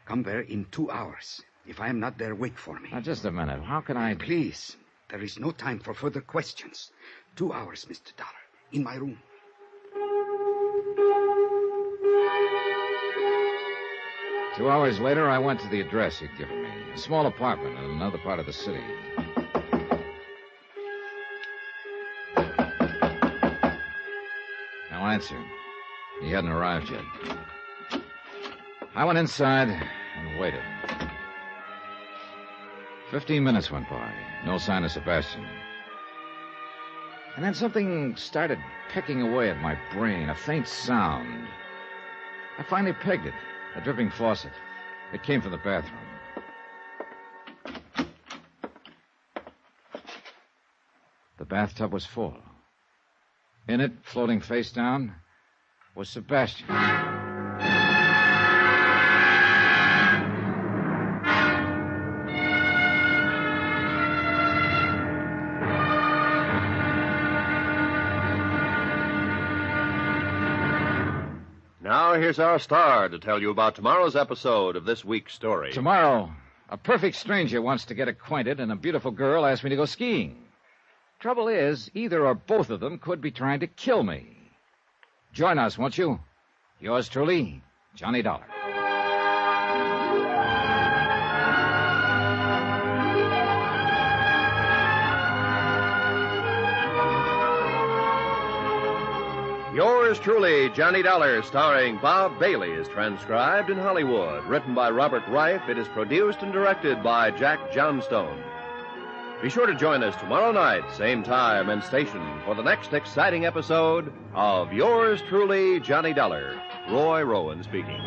Come there in 2 hours. If I am not there, wait for me. Now, just a minute. How can I... Please. There is no time for further questions. 2 hours, Mr. Dollar. In my room. Two hours later, I went to the address he'd given me. A small apartment in another part of the city. No answer. He hadn't arrived yet. I went inside and waited. 15 minutes went by. No sign of Sebastian. And then something started pecking away at my brain, a faint sound. I finally pegged it, a dripping faucet. It came from the bathroom. The bathtub was full. In it, floating face down, was Sebastian. Now, here's our star to tell you about tomorrow's episode of this week's story. Tomorrow, a perfect stranger wants to get acquainted, and a beautiful girl asks me to go skiing. Trouble is, either or both of them could be trying to kill me. Join us, won't you? Yours truly, Johnny Dollar. Yours truly, Johnny Dollar, starring Bob Bailey, is transcribed in Hollywood. Written by Robert Reif, it is produced and directed by Jack Johnstone. Be sure to join us tomorrow night, same time and station, for the next exciting episode of Yours truly, Johnny Dollar. Roy Rowan speaking.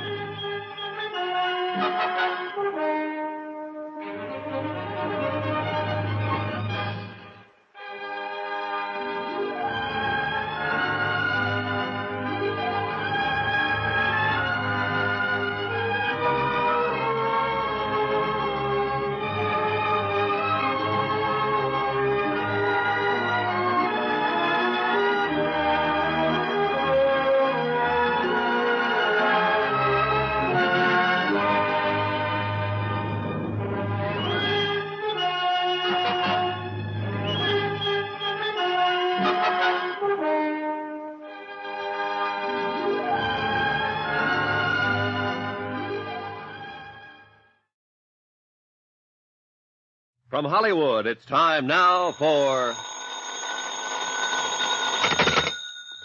From Hollywood, it's time now for...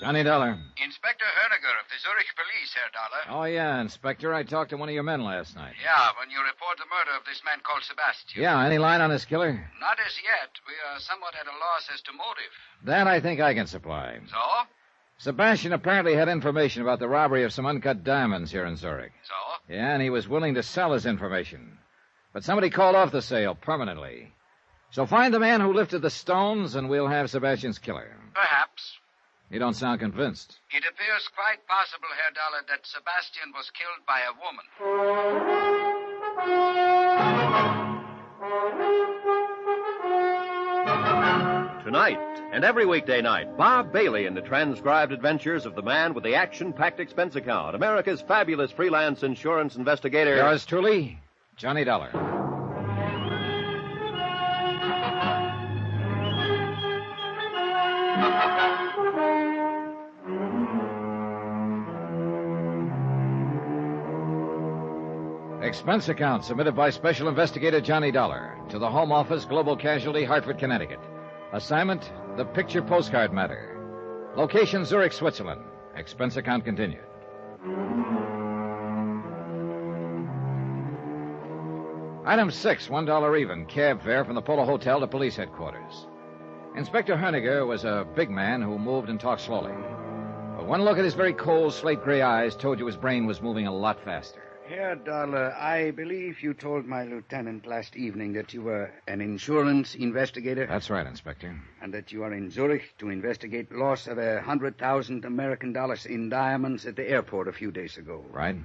Johnny Dollar. Inspector Herniger of the Zurich Police, Herr Dollar. Oh, yeah, Inspector. I talked to one of your men last night. Yeah, when you report the murder of this man called Sebastian. Yeah, any line on this killer? Not as yet. We are somewhat at a loss as to motive. That I think I can supply. So? Sebastian apparently had information about the robbery of some uncut diamonds here in Zurich. So? Yeah, and he was willing to sell his information. But somebody called off the sale permanently. So find the man who lifted the stones, and we'll have Sebastian's killer. Perhaps. You don't sound convinced. It appears quite possible, Herr Dollar, that Sebastian was killed by a woman. Tonight and every weekday night, Bob Bailey in the transcribed adventures of the man with the action-packed expense account, America's fabulous freelance insurance investigator. Yours truly, Johnny Dollar. Expense account submitted by Special Investigator Johnny Dollar to the Home Office, Global Casualty, Hartford, Connecticut. Assignment, the picture postcard matter. Location, Zurich, Switzerland. Expense account continued. Item 6, $1 even, cab fare from the Polo Hotel to police headquarters. Inspector Herniger was a big man who moved and talked slowly. But one look at his very cold, slate-gray eyes told you his brain was moving a lot faster. Herr Dollar, I believe you told my lieutenant last evening that you were an insurance investigator. That's right, Inspector. And that you are in Zurich to investigate loss of 100,000 American dollars in diamonds at the airport a few days ago. Right.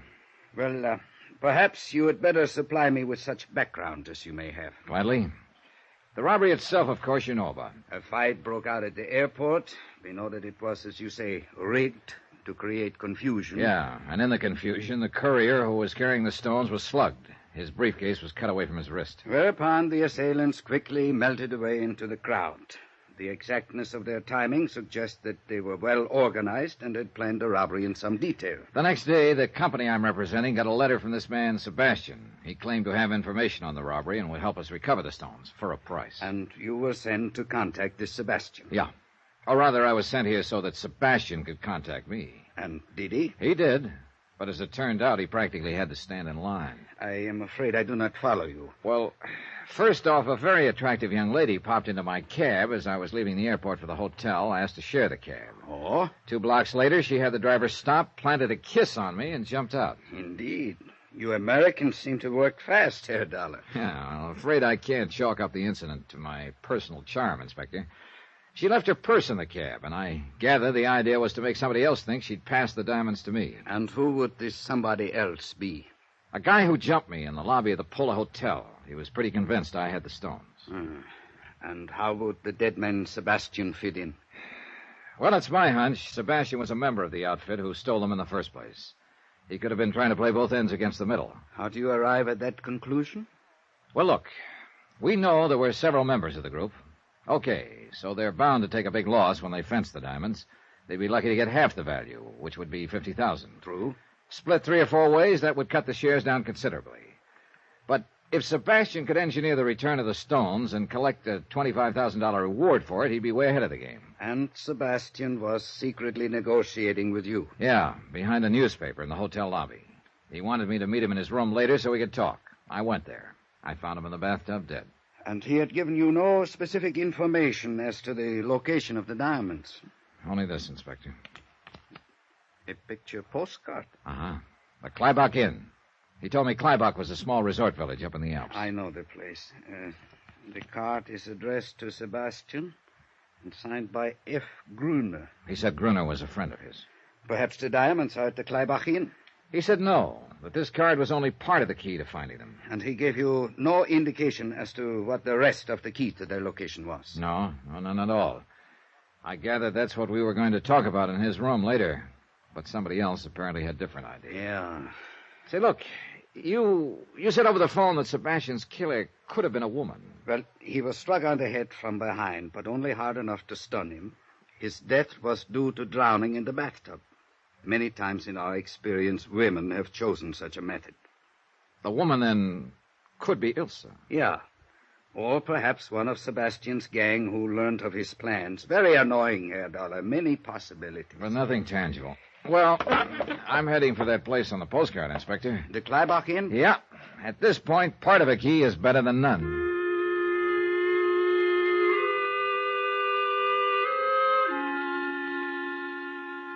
Well, perhaps you had better supply me with such background as you may have. Gladly. The robbery itself, of course, you know about. A fight broke out at the airport. We know that it was, as you say, rigged to create confusion. Yeah, and in the confusion, the courier who was carrying the stones was slugged. His briefcase was cut away from his wrist. Whereupon the assailants quickly melted away into the crowd. The exactness of their timing suggests that they were well organized and had planned the robbery in some detail. The next day, the company I'm representing got a letter from this man, Sebastian. He claimed to have information on the robbery and would help us recover the stones for a price. And you were sent to contact this Sebastian? Yeah. Or rather, I was sent here so that Sebastian could contact me. And did he? He did. But as it turned out, he practically had to stand in line. I am afraid I do not follow you. Well, first off, a very attractive young lady popped into my cab as I was leaving the airport for the hotel, asked to share the cab. Oh? 2 blocks later, she had the driver stop, planted a kiss on me, and jumped out. Indeed. You Americans seem to work fast, Herr Dollar. Yeah, I'm afraid I can't chalk up the incident to my personal charm, Inspector. She left her purse in the cab, and I gather the idea was to make somebody else think she'd passed the diamonds to me. And who would this somebody else be? A guy who jumped me in the lobby of the Polo Hotel. He was pretty convinced I had the stones. And how would the dead man Sebastian fit in? Well, it's my hunch. Sebastian was a member of the outfit who stole them in the first place. He could have been trying to play both ends against the middle. How do you arrive at that conclusion? Well, look, we know there were several members of the group. Okay, so they're bound to take a big loss when they fence the diamonds. They'd be lucky to get half the value, which would be $50,000. True. Split 3 or 4 ways, that would cut the shares down considerably. But if Sebastian could engineer the return of the stones and collect a $25,000 reward for it, he'd be way ahead of the game. And Sebastian was secretly negotiating with you. Yeah, behind a newspaper in the hotel lobby. He wanted me to meet him in his room later so we could talk. I went there. I found him in the bathtub dead. And he had given you no specific information as to the location of the diamonds. Only this, Inspector. A picture postcard. Uh-huh. The Kleibach Inn. He told me Kleibach was a small resort village up in the Alps. I know the place. The card is addressed to Sebastian and signed by F. Gruner. He said Gruner was a friend of his. Perhaps the diamonds are at the Kleibach Inn. He said no, that this card was only part of the key to finding them. And he gave you no indication as to what the rest of the key to their location was? No, none at all. I gathered that's what we were going to talk about in his room later. But somebody else apparently had different ideas. Yeah. Say, look, you said over the phone that Sebastian's killer could have been a woman. Well, he was struck on the head from behind, but only hard enough to stun him. His death was due to drowning in the bathtub. Many times in our experience, women have chosen such a method. The woman, then, could be Ilse. Yeah. Or perhaps one of Sebastian's gang who learned of his plans. Very annoying, Herr Dollar. Many possibilities. But nothing tangible. Well, I'm heading for that place on the postcard, Inspector. The Kleibach Inn? Yeah. At this point, part of a key is better than none.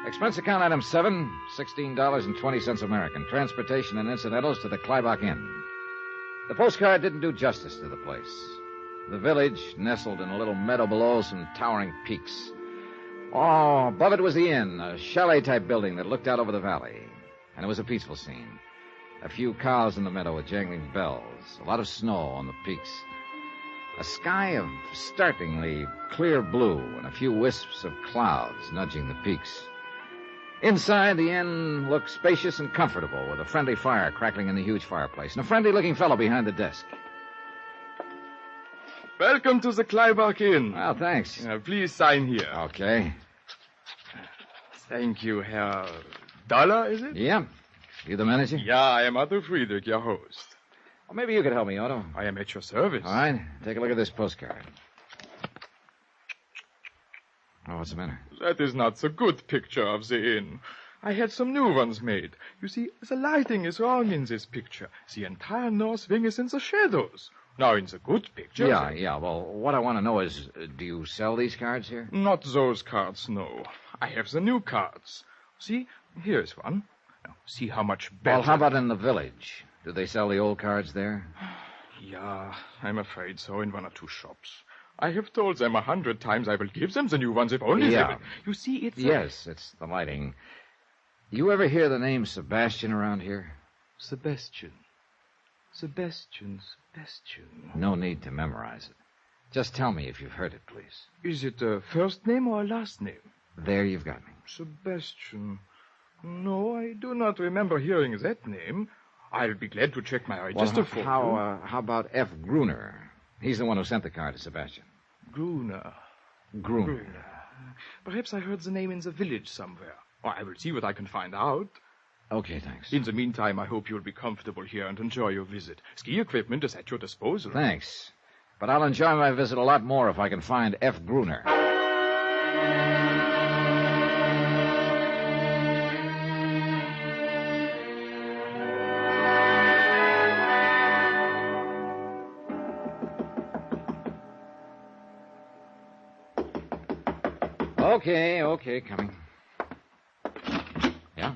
Expense account item 7, $16.20 American. Transportation and incidentals to the Kleibach Inn. The postcard didn't do justice to the place. The village nestled in a little meadow below some towering peaks. Oh, above it was the inn, a chalet-type building that looked out over the valley. And it was a peaceful scene. A few cows in the meadow with jangling bells. A lot of snow on the peaks. A sky of startlingly clear blue and a few wisps of clouds nudging the peaks. Inside, the inn looked spacious and comfortable, with a friendly fire crackling in the huge fireplace, and a friendly-looking fellow behind the desk. Welcome to the Kleibach Inn. Well, thanks. Please sign here. Okay. Thank you, Herr Dollar, is it? Yeah. You the manager? Yeah, I am Otto Friedrich, your host. Well, maybe you could help me, Otto. I am at your service. All right. Take a look at this postcard. Oh, what's the matter? That is not the good picture of the inn. I had some new ones made. You see, the lighting is wrong in this picture. The entire north wing is in the shadows. Now, in the good picture... Yeah. Well, what I want to know is, do you sell these cards here? Not those cards, no. I have the new cards. See, here's one. Now, see how much better... Well, how about in the village? Do they sell the old cards there? Yeah, I'm afraid so, in 1 or 2 shops. I have told them 100 times I will give them the new ones if only they will. You see, it's... Yes, it's the lighting. You ever hear the name Sebastian around here? Sebastian. No need to memorize it. Just tell me if you've heard it, please. Is it a first name or a last name? There you've got me. Sebastian. No, I do not remember hearing that name. I'll be glad to check my register for you. How about F. Gruner? He's the one who sent the card to Sebastian. Gruner. Perhaps I heard the name in the village somewhere. Or I will see what I can find out. Okay, thanks. In the meantime, I hope you'll be comfortable here and enjoy your visit. Ski equipment is at your disposal. Thanks. But I'll enjoy my visit a lot more if I can find F. Gruner. Okay, coming. Yeah?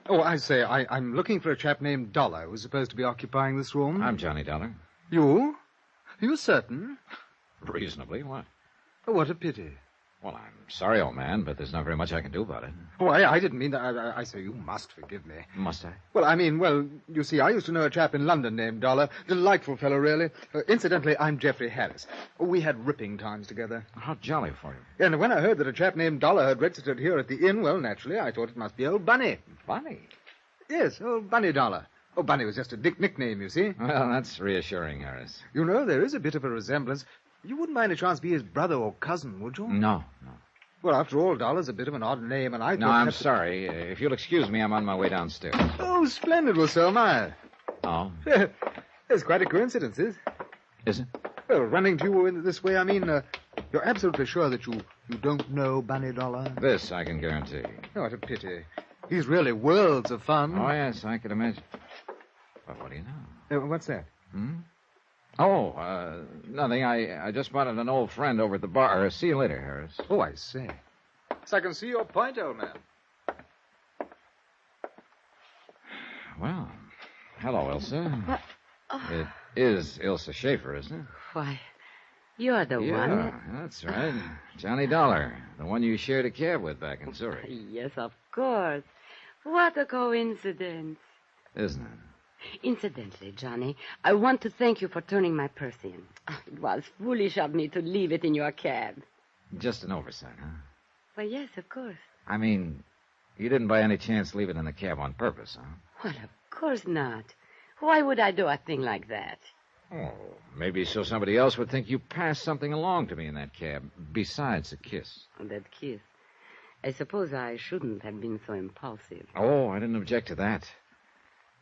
Oh, I say, I'm looking for a chap named Dollar who's supposed to be occupying this room. I'm Johnny Dollar. You? Are you certain? Reasonably. What? Oh, what a pity. Well, I'm sorry, old man, but there's not very much I can do about it. Oh, I didn't mean that. I say you must forgive me. Must I? Well, you see, I used to know a chap in London named Dollar. Delightful fellow, really. Incidentally, I'm Geoffrey Harris. We had ripping times together. How jolly for you. And when I heard that a chap named Dollar had registered here at the inn, well, naturally, I thought it must be old Bunny. Bunny? Yes, old Bunny Dollar. Oh, Bunny was just a nickname, you see. Well, that's reassuring, Harris. You know, there is a bit of a resemblance. You wouldn't by any chance be his brother or cousin, would you? No. Well, after all, Dollar's a bit of an odd name, and I thought... No, I'm sorry. If you'll excuse me, I'm on my way downstairs. Oh, splendid. Well, so am I. Oh? It's quite a coincidence, is it? Well, running to you in this way, I mean, you're absolutely sure that you don't know Bunny Dollar? This I can guarantee. Oh, what a pity. He's really worlds of fun. Oh, yes, I could imagine. But what do you know? What's that? Oh, nothing. I just spotted an old friend over at the bar. See you later, Harris. Oh, I see. So I can see your point, old man. Well, hello, Elsa. It is Ilsa Schaefer, isn't it? Why, you're the one. Yeah, that's right. Johnny Dollar, the one you shared a cab with back in Zurich. Yes, of course. What a coincidence. Isn't it? Incidentally, Johnny, I want to thank you for turning my purse in. It was foolish of me to leave it in your cab. Just an oversight, huh? Well, yes, of course. I mean, you didn't by any chance leave it in the cab on purpose, huh? Well, of course not. Why would I do a thing like that? Oh, maybe so somebody else would think you passed something along to me in that cab, besides a kiss. That kiss. I suppose I shouldn't have been so impulsive. Oh, I didn't object to that.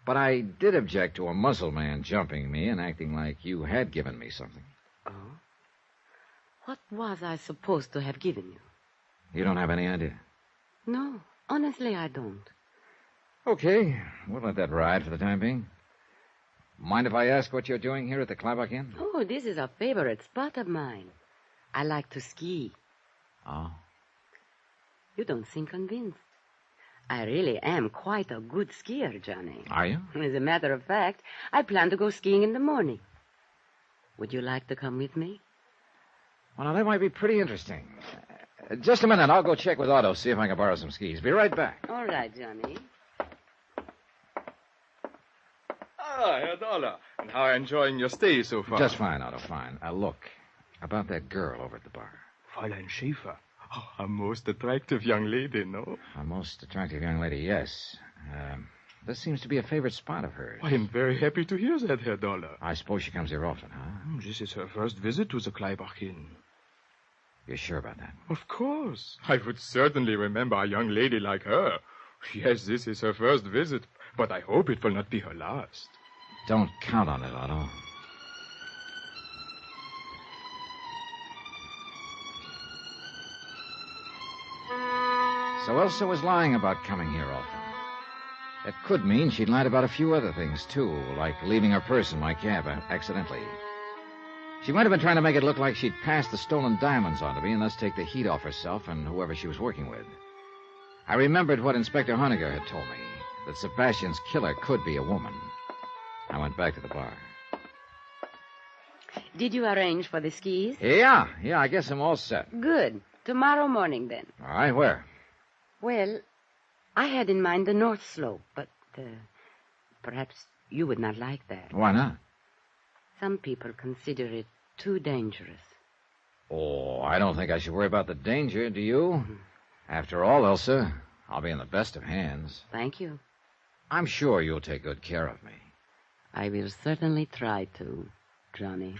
But I did object to a muzzle man jumping me and acting like you had given me something. Oh? What was I supposed to have given you? You don't have any idea? No, honestly, I don't. Okay, we'll let that ride for the time being. Mind if I ask what you're doing here at the Kleibach Inn? Oh, this is a favorite spot of mine. I like to ski. Oh? You don't seem convinced. I really am quite a good skier, Johnny. Are you? As a matter of fact, I plan to go skiing in the morning. Would you like to come with me? Well, now, that might be pretty interesting. Just a minute. I'll go check with Otto, see if I can borrow some skis. Be right back. All right, Johnny. Ah, Herr Dollar. And how are you enjoying your stay so far? Just fine, Otto, fine. Look, about that girl over at the bar. Fräulein Schaefer. Oh, a most attractive young lady, no? A most attractive young lady, yes. This seems to be a favorite spot of hers. I am very happy to hear that, Herr Dollar. I suppose she comes here often, huh? This is her first visit to the Kleibach Inn. You're sure about that? Of course. I would certainly remember a young lady like her. Yes, this is her first visit, but I hope it will not be her last. Don't count on it, Otto. So Elsa was lying about coming here often. That could mean she'd lied about a few other things, too, like leaving her purse in my cab accidentally. She might have been trying to make it look like she'd passed the stolen diamonds on to me and thus take the heat off herself and whoever she was working with. I remembered what Inspector Honegger had told me, that Sebastian's killer could be a woman. I went back to the bar. Did you arrange for the skis? Yeah, I guess I'm all set. Good. Tomorrow morning, then. All right, where? Well, I had in mind the North Slope, but perhaps you would not like that. Why not? Some people consider it too dangerous. Oh, I don't think I should worry about the danger, do you? Mm-hmm. After all, Elsa, I'll be in the best of hands. Thank you. I'm sure you'll take good care of me. I will certainly try to, Johnny.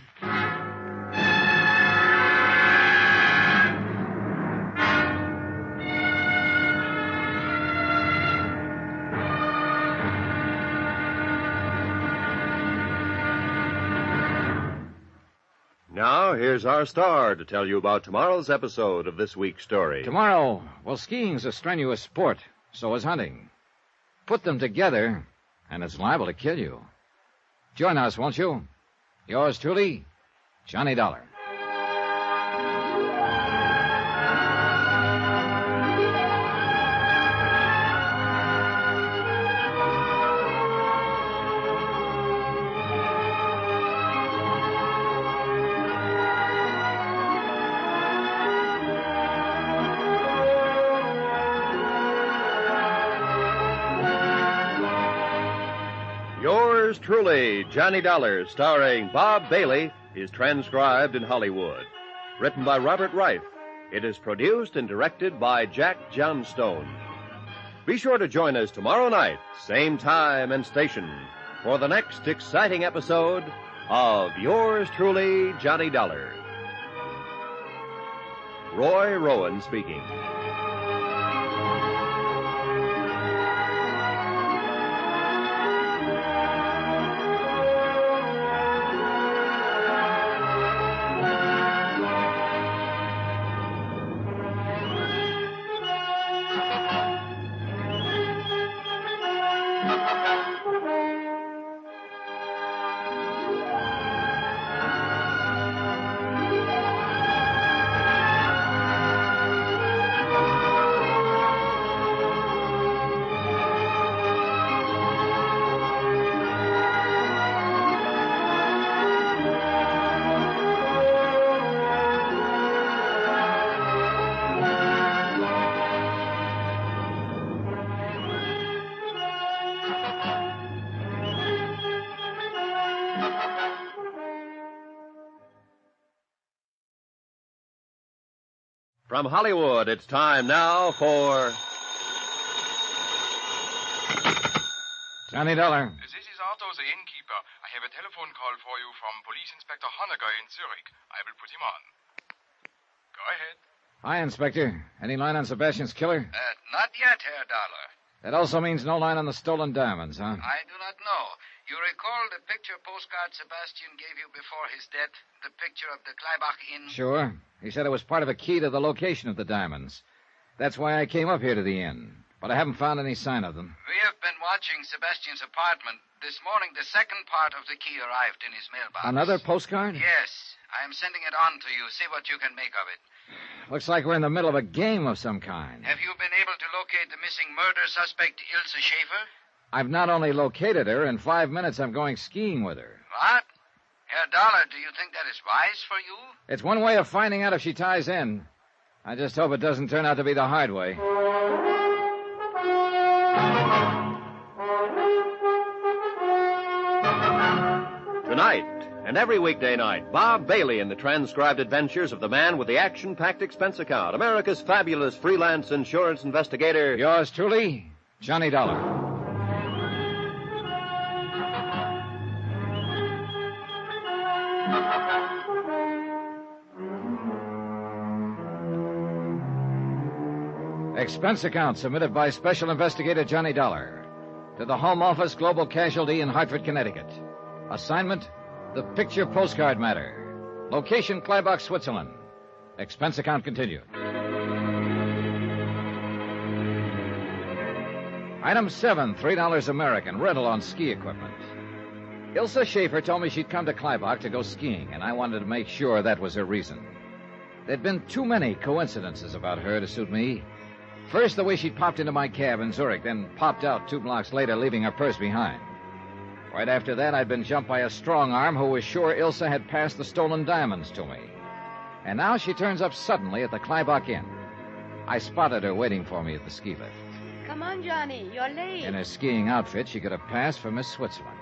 Now, here's our star to tell you about tomorrow's episode of this week's story. Tomorrow, well, skiing's a strenuous sport, so is hunting. Put them together, and it's liable to kill you. Join us, won't you? Yours truly, Johnny Dollar. Yours truly, Johnny Dollar, starring Bob Bailey, is transcribed in Hollywood. Written by Robert Reif. It is produced and directed by Jack Johnstone. Be sure to join us tomorrow night, same time and station, for the next exciting episode of Yours truly, Johnny Dollar. Roy Rowan speaking. From Hollywood, it's time now for... Johnny Dollar. This is Otto, the innkeeper. I have a telephone call for you from Police Inspector Honecker in Zurich. I will put him on. Go ahead. Hi, Inspector. Any line on Sebastian's killer? Not yet, Herr Dollar. That also means no line on the stolen diamonds, huh? I do not know. You recall the picture postcard Sebastian gave you before his death? The picture of the Kleibach Inn? Sure. He said it was part of a key to the location of the diamonds. That's why I came up here to the inn. But I haven't found any sign of them. We have been watching Sebastian's apartment. This morning, the second part of the key arrived in his mailbox. Another postcard? Yes. I am sending it on to you. See what you can make of it. Looks like we're in the middle of a game of some kind. Have you been able to locate the missing murder suspect, Ilse Schaefer? I've not only located her, in 5 minutes I'm going skiing with her. What? Herr Dollar, do you think that is wise for you? It's one way of finding out if she ties in. I just hope it doesn't turn out to be the hard way. Tonight, and every weekday night, Bob Bailey in the transcribed adventures of the man with the action-packed expense account, America's fabulous freelance insurance investigator. Yours truly, Johnny Dollar. Expense account submitted by Special Investigator Johnny Dollar to the Home Office, Global Casualty in Hartford, Connecticut. Assignment, the picture postcard matter. Location, Kleibach, Switzerland. Expense account continued. Item 7, $3 American, rental on ski equipment. Ilse Schaefer told me she'd come to Kleibach to go skiing, and I wanted to make sure that was her reason. There'd been too many coincidences about her to suit me. First, the way she'd popped into my cab in Zurich, then popped out 2 blocks later, leaving her purse behind. Right after that, I'd been jumped by a strong arm who was sure Ilse had passed the stolen diamonds to me. And now she turns up suddenly at the Kleibach Inn. I spotted her waiting for me at the ski lift. Come on, Johnny. You're late. In her skiing outfit, she could have passed for Miss Switzerland.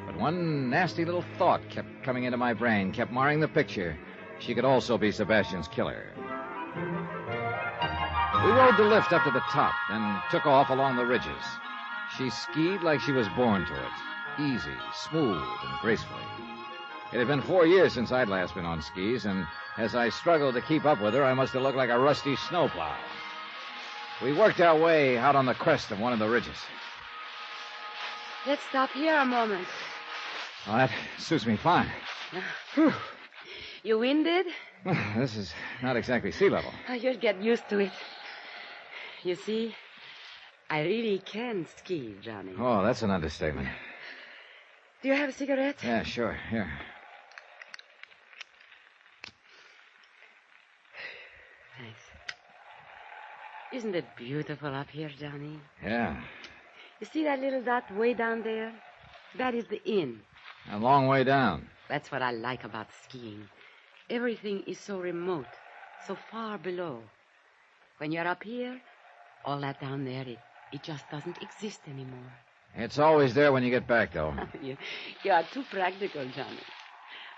But one nasty little thought kept coming into my brain, kept marring the picture. She could also be Sebastian's killer. We rode the lift up to the top, then took off along the ridges. She skied like she was born to it, easy, smooth, and gracefully. It had been 4 years since I'd last been on skis, and as I struggled to keep up with her, I must have looked like a rusty snowplow. We worked our way out on the crest of one of the ridges. Let's stop here a moment. Well, that suits me fine. Whew. You winded? This is not exactly sea level. Oh, you'll get used to it. You see, I really can ski, Johnny. Oh, that's an understatement. Do you have a cigarette? Yeah, sure. Here. Thanks. Isn't it beautiful up here, Johnny? Yeah. You see that little dot way down there? That is the inn. A long way down. That's what I like about skiing. Everything is so remote, so far below. When you're up here, all that down there, it just doesn't exist anymore. It's always there when you get back, though. You are too practical, Johnny.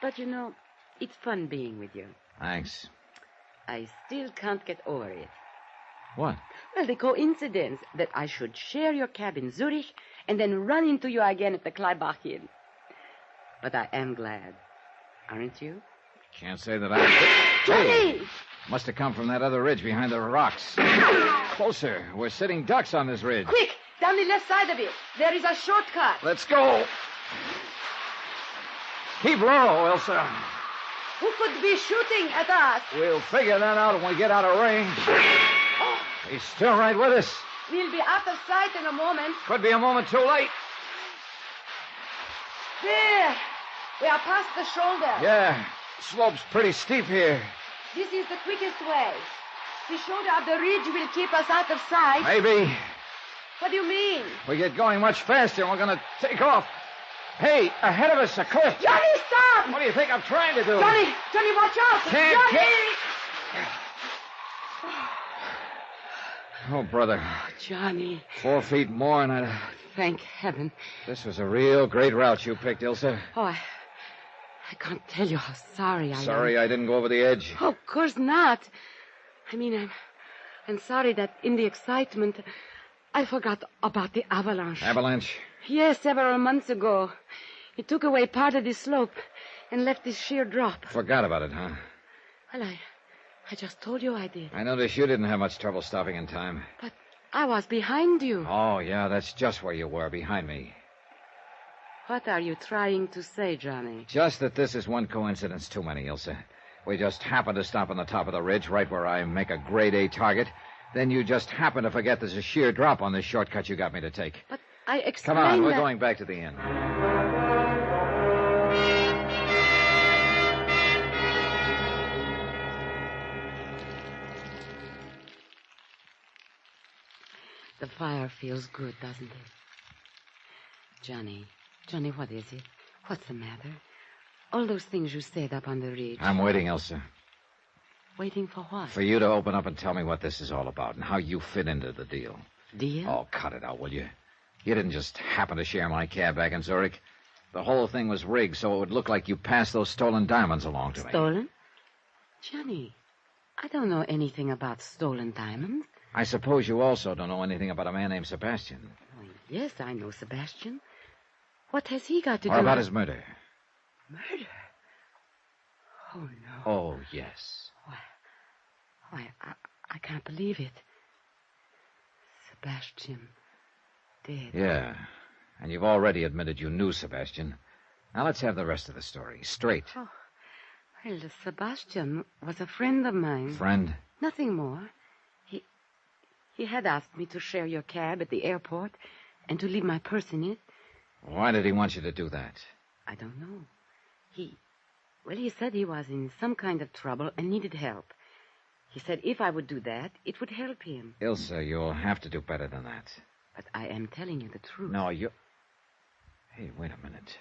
But, you know, it's fun being with you. Thanks. I still can't get over it. What? Well, the coincidence that I should share your cab in Zurich and then run into you again at the Kleibach Inn. But I am glad. Aren't you? Can't say that I... Johnny! Must have come from that other ridge behind the rocks. Closer. We're sitting ducks on this ridge. Quick, down the left side of it. There is a shortcut. Let's go. Keep low, Ilsa. Who could be shooting at us? We'll figure that out when we get out of range. He's still right with us. We'll be out of sight in a moment. Could be a moment too late. There. We are past the shoulder. Yeah. Slope's pretty steep here. This is the quickest way. The shoulder of the ridge will keep us out of sight. Maybe. What do you mean? We get going much faster and we're going to take off. Hey, ahead of us, a cliff. Johnny, stop! What do you think I'm trying to do? Johnny, watch out! Can't. Oh, brother. Johnny. 4 feet more and I'd... Thank heaven. This was a real great route you picked, Ilsa. Oh, I can't tell you how sorry I am. Sorry I didn't go over the edge. Oh, of course not. I mean, I'm sorry that in the excitement, I forgot about the avalanche. Avalanche? Yes, several months ago. It took away part of the slope and left this sheer drop. Forgot about it, huh? Well, I just told you I did. I noticed you didn't have much trouble stopping in time. But I was behind you. Oh, yeah, that's just where you were, behind me. What are you trying to say, Johnny? Just that this is one coincidence too many, Ilsa. We just happened to stop on the top of the ridge, right where I make a grade A target. Then you just happen to forget there's a sheer drop on this shortcut you got me to take. But I explained Come on, we're that... going back to the inn. The fire feels good, doesn't it? Johnny, what is it? What's the matter? All those things you said up on the ridge. I'm waiting, Elsa. Waiting for what? For you to open up and tell me what this is all about and how you fit into the deal. Deal? Oh, cut it out, will you? You didn't just happen to share my cab back in Zurich. The whole thing was rigged so it would look like you passed those stolen diamonds along to me. Stolen? Johnny, I don't know anything about stolen diamonds. I suppose you also don't know anything about a man named Sebastian. Oh, yes, I know Sebastian. What has he got to do Or about with... his murder. Murder? Oh, no. Oh, yes. Why, I can't believe it. Sebastian dead. Yeah, and you've already admitted you knew Sebastian. Now let's have the rest of the story, straight. Oh, well, Sebastian was a friend of mine. Friend? Nothing more. He had asked me to share your cab at the airport and to leave my purse in it. Why did he want you to do that? I don't know. He said he was in some kind of trouble and needed help. He said if I would do that, it would help him. Ilsa, you'll have to do better than that. But I am telling you the truth. No, you... Hey, wait a minute.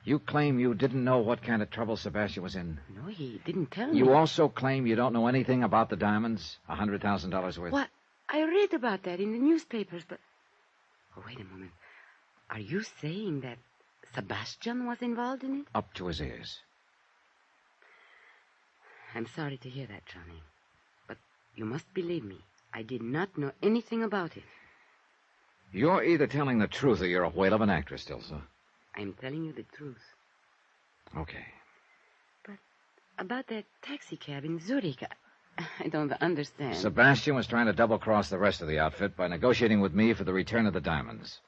You claim you didn't know what kind of trouble Sebastian was in? No, he didn't tell me. You also claim you don't know anything about the diamonds? $100,000 worth? What? I read about that in the newspapers, but... Oh, wait a moment. Are you saying that Sebastian was involved in it? Up to his ears. I'm sorry to hear that, Johnny. But you must believe me. I did not know anything about it. You're either telling the truth or you're a whale of an actress, Ilsa. I'm telling you the truth. Okay. But about that taxi cab in Zurich, I don't understand. Sebastian was trying to double-cross the rest of the outfit by negotiating with me for the return of the diamonds.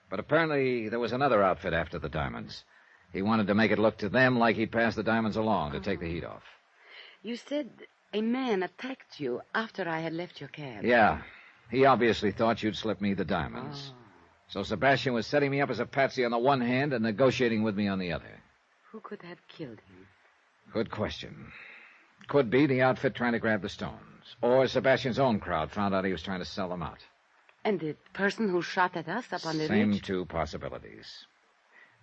But apparently there was another outfit after the diamonds. He wanted to make it look to them like he'd passed the diamonds along to take the heat off. You said a man attacked you after I had left your cab. Yeah. He obviously thought you'd slip me the diamonds. So Sebastian was setting me up as a patsy on the one hand and negotiating with me on the other. Who could have killed him? Good question. Could be the outfit trying to grab the stones. Or Sebastian's own crowd found out he was trying to sell them out. And the person who shot at us up on the Same ridge? two possibilities.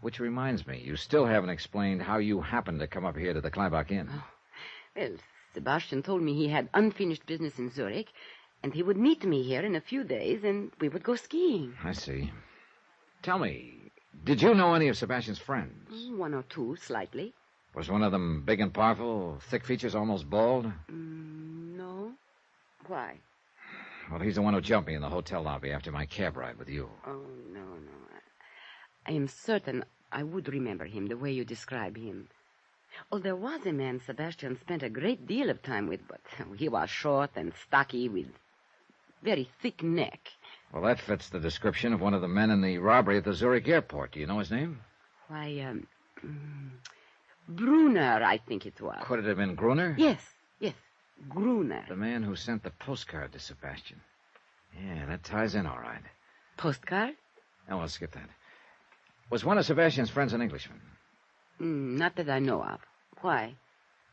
Which reminds me, you still haven't explained how you happened to come up here to the Kleibach Inn. Oh. Well, Sebastian told me he had unfinished business in Zurich, and he would meet me here in a few days, and we would go skiing. I see. Tell me, did you know any of Sebastian's friends? One or two, slightly. Was one of them big and powerful, thick features, almost bald? No. Why? Well, he's the one who jumped me in the hotel lobby after my cab ride with you. Oh, no. I am certain I would remember him the way you describe him. Oh, there was a man Sebastian spent a great deal of time with, but he was short and stocky with very thick neck. Well, that fits the description of one of the men in the robbery at the Zurich airport. Do you know his name? Why, Brunner, I think it was. Could it have been Gruner? Yes, Gruner. The man who sent the postcard to Sebastian. Yeah, that ties in all right. Postcard? Oh, well, skip that. Was one of Sebastian's friends an Englishman? Not that I know of. Why?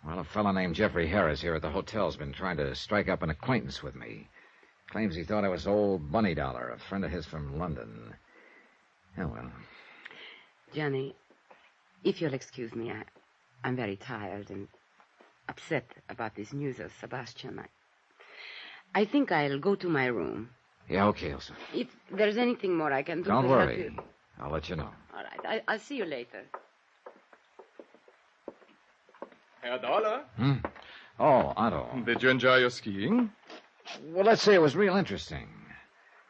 Well, a fellow named Jeffrey Harris here at the hotel's been trying to strike up an acquaintance with me. Claims he thought I was old Bunny Dollar, a friend of his from London. Oh, well. Johnny, if you'll excuse me, I'm very tired and upset about this news of Sebastian. I think I'll go to my room. Yeah, okay, Elsa. If there's anything more I can do Don't to help worry. you... I'll let you know. All right, I'll see you later. Herr Dollar? Oh, Otto. Did you enjoy your skiing? Well, let's say it was real interesting.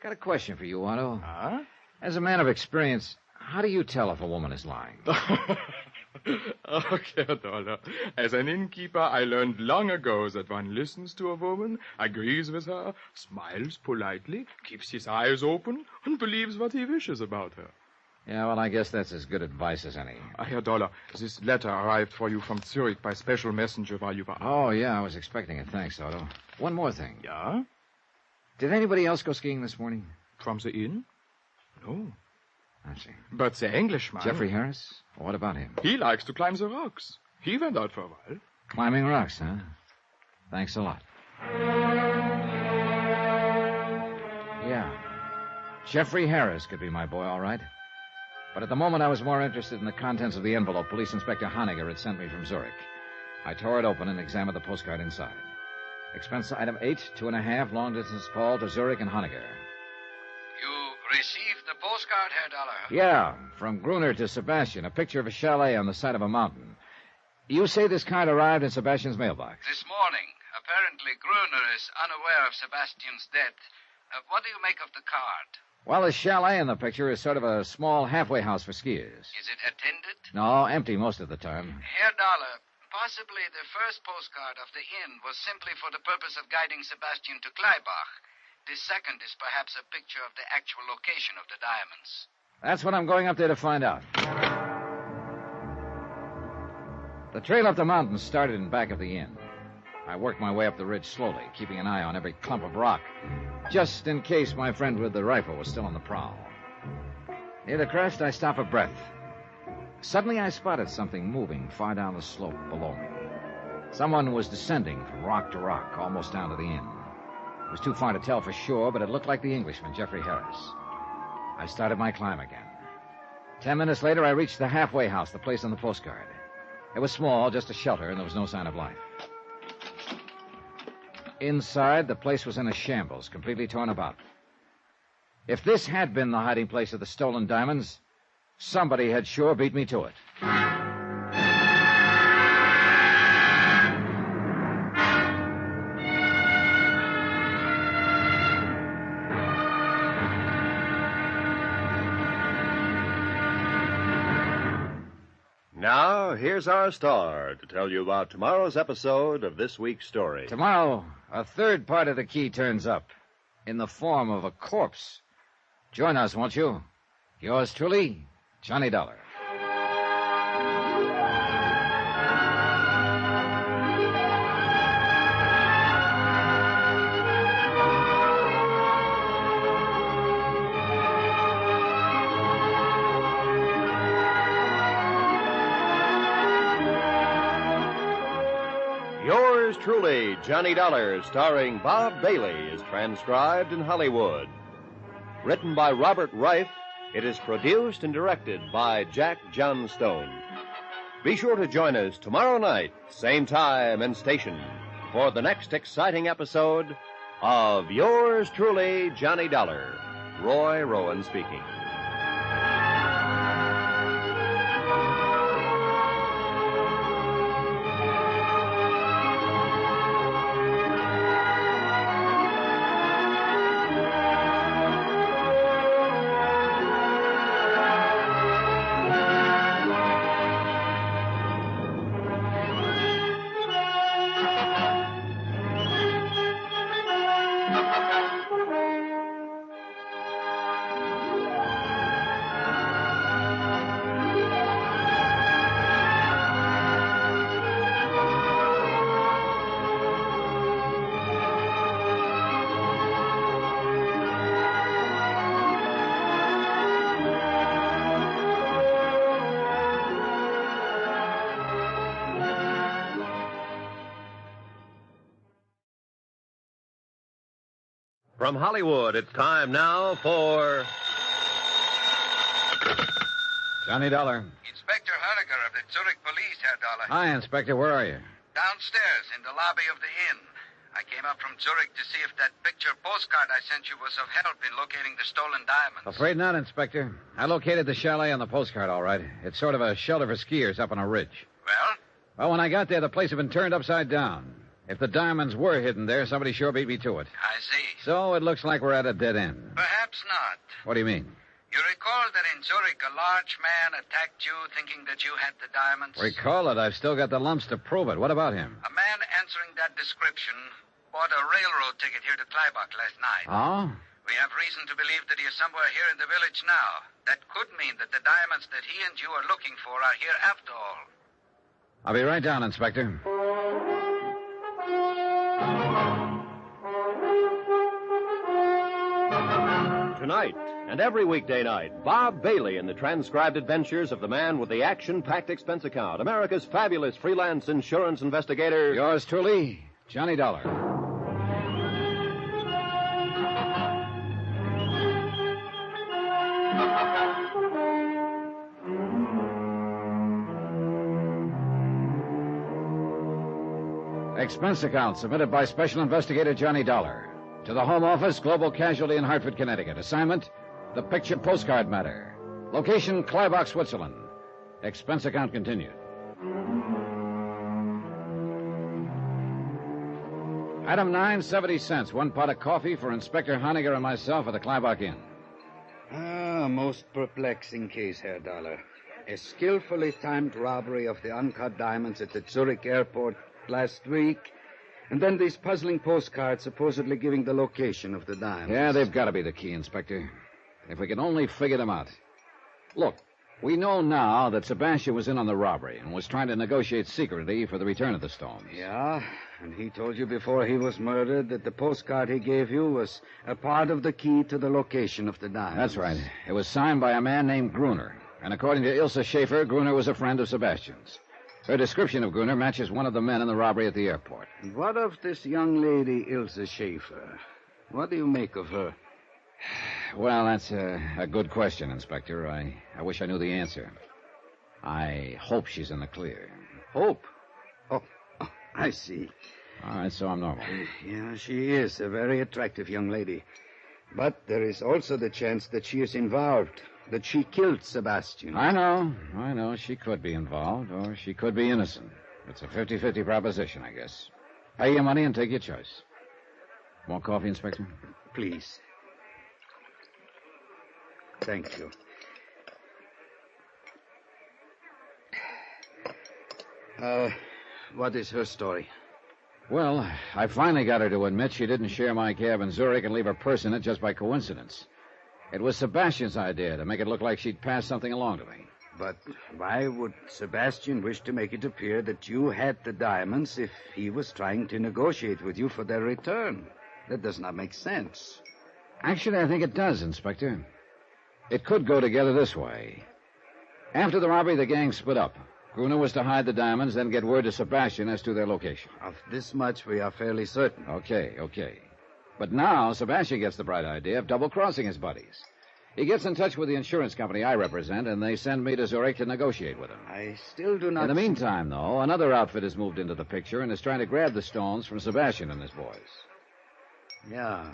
Got a question for you, Otto. Huh? As a man of experience, how do you tell if a woman is lying? Okay, Herr Dollar. As an innkeeper, I learned long ago that one listens to a woman, agrees with her, smiles politely, keeps his eyes open, and believes what he wishes about her. Yeah, well, I guess that's as good advice as any. Herr Dollar, this letter arrived for you from Zurich by special messenger while you were out. Oh, yeah, I was expecting it. Thanks, Otto. One more thing. Yeah? Did anybody else go skiing this morning? From the inn? No. I see. But the Englishman... Jeffrey Harris? What about him? He likes to climb the rocks. He went out for a while. Climbing rocks, huh? Thanks a lot. Yeah. Jeffrey Harris could be my boy, all right. But at the moment, I was more interested in the contents of the envelope Police Inspector Honegger had sent me from Zurich. I tore it open and examined the postcard inside. Expense item 8, 2.5, long-distance call to Zurich and Honegger. You received the postcard, Herr Dollar? Yeah, from Gruner to Sebastian, a picture of a chalet on the side of a mountain. You say this card arrived in Sebastian's mailbox? This morning. Apparently, Gruner is unaware of Sebastian's death. What do you make of the card? Well, the chalet in the picture is sort of a small halfway house for skiers. Is it attended? No, empty most of the time. Herr Dollar, possibly the first postcard of the inn was simply for the purpose of guiding Sebastian to Kleibach. The second is perhaps a picture of the actual location of the diamonds. That's what I'm going up there to find out. The trail up the mountain started in back of the inn. I worked my way up the ridge slowly, keeping an eye on every clump of rock, just in case my friend with the rifle was still on the prowl. Near the crest, I stopped for breath. Suddenly, I spotted something moving far down the slope below me. Someone was descending from rock to rock, almost down to the inn. It was too far to tell for sure, but it looked like the Englishman, Jeffrey Harris. I started my climb again. 10 minutes later, I reached the halfway house, the place on the postcard. It was small, just a shelter, and there was no sign of life. Inside, the place was in a shambles, completely torn about. If this had been the hiding place of the stolen diamonds, somebody had sure beat me to it. Now, here's our star to tell you about tomorrow's episode of this week's story. Tomorrow, a third part of the key turns up in the form of a corpse. Join us, won't you? Yours truly, Johnny Dollar. Yours truly, Johnny Dollar, starring Bob Bailey, is transcribed in Hollywood. Written by Robert Reif, it is produced and directed by Jack Johnstone. Be sure to join us tomorrow night, same time and station, for the next exciting episode of Yours truly, Johnny Dollar. Roy Rowan speaking. From Hollywood, it's time now for... Johnny Dollar. Inspector Honegger of the Zurich Police, Herr Dollar. Hi, Inspector. Where are you? Downstairs in the lobby of the inn. I came up from Zurich to see if that picture postcard I sent you was of help in locating the stolen diamonds. Afraid not, Inspector. I located the chalet on the postcard, all right. It's sort of a shelter for skiers up on a ridge. Well, when I got there, the place had been turned upside down. If the diamonds were hidden there, somebody sure beat me to it. I see. So it looks like we're at a dead end. Perhaps not. What do you mean? You recall that in Zurich, a large man attacked you thinking that you had the diamonds? Recall it. I've still got the lumps to prove it. What about him? A man answering that description bought a railroad ticket here to Kleibach last night. Oh? We have reason to believe that he is somewhere here in the village now. That could mean that the diamonds that he and you are looking for are here after all. I'll be right down, Inspector. Tonight, and every weekday night, Bob Bailey in the transcribed adventures of the man with the action-packed expense account, America's fabulous freelance insurance investigator. Yours truly, Johnny Dollar. Expense account submitted by Special Investigator Johnny Dollar. To the Home Office, Global Casualty in Hartford, Connecticut. Assignment, the picture postcard matter. Location, Kleibach, Switzerland. Expense account continued. Item 9, 70 cents. 1 pot of coffee for Inspector Honegger and myself at the Kleibach Inn. Ah, most perplexing case, Herr Dollar. A skillfully timed robbery of the uncut diamonds at the Zurich airport last week, and then these puzzling postcards supposedly giving the location of the diamonds. Yeah, they've got to be the key, Inspector. If we can only figure them out. Look, we know now that Sebastian was in on the robbery and was trying to negotiate secretly for the return of the stones. Yeah, and he told you before he was murdered that the postcard he gave you was a part of the key to the location of the diamonds. That's right. It was signed by a man named Gruner. And according to Ilse Schaefer, Gruner was a friend of Sebastian's. Her description of Gruner matches one of the men in the robbery at the airport. And what of this young lady, Ilse Schaefer? What do you make of her? Well, that's a good question, Inspector. I wish I knew the answer. I hope she's in the clear. Hope? Oh, I see. All right, so I'm normal. Yeah, she is a very attractive young lady. But there is also the chance that she is involved, that she killed Sebastian. I know. She could be involved, or she could be innocent. It's a 50-50 proposition, I guess. Pay your money and take your choice. More coffee, Inspector? Please. Thank you. What is her story? Well, I finally got her to admit she didn't share my cab in Zurich and leave her purse in it just by coincidence. It was Sebastian's idea to make it look like she'd passed something along to me. But why would Sebastian wish to make it appear that you had the diamonds if he was trying to negotiate with you for their return? That does not make sense. Actually, I think it does, Inspector. It could go together this way. After the robbery, the gang split up. Gruner was to hide the diamonds, then get word to Sebastian as to their location. Of this much we are fairly certain. Okay. But now Sebastian gets the bright idea of double-crossing his buddies. He gets in touch with the insurance company I represent, and they send me to Zurich to negotiate with him. I still do not... In the meantime, though, another outfit has moved into the picture and is trying to grab the stones from Sebastian and his boys. Yeah,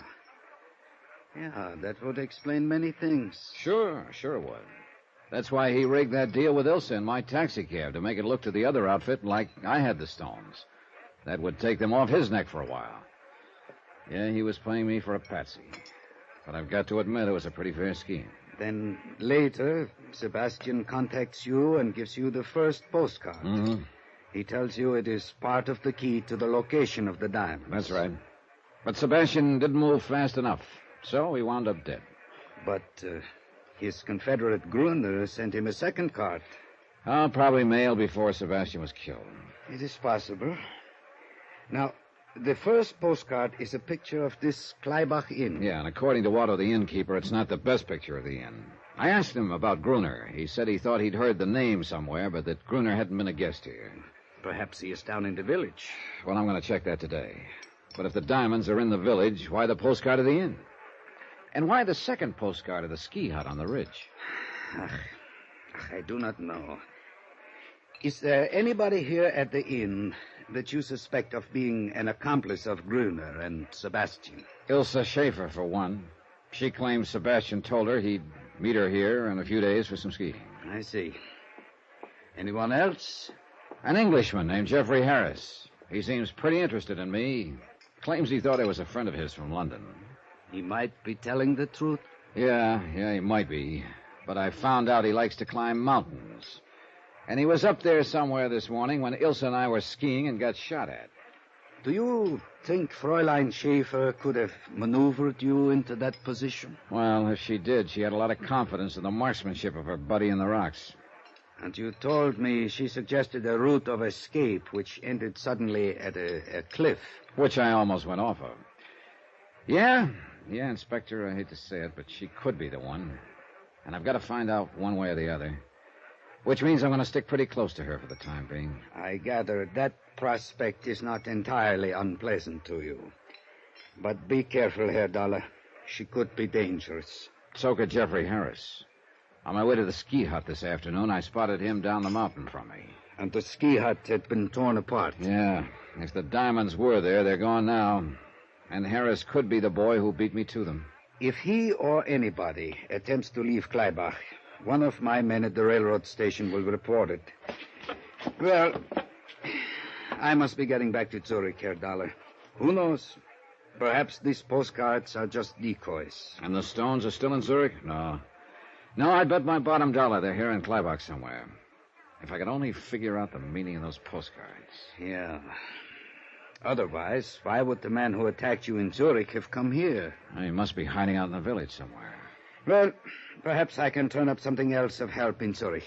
that would explain many things. Sure it would. That's why he rigged that deal with Ilse in my taxicab, to make it look to the other outfit like I had the stones. That would take them off his neck for a while. Yeah, he was playing me for a patsy. But I've got to admit it was a pretty fair scheme. Then later, Sebastian contacts you and gives you the first postcard. Mm-hmm. He tells you it is part of the key to the location of the diamonds. That's right. But Sebastian didn't move fast enough, so he wound up dead. But his confederate Gruner sent him a second card. Oh, probably mailed before Sebastian was killed. It is possible. Now, the first postcard is a picture of this Kleibach Inn. Yeah, and according to Otto, the innkeeper, it's not the best picture of the inn. I asked him about Gruner. He said he thought he'd heard the name somewhere, but that Gruner hadn't been a guest here. Perhaps he is down in the village. Well, I'm going to check that today. But if the diamonds are in the village, why the postcard of the inn? And why the second postcard of the ski hut on the ridge? I do not know. Is there anybody here at the inn that you suspect of being an accomplice of Gruner and Sebastian? Ilse Schaefer, for one. She claims Sebastian told her he'd meet her here in a few days for some skiing. I see. Anyone else? An Englishman named Jeffrey Harris. He seems pretty interested in me. Claims he thought I was a friend of his from London. He might be telling the truth. Yeah, he might be. But I found out he likes to climb mountains. And he was up there somewhere this morning when Ilse and I were skiing and got shot at. Do you think Fräulein Schaefer could have maneuvered you into that position? Well, if she did, she had a lot of confidence in the marksmanship of her buddy in the rocks. And you told me she suggested a route of escape which ended suddenly at a cliff. Which I almost went off of. Yeah, Inspector, I hate to say it, but she could be the one. And I've got to find out one way or the other. Which means I'm going to stick pretty close to her for the time being. I gather that prospect is not entirely unpleasant to you. But be careful, Herr Dollar. She could be dangerous. So could Jeffrey Harris. On my way to the ski hut this afternoon, I spotted him down the mountain from me. And the ski hut had been torn apart. Yeah. If the diamonds were there, they're gone now. And Harris could be the boy who beat me to them. If he or anybody attempts to leave Kleibach, one of my men at the railroad station will report it. Well, I must be getting back to Zurich, Herr Dollar. Who knows? Perhaps these postcards are just decoys. And the stones are still in Zurich? No, I'd bet my bottom dollar they're here in Kleibach somewhere. If I could only figure out the meaning of those postcards. Yeah. Otherwise, why would the man who attacked you in Zurich have come here? He must be hiding out in the village somewhere. Well, perhaps I can turn up something else of help in Zurich.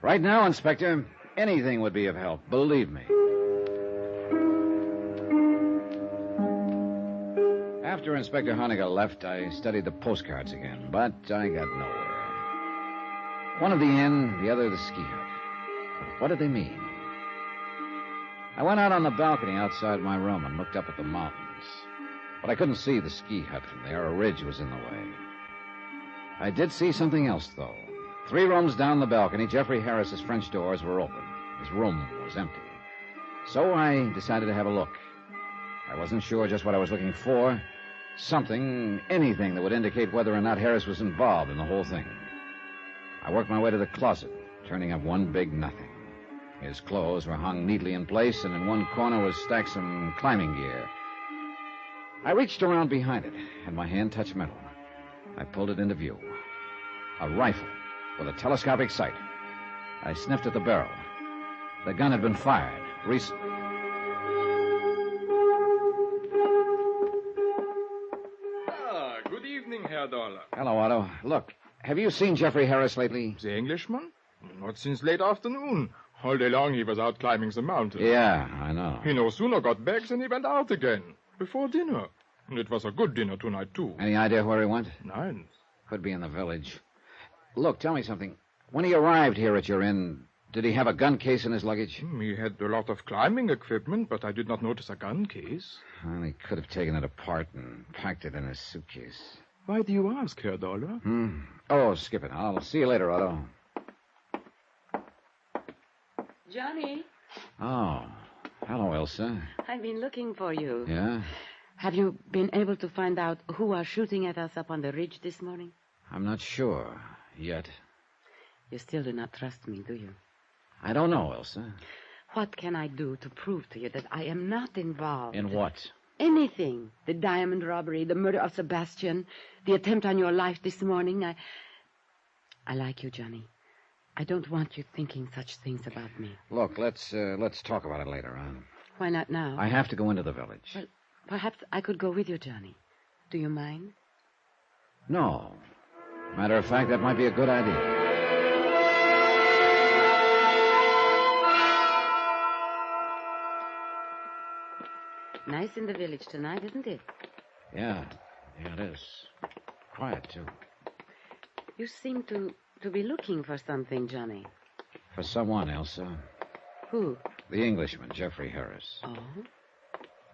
Right now, Inspector, anything would be of help, believe me. After Inspector Honegger left, I studied the postcards again, but I got nowhere. One of the inn, the other the ski hut. What did they mean? I went out on the balcony outside my room and looked up at the mountains. But I couldn't see the ski hut from there. A ridge was in the way. I did see something else, though. 3 rooms down the balcony, Jeffrey Harris's French doors were open. His room was empty. So I decided to have a look. I wasn't sure just what I was looking for. Anything that would indicate whether or not Harris was involved in the whole thing. I worked my way to the closet, turning up one big nothing. His clothes were hung neatly in place, and in one corner was stacked some climbing gear. I reached around behind it, and my hand touched metal. I pulled it into view. A rifle with a telescopic sight. I sniffed at the barrel. The gun had been fired recently. Good evening, Herr Dollar. Hello, Otto. Look, have you seen Jeffrey Harris lately? The Englishman? Not since late afternoon. All day long he was out climbing the mountain. Yeah, I know. He no sooner got back than he went out again. Before dinner. And it was a good dinner tonight, too. Any idea where he went? None. Could be in the village. Look, tell me something. When he arrived here at your inn, did he have a gun case in his luggage? He had a lot of climbing equipment, but I did not notice a gun case. Well, he could have taken it apart and packed it in his suitcase. Why do you ask, Herr Dollar? Oh, skip it. I'll see you later, Otto. Johnny. Oh, hello, Elsa. I've been looking for you. Yeah? Have you been able to find out who are shooting at us up on the ridge this morning? I'm not sure yet. You still do not trust me, do you? I don't know, Elsa. What can I do to prove to you that I am not involved? In what? Anything. The diamond robbery, the murder of Sebastian, the attempt on your life this morning. I like you, Johnny. I don't want you thinking such things about me. Look, let's talk about it later on. Why not now? I have to go into the village. Well, perhaps I could go with you, Johnny. Do you mind? No. Matter of fact, that might be a good idea. Nice in the village tonight, isn't it? Yeah, it is. Quiet, too. You seem to be looking for something, Johnny. For someone, Elsa. Who? The Englishman, Jeffrey Harris. Oh?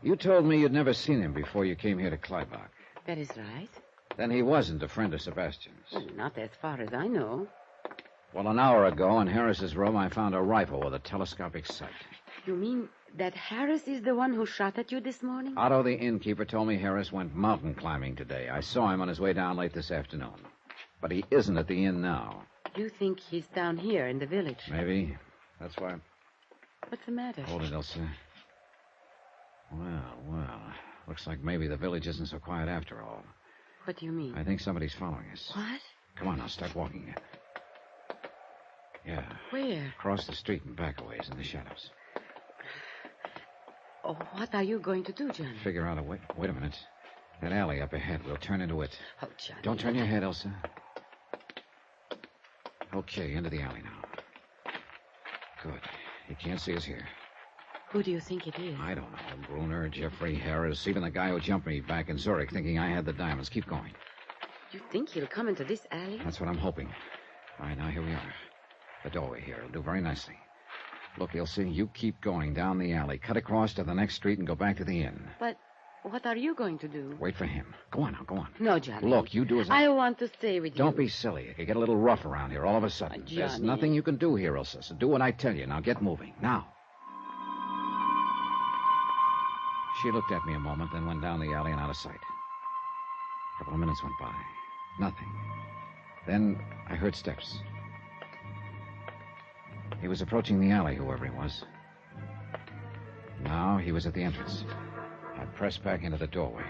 You told me you'd never seen him before you came here to Kleibach. That is right. Then he wasn't a friend of Sebastian's. Well, not as far as I know. Well, an hour ago in Harris's room, I found a rifle with a telescopic sight. You mean that Harris is the one who shot at you this morning? Otto, the innkeeper, told me Harris went mountain climbing today. I saw him on his way down late this afternoon. But he isn't at the inn now. You think he's down here in the village? Maybe. That's why. What's the matter? Hold it, Elsa. Well. Looks like maybe the village isn't so quiet after all. What do you mean? I think somebody's following us. What? Come on, now, start walking. Yeah. Where? Across the street and back a ways in the shadows. Oh, what are you going to do, Johnny? Figure out a way. Wait a minute. That alley up ahead. We'll turn into it. Oh, Johnny. Don't turn your head, Elsa. Okay, into the alley now. Good. He can't see us here. Who do you think it is? I don't know. Gruner, Jeffrey Harris, even the guy who jumped me back in Zurich thinking I had the diamonds. Keep going. You think he'll come into this alley? That's what I'm hoping. All right, now here we are. The doorway here will do very nicely. Look, Ilse, you keep going down the alley, cut across to the next street, and go back to the inn. But what are you going to do? Wait for him. Go on now, go on. No, Johnny. Look, you do as I want to stay with you. Don't be silly. It could get a little rough around here all of a sudden. There's Johnny. nothing you can do here, Ilse, so do what I tell you. Now get moving. Now. She looked at me a moment, then went down the alley and out of sight. A couple of minutes went by. Nothing. Then I heard steps. He was approaching the alley, whoever he was. Now he was at the entrance. I pressed back into the doorway.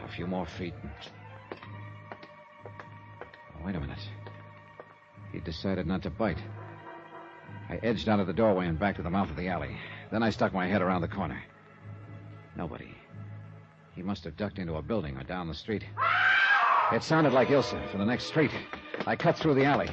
A few more feet. Oh, wait a minute. He decided not to bite. I edged out of the doorway and back to the mouth of the alley. Then I stuck my head around the corner. Nobody. He must have ducked into a building or down the street. It sounded like Ilse from the next street. I cut through the alley.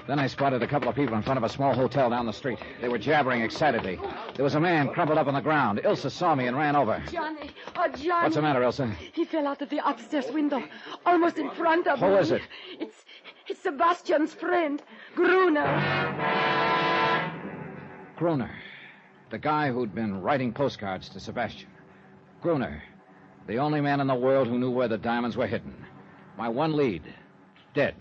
Then I spotted a couple of people in front of a small hotel down the street. They were jabbering excitedly. There was a man crumpled up on the ground. Ilse saw me and ran over. Johnny. Oh, Johnny. What's the matter, Ilse? He fell out of the upstairs window, almost in front of me. Who is it? It's Sebastian's friend, Gruner. Gruner. The guy who'd been writing postcards to Sebastian. Gruner. The only man in the world who knew where the diamonds were hidden. My one lead. Dead.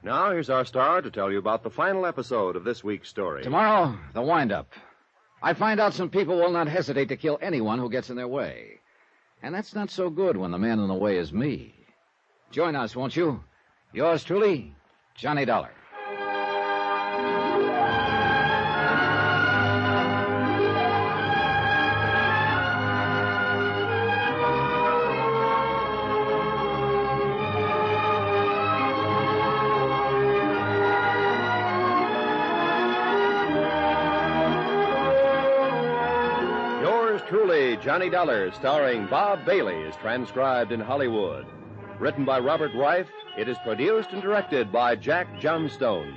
Now, here's our star to tell you about the final episode of this week's story. Tomorrow, the wind-up. I find out some people will not hesitate to kill anyone who gets in their way. And that's not so good when the man in the way is me. Join us, won't you? Yours truly, Johnny Dollar. Truly, Johnny Dollar, starring Bob Bailey, is transcribed in Hollywood. Written by Robert Reif, it is produced and directed by Jack Johnstone.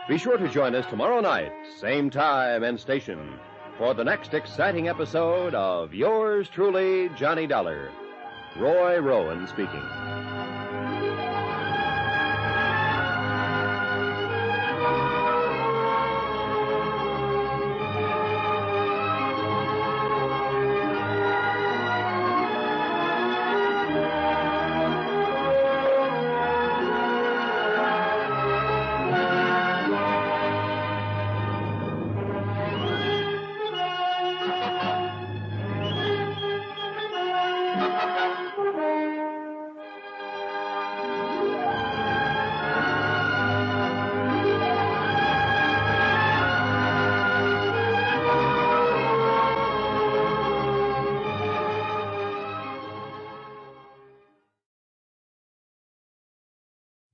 Be sure to join us tomorrow night, same time and station, for the next exciting episode of Yours Truly, Johnny Dollar. Roy Rowan speaking.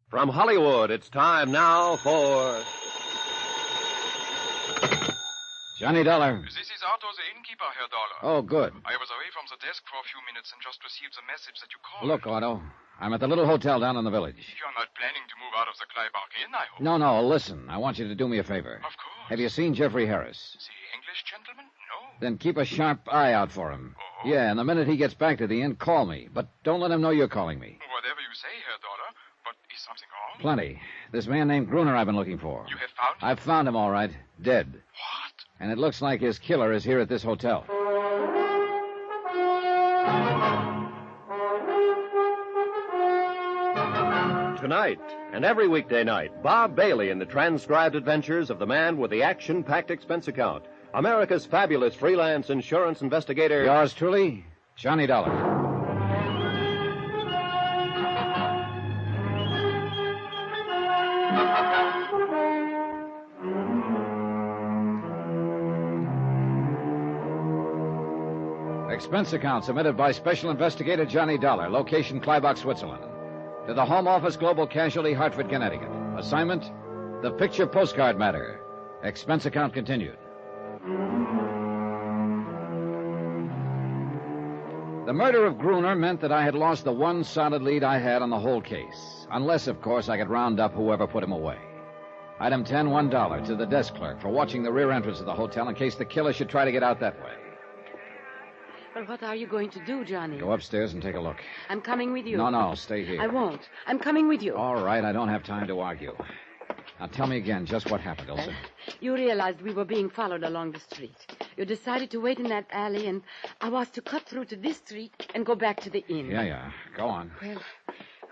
From Hollywood, it's time now for... Johnny Dollar. This is Otto, the innkeeper, Herr Dollar. Oh, good. I was away from the desk for a few minutes and just received the message that you called. Look, Otto, I'm at the little hotel down in the village. You're not planning to move out of the Kleibach Inn, I hope. No, listen. I want you to do me a favor. Of course. Have you seen Jeffrey Harris? The English gentleman? No. Then keep a sharp eye out for him. Oh. Yeah, and the minute he gets back to the inn, call me. But don't let him know you're calling me. Whatever you say, Herr Dollar. But is something wrong? Plenty. This man named Gruner I've been looking for. You have found him? I've found him, all right. Dead. What? And it looks like his killer is here at this hotel. Tonight, and every weekday night, Bob Bailey in the transcribed adventures of the man with the action-packed expense account, America's fabulous freelance insurance investigator. Yours truly, Johnny Dollar. Expense account submitted by Special Investigator Johnny Dollar, location Kleibach, Switzerland. To the Home Office, Global Casualty, Hartford, Connecticut. Assignment, the picture postcard matter. Expense account continued. The murder of Gruner meant that I had lost the one solid lead I had on the whole case. Unless, of course, I could round up whoever put him away. Item 10, $1 to the desk clerk for watching the rear entrance of the hotel in case the killer should try to get out that way. Well, what are you going to do, Johnny? Go upstairs and take a look. I'm coming with you. No, stay here. I won't. I'm coming with you. All right, I don't have time to argue. Now tell me again just what happened, Elsa. You realized we were being followed along the street. You decided to wait in that alley, and I was to cut through to this street and go back to the inn. Yeah. Go on. Well,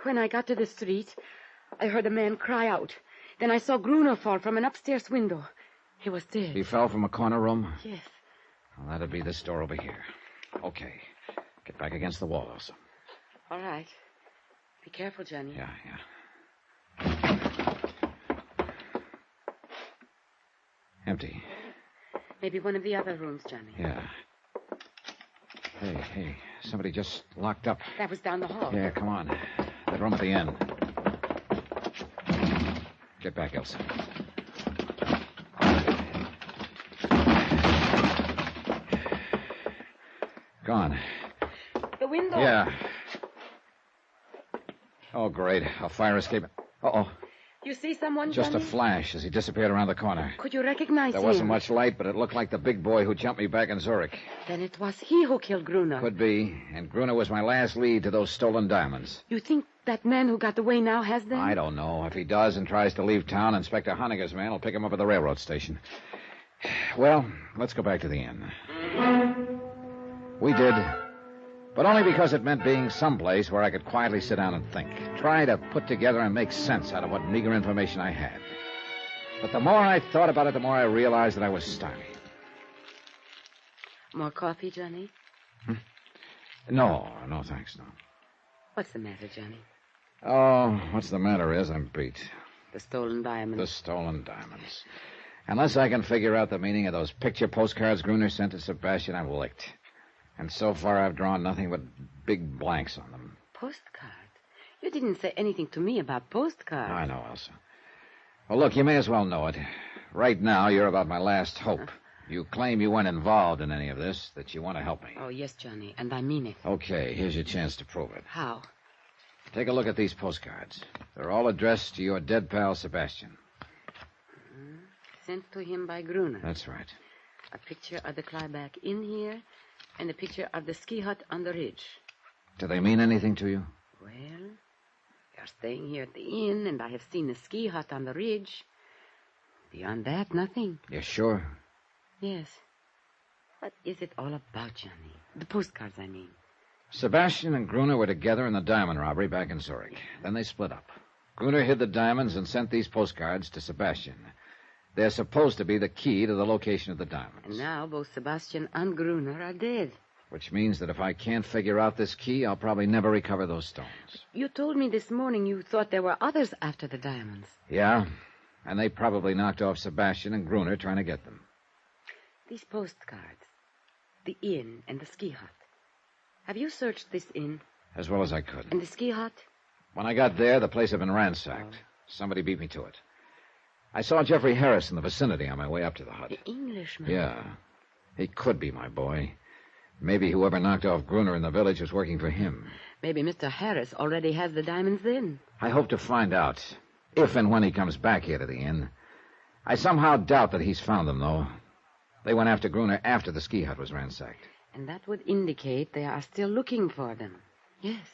when I got to the street, I heard a man cry out. Then I saw Gruner fall from an upstairs window. He was dead. He fell from a corner room? Yes. Well, that'd be this door over here. Okay. Get back against the wall, Elsa. All right. Be careful, Johnny. Yeah. Empty. Maybe one of the other rooms, Johnny. Yeah. Hey. Somebody just locked up. That was down the hall. Yeah, come on. That room at the end. Get back, Elsa. Go on. The window. Yeah. Oh, great. A fire escape. Uh-oh. You see someone, Just Johnny? a flash as he disappeared around the corner. Could you recognize him? There wasn't much light, but it looked like the big boy who jumped me back in Zurich. Then it was he who killed Gruner. Could be. And Gruner was my last lead to those stolen diamonds. You think that man who got away now has them? I don't know. If he does and tries to leave town, Inspector Honegger's man will pick him up at the railroad station. Well, let's go back to the inn. We did. But only because it meant being someplace where I could quietly sit down and think. Try to put together and make sense out of what meager information I had. But the more I thought about it, the more I realized that I was stymied. More coffee, Johnny? No, thanks, no. What's the matter, Johnny? Oh, what's the matter is I'm beat. The stolen diamonds. The stolen diamonds. Unless I can figure out the meaning of those picture postcards Gruner sent to Sebastian, I'm licked. And so far, I've drawn nothing but big blanks on them. Postcard? You didn't say anything to me about postcards. I know, Elsa. Well, look, you may as well know it. Right now, you're about my last hope. You claim you weren't involved in any of this, that you want to help me. Oh, yes, Johnny, and I mean it. Okay, here's your chance to prove it. How? Take a look at these postcards. They're all addressed to your dead pal, Sebastian. Sent to him by Gruner. That's right. A picture of the Kleibach Inn here, and a picture of the ski hut on the ridge. Do they mean anything to you? Well, you're staying here at the inn, and I have seen the ski hut on the ridge. Beyond that, nothing. You're sure? Yes. What is it all about, Johnny? The postcards, I mean. Sebastian and Gruner were together in the diamond robbery back in Zurich. Then they split up. Gruner hid the diamonds and sent these postcards to Sebastian. They're supposed to be the key to the location of the diamonds. And now both Sebastian and Gruner are dead. Which means that if I can't figure out this key, I'll probably never recover those stones. You told me this morning you thought there were others after the diamonds. Yeah, and they probably knocked off Sebastian and Gruner trying to get them. These postcards, the inn and the ski hut. Have you searched this inn? As well as I could. And the ski hut? When I got there, the place had been ransacked. Somebody beat me to it. I saw Jeffrey Harris in the vicinity on my way up to the hut. The Englishman? Yeah. He could be my boy. Maybe whoever knocked off Gruner in the village was working for him. Maybe Mr. Harris already has the diamonds then. I hope to find out, if and when he comes back here to the inn. I somehow doubt that he's found them, though. They went after Gruner after the ski hut was ransacked. And that would indicate they are still looking for them. Yes.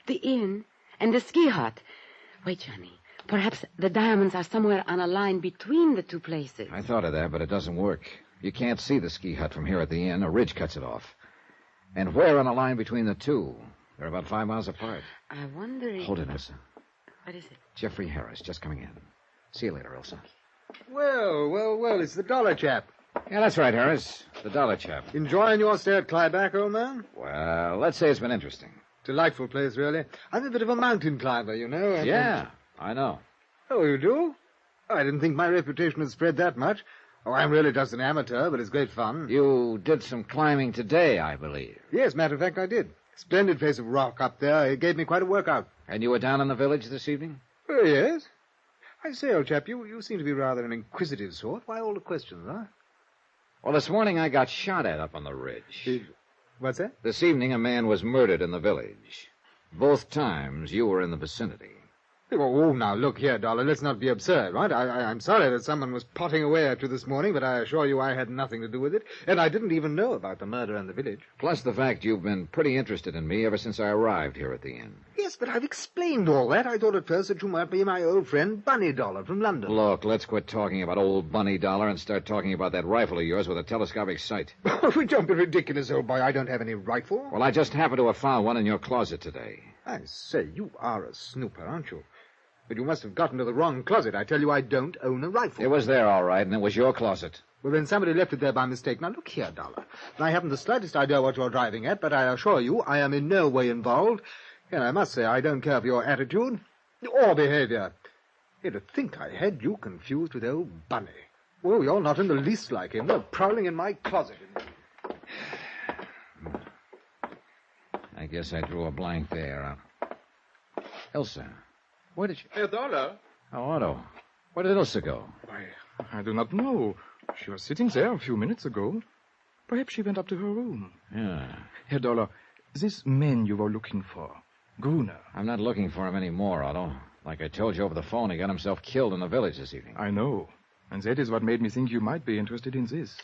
The inn and the ski hut. Wait, Johnny. Perhaps the diamonds are somewhere on a line between the two places. I thought of that, but it doesn't work. You can't see the ski hut from here at the inn. A ridge cuts it off. And where on a line between the two? They're about 5 miles apart. I wonder if... Hold it, Elsa. What is it? Jeffrey Harris, just coming in. See you later, Elsa. Well, it's the dollar chap. Yeah, that's right, Harris. The dollar chap. Enjoying your stay at Clyback, old man? Well, let's say it's been interesting. Delightful place, really. I'm a bit of a mountain climber, you know. Yeah, I know. Oh, you do? Oh, I didn't think my reputation had spread that much. Oh, I'm really just an amateur, but it's great fun. You did some climbing today, I believe. Yes, matter of fact, I did. Splendid face of rock up there. It gave me quite a workout. And you were down in the village this evening? Oh, yes. I say, old chap, you seem to be rather an inquisitive sort. Why all the questions, huh? Well, this morning I got shot at up on the ridge. What's that? This evening a man was murdered in the village. Both times you were in the vicinity. Oh, now, look here, Dollar. Let's not be absurd, right? I'm sorry that someone was potting away at you this morning, but I assure you I had nothing to do with it, and I didn't even know about the murder in the village. Plus the fact you've been pretty interested in me ever since I arrived here at the inn. Yes, but I've explained all that. I thought at first that you might be my old friend Bunny Dollar from London. Look, let's quit talking about old Bunny Dollar and start talking about that rifle of yours with a telescopic sight. Don't be ridiculous, old boy. I don't have any rifle. Well, I just happened to have found one in your closet today. I say, you are a snooper, aren't you? But you must have gotten to the wrong closet. I tell you, I don't own a rifle. It was there, all right, and it was your closet. Well, then somebody left it there by mistake. Now, look here, Dollar. I haven't the slightest idea what you're driving at, but I assure you I am in no way involved. And I must say I don't care for your attitude or behavior. To think I had you confused with old Bunny. Well, you're not in the least like him. You're prowling in my closet. I guess I drew a blank there. Elsa, where did you... Herr Dollar. Oh, Otto. Where did Elsa go? I do not know. She was sitting there a few minutes ago. Perhaps she went up to her room. Yeah. Herr Dollar, this man you were looking for, Gruner. I'm not looking for him anymore, Otto. Like I told you over the phone, he got himself killed in the village this evening. I know. And that is what made me think you might be interested in this.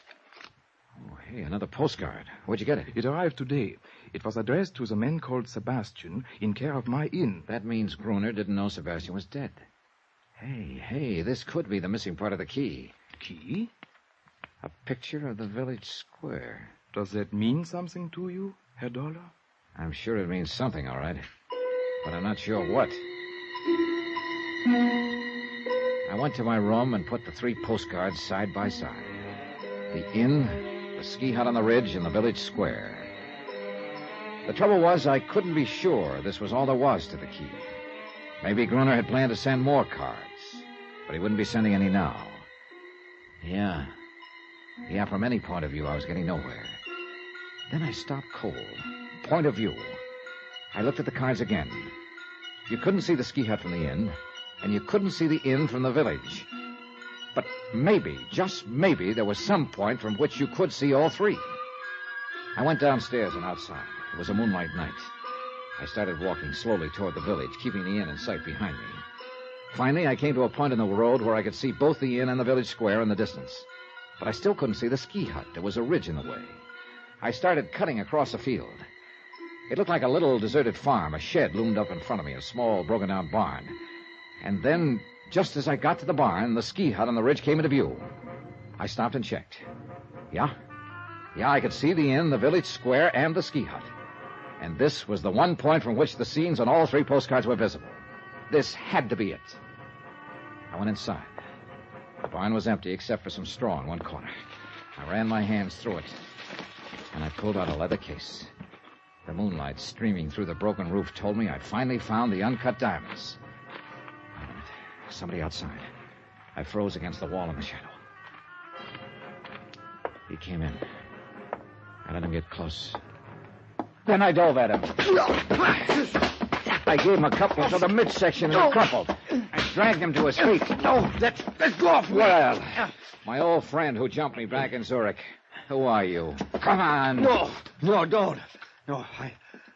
Oh, hey, another postcard. Where'd you get it? It arrived today. It was addressed to the man called Sebastian in care of my inn. That means Gruner didn't know Sebastian was dead. Hey, this could be the missing part of the key. Key? A picture of the village square. Does that mean something to you, Herr Dollar? I'm sure it means something, all right. But I'm not sure what. I went to my room and put the 3 postcards side by side. The inn, the ski hut on the ridge, and the village square. The trouble was I couldn't be sure this was all there was to the key. Maybe Gruner had planned to send more cards, but he wouldn't be sending any now. Yeah, from any point of view, I was getting nowhere. Then I stopped cold. Point of view. I looked at the cards again. You couldn't see the ski hut from the inn, and you couldn't see the inn from the village. But maybe, just maybe, there was some point from which you could see all 3. I went downstairs and outside. It was a moonlight night. I started walking slowly toward the village, keeping the inn in sight behind me. Finally, I came to a point in the road where I could see both the inn and the village square in the distance. But I still couldn't see the ski hut. There was a ridge in the way. I started cutting across the field. It looked like a little deserted farm. A shed loomed up in front of me, a small, broken-down barn. And then, just as I got to the barn, the ski hut on the ridge came into view. I stopped and checked. Yeah, I could see the inn, the village square, and the ski hut. And this was the one point from which the scenes on all 3 postcards were visible. This had to be it. I went inside. The barn was empty except for some straw in one corner. I ran my hands through it, and I pulled out a leather case. The moonlight streaming through the broken roof told me I'd finally found the uncut diamonds. Wait a minute. Somebody outside. I froze against the wall in the shadow. He came in. I let him get close. Then I dove at him. I gave him a couple to the midsection and he crumpled. I dragged him to his feet. No, let's go off. Well, my old friend who jumped me back in Zurich. Who are you? Come on. No, don't. No,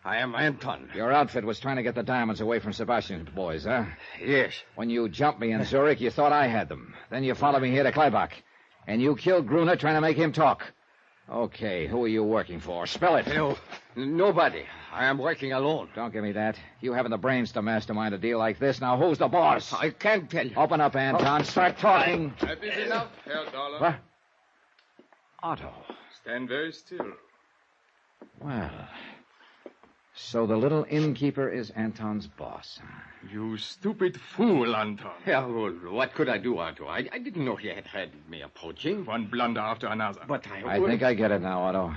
I am Anton. Your outfit was trying to get the diamonds away from Sebastian's boys, huh? Yes. When you jumped me in Zurich, you thought I had them. Then you followed me here to Kleibach. And you killed Gruner trying to make him talk. Okay, who are you working for? Spell it. No, nobody. I am working alone. Don't give me that. You haven't the brains to mastermind a deal like this. Now, who's the boss? I can't tell you. Open up, Anton. Start talking. That is enough, Herr Dollar. What? Otto. Stand very still. Well, so the little innkeeper is Anton's boss. You stupid fool, Anton. Yeah, well, what could I do, Otto? I didn't know he had me approaching. One blunder after another. But I think I get it now, Otto.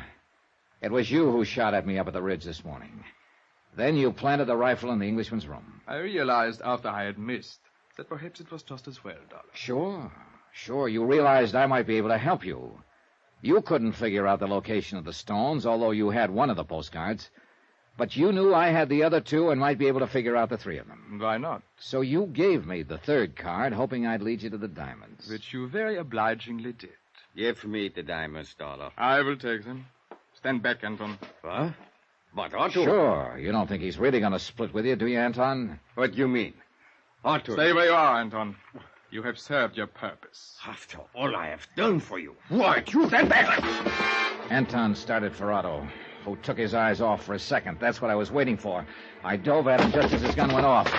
It was you who shot at me up at the ridge this morning. Then you planted the rifle in the Englishman's room. I realized after I had missed that perhaps it was just as well, Dollar. Sure. You realized I might be able to help you. You couldn't figure out the location of the stones, although you had one of the postcards. But you knew I had the other two and might be able to figure out the three of them. Why not? So you gave me the third card, hoping I'd lead you to the diamonds. Which you very obligingly did. Give me the diamonds, Dollar. I will take them. Stand back, Anton. What? But Otto... Sure. You don't think he's really going to split with you, do you, Anton? What do you mean? Otto... Stay where you are, Anton. You have served your purpose. After all I have done for you. What? You stand back! Anton started for Otto, who took his eyes off for a second. That's what I was waiting for. I dove at him just as his gun went off.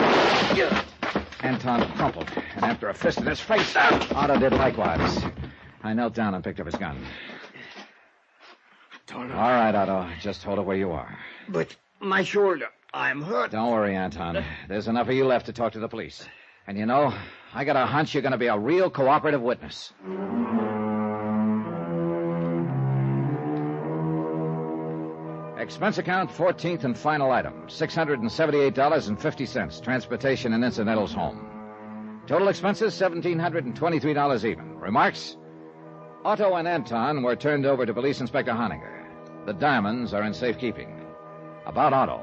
Anton crumpled, and after a fist in his face, Otto did likewise. I knelt down and picked up his gun. All right, Otto. Just hold it where you are. But my shoulder, I'm hurt. Don't worry, Anton. There's enough of you left to talk to the police. And you know, I got a hunch you're going to be a real cooperative witness. Expense account, 14th and final item, $678.50. Transportation and incidentals home. Total expenses, $1,723 even. Remarks? Otto and Anton were turned over to Police Inspector Honinger. The diamonds are in safekeeping. About Otto.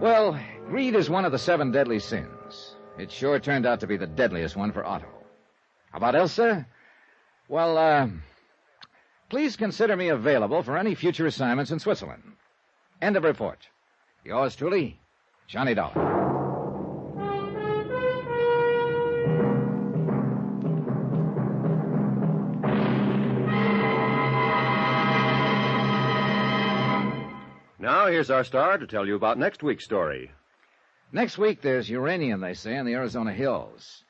Well, greed is one of the 7 deadly sins. It sure turned out to be the deadliest one for Otto. About Elsa? Well, please consider me available for any future assignments in Switzerland. End of report. Yours truly, Johnny Dollar. Now, here's our star to tell you about next week's story. Next week, there's uranium, they say, in the Arizona hills.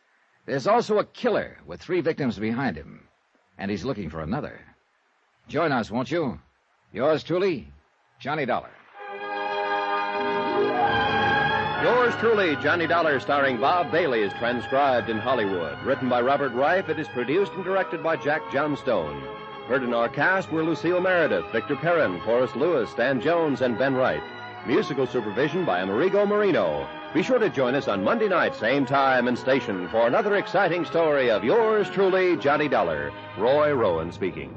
There's also a killer with 3 victims behind him, and he's looking for another. Join us, won't you? Yours truly, Johnny Dollar. Yours truly, Johnny Dollar, starring Bob Bailey, is transcribed in Hollywood. Written by Robert Reif, it is produced and directed by Jack Johnstone. Heard in our cast were Lucille Meredith, Victor Perrin, Forrest Lewis, Stan Jones, and Ben Wright. Musical supervision by Amerigo Marino. Be sure to join us on Monday night, same time and station, for another exciting story of yours truly, Johnny Dollar. Roy Rowan speaking.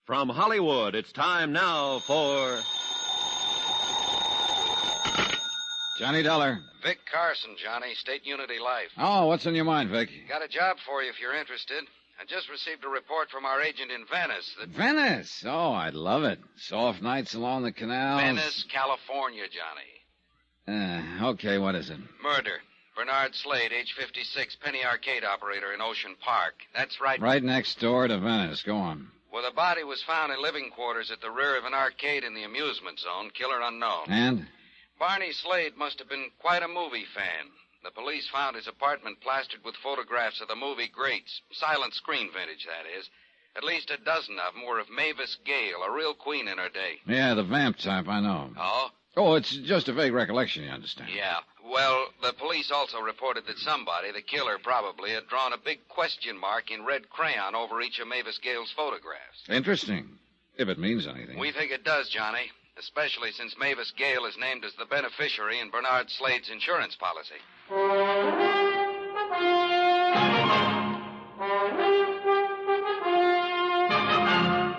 From Hollywood, it's time now for... Johnny Dollar. Vic Carson, Johnny, State Unity Life. Oh, what's on your mind, Vic? Got a job for you if you're interested. I just received a report from our agent in Venice that... Venice? Oh, I'd love it. Soft nights along the canals. Venice, California, Johnny. Okay, what is it? Murder. Bernard Slade, age 56, penny arcade operator in Ocean Park. That's right. Right next door to Venice. Go on. Well, the body was found in living quarters at the rear of an arcade in the amusement zone. Killer unknown. And? Barney Slade must have been quite a movie fan. The police found his apartment plastered with photographs of the movie greats. Silent screen vintage, that is. At least a dozen of them were of Mavis Gale, a real queen in her day. Yeah, the vamp type, I know. Oh? Oh, it's just a vague recollection, you understand. Yeah. Well, the police also reported that somebody, the killer probably, had drawn a big question mark in red crayon over each of Mavis Gale's photographs. Interesting. If it means anything. We think it does, Johnny. Especially since Mavis Gale is named as the beneficiary in Bernard Slade's insurance policy.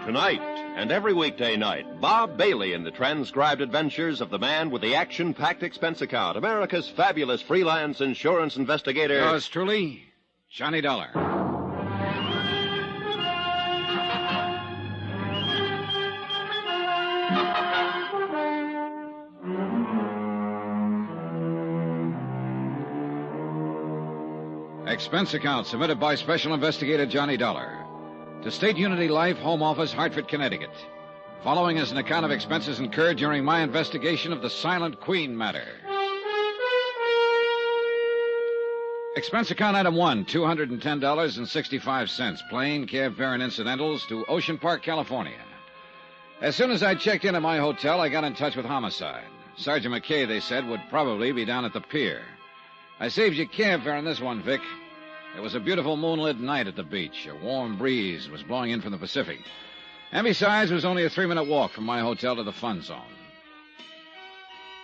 Tonight and every weekday night, Bob Bailey in the transcribed adventures of the man with the action-packed expense account, America's fabulous freelance insurance investigator. Yours truly, Johnny Dollar. Expense account submitted by Special Investigator Johnny Dollar to State Unity Life, Home Office, Hartford, Connecticut. Following is an account of expenses incurred during my investigation of the Silent Queen matter. Expense account item 1, $210.65, plane, cab fare, and incidentals to Ocean Park, California. As soon as I checked in at my hotel, I got in touch with Homicide. Sergeant McKay, they said, would probably be down at the pier. I saved you cab fare on this one, Vic. It was a beautiful moonlit night at the beach. A warm breeze was blowing in from the Pacific. And besides, it was only a 3-minute walk from my hotel to the fun zone.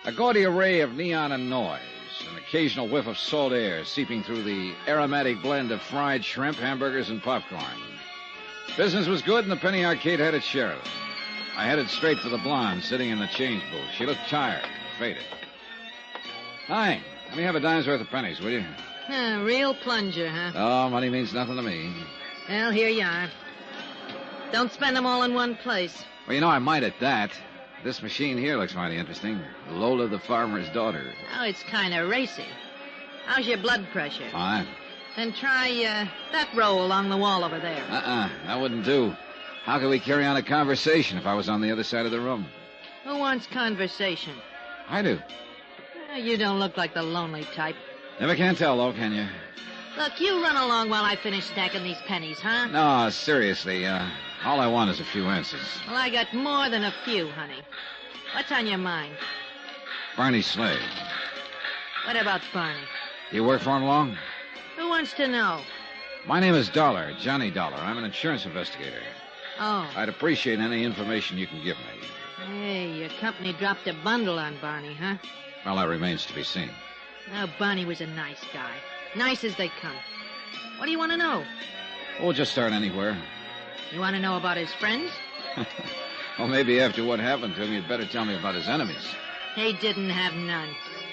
A gaudy array of neon and noise, an occasional whiff of salt air seeping through the aromatic blend of fried shrimp, hamburgers, and popcorn. Business was good, and the penny arcade had its share of it. I headed straight for the blonde sitting in the change booth. She looked tired, faded. Hi. Let me have a dime's worth of pennies, will you? Real plunger, huh? Oh, money means nothing to me. Well, here you are. Don't spend them all in one place. Well, you know, I might at that. This machine here looks mighty interesting. Lola the farmer's daughter. Oh, it's kind of racy. How's your blood pressure? Fine. Then try that row along the wall over there. That wouldn't do. How could we carry on a conversation if I was on the other side of the room? Who wants conversation? I do. You don't look like the lonely type. Never can tell, though, can you? Look, you run along while I finish stacking these pennies, huh? No, seriously. All I want is a few answers. Well, I got more than a few, honey. What's on your mind? Barney Slade. What about Barney? You work for him long? Who wants to know? My name is Dollar, Johnny Dollar. I'm an insurance investigator. Oh. I'd appreciate any information you can give me. Hey, your company dropped a bundle on Barney, huh? Well, that remains to be seen. Oh, Barney was a nice guy. Nice as they come. What do you want to know? We'll just start anywhere. You want to know about his friends? Well, maybe after what happened to him, you'd better tell me about his enemies. He didn't have none.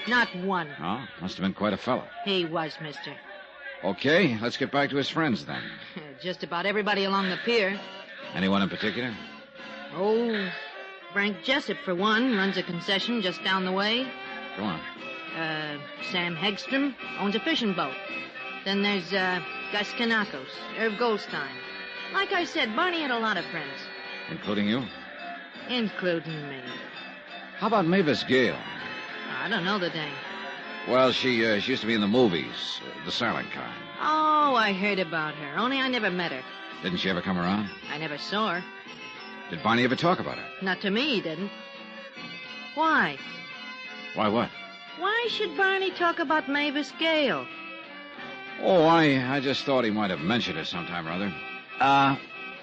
Not one. Oh, must have been quite a fellow. He was, mister. Okay, let's get back to his friends, then. Just about everybody along the pier. Anyone in particular? Oh, Frank Jessup, for one, runs a concession just down the way. Go on. Sam Hegstrom owns a fishing boat. Then there's, Gus Kanakos, Irv Goldstein. Like I said, Barney had a lot of friends. Including you? Including me. How about Mavis Gale? I don't know the dame. Well, she used to be in the movies, the silent kind. Oh, I heard about her, only I never met her. Didn't she ever come around? I never saw her. Did Barney ever talk about her? Not to me, he didn't. Why? Why what? Why should Barney talk about Mavis Gale? Oh, I just thought he might have mentioned her sometime or other.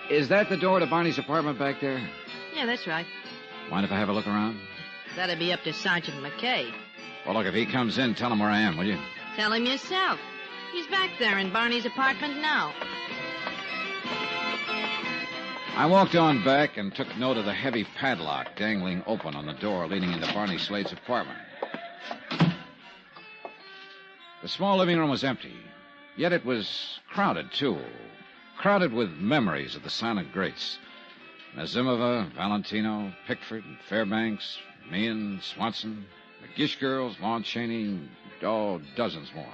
Is that the door to Barney's apartment back there? Yeah, that's right. Mind if I have a look around? That'd be up to Sergeant McKay. Well, look, if he comes in, tell him where I am, will you? Tell him yourself. He's back there in Barney's apartment now. I walked on back and took note of the heavy padlock dangling open on the door leading into Barney Slade's apartment. The small living room was empty, yet it was crowded, too. Crowded with memories of the silent greats. Nazimova, Valentino, Pickford, Fairbanks, Meehan, Swanson, the Gish girls, Lon Chaney, dozens more.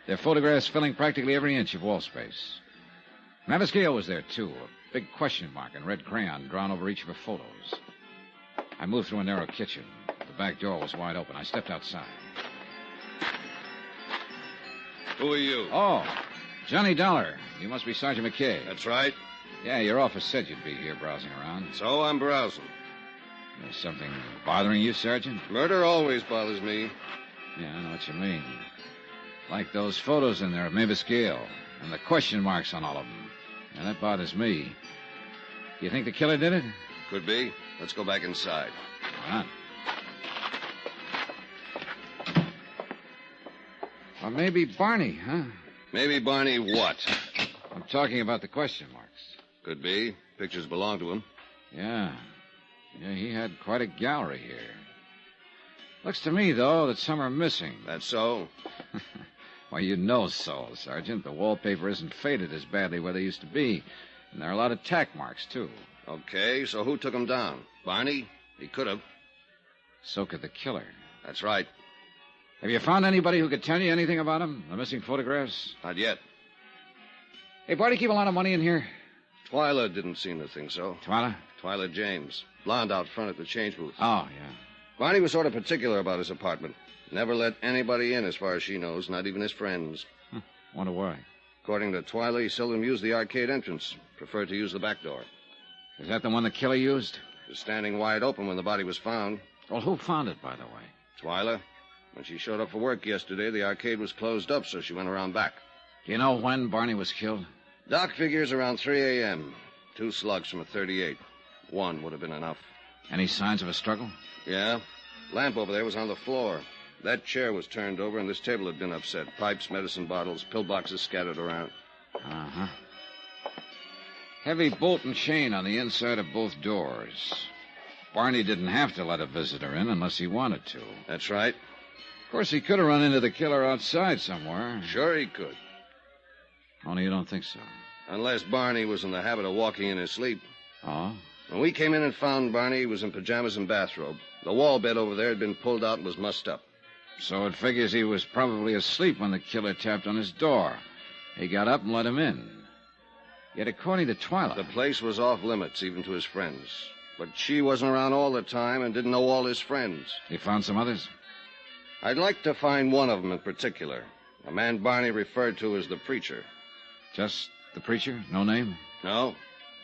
Their photographs filling practically every inch of wall space. Mavis Gale was there, too, a big question mark in red crayon drawn over each of her photos. I moved through a narrow kitchen. The back door was wide open. I stepped outside. Who are you? Oh, Johnny Dollar. You must be Sergeant McKay. That's right. Yeah, your office said you'd be here browsing around. So I'm browsing. There's something bothering you, Sergeant? Murder always bothers me. Yeah, I know what you mean. Like those photos in there of Mavis Gale and the question marks on all of them. Yeah, that bothers me. Do you think the killer did it? Could be. Let's go back inside. All right. Or maybe Barney, huh? Maybe Barney what? I'm talking about the question marks. Could be. Pictures belong to him. Yeah. Yeah, he had quite a gallery here. Looks to me, though, that some are missing. That's so? Well, you know so, Sergeant. The wallpaper isn't faded as badly where they used to be. And there are a lot of tack marks, too. Okay, so who took him down? Barney? He could have. So could the killer. That's right. Have you found anybody who could tell you anything about him? The missing photographs? Not yet. Hey, Barney, keep a lot of money in here? Twyla didn't seem to think so. Twyla? Twyla James. Blonde out front at the change booth. Oh, yeah. Barney was sort of particular about his apartment. Never let anybody in as far as she knows, not even his friends. Wonder why. According to Twyla, he seldom used the arcade entrance. Preferred to use the back door. Is that the one the killer used? It was standing wide open when the body was found. Well, who found it, by the way? Twyla. When she showed up for work yesterday, the arcade was closed up, so she went around back. Do you know when Barney was killed? Doc figures around 3 a.m. 2 slugs from a .38. One would have been enough. Any signs of a struggle? Yeah. Lamp over there was on the floor. That chair was turned over, and this table had been upset. Pipes, medicine bottles, pill boxes scattered around. Uh-huh. Heavy bolt and chain on the inside of both doors. Barney didn't have to let a visitor in unless he wanted to. That's right. Of course, he could have run into the killer outside somewhere. Sure he could. Only you don't think so. Unless Barney was in the habit of walking in his sleep. Oh? When we came in and found Barney, he was in pajamas and bathrobe. The wall bed over there had been pulled out and was mussed up. So it figures he was probably asleep when the killer tapped on his door. He got up and let him in. Yet according to Twyla... The place was off limits, even to his friends. But she wasn't around all the time and didn't know all his friends. He found some others? I'd like to find one of them in particular. A man Barney referred to as the preacher. Just the preacher? No name? No.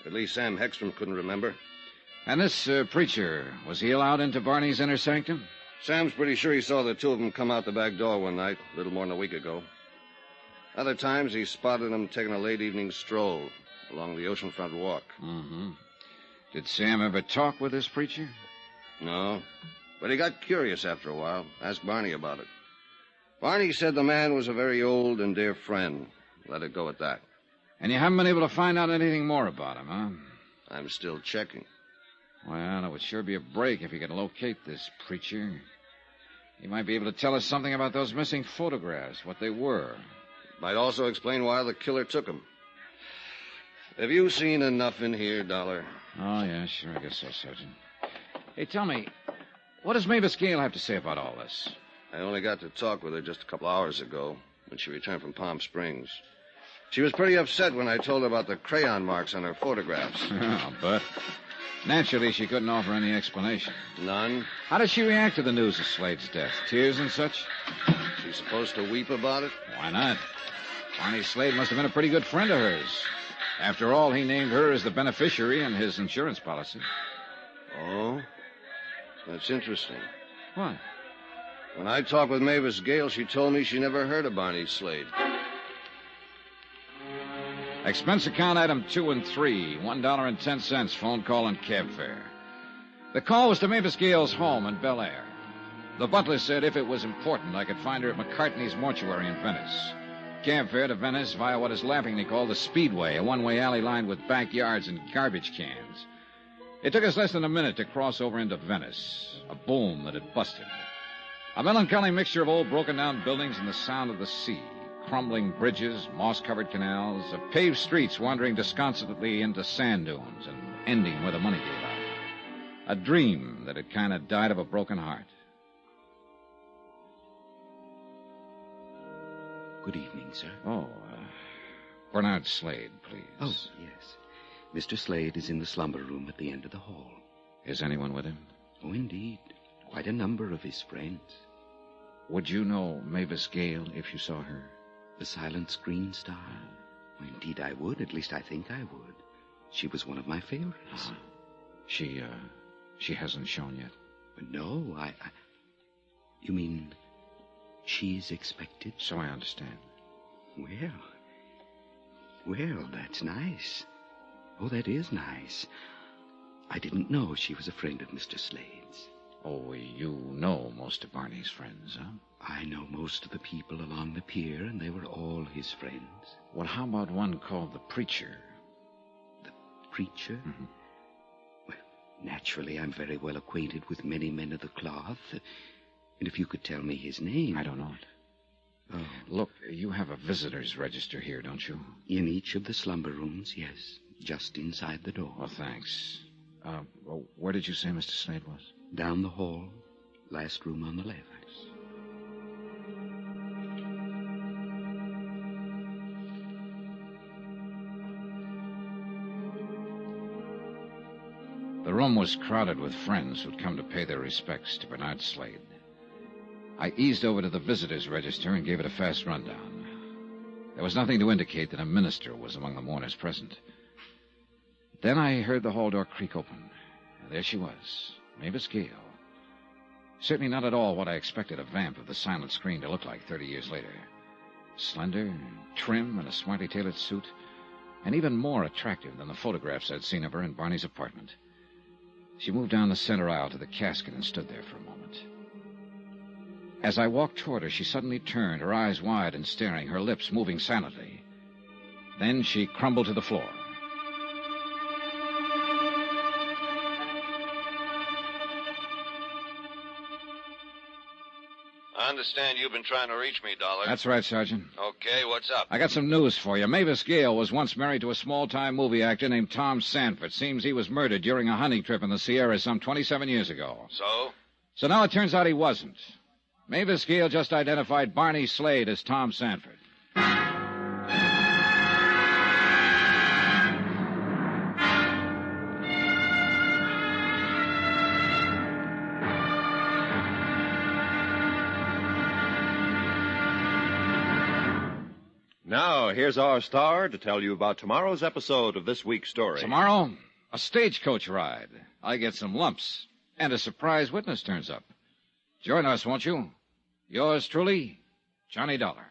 At least Sam Hegstrom couldn't remember. And this preacher, was he allowed into Barney's inner sanctum? Sam's pretty sure he saw the two of them come out the back door one night, a little more than a week ago. Other times he spotted them taking a late evening stroll along the oceanfront walk. Mm-hmm. Did Sam ever talk with this preacher? No. But he got curious after a while, asked Barney about it. Barney said the man was a very old and dear friend. Let it go at that. And you haven't been able to find out anything more about him, huh? I'm still checking. Well, it would sure be a break if you could locate this preacher. He might be able to tell us something about those missing photographs, what they were. Might also explain why the killer took them. Have you seen enough in here, Dollar? Oh, yeah, sure, I guess so, Sergeant. Hey, tell me, what does Mavis Gale have to say about all this? I only got to talk with her just a couple hours ago when she returned from Palm Springs. She was pretty upset when I told her about the crayon marks on her photographs. But naturally, she couldn't offer any explanation. None? How did she react to the news of Slade's death? Tears and such? She's supposed to weep about it? Why not? Barney Slade must have been a pretty good friend of hers. After all, he named her as the beneficiary in his insurance policy. Oh? That's interesting. What? When I talked with Mavis Gale, she told me she never heard of Barney Slade. Expense account item 2 and 3, $1.10, phone call and cab fare. The call was to Mavis Gale's home in Bel Air. The butler said if it was important, I could find her at McCartney's mortuary in Venice. Cab fare to Venice via what is laughingly called the Speedway, a one-way alley lined with backyards and garbage cans. It took us less than a minute to cross over into Venice, a boom that had busted. A melancholy mixture of old broken-down buildings and the sound of the sea. Crumbling bridges, moss-covered canals, of paved streets wandering disconsolately into sand dunes and ending where the money gave out. A dream that had kind of died of a broken heart. Good evening, sir. Oh, Bernard Slade, please. Oh, yes. Mr. Slade is in the slumber room at the end of the hall. Is anyone with him? Oh, indeed. Quite a number of his friends. Would you know Mavis Gale if you saw her? The silent screen star? Oh, indeed I would. At least I think I would. She was one of my favorites. She hasn't shown yet. No, You mean she's expected? So I understand. Well, that's nice. Oh, that is nice. I didn't know she was a friend of Mr. Slade's. Oh, you know most of Barney's friends, huh? I know most of the people along the pier, and they were all his friends. Well, how about one called the Preacher? The Preacher? Mm-hmm. Well, naturally, I'm very well acquainted with many men of the cloth. And if you could tell me his name... I don't know it. Oh. Look, you have a visitor's register here, don't you? In each of the slumber rooms, yes. Just inside the door. Well, thanks. Where did you say Mr. Slade was? Down the hall. Last room on the left. The room was crowded with friends who'd come to pay their respects to Bernard Slade. I eased over to the visitor's register and gave it a fast rundown. There was nothing to indicate that a minister was among the mourners present. Then I heard the hall door creak open. And there she was, Mavis Gale. Certainly not at all what I expected a vamp of the silent screen to look like 30 years later. Slender, trim, in a smartly tailored suit, and even more attractive than the photographs I'd seen of her in Barney's apartment. She moved down the center aisle to the casket and stood there for a moment. As I walked toward her, she suddenly turned, her eyes wide and staring, her lips moving silently. Then she crumbled to the floor. I understand you've been trying to reach me, Dollar. That's right, Sergeant. Okay, what's up? I got some news for you. Mavis Gale was once married to a small-time movie actor named Tom Sanford. Seems he was murdered during a hunting trip in the Sierras some 27 years ago. So? So now it turns out he wasn't. Mavis Gale just identified Barney Slade as Tom Sanford. Now, here's our star to tell you about tomorrow's episode of this week's story. Tomorrow, a stagecoach ride. I get some lumps, and a surprise witness turns up. Join us, won't you? Yours truly, Johnny Dollar.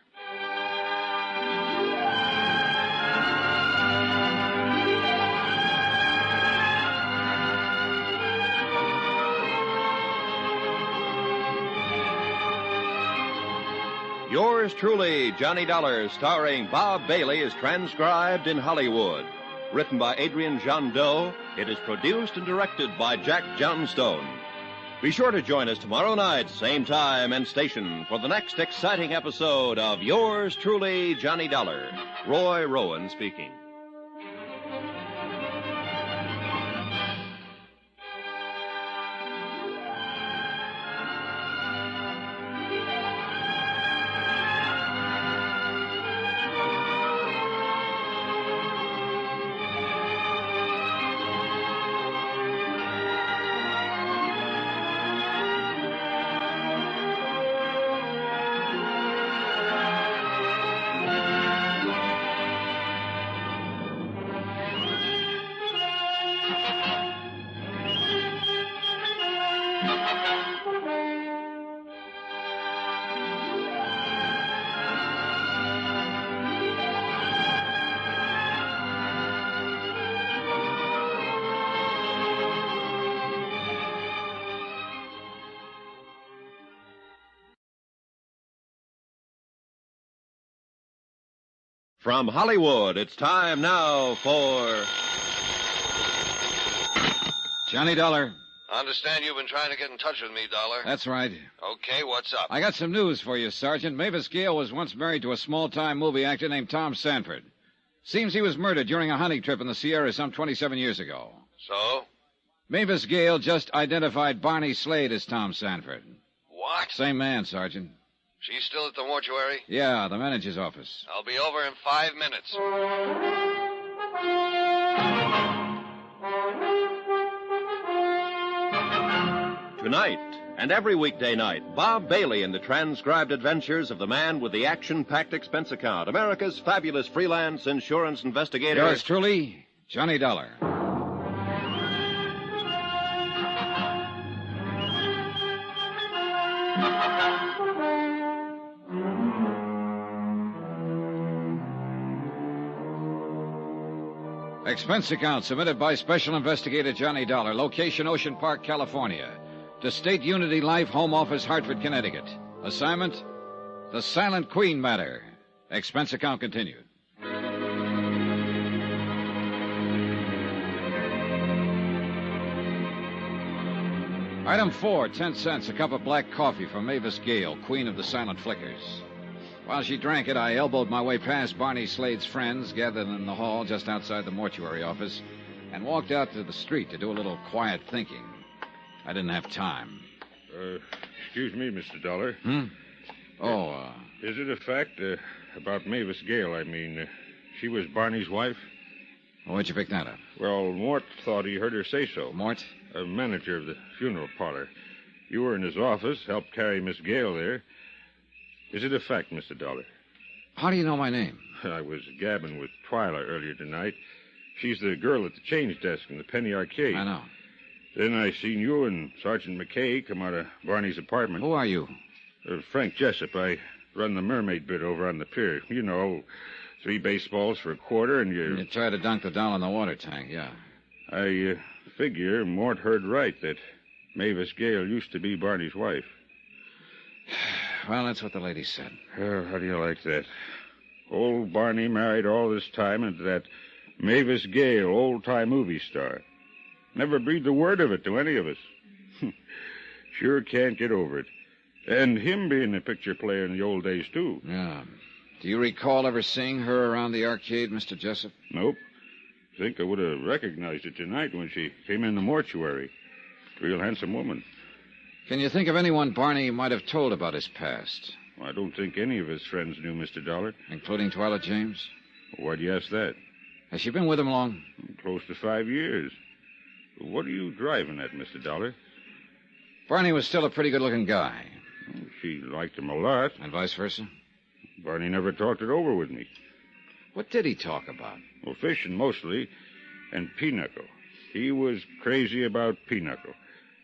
Yours truly, Johnny Dollar, starring Bob Bailey, is transcribed in Hollywood. Written by Adrian Jandot, it is produced and directed by Jack Johnstone. Be sure to join us tomorrow night, same time and station, for the next exciting episode of Yours truly, Johnny Dollar. Roy Rowan speaking. From Hollywood, it's time now for... Johnny Dollar. I understand you've been trying to get in touch with me, Dollar. That's right. Okay, what's up? I got some news for you, Sergeant. Mavis Gale was once married to a small-time movie actor named Tom Sanford. Seems he was murdered during a hunting trip in the Sierras some 27 years ago. So? Mavis Gale just identified Barney Slade as Tom Sanford. What? Same man, Sergeant. She's still at the mortuary? Yeah, the manager's office. I'll be over in 5 minutes. Tonight, and every weekday night, Bob Bailey in the transcribed adventures of the man with the action-packed expense account, America's fabulous freelance insurance investigator. Yours truly, Johnny Dollar. Expense account submitted by Special Investigator Johnny Dollar, location Ocean Park, California, to State Unity Life, Home Office, Hartford, Connecticut. Assignment, the Silent Queen matter. Expense account continued. Item 4, 10 cents, a cup of black coffee for Mavis Gale, queen of the silent flickers. While she drank it, I elbowed my way past Barney Slade's friends gathered in the hall just outside the mortuary office and walked out to the street to do a little quiet thinking. I didn't have time. Excuse me, Mr. Dollar. Oh, Is it a fact about Mavis Gale, I mean, she was Barney's wife? Where'd you pick that up? Well, Mort thought he heard her say so. Mort? A manager of the funeral parlor. You were in his office, helped carry Miss Gale there. Is it a fact, Mr. Dollar? How do you know my name? I was gabbing with Twyla earlier tonight. She's the girl at the change desk in the Penny Arcade. I know. Then I seen you and Sergeant McKay come out of Barney's apartment. Who are you? Frank Jessup. I run the mermaid bit over on the pier. You know, 3 baseballs for a quarter and you... You tried to dunk the doll in the water tank, yeah. I figure Mort heard right that Mavis Gale used to be Barney's wife. Well, that's what the lady said. Oh, how do you like that? Old Barney married all this time into that Mavis Gale, old-time movie star. Never breathed a word of it to any of us. Sure can't get over it. And him being a picture player in the old days, too. Yeah. Do you recall ever seeing her around the arcade, Mr. Jessup? Nope. Think I would have recognized her tonight when she came in the mortuary. Real handsome woman. Can you think of anyone Barney might have told about his past? I don't think any of his friends knew Mr. Dollar. Including Twyla James? Why do you ask that? Has she been with him long? Close to 5 years. What are you driving at, Mr. Dollar? Barney was still a pretty good-looking guy. She liked him a lot. And vice versa? Barney never talked it over with me. What did he talk about? Well, fishing mostly, and pinochle. He was crazy about pinochle.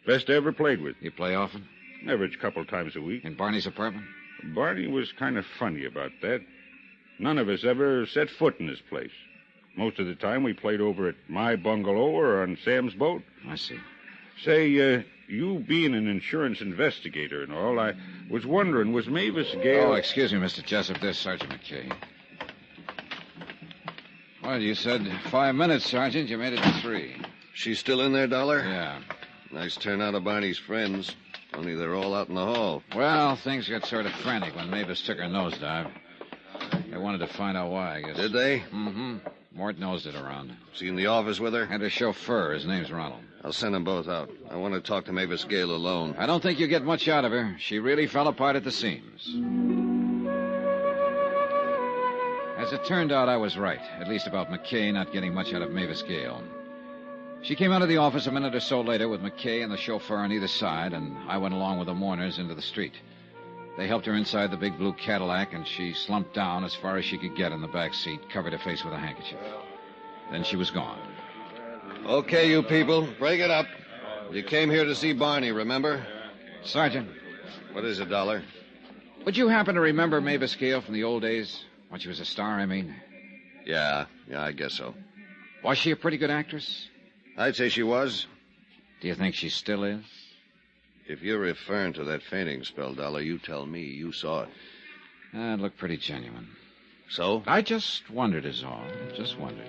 Best I ever played with. You play often? Average couple times a week. In Barney's apartment? Barney was kind of funny about that. None of us ever set foot in his place. Most of the time we played over at my bungalow or on Sam's boat. I see. Say, you being an insurance investigator and all, I was wondering, was Mavis Gale... Oh, excuse me, Mr. Jessup. There's Sergeant McKay. Well, you said 5 minutes, Sergeant. You made it to 3. She's still in there, Dollar? Yeah. Nice turnout of Barney's friends. Only they're all out in the hall. Well, things got sort of frantic when Mavis took her nosedive. They wanted to find out why, I guess. Did they? Mm-hmm. Mort nosed it around. See in the office with her? And her chauffeur. His name's Ronald. I'll send them both out. I want to talk to Mavis Gale alone. I don't think you get much out of her. She really fell apart at the seams. As it turned out, I was right. At least about McKay not getting much out of Mavis Gale. She came out of the office a minute or so later with McKay and the chauffeur on either side, and I went along with the mourners into the street. They helped her inside the big blue Cadillac, and she slumped down as far as she could get in the back seat, covered her face with a handkerchief. Then she was gone. Okay, you people, break it up. You came here to see Barney, remember? Sergeant. What is it, Dollar? Would you happen to remember Mavis Gale from the old days? When she was a star, I mean? Yeah, I guess so. Was she a pretty good actress? I'd say she was. Do you think she still is? If you're referring to that fainting spell, Dollar, you tell me you saw it. It looked pretty genuine. So? I just wondered is all. Just wondered.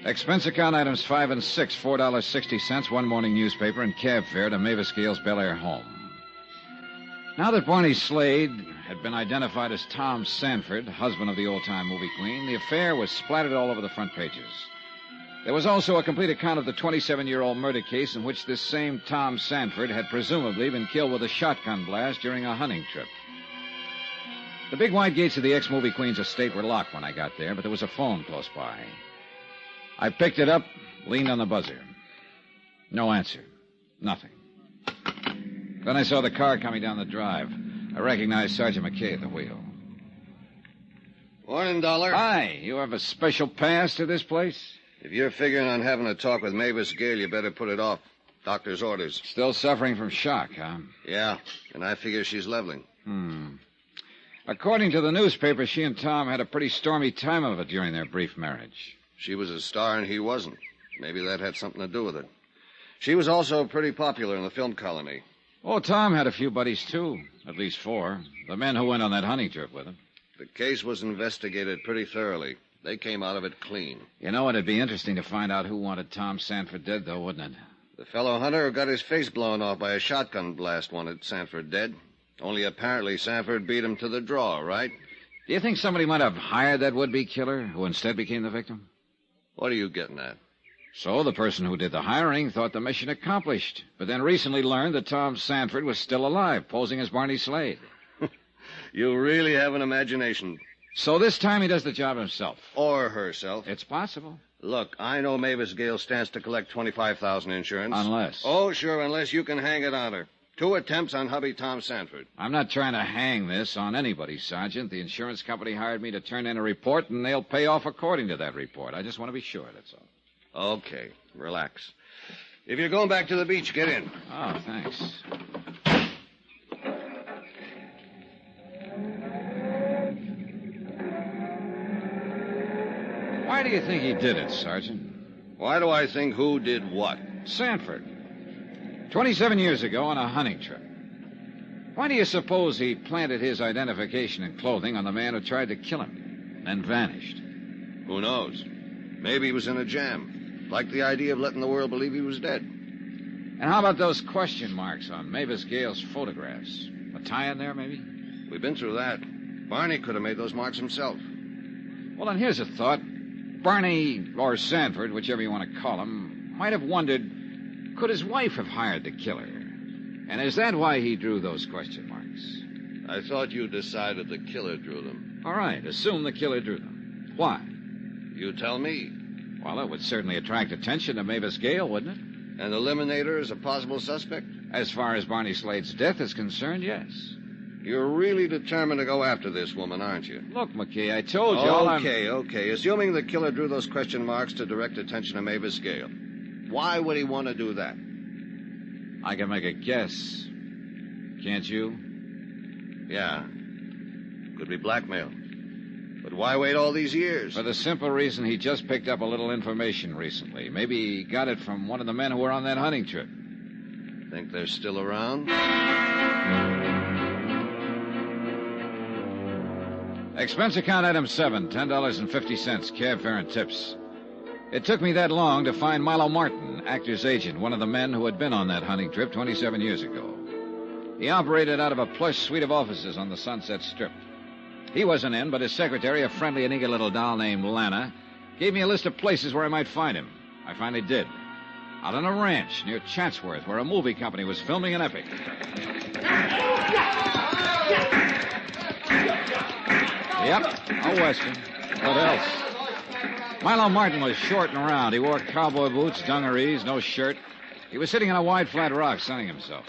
Expense account items 5 and 6, $4.60, one morning newspaper, and cab fare to Mavis Gale's Bel Air home. Now that Barney Slade had been identified as Tom Sanford, husband of the old-time movie queen, the affair was splattered all over the front pages. There was also a complete account of the 27-year-old murder case in which this same Tom Sanford had presumably been killed with a shotgun blast during a hunting trip. The big wide gates of the ex-movie queen's estate were locked when I got there, but there was a phone close by. I picked it up, leaned on the buzzer. No answer. Nothing. Then I saw the car coming down the drive. I recognize Sergeant McKay at the wheel. Morning, Dollar. Hi. You have a special pass to this place? If you're figuring on having a talk with Mavis Gale, you better put it off. Doctor's orders. Still suffering from shock, huh? Yeah, and I figure she's leveling. According to the newspaper, she and Tom had a pretty stormy time of it during their brief marriage. She was a star and he wasn't. Maybe that had something to do with it. She was also pretty popular in the film colony. Oh, Tom had a few buddies, too. At least 4. The men who went on that hunting trip with him. The case was investigated pretty thoroughly. They came out of it clean. You know, it'd be interesting to find out who wanted Tom Sanford dead, though, wouldn't it? The fellow hunter who got his face blown off by a shotgun blast wanted Sanford dead. Only apparently Sanford beat him to the draw, right? Do you think somebody might have hired that would-be killer who instead became the victim? What are you getting at? So the person who did the hiring thought the mission accomplished, but then recently learned that Tom Sanford was still alive, posing as Barney Slade. You really have an imagination. So this time he does the job himself. Or herself. It's possible. Look, I know Mavis Gale stands to collect $25,000 insurance. Unless. Oh, sure, unless you can hang it on her. 2 attempts on hubby Tom Sanford. I'm not trying to hang this on anybody, Sergeant. The insurance company hired me to turn in a report, and they'll pay off according to that report. I just want to be sure, that's all. Okay, relax. If you're going back to the beach, get in. Oh, thanks. Why do you think he did it, Sergeant? Why do I think who did what? Sanford. 27 years ago on a hunting trip. Why do you suppose he planted his identification and clothing on the man who tried to kill him, and then vanished? Who knows? Maybe he was in a jam. Liked the idea of letting the world believe he was dead. And how about those question marks on Mavis Gale's photographs? A tie in there, maybe? We've been through that. Barney could have made those marks himself. Well, then here's a thought. Barney, or Sanford, whichever you want to call him, might have wondered, could his wife have hired the killer? And is that why he drew those question marks? I thought you decided the killer drew them. All right, assume the killer drew them. Why? You tell me. Well, it would certainly attract attention to Mavis Gale, wouldn't it? And eliminate her as a possible suspect? As far as Barney Slade's death is concerned, yes. You're really determined to go after this woman, aren't you? Look, McKay, I told you all Okay. Assuming the killer drew those question marks to direct attention to Mavis Gale. Why would he want to do that? I can make a guess. Can't you? Yeah. Could be blackmail. But why wait all these years? For the simple reason he just picked up a little information recently. Maybe he got it from one of the men who were on that hunting trip. Think they're still around? Expense account item 7, $10.50, cab fare and tips. It took me that long to find Milo Martin, actor's agent, one of the men who had been on that hunting trip 27 years ago. He operated out of a plush suite of offices on the Sunset Strip. He wasn't in, but his secretary, a friendly and eager little doll named Lana, gave me a list of places where I might find him. I finally did. Out on a ranch near Chatsworth, where a movie company was filming an epic. Yep, a Western. What else? Milo Martin was short and round. He wore cowboy boots, dungarees, no shirt. He was sitting on a wide, flat rock, sunning himself.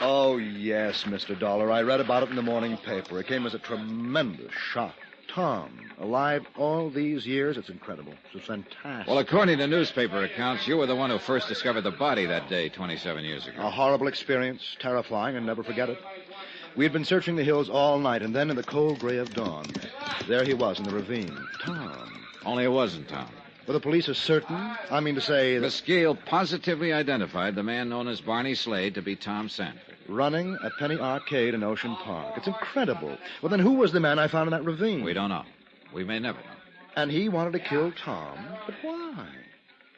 Oh, yes, Mr. Dollar. I read about it in the morning paper. It came as a tremendous shock. Tom, alive all these years? It's incredible. It's fantastic. Well, according to newspaper accounts, you were the one who first discovered the body that day 27 years ago. A horrible experience, terrifying, and never forget it. We had been searching the hills all night, and then in the cold gray of dawn, there he was in the ravine. Tom. Only it wasn't Tom. Well, the police are certain. I mean to say that... Miss Gale positively identified the man known as Barney Slade to be Tom Sanford. Running a penny arcade in Ocean Park. It's incredible. Well, then who was the man I found in that ravine? We don't know. We may never know. And he wanted to kill Tom? But why?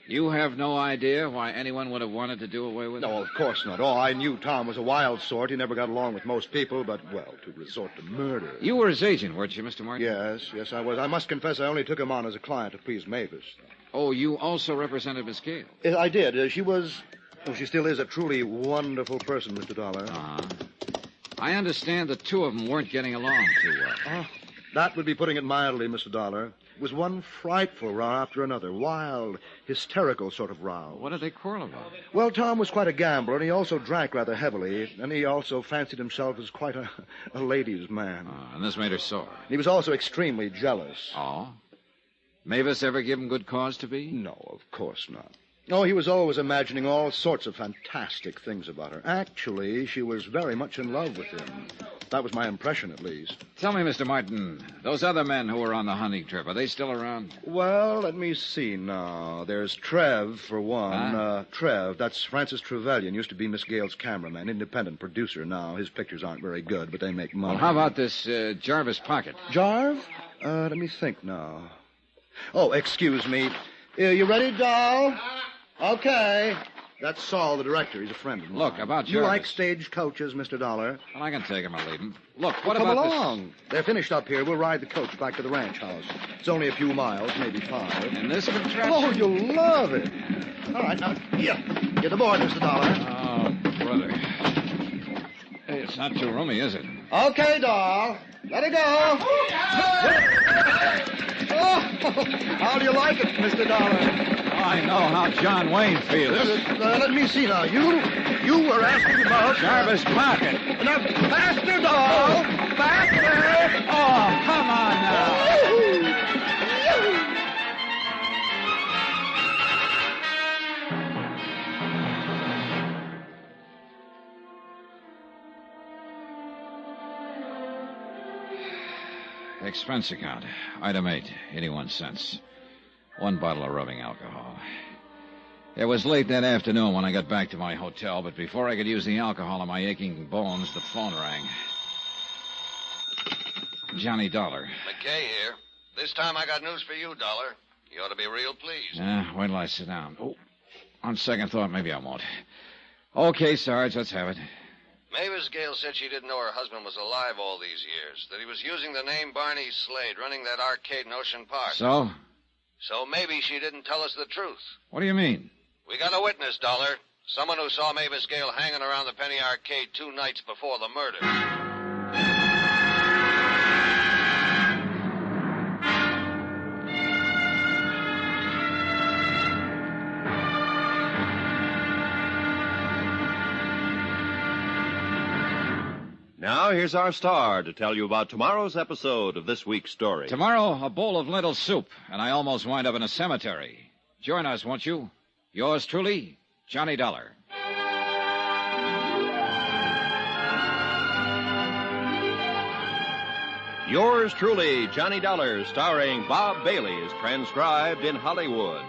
You have no idea why anyone would have wanted to do away with him? No, of course not. Oh, I knew Tom was a wild sort. He never got along with most people, but, well, to resort to murder. You were his agent, weren't you, Mr. Martin? Yes, I was. I must confess I only took him on as a client to please Mavis. Oh, you also represented Miss Gale? I did. She was... Oh, she still is a truly wonderful person, Mr. Dollar. Uh-huh. I understand the two of them weren't getting along too well. Oh, that would be putting it mildly, Mr. Dollar. It was one frightful row after another. Wild, hysterical sort of row. What did they quarrel about? Well, Tom was quite a gambler, and he also drank rather heavily, and he also fancied himself as quite a ladies' man. Oh, and this made her sore. He was also extremely jealous. Oh? Mavis ever give him good cause to be? No, of course not. Oh, he was always imagining all sorts of fantastic things about her. Actually, she was very much in love with him. That was my impression, at least. Tell me, Mr. Martin, those other men who were on the hunting trip, are they still around? Well, let me see now. There's Trev, for one. Huh? Trev, that's Francis Trevelyan, used to be Miss Gale's cameraman, independent producer now. His pictures aren't very good, but they make money. Well, how about this Jarvis Pocket? Jarv? Let me think now. Oh, excuse me. You ready, doll? Okay. That's Saul, the director. He's a friend of mine. Look, about You Jarvis. like stage coaches, Mr. Dollar? Well, I can take him or leave him. Look, what Come about along. They're finished up here. We'll ride the coach back to the ranch house. It's only a few miles, maybe 5. In this contraption? Oh, you'll love it. All right, now, here. Get aboard, Mr. Dollar. Oh, brother. Hey, it's not too roomy, is it? Okay, doll. Let it go. Oh, how do you like it, Mr. Dollar? I know how John Wayne feels. Let me see now. You were asking about Jarvis Pocket. Now, faster, doll. Faster. Oh, come on now. Expense account. Item 8, 81 cents. 1 bottle of rubbing alcohol. It was late that afternoon when I got back to my hotel, but before I could use the alcohol on my aching bones, the phone rang. Johnny Dollar. McKay here. This time I got news for you, Dollar. You ought to be real pleased. Wait till I sit down. Oh, on second thought, maybe I won't. Okay, Sarge, let's have it. Mavis Gale said she didn't know her husband was alive all these years, that he was using the name Barney Slade, running that arcade in Ocean Park. So? So maybe she didn't tell us the truth. What do you mean? We got a witness, Dollar. Someone who saw Mavis Gale hanging around the Penny Arcade 2 nights before the murder. Now, here's our star to tell you about tomorrow's episode of this week's story. Tomorrow, a bowl of lentil soup, and I almost wind up in a cemetery. Join us, won't you? Yours truly, Johnny Dollar. Yours truly, Johnny Dollar, starring Bob Bailey, is transcribed in Hollywood.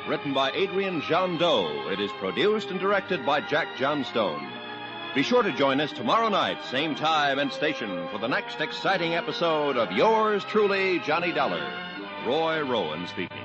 Written by Adrian Jondeau, it is produced and directed by Jack Johnstone. Be sure to join us tomorrow night, same time and station, for the next exciting episode of Yours truly, Johnny Dollar. Roy Rowan speaking.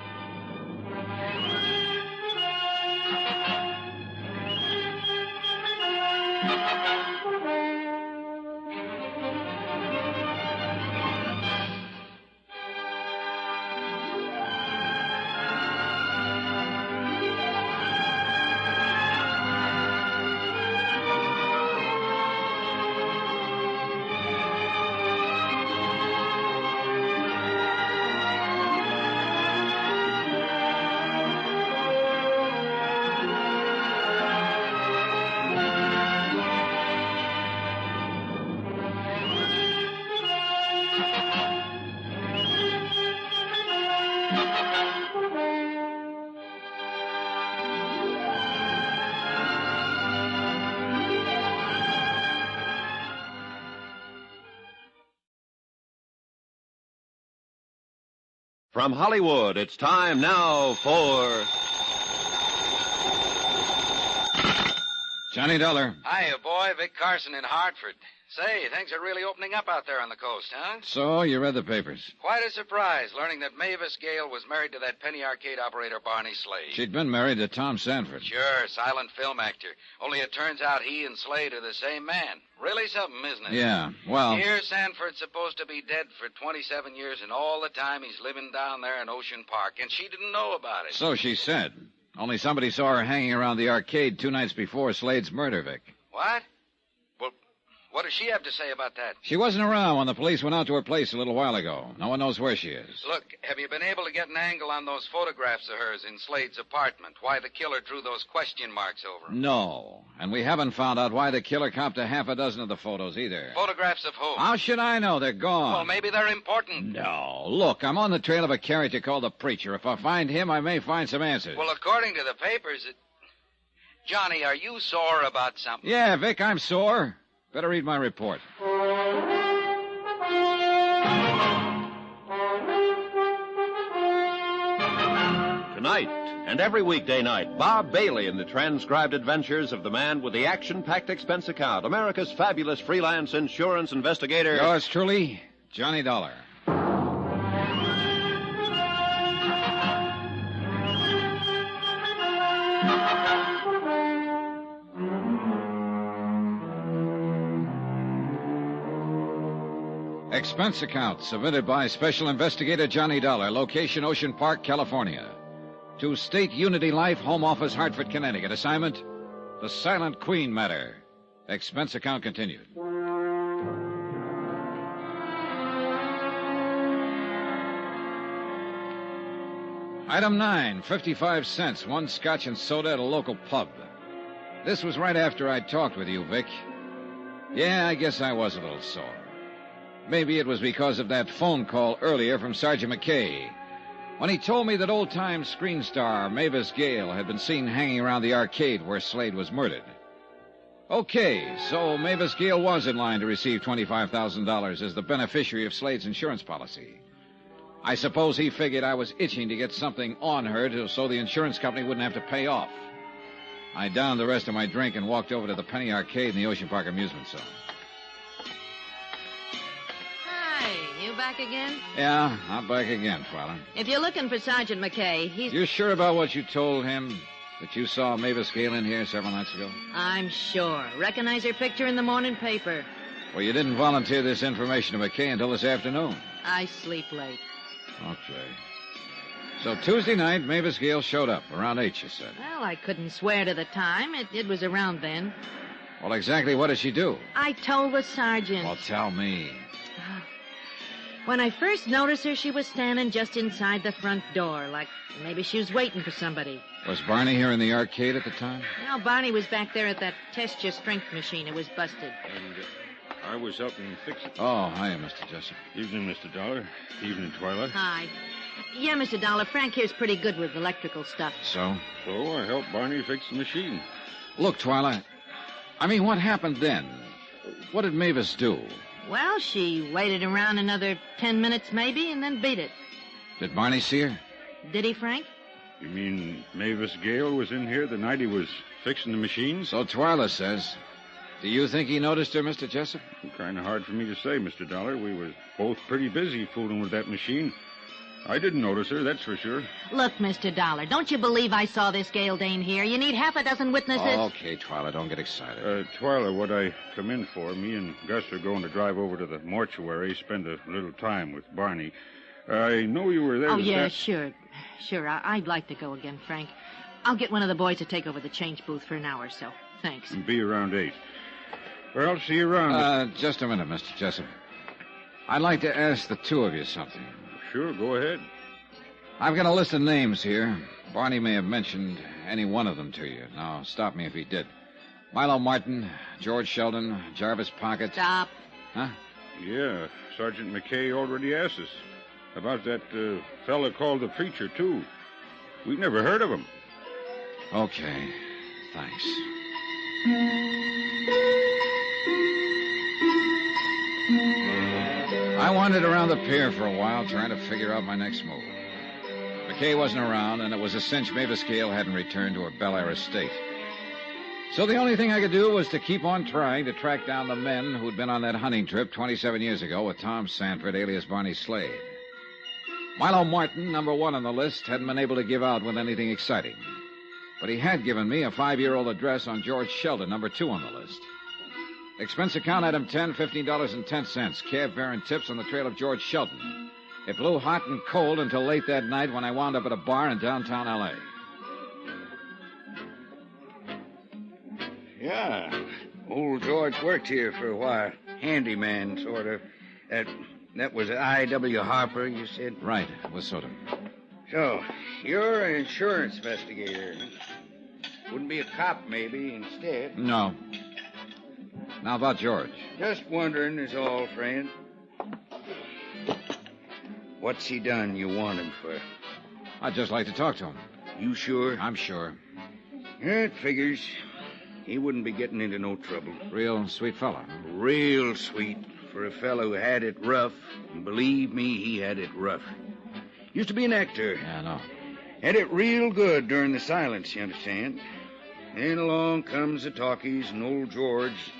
From Hollywood, it's time now for... Johnny Dollar. Hiya, boy. Vic Carson in Hartford. Say, things are really opening up out there on the coast, huh? So, you read the papers. Quite a surprise, learning that Mavis Gale was married to that penny arcade operator, Barney Slade. She'd been married to Tom Sanford. Sure, silent film actor. Only it turns out he and Slade are the same man. Really something, isn't it? Yeah, well... Here, Sanford's supposed to be dead for 27 years, and all the time he's living down there in Ocean Park, and she didn't know about it. So she said. Only somebody saw her hanging around the arcade 2 nights before Slade's murder, Vic. What? What does she have to say about that? She wasn't around when the police went out to her place a little while ago. No one knows where she is. Look, have you been able to get an angle on those photographs of hers in Slade's apartment? Why the killer drew those question marks over them? No. And we haven't found out why the killer copped a half a dozen of the photos either. Photographs of whom? How should I know? They're gone. Well, maybe they're important. No. Look, I'm on the trail of a character called the Preacher. If I find him, I may find some answers. Well, according to the papers, Johnny, are you sore about something? Yeah, Vic, I'm sore. Better read my report. Tonight and every weekday night, Bob Bailey in the transcribed adventures of the man with the action-packed expense account, America's fabulous freelance insurance investigator. Yours truly, Johnny Dollar. Expense account submitted by Special Investigator Johnny Dollar, location Ocean Park, California. To State Unity Life, Home Office, Hartford, Connecticut. Assignment, the Silent Queen matter. Expense account continued. Item 9, 55 cents, one scotch and soda at a local pub. This was right after I talked with you, Vic. Yeah, I guess I was a little sore. Maybe it was because of that phone call earlier from Sergeant McKay, when he told me that old-time screen star Mavis Gale had been seen hanging around the arcade where Slade was murdered. Okay, so Mavis Gale was in line to receive $25,000 as the beneficiary of Slade's insurance policy. I suppose he figured I was itching to get something on her so the insurance company wouldn't have to pay off. I downed the rest of my drink and walked over to the Penny Arcade in the Ocean Park amusement zone. You back again? Yeah, I'm back again, Twyla. If you're looking for Sergeant McKay, he's... You sure about what you told him? That you saw Mavis Gale in here several nights ago? I'm sure. Recognize her picture in the morning paper. Well, you didn't volunteer this information to McKay until this afternoon. I sleep late. Okay. So Tuesday night, Mavis Gale showed up. Around 8, you said. Well, I couldn't swear to the time. It was around then. Well, exactly what did she do? I told the sergeant. Well, tell me. When I first noticed her, she was standing just inside the front door, like maybe she was waiting for somebody. Was Barney here in the arcade at the time? No, Barney was back there at that test your strength machine. It was busted. And I was helping fix it. Oh, hiya, Mr. Jessup. Evening, Mr. Dollar. Evening, Twyla. Hi. Yeah, Mr. Dollar, Frank here's pretty good with electrical stuff. So? So I helped Barney fix the machine. Look, Twyla, I mean, what happened then? What did Mavis do? Well, she waited around another 10 minutes maybe and then beat it. Did Barney see her? Did he, Frank? You mean Mavis Gale was in here the night he was fixing the machine? So Twyla says. Do you think he noticed her, Mr. Jessup? Kind of hard for me to say, Mr. Dollar. We were both pretty busy fooling with that machine. I didn't notice her, that's for sure. Look, Mr. Dollar, don't you believe I saw this Gale dame here? You need half a dozen witnesses. Oh, okay, Twyla, don't get excited. Twyla, what I come in for, me and Gus are going to drive over to the mortuary, spend a little time with Barney. I know you were there. Oh, yeah, sure. Sure, I'd like to go again, Frank. I'll get one of the boys to take over the change booth for an hour or so. Thanks. Be around 8. Well, I'll see you around. Just a minute, Mr. Jessup. I'd like to ask the two of you something. Sure, go ahead. I've got a list of names here. Barney may have mentioned any one of them to you. Now, stop me if he did. Milo Martin, George Sheldon, Jarvis Pocket. Stop. Huh? Yeah, Sergeant McKay already asked us about that fella called the Preacher, too. We'd never heard of him. Okay, thanks. I wandered around the pier for a while trying to figure out my next move. McKay wasn't around, and it was a cinch Mavis Gale hadn't returned to her Bel Air estate. So the only thing I could do was to keep on trying to track down the men who'd been on that hunting trip 27 years ago with Tom Sanford, alias Barney Slade. Milo Martin, number 1 on the list, hadn't been able to give out with anything exciting. But he had given me a 5-year-old address on George Sheldon, number 2 on the list. Expense account item 10, $15.10. Cab fare and tips on the trail of George Sheldon. It blew hot and cold until late that night when I wound up at a bar in downtown L.A. Yeah. Old George worked here for a while. Handyman, sort of. That was I.W. Harper, you said? Right. It was sort of. So, you're an insurance investigator. Wouldn't be a cop, maybe, instead. No. Now about George. Just wondering is all, friend. What's he done you want him for? I'd just like to talk to him. You sure? I'm sure. It figures. He wouldn't be getting into no trouble. Real sweet fella. Real sweet for a fellow who had it rough. And believe me, he had it rough. Used to be an actor. Yeah, I know. Had it real good during the silence, you understand. Then along comes the talkies and old George.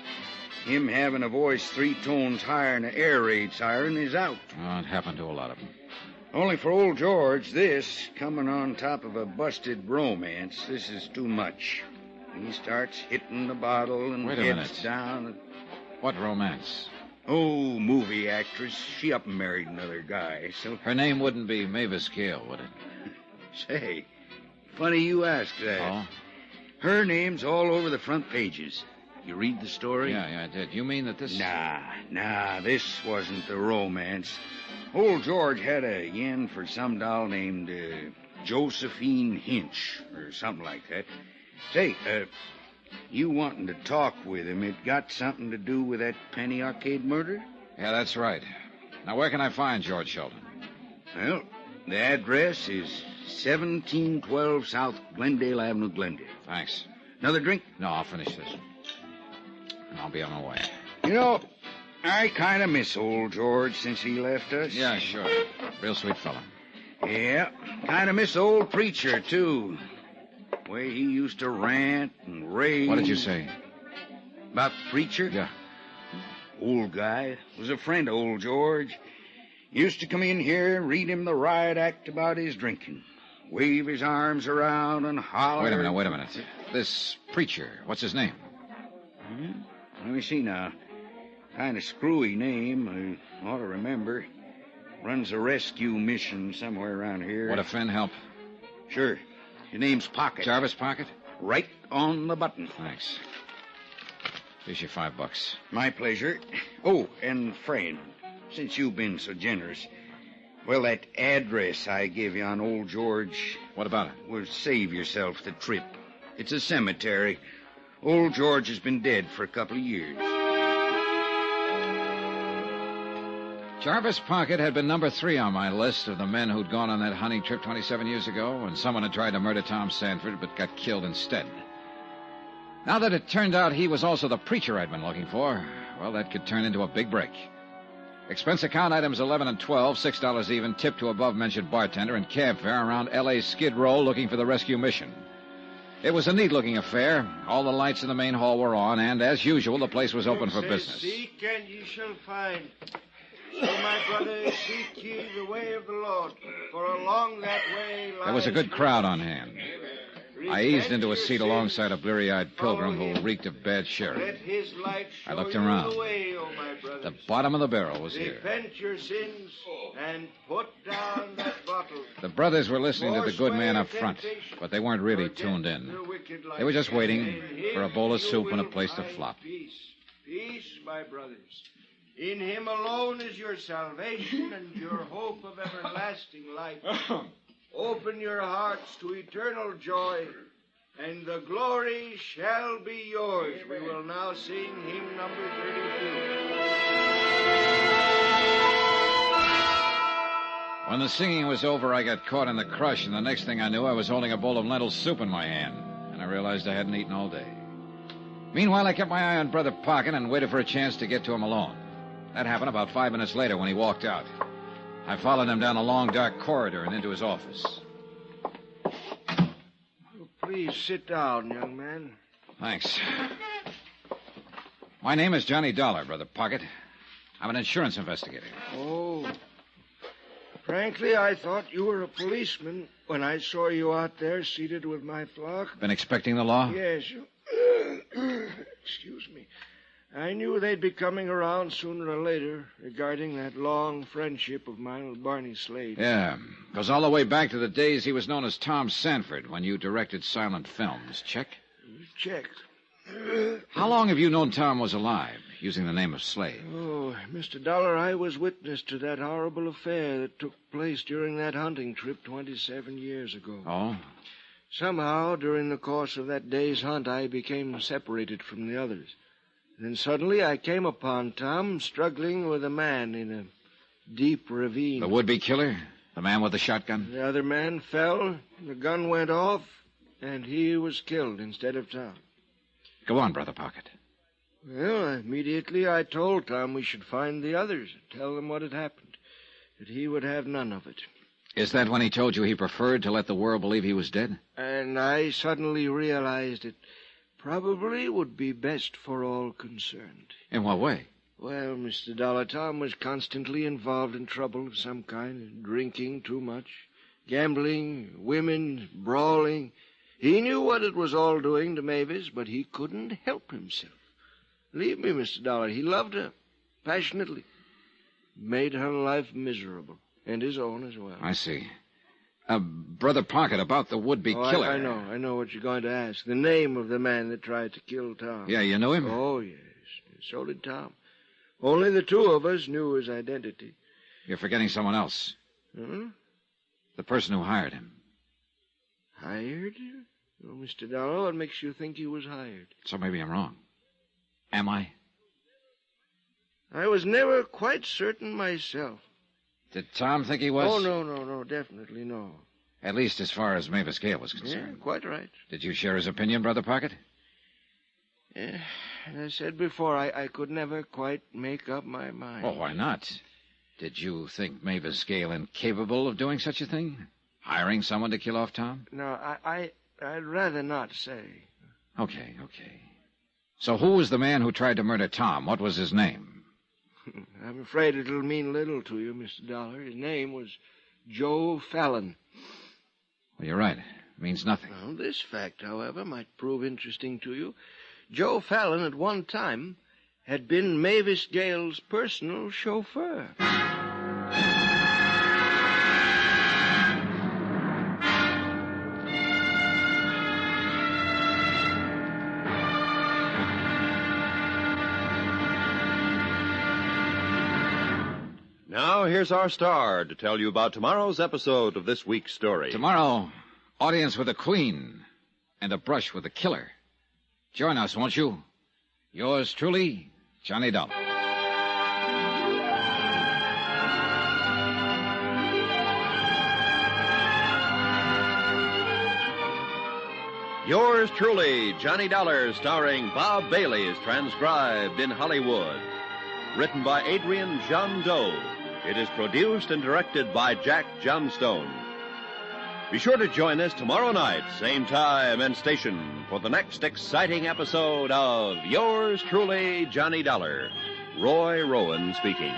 Him having a voice 3 tones higher than an air raid siren is out. Oh, it happened to a lot of them. Only for old George, this, coming on top of a busted romance, this is too much. He starts hitting the bottle and Wait a heads minute. down. What romance? Oh, movie actress. She up and married another guy, so... Her name wouldn't be Mavis Gale, would it? Say, funny you ask that. Oh? Her name's all over the front pages. You read the story? Yeah, I did. You mean that this... Nah, this wasn't the romance. Old George had a yen for some doll named Josephine Hinch, or something like that. Say, you wanting to talk with him, it got something to do with that Penny Arcade murder? Yeah, that's right. Now, where can I find George Sheldon? Well, the address is 1712 South Glendale Avenue, Glendale. Thanks. Another drink? No, I'll finish this. And I'll be on my way. You know, I kind of miss old George since he left us. Yeah, sure. Real sweet fella. Yeah, kind of miss old preacher, too. Way he used to rant and rave. What did you say? About the preacher? Yeah. Old guy. Was a friend of old George. Used to come in here and read him the riot act about his drinking. Wave his arms around and holler. Wait a minute. This preacher, what's his name? Let me see now. Kind of screwy name. I ought to remember. Runs a rescue mission somewhere around here. Would a friend help? Sure. His name's Pocket. Jarvis Pocket? Right on the button. Thanks. Here's your $5. My pleasure. Oh, and friend, since you've been so generous, well, that address I gave you on old George... What about it? Will save yourself the trip. It's a cemetery. Old George has been dead for a couple of years. Jarvis Pocket had been number 3 on my list of the men who'd gone on that hunting trip 27 years ago, and someone had tried to murder Tom Sanford but got killed instead. Now that it turned out he was also the preacher I'd been looking for, well, that could turn into a big break. Expense account items 11 and 12, $6 even, tip to above-mentioned bartender, and cab fare around L.A.'s Skid Row looking for the rescue mission. It was a neat-looking affair. All the lights in the main hall were on, and, as usual, the place was open for business. Seek and ye shall find. So, my brother, seek ye the way of the Lord, for along that way lies... There was a good crowd on hand. I eased into a seat alongside a bleary-eyed pilgrim who reeked of bad sherry. Let his light show I looked you around. the way, O my brothers. The bottom of the barrel was here. Repent your sins and put down that bottle. The brothers were listening to the good man up front, but they weren't really tuned in. They were just waiting for a bowl of soup and a place to flop. Peace, my brothers. In him alone is your salvation and your hope of everlasting life. Open your hearts to eternal joy, and the glory shall be yours. We will now sing hymn number 32. When the singing was over, I got caught in the crush, and the next thing I knew, I was holding a bowl of lentil soup in my hand, and I realized I hadn't eaten all day. Meanwhile, I kept my eye on Brother Pocket and waited for a chance to get to him alone. That happened about 5 minutes later when he walked out. I followed him down a long, dark corridor and into his office. Please sit down, young man. Thanks. My name is Johnny Dollar, Brother Pocket. I'm an insurance investigator. Oh. Frankly, I thought you were a policeman when I saw you out there seated with my flock. Been expecting the law? Yes. Excuse me. I knew they'd be coming around sooner or later regarding that long friendship of mine with Barney Slade. Yeah, goes all the way back to the days he was known as Tom Sanford when you directed silent films. Check? Checked. How long have you known Tom was alive, using the name of Slade? Oh, Mr. Dollar, I was witness to that horrible affair that took place during that hunting trip 27 years ago. Oh? Somehow, during the course of that day's hunt, I became separated from the others. Then suddenly I came upon Tom struggling with a man in a deep ravine. The would-be killer? The man with the shotgun? The other man fell, the gun went off, and he was killed instead of Tom. Go on, Brother Pocket. Well, immediately I told Tom we should find the others, tell them what had happened, that he would have none of it. Is that when he told you he preferred to let the world believe he was dead? And I suddenly realized it probably would be best for all concerned. In what way? Well, Mr. Dollar, Tom was constantly involved in trouble of some kind, drinking too much, gambling, women, brawling. He knew what it was all doing to Mavis, but he couldn't help himself. Believe me, Mr. Dollar, he loved her passionately. Made her life miserable, and his own as well. I see. Brother Pocket, about the would-be killer. I know what you're going to ask. The name of the man that tried to kill Tom. Yeah, you know him? Oh, yes. So did Tom. Only the two of us knew his identity. You're forgetting someone else. Hmm? The person who hired him. Hired? Oh, Mr. Dollar, what makes you think he was hired? So maybe I'm wrong. Am I? I was never quite certain myself. Did Tom think he was? Oh, no, definitely no. At least as far as Mavis Gale was concerned. Yeah, quite right. Did you share his opinion, Brother Pocket? As I said before, I could never quite make up my mind. Oh, why not? Did you think Mavis Gale incapable of doing such a thing? Hiring someone to kill off Tom? No, I'd rather not say. Okay. So who was the man who tried to murder Tom? What was his name? I'm afraid it'll mean little to you, Mr. Dollar. His name was Joe Fallon. Well, you're right. It means nothing. Well, this fact, however, might prove interesting to you. Joe Fallon, at one time, had been Mavis Gale's personal chauffeur. Now, here's our star to tell you about tomorrow's episode of this week's story. Tomorrow, audience with the Queen and a brush with the killer. Join us, won't you? Yours truly, Johnny Dollar. Yours truly, Johnny Dollar, starring Bob Bailey, is transcribed in Hollywood. Written by Adrian John Doe. It is produced and directed by Jack Johnstone. Be sure to join us tomorrow night, same time and station, for the next exciting episode of Yours truly, Johnny Dollar. Roy Rowan speaking.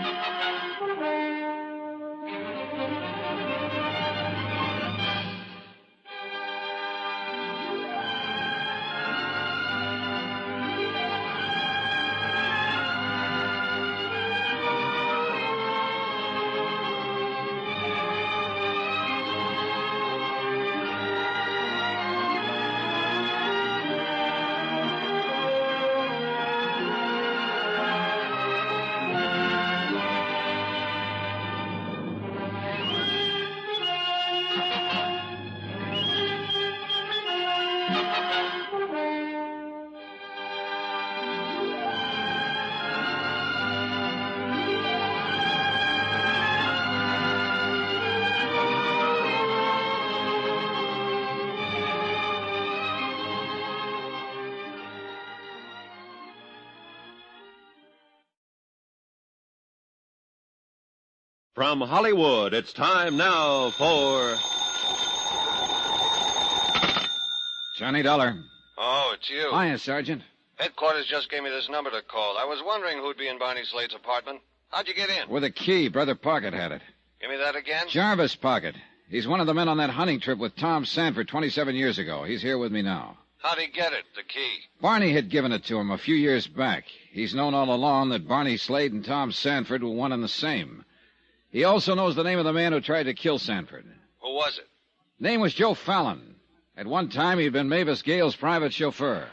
From Hollywood, it's time now for... Johnny Dollar. Oh, it's you. Hiya, Sergeant. Headquarters just gave me this number to call. I was wondering who'd be in Barney Slade's apartment. How'd you get in? With a key. Brother Pocket had it. Give me that again? Jarvis Pocket. He's one of the men on that hunting trip with Tom Sanford 27 years ago. He's here with me now. How'd he get it, the key? Barney had given it to him a few years back. He's known all along that Barney Slade and Tom Sanford were one and the same. He also knows the name of the man who tried to kill Sanford. Who was it? Name was Joe Fallon. At one time, he'd been Mavis Gale's private chauffeur.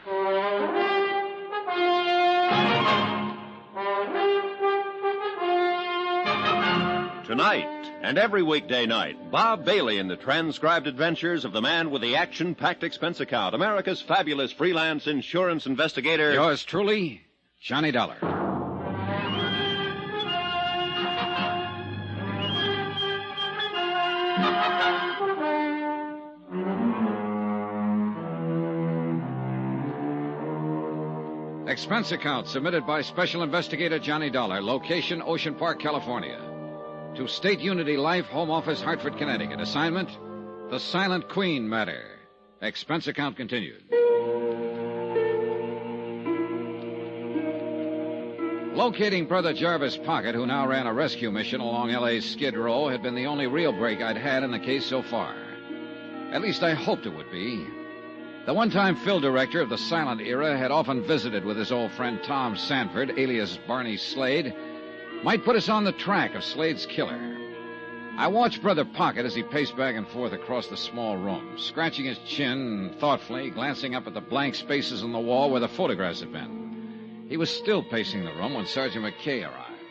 Tonight, and every weekday night, Bob Bailey in the transcribed adventures of the man with the action-packed expense account, America's fabulous freelance insurance investigator. Yours truly, Johnny Dollar. Expense account submitted by Special Investigator Johnny Dollar, location Ocean Park, California. To State Unity Life, Home Office, Hartford, Connecticut. Assignment, the Silent Queen matter. Expense account continued. Locating Brother Jarvis Pocket, who now ran a rescue mission along L.A.'s Skid Row, had been the only real break I'd had in the case so far. At least I hoped it would be. The one-time Phil director of the silent era had often visited with his old friend Tom Sanford, alias Barney Slade, might put us on the track of Slade's killer. I watched Brother Pocket as he paced back and forth across the small room, scratching his chin thoughtfully, glancing up at the blank spaces on the wall where the photographs had been. He was still pacing the room when Sergeant McKay arrived.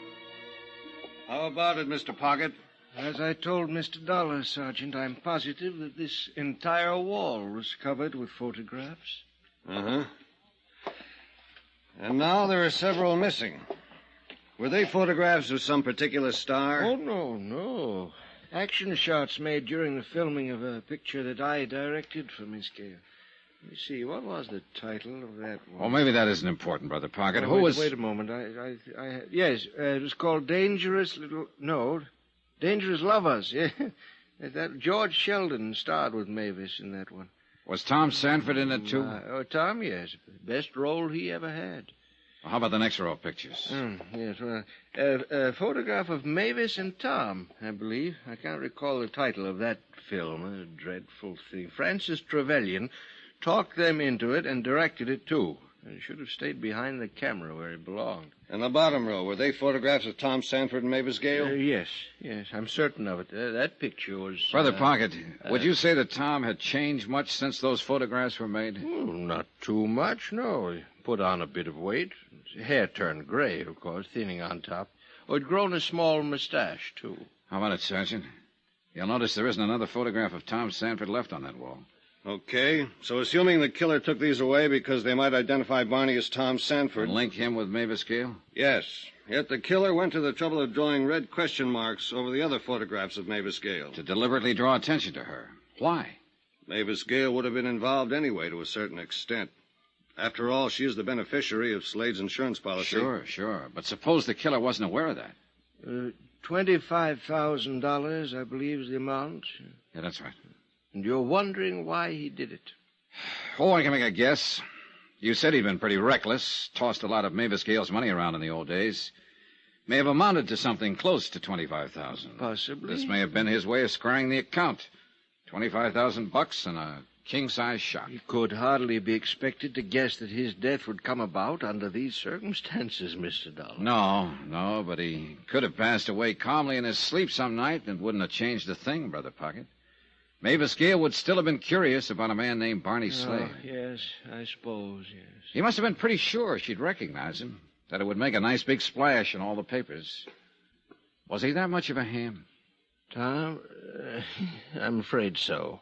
How about it, Mr. Pocket? As I told Mr. Dollar, Sergeant, I'm positive that this entire wall was covered with photographs. Uh-huh. And now there are several missing. Were they photographs of some particular star? Oh, no. Action shots made during the filming of a picture that I directed for Miss Gale. Let me see, what was the title of that one? Well, maybe that isn't important, Brother Pocket. Wait a moment. Yes, it was called Dangerous Lovers. Yeah. That George Sheldon starred with Mavis in that one. Was Tom Sanford in it, too? Tom, yes. Best role he ever had. Well, how about the next row of pictures? Yes, a photograph of Mavis and Tom, I believe. I can't recall the title of that film. A dreadful thing. Francis Trevelyan talked them into it and directed it, too. He should have stayed behind the camera where he belonged. And the bottom row, were they photographs of Tom Sanford and Mavis Gale? Yes, I'm certain of it. That picture was... Brother Pocket, would you say that Tom had changed much since those photographs were made? Not too much, no. He put on a bit of weight. His hair turned gray, of course, thinning on top. He'd grown a small mustache, too. How about it, Sergeant? You'll notice there isn't another photograph of Tom Sanford left on that wall. Okay, so assuming the killer took these away because they might identify Barney as Tom Sanford... And link him with Mavis Gale? Yes, yet the killer went to the trouble of drawing red question marks over the other photographs of Mavis Gale. To deliberately draw attention to her. Why? Mavis Gale would have been involved anyway to a certain extent. After all, she is the beneficiary of Slade's insurance policy. Sure. But suppose the killer wasn't aware of that. $25,000, I believe, is the amount. Yeah, that's right. And you're wondering why he did it? Oh, I can make a guess. You said he'd been pretty reckless, tossed a lot of Mavis Gale's money around in the old days. May have amounted to something close to $25,000. Possibly. This may have been his way of squaring the account. $25,000 and a king-size shot. He could hardly be expected to guess that his death would come about under these circumstances, Mr. Dollar. No, but he could have passed away calmly in his sleep some night and wouldn't have changed a thing, Brother Pocket. Mavis Gale would still have been curious about a man named Barney Slade. Yes, I suppose, yes. He must have been pretty sure she'd recognize him, that it would make a nice big splash in all the papers. Was he that much of a ham? Tom, I'm afraid so.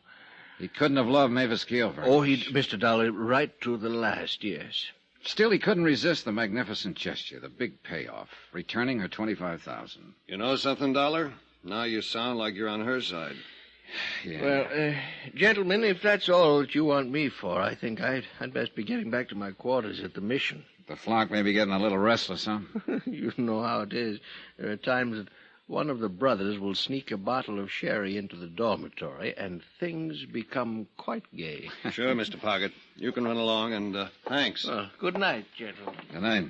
He couldn't have loved Mavis Gale very much. Mr. Dollar, right to the last, yes. Still, he couldn't resist the magnificent gesture, the big payoff, returning her $25,000. You know something, Dollar? Now you sound like you're on her side. Yeah. Well, gentlemen, if that's all that you want me for, I think I'd best be getting back to my quarters at the mission. The flock may be getting a little restless, huh? You know how it is. There are times that one of the brothers will sneak a bottle of sherry into the dormitory, and things become quite gay. Sure, Mr. Pocket. You can run along, and thanks. Well, good night, gentlemen. Good night.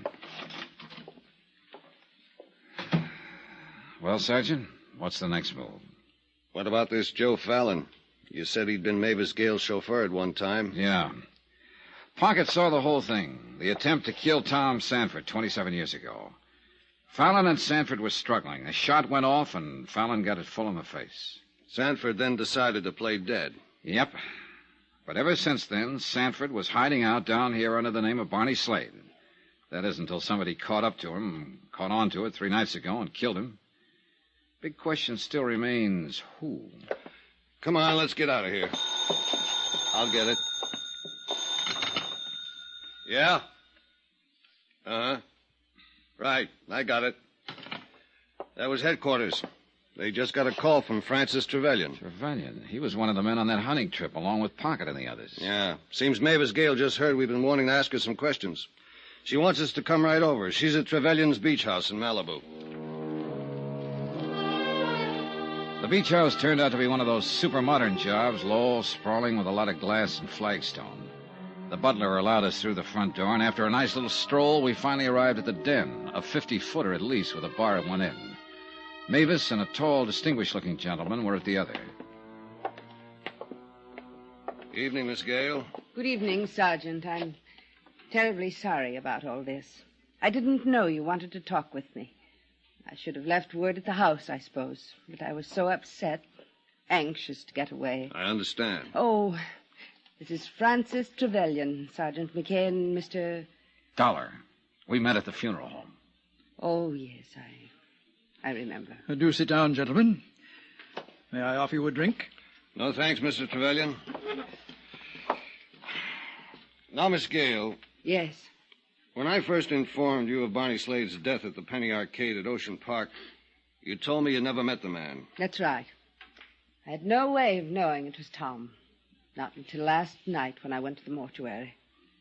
Well, Sergeant, what's the next move? What about this Joe Fallon? You said he'd been Mavis Gale's chauffeur at one time. Yeah. Pocket saw the whole thing. The attempt to kill Tom Sanford 27 years ago. Fallon and Sanford were struggling. A shot went off, and Fallon got it full in the face. Sanford then decided to play dead. Yep. But ever since then, Sanford was hiding out down here under the name of Barney Slade. That is, until somebody caught up to him, caught on to it 3 nights ago, and killed him. Big question still remains, who? Come on, let's get out of here. I'll get it. Yeah? Uh-huh. Right, I got it. That was headquarters. They just got a call from Francis Trevelyan. Trevelyan? He was one of the men on that hunting trip, along with Pocket and the others. Yeah. Seems Mavis Gale just heard we've been wanting to ask her some questions. She wants us to come right over. She's at Trevelyan's beach house in Malibu. The beach house turned out to be one of those super modern jobs, low, sprawling with a lot of glass and flagstone. The butler allowed us through the front door, and after a nice little stroll, we finally arrived at the den, a 50-footer at least with a bar at one end. Mavis and a tall, distinguished-looking gentleman were at the other. Evening, Miss Gale. Good evening, Sergeant. I'm terribly sorry about all this. I didn't know you wanted to talk with me. I should have left word at the house, I suppose, but I was so upset, anxious to get away. I understand. Oh, this is Francis Trevelyan, Sergeant McKay, and Mr. Dollar. We met at the funeral home. Oh, yes, I remember. Do sit down, gentlemen. May I offer you a drink? No, thanks, Mr. Trevelyan. Now, Miss Gale. Yes. When I first informed you of Barney Slade's death at the Penny Arcade at Ocean Park, you told me you never met the man. That's right. I had no way of knowing it was Tom. Not until last night when I went to the mortuary.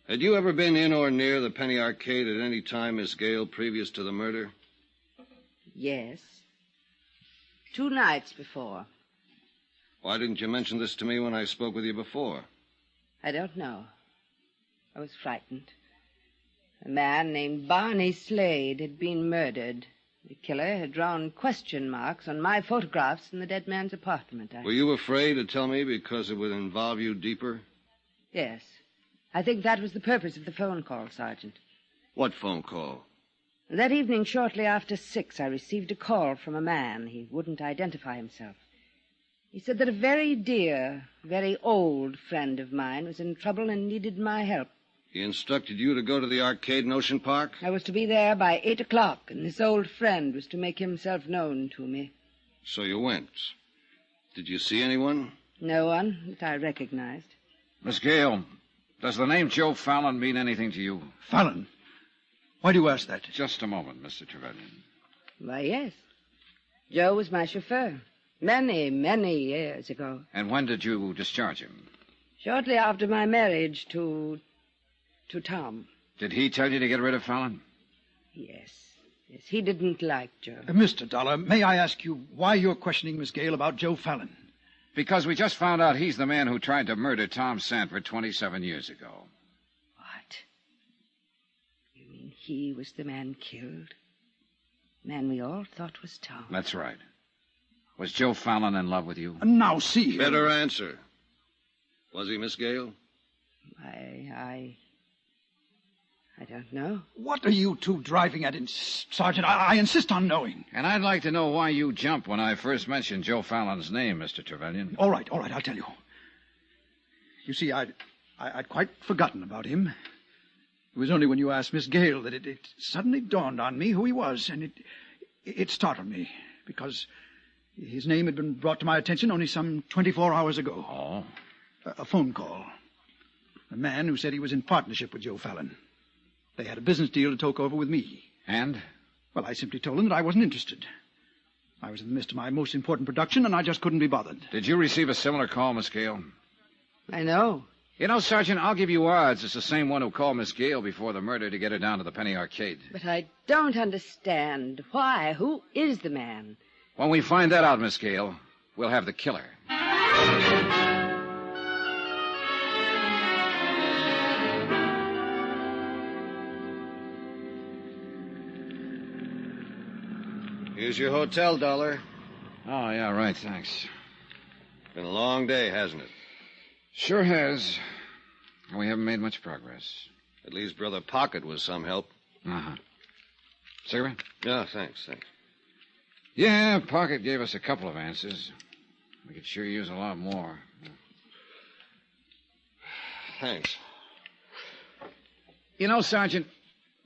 Had you ever been in or near the Penny Arcade at any time, Miss Gale, previous to the murder? Yes. 2 nights before. Why didn't you mention this to me when I spoke with you before? I don't know. I was frightened. A man named Barney Slade had been murdered. The killer had drawn question marks on my photographs in the dead man's apartment. Were you afraid to tell me because it would involve you deeper? Yes. I think that was the purpose of the phone call, Sergeant. What phone call? That evening, shortly after 6, I received a call from a man. He wouldn't identify himself. He said that a very dear, very old friend of mine was in trouble and needed my help. He instructed you to go to the arcade in Ocean Park? I was to be there by 8 o'clock, and this old friend was to make himself known to me. So you went. Did you see anyone? No one that I recognized. Miss Gale, does the name Joe Fallon mean anything to you? Fallon? Why do you ask that? Just a moment, Mr. Trevelyan. Why, yes. Joe was my chauffeur. Many, many years ago. And when did you discharge him? Shortly after my marriage to Tom. Did he tell you to get rid of Fallon? Yes. Yes, he didn't like Joe. Mr. Dollar, may I ask you why you're questioning Miss Gale about Joe Fallon? Because we just found out he's the man who tried to murder Tom Sanford 27 years ago. What? You mean he was the man killed? The man we all thought was Tom. That's right. Was Joe Fallon in love with you? Now, see here. Better answer. Was he, Miss Gale? I don't know. What are you two driving at, Sergeant? I insist on knowing. And I'd like to know why you jumped when I first mentioned Joe Fallon's name, Mr. Trevelyan. All right, I'll tell you. You see, I'd quite forgotten about him. It was only when you asked Miss Gale that it suddenly dawned on me who he was, and it startled me, because his name had been brought to my attention only some 24 hours ago. Oh? A phone call. A man who said he was in partnership with Joe Fallon. They had a business deal to talk over with me. And? Well, I simply told them that I wasn't interested. I was in the midst of my most important production, and I just couldn't be bothered. Did you receive a similar call, Miss Gale? I know. You know, Sergeant, I'll give you odds it's the same one who called Miss Gale before the murder to get her down to the Penny Arcade. But I don't understand. Why? Who is the man? When we find that out, Miss Gale, we'll have the killer. Here's your hotel, Dollar. Oh, yeah, right, thanks. Been a long day, hasn't it? Sure has. We haven't made much progress. At least Brother Pocket was some help. Uh-huh. Cigarette? Yeah, thanks. Yeah, Pocket gave us a couple of answers. We could sure use a lot more. Thanks. You know, Sergeant,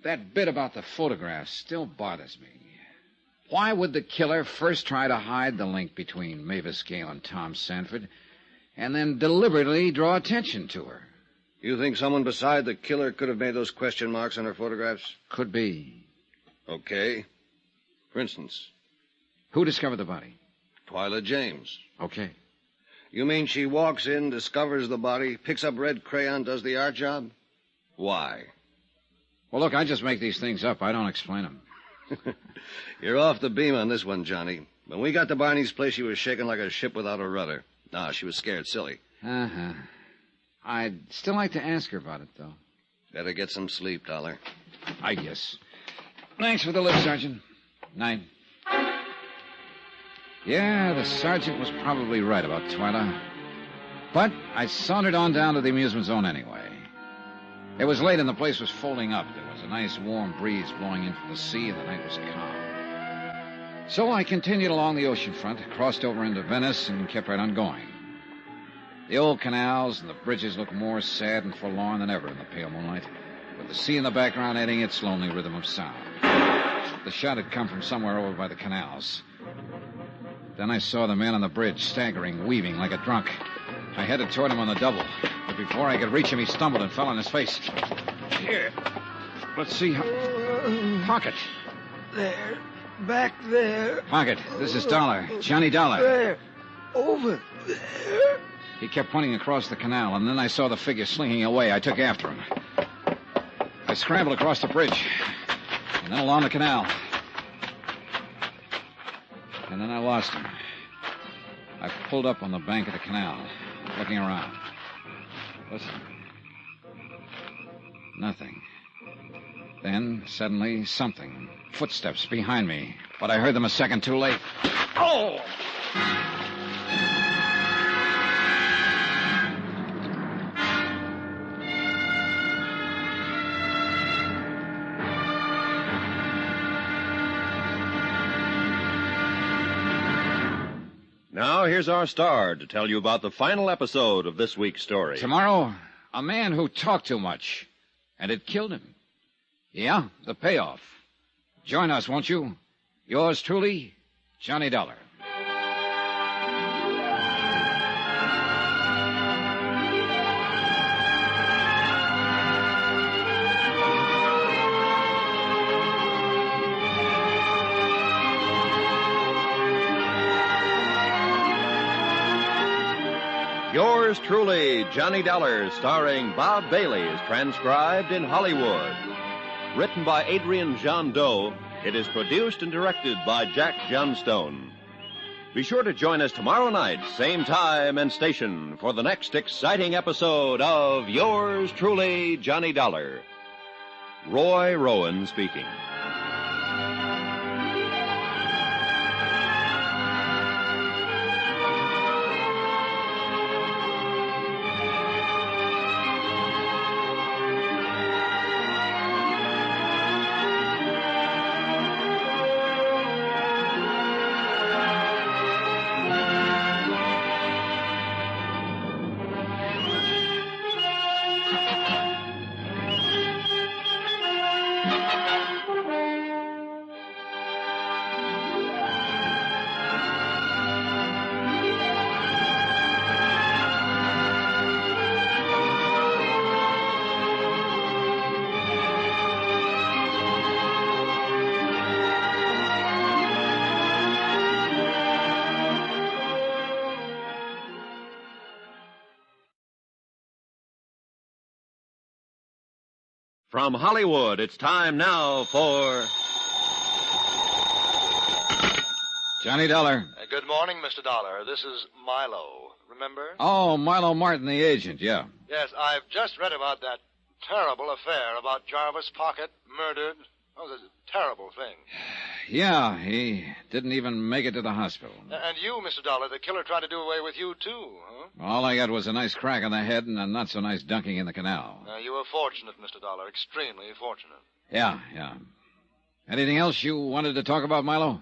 that bit about the photographs still bothers me. Why would the killer first try to hide the link between Mavis Gale and Tom Sanford, and then deliberately draw attention to her? You think someone beside the killer could have made those question marks on her photographs? Could be. Okay. For instance? Who discovered the body? Twyla James. Okay. You mean she walks in, discovers the body, picks up red crayon, does the art job? Why? Well, look, I just make these things up. I don't explain them. You're off the beam on this one, Johnny. When we got to Barney's place, she was shaking like a ship without a rudder. Nah, she was scared silly. Uh-huh. I'd still like to ask her about it, though. Better get some sleep, Dollar. I guess. Thanks for the lift, Sergeant. Night. Yeah, the sergeant was probably right about Twyla. But I sauntered on down to the amusement zone anyway. It was late and the place was folding up. There was a nice warm breeze blowing in from the sea and the night was calm. So I continued along the ocean front, crossed over into Venice, and kept right on going. The old canals and the bridges looked more sad and forlorn than ever in the pale moonlight, with the sea in the background adding its lonely rhythm of sound. The shot had come from somewhere over by the canals. Then I saw the man on the bridge, staggering, weaving like a drunk. I headed toward him on the double, but before I could reach him, he stumbled and fell on his face. Here. Let's see how... Pocket. There. Back there. Pocket. This is Dollar. Johnny Dollar. There. Over there. He kept pointing across the canal, and then I saw the figure slinking away. I took after him. I scrambled across the bridge, and then along the canal. And then I lost him. I pulled up on the bank of the canal, looking around. Listen. Nothing. Then, suddenly, something. Footsteps behind me. But I heard them a second too late. Oh! Now, here's our star to tell you about the final episode of this week's story. Tomorrow, a man who talked too much, and it killed him. Yeah, the payoff. Join us, won't you? Yours truly, Johnny Dollar. Yours truly, Johnny Dollar, starring Bob Bailey, is transcribed in Hollywood. Written by Adrian John Doe, it is produced and directed by Jack Johnstone. Be sure to join us tomorrow night, same time and station, for the next exciting episode of Yours truly, Johnny Dollar. Roy Rowan speaking. From Hollywood, it's time now for... Johnny Dollar. Good morning, Mr. Dollar. This is Milo. Remember? Oh, Milo Martin, the agent, yeah. Yes, I've just read about that terrible affair about Jarvis Pocket murdered. Oh, it's a terrible thing. Yeah, he didn't even make it to the hospital. And you, Mr. Dollar, the killer tried to do away with you, too, huh? All I got was a nice crack on the head and a not-so-nice dunking in the canal. You were fortunate, Mr. Dollar, extremely fortunate. Yeah. Anything else you wanted to talk about, Milo?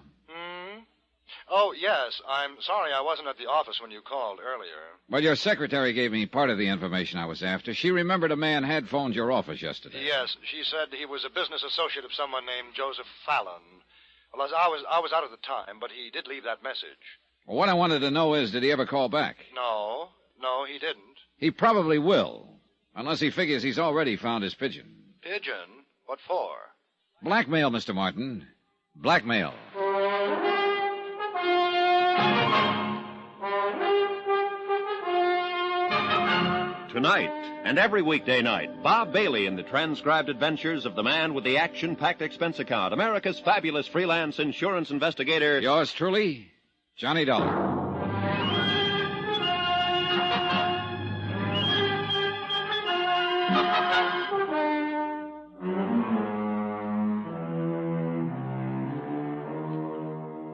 Oh, yes. I'm sorry I wasn't at the office when you called earlier. Well, your secretary gave me part of the information I was after. She remembered a man had phoned your office yesterday. Yes, she said he was a business associate of someone named Joseph Fallon. Well, I was out at the time, but he did leave that message. Well, what I wanted to know is, did he ever call back? No, he didn't. He probably will, unless he figures he's already found his pigeon. Pigeon? What for? Blackmail, Mr. Martin. Blackmail. Tonight, and every weekday night, Bob Bailey in the transcribed adventures of the man with the action-packed expense account, America's fabulous freelance insurance investigator. Yours truly, Johnny Dollar.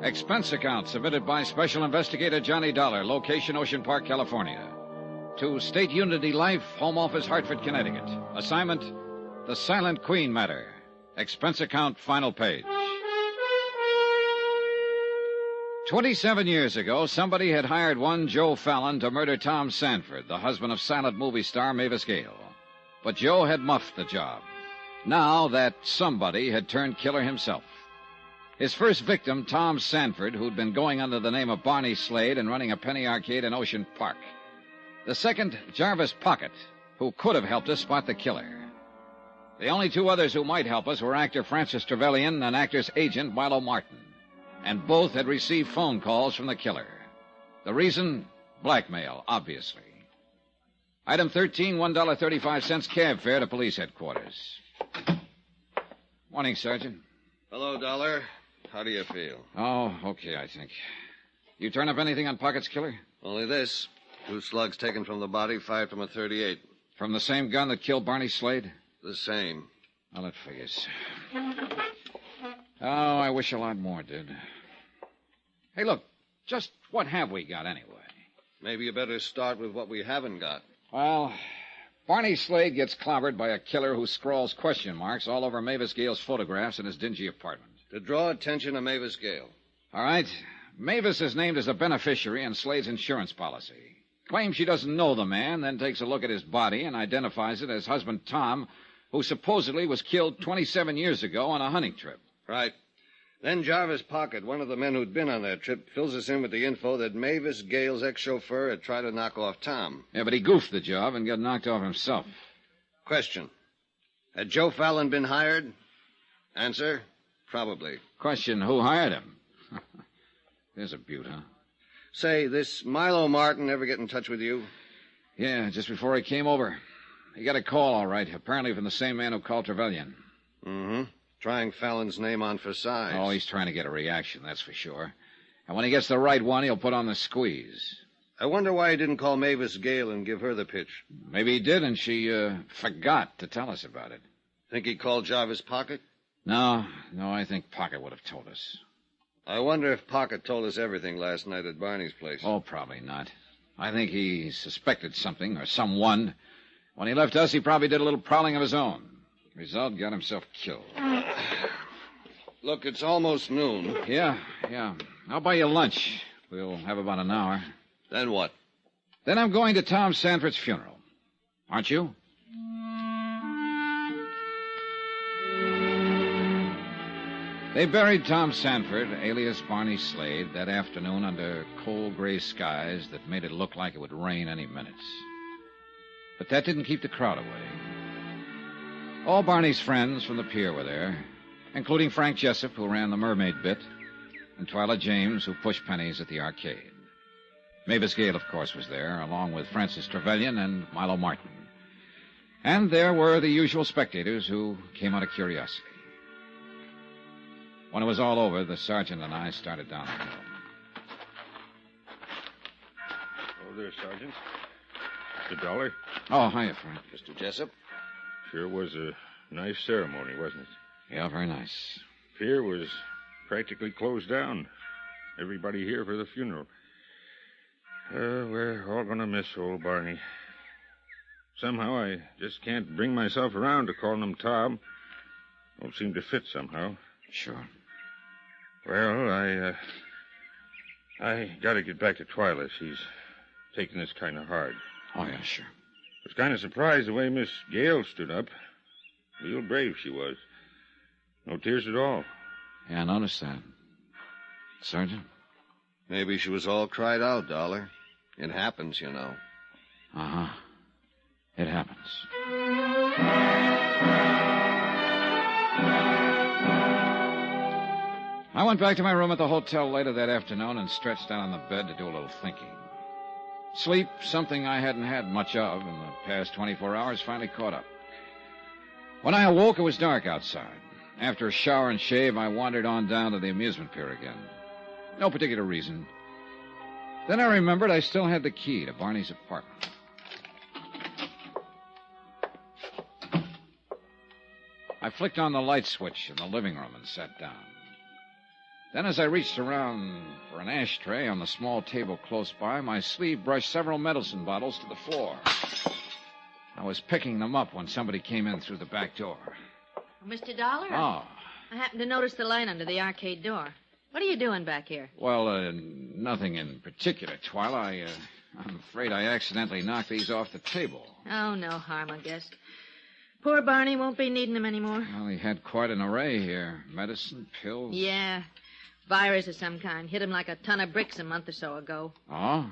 Expense account submitted by Special Investigator Johnny Dollar, location Ocean Park, California. To State Unity Life, Home Office, Hartford, Connecticut. Assignment, The Silent Queen Matter. Expense account, final page. 27 years ago, somebody had hired one Joe Fallon to murder Tom Sanford, the husband of silent movie star Mavis Gale. But Joe had muffed the job. Now that somebody had turned killer himself. His first victim, Tom Sanford, who'd been going under the name of Barney Slade and running a penny arcade in Ocean Park. The second, Jarvis Pocket, who could have helped us spot the killer. The only two others who might help us were actor Francis Trevelyan and actor's agent Milo Martin. And both had received phone calls from the killer. The reason? Blackmail, obviously. Item 13, $1.35 cab fare to police headquarters. Morning, Sergeant. Hello, Dollar. How do you feel? Oh, okay, I think. You turn up anything on Pocket's killer? Only this. 2 slugs taken from the body, fired from a .38. From the same gun that killed Barney Slade? The same. Well, it figures. Oh, I wish a lot more did. Hey, look, just what have we got anyway? Maybe you better start with what we haven't got. Well, Barney Slade gets clobbered by a killer who scrawls question marks all over Mavis Gale's photographs in his dingy apartment. To draw attention to Mavis Gale. All right. Mavis is named as a beneficiary in Slade's insurance policy. Claims she doesn't know the man, then takes a look at his body and identifies it as husband Tom, who supposedly was killed 27 years ago on a hunting trip. Right. Then Jarvis Pocket, one of the men who'd been on that trip, fills us in with the info that Mavis Gale's ex-chauffeur had tried to knock off Tom. Yeah, but he goofed the job and got knocked off himself. Question. Had Joe Fallon been hired? Answer, probably. Question, who hired him? There's a beaut, huh? Say, this Milo Martin ever get in touch with you? Yeah, just before he came over. He got a call, all right, apparently from the same man who called Trevelyan. Mm-hmm. Trying Fallon's name on for size. Oh, he's trying to get a reaction, that's for sure. And when he gets the right one, he'll put on the squeeze. I wonder why he didn't call Mavis Gale and give her the pitch. Maybe he did, and she forgot to tell us about it. Think he called Jarvis Pocket? No, I think Pocket would have told us. I wonder if Pocket told us everything last night at Barney's place. Oh, probably not. I think he suspected something or someone. When he left us, he probably did a little prowling of his own. Result, got himself killed. Look, it's almost noon. Yeah. I'll buy you lunch. We'll have about an hour. Then what? Then I'm going to Tom Sanford's funeral. Aren't you? They buried Tom Sanford, alias Barney Slade, that afternoon under cold gray skies that made it look like it would rain any minute. But that didn't keep the crowd away. All Barney's friends from the pier were there, including Frank Jessup, who ran the mermaid bit, and Twyla James, who pushed pennies at the arcade. Mavis Gale, of course, was there, along with Francis Trevelyan and Milo Martin. And there were the usual spectators who came out of curiosity. When it was all over, the sergeant and I started down the hill. Oh, there, Sergeant. Mr. Dollar. Oh, hiya, Frank. Mr. Jessup. Sure was a nice ceremony, wasn't it? Yeah, very nice. Pier was practically closed down. Everybody here for the funeral. We're all going to miss old Barney. Somehow I just can't bring myself around to calling him Tom. Won't seem to fit somehow. Sure. Well, I got to get back to Twyla. She's taking this kind of hard. Oh, yeah, sure. I was kind of surprised the way Miss Gale stood up. Real brave she was. No tears at all. Yeah, I noticed that. Sergeant? Maybe she was all cried out, Dollar. It happens, you know. Uh-huh. It happens. I went back to my room at the hotel later that afternoon and stretched out on the bed to do a little thinking. Sleep, something I hadn't had much of in the past 24 hours, finally caught up. When I awoke, it was dark outside. After a shower and shave, I wandered on down to the amusement pier again. No particular reason. Then I remembered I still had the key to Barney's apartment. I flicked on the light switch in the living room and sat down. Then as I reached around for an ashtray on the small table close by, my sleeve brushed several medicine bottles to the floor. I was picking them up when somebody came in through the back door. Mr. Dollar? Oh. I happened to notice the light under the arcade door. What are you doing back here? Well, nothing in particular, Twyla. I'm afraid I accidentally knocked these off the table. Oh, no harm, I guess. Poor Barney won't be needing them anymore. Well, he had quite an array here. Medicine, pills. Yeah. Virus of some kind. Hit him like a ton of bricks a month or so ago. Oh?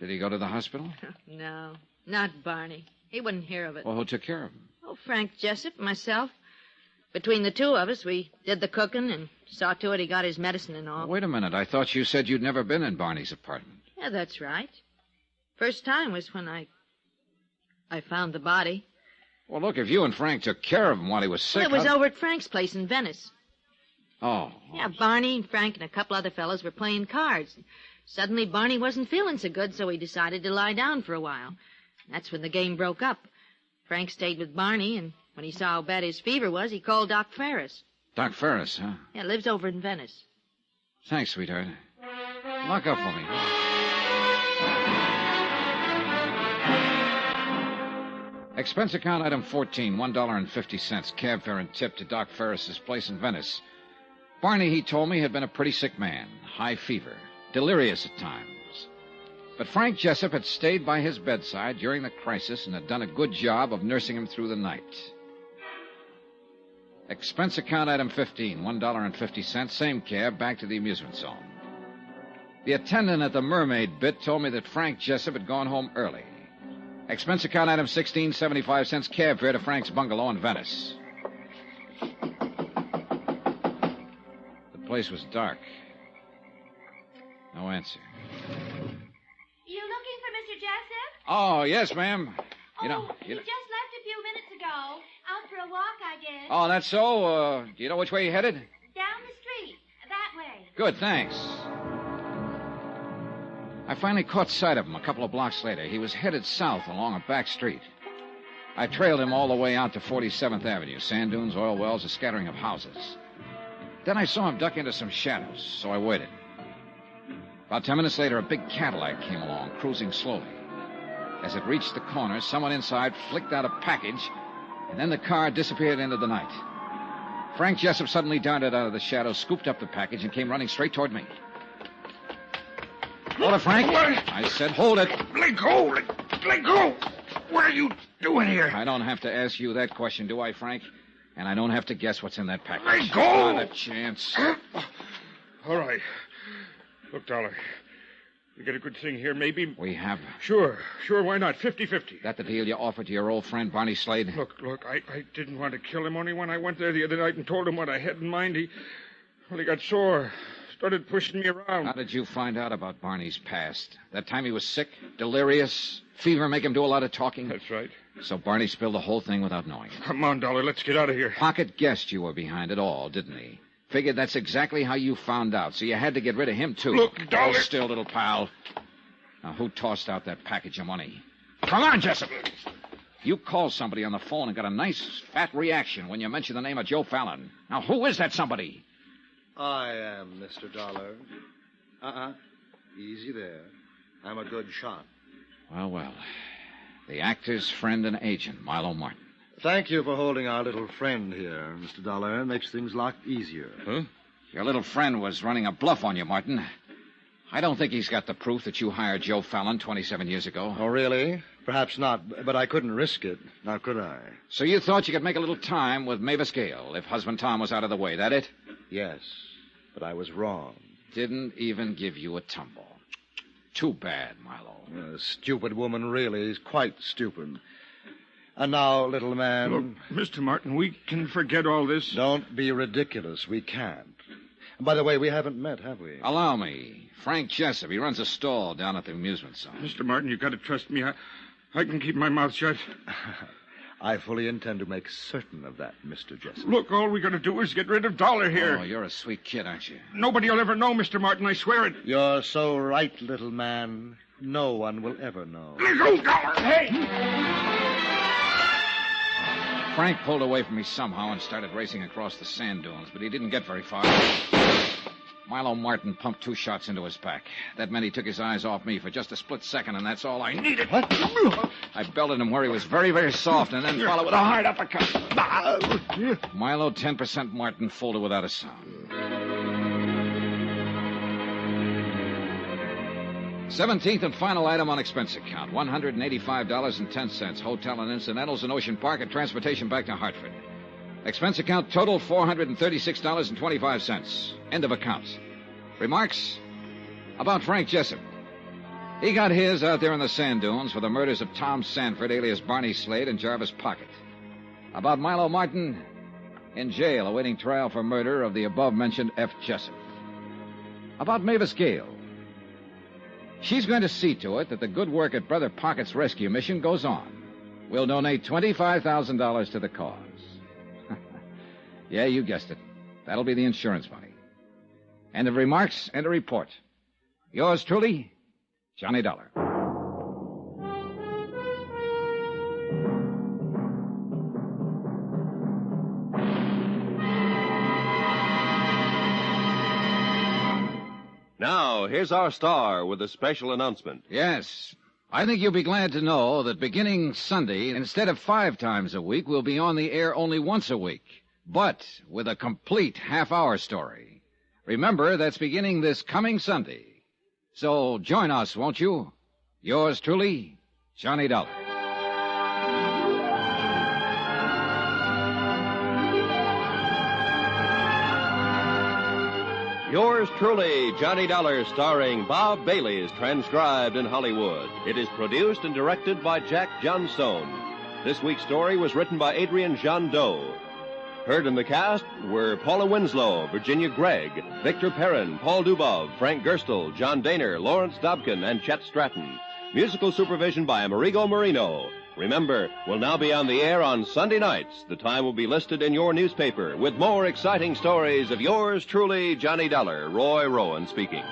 Did he go to the hospital? No, not Barney. He wouldn't hear of it. Well, who took care of him? Oh, Frank Jessup and myself. Between the two of us, we did the cooking and saw to it he got his medicine and all. Wait a minute. I thought you said you'd never been in Barney's apartment. Yeah, that's right. First time was when I found the body. Well, look, if you and Frank took care of him while he was sick... Well, it was over at Frank's place in Venice. Oh. Yeah, Barney and Frank and a couple other fellows were playing cards. Suddenly, Barney wasn't feeling so good, so he decided to lie down for a while. That's when the game broke up. Frank stayed with Barney, and when he saw how bad his fever was, he called Doc Ferris. Doc Ferris, huh? Yeah, lives over in Venice. Thanks, sweetheart. Lock up for me. Expense account item 14, $1.50, cab fare and tip to Doc Ferris's place in Venice. Barney, he told me, had been a pretty sick man, high fever, delirious at times. But Frank Jessup had stayed by his bedside during the crisis and had done a good job of nursing him through the night. Expense account item 15, $1.50, same cab, back to the amusement zone. The attendant at the Mermaid bit told me that Frank Jessup had gone home early. Expense account item 16, 75 cents, cab fare to Frank's bungalow in Venice. The place was dark. No answer. You looking for Mr. Jessup? Oh, yes, ma'am. He just left a few minutes ago. Out for a walk, I guess. Oh, that's so? Do you know which way he headed? Down the street. That way. Good, thanks. I finally caught sight of him a couple of blocks later. He was headed south along a back street. I trailed him all the way out to 47th Avenue. Sand dunes, oil wells, a scattering of houses. Then I saw him duck into some shadows, so I waited. About 10 minutes later, a big Cadillac came along, cruising slowly. As it reached the corner, someone inside flicked out a package, and then the car disappeared into the night. Frank Jessup suddenly darted out of the shadows, scooped up the package, and came running straight toward me. Hold it, Frank. I said, hold it. Let go. Let go. What are you doing here? I don't have to ask you that question, do I, Frank? And I don't have to guess what's in that package. Let go. Not a chance. All right. Look, Dollar. We get a good thing here, maybe. We have. Sure, why not? 50-50. That the deal you offered to your old friend, Barney Slade? Look, I didn't want to kill him, only when I went there the other night and told him what I had in mind, he got sore. Started pushing me around. How did you find out about Barney's past? That time he was sick, delirious, fever make him do a lot of talking? That's right. So Barney spilled the whole thing without knowing it. Come on, Dollar, let's get out of here. Pocket guessed you were behind it all, didn't he? Figured that's exactly how you found out, so you had to get rid of him, too. Look, Dollar. Hold still, little pal. Now, who tossed out that package of money? Come on, Jessup. You called somebody on the phone and got a nice, fat reaction when you mentioned the name of Joe Fallon. Now, who is that somebody? I am Mr. Dollar. Easy there. I'm a good shot. Well. The actor's friend and agent, Milo Martin. Thank you for holding our little friend here, Mr. Dollar. It makes things a lot easier. Huh? Your little friend was running a bluff on you, Martin. I don't think he's got the proof that you hired Joe Fallon 27 years ago. Oh, really? Perhaps not, but I couldn't risk it. Now, could I? So you thought you could make a little time with Mavis Gale if husband Tom was out of the way, that it? Yes, but I was wrong. Didn't even give you a tumble. Too bad, Milo. Stupid woman, really. He's quite stupid. And now, little man... Look, Mr. Martin, we can forget all this. Don't be ridiculous. We can't. And by the way, we haven't met, have we? Allow me. Frank Jessup. He runs a stall down at the amusement zone. Mr. Martin, you've got to trust me. I can keep my mouth shut. I fully intend to make certain of that, Mr. Jessup. Look, all we got to do is get rid of Dollar here. Oh, you're a sweet kid, aren't you? Nobody will ever know, Mr. Martin. I swear it. You're so right, little man. No one will ever know. Let go, Dollar. Hey! Frank pulled away from me somehow and started racing across the sand dunes, but he didn't get very far. Milo Martin pumped 2 shots into his back. That meant he took his eyes off me for just a split second, and that's all I needed. What? I belted him where he was very, very soft, and then followed with a hard uppercut. Milo 10% Martin folded without a sound. 17th and final item on expense account, $185.10. Hotel and incidentals in Ocean Park and transportation back to Hartford. Expense account total, $436.25. End of account. Remarks? About Frank Jessup. He got his out there in the sand dunes for the murders of Tom Sanford, alias Barney Slade, and Jarvis Pocket. About Milo Martin, in jail awaiting trial for murder of the above-mentioned F. Jessup. About Mavis Gale. She's going to see to it that the good work at Brother Pocket's rescue mission goes on. We'll donate $25,000 to the cause. Yeah, you guessed it. That'll be the insurance money. End of remarks, end of report. Yours truly, Johnny Dollar. Now, here's our star with a special announcement. Yes. I think you'll be glad to know that beginning Sunday, instead of 5 times a week, we'll be on the air only once a week, but with a complete half-hour story. Remember, that's beginning this coming Sunday. So join us, won't you? Yours truly, Johnny Dollar. Yours truly, Johnny Dollar, starring Bob Bailey, is transcribed in Hollywood. It is produced and directed by Jack Johnstone. This week's story was written by Adrian Jandot. Heard in the cast were Paula Winslow, Virginia Gregg, Victor Perrin, Paul Dubov, Frank Gerstle, John Daner, Lawrence Dobkin, and Chet Stratton. Musical supervision by Amerigo Marino. Remember, we'll now be on the air on Sunday nights. The time will be listed in your newspaper with more exciting stories of yours truly, Johnny Dollar. Roy Rowan speaking.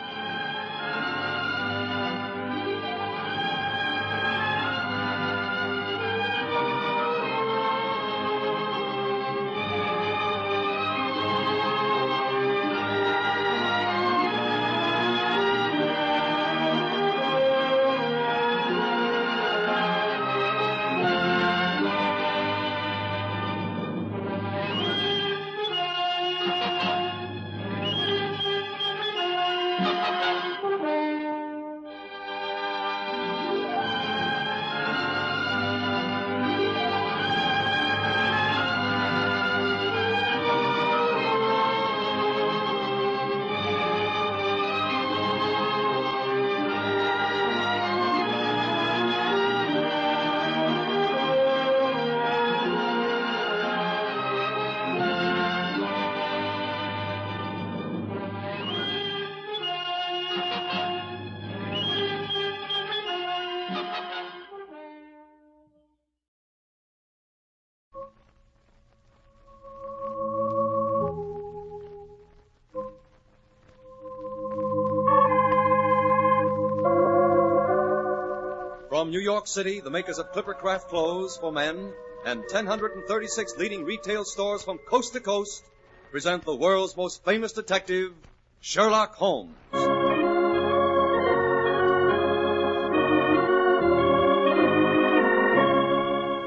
From New York City, the makers of Clippercraft clothes for men and 1,036 leading retail stores from coast to coast present the world's most famous detective, Sherlock Holmes.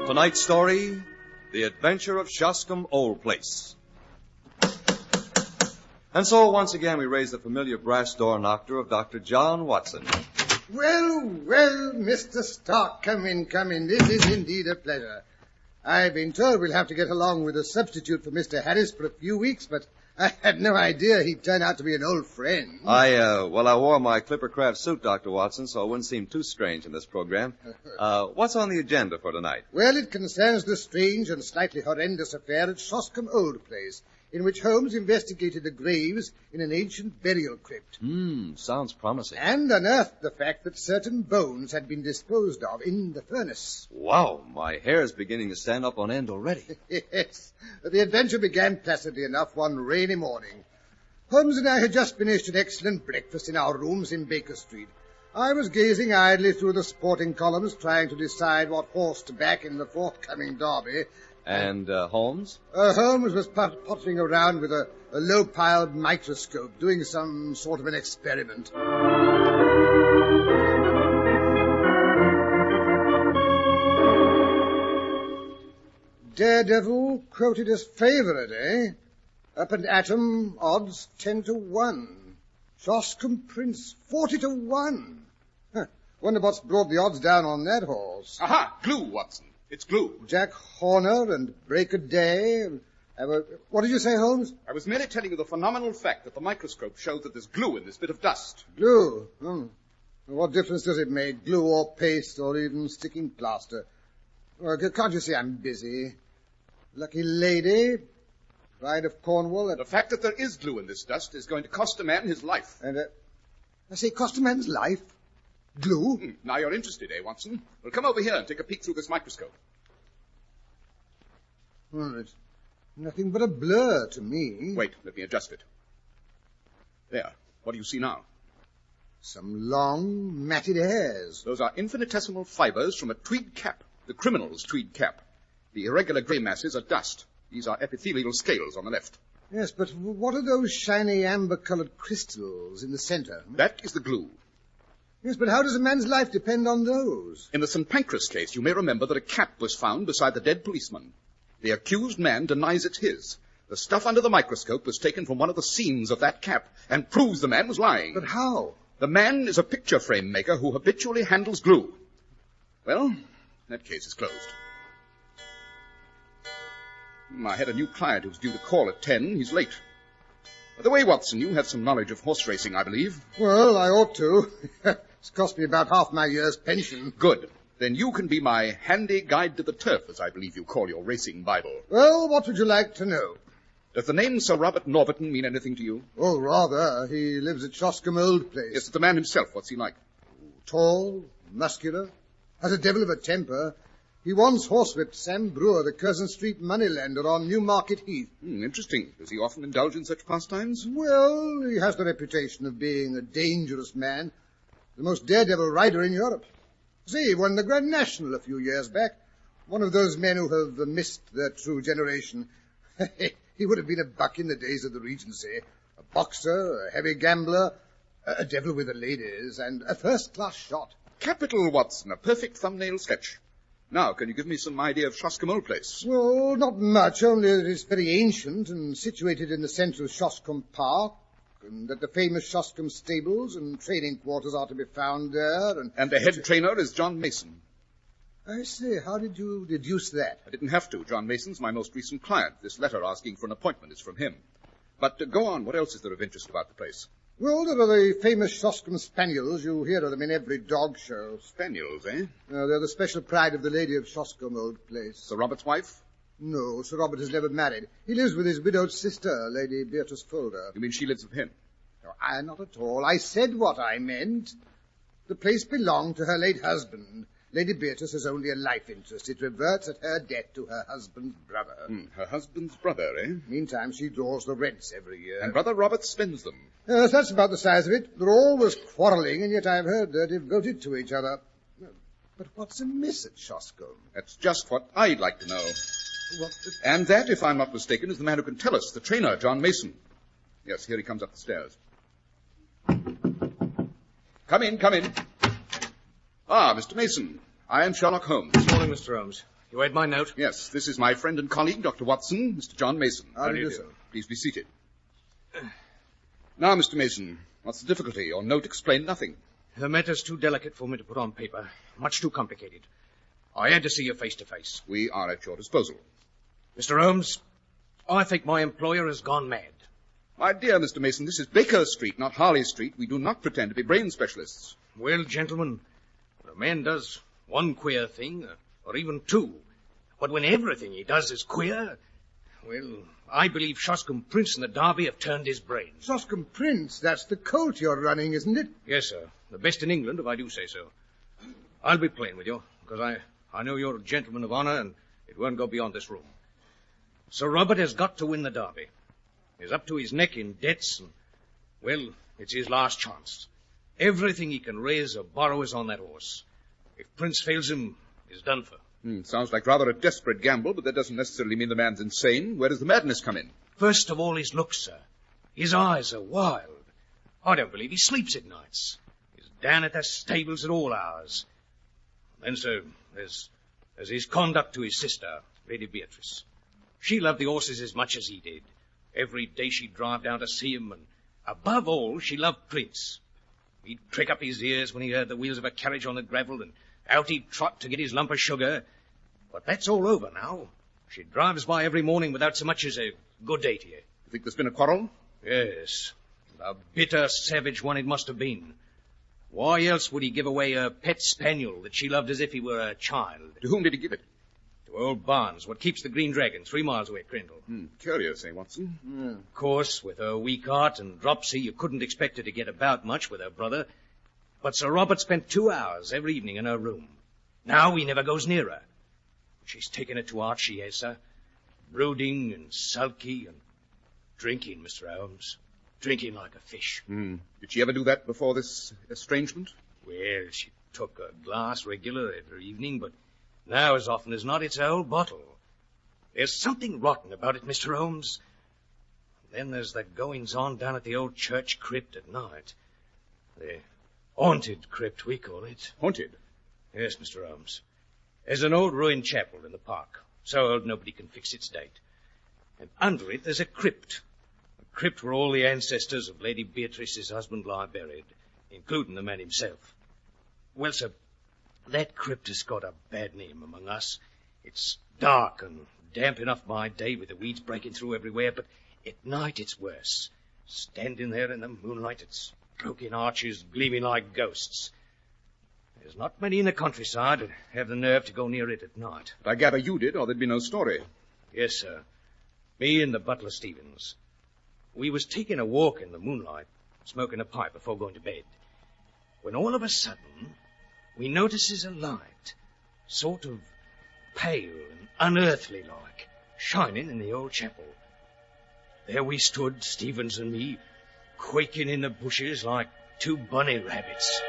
Tonight's story, The Adventure of Shoscombe Old Place. And so, once again, we raise the familiar brass door knocker of Dr. John Watson. Well, well, Mr. Stark, come in. This is indeed a pleasure. I've been told we'll have to get along with a substitute for Mr. Harris for a few weeks, but I had no idea he'd turn out to be an old friend. I wore my Clippercraft suit, Dr. Watson, so it wouldn't seem too strange in this program. What's on the agenda for tonight? Well, it concerns the strange and slightly horrendous affair at Shoscombe Old Place, in which Holmes investigated the graves in an ancient burial crypt. Sounds promising. And unearthed the fact that certain bones had been disposed of in the furnace. Wow, my hair's beginning to stand up on end already. Yes. The adventure began placidly enough one rainy morning. Holmes and I had just finished an excellent breakfast in our rooms in Baker Street. I was gazing idly through the sporting columns, trying to decide what horse to back in the forthcoming derby. And Holmes? Holmes was pottering around with a low-piled microscope, doing some sort of an experiment. Daredevil quoted as favourite, eh? Up and atom, odds 10-1. Shoscombe Prince, 40-1. Wonder what's brought the odds down on that horse. Aha! Glue, Watson. It's glue. Jack Horner and Break a Day. What did you say, Holmes? I was merely telling you the phenomenal fact that the microscope showed that there's glue in this bit of dust. Glue? What difference does it make? Glue or paste or even sticking plaster? Well, can't you see I'm busy? Lucky lady, Bride of Cornwall. The fact that there is glue in this dust is going to cost a man his life. And, I say, cost a man's life? Glue? Now you're interested, eh, Watson? Well, come over here and take a peek through this microscope. Well, it's nothing but a blur to me. Wait, let me adjust it. There. What do you see now? Some long, matted hairs. Those are infinitesimal fibers from a tweed cap, the criminal's tweed cap. The irregular grey masses are dust. These are epithelial scales on the left. Yes, but what are those shiny amber-colored crystals in the center? That is the glue. Yes, but how does a man's life depend on those? In the St. Pancras case, you may remember that a cap was found beside the dead policeman. The accused man denies it's his. The stuff under the microscope was taken from one of the seams of that cap and proves the man was lying. But how? The man is a picture frame maker who habitually handles glue. Well, that case is closed. I had a new client who was due to call at 10. He's late. By the way, Watson, you have some knowledge of horse racing, I believe. Well, I ought to. It's cost me about half my year's pension. Good. Then you can be my handy guide to the turf, as I believe you call your racing Bible. Well, what would you like to know? Does the name Sir Robert Norberton mean anything to you? Oh, rather. He lives at Shoscombe Old Place. Yes, the man himself. What's he like? Tall, muscular, has a devil of a temper. He once horsewhipped Sam Brewer, the Curzon Street moneylender on Newmarket Heath. Interesting. Does he often indulge in such pastimes? Well, he has the reputation of being a dangerous man. The most daredevil rider in Europe. See, he won the Grand National a few years back. One of those men who have missed their true generation. He would have been a buck in the days of the Regency. A boxer, a heavy gambler, a devil with the ladies, and a first-class shot. Capital, Watson. A perfect thumbnail sketch. Now, can you give me some idea of Shoscombe Old Place? Well, not much, only that it's very ancient and situated in the centre of Shoscombe Park, and that the famous Shoscombe stables and training quarters are to be found there. And the head trainer is John Mason. I say, how did you deduce that? I didn't have to. John Mason's my most recent client. This letter asking for an appointment is from him. But go on. What else is there of interest about the place? Well, there are the famous Shoscombe Spaniels. You hear of them in every dog show. Spaniels, eh? They're the special pride of the lady of Shoscombe Old Place. Sir Robert's wife? No, Sir Robert has never married. He lives with his widowed sister, Lady Beatrice Folder. You mean she lives with him? No, not at all. I said what I meant. The place belonged to her late husband. Lady Beatrice has only a life interest. It reverts at her death to her husband's brother. Her husband's brother, eh? Meantime, she draws the rents every year. And Brother Robert spends them. Yes, that's about the size of it. They're always quarrelling, and yet I've heard they're devoted to each other. But what's amiss at Shoscombe? That's just what I'd like to know. And that, if I'm not mistaken, is the man who can tell us, the trainer, John Mason. Yes, here he comes up the stairs. Come in, come in. Ah, Mr. Mason. I am Sherlock Holmes. Good morning, Mr. Holmes. You read my note? Yes, this is my friend and colleague, Dr. Watson, Mr. John Mason. How do you do? Please be seated. Now, Mr. Mason, what's the difficulty? Your note explained nothing. The matter's too delicate for me to put on paper. Much too complicated. I had to see you face to face. We are at your disposal. Mr. Holmes, I think my employer has gone mad. My dear Mr. Mason, this is Baker Street, not Harley Street. We do not pretend to be brain specialists. Well, gentlemen, when a man does one queer thing, or even two, but when everything he does is queer, well, I believe Shoscombe Prince and the Derby have turned his brain. Shoscombe Prince, that's the colt you're running, isn't it? Yes, sir. The best in England, if I do say so. I'll be plain with you, because I know you're a gentleman of honor, and it won't go beyond this room. Sir Robert has got to win the Derby. He's up to his neck in debts, and, well, it's his last chance. Everything he can raise or borrow is on that horse. If Prince fails him, he's done for. Sounds like rather a desperate gamble, but that doesn't necessarily mean the man's insane. Where does the madness come in? First of all, his looks, sir. His eyes are wild. I don't believe he sleeps at nights. He's down at the stables at all hours. Then, sir, there's his conduct to his sister, Lady Beatrice. She loved the horses as much as he did. Every day she'd drive down to see him, and above all, she loved Prince. He'd prick up his ears when he heard the wheels of a carriage on the gravel, and out he'd trot to get his lump of sugar. But that's all over now. She drives by every morning without so much as a good day to you. You think there's been a quarrel? Yes. A bitter, savage one it must have been. Why else would he give away a pet spaniel that she loved as if he were a child? To whom did he give it? To old Barnes, what keeps the Green Dragon, 3 miles away at Crindle. Curious, eh, Watson? Of course, with her weak heart and dropsy, you couldn't expect her to get about much with her brother. But Sir Robert spent 2 hours every evening in her room. Now he never goes near her. She's taken it to heart, she has, sir. Brooding and sulky and drinking, Mr. Holmes. Drinking like a fish. Did she ever do that before this estrangement? Well, she took a glass regular every evening, but now, as often as not, it's a whole bottle. There's something rotten about it, Mr. Holmes. Then there's the goings-on down at the old church crypt at night. The haunted crypt, we call it. Haunted? Yes, Mr. Holmes. There's an old ruined chapel in the park, so old nobody can fix its date. And under it there's a crypt. A crypt where all the ancestors of Lady Beatrice's husband lie buried, including the man himself. Well, sir, that crypt has got a bad name among us. It's dark and damp enough by day with the weeds breaking through everywhere, but at night it's worse. Standing there in the moonlight, its broken arches gleaming like ghosts. There's not many in the countryside that have the nerve to go near it at night. But I gather you did, or there'd be no story. Yes, sir. Me and the butler Stevens. We was taking a walk in the moonlight, smoking a pipe before going to bed, when all of a sudden we notices a light, sort of pale and unearthly like, shining in the old chapel. There we stood, Stevens and me, quaking in the bushes like 2 bunny rabbits.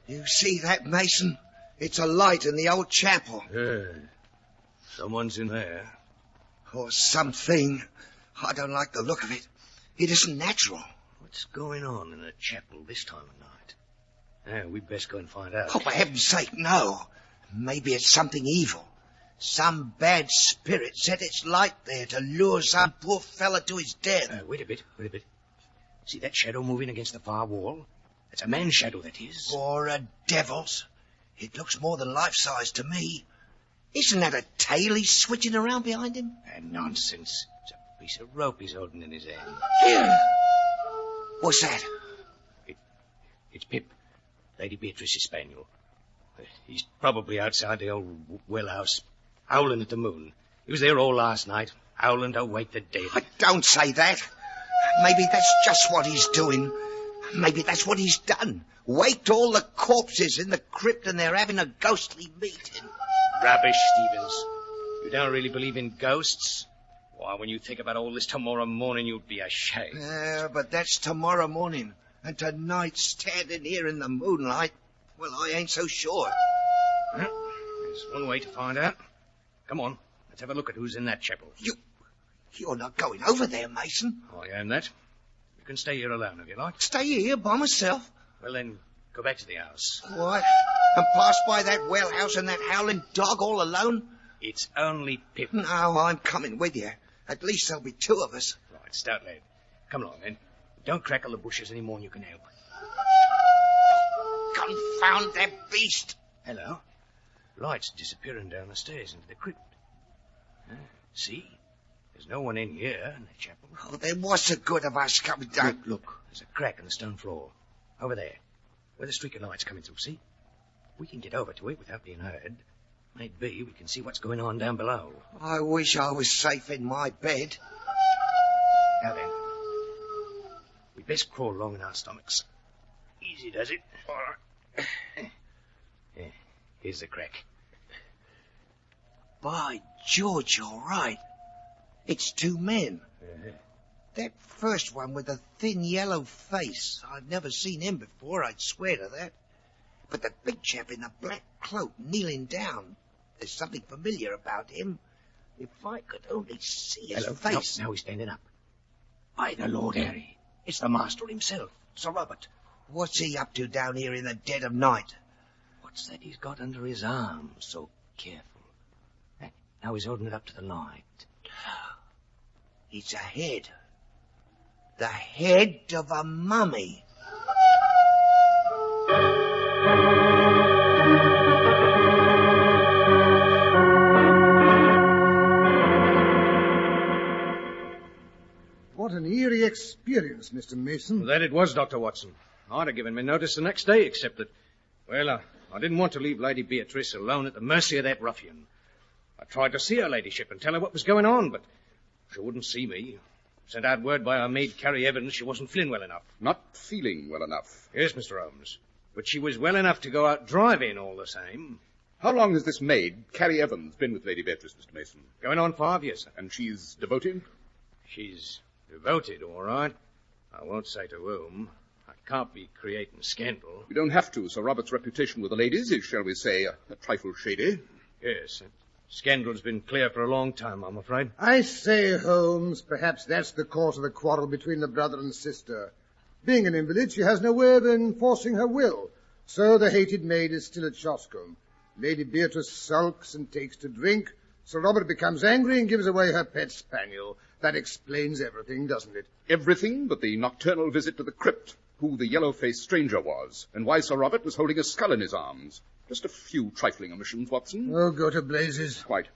You see that, Mason? It's a light in the old chapel. Someone's in there. Or something. I don't like the look of it. It isn't natural. What's going on in the chapel this time of night? We'd best go and find out. Oh, for heaven's sake, no. Maybe it's something evil. Some bad spirit set its light there to lure some poor fella to his death. Wait a bit. See that shadow moving against the far wall? It's a man's shadow, that is. Or a devil's. It looks more than life-size to me. Isn't that a tail he's switching around behind him? Nonsense. It's a piece of rope he's holding in his hand. Here. What's that? It's Pip, Lady Beatrice's spaniel. He's probably outside the old well house, howling at the moon. He was there all last night, howling to wake the dead. Don't say that. Maybe that's just what he's doing. Maybe that's what he's done. Waked all the corpses in the crypt and they're having a ghostly meeting. Rubbish, Stevens. You don't really believe in ghosts? Why, when you think about all this tomorrow morning, you'd be ashamed. But that's tomorrow morning. And tonight, standing here in the moonlight, well, I ain't so sure. Well, there's one way to find out. Come on, let's have a look at who's in that chapel. You're not going over there, Mason. I am that. You can stay here alone if you like. Stay here by myself? Well, then, go back to the house. What? And pass by that well house and that howling dog all alone? It's only Pip. No, I'm coming with you. At least there'll be 2 of us. Right, stout lad. Come along, then. Don't crackle the bushes any more than you can help. Confound that beast! Hello. Light's disappearing down the stairs into the crypt. See? There's no one in here in the chapel. Oh, then what's the good of us coming down? Look. There's a crack in the stone floor. Over there. Where the streak of light's coming through, see? We can get over to it without being heard. Maybe we can see what's going on down below. I wish I was safe in my bed. Now then. We'd best crawl along in our stomachs. Easy does it. All right. Yeah, here's the crack. By George, you're right. It's two men. That first one with the thin yellow face. I've never seen him before, I'd swear to that. But the big chap in the black cloak kneeling down. There's something familiar about him. If I could only see his face. Now he's standing up. By the Lord Harry. It's the master himself, Sir Robert. What's he up to down here in the dead of night? What's that he's got under his arm? So careful. Now he's holding it up to the light. It's a head. The head of a mummy. What an eerie experience, Mr. Mason. That it was, Dr. Watson. I'd have given me notice the next day, except that, well, I didn't want to leave Lady Beatrice alone at the mercy of that ruffian. I tried to see her ladyship and tell her what was going on, but she wouldn't see me. Sent out word by our maid, Carrie Evans, she wasn't feeling well enough. Not feeling well enough? Yes, Mr. Holmes. But she was well enough to go out driving all the same. How long has this maid, Carrie Evans, been with Lady Beatrice, Mr. Mason? Going on 5 years, sir. And she's devoted? She's devoted, all right. I won't say to whom. I can't be creating scandal. You don't have to. Sir Robert's reputation with the ladies is, shall we say, a trifle shady. Yes, scandal's been clear for a long time, I'm afraid. I say, Holmes, perhaps that's the cause of the quarrel between the brother and sister. Being an invalid, she has no way of enforcing her will. So the hated maid is still at Shoscombe. Lady Beatrice sulks and takes to drink. Sir Robert becomes angry and gives away her pet spaniel. That explains everything, doesn't it? Everything but the nocturnal visit to the crypt, who the yellow-faced stranger was, and why Sir Robert was holding a skull in his arms. Just a few trifling omissions, Watson. Oh, go to blazes. Quite.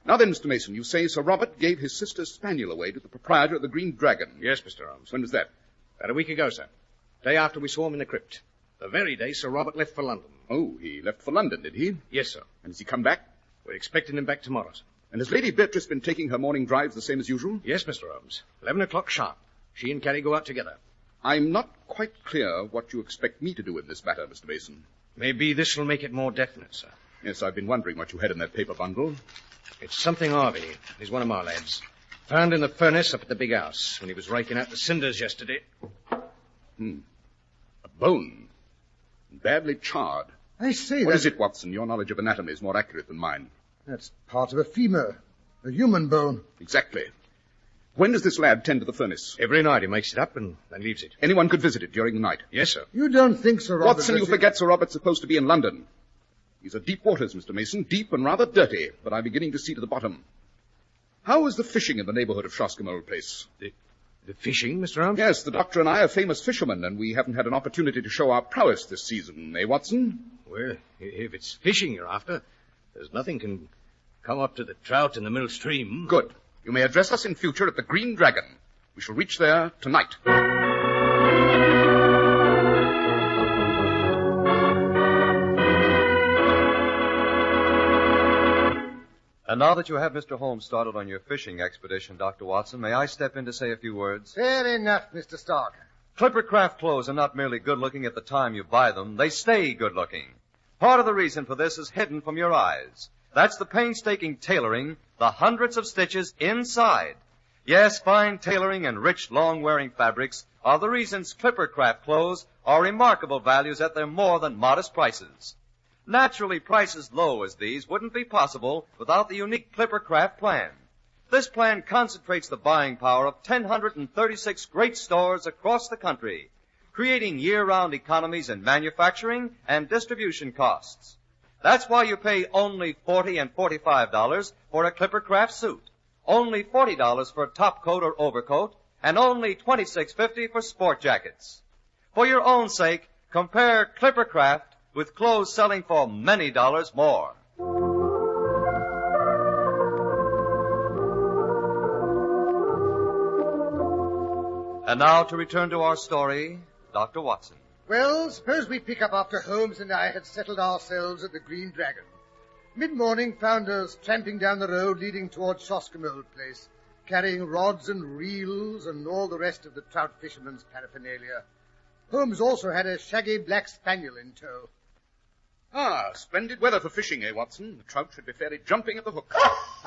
Now then, Mr. Mason, you say Sir Robert gave his sister's spaniel away to the proprietor of the Green Dragon. Yes, Mr. Holmes. When was that? About a week ago, sir. Day after we saw him in the crypt. The very day Sir Robert left for London. Oh, he left for London, did he? Yes, sir. And has he come back? We're expecting him back tomorrow, sir. And has Lady Beatrice been taking her morning drives the same as usual? Yes, Mr. Holmes. 11 o'clock sharp. She and Carrie go out together. I'm not quite clear what you expect me to do in this matter, Mr. Mason. Maybe this will make it more definite, sir. Yes, I've been wondering what you had in that paper bundle. It's something Harvey. He's one of my lads. Found in the furnace up at the big house when he was raking out the cinders yesterday. A bone. Badly charred. I say What is it, Watson? Your knowledge of anatomy is more accurate than mine. That's part of a femur. A human bone. Exactly. When does this lad tend to the furnace? Every night he makes it up and then leaves it. Anyone could visit it during the night? Yes, sir. You don't think Sir Robert... Watson, you forget Sir Robert's supposed to be in London. These are deep waters, Mr. Mason. Deep and rather dirty, but I'm beginning to see to the bottom. How is the fishing in the neighborhood of Shoscombe Old Place? The fishing, Mr. Holmes? Yes, the doctor and I are famous fishermen, and we haven't had an opportunity to show our prowess this season, eh, Watson? Well, if it's fishing you're after, there's nothing can come up to the trout in the middle stream. Good. You may address us in future at the Green Dragon. We shall reach there tonight. And now that you have Mr. Holmes started on your fishing expedition, Dr. Watson, may I step in to say a few words? Fair enough, Mr. Stark. Clipper craft clothes are not merely good-looking at the time you buy them. They stay good-looking. Part of the reason for this is hidden from your eyes. That's the painstaking tailoring, the hundreds of stitches inside. Yes, fine tailoring and rich, long-wearing fabrics are the reasons Clipper craft clothes are remarkable values at their more than modest prices. Naturally, prices low as these wouldn't be possible without the unique Clipper craft plan. This plan concentrates the buying power of 1,036 great stores across the country, creating year-round economies in manufacturing and distribution costs. That's why you pay only $40 and $45 for a Clipper craft suit, only $40 for a top coat or overcoat, and only $26.50 for sport jackets. For your own sake, compare Clipper craft with clothes selling for many dollars more. And now to return to our story, Dr. Watson. Well, suppose we pick up after Holmes and I had settled ourselves at the Green Dragon. Mid-morning found us tramping down the road leading towards SHOSHOME place, carrying rods and reels and all the rest of the trout fisherman's paraphernalia. Holmes also had a shaggy black spaniel in tow. Ah, splendid weather for fishing, eh, Watson? The trout should be fairly jumping at the hook.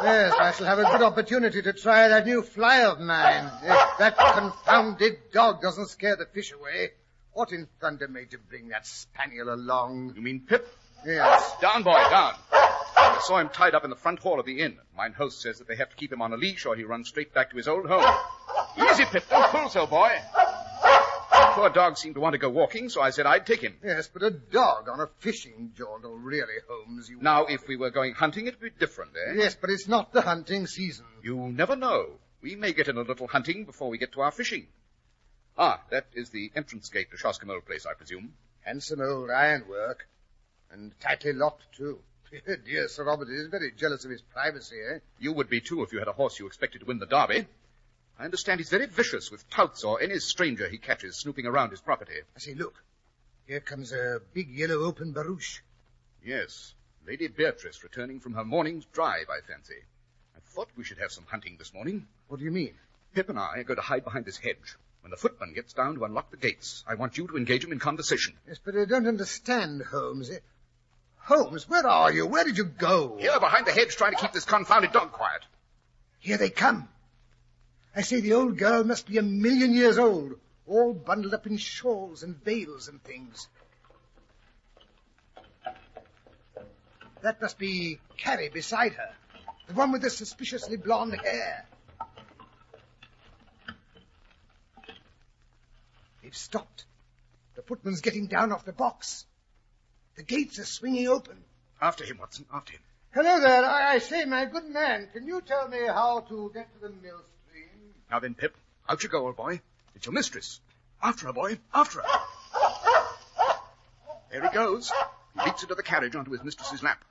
Yes, I shall have a good opportunity to try that new fly of mine. If that confounded dog doesn't scare the fish away. What in thunder made you bring that spaniel along? You mean Pip? Yes. Down, boy, down. I saw him tied up in the front hall of the inn. Mine host says that they have to keep him on a leash or he runs straight back to his old home. Easy, Pip, don't pull so, boy. The poor dog seemed to want to go walking, so I said I'd take him. Yes, but a dog on a fishing jaunt, oh, really, Holmes, you... Now, if we were going hunting, it would be different, eh? Yes, but it's not the hunting season. You never know. We may get in a little hunting before we get to our fishing. Ah, that is the entrance gate to SHOSHOME place, I presume. Handsome old ironwork. And tightly locked, too. Dear Sir Robert is very jealous of his privacy, eh? You would be, too, if you had a horse you expected to win the derby. I understand he's very vicious with touts or any stranger he catches snooping around his property. I say, look. Here comes a big yellow open barouche. Yes, Lady Beatrice returning from her morning's drive, I fancy. I thought we should have some hunting this morning. What do you mean? Pip and I are going to hide behind this hedge. When the footman gets down to unlock the gates, I want you to engage him in conversation. Yes, but I don't understand, Holmes. Holmes, where are you? Where did you go? Here, behind the hedge, trying to keep this confounded dog quiet. Here they come. I say the old girl must be 1,000,000 years old, all bundled up in shawls and veils and things. That must be Carrie beside her, the one with the suspiciously blonde hair. They've stopped. The footman's getting down off the box. The gates are swinging open. After him, Watson, after him. Hello there. I say, my good man, can you tell me how to get to the mill stream? Now then, Pip, out you go, old boy. It's your mistress. After her, boy, after her. There he goes. He leaps into the carriage onto his mistress's lap.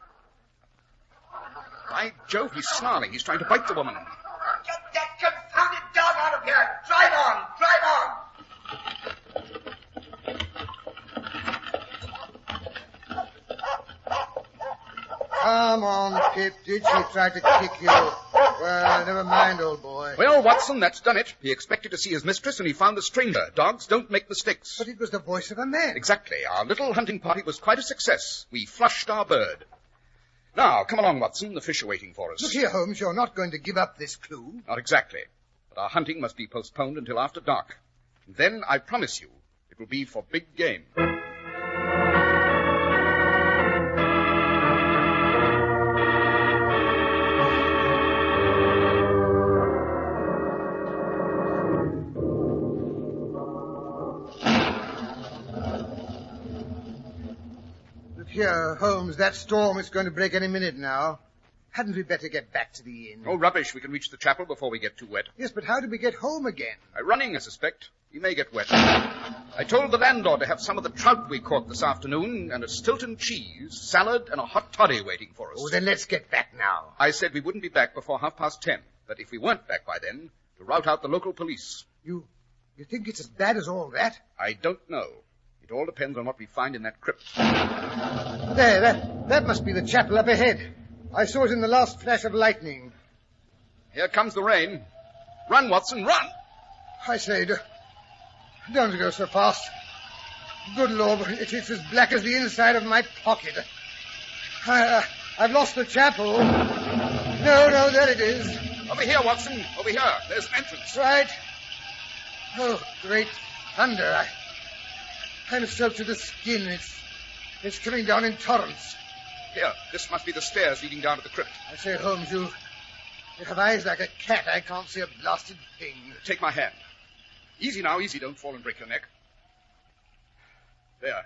By Jove, he's snarling. He's trying to bite the woman. Get that confounded dog out of here! Drive on! Drive on! Come on, Pip. Did she try to kick you? Well, never mind, old boy. Well, Watson, that's done it. He expected to see his mistress, and he found a stranger. Dogs don't make mistakes. But it was the voice of a man. Exactly. Our little hunting party was quite a success. We flushed our bird. Now, come along, Watson. The fish are waiting for us. Look here, Holmes. You're not going to give up this clue. Not exactly. But our hunting must be postponed until after dark. And then, I promise you, it will be for big game. Here, Holmes, that storm is going to break any minute now. Hadn't we better get back to the inn? Oh, rubbish. We can reach the chapel before we get too wet. Yes, but how do we get home again? By running, I suspect. We may get wet. I told the landlord to have some of the trout we caught this afternoon and a Stilton cheese, salad, and a hot toddy waiting for us. Oh, then let's get back now. I said we wouldn't be back before 10:30, but if we weren't back by then, to rout out the local police. You think it's as bad as all that? I don't know. It all depends on what we find in that crypt. There, that must be the chapel up ahead. I saw it in the last flash of lightning. Here comes the rain. Run, Watson, run! I say, don't go so fast. Good Lord, it's as black as the inside of my pocket. I've lost the chapel. No, there it is. Over here, Watson, over here. There's an entrance. Right. Oh, great thunder. I'm soaked to the skin. It's coming down in torrents. Here, this must be the stairs leading down to the crypt. I say, Holmes, you have eyes like a cat. I can't see a blasted thing. Take my hand. Easy now, easy. Don't fall and break your neck. There.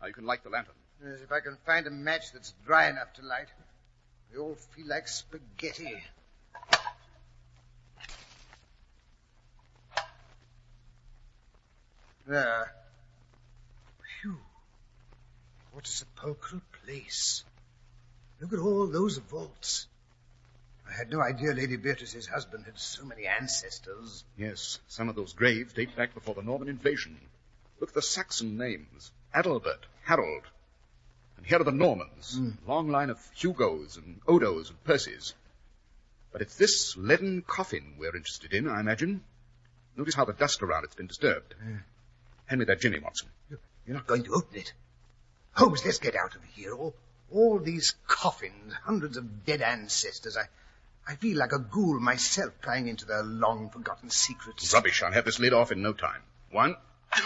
Now you can light the lantern. Yes, if I can find a match that's dry enough to light. They all feel like spaghetti. There. Phew. What a sepulchral place. Look at all those vaults. I had no idea Lady Beatrice's husband had so many ancestors. Yes, some of those graves date back before the Norman invasion. Look at the Saxon names. Adalbert, Harold. And here are the Normans. Long line of Hugos and Odos and Percys. But it's this leaden coffin we're interested in, I imagine. Notice how the dust around it's been disturbed. Hand me that ginny, Watson. You're not going to open it. Holmes, let's get out of here. All these coffins, hundreds of dead ancestors. I feel like a ghoul myself prying into their long-forgotten secrets. Rubbish. I'll have this lid off in no time. 1, 2...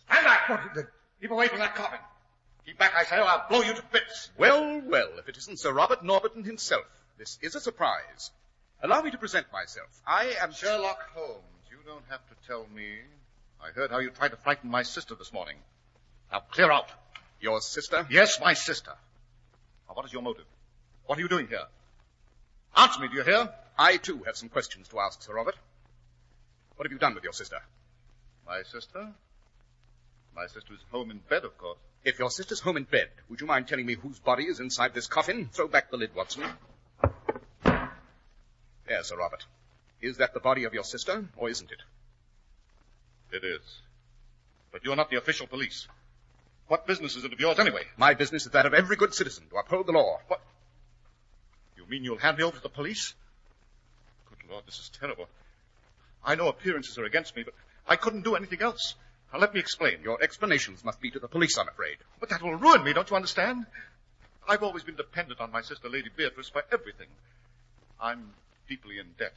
Stand back! Keep away from that coffin. Keep back, I say, or I'll blow you to bits. Well, well, if it isn't Sir Robert Norberton himself. This is a surprise. Allow me to present myself. I am Sherlock Holmes. You don't have to tell me. I heard how you tried to frighten my sister this morning. Now, clear out. Your sister? Yes, my sister. Now, what is your motive? What are you doing here? Answer me, do you hear? I, too, have some questions to ask, Sir Robert. What have you done with your sister? My sister? My sister is home in bed, of course. If your sister's home in bed, would you mind telling me whose body is inside this coffin? Throw back the lid, Watson. There, Sir Robert. Is that the body of your sister, or isn't it? It is. But you're not the official police. What business is it of yours, anyway? My business is that of every good citizen, to uphold the law. What? You mean you'll hand me over to the police? Good Lord, this is terrible. I know appearances are against me, but I couldn't do anything else. Now, let me explain. Your explanations must be to the police, I'm afraid. But that will ruin me, don't you understand? I've always been dependent on my sister, Lady Beatrice, for everything. I'm deeply in debt.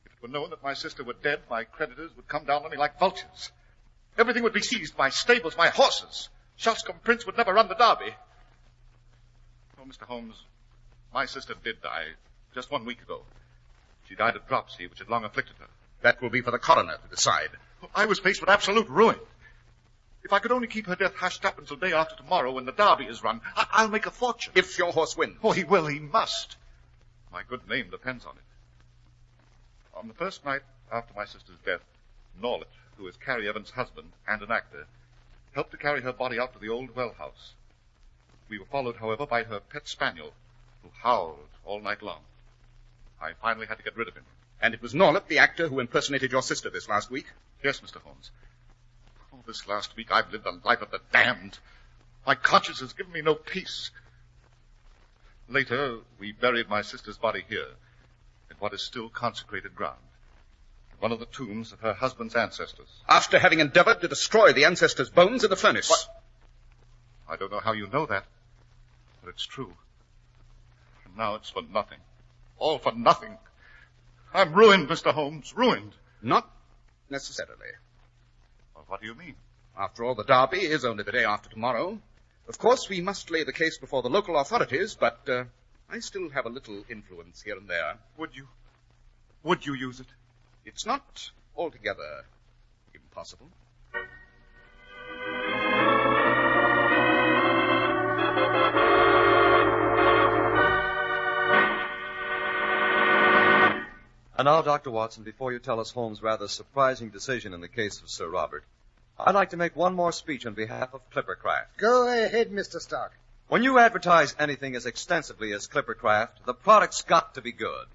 If it were known that my sister were dead, my creditors would come down on me like vultures. Everything would be seized, my stables, my horses. Shoscombe Prince would never run the derby. Oh, Mr. Holmes, my sister did die just 1 week ago. She died of dropsy, which had long afflicted her. That will be for the coroner to decide. I was faced with absolute ruin. If I could only keep her death hushed up until day after tomorrow when the derby is run, I'll make a fortune. If your horse wins. Oh, he will, he must. My good name depends on it. On the first night after my sister's death, Norlet, who is Carrie Evans' husband and an actor, helped to carry her body out to the old well house. We were followed, however, by her pet spaniel, who howled all night long. I finally had to get rid of him. And it was Norlet, the actor, who impersonated your sister this last week? Yes, Mr. Holmes. Oh, this last week I've lived the life of the damned. My conscience has given me no peace. Later, we buried my sister's body here, in what is still consecrated ground. One of the tombs of her husband's ancestors. After having endeavored to destroy the ancestors' bones in the furnace. What? I don't know how you know that, but it's true. And now it's for nothing. All for nothing. I'm ruined, Mr. Holmes, ruined. Not necessarily. Well, what do you mean? After all, the derby is only the day after tomorrow. Of course, we must lay the case before the local authorities, but I still have a little influence here and there. Would you use it? It's not altogether impossible. And now, Dr. Watson, before you tell us Holmes' rather surprising decision in the case of Sir Robert, I'd like to make one more speech on behalf of Clippercraft. Go ahead, Mr. Stark. When you advertise anything as extensively as Clippercraft, the product's got to be good.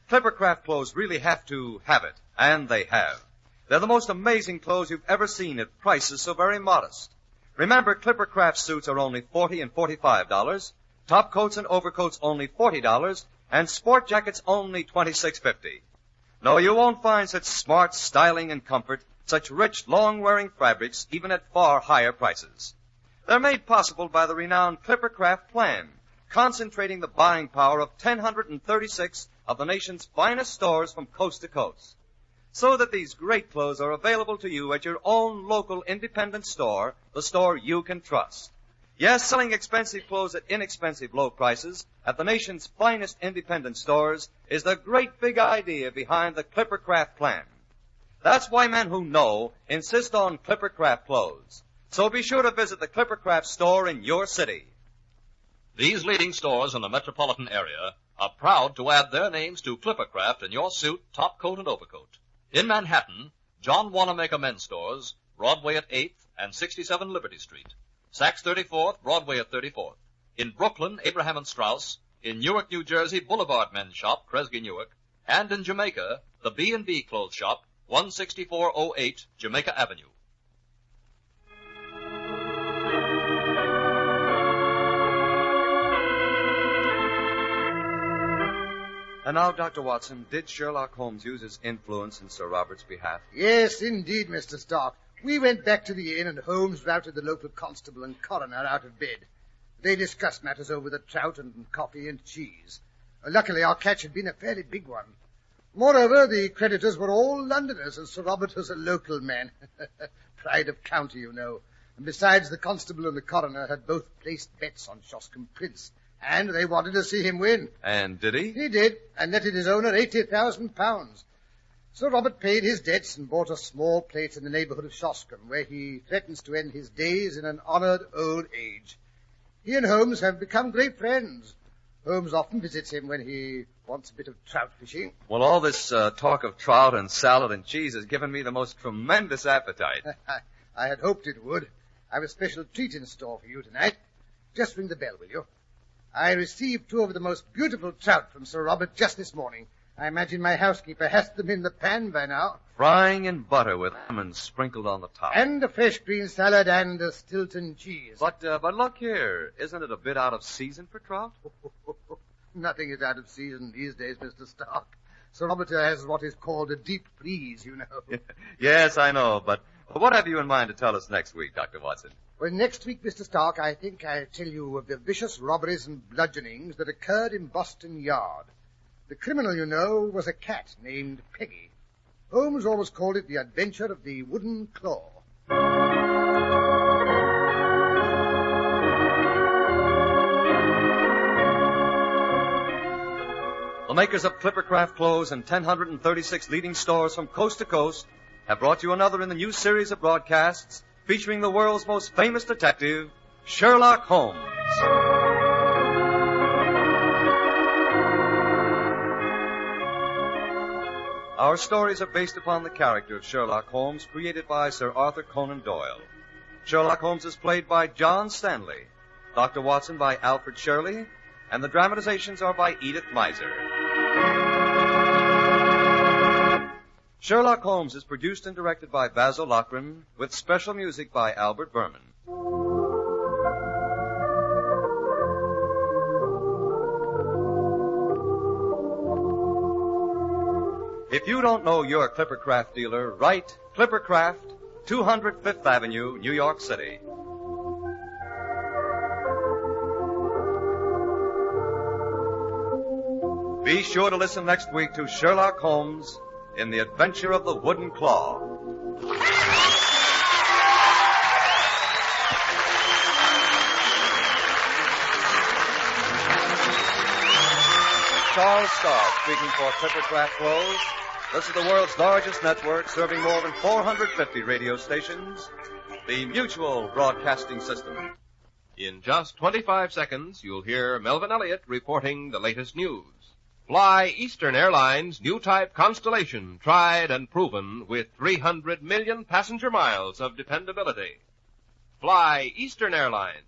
Clippercraft clothes really have to have it, and they have. They're the most amazing clothes you've ever seen at prices so very modest. Remember, Clippercraft suits are only $40 and $45, top coats and overcoats only $40, and sport jackets only $26.50. No, you won't find such smart styling and comfort, such rich, long-wearing fabrics, even at far higher prices. They're made possible by the renowned Clippercraft plan, concentrating the buying power of 1,036 of the nation's finest stores from coast to coast. So that these great clothes are available to you at your own local independent store, the store you can trust. Yes, selling expensive clothes at inexpensive low prices at the nation's finest independent stores is the great big idea behind the Clippercraft plan. That's why men who know insist on Clippercraft clothes. So be sure to visit the Clippercraft store in your city. These leading stores in the metropolitan area are proud to add their names to Clippercraft in your suit, top coat, and overcoat. In Manhattan, John Wanamaker Men's Stores, Broadway at 8th and 67 Liberty Street. Saks 34th, Broadway at 34th. In Brooklyn, Abraham and Straus. In Newark, New Jersey, Boulevard Men's Shop, Kresge Newark. And in Jamaica, the B&B Clothes Shop, 16408 Jamaica Avenue. And now, Dr. Watson, did Sherlock Holmes use his influence in Sir Robert's behalf? Yes, indeed, Mr. Stark. We went back to the inn, and Holmes routed the local constable and coroner out of bed. They discussed matters over the trout and coffee and cheese. Luckily, our catch had been a fairly big one. Moreover, the creditors were all Londoners, and Sir Robert was a local man. Pride of county, you know. And besides, the constable and the coroner had both placed bets on Shoshcombe Prince, and they wanted to see him win. And did he? He did, and netted his owner £80,000. Sir Robert paid his debts and bought a small place in the neighbourhood of Shoshcombe, where he threatens to end his days in an honoured old age. He and Holmes have become great friends. Holmes often visits him when he wants a bit of trout fishing. Well, all this talk of trout and salad and cheese has given me the most tremendous appetite. I had hoped it would. I've a special treat in store for you tonight. Just ring the bell, will you? I received 2 of the most beautiful trout from Sir Robert just this morning. I imagine my housekeeper has them in the pan by now. Frying in butter with lemons sprinkled on the top. And a fresh green salad and a Stilton cheese. But look here. Isn't it a bit out of season for trout? Nothing is out of season these days, Mr. Stark. Sir Robert has what is called a deep freeze, you know. Yes, I know, but what have you in mind to tell us next week, Dr. Watson? Well, next week, Mr. Stark, I think I'll tell you of the vicious robberies and bludgeonings that occurred in Boston Yard. The criminal, you know, was a cat named Peggy. Holmes always called it the adventure of the wooden claw. The makers of Clippercraft clothes and 1,036 leading stores from coast to coast have brought you another in the new series of broadcasts featuring the world's most famous detective, Sherlock Holmes. Our stories are based upon the character of Sherlock Holmes created by Sir Arthur Conan Doyle. Sherlock Holmes is played by John Stanley, Dr. Watson by Alfred Shirley, and the dramatizations are by Edith Meiser. Sherlock Holmes is produced and directed by Basil Lochran, with special music by Albert Berman. If you don't know your Clippercraft dealer, write Clippercraft, 200 Fifth Avenue, New York City. Be sure to listen next week to Sherlock Holmes in The Adventure of the Wooden Claw. Charles Stark speaking for Clippercraft Clothes. This is the world's largest network serving more than 450 radio stations. The Mutual Broadcasting System. In just 25 seconds, you'll hear Melvin Elliott reporting the latest news. Fly Eastern Airlines' new type Constellation, tried and proven with 300 million passenger miles of dependability. Fly Eastern Airlines.